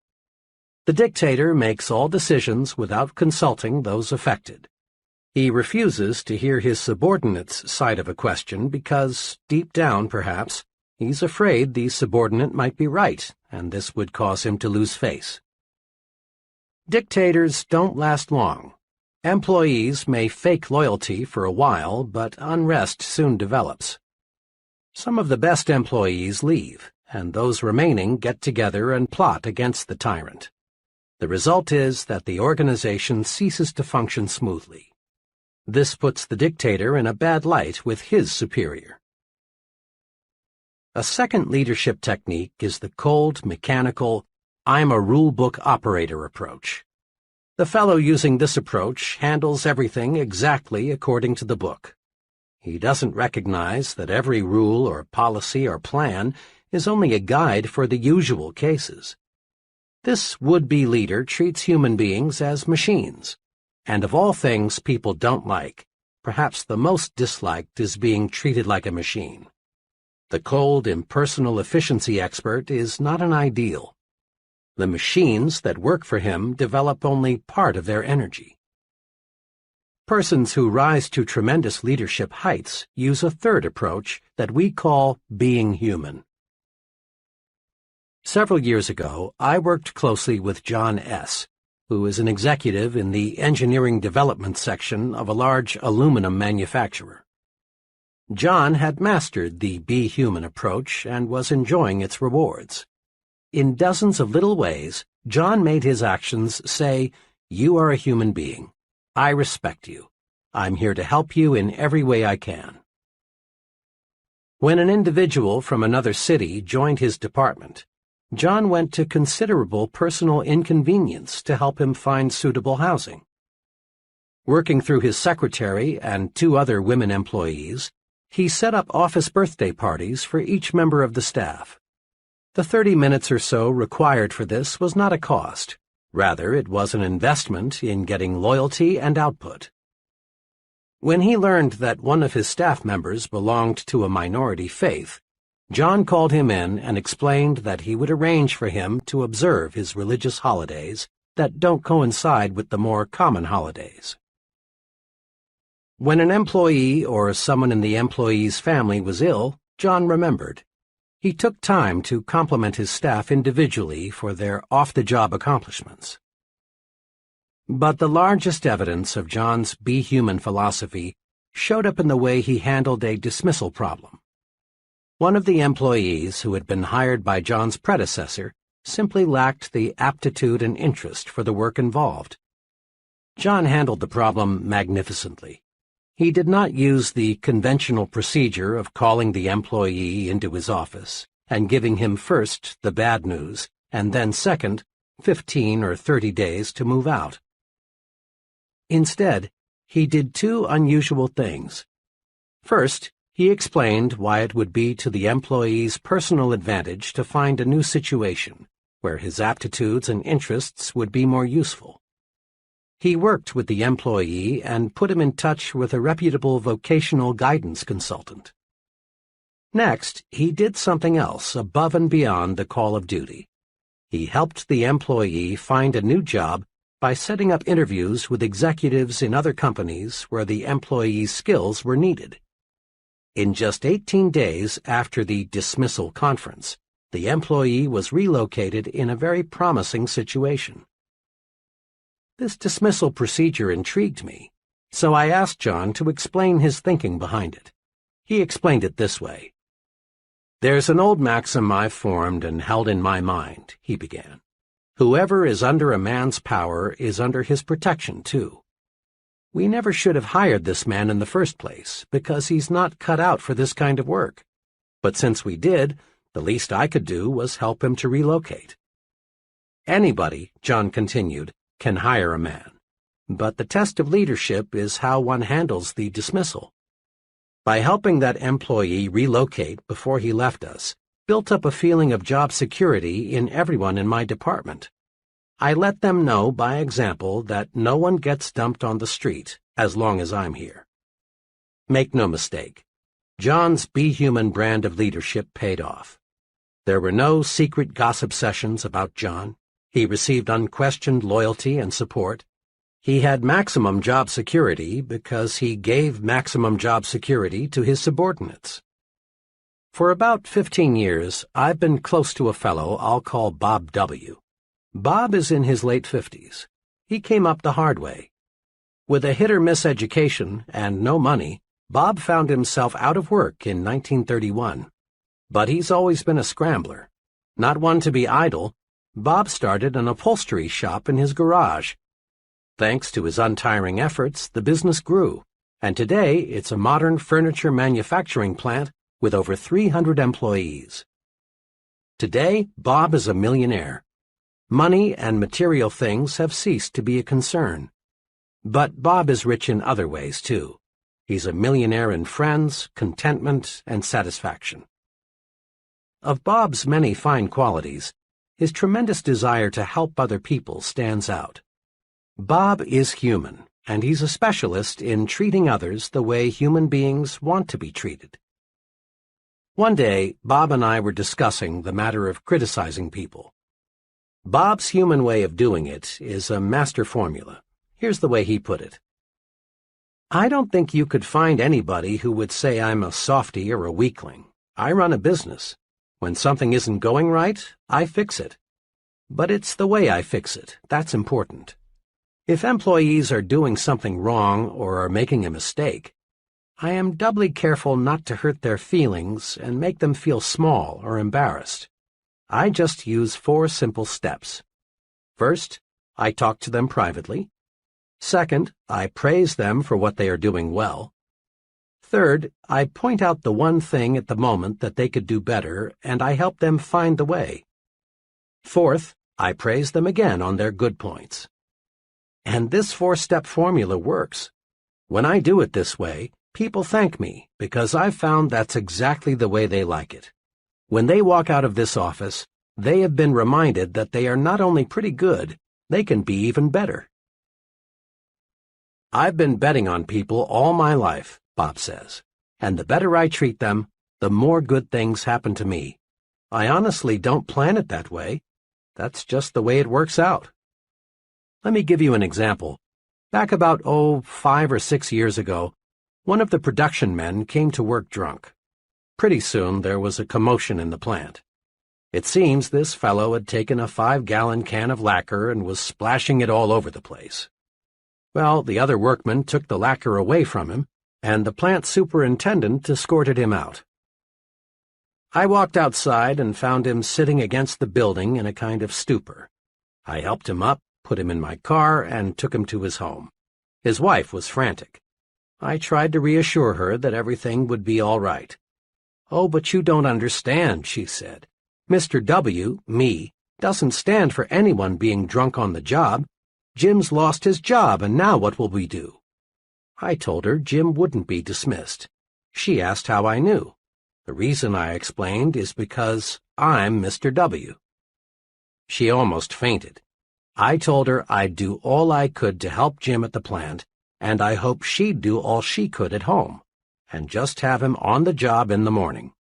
The dictator makes all decisions without consulting those affected. He refuses to hear his subordinate's side of a question because, deep down perhaps, he's afraid the subordinate might be right, and this would cause him to lose face. Dictators don't last long. Employees may fake loyalty for a while, but unrest soon develops. Some of the best employees leave, and those remaining get together and plot against the tyrant. The result is that the organization ceases to function smoothly. This puts the dictator in a bad light with his superior. A second leadership technique is the cold, mechanical, I'm a rule-book operator approach. The fellow using this approach handles everything exactly according to the book. He doesn't recognize that every rule or policy or plan is only a guide for the usual cases. This would-be leader treats human beings as machines, and of all things people don't like, perhaps the most disliked is being treated like a machine. The cold, impersonal efficiency expert is not an ideal. The machines that work for him develop only part of their energy. Persons who rise to tremendous leadership heights use a third approach that we call being human. Several years ago, I worked closely with John S., who is an executive in the engineering development section of a large aluminum manufacturer. John had mastered the Be Human approach and was enjoying its rewards. In dozens of little ways, John made his actions say, "You are a human being. I respect you. I'm here to help you in every way I can." When an individual from another city joined his department, John went to considerable personal inconvenience to help him find suitable housing. Working through his secretary and 2 other women employees, he set up office birthday parties for each member of the staff. The 30 minutes or so required for this was not a cost. Rather, it was an investment in getting loyalty and output. When he learned that one of his staff members belonged to a minority faith, John called him in and explained that he would arrange for him to observe his religious holidays that don't coincide with the more common holidays. When an employee or someone in the employee's family was ill, John remembered. He took time to compliment his staff individually for their off-the-job accomplishments. But the largest evidence of John's Be Human philosophy showed up in the way he handled a dismissal problem. One of the employees who had been hired by John's predecessor simply lacked the aptitude and interest for the work involved. John handled the problem magnificently. He did not use the conventional procedure of calling the employee into his office and giving him first the bad news and then second 15 or 30 days to move out. Instead, he did 2 unusual things. First, he explained why it would be to the employee's personal advantage to find a new situation where his aptitudes and interests would be more useful. He worked with the employee and put him in touch with a reputable vocational guidance consultant. Next, he did something else above and beyond the call of duty. He helped the employee find a new job by setting up interviews with executives in other companies where the employee's skills were needed. In just 18 days after the dismissal conference, the employee was relocated in a very promising situation. This dismissal procedure intrigued me, so I asked John to explain his thinking behind it. He explained it this way. "There's an old maxim I've formed and held in my mind," he began. "Whoever is under a man's power is under his protection, too. We never should have hired this man in the first place, because he's not cut out for this kind of work. But since we did, the least I could do was help him to relocate." Anybody, John continued, can hire a man, but the test of leadership is how one handles the dismissal. By helping that employee relocate before he left us, built up a feeling of job security in everyone in my department. I let them know by example that no one gets dumped on the street as long as I'm here. Make no mistake, John's Be Human brand of leadership paid off. There were no secret gossip sessions about John. He received unquestioned loyalty and support. He had maximum job security because he gave maximum job security to his subordinates. For about 15 years, I've been close to a fellow I'll call Bob W. Bob is in his late 50s. He came up the hard way. With a hit-or-miss education and no money, Bob found himself out of work in 1931. But he's always been a scrambler. Not one to be idle, Bob started an upholstery shop in his garage. Thanks to his untiring efforts, the business grew, and today it's a modern furniture manufacturing plant with over 300 employees. Today, Bob is a millionaire. Money and material things have ceased to be a concern. But Bob is rich in other ways, too. He's a millionaire in friends, contentment, and satisfaction. Of Bob's many fine qualities, his tremendous desire to help other people stands out. Bob is human, and he's a specialist in treating others the way human beings want to be treated. One day, Bob and I were discussing the matter of criticizing people. Bob's human way of doing it is a master formula. Here's the way he put it. "I don't think you could find anybody who would say I'm a softy or a weakling. I run a business. When something isn't going right, I fix it. But it's the way I fix it that's important. If employees are doing something wrong or are making a mistake, I am doubly careful not to hurt their feelings and make them feel small or embarrassed. I just use 4 simple steps. First, I talk to them privately. Second, I praise them for what they are doing well. Third, I point out the one thing at the moment that they could do better, and I help them find the way. Fourth, I praise them again on their good points. And this 4-step formula works. When I do it this way, people thank me because I've found that's exactly the way they like it. When they walk out of this office, they have been reminded that they are not only pretty good, they can be even better. I've been betting on people all my life, Bob says, and the better I treat them, the more good things happen to me. I honestly don't plan it that way. That's just the way it works out. Let me give you an example. Back about, 5 or 6 years ago, one of the production men came to work drunk. Pretty soon there was a commotion in the plant. It seems this fellow had taken a 5-gallon can of lacquer and was splashing it all over the place. Well, the other workmen took the lacquer away from him, and the plant superintendent escorted him out. I walked outside and found him sitting against the building in a kind of stupor. I helped him up, put him in my car, and took him to his home. His wife was frantic. I tried to reassure her that everything would be all right. "Oh, but you don't understand," she said. "Mr. W, me, doesn't stand for anyone being drunk on the job. Jim's lost his job, and now what will we do?" I told her Jim wouldn't be dismissed. She asked how I knew. The reason, I explained, is because I'm Mr. W. She almost fainted. I told her I'd do all I could to help Jim at the plant, and I hoped she'd do all she could at home, and just have him on the job in the morning.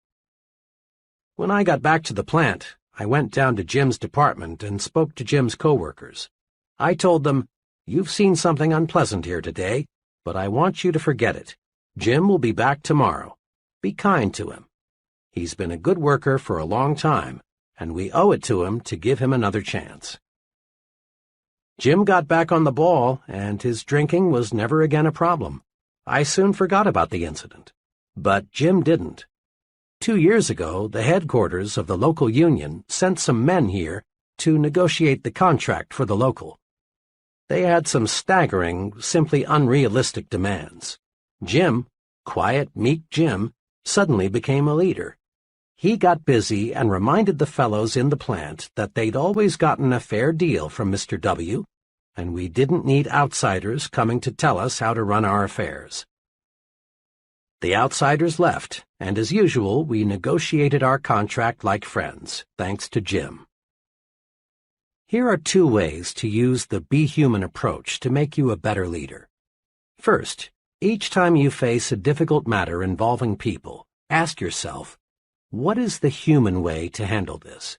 When I got back to the plant, I went down to Jim's department and spoke to Jim's coworkers. I told them, "You've seen something unpleasant here today, but I want you to forget it. Jim will be back tomorrow. Be kind to him. He's been a good worker for a long time, and we owe it to him to give him another chance." Jim got back on the ball, and his drinking was never again a problem. I soon forgot about the incident. But Jim didn't. 2 years ago, the headquarters of the local union sent some men here to negotiate the contract for the local. They had some staggering, simply unrealistic demands. Jim, quiet, meek Jim, suddenly became a leader. He got busy and reminded the fellows in the plant that they'd always gotten a fair deal from Mr. W, and we didn't need outsiders coming to tell us how to run our affairs. The outsiders left, and as usual, we negotiated our contract like friends, thanks to Jim. Here are 2 ways to use the Be Human approach to make you a better leader. First, each time you face a difficult matter involving people, ask yourself, what is the human way to handle this?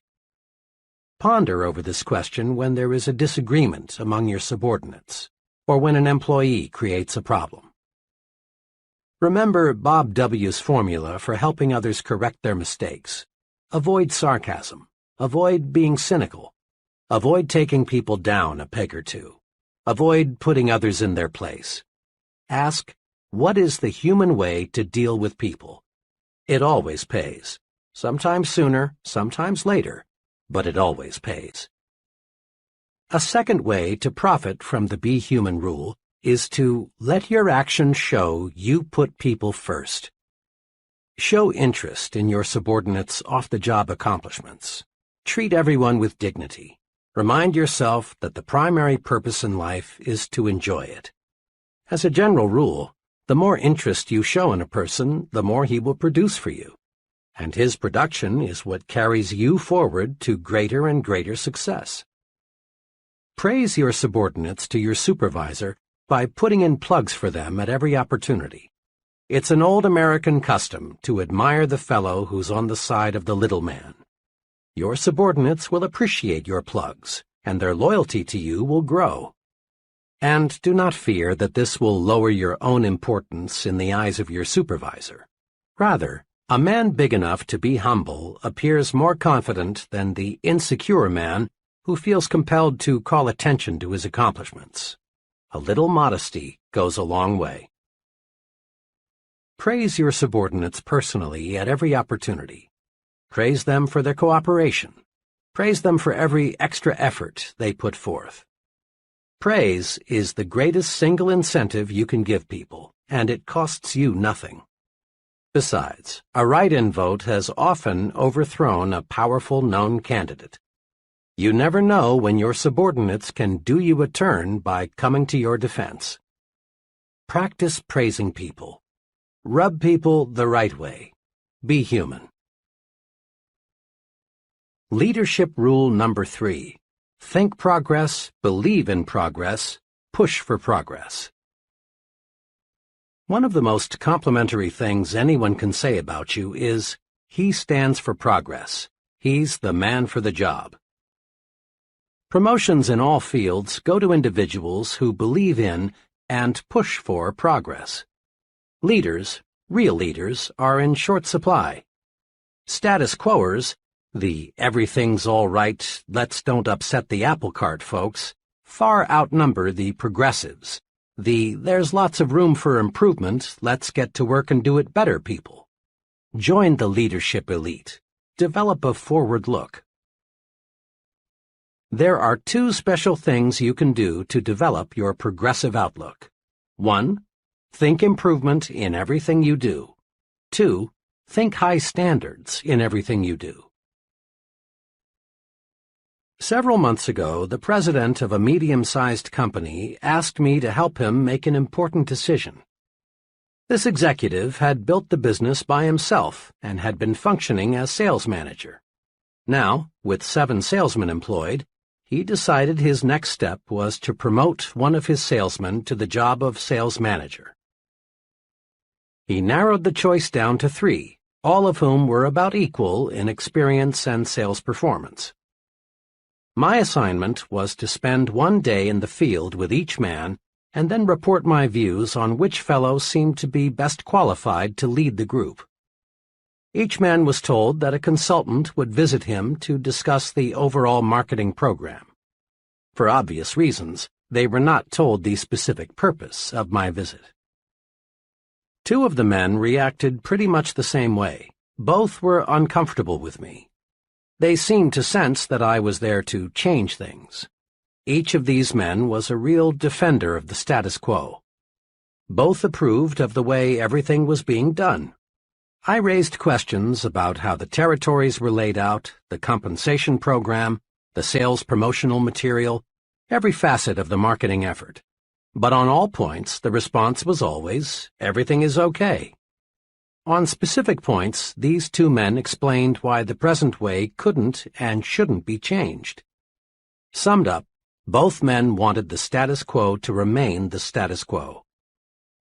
Ponder over this question when there is a disagreement among your subordinates, or when an employee creates a problem. Remember Bob W.'s formula for helping others correct their mistakes. Avoid sarcasm. Avoid being cynical. Avoid taking people down a peg or two. Avoid putting others in their place. Ask, what is the human way to deal with people? It always pays. Sometimes sooner, sometimes later, but it always pays. A second way to profit from the Be Human rule is to let your actions show you put people first. Show interest in your subordinates' off-the-job accomplishments. Treat everyone with dignity. Remind yourself that the primary purpose in life is to enjoy it. As a general rule, the more interest you show in a person, the more he will produce for you. And his production is what carries you forward to greater and greater success. Praise your subordinates to your supervisor by putting in plugs for them at every opportunity. It's an old American custom to admire the fellow who's on the side of the little man. Your subordinates will appreciate your plugs, and their loyalty to you will grow. And do not fear that this will lower your own importance in the eyes of your supervisor. Rather, a man big enough to be humble appears more confident than the insecure man who feels compelled to call attention to his accomplishments. A little modesty goes a long way. Praise your subordinates personally at every opportunity. Praise them for their cooperation. Praise them for every extra effort they put forth. Praise is the greatest single incentive you can give people, and it costs you nothing. Besides, a write-in vote has often overthrown a powerful known candidate. You never know when your subordinates can do you a turn by coming to your defense. Practice praising people. Rub people the right way. Be human. Leadership rule number 3. Think progress, believe in progress, push for progress. One of the most complimentary things anyone can say about you is, he stands for progress. He's the man for the job. Promotions in all fields go to individuals who believe in and push for progress. Leaders, real leaders, are in short supply. Status quoers, the everything's all right, let's don't upset the apple cart folks, far outnumber the progressives, the there's lots of room for improvement, let's get to work and do it better people. Join the leadership elite. Develop a forward look. There are 2 special things you can do to develop your progressive outlook. 1. Think improvement in everything you do. 2. Think high standards in everything you do. Several months ago, the president of a medium-sized company asked me to help him make an important decision. This executive had built the business by himself and had been functioning as sales manager. Now, with 7 salesmen employed, he decided his next step was to promote one of his salesmen to the job of sales manager. He narrowed the choice down to 3, all of whom were about equal in experience and sales performance. My assignment was to spend 1 day in the field with each man and then report my views on which fellow seemed to be best qualified to lead the group. Each man was told that a consultant would visit him to discuss the overall marketing program. For obvious reasons, they were not told the specific purpose of my visit. 2 of the men reacted pretty much the same way. Both were uncomfortable with me. They seemed to sense that I was there to change things. Each of these men was a real defender of the status quo. Both approved of the way everything was being done. I raised questions about how the territories were laid out, the compensation program, the sales promotional material, every facet of the marketing effort. But on all points, the response was always, everything is okay. On specific points, these 2 men explained why the present way couldn't and shouldn't be changed. Summed up, both men wanted the status quo to remain the status quo.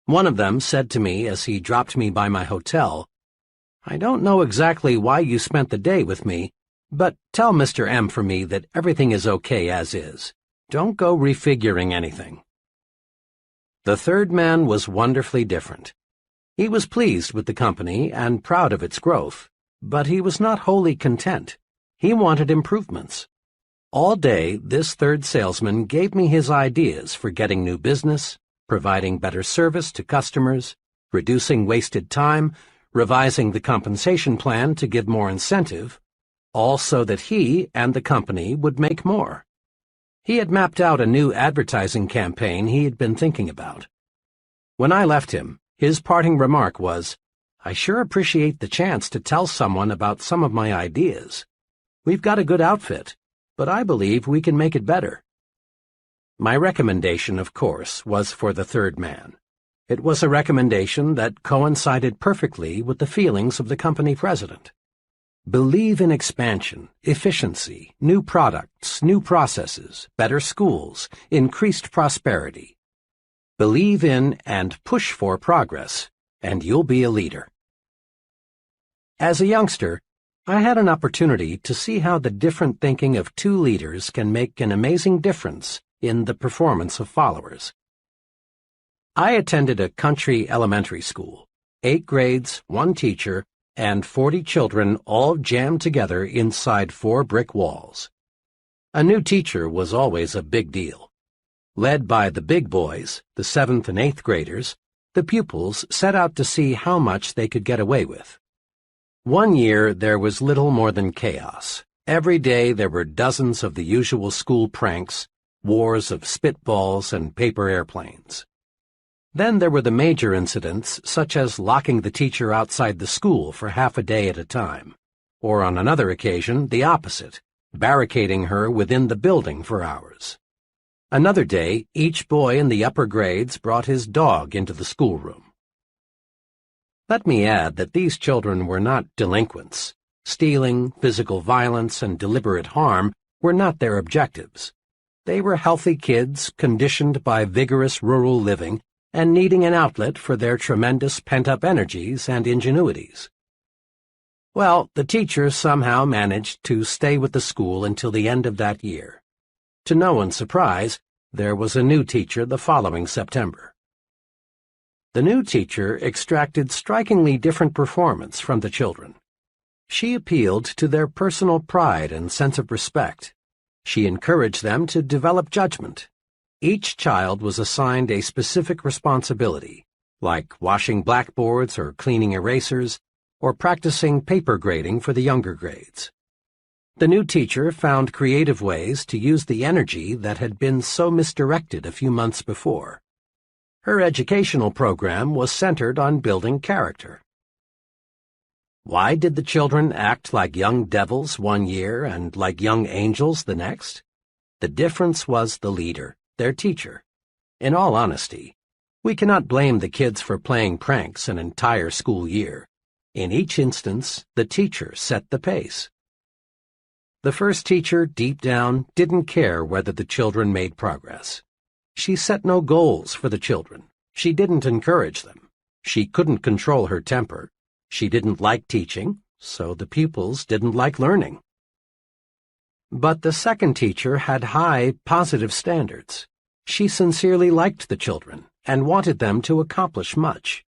One of them said to me as he dropped me by my hotel, "I don't know exactly why you spent the day with me, but tell Mr. M for me that everything is okay as is. Don't go refiguring anything." The 3rd man was wonderfully different. He was pleased with the company and proud of its growth, but he was not wholly content. He wanted improvements. All day, this 3rd salesman gave me his ideas for getting new business, providing better service to customers, reducing wasted time, revising the compensation plan to give more incentive, all so that he and the company would make more. He had mapped out a new advertising campaign he had been thinking about. When I left him, his parting remark was, "I sure appreciate the chance to tell someone about some of my ideas. We've got a good outfit, but I believe we can make it better." My recommendation, of course, was for the 3rd man. It was a recommendation that coincided perfectly with the feelings of the company president. Believe in expansion, efficiency, new products, new processes, better schools, increased prosperity. Believe in and push for progress, and you'll be a leader. As a youngster, I had an opportunity to see how the different thinking of 2 leaders can make an amazing difference in the performance of followers. I attended a country elementary school, 8 grades, 1 teacher, and 40 children all jammed together inside 4 brick walls. A new teacher was always a big deal. Led by the big boys, the 7th and 8th graders, the pupils set out to see how much they could get away with. One year there was little more than chaos. Every day there were dozens of the usual school pranks, wars of spitballs and paper airplanes. Then there were the major incidents, such as locking the teacher outside the school for half a day at a time, or on another occasion, the opposite, barricading her within the building for hours. Another day, each boy in the upper grades brought his dog into the schoolroom. Let me add that these children were not delinquents. Stealing, physical violence, and deliberate harm were not their objectives. They were healthy kids conditioned by vigorous rural living and needing an outlet for their tremendous pent-up energies and ingenuities. Well, the teacher somehow managed to stay with the school until the end of that year. To no one's surprise, there was a new teacher the following September. The new teacher extracted strikingly different performance from the children. She appealed to their personal pride and sense of respect. She encouraged them to develop judgment. Each child was assigned a specific responsibility, like washing blackboards or cleaning erasers, or practicing paper grading for the younger grades. The new teacher found creative ways to use the energy that had been so misdirected a few months before. Her educational program was centered on building character. Why did the children act like young devils one year and like young angels the next? The difference was the leader, their teacher. In all honesty, we cannot blame the kids for playing pranks an entire school year. In each instance, the teacher set the pace. The first teacher, deep down, didn't care whether the children made progress. She set no goals for the children. She didn't encourage them. She couldn't control her temper. She didn't like teaching, so the pupils didn't like learning. But the second teacher had high, positive standards. She sincerely liked the children and wanted them to accomplish much.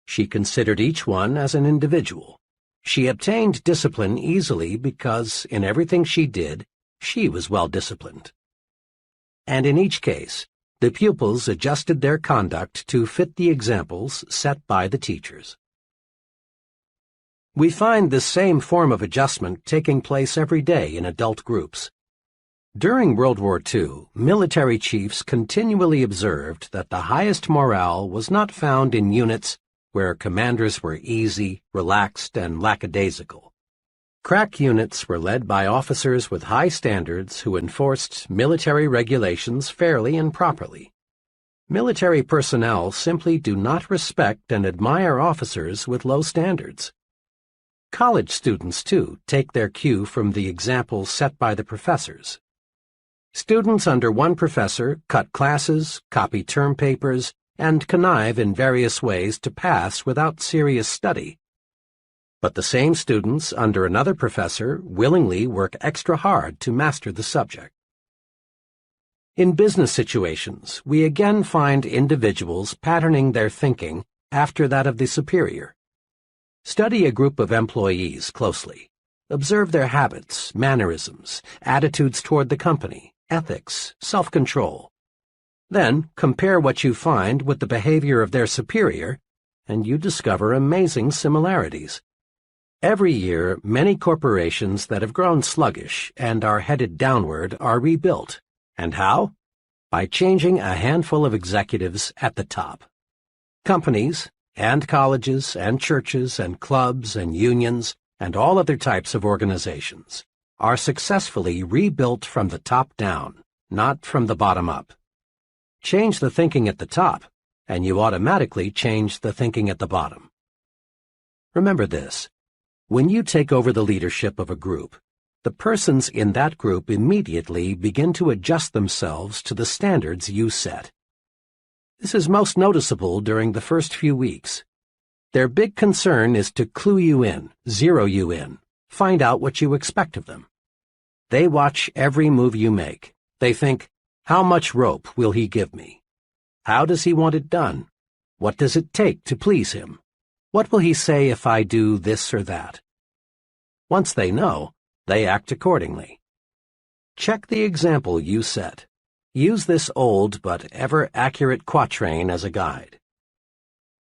She considered each one as an individual. She obtained discipline easily because, in everything she did, she was well disciplined. And in each case, the pupils adjusted their conduct to fit the examples set by the teachers. We find this same form of adjustment taking place every day in adult groups. During World War II, military chiefs continually observed that the highest morale was not found in units where commanders were easy, relaxed, and lackadaisical. Crack units were led by officers with high standards who enforced military regulations fairly and properly. Military personnel simply do not respect and admire officers with low standards. College students, too, take their cue from the examples set by the professors. Students under one professor cut classes, copy term papers, and connive in various ways to pass without serious study. But the same students under another professor willingly work extra hard to master the subject. In business situations, we again find individuals patterning their thinking after that of the superior. Study a group of employees closely. Observe their habits, mannerisms, attitudes toward the company, ethics, self-control. Then compare what you find with the behavior of their superior, and you discover amazing similarities. Every year, many corporations that have grown sluggish and are headed downward are rebuilt. And how? By changing a handful of executives at the top. Companies, and colleges, and churches, and clubs, and unions, and all other types of organizations are successfully rebuilt from the top down, not from the bottom up. Change the thinking at the top, and you automatically change the thinking at the bottom. Remember this: when you take over the leadership of a group, the persons in that group immediately begin to adjust themselves to the standards you set. This is most noticeable during the first few weeks. Their big concern is to clue you in, zero you in, find out what you expect of them. They watch every move you make. They think, how much rope will he give me? How does he want it done? What does it take to please him? What will he say if I do this or that? Once they know, they act accordingly. Check the example you set. Use this old but ever-accurate quatrain as a guide.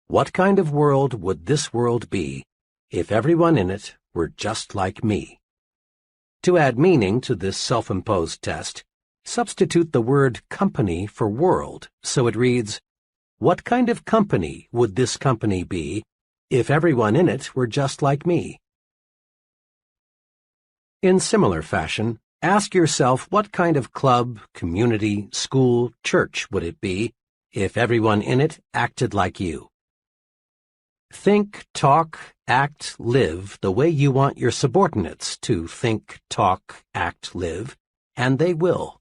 What kind of world would this world be if everyone in it were just like me? To add meaning to this self-imposed test, substitute the word company for world so it reads, what kind of company would this company be if everyone in it were just like me? In similar fashion, Ask yourself what kind of club, community, school, church would it be if everyone in it acted like you. Think, talk, act, live the way you want your subordinates to think, talk, act, live, and they will.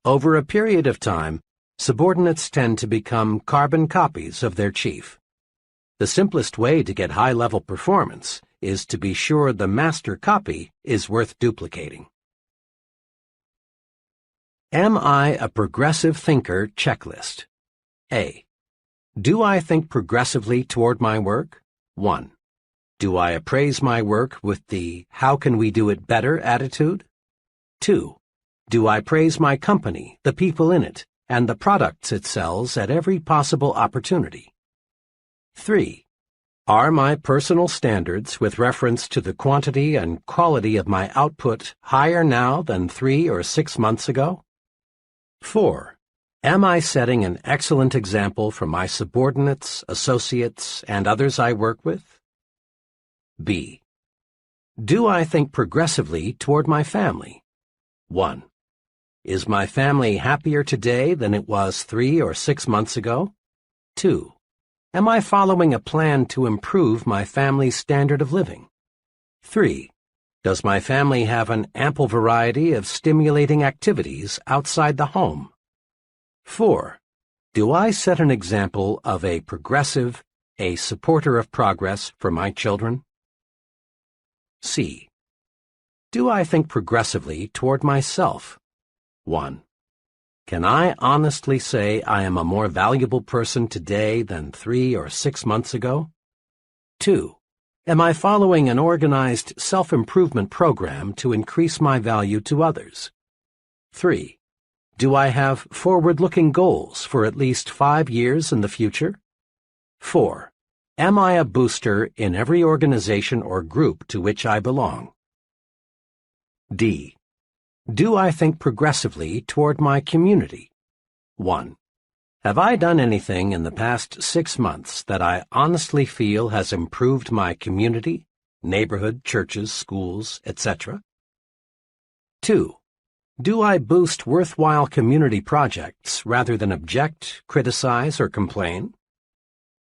Over a period of time, subordinates tend to become carbon copies of their chief. The simplest way to get high-level performance is to be sure the master copy is worth duplicating. Am I a progressive thinker checklist? A. Do I think progressively toward my work? 1. Do I appraise my work with the how can we do it better attitude? 2. Do I praise my company, the people in it, and the products it sells at every possible opportunity? 3. Are my personal standards with reference to the quantity and quality of my output higher now than 3 or 6 months ago? 4. Am I setting an excellent example for my subordinates, associates, and others I work with? B. Do I think progressively toward my family? 1. Is my family happier today than it was 3 or 6 months ago? 2. Am I following a plan to improve my family's standard of living? 3. Does my family have an ample variety of stimulating activities outside the home? 4. Do I set an example of a progressive, a supporter of progress for my children? C. Do I think progressively toward myself? 1. Can I honestly say I am a more valuable person today than 3 or 6 months ago? 2. Am I following an organized self-improvement program to increase my value to others? 3. Do I have forward-looking goals for at least 5 years in the future? 4. Am I a booster in every organization or group to which I belong? D. Do I think progressively toward my community? 1. Have I done anything in the past 6 months that I honestly feel has improved my community, neighborhood, churches, schools, etc.? 2. Do I boost worthwhile community projects rather than object, criticize, or complain?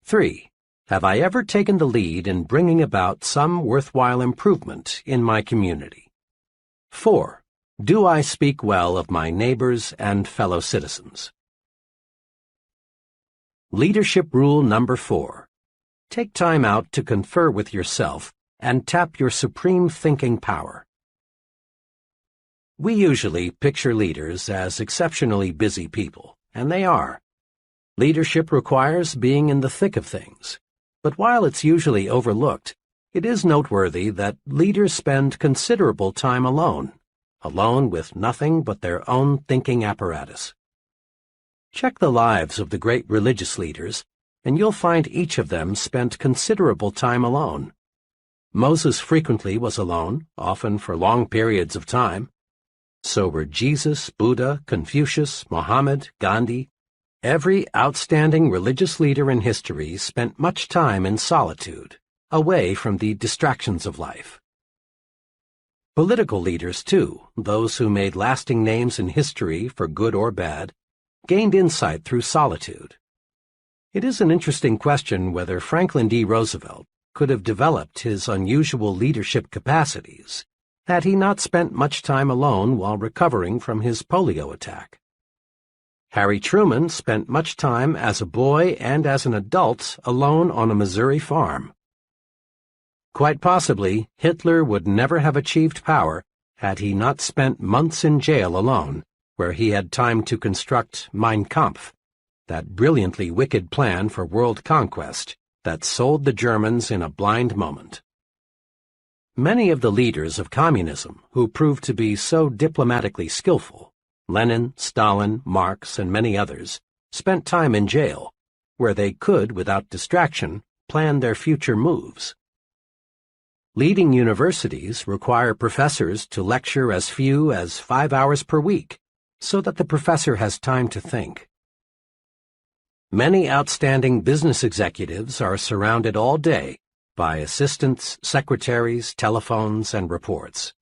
3. Have I ever taken the lead in bringing about some worthwhile improvement in my community? 4. Do I speak well of my neighbors and fellow citizens? Leadership Rule Number 4. Take time out to confer with yourself and tap your supreme thinking power. We usually picture leaders as exceptionally busy people, and they are. Leadership requires being in the thick of things, but while it's usually overlooked, it is noteworthy that leaders spend considerable time alone with nothing but their own thinking apparatus. Check the lives of the great religious leaders, and you'll find each of them spent considerable time alone. Moses frequently was alone, often for long periods of time. So were Jesus, Buddha, Confucius, Mohammed, Gandhi. Every outstanding religious leader in history spent much time in solitude, away from the distractions of life. Political leaders, too, those who made lasting names in history for good or bad, gained insight through solitude. It is an interesting question whether Franklin D. Roosevelt could have developed his unusual leadership capacities had he not spent much time alone while recovering from his polio attack. Harry Truman spent much time as a boy and as an adult alone on a Missouri farm. Quite possibly, Hitler would never have achieved power had he not spent months in jail alone, where he had time to construct Mein Kampf, that brilliantly wicked plan for world conquest that sold the Germans in a blind moment. Many of the leaders of communism who proved to be so diplomatically skillful, Lenin, Stalin, Marx, and many others, spent time in jail, where they could, without distraction, plan their future moves. Leading universities require professors to lecture as few as 5 hours per week, so that the professor has time to think. Many outstanding business executives are surrounded all day by assistants, secretaries, telephones, and reports.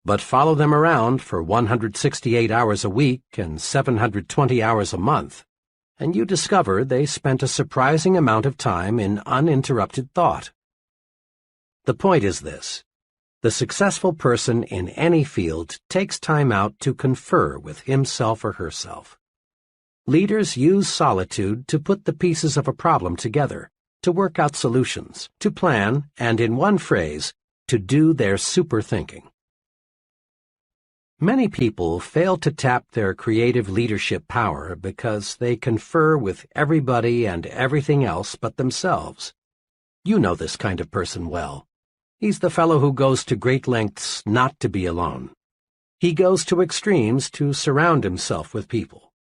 but follow them around for 168 hours a week and 720 hours a month, and you discover they spent a surprising amount of time in uninterrupted thought. The point is this: the successful person in any field takes time out to confer with himself or herself. Leaders use solitude to put the pieces of a problem together, to work out solutions, to plan, and in one phrase, to do their super thinking. Many people fail to tap their creative leadership power because they confer with everybody and everything else but themselves. You know this kind of person well. He's the fellow who goes to great lengths not to be alone. He goes to extremes to surround himself with people.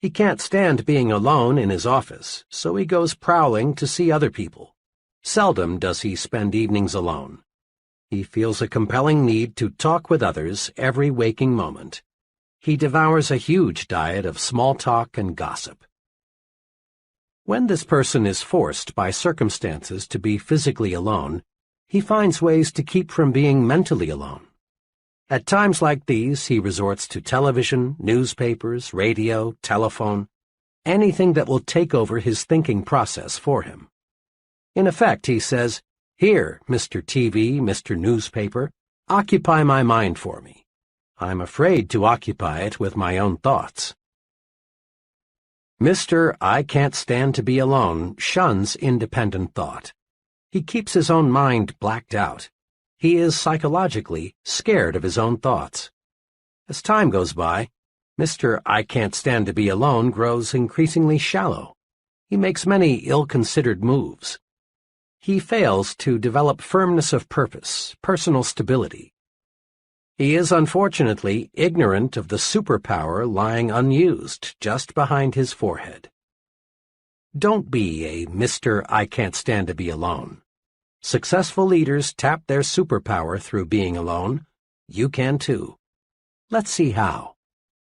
He can't stand being alone in his office, so he goes prowling to see other people. Seldom does he spend evenings alone. He feels a compelling need to talk with others every waking moment. He devours a huge diet of small talk and gossip. When this person is forced by circumstances to be physically alone, he finds ways to keep from being mentally alone. At times like these, he resorts to television, newspapers, radio, telephone, anything that will take over his thinking process for him. In effect, he says, "Here, Mr. TV, Mr. Newspaper, occupy my mind for me. I'm afraid to occupy it with my own thoughts." Mr. I Can't Stand to Be Alone shuns independent thought. He keeps his own mind blacked out. He is psychologically scared of his own thoughts. As time goes by, Mr. I Can't Stand to Be Alone grows increasingly shallow. He makes many ill-considered moves. He fails to develop firmness of purpose, personal stability. He is unfortunately ignorant of the superpower lying unused just behind his forehead. Don't be a Mr. I Can't Stand to Be Alone. Successful leaders tap their superpower through being alone. You can too. Let's see how.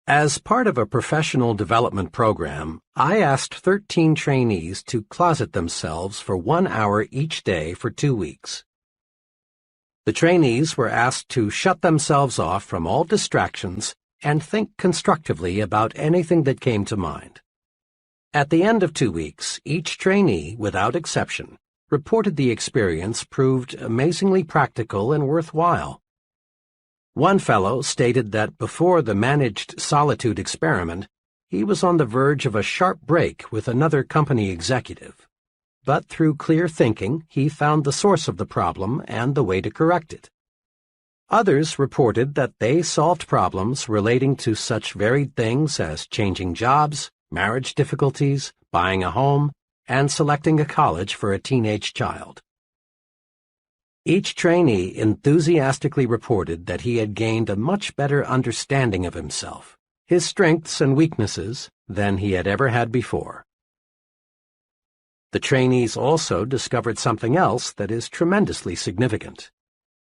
As part of a professional development program, I asked 13 trainees to closet themselves for 1 hour each day for 2 weeks. The trainees were asked to shut themselves off from all distractions and think constructively about anything that came to mind. At the end of 2 weeks, each trainee, without exception, reported the experience proved amazingly practical and worthwhile. One fellow stated that before the managed solitude experiment, he was on the verge of a sharp break with another company executive. But through clear thinking, he found the source of the problem and the way to correct it. Others reported that they solved problems relating to such varied things as changing jobs, marriage difficulties, buying a home, and selecting a college for a teenage child. Each trainee enthusiastically reported that he had gained a much better understanding of himself, his strengths and weaknesses, than he had ever had before. The trainees also discovered something else that is tremendously significant.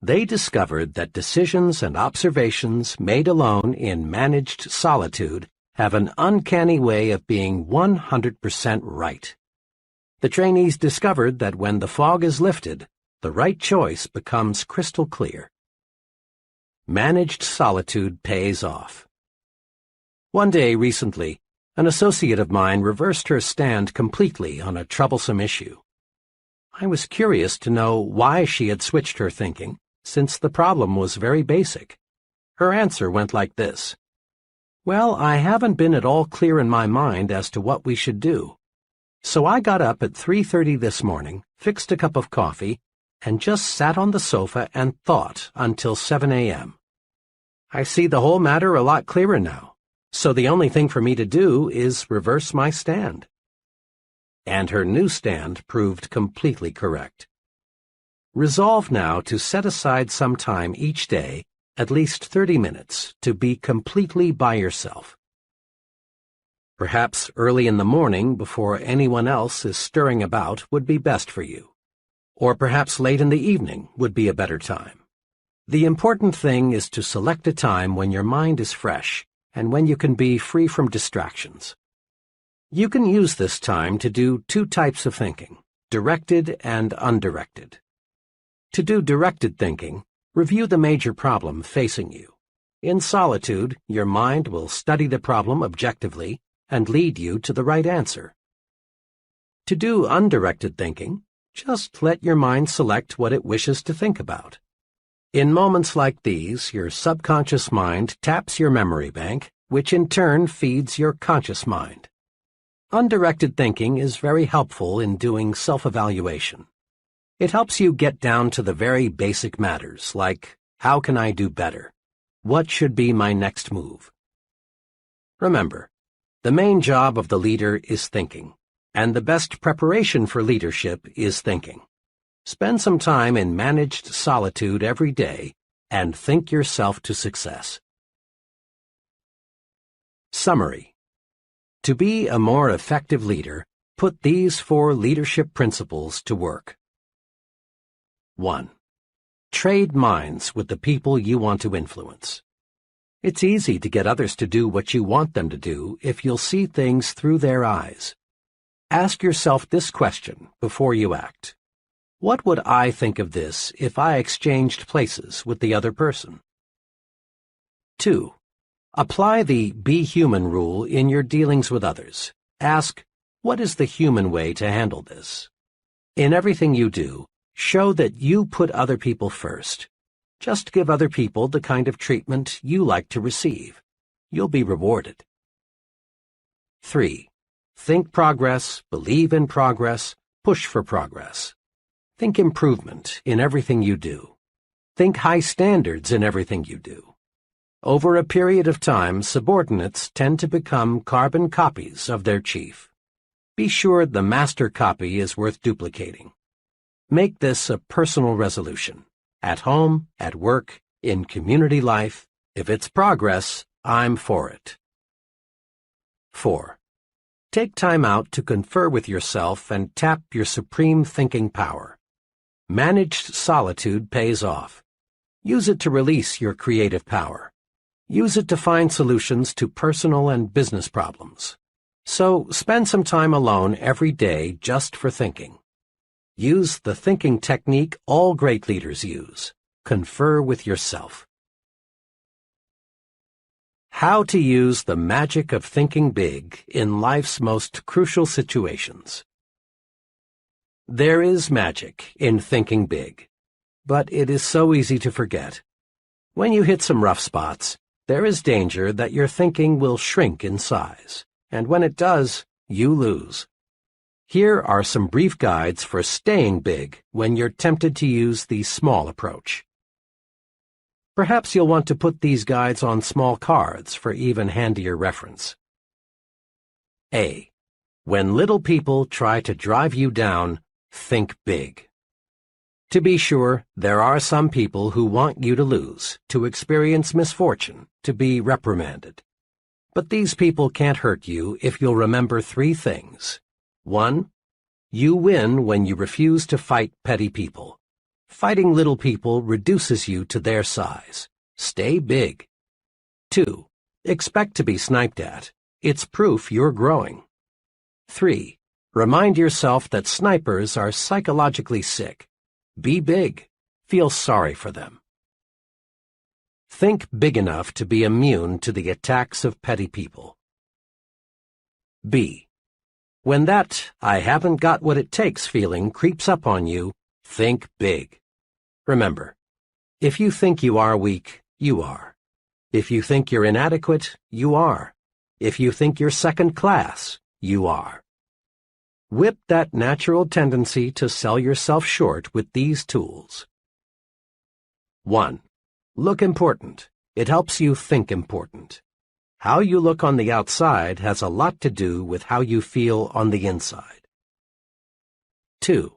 They discovered that decisions and observations made alone in managed solitude have an uncanny way of being 100% right. The trainees discovered that when the fog is lifted, the right choice becomes crystal clear. Managed solitude pays off. One day recently, an associate of mine reversed her stand completely on a troublesome issue. I was curious to know why she had switched her thinking, since the problem was very basic. Her answer went like this: "Well, I haven't been at all clear in my mind as to what we should do. So I got up at 3:30 this morning, fixed a cup of coffee, and just sat on the sofa and thought until 7 a.m. I see the whole matter a lot clearer now, so the only thing for me to do is reverse my stand." And her new stand proved completely correct. Resolve now to set aside some time each day, at least 30 minutes, to be completely by yourself. Perhaps early in the morning, before anyone else is stirring about, would be best for you. Or perhaps late in the evening would be a better time. The important thing is to select a time when your mind is fresh and when you can be free from distractions. You can use this time to do 2 types of thinking, directed and undirected. To do directed thinking, Review the major problem facing you. In solitude, your mind will study the problem objectively and lead you to the right answer. To do undirected thinking, just let your mind select what it wishes to think about. In moments like these, your subconscious mind taps your memory bank, which in turn feeds your conscious mind. Undirected thinking is very helpful in doing self-evaluation. It helps you get down to the very basic matters, like, how can I do better? What should be my next move? Remember, the main job of the leader is thinking, and the best preparation for leadership is thinking. Spend some time in managed solitude every day and think yourself to success. Summary. To be a more effective leader, put these 4 leadership principles to work. 1. Trade minds with the people you want to influence. It's easy to get others to do what you want them to do if you'll see things through their eyes. Ask yourself this question before you act. What would I think of this if I exchanged places with the other person? 2. Apply the Be Human rule in your dealings with others. Ask, what is the human way to handle this? In everything you do, show that you put other people first. Just give other people the kind of treatment you like to receive. You'll be rewarded. 3. Think progress, believe in progress, push for progress. Think improvement in everything you do. Think high standards in everything you do. Over a period of time, subordinates tend to become carbon copies of their chief. Be sure the master copy is worth duplicating. Make this a personal resolution. At home, at work, in community life, if it's progress, I'm for it. 4. Take time out to confer with yourself and tap your supreme thinking power. Managed solitude pays off. Use it to release your creative power. Use it to find solutions to personal and business problems. So spend some time alone every day just for thinking. Use the thinking technique all great leaders use. Confer with yourself. How to use the magic of thinking big in life's most crucial situations. There is magic in thinking big, but it is so easy to forget. When you hit some rough spots, there is danger that your thinking will shrink in size, and when it does, you lose. Here are some brief guides for staying big when you're tempted to use the small approach. Perhaps you'll want to put these guides on small cards for even handier reference. A. When little people try to drive you down, think big. To be sure, there are some people who want you to lose, to experience misfortune, to be reprimanded. But these people can't hurt you if you'll remember 3 things. 1. You win when you refuse to fight petty people. Fighting little people reduces you to their size. Stay big. 2. Expect to be sniped at. It's proof you're growing. 3. Remind yourself that snipers are psychologically sick. Be big. Feel sorry for them. Think big enough to be immune to the attacks of petty people. B. When that I haven't got what it takes feeling creeps up on you, think big. Remember, if you think you are weak, you are. If you think you're inadequate, you are. If you think you're second class, you are. Whip that natural tendency to sell yourself short with these tools. 1. Look important. It helps you think important. How you look on the outside has a lot to do with how you feel on the inside. 2.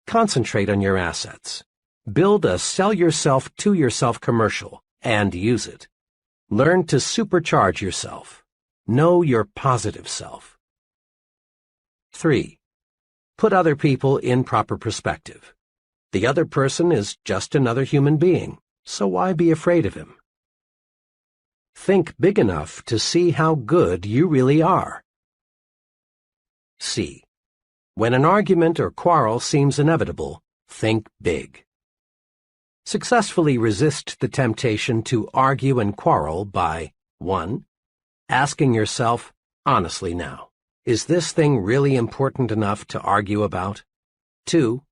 Concentrate on your assets. Build a sell yourself to yourself commercial and use it. Learn to supercharge yourself. Know your positive self. 3. Put other people in proper perspective. The other person is just another human being, so why be afraid of him? Think big enough to see how good you really are. C. When an argument or quarrel seems inevitable, think big. Successfully resist the temptation to argue and quarrel by 1. Asking yourself, honestly now, is this thing really important enough to argue about? 2.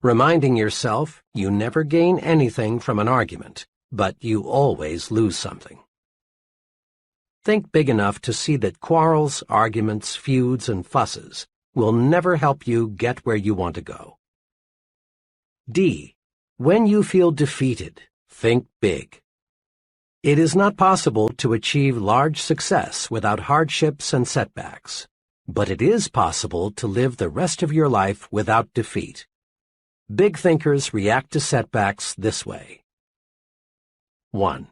Reminding yourself you never gain anything from an argument, but you always lose something. Think big enough to see that quarrels, arguments, feuds, and fusses will never help you get where you want to go. D. When you feel defeated, think big. It is not possible to achieve large success without hardships and setbacks, but it is possible to live the rest of your life without defeat. Big thinkers react to setbacks this way. 1.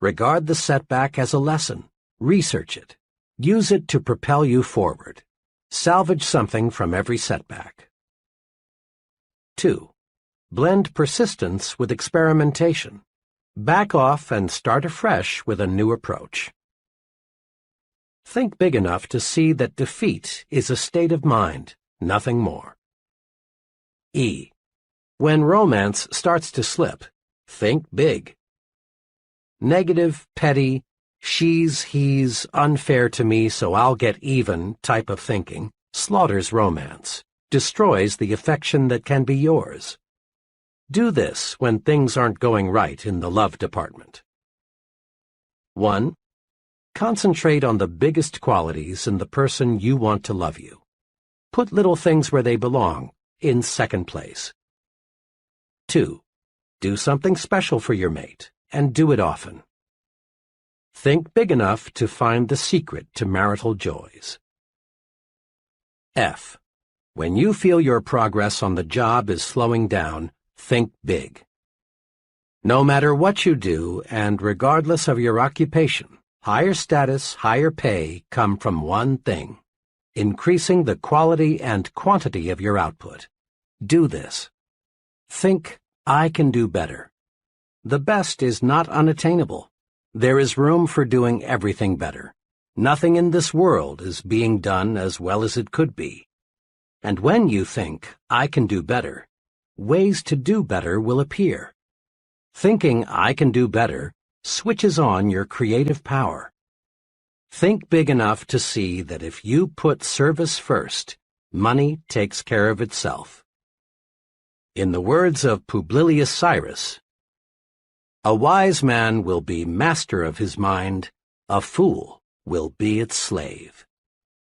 Regard the setback as a lesson. Research it. Use it to propel you forward. Salvage something from every setback. 2. Blend persistence with experimentation. Back off and start afresh with a new approach. Think big enough to see that defeat is a state of mind, nothing more. E. When romance starts to slip, think big. Negative, petty, she's, he's, unfair to me so I'll get even type of thinking slaughters romance, destroys the affection that can be yours. Do this when things aren't going right in the love department. 1. Concentrate on the biggest qualities in the person you want to love you. Put little things where they belong, in second place. 2. Do something special for your mate, and do it often. Think big enough to find the secret to marital joys. F. When you feel your progress on the job is slowing down, think big. No matter what you do, and regardless of your occupation, higher status, higher pay come from one thing: increasing the quality and quantity of your output. Do this. Think, I can do better. The best is not unattainable. There is room for doing everything better. Nothing in this world is being done as well as it could be. And when you think, I can do better, ways to do better will appear. Thinking I can do better switches on your creative power. Think big enough to see that if you put service first, money takes care of itself. In the words of Publilius Cyrus, a wise man will be master of his mind, a fool will be its slave.